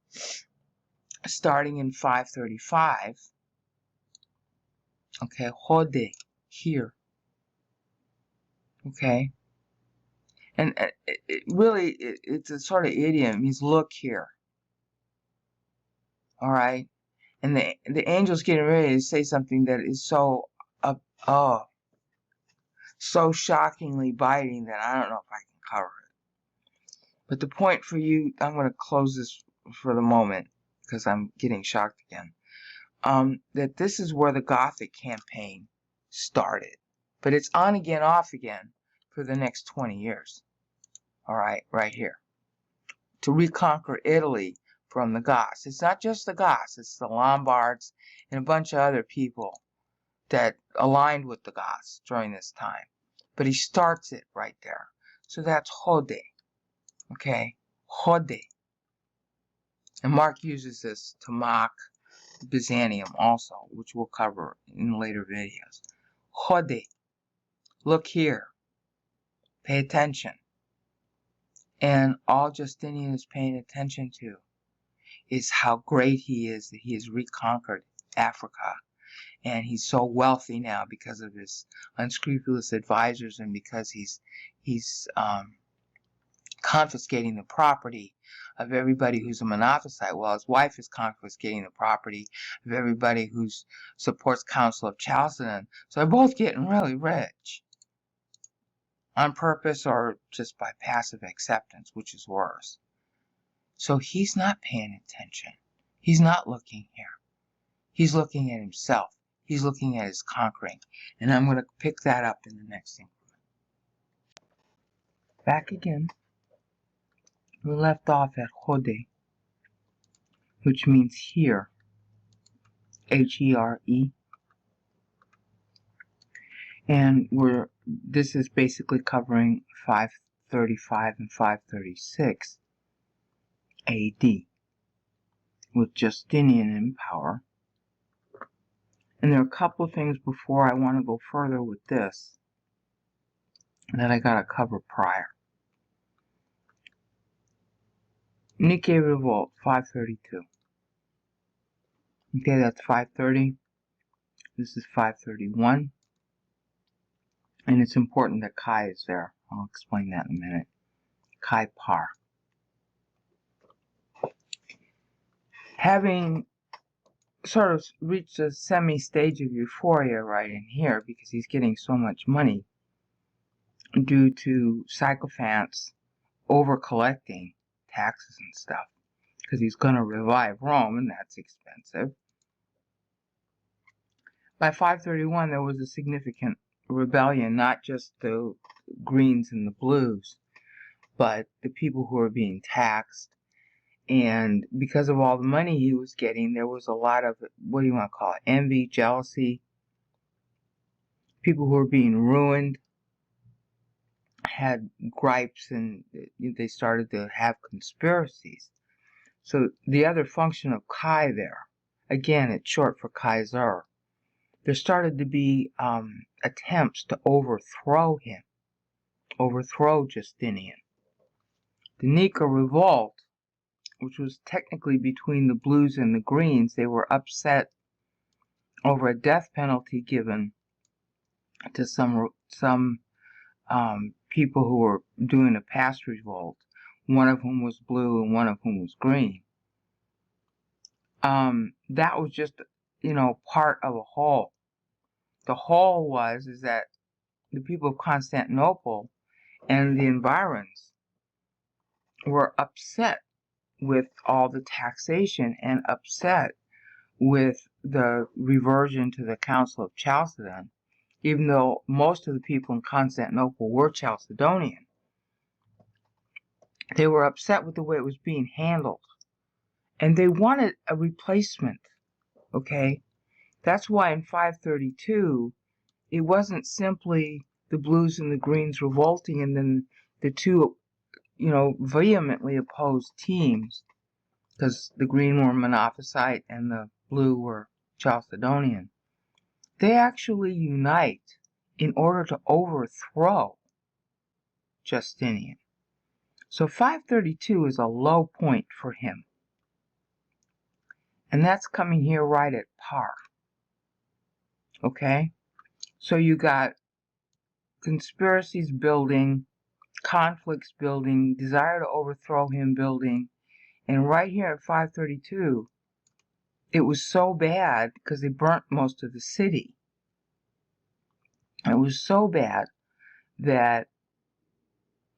starting in 535. Okay, Hode, here. Okay. And it's a sort of idiom. It means look here. All right. And the angel's getting ready to say something that is so shockingly biting that I don't know if I can cover it. But the point for you, I'm going to close this for the moment because I'm getting shocked again. That this is where the Gothic campaign started. But it's on again, off again for the next 20 years. All right, right here. To reconquer Italy from the Goths. It's not just the Goths, it's the Lombards and a bunch of other people that aligned with the Goths during this time. But he starts it right there. So that's Hode. Okay, Hode. And Mark uses this to mock Byzantium also, which we'll cover in later videos. Hode. Look here. Pay attention. And all Justinian is paying attention to is how great he is that he has reconquered Africa. And he's so wealthy now because of his unscrupulous advisors and because he's confiscating the property of everybody who's a monophysite. Well, his wife is confiscating the property of everybody who supports Council of Chalcedon. So they're both getting really rich. On purpose or just by passive acceptance, which is worse. So he's not paying attention. He's not looking here. He's looking at himself. He's looking at his conquering. And I'm going to pick that up in the next increment. Back again. We left off at Hode. which means here, H-E-R-E. And this is basically covering 535 and 536 AD with Justinian in power. And there are a couple of things before I want to go further with this that I got to cover prior. Nikkei Revolt, 532. Okay, that's 530. This is 531. And it's important that Chi is there. I'll explain that in a minute. Chi Par. Having sort of reached a semi-stage of euphoria right in here because he's getting so much money due to sycophants over-collecting taxes and stuff because he's going to revive Rome, and that's expensive. By 531, there was a significant rebellion, not just the Greens and the Blues, but the people who were being taxed. And because of all the money he was getting, there was a lot of, what do you want to call it, envy, jealousy. People who were being ruined had gripes, and they started to have conspiracies. So the other function of Chi there, again, it's short for Kaiser, there started to be attempts to overthrow him, overthrow Justinian. The Nika Revolt, which was technically between the Blues and the Greens, they were upset over a death penalty given to some people who were doing a past revolt, one of whom was blue and one of whom was green. That was just, part of a whole. The whole is that the people of Constantinople and the environs were upset with all the taxation and upset with the reversion to the Council of Chalcedon, even though most of the people in Constantinople were Chalcedonian. They were upset with the way it was being handled, and they wanted a replacement, okay? That's why in 532, it wasn't simply the Blues and the Greens revolting and then the two, vehemently opposed teams, because the Green were Monophysite and the Blue were Chalcedonian. They actually unite in order to overthrow Justinian. So 532 is a low point for him. And that's coming here right at par. Okay? So you got conspiracies building, conflicts building, desire to overthrow him building. And right here at 532, it was so bad because they burnt most of the city. It was so bad that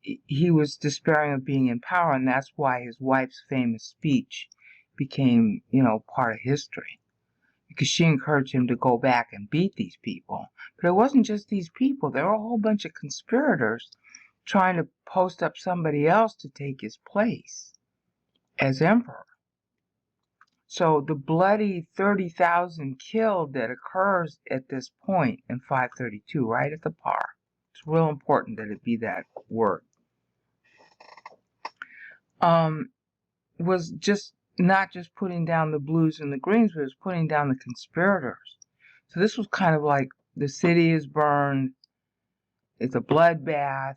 he was despairing of being in power, and that's why his wife's famous speech became, part of history. Because she encouraged him to go back and beat these people. But it wasn't just these people. There were a whole bunch of conspirators trying to post up somebody else to take his place as emperor. So the bloody 30,000 killed that occurs at this point in 532, right at the par. It's real important that it be that word. Was just not just putting down the Blues and the Greens, but it was putting down the conspirators. So this was kind of like the city is burned, it's a bloodbath,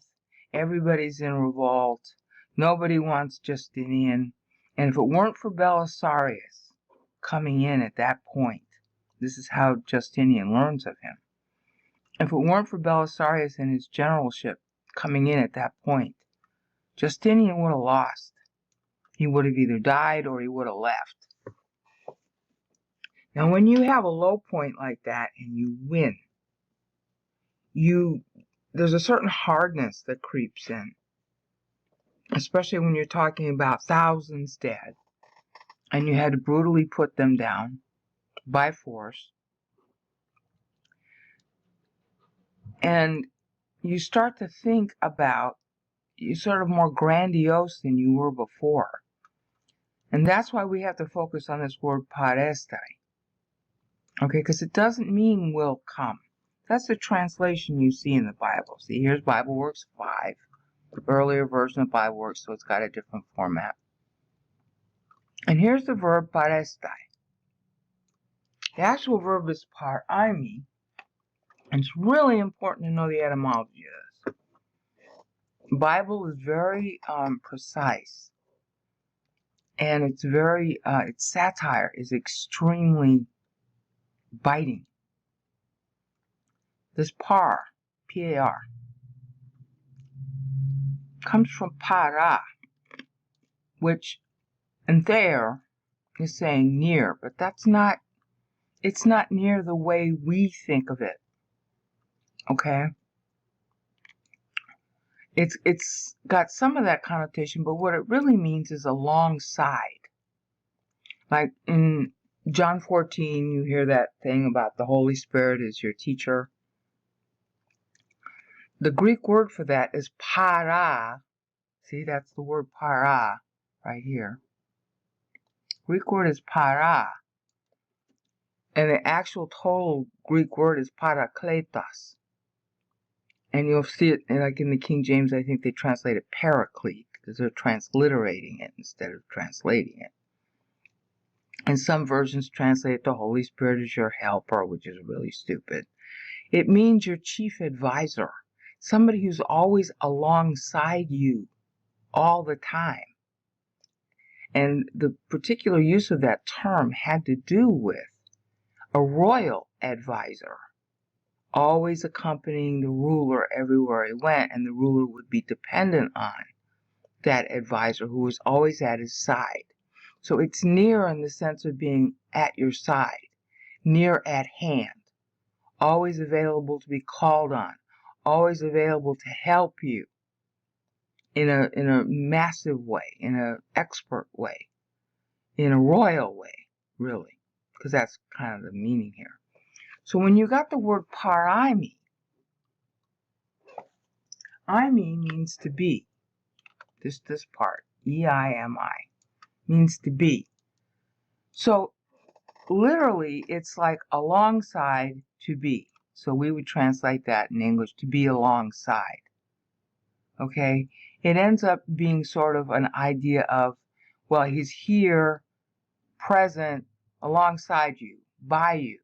everybody's in revolt, nobody wants Justinian, and if it weren't for Belisarius coming in at that point, this is how Justinian learns of him. If it weren't for Belisarius and his generalship coming in at that point, Justinian would have lost. He would have either died or he would have left. Now, when you have a low point like that and you win, there's a certain hardness that creeps in, especially when you're talking about thousands dead, and you had to brutally put them down by force. And you start to think about, you're sort of more grandiose than you were before. And that's why we have to focus on this word parestai. Okay, because it doesn't mean will come. That's the translation you see in the Bible. See, here's Bible Works 5, the earlier version of Bible Works, so it's got a different format. And here's the verb parestai. The actual verb is paraimi, and it's really important to know the etymology of this. The Bible is very precise, and it's very, its satire is extremely biting. This par, P-A-R, comes from para, which, and there is saying near, but that's not, it's not near the way we think of it, okay? It's got some of that connotation, but what it really means is alongside. Like in John 14, you hear that thing about the Holy Spirit is your teacher. The Greek word for that is para. See, that's the word para right here. Greek word is para. And the actual total Greek word is parakletos. And you'll see it, like in the King James, I think they translate it paraclete, because they're transliterating it instead of translating it. And some versions translate the Holy Spirit as your helper, which is really stupid. It means your chief advisor, somebody who's always alongside you all the time. And the particular use of that term had to do with a royal advisor, always accompanying the ruler everywhere he went, and the ruler would be dependent on that advisor who was always at his side. So it's near in the sense of being at your side, near at hand, always available to be called on, always available to help you in a massive way, in an expert way, in a royal way, really, because that's kind of the meaning here. So when you got the word paraimi, Imi means to be. This part, E-I-M-I, means to be. So literally, it's like alongside to be. So we would translate that in English, to be alongside. Okay? It ends up being sort of an idea of, well, he's here, present, alongside you, by you.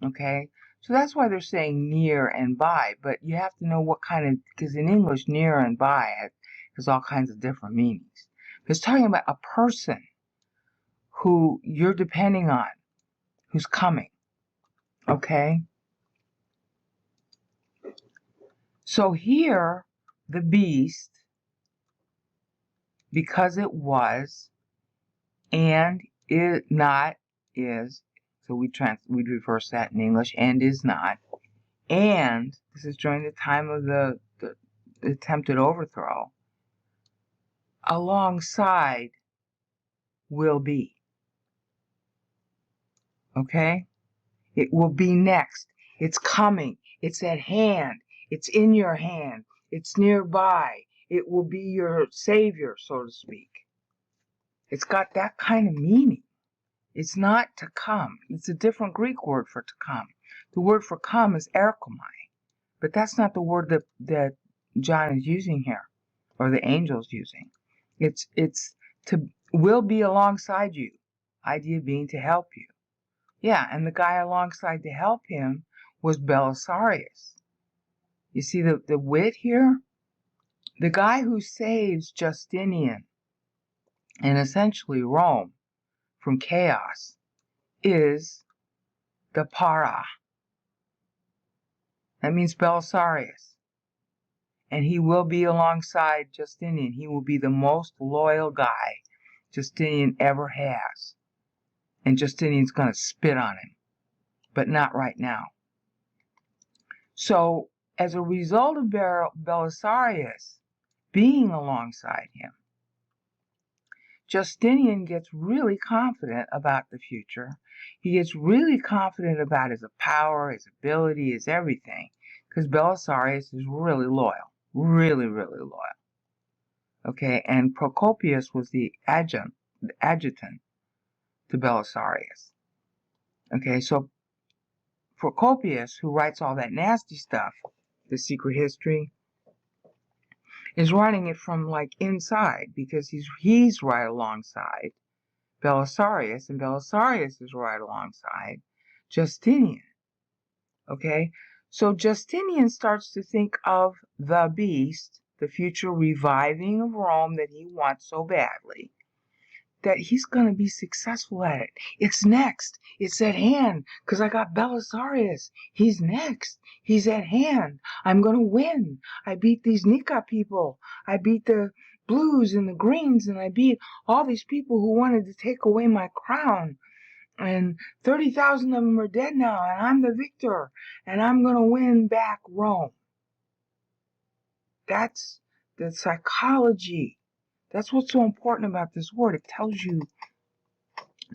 Okay? So that's why they're saying near and by, but you have to know what kind of, because in English, near and by has all kinds of different meanings. It's talking about a person who you're depending on, who's coming. Okay? So here, the beast, because it was, and is not is, so we reverse that in English, and is not, and this is during the time of the attempted overthrow, alongside will be. Okay? It will be next. It's coming. It's at hand. It's in your hand. It's nearby. It will be your savior, so to speak. It's got that kind of meaning. It's not to come. It's a different Greek word for to come. The word for come is erkomai, but that's not the word that John is using here, or the angel's using. It's to will be alongside you. Idea being to help you. Yeah, and the guy alongside to help him was Belisarius. You see the wit here? The guy who saves Justinian and essentially Rome from chaos is the para. That means Belisarius. And he will be alongside Justinian. He will be the most loyal guy Justinian ever has. And Justinian's going to spit on him. But not right now. So, as a result of Belisarius being alongside him, Justinian gets really confident about the future. He gets really confident about his power, his ability, his everything, because Belisarius is really loyal. Really, really loyal. Okay, and Procopius was the adjutant adjutant to Belisarius. Okay, so Procopius, who writes all that nasty stuff, the secret history, is writing it from like inside, because he's right alongside Belisarius, and Belisarius is right alongside Justinian. Okay, so Justinian starts to think of the beast, the future reviving of Rome that he wants so badly, that he's going to be successful at it. It's next. It's at hand, because I got Belisarius. He's next. He's at hand. I'm going to win. I beat these Nika people. I beat the blues and the greens, and I beat all these people who wanted to take away my crown. And 30,000 of them are dead now, and I'm the victor, and I'm going to win back Rome. That's the psychology. That's what's so important about this word. It tells you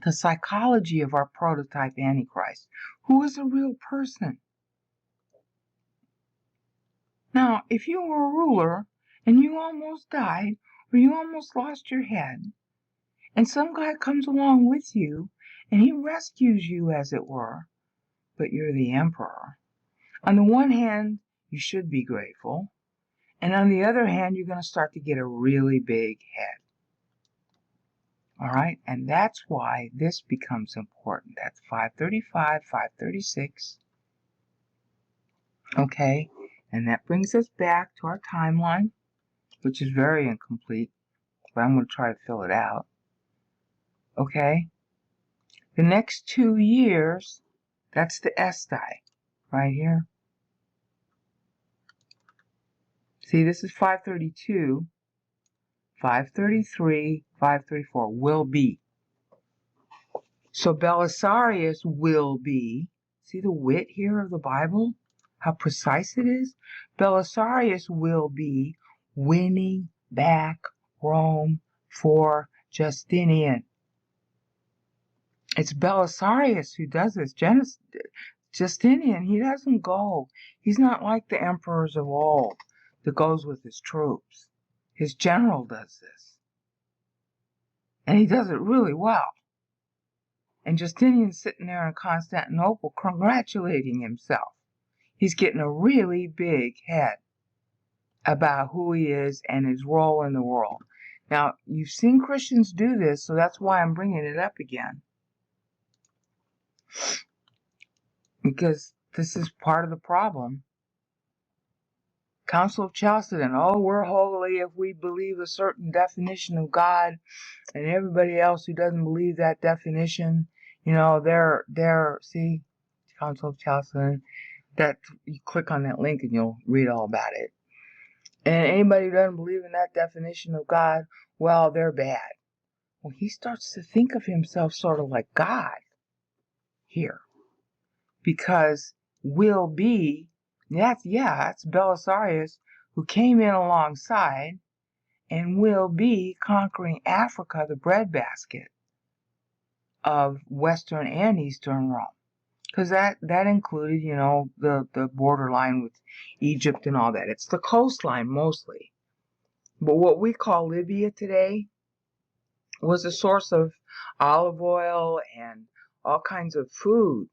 the psychology of our prototype Antichrist, who is a real person. Now, if you were a ruler and you almost died, or you almost lost your head, and some guy comes along with you and he rescues you, as it were, but you're the emperor, on the one hand, you should be grateful, and on the other hand, you're going to start to get a really big head. All right, and that's why this becomes important. That's 535, 536. Okay, and that brings us back to our timeline, which is very incomplete, but I'm going to try to fill it out. Okay, the next 2 years, that's the Esti, right here. See, this is 532, 533, 534, will be. So Belisarius will be, see the wit here of the Bible? How precise it is? Belisarius will be winning back Rome for Justinian. It's Belisarius who does this. Justinian, he doesn't go. He's not like the emperors of old that goes with his troops. His general does this. And he does it really well. And Justinian's sitting there in Constantinople congratulating himself. He's getting a really big head about who he is and his role in the world. Now, you've seen Christians do this, so that's why I'm bringing it up again. Because this is part of the problem. Council of Chalcedon, oh, we're holy if we believe a certain definition of God, and everybody else who doesn't believe that definition, you know, they're see, Council of Chalcedon, that you click on that link and you'll read all about it. And anybody who doesn't believe in that definition of God, well, they're bad. Well, he starts to think of himself sort of like God here. Because will be, that's Belisarius, who came in alongside and will be conquering Africa, the breadbasket of Western and Eastern Rome. Because that included, you know, the borderline with Egypt and all that. It's the coastline mostly. But what we call Libya today was a source of olive oil and all kinds of food.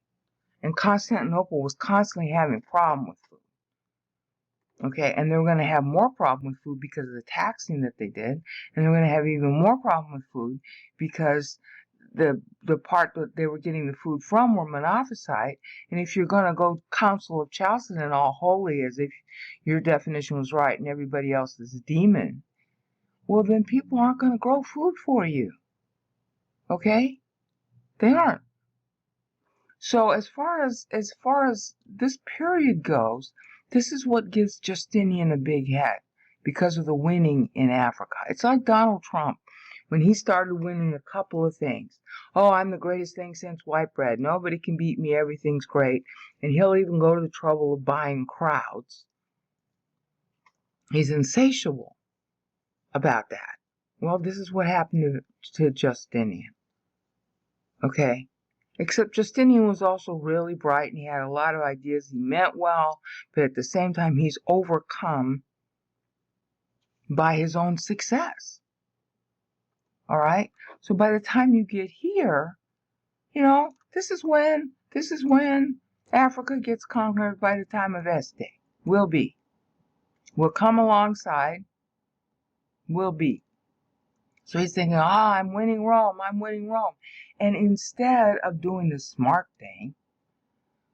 And Constantinople was constantly having problems with food. Okay, and they were going to have more problem with food because of the taxing that they did. And they were going to have even more problem with food because the part that they were getting the food from were Monophysite. And if you're going to go Council of Chalcedon all holy as if your definition was right and everybody else is a demon, well, then people aren't going to grow food for you. Okay? They aren't. So as far as this period goes, this is what gives Justinian a big head because of the winning in Africa. It's like Donald Trump when he started winning a couple of things. Oh, I'm the greatest thing since white bread. Nobody can beat me. Everything's great. And he'll even go to the trouble of buying crowds. He's insatiable about that. Well, this is what happened to Justinian. Okay? Except Justinian was also really bright and he had a lot of ideas. He meant well, but at the same time, he's overcome by his own success. All right. So by the time you get here, you know, this is when Africa gets conquered by the time of Este. Will be. Will come alongside. Will be. So he's thinking, I'm winning Rome. I'm winning Rome. And instead of doing the smart thing,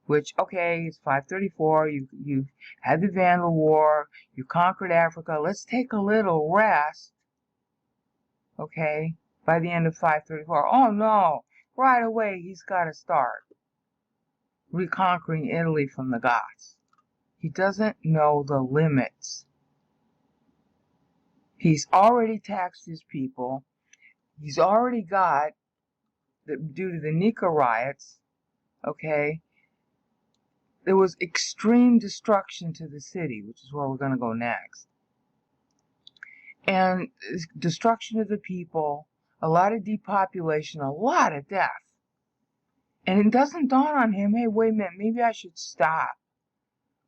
which, okay, it's 534, you've had the Vandal War, you conquered Africa, let's take a little rest, okay, by the end of 534. Oh no, right away he's got to start reconquering Italy from the Goths. He doesn't know the limits. He's already taxed his people. He's already got, due to the Nika riots, okay, there was extreme destruction to the city, which is where we're going to go next. And destruction of the people, a lot of depopulation, a lot of death. And it doesn't dawn on him, hey, wait a minute, maybe I should stop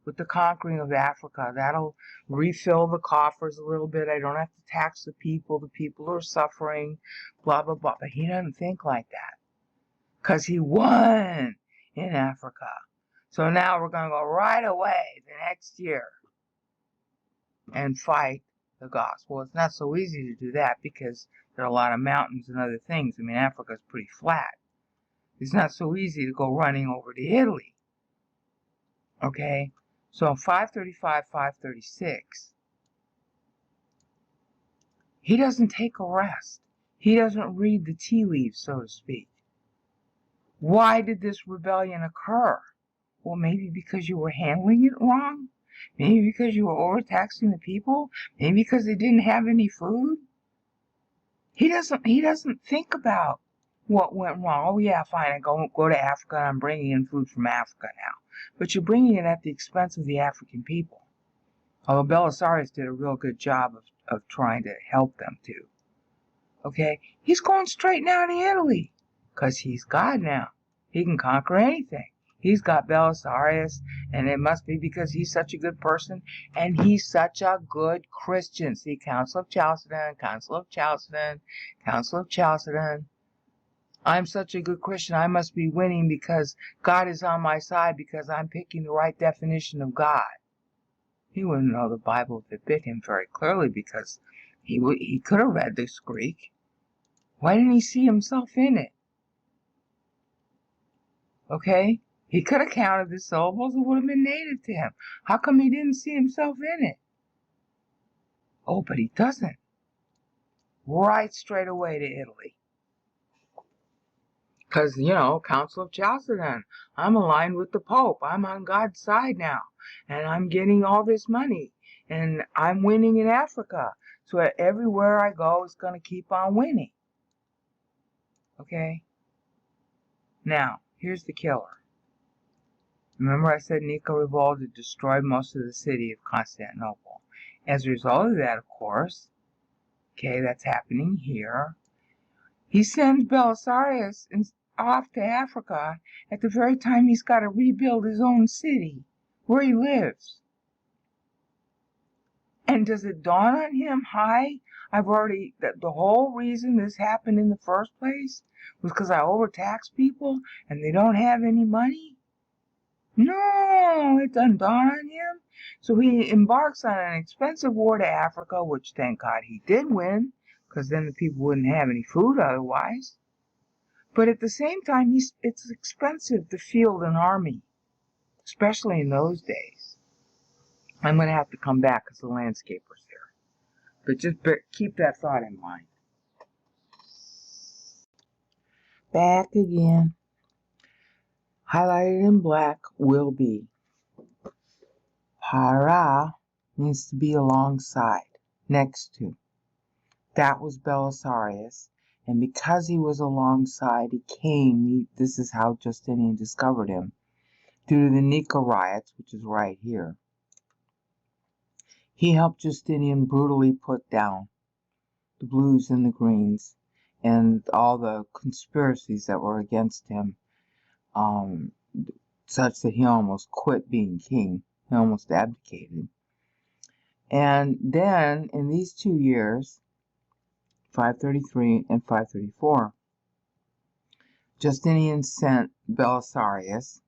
with the conquering of Africa. That'll refill the coffers a little bit. I don't have to tax the people. The people are suffering, blah, blah, blah. But he doesn't think like that because he won in Africa. So now we're going to go right away the next year and fight the Goths. Well, it's not so easy to do that because there are a lot of mountains and other things. I mean, Africa's pretty flat. It's not so easy to go running over to Italy. Okay? So in 535, 536, he doesn't take a rest. He doesn't read the tea leaves, so to speak. Why did this rebellion occur? Well, maybe because you were handling it wrong. Maybe because you were overtaxing the people. Maybe because they didn't have any food. He doesn't think about what went wrong. Oh yeah, fine, I go to Africa and I'm bringing in food from Africa now. But you're bringing it at the expense of the African people. Although Belisarius did a real good job of trying to help them too. Okay? He's going straight now to Italy. Because he's God now. He can conquer anything. He's got Belisarius, and it must be because he's such a good person, and he's such a good Christian. See, Council of Chalcedon, Council of Chalcedon, Council of Chalcedon. I'm such a good Christian, I must be winning because God is on my side because I'm picking the right definition of God. He wouldn't know the Bible if it bit him very clearly because he could have read this Greek. Why didn't he see himself in it? Okay? He could have counted the syllables. It would have been native to him. How come he didn't see himself in it? Oh, but he doesn't. Right straight away to Italy. Because, you know, Council of Chalcedon. I'm aligned with the Pope. I'm on God's side now. And I'm getting all this money. And I'm winning in Africa. So everywhere I go, it's going to keep on winning. Okay? Now, here's the killer. Remember I said Nika revolted, destroyed most of the city of Constantinople. As a result of that, of course, okay, that's happening here, he sends Belisarius off to Africa at the very time he's got to rebuild his own city, where he lives. And does it dawn on him, the whole reason this happened in the first place was because I overtaxed people and they don't have any money? No, it doesn't dawn on him. So he embarks on an expensive war to Africa, which thank God he did win, because then the people wouldn't have any food otherwise. But at the same time, it's expensive to field an army, especially in those days. I'm going to have to come back because the landscaper's here. But just keep that thought in mind. Back again. Highlighted in black, will be. Para means to be alongside, next to. That was Belisarius, and because he was alongside, this is how Justinian discovered him, due to the Nika riots, which is right here. He helped Justinian brutally put down the blues and the greens, and all the conspiracies that were against him, such that he almost quit being king. He almost abdicated. And then, in these 2 years, 533 and 534. Justinian sent Belisarius,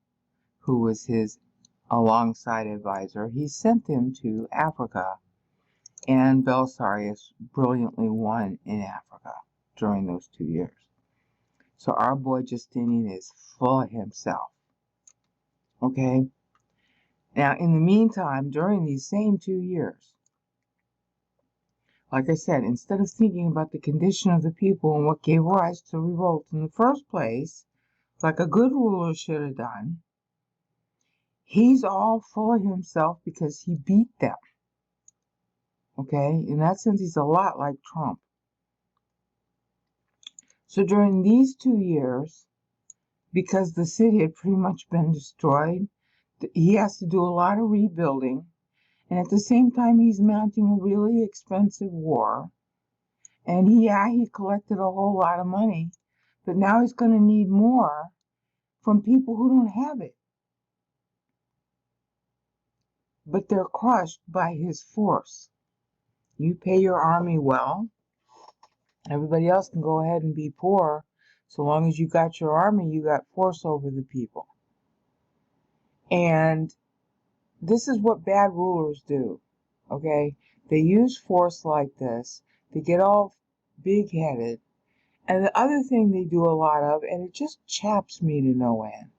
who was his alongside advisor. He sent him to Africa, and Belisarius brilliantly won in Africa during those 2 years. So our boy Justinian is full of himself. Okay? Now, in the meantime, during these same 2 years, like I said, instead of thinking about the condition of the people and what gave rise to revolt in the first place, like a good ruler should have done, he's all full of himself because he beat them. Okay? In that sense, he's a lot like Trump. So during these 2 years, because the city had pretty much been destroyed, he has to do a lot of rebuilding. And at the same time, he's mounting a really expensive war. And he collected a whole lot of money. But now he's going to need more from people who don't have it. But they're crushed by his force. You pay your army well, everybody else can go ahead and be poor. So long as you got your army, you got force over the people. And this is what bad rulers do, okay? They use force like this. They get all big-headed. And the other thing they do a lot of, and it just chaps me to no end,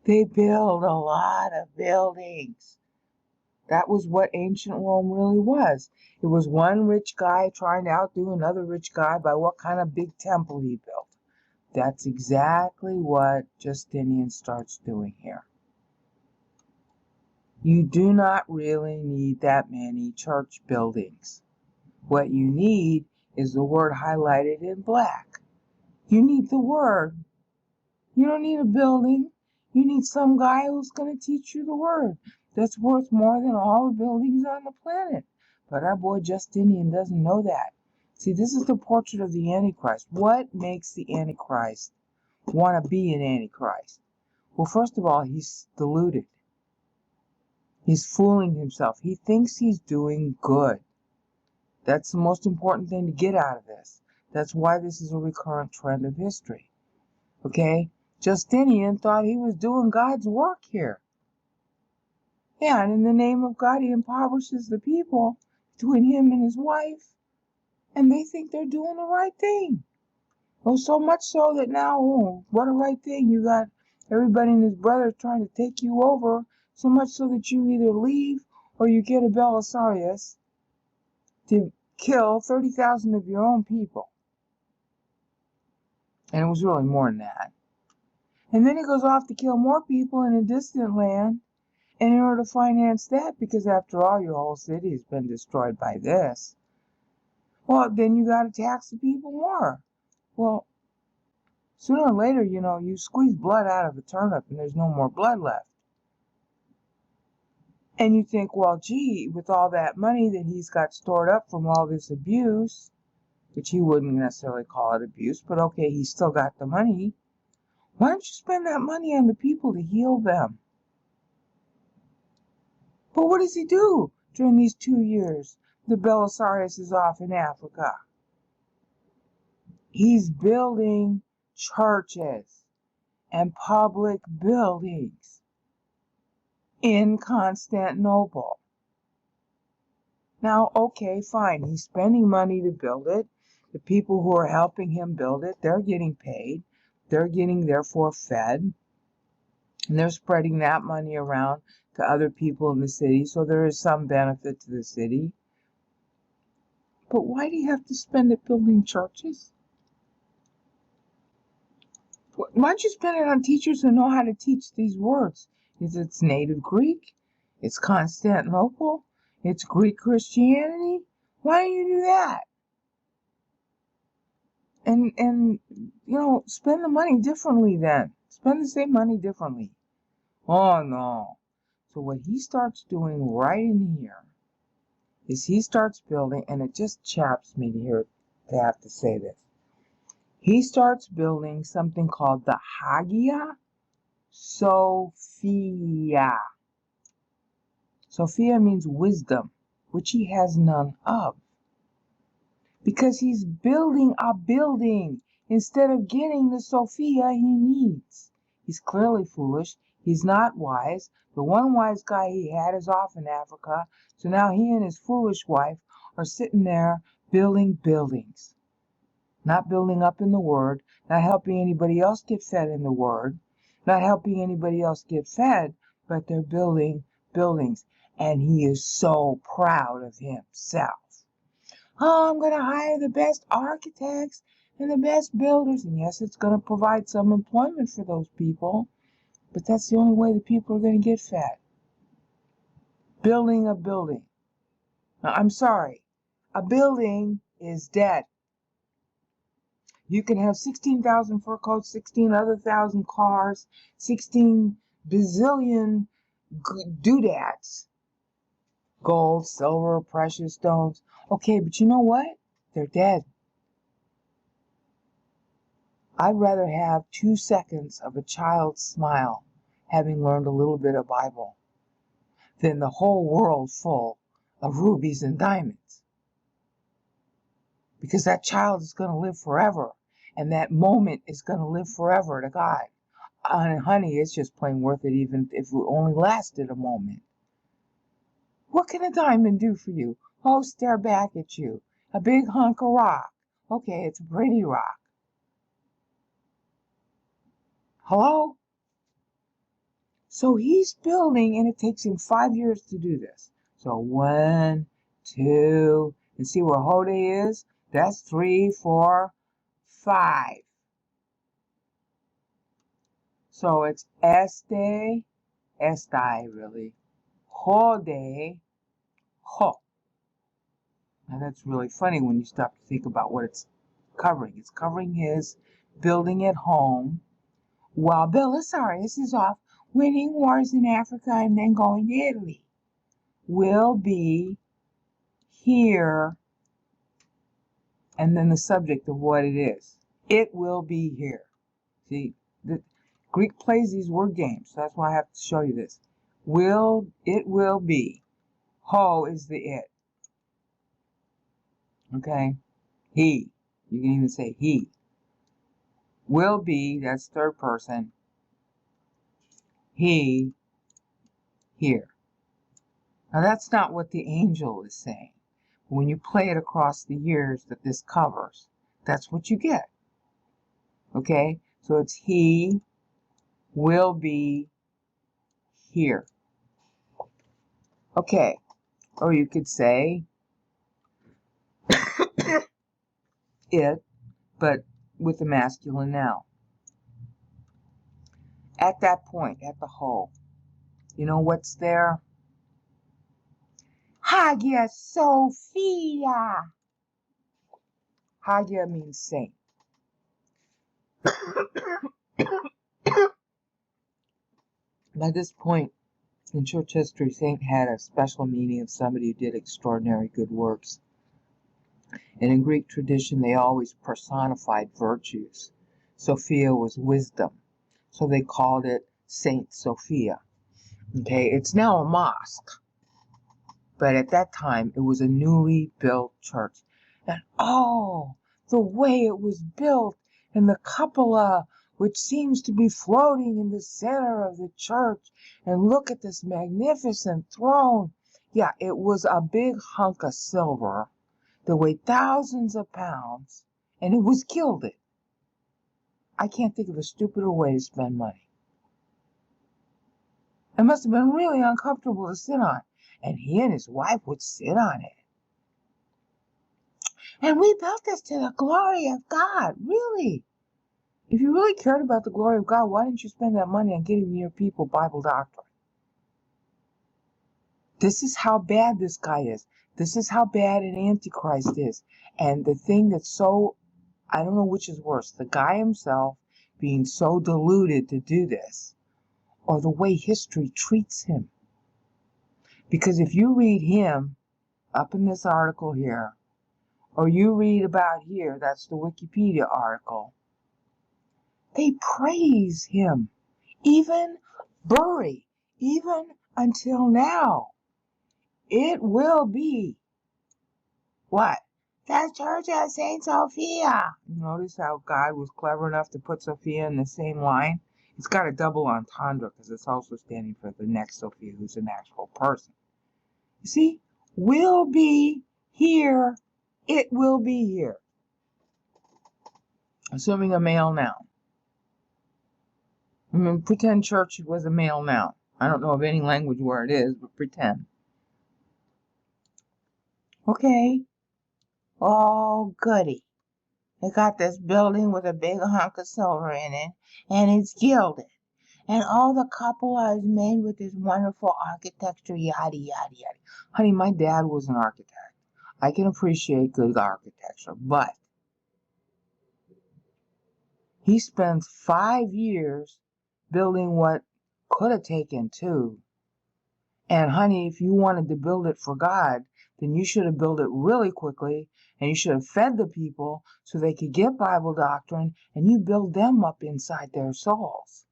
they build a lot of buildings. That was what ancient Rome really was. It was one rich guy trying to outdo another rich guy by what kind of big temple he built. That's exactly what Justinian starts doing here. You do not really need that many church buildings. What you need is the word highlighted in black. You need the word. You don't need a building. You need some guy who's going to teach you the word. That's worth more than all the buildings on the planet. But our boy Justinian doesn't know that. See, this is the portrait of the Antichrist. What makes the Antichrist want to be an Antichrist? Well, first of all, he's deluded. He's fooling himself. He thinks he's doing good. That's the most important thing to get out of this. That's why this is a recurrent trend of history. Okay? Justinian thought he was doing God's work here. Yeah, and in the name of God, he impoverishes the people between him and his wife, and they think they're doing the right thing. Oh, so much so that now, oh, what a right thing. You got everybody and his brother trying to take you over, so much so that you either leave or you get a Belisarius to kill 30,000 of your own people. And it was really more than that. And then he goes off to kill more people in a distant land. And in order to finance that, because after all, your whole city has been destroyed by this, well, then you got to tax the people more. Well, sooner or later, you squeeze blood out of a turnip and there's no more blood left. And you think, well, gee, with all that money that he's got stored up from all this abuse, which he wouldn't necessarily call it abuse, but okay, he's still got the money. Why don't you spend that money on the people to heal them? But what does he do during these 2 years? The Belisarius is off in Africa. He's building churches and public buildings in Constantinople. Now, okay, fine. He's spending money to build it. The people who are helping him build it, they're getting paid. They're getting, therefore, fed. And they're spreading that money around to other people in the city, so there is some benefit to the city. But why do you have to spend it building churches? Why don't you spend it on teachers who know how to teach these words? It's native Greek, it's Constantinople, it's Greek Christianity. Why don't you do that? And spend the money differently then. Spend the same money differently. Oh no. So what he starts doing right in here is he starts building, and it just chaps me to have to say this. He starts building something called the Hagia Sophia. Sophia means wisdom, which he has none of. because he's building a building instead of getting the Sophia he needs. He's clearly foolish. He's not wise. The one wise guy he had is off in Africa, so now he and his foolish wife are sitting there building buildings. Not building up in the Word, not helping anybody else get fed in the Word, not helping anybody else get fed, but they're building buildings. And he is so proud of himself. Oh, I'm going to hire the best architects and the best builders. And yes, it's going to provide some employment for those people, but that's the only way the people are going to get fed. Building a building. Now, I'm sorry. A building is dead. You can have 16,000 fur coats, 16 other thousand cars, 16 bazillion doodads. Gold, silver, precious stones. Okay, but you know what? They're dead. I'd rather have 2 seconds of a child's smile, having learned a little bit of Bible, than the whole world full of rubies and diamonds. Because that child is going to live forever, and that moment is going to live forever to God. And honey, it's just plain worth it, even if it only lasted a moment. What can a diamond do for you? Oh, stare back at you. A big hunk of rock. Okay, it's a pretty rock. Hello? So he's building, and it takes him 5 years to do this. So 1, 2, and see where Hode is? That's 3, 4, 5. So it's este, really. Hode, ho. Now that's really funny when you stop to think about what it's covering. It's covering his building at home, while Belisarius is off winning wars in Africa and then going to Italy. Will be here, and then the subject of what it is. It will be here. See, the Greek plays these word games, so that's why I have to show you this. It will be. Ho is the it. Okay? He. You can even say he. Will be, that's third person. He, here. Now that's not what the angel is saying. When you play it across the years that this covers, that's what you get. Okay? So it's he will be here. Okay. Or you could say it, but with the masculine noun. At that point, at the hole, you know what's there? Hagia Sophia. Hagia means saint. By this point in church history, saint had a special meaning of somebody who did extraordinary good works. And in Greek tradition, they always personified virtues. Sophia was wisdom, so they called it Saint Sophia. Okay, it's now a mosque, but at that time it was a newly built church. And oh, the way it was built, and the cupola, which seems to be floating in the center of the church, and look at this magnificent throne. Yeah, it was a big hunk of silver that weighed thousands of pounds, and it was gilded. I can't think of a stupider way to spend money. It must have been really uncomfortable to sit on, and he and his wife would sit on it. And we built this to the glory of God, really. If you really cared about the glory of God, why didn't you spend that money on getting your people Bible doctrine? This is how bad this guy is. This is how bad an Antichrist is. And the thing that's so, I don't know which is worse, the guy himself being so deluded to do this, or the way history treats him. Because if you read him up in this article here, or you read about here, that's the Wikipedia article, they praise him. Even Bury, even until now. It will be what? the Church of Saint Sophia. Notice how God was clever enough to put Sophia in the same line? It's got a double entendre because it's also standing for the next Sophia, who's an actual person. You see, will be here, it will be here. Assuming a male noun. I mean, pretend church was a male noun. I don't know of any language where it is, but pretend. Okay. Oh, goody. They got this building with a big hunk of silver in it, and it's gilded. And all the cupola is made with this wonderful architecture, yada, yada, yada. Honey, my dad was an architect. I can appreciate good architecture, but he spent 5 years building what could have taken 2. And honey, if you wanted to build it for God, then you should have built it really quickly, and you should have fed the people so they could get Bible doctrine, and you build them up inside their souls.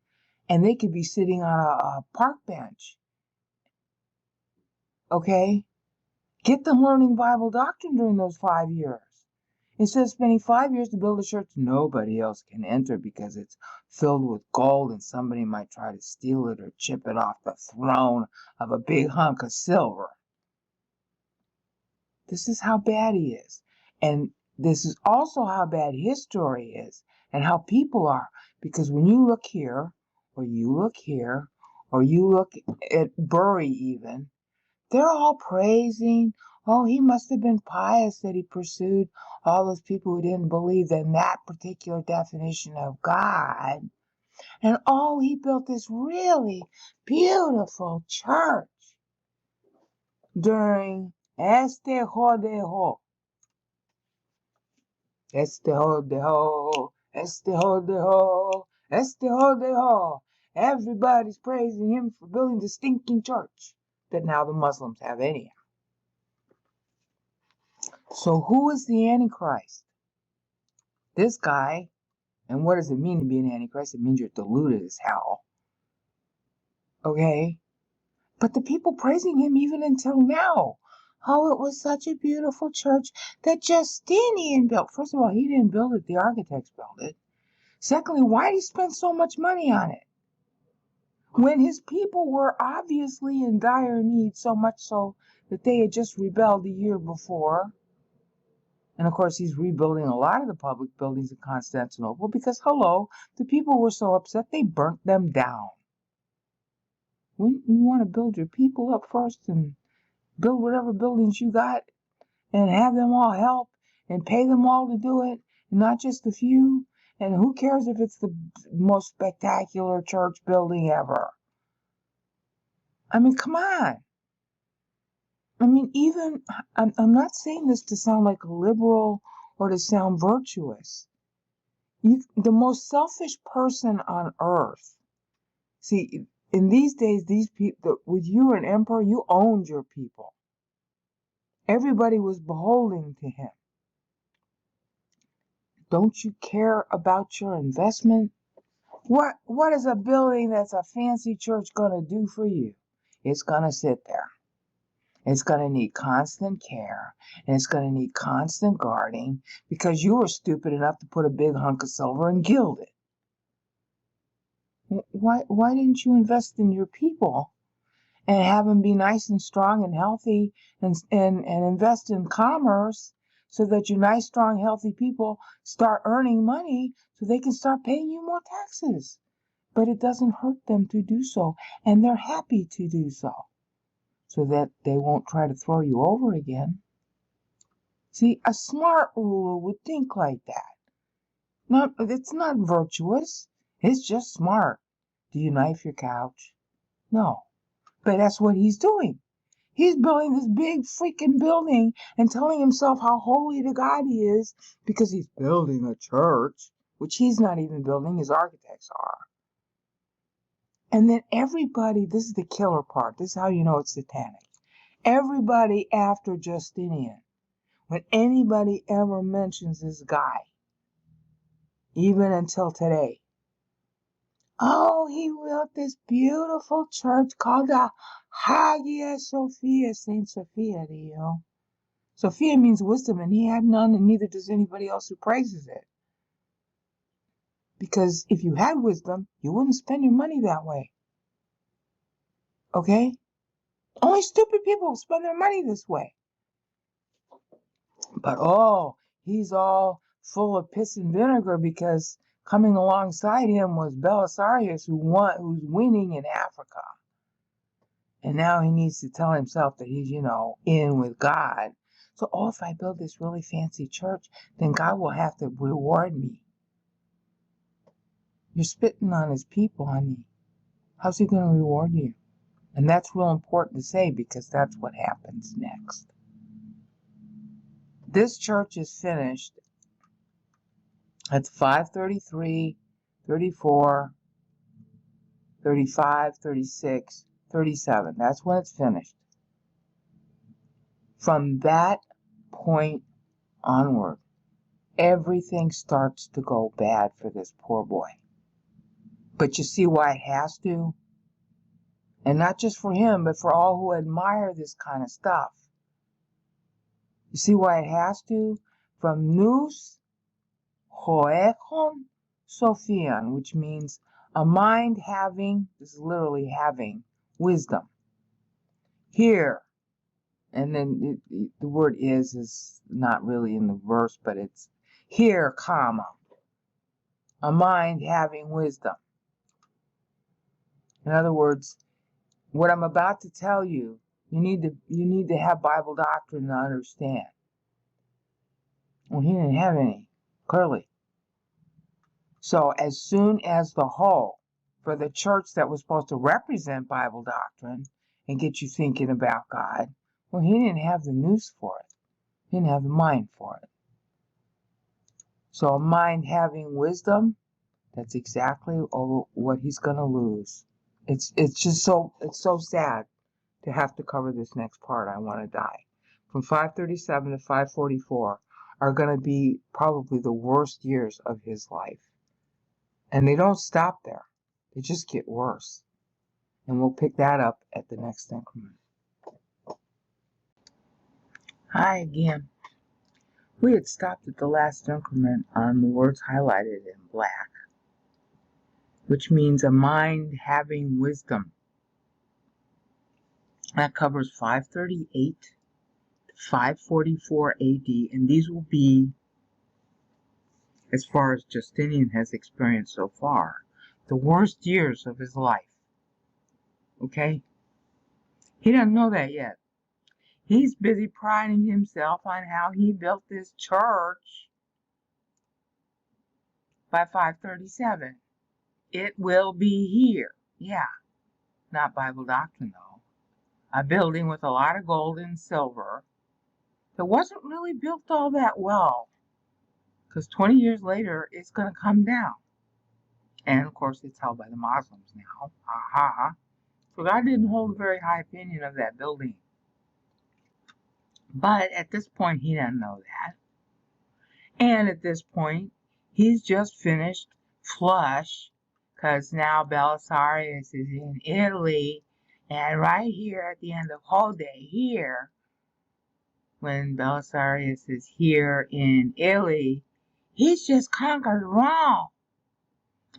And they could be sitting on a park bench. Okay? Get them learning Bible doctrine during those 5 years. Instead of spending 5 years to build a church nobody else can enter because it's filled with gold and somebody might try to steal it or chip it off the throne of a big hunk of silver. This is how bad he is. And this is also how bad his story is and how people are. Because when you look here, or you look here, or you look at Bury even, they're all praising, oh, he must have been pious that he pursued all those people who didn't believe in that particular definition of God. And oh, he built this really beautiful church during Este Jodejo. Este Jodejo, Este Jodejo, Este Jodejo. Everybody's praising him for building the stinking church that now the Muslims have anyhow. So who is the Antichrist? This guy. And what does it mean to be an Antichrist? It means you're deluded as hell. Okay? But the people praising him even until now. Oh, it was such a beautiful church that Justinian built. First of all, he didn't build it. The architects built it. Secondly, why did he spend so much money on it? When his people were obviously in dire need, so much so that they had just rebelled the year before. And of course, he's rebuilding a lot of the public buildings in Constantinople because, hello, the people were so upset they burnt them down. Wouldn't you want to build your people up first and build whatever buildings you got and have them all help and pay them all to do it, and not just a few? And who cares if it's the most spectacular church building ever? I mean, come on. I mean, even, I'm not saying this to sound like a liberal or to sound virtuous. The most selfish person on earth. See, in these days, these people, with you an emperor, you owned your people. Everybody was beholden to him. Don't you care about your investment? What is a building that's a fancy church going to do for you? It's going to sit there. It's going to need constant care, and it's going to need constant guarding because you were stupid enough to put a big hunk of silver and gild it. Why didn't you invest in your people and have them be nice and strong and healthy and invest in commerce so that your nice, strong, healthy people start earning money so they can start paying you more taxes? But it doesn't hurt them to do so, and they're happy to do so that they won't try to throw you over again. See, a smart ruler would think like that. It's not virtuous. It's just smart. Do you knife your couch? No. But that's what he's doing. He's building this big freaking building and telling himself how holy to God he is because he's building a church, which he's not even building, his architects are. And then everybody, this is the killer part, this is how you know it's satanic. Everybody after Justinian, when anybody ever mentions this guy, even until today, oh, he built this beautiful church called the Hagia Sophia, Saint Sophia, you know. Sophia means wisdom, and he had none, and neither does anybody else who praises it. Because if you had wisdom, you wouldn't spend your money that way. Okay? Only stupid people spend their money this way. But he's all full of piss and vinegar because coming alongside him was Belisarius, who's winning in Africa. And now he needs to tell himself that he's, in with God. So, if I build this really fancy church, then God will have to reward me. You're spitting on his people, honey. How's he going to reward you? And that's real important to say because that's what happens next. This church is finished at 533, 34, 35, 36, 37. That's when it's finished. From that point onward, everything starts to go bad for this poor boy. But you see why it has to? And not just for him, but for all who admire this kind of stuff. You see why it has to? From nous hoechon sophian, which means a mind having, this is literally having, wisdom. Here, and then the word is not really in the verse, but it's here, comma, a mind having wisdom. In other words, what I'm about to tell you, you need to have Bible doctrine to understand. Well, he didn't have any, clearly. So as soon as the whole, for the church that was supposed to represent Bible doctrine and get you thinking about God, well, he didn't have the nous for it. He didn't have the mind for it. So a mind having wisdom, that's exactly what he's going to lose. It's so sad to have to cover this next part. I want to die. From 537 to 544 are going to be probably the worst years of his life. And they don't stop there. They just get worse. And we'll pick that up at the next increment. Hi again. We had stopped at the last increment on the words highlighted in black, which means a mind having wisdom. That covers 538 to 544 AD, and these will be, as far as Justinian has experienced so far, the worst years of his life. Okay? He doesn't know that yet. He's busy priding himself on how he built this church by 537. It will be here. Yeah, not Bible doctrine though. A building with a lot of gold and silver that wasn't really built all that well. Because 20 years later, it's going to come down. And of course, it's held by the Muslims now. Aha. So God didn't hold a very high opinion of that building. But at this point, he doesn't know that. And at this point, he's just finished flush, because now Belisarius is in Italy, and right here at the end of Hode, here, when Belisarius is here in Italy, he's just conquered Rome.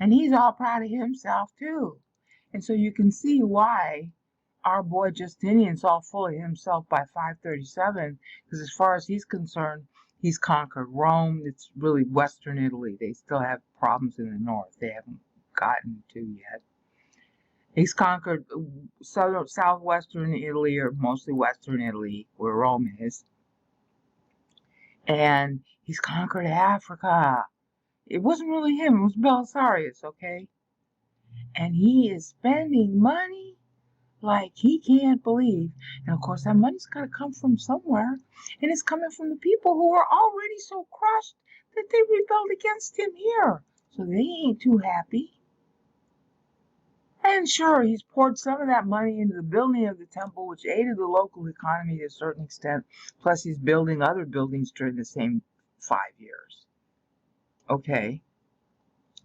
And he's all proud of himself too. And so you can see why our boy Justinian's all full of himself by 537, because as far as he's concerned, he's conquered Rome. It's really Western Italy. They still have problems in the north they haven't gotten to yet. He's conquered southwestern Italy, or mostly Western Italy, where Rome is. And he's conquered Africa. It wasn't really him, it was Belisarius, okay? And he is spending money like he can't believe. And of course, that money's got to come from somewhere. And it's coming from the people who are already so crushed that they rebelled against him here. So they ain't too happy. And sure, he's poured some of that money into the building of the temple, which aided the local economy to a certain extent. Plus, he's building other buildings during the same 5 years. Okay.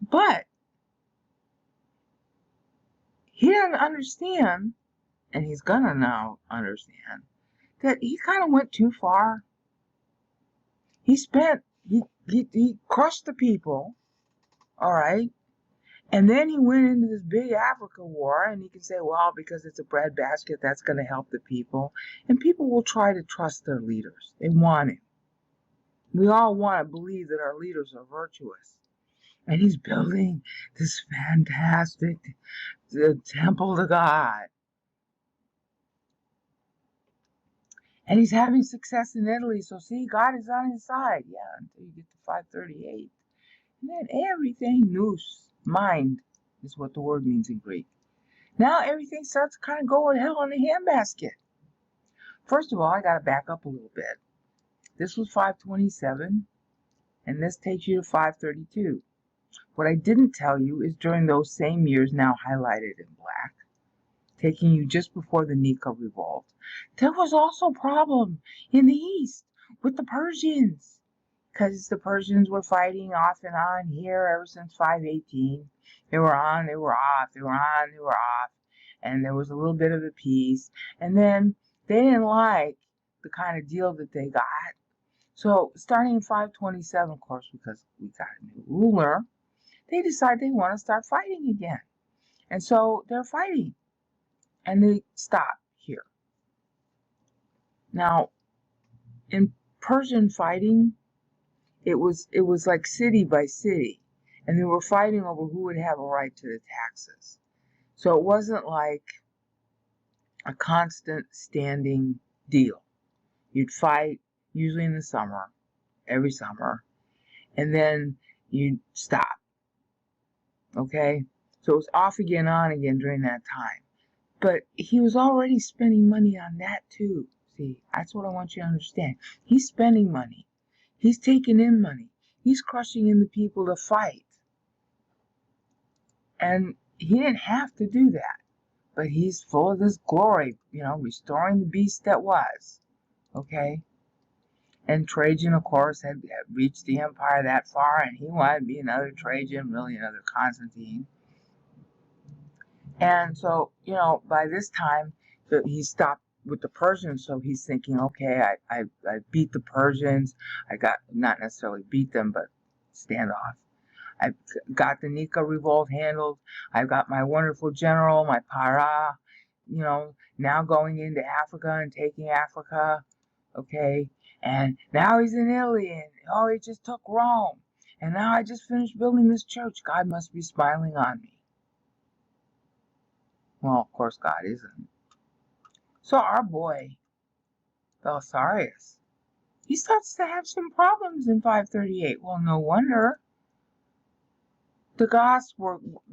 But he doesn't understand, and he's gonna now understand, that he kind of went too far. He crushed the people, all right? And then he went into this big Africa war, and you can say, well, because it's a breadbasket, that's going to help the people. And people will try to trust their leaders. They want it. We all want to believe that our leaders are virtuous. And he's building this fantastic temple to God. And he's having success in Italy. So see, God is on his side. Yeah, until you get to 538. And then everything, nous, mind, is what the word means in Greek. Now everything starts to kind of go to hell in a handbasket. First of all, I got to back up a little bit. This was 527, and this takes you to 532. What I didn't tell you is during those same years, now highlighted in black, taking you just before the Nika revolt, there was also a problem in the east with the Persians, because the Persians were fighting off and on here ever since 518. They were on, they were off, they were on, they were off, and there was a little bit of a peace, and then they didn't like the kind of deal that they got. So starting in 527, of course, because we got a new ruler, they decide they want to start fighting again. And so they're fighting, and they stop here. Now, in Persian fighting, it was like city by city, and they were fighting over who would have a right to the taxes. So it wasn't like a constant standing deal. You'd fight usually in the summer, every summer, and then you'd stop. Okay? So it was off again, on again during that time. But he was already spending money on that too. See, that's what I want you to understand. He's spending money. He's taking in money. He's crushing in the people to fight. And he didn't have to do that. But he's full of this glory, restoring the beast that was. Okay? And Trajan, of course, had reached the empire that far, and he wanted to be another Trajan, really another Constantine. And so, by this time, he stopped with the Persians, so he's thinking, okay, I beat the Persians. I got, not necessarily beat them, but standoff. I've got the Nika revolt handled. I've got my wonderful general, my para, now going into Africa and taking Africa, okay? And now he's in Italy, and he just took Rome. And now I just finished building this church. God must be smiling on me. Well, of course God isn't. So our boy, Belisarius, he starts to have some problems in 538. Well, no wonder. The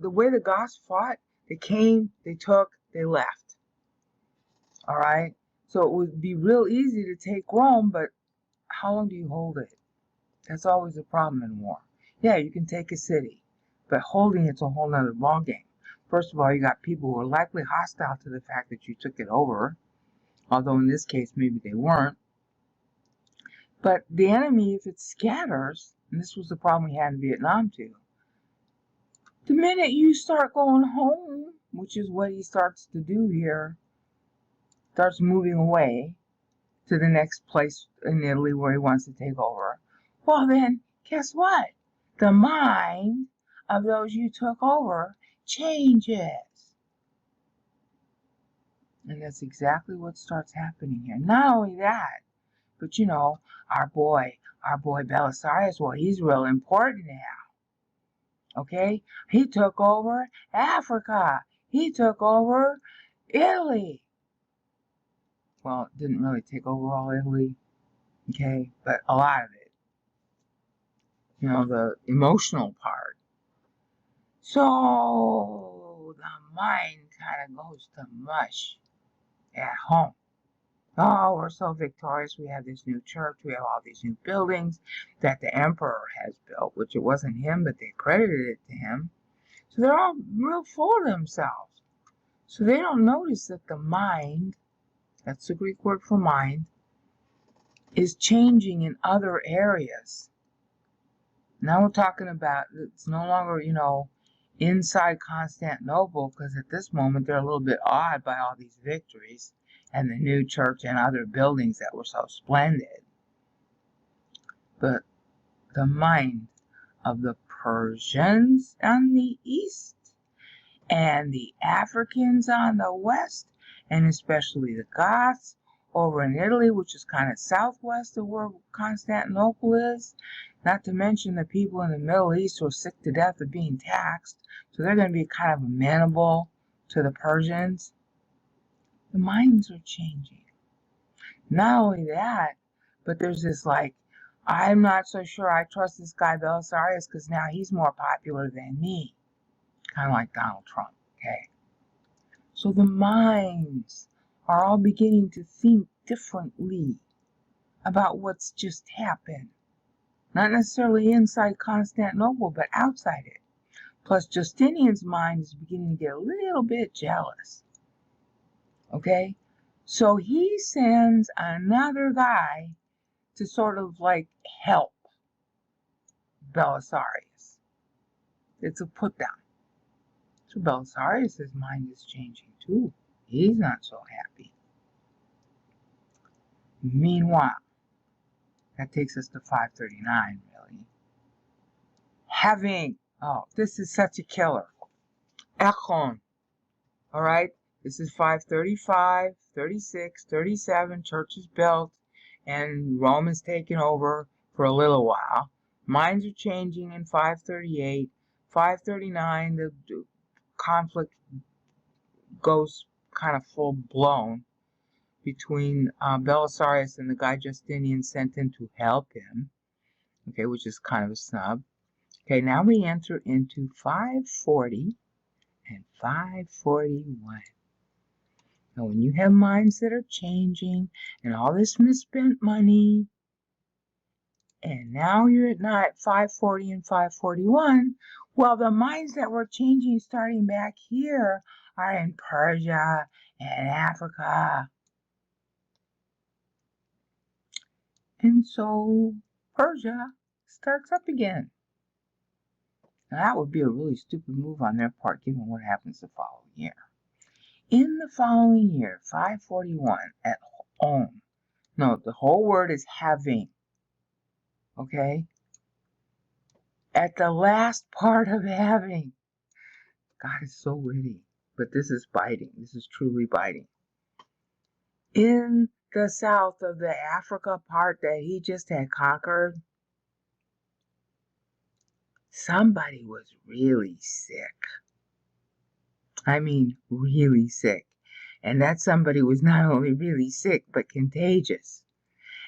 way the Goths fought, they came, they took, they left. All right? So it would be real easy to take Rome, but how long do you hold it? That's always a problem in war. Yeah, you can take a city, but holding it's a whole nother ballgame. First of all, you got people who are likely hostile to the fact that you took it over, although in this case maybe they weren't. But the enemy, if it scatters, and this was the problem we had in Vietnam too, the minute you start going home, which is what he starts to do here, starts moving away to the next place in Italy where he wants to take over, well then, guess what? The mind of those you took over changes. And that's exactly what starts happening here. Not only that, but our boy Belisarius, well, he's real important now. Okay? He took over Africa. He took over Italy. Well, didn't really take over all Italy. Okay? But a lot of it. The emotional part. So the mind kind of goes to mush at home. Oh, we're so victorious. We have this new church. We have all these new buildings that the emperor has built, which it wasn't him, but they credited it to him. So they're all real full of themselves. So they don't notice that the mind, that's the Greek word for mind, is changing in other areas. Now we're talking about, it's no longer, inside Constantinople, because at this moment they're a little bit awed by all these victories and the new church and other buildings that were so splendid. but the mind of the Persians on the east and the Africans on the west, and especially the Goths over in Italy, which is kind of southwest of where Constantinople is, not to mention the people in the Middle East who are sick to death of being taxed, so they're going to be kind of amenable to the Persians. The minds are changing. Not only that, but there's this like, I'm not so sure I trust this guy Belisarius because now he's more popular than me. Kind of like Donald Trump, okay? So the minds are all beginning to think differently about what's just happened. Not necessarily inside Constantinople, but outside it. Plus, Justinian's mind is beginning to get a little bit jealous. Okay? So he sends another guy to sort of like help Belisarius. It's a put down. So Belisarius' mind is changing too. He's not so happy. Meanwhile, that takes us to 539, really. Oh, this is such a killer. Echon. All right, this is 535, 36, 37, church is built, and Rome is taken over for a little while. Minds are changing in 538. 539, the conflict goes kind of full blown between Belisarius and the guy Justinian sent in to help him, okay, which is kind of a snub. Okay, now we enter into 540 and 541. Now, when you have minds that are changing and all this misspent money, and now you're at night 540 and 541, well, the minds that were changing starting back here are in Persia and Africa. And so Persia starts up again. Now, that would be a really stupid move on their part given what happens the following year. In the following year, 541, at home. No, the whole word is having. Okay? At the last part of having. God is so witty. But this is biting. This is truly biting. In the south of the Africa part that he just had conquered, somebody was really sick. I mean, really sick. And that somebody was not only really sick, but contagious.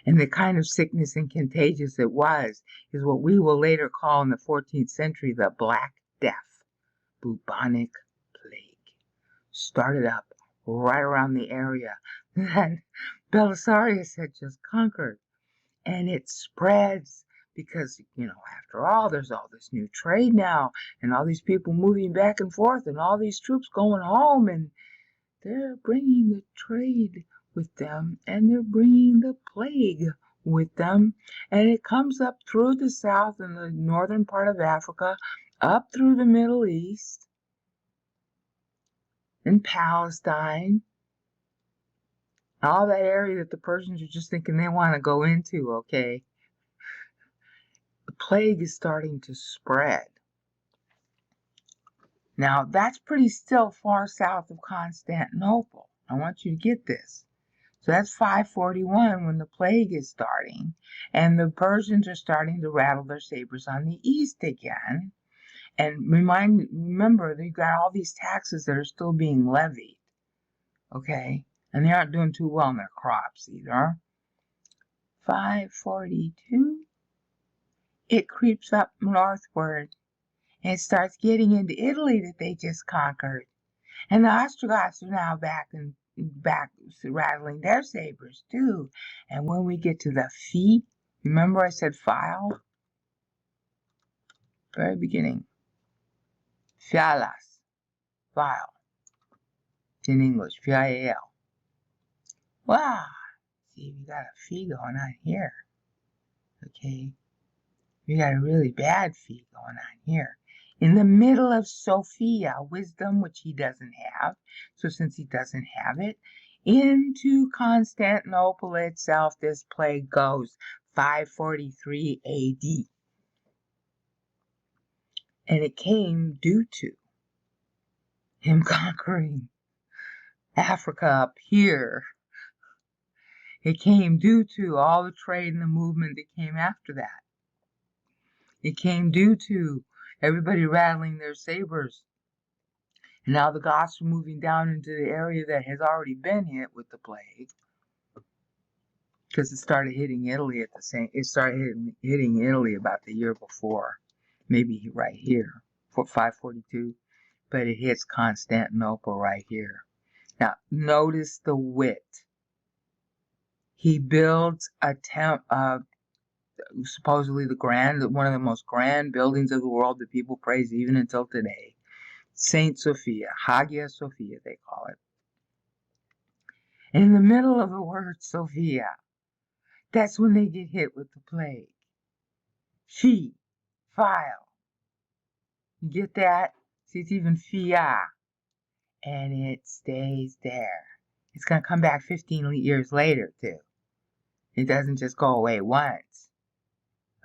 And the kind of sickness and contagious it was is what we will later call in the 14th century the Black Death, bubonic plague. Started up right around the area that Belisarius had just conquered. And it spreads because, after all, there's all this new trade now and all these people moving back and forth and all these troops going home, and they're bringing the trade with them, and they're bringing the plague with them, and it comes up through the south and the northern part of Africa, up through the Middle East, and Palestine, all that area that the Persians are just thinking they want to go into, okay? The plague is starting to spread. Now, that's pretty still far south of Constantinople. I want you to get this. So that's 541 when the plague is starting, and the Persians are starting to rattle their sabers on the east again. And remember, they've got all these taxes that are still being levied, okay? And they aren't doing too well in their crops either. 542, it creeps up northward, and it starts getting into Italy that they just conquered. And the Ostrogoths are now back rattling their sabers too. And when we get to the feet, remember I said file? Very beginning. Fialas. File. In English. F-I-A-L. Wow. See, we got a fee going on here. Okay. We got a really bad fee going on here. In the middle of Sophia, wisdom, which he doesn't have. So since he doesn't have it, into Constantinople itself, this plague goes. 543 AD. And it came due to him conquering Africa up here. It came due to all the trade and the movement that came after that. It came due to everybody rattling their sabers. And now the Goths are moving down into the area that has already been hit with the plague. Because it started hitting Italy hitting Italy about the year before. Maybe right here, for 542. But it hits Constantinople right here. Now, notice the wit. He builds a supposedly one of the most grand buildings of the world that people praise even until today. Saint Sophia, Hagia Sophia, they call it. And in the middle of the word Sophia, that's when they get hit with the plague. File. You get that? See, it's even Fia. And it stays there. It's going to come back 15 years later, too. It doesn't just go away once.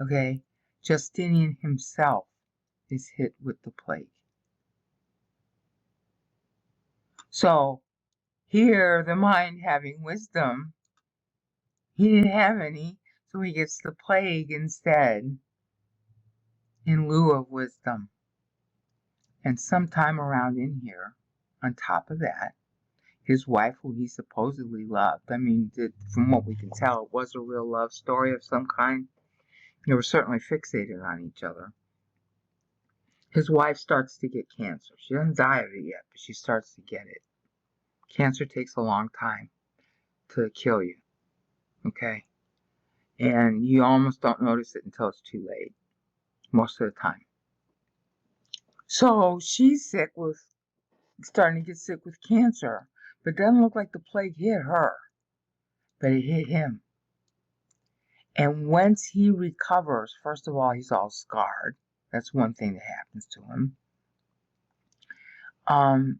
Okay? Justinian himself is hit with the plague. So, here, the mind having wisdom, he didn't have any, so he gets the plague instead, in lieu of wisdom. And sometime around in here, on top of that, his wife, who he supposedly loved, I mean, from what we can tell, it was a real love story of some kind. They were certainly fixated on each other. His wife starts to get cancer. She doesn't die of it yet, but she starts to get it. Cancer takes a long time to kill you, okay? And you almost don't notice it until it's too late, most of the time. So she's starting to get sick with cancer, but it doesn't look like the plague hit her, but it hit him. And once he recovers, first of all, he's all scarred. That's one thing that happens to him.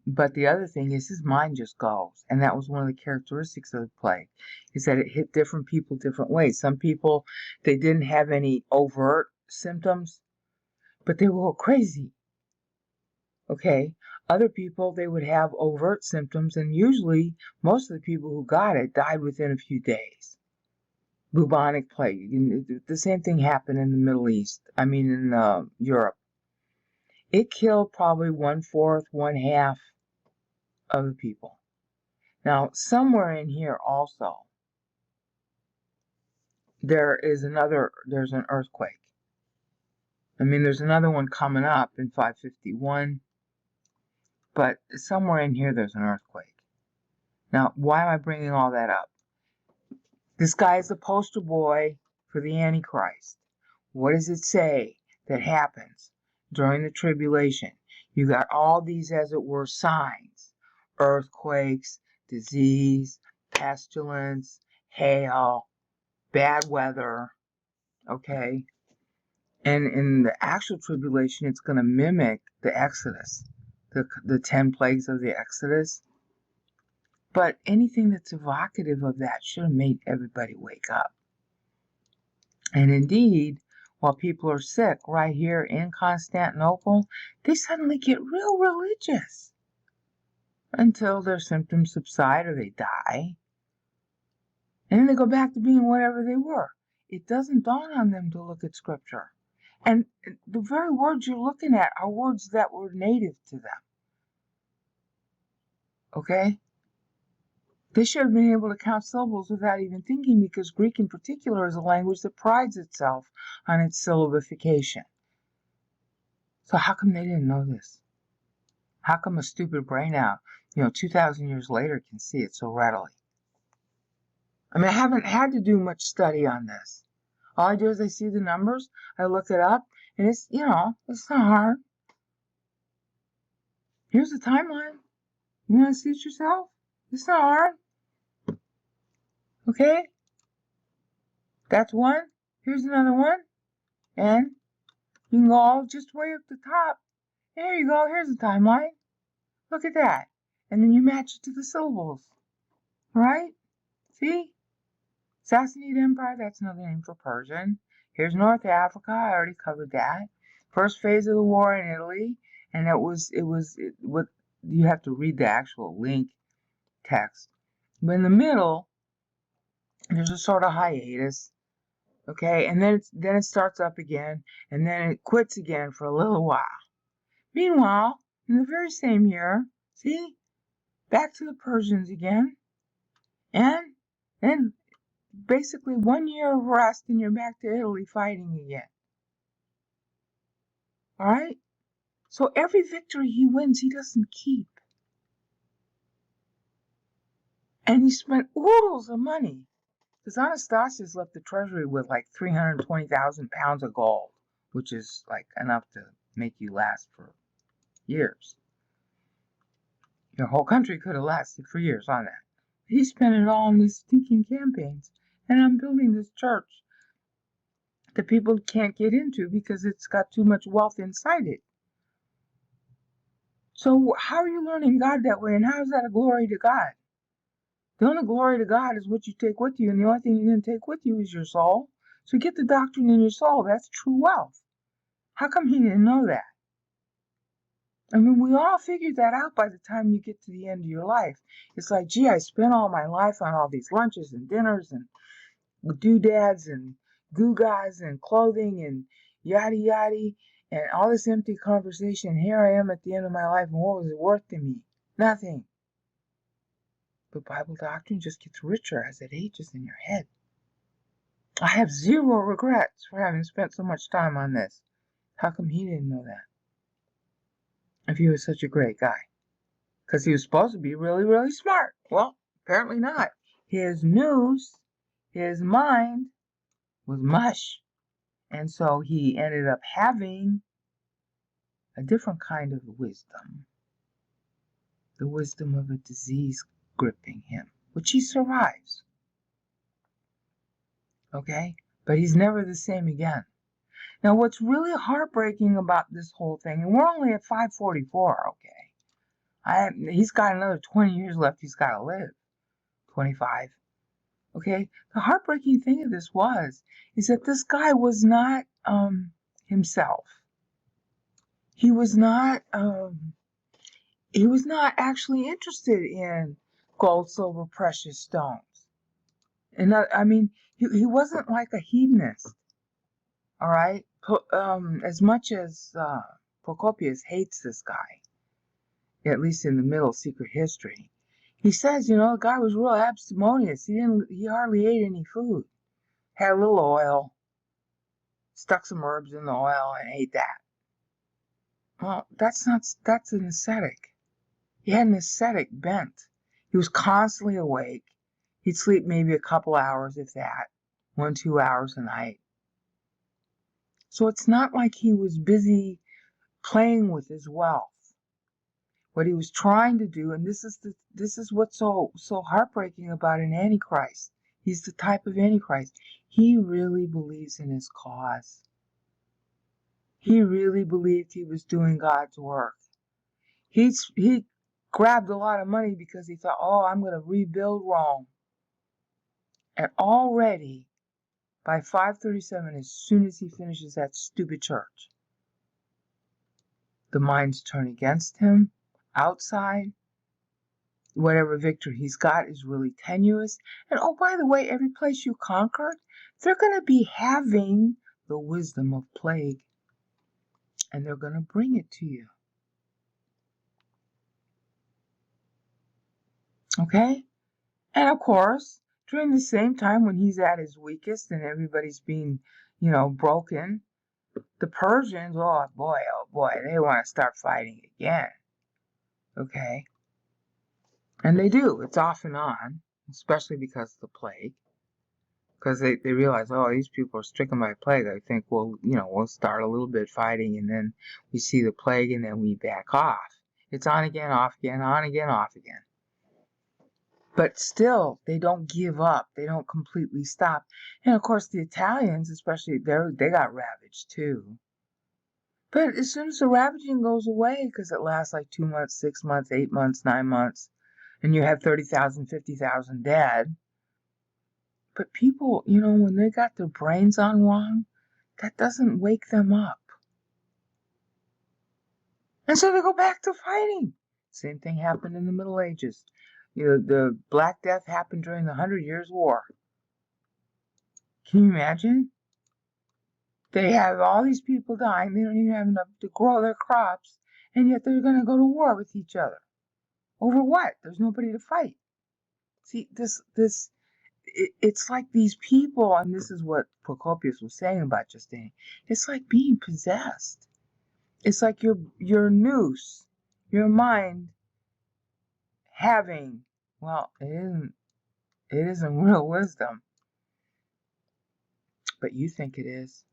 But the other thing is his mind just goes. And that was one of the characteristics of the plague, is that it hit different people different ways. Some people, they didn't have any overt symptoms, but they were crazy. Okay? Other people, they would have overt symptoms, and usually most of the people who got it died within a few days. Bubonic plague. The same thing happened in the Middle East. I mean, in Europe. It killed probably 1/4, 1/2 of the people. Now, somewhere in here also, there's an earthquake. I mean, there's another one coming up in 551, but somewhere in here there's an earthquake. Now, why am I bringing all that up? This guy is the poster boy for the Antichrist. What does it say that happens during the tribulation? You got all these, as it were, signs. Earthquakes, disease, pestilence, hail, bad weather, okay? And in the actual tribulation, it's going to mimic the Exodus, the 10 plagues of the Exodus. But anything that's evocative of that should have made everybody wake up. And indeed, while people are sick right here in Constantinople, they suddenly get real religious until their symptoms subside or they die. And then they go back to being whatever they were. It doesn't dawn on them to look at Scripture. And the very words you're looking at are words that were native to them. Okay? They should have been able to count syllables without even thinking, because Greek in particular is a language that prides itself on its syllabification. So how come they didn't know this? How come a stupid brain now, 2,000 years later, can see it so readily? I mean, I haven't had to do much study on this. All I do is I see the numbers, I look it up, and it's not hard. Here's the timeline. You want to see it yourself? It's not hard. Okay? That's one. Here's another one. And you can go all just way up the top. There you go. Here's the timeline. Look at that. And then you match it to the syllables. Right? See? Sassanid Empire, that's another name for Persian. Here's North Africa, I already covered that. First phase of the war in Italy, and what you have to read the actual link text. But in the middle, there's a sort of hiatus, okay, and then it starts up again, and then it quits again for a little while. Meanwhile, in the very same year, see, back to the Persians again, and then basically 1 year of rest, and you're back to Italy fighting again. All right? So every victory he wins, he doesn't keep. And he spent oodles of money. Because Anastasius left the treasury with like 320,000 pounds of gold, which is like enough to make you last for years. Your whole country could have lasted for years on that. He spent it all on these stinking campaigns. And I'm building this church that people can't get into because it's got too much wealth inside it. So how are you learning God that way, and how is that a glory to God? The only glory to God is what you take with you, and the only thing you're going to take with you is your soul. So get the doctrine in your soul. That's true wealth. How come he didn't know that? I mean, we all figured that out by the time you get to the end of your life. It's like, gee, I spent all my life on all these lunches and dinners and doodads and gewgaws and clothing and yada yada and all this empty conversation. Here I am at the end of my life, and what was it worth to me? Nothing. But Bible doctrine just gets richer as it ages in your head. I have zero regrets for having spent so much time on this. How come he didn't know that? If he was such a great guy. Because he was supposed to be really, really smart. Well, apparently not. His news, his mind, was mush. And so he ended up having a different kind of wisdom. The wisdom of a disease gripping him, which he survives. Okay? But he's never the same again. Now, what's really heartbreaking about this whole thing, and we're only at 544, okay? He's got another 20 years left he's got to live. 25. Okay? The heartbreaking thing of this is that this guy was not himself. He was not actually interested in gold, silver, precious stones. And I mean, he wasn't like a hedonist. All right? As much as Procopius hates this guy, at least in the Middle Secret History, he says, the guy was real abstemious. He hardly ate any food. Had a little oil, stuck some herbs in the oil, and ate that. Well, that's an ascetic. He had an ascetic bent. He was constantly awake. He'd sleep maybe a couple hours, if that, 1-2 hours a night. So it's not like he was busy playing with his wealth. What he was trying to do, and this is what's so heartbreaking about an Antichrist. He's the type of Antichrist. He really believes in his cause. He really believed he was doing God's work. He grabbed a lot of money because he thought, I'm going to rebuild Rome. And already, by 537, as soon as he finishes that stupid church, the minds turn against him. Outside, whatever victory he's got is really tenuous. And by the way, every place you conquered, they're going to be having the wisdom of plague. And they're going to bring it to you. Okay? And of course, during the same time when he's at his weakest and everybody's being, broken, the Persians, oh boy, they want to start fighting again. Okay? And they do. It's off and on, especially because of the plague. Because they realize, these people are stricken by plague. I think, we'll start a little bit fighting, and then we see the plague, and then we back off. It's on again, off again, on again, off again. But still, they don't give up. They don't completely stop. And of course, the Italians, especially, they got ravaged too. But as soon as the ravaging goes away, because it lasts like 2 months, 6 months, 8 months, 9 months, and you have 30,000, 50,000 dead, But people, when they got their brains on wrong, that doesn't wake them up. And so they go back to fighting. Same thing happened in the Middle Ages. The Black Death happened during the 100 Years' War. Can you imagine? They have all these people dying. They don't even have enough to grow their crops. And yet they're going to go to war with each other. Over what? There's nobody to fight. See, it's like these people, and this is what Procopius was saying about Justinian. It's like being possessed. It's like your nous, your mind having, well, it isn't real wisdom, but you think it is.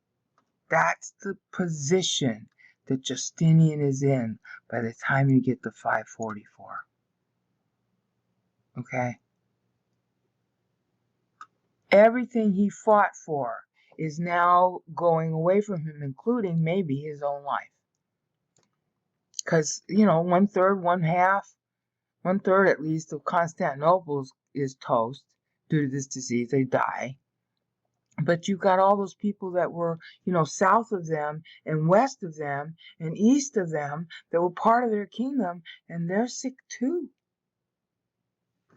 That's the position that Justinian is in by the time you get to 544. Okay? Everything he fought for is now going away from him, including maybe his own life. Because, 1/3, 1/3 at least of Constantinople is toast due to this disease. They die. But you've got all those people that were, south of them and west of them and east of them that were part of their kingdom, and they're sick too.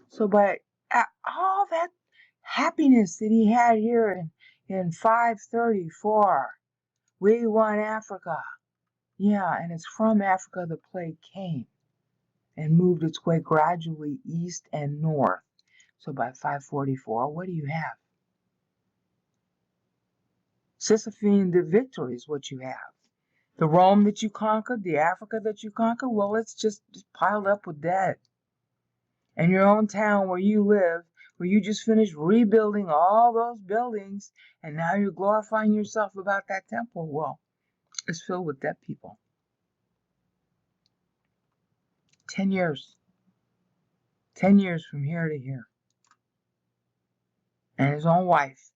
So by all that happiness that he had here in 534, we won Africa. Yeah, and it's from Africa the plague came and moved its way gradually east and north. So by 544, what do you have? Sisyphean victory is what you have. The Rome that you conquered, the Africa that you conquered, well, it's just piled up with dead. And your own town where you live, where you just finished rebuilding all those buildings, and now you're glorifying yourself about that temple, well, it's filled with dead people. 10 years. 10 years from here to here. And his own wife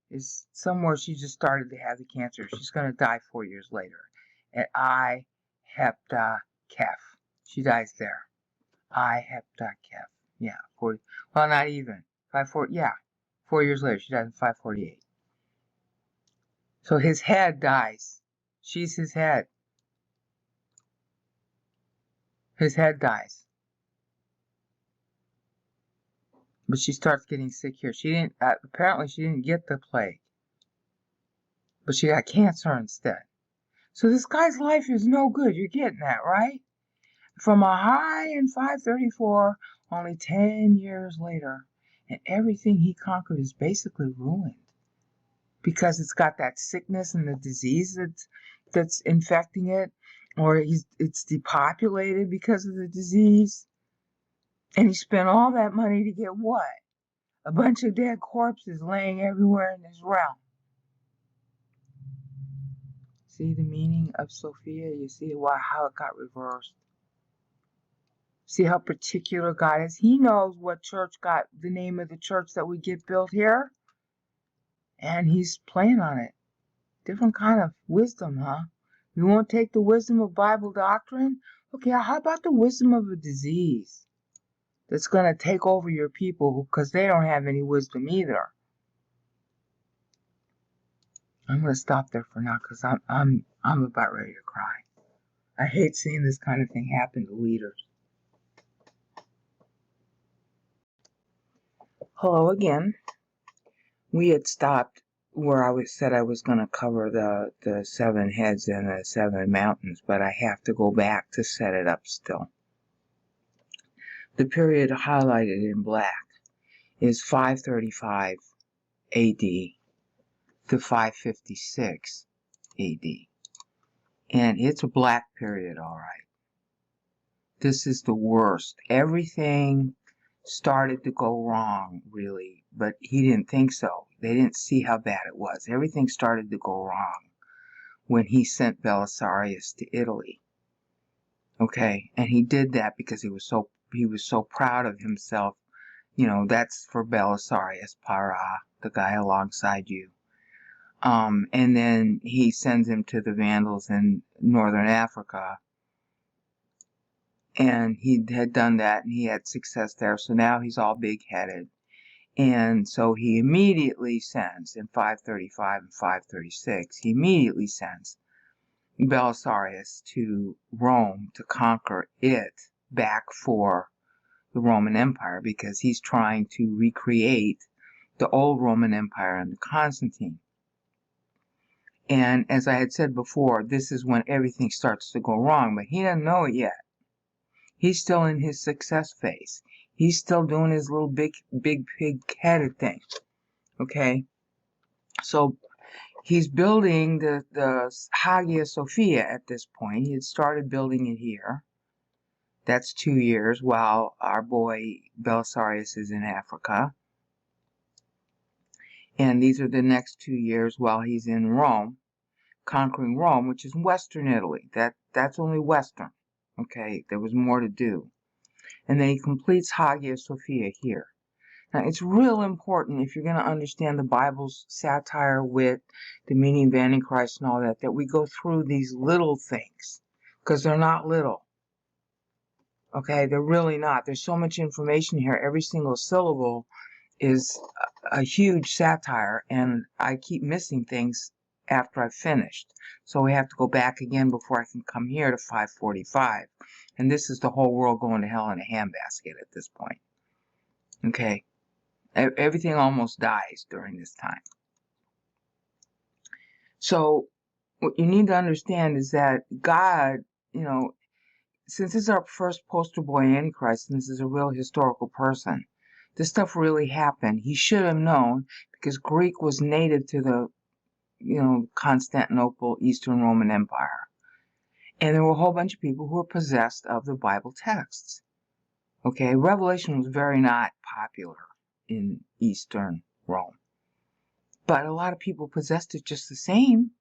is somewhere, she just started to have the cancer. She's going to die 4 years later at I Hepta Kef. She dies there. I Hepta Kef. Yeah, 40. Well, not even. 540. Yeah, 4 years later. She dies in 548. So his head dies. She's his head. His head dies. But she starts getting sick here. She didn't. Apparently, she didn't get the plague, but she got cancer instead. So this guy's life is no good. You're getting that, right? From a high in 534, only 10 years later, and everything he conquered is basically ruined because it's got that sickness and the disease that's infecting it, or it's depopulated because of the disease. And he spent all that money to get what? A bunch of dead corpses laying everywhere in his realm. See the meaning of Sophia? You see how it got reversed. See how particular God is? He knows what church got the name of the church that we get built here. And he's playing on it. Different kind of wisdom, huh? You won't take the wisdom of Bible doctrine? Okay, how about the wisdom of a disease that's going to take over your people because they don't have any wisdom either? I'm going to stop there for now because I'm about ready to cry. I hate seeing this kind of thing happen to leaders. Hello again. We had stopped where I said I was going to cover the 7 heads and the 7 mountains, but I have to go back to set it up still. The period highlighted in black is 535 AD to 556 AD. And it's a black period, all right. This is the worst. Everything started to go wrong, really, but he didn't think so. They didn't see how bad it was. Everything started to go wrong when he sent Belisarius to Italy. Okay, and he did that because he was so proud of himself. That's for Belisarius, Para, the guy alongside you. And then he sends him to the Vandals in northern Africa. And he had done that, and he had success there. So now he's all big-headed. And so he immediately sends, in 535 and 536, he immediately sends Belisarius to Rome to conquer it back for the Roman Empire, because he's trying to recreate the old Roman Empire under Constantine. And as I had said before, this is when everything starts to go wrong, but he doesn't know it yet. He's still in his success phase. He's still doing his little big pig-headed thing. Okay? So he's building the Hagia Sophia at this point. He had started building it here. That's 2 years while our boy Belisarius is in Africa. And these are the next 2 years while he's in Rome, conquering Rome, which is Western Italy. That's only Western. Okay, there was more to do. And then he completes Hagia Sophia here. Now, it's real important, if you're going to understand the Bible's satire, wit, the meaning of Antichrist and all that, that we go through these little things, because they're not little. Okay, they're really not. There's so much information here. Every single syllable is a huge satire, and I keep missing things after I've finished. So we have to go back again before I can come here to 545. And this is the whole world going to hell in a handbasket at this point. Okay, everything almost dies during this time. So what you need to understand is that God, since this is our first poster boy Antichrist, and this is a real historical person, this stuff really happened. He should have known, because Greek was native to the, Constantinople, Eastern Roman Empire. And there were a whole bunch of people who were possessed of the Bible texts. Okay, Revelation was very not popular in Eastern Rome. But a lot of people possessed it just the same.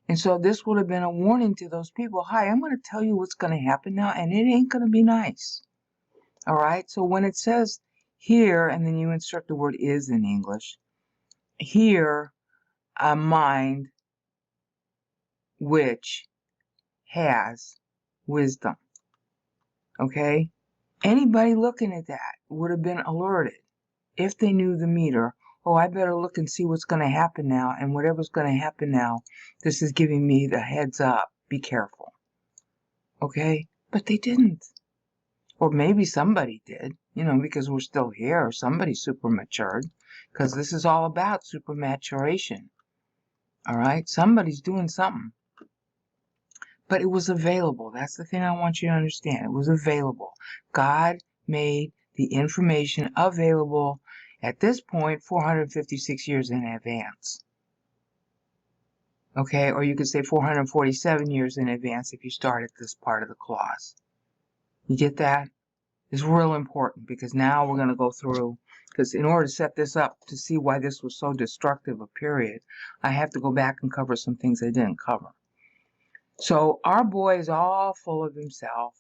And so this would have been a warning to those people. Hi, I'm going to tell you what's going to happen now, and it ain't going to be nice. All right, so when it says here, and then you insert the word is in English, here, a mind which has wisdom. Okay? Anybody looking at that would have been alerted if they knew the meter. Oh, I better look and see what's going to happen now, and whatever's going to happen now, this is giving me the heads up. Be careful. Okay? But they didn't. Or maybe somebody did, because we're still here, or somebody super matured, because this is all about super maturation. All right? Somebody's doing something. But it was available. That's the thing I want you to understand. It was available. God made the information available at this point 456 years in advance. Okay, or you could say 447 years in advance if you start at this part of the clause. You get that? It's real important, because now we're going to go through, because in order to set this up to see why this was so destructive a period, I have to go back and cover some things I didn't cover. So our boy is all full of himself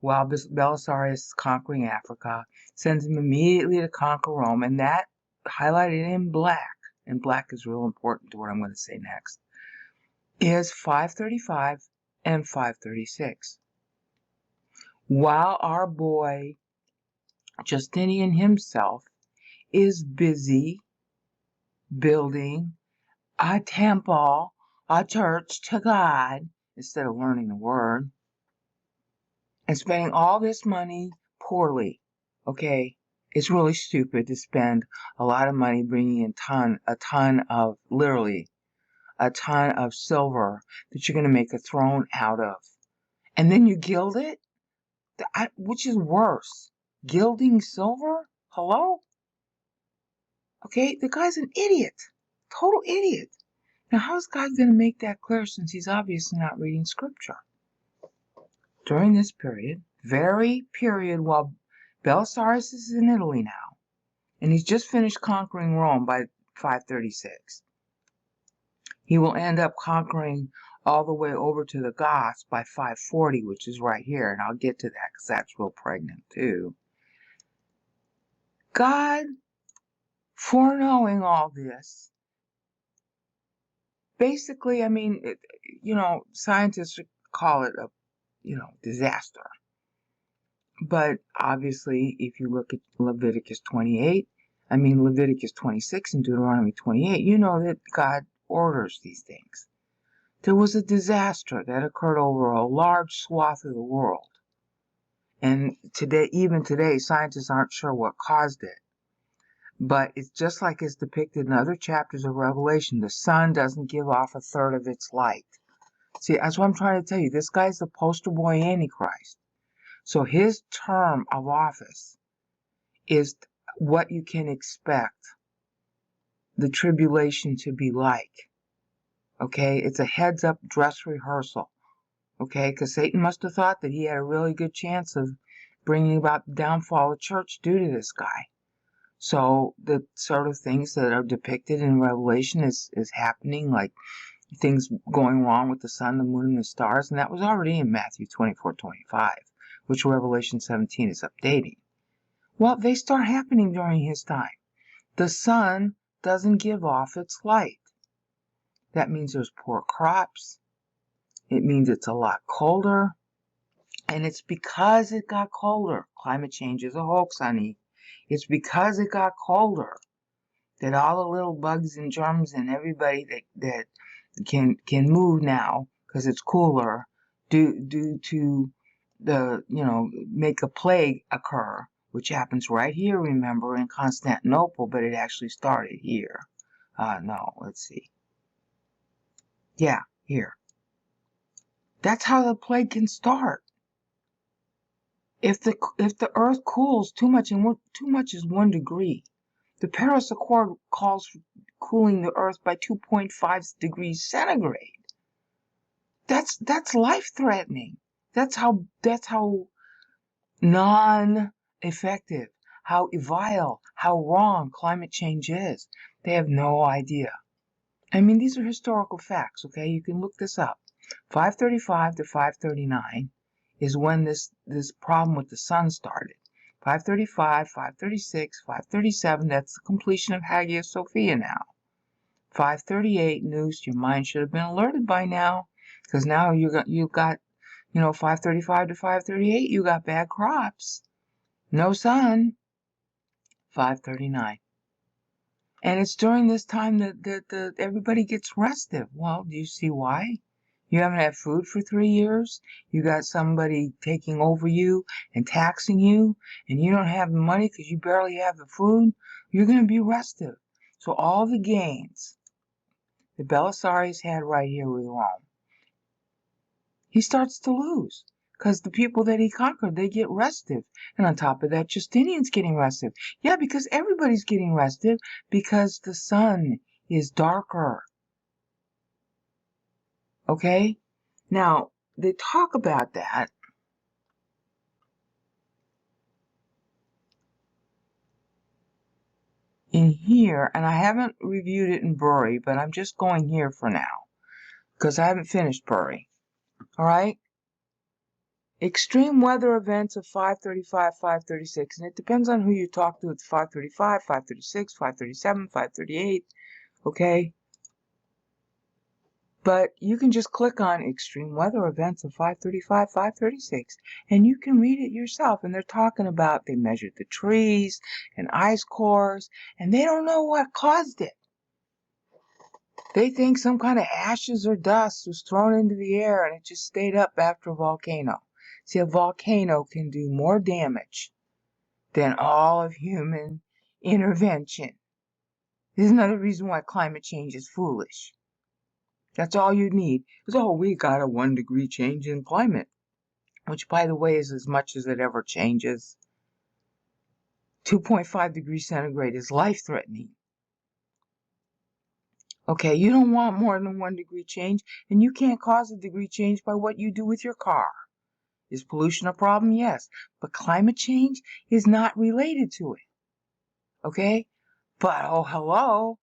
while Belisarius is conquering Africa, sends him immediately to conquer Rome, and that highlighted in black, and black is real important to what I'm going to say next, is 535 and 536. While our boy Justinian himself is busy building a temple, a church to God, instead of learning the word, and spending all this money poorly. Okay, it's really stupid to spend a lot of money bringing in literally a ton of silver that you're going to make a throne out of, and then you gild it. Which is worse, gilding silver? Hello? Okay, the guy's an idiot, total idiot. Now, how's God going to make that clear, since he's obviously not reading scripture? During this period, very period while Belisarius is in Italy now, and he's just finished conquering Rome by 536. He will end up conquering all the way over to the Goths by 540, which is right here, and I'll get to that because that's real pregnant too. God, foreknowing all this, basically, scientists call it a, disaster. But obviously, if you look at Leviticus 28, Leviticus 26 and Deuteronomy 28, you know that God orders these things. There was a disaster that occurred over a large swath of the world. And even today, scientists aren't sure what caused it. But it's just like it's depicted in other chapters of Revelation. The sun doesn't give off a third of its light. See, that's what I'm trying to tell you. This guy's the poster boy Antichrist. So his term of office is what you can expect the tribulation to be like. Okay? It's a heads-up dress rehearsal. Okay? Because Satan must have thought that he had a really good chance of bringing about the downfall of the church due to this guy. So the sort of things that are depicted in Revelation is happening, like things going wrong with the sun, the moon, and the stars, and that was already in Matthew 24:25, which Revelation 17 is updating. Well, they start happening during his time. The sun doesn't give off its light. That means there's poor crops. It means it's a lot colder. And it's because it got colder. Climate change is a hoax, honey. It's because it got colder that all the little bugs and germs and everybody that can move now because it's cooler due to the, make a plague occur, which happens right here, remember, in Constantinople, but it actually started here. No, let's see. Yeah, here. That's how the plague can start. If the Earth cools too much, and too much is 1 degree, the Paris Accord calls for cooling the Earth by 2.5 degrees centigrade. That's life-threatening. That's how non-effective, how vile, how wrong climate change is. They have no idea. These are historical facts, okay? You can look this up. 535 to 539 is when this problem with the sun started. 535, 536, 537, that's the completion of Hagia Sophia now. 538, Noose, your mind should have been alerted by now, because now you've got 535 to 538, you got bad crops. No sun. 539. And it's during this time that everybody gets restive. Well, do you see why? You haven't had food for 3 years. You got somebody taking over you and taxing you, and you don't have the money because you barely have the food. You're going to be restive. So all the gains that Belisarius had right here with Rome, he starts to lose because the people that he conquered, they get restive. And on top of that, Justinian's getting restive. Yeah, because everybody's getting restive because the sun is darker. Okay? Now, they talk about that in here, and I haven't reviewed it in Bury, but I'm just going here for now because I haven't finished Bury. All right? Extreme weather events of 535, 536, and it depends on who you talk to. It's 535, 536, 537, 538, okay? But you can just click on extreme weather events of 535, 536, and you can read it yourself. And they're talking about they measured the trees and ice cores, and they don't know what caused it. They think some kind of ashes or dust was thrown into the air and it just stayed up after a volcano. See, a volcano can do more damage than all of human intervention. This is another reason why climate change is foolish. That's all you need. Is, we got a 1 degree change in climate, which, by the way, is as much as it ever changes. 2.5 degrees centigrade is life-threatening. Okay, you don't want more than 1 degree change, and you can't cause a degree change by what you do with your car. Is pollution a problem? Yes, but climate change is not related to it. Okay? But, hello,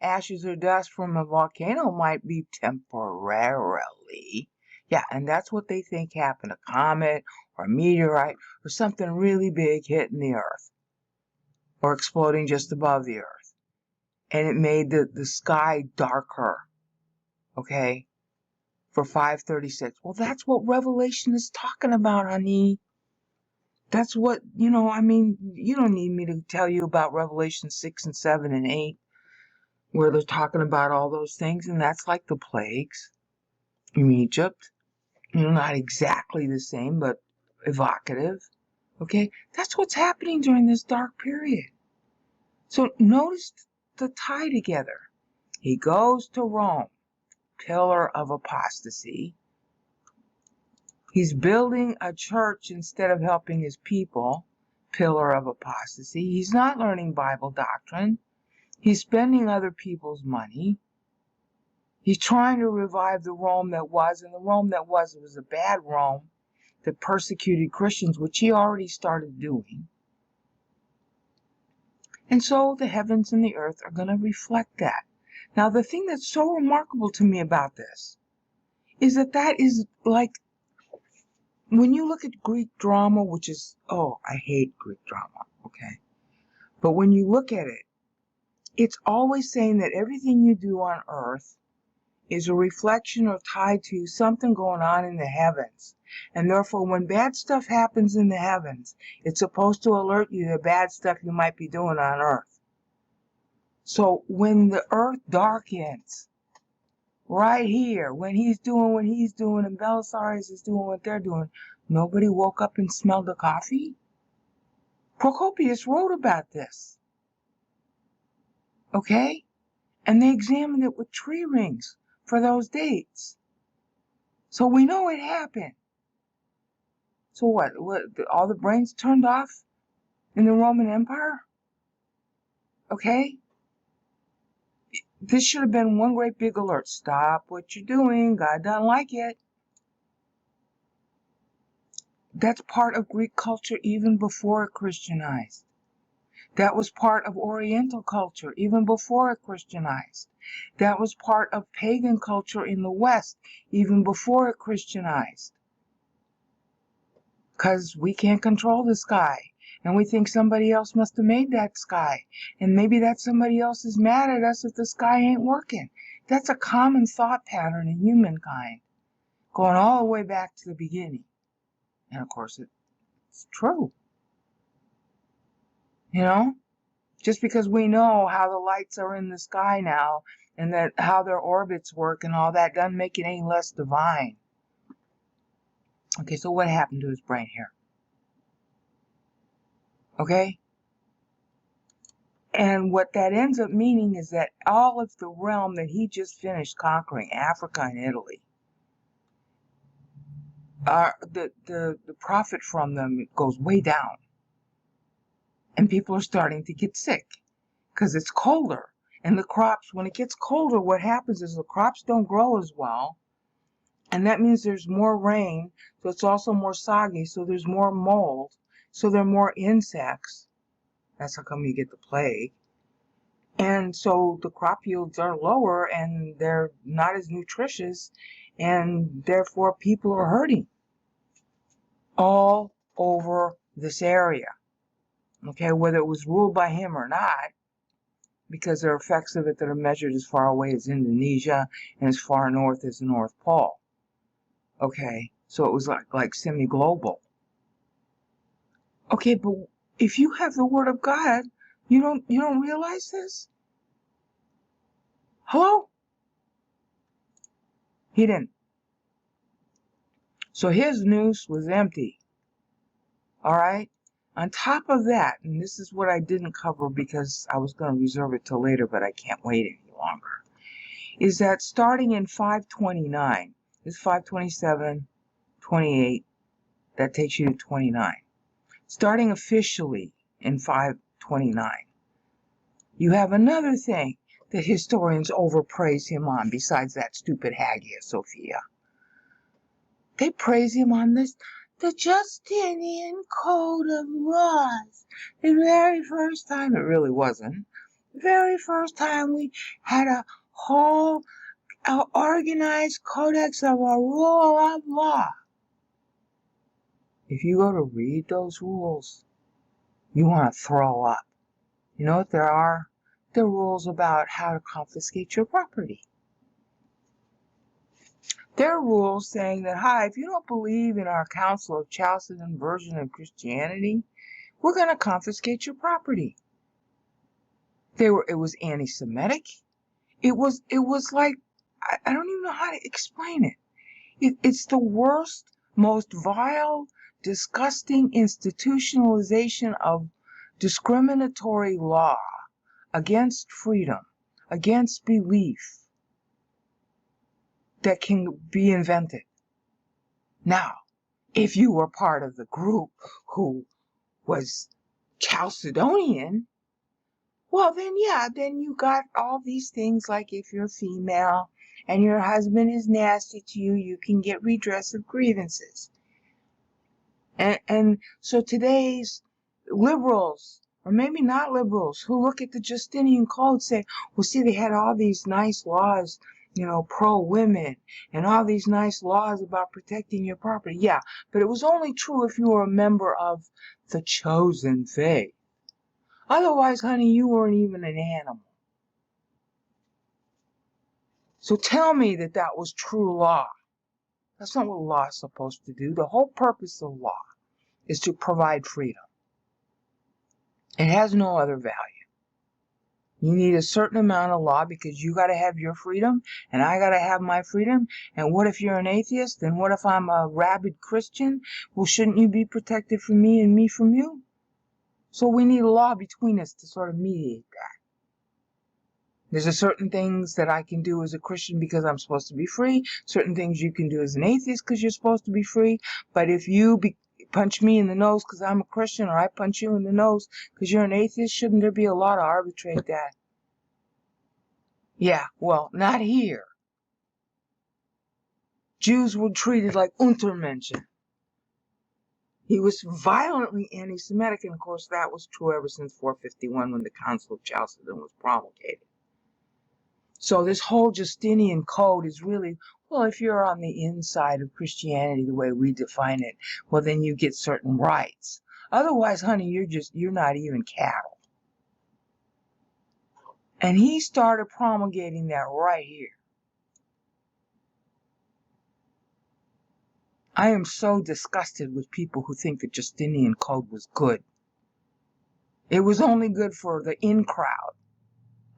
ashes or dust from a volcano might be temporarily. Yeah, and that's what they think happened. A comet or a meteorite or something really big hitting the Earth or exploding just above the Earth. And it made the sky darker, okay, for 536. Well, that's what Revelation is talking about, honey. That's what, I mean, you don't need me to tell you about Revelation 6 and 7 and 8, where they're talking about all those things, and that's like the plagues in Egypt. Not exactly the same, but evocative. Okay? That's what's happening during this dark period. So notice the tie together. He goes to Rome, pillar of apostasy. He's building a church instead of helping his people, pillar of apostasy. He's not learning Bible doctrine. He's spending other people's money. He's trying to revive the Rome that was, and the Rome that was a bad Rome that persecuted Christians, which he already started doing. And so the heavens and the earth are going to reflect that. Now, the thing that's so remarkable to me about this is that is like, when you look at Greek drama, which is, oh, I hate Greek drama, okay? But when you look at it, it's always saying that everything you do on earth is a reflection or tied to something going on in the heavens. And therefore, when bad stuff happens in the heavens, it's supposed to alert you to bad stuff you might be doing on earth. So when the earth darkens, right here, when he's doing what he's doing and Belisarius is doing what they're doing, nobody woke up and smelled the coffee? Procopius wrote about this. Okay? And they examined it with tree rings for those dates. So we know it happened. So what, all the brains turned off in the Roman Empire? Okay? This should have been one great big alert. Stop what you're doing. God doesn't like it. That's part of Greek culture even before it Christianized. That was part of Oriental culture even before it Christianized. That was part of pagan culture in the West even before it Christianized. Because we can't control the sky. And we think somebody else must have made that sky. And maybe that somebody else is mad at us if the sky ain't working. That's a common thought pattern in humankind, going all the way back to the beginning. And of course, it's true. Just because we know how the lights are in the sky now and that how their orbits work and all that doesn't make it any less divine. Okay, so what happened to his brain here? Okay? And what that ends up meaning is that all of the realm that he just finished conquering, Africa and Italy, the profit from them goes way down. And people are starting to get sick because it's colder. And the crops, when it gets colder, what happens is the crops don't grow as well. And that means there's more rain, so it's also more soggy, so there's more mold, so there are more insects. That's how come you get the plague. And so the crop yields are lower and they're not as nutritious, and therefore people are hurting all over this area. Okay, whether it was ruled by him or not, because there are effects of it that are measured as far away as Indonesia and as far north as the North Pole. Okay, so it was like semi-global. Okay, but if you have the Word of God, you don't realize this? Hello? He didn't. So his noose was empty. All right? On top of that, and this is what I didn't cover because I was going to reserve it till later, but I can't wait any longer, is that starting in 529, this is 527, 28, that takes you to 29. Starting officially in 529, you have another thing that historians overpraise him on besides that stupid Hagia Sophia. They praise him on the Justinian Code of Laws. The very first time, it really wasn't, the very first time we had a whole organized codex of a rule of law. If you go to read those rules, you want to throw up. You know what there are? There are rules about how to confiscate your property. There are rules saying that, hi, if you don't believe in our Council of Chalcedon version of Christianity, we're going to confiscate your property. It was anti-Semitic. It was like, I don't even know how to explain it. It's the worst, most vile, disgusting institutionalization of discriminatory law against freedom, against belief that can be invented. Now, if you were part of the group who was Chalcedonian, well, then, yeah, then you got all these things like if you're female and your husband is nasty to you, you can get redress of grievances. And so today's liberals, or maybe not liberals, who look at the Justinian Code say, well, see, they had all these nice laws, pro-women, and all these nice laws about protecting your property. Yeah, but it was only true if you were a member of the chosen faith. Otherwise, honey, you weren't even an animal. So tell me that that was true law. That's not what law is supposed to do. The whole purpose of law is to provide freedom. It has no other value. You need a certain amount of law because you got to have your freedom and I got to have my freedom. And what if you're an atheist? And what if I'm a rabid Christian? Well, shouldn't you be protected from me and me from you? So we need a law between us to sort of mediate that. There's a certain things that I can do as a Christian because I'm supposed to be free. Certain things you can do as an atheist because you're supposed to be free. But if you punch me in the nose because I'm a Christian, or I punch you in the nose because you're an atheist, shouldn't there be a law to arbitrate that? Yeah, well, not here. Jews were treated like Untermenschen. He was violently anti-Semitic, and of course that was true ever since 451 when the Council of Chalcedon was promulgated. So this whole Justinian Code is really, well, if you're on the inside of Christianity the way we define it, well, then you get certain rights. Otherwise, honey, you're not even cattle. And he started promulgating that right here. I am so disgusted with people who think the Justinian Code was good. It was only good for the in crowd.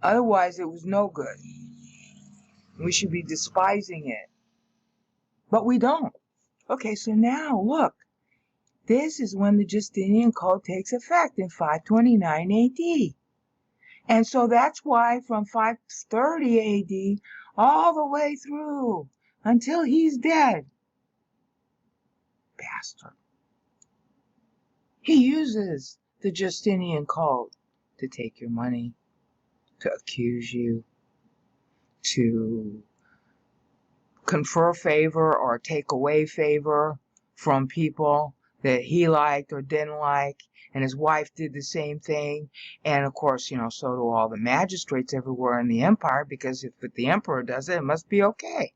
Otherwise, it was no good. We should be despising it. But we don't. Okay, so now look. This is when the Justinian Code takes effect in 529 AD. And so that's why from 530 AD all the way through until he's dead, bastard, he uses the Justinian Code to take your money, to accuse you, to confer favor or take away favor from people that he liked or didn't like, and his wife did the same thing. And of course, so do all the magistrates everywhere in the empire, because if the emperor does it, it must be okay.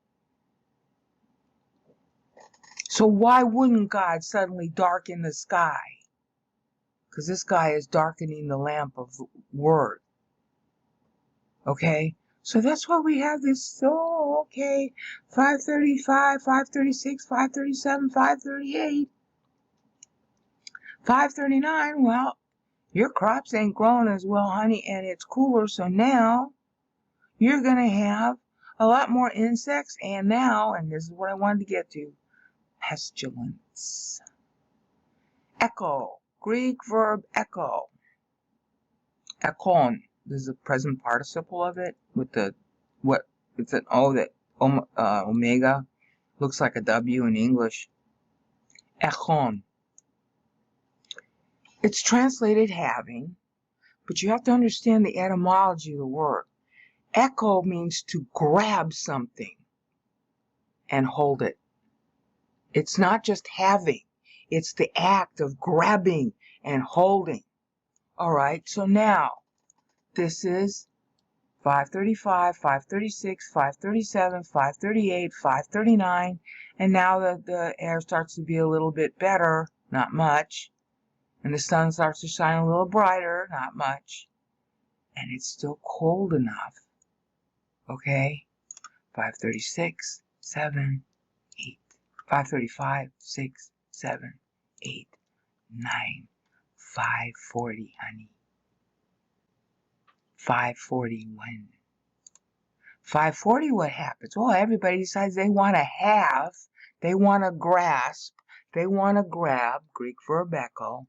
So why wouldn't God suddenly darken the sky? Because this guy is darkening the lamp of the word. Okay? So that's why we have this, 535, 536, 537, 538. 539, well, your crops ain't growing as well, honey, and it's cooler, so now you're going to have a lot more insects, and now, and this is what I wanted to get to, pestilence. Echo, Greek verb echo. Ekon, this is the present participle of it, with it's an O that, omega, looks like a W in English. Echon. It's translated having, but you have to understand the etymology of the word. Echo means to grab something and hold it. It's not just having, it's the act of grabbing and holding. All right, so now this is 535, 536, 537, 538, 539, and now the air starts to be a little bit better, not much. And the sun starts to shine a little brighter, not much. And it's still cold enough. Okay? 536, 7, 8. 5:35, 6, 7, 8, 9. 5:40, honey. 5:41. 5:40, what happens? Well, everybody decides they want to have, they want to grasp, they want to grab, Greek verb echo,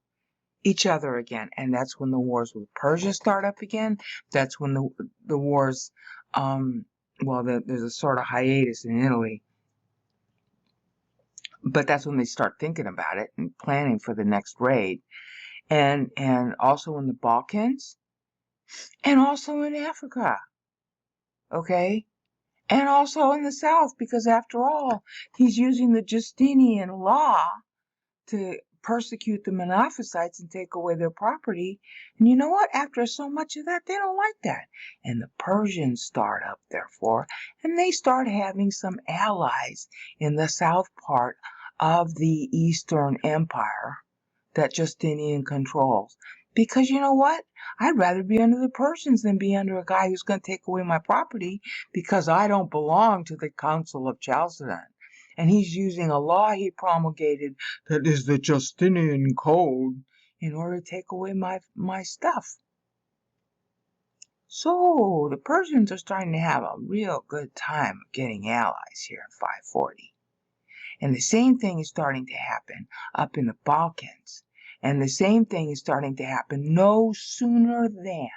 each other again. And that's when the wars with Persia start up again. That's when the wars, there's a sort of hiatus in Italy. But that's when they start thinking about it and planning for the next raid. And also in the Balkans, and also in Africa. Okay? And also in the South, because after all, he's using the Justinian law to persecute the Monophysites and take away their property. And you know what? After so much of that, they don't like that. And the Persians start up, therefore, and they start having some allies in the south part of the Eastern Empire that Justinian controls. Because you know what? I'd rather be under the Persians than be under a guy who's going to take away my property because I don't belong to the Council of Chalcedon. And he's using a law he promulgated that is the Justinian Code in order to take away my stuff. So the Persians are starting to have a real good time of getting allies here in 540. And the same thing is starting to happen up in the Balkans. And the same thing is starting to happen no sooner than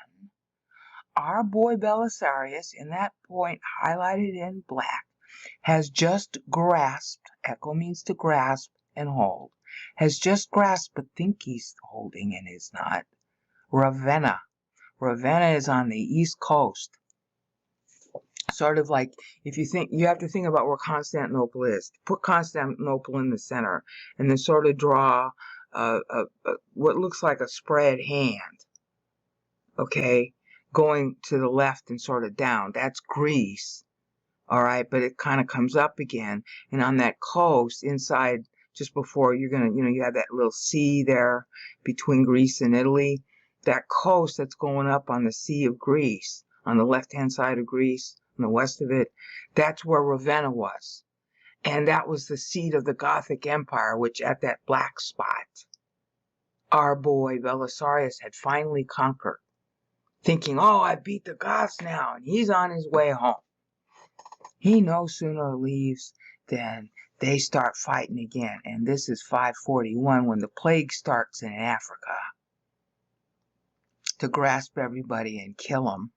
our boy Belisarius, in that point highlighted in black, has just grasped, echo means to grasp and hold, has just grasped but think he's holding and is not, Ravenna. Ravenna is on the east coast. Sort of like, if you think, you have to think about where Constantinople is. Put Constantinople in the center and then sort of draw what looks like a spread hand, okay, going to the left and sort of down. That's Greece, all right, but it kind of comes up again, and on that coast inside, just before you're gonna, you have that little sea there between Greece and Italy. That coast that's going up on the Sea of Greece, on the left-hand side of Greece, on the west of it, that's where Ravenna was. And that was the seat of the Gothic Empire, which at that black spot, our boy Belisarius had finally conquered, thinking, oh, I beat the Goths now, and he's on his way home. He no sooner leaves than they start fighting again. And this is 541 when the plague starts in Africa to grasp everybody and kill them.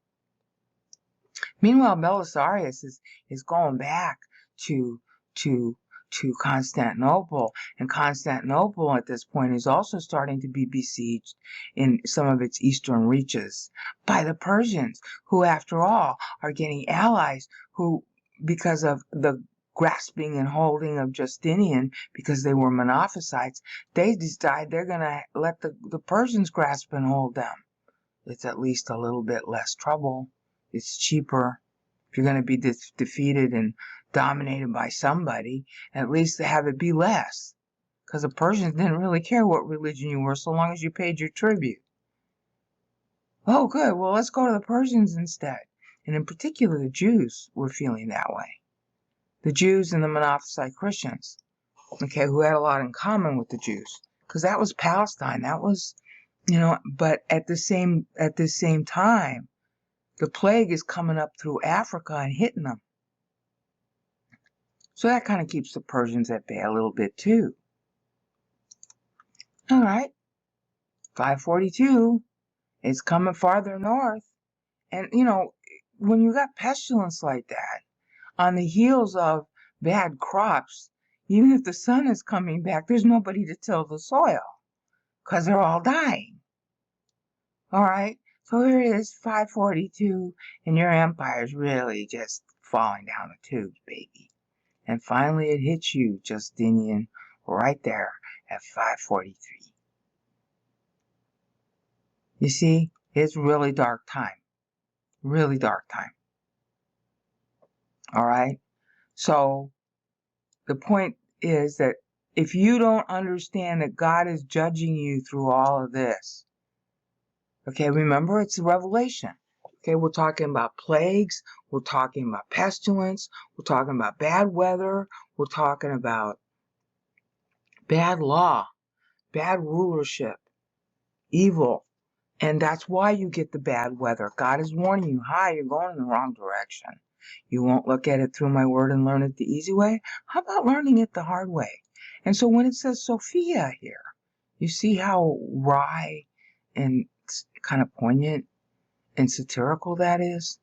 Meanwhile, Belisarius is going back to Constantinople, and Constantinople at this point is also starting to be besieged in some of its eastern reaches by the Persians, who after all are getting allies who, because of the grasping and holding of Justinian, because they were Monophysites, they decide they're going to let the Persians grasp and hold them. It's at least a little bit less trouble. It's cheaper. If you're going to be defeated and dominated by somebody, at least have it be less. Because the Persians didn't really care what religion you were so long as you paid your tribute. Oh, good. Well, let's go to the Persians instead. And in particular, the Jews were feeling that way. The Jews and the Monophysite Christians, okay, who had a lot in common with the Jews. Because that was Palestine. That was, but at the same time, the plague is coming up through Africa and hitting them. So that kind of keeps the Persians at bay a little bit too. All right, 542 is coming farther north. And, when you got pestilence like that, on the heels of bad crops, even if the sun is coming back, there's nobody to till the soil because they're all dying. All right, so here it is, 542, and your empire's really just falling down the tubes, baby. And finally it hits you, Justinian, right there at 543. You see, it's really dark time. Really dark time. All right? So the point is that if you don't understand that God is judging you through all of this, okay, remember it's a revelation. Okay, we're talking about plagues, we're talking about pestilence, we're talking about bad weather, we're talking about bad law, bad rulership, evil. And that's why you get the bad weather. God is warning you, hi, you're going in the wrong direction. You won't look at it through my word and learn it the easy way? How about learning it the hard way? And so when it says Sophia here, you see how wry and kind of poignant and satirical that is?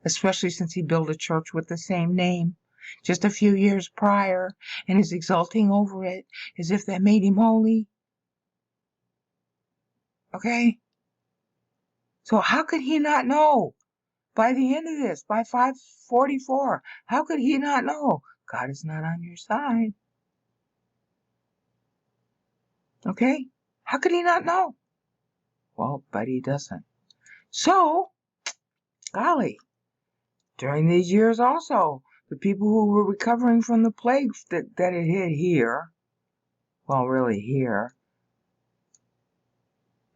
Especially since he built a church with the same name just a few years prior and is exulting over it as if that made him holy. Okay? So how could he not know? By the end of this, by 544, how could he not know? God is not on your side. Okay? How could he not know? Well, but he doesn't. So, golly, during these years also, the people who were recovering from the plague that it hit here, well, really here,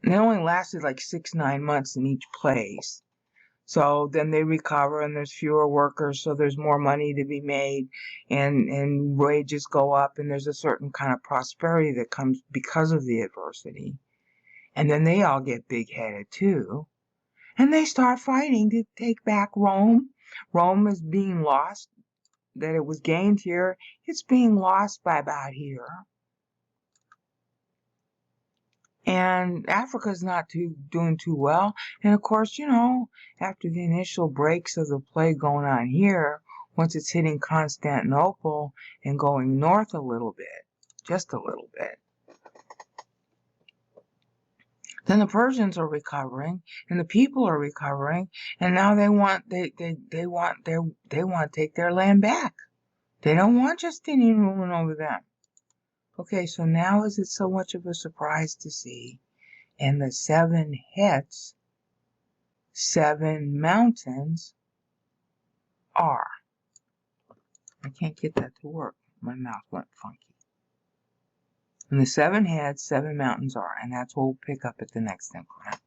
and it only lasted like 6-9 months in each place. So then they recover and there's fewer workers, so there's more money to be made and wages go up and there's a certain kind of prosperity that comes because of the adversity. And then they all get big-headed too. And they start fighting to take back Rome. Rome is being lost, that it was gained here. It's being lost by about here. And Africa's not doing too well. And of course, you know, after the initial breaks of the plague going on here, once it's hitting Constantinople and going north a little bit, just a little bit, then the Persians are recovering and the people are recovering, and now they want to take their land back. They don't want Justinian ruling over them. Okay, so now is it so much of a surprise to see? And the 7 heads, 7 mountains are. I can't get that to work. My mouth went funky. And the 7 heads, 7 mountains are. And that's what we'll pick up at the next increment.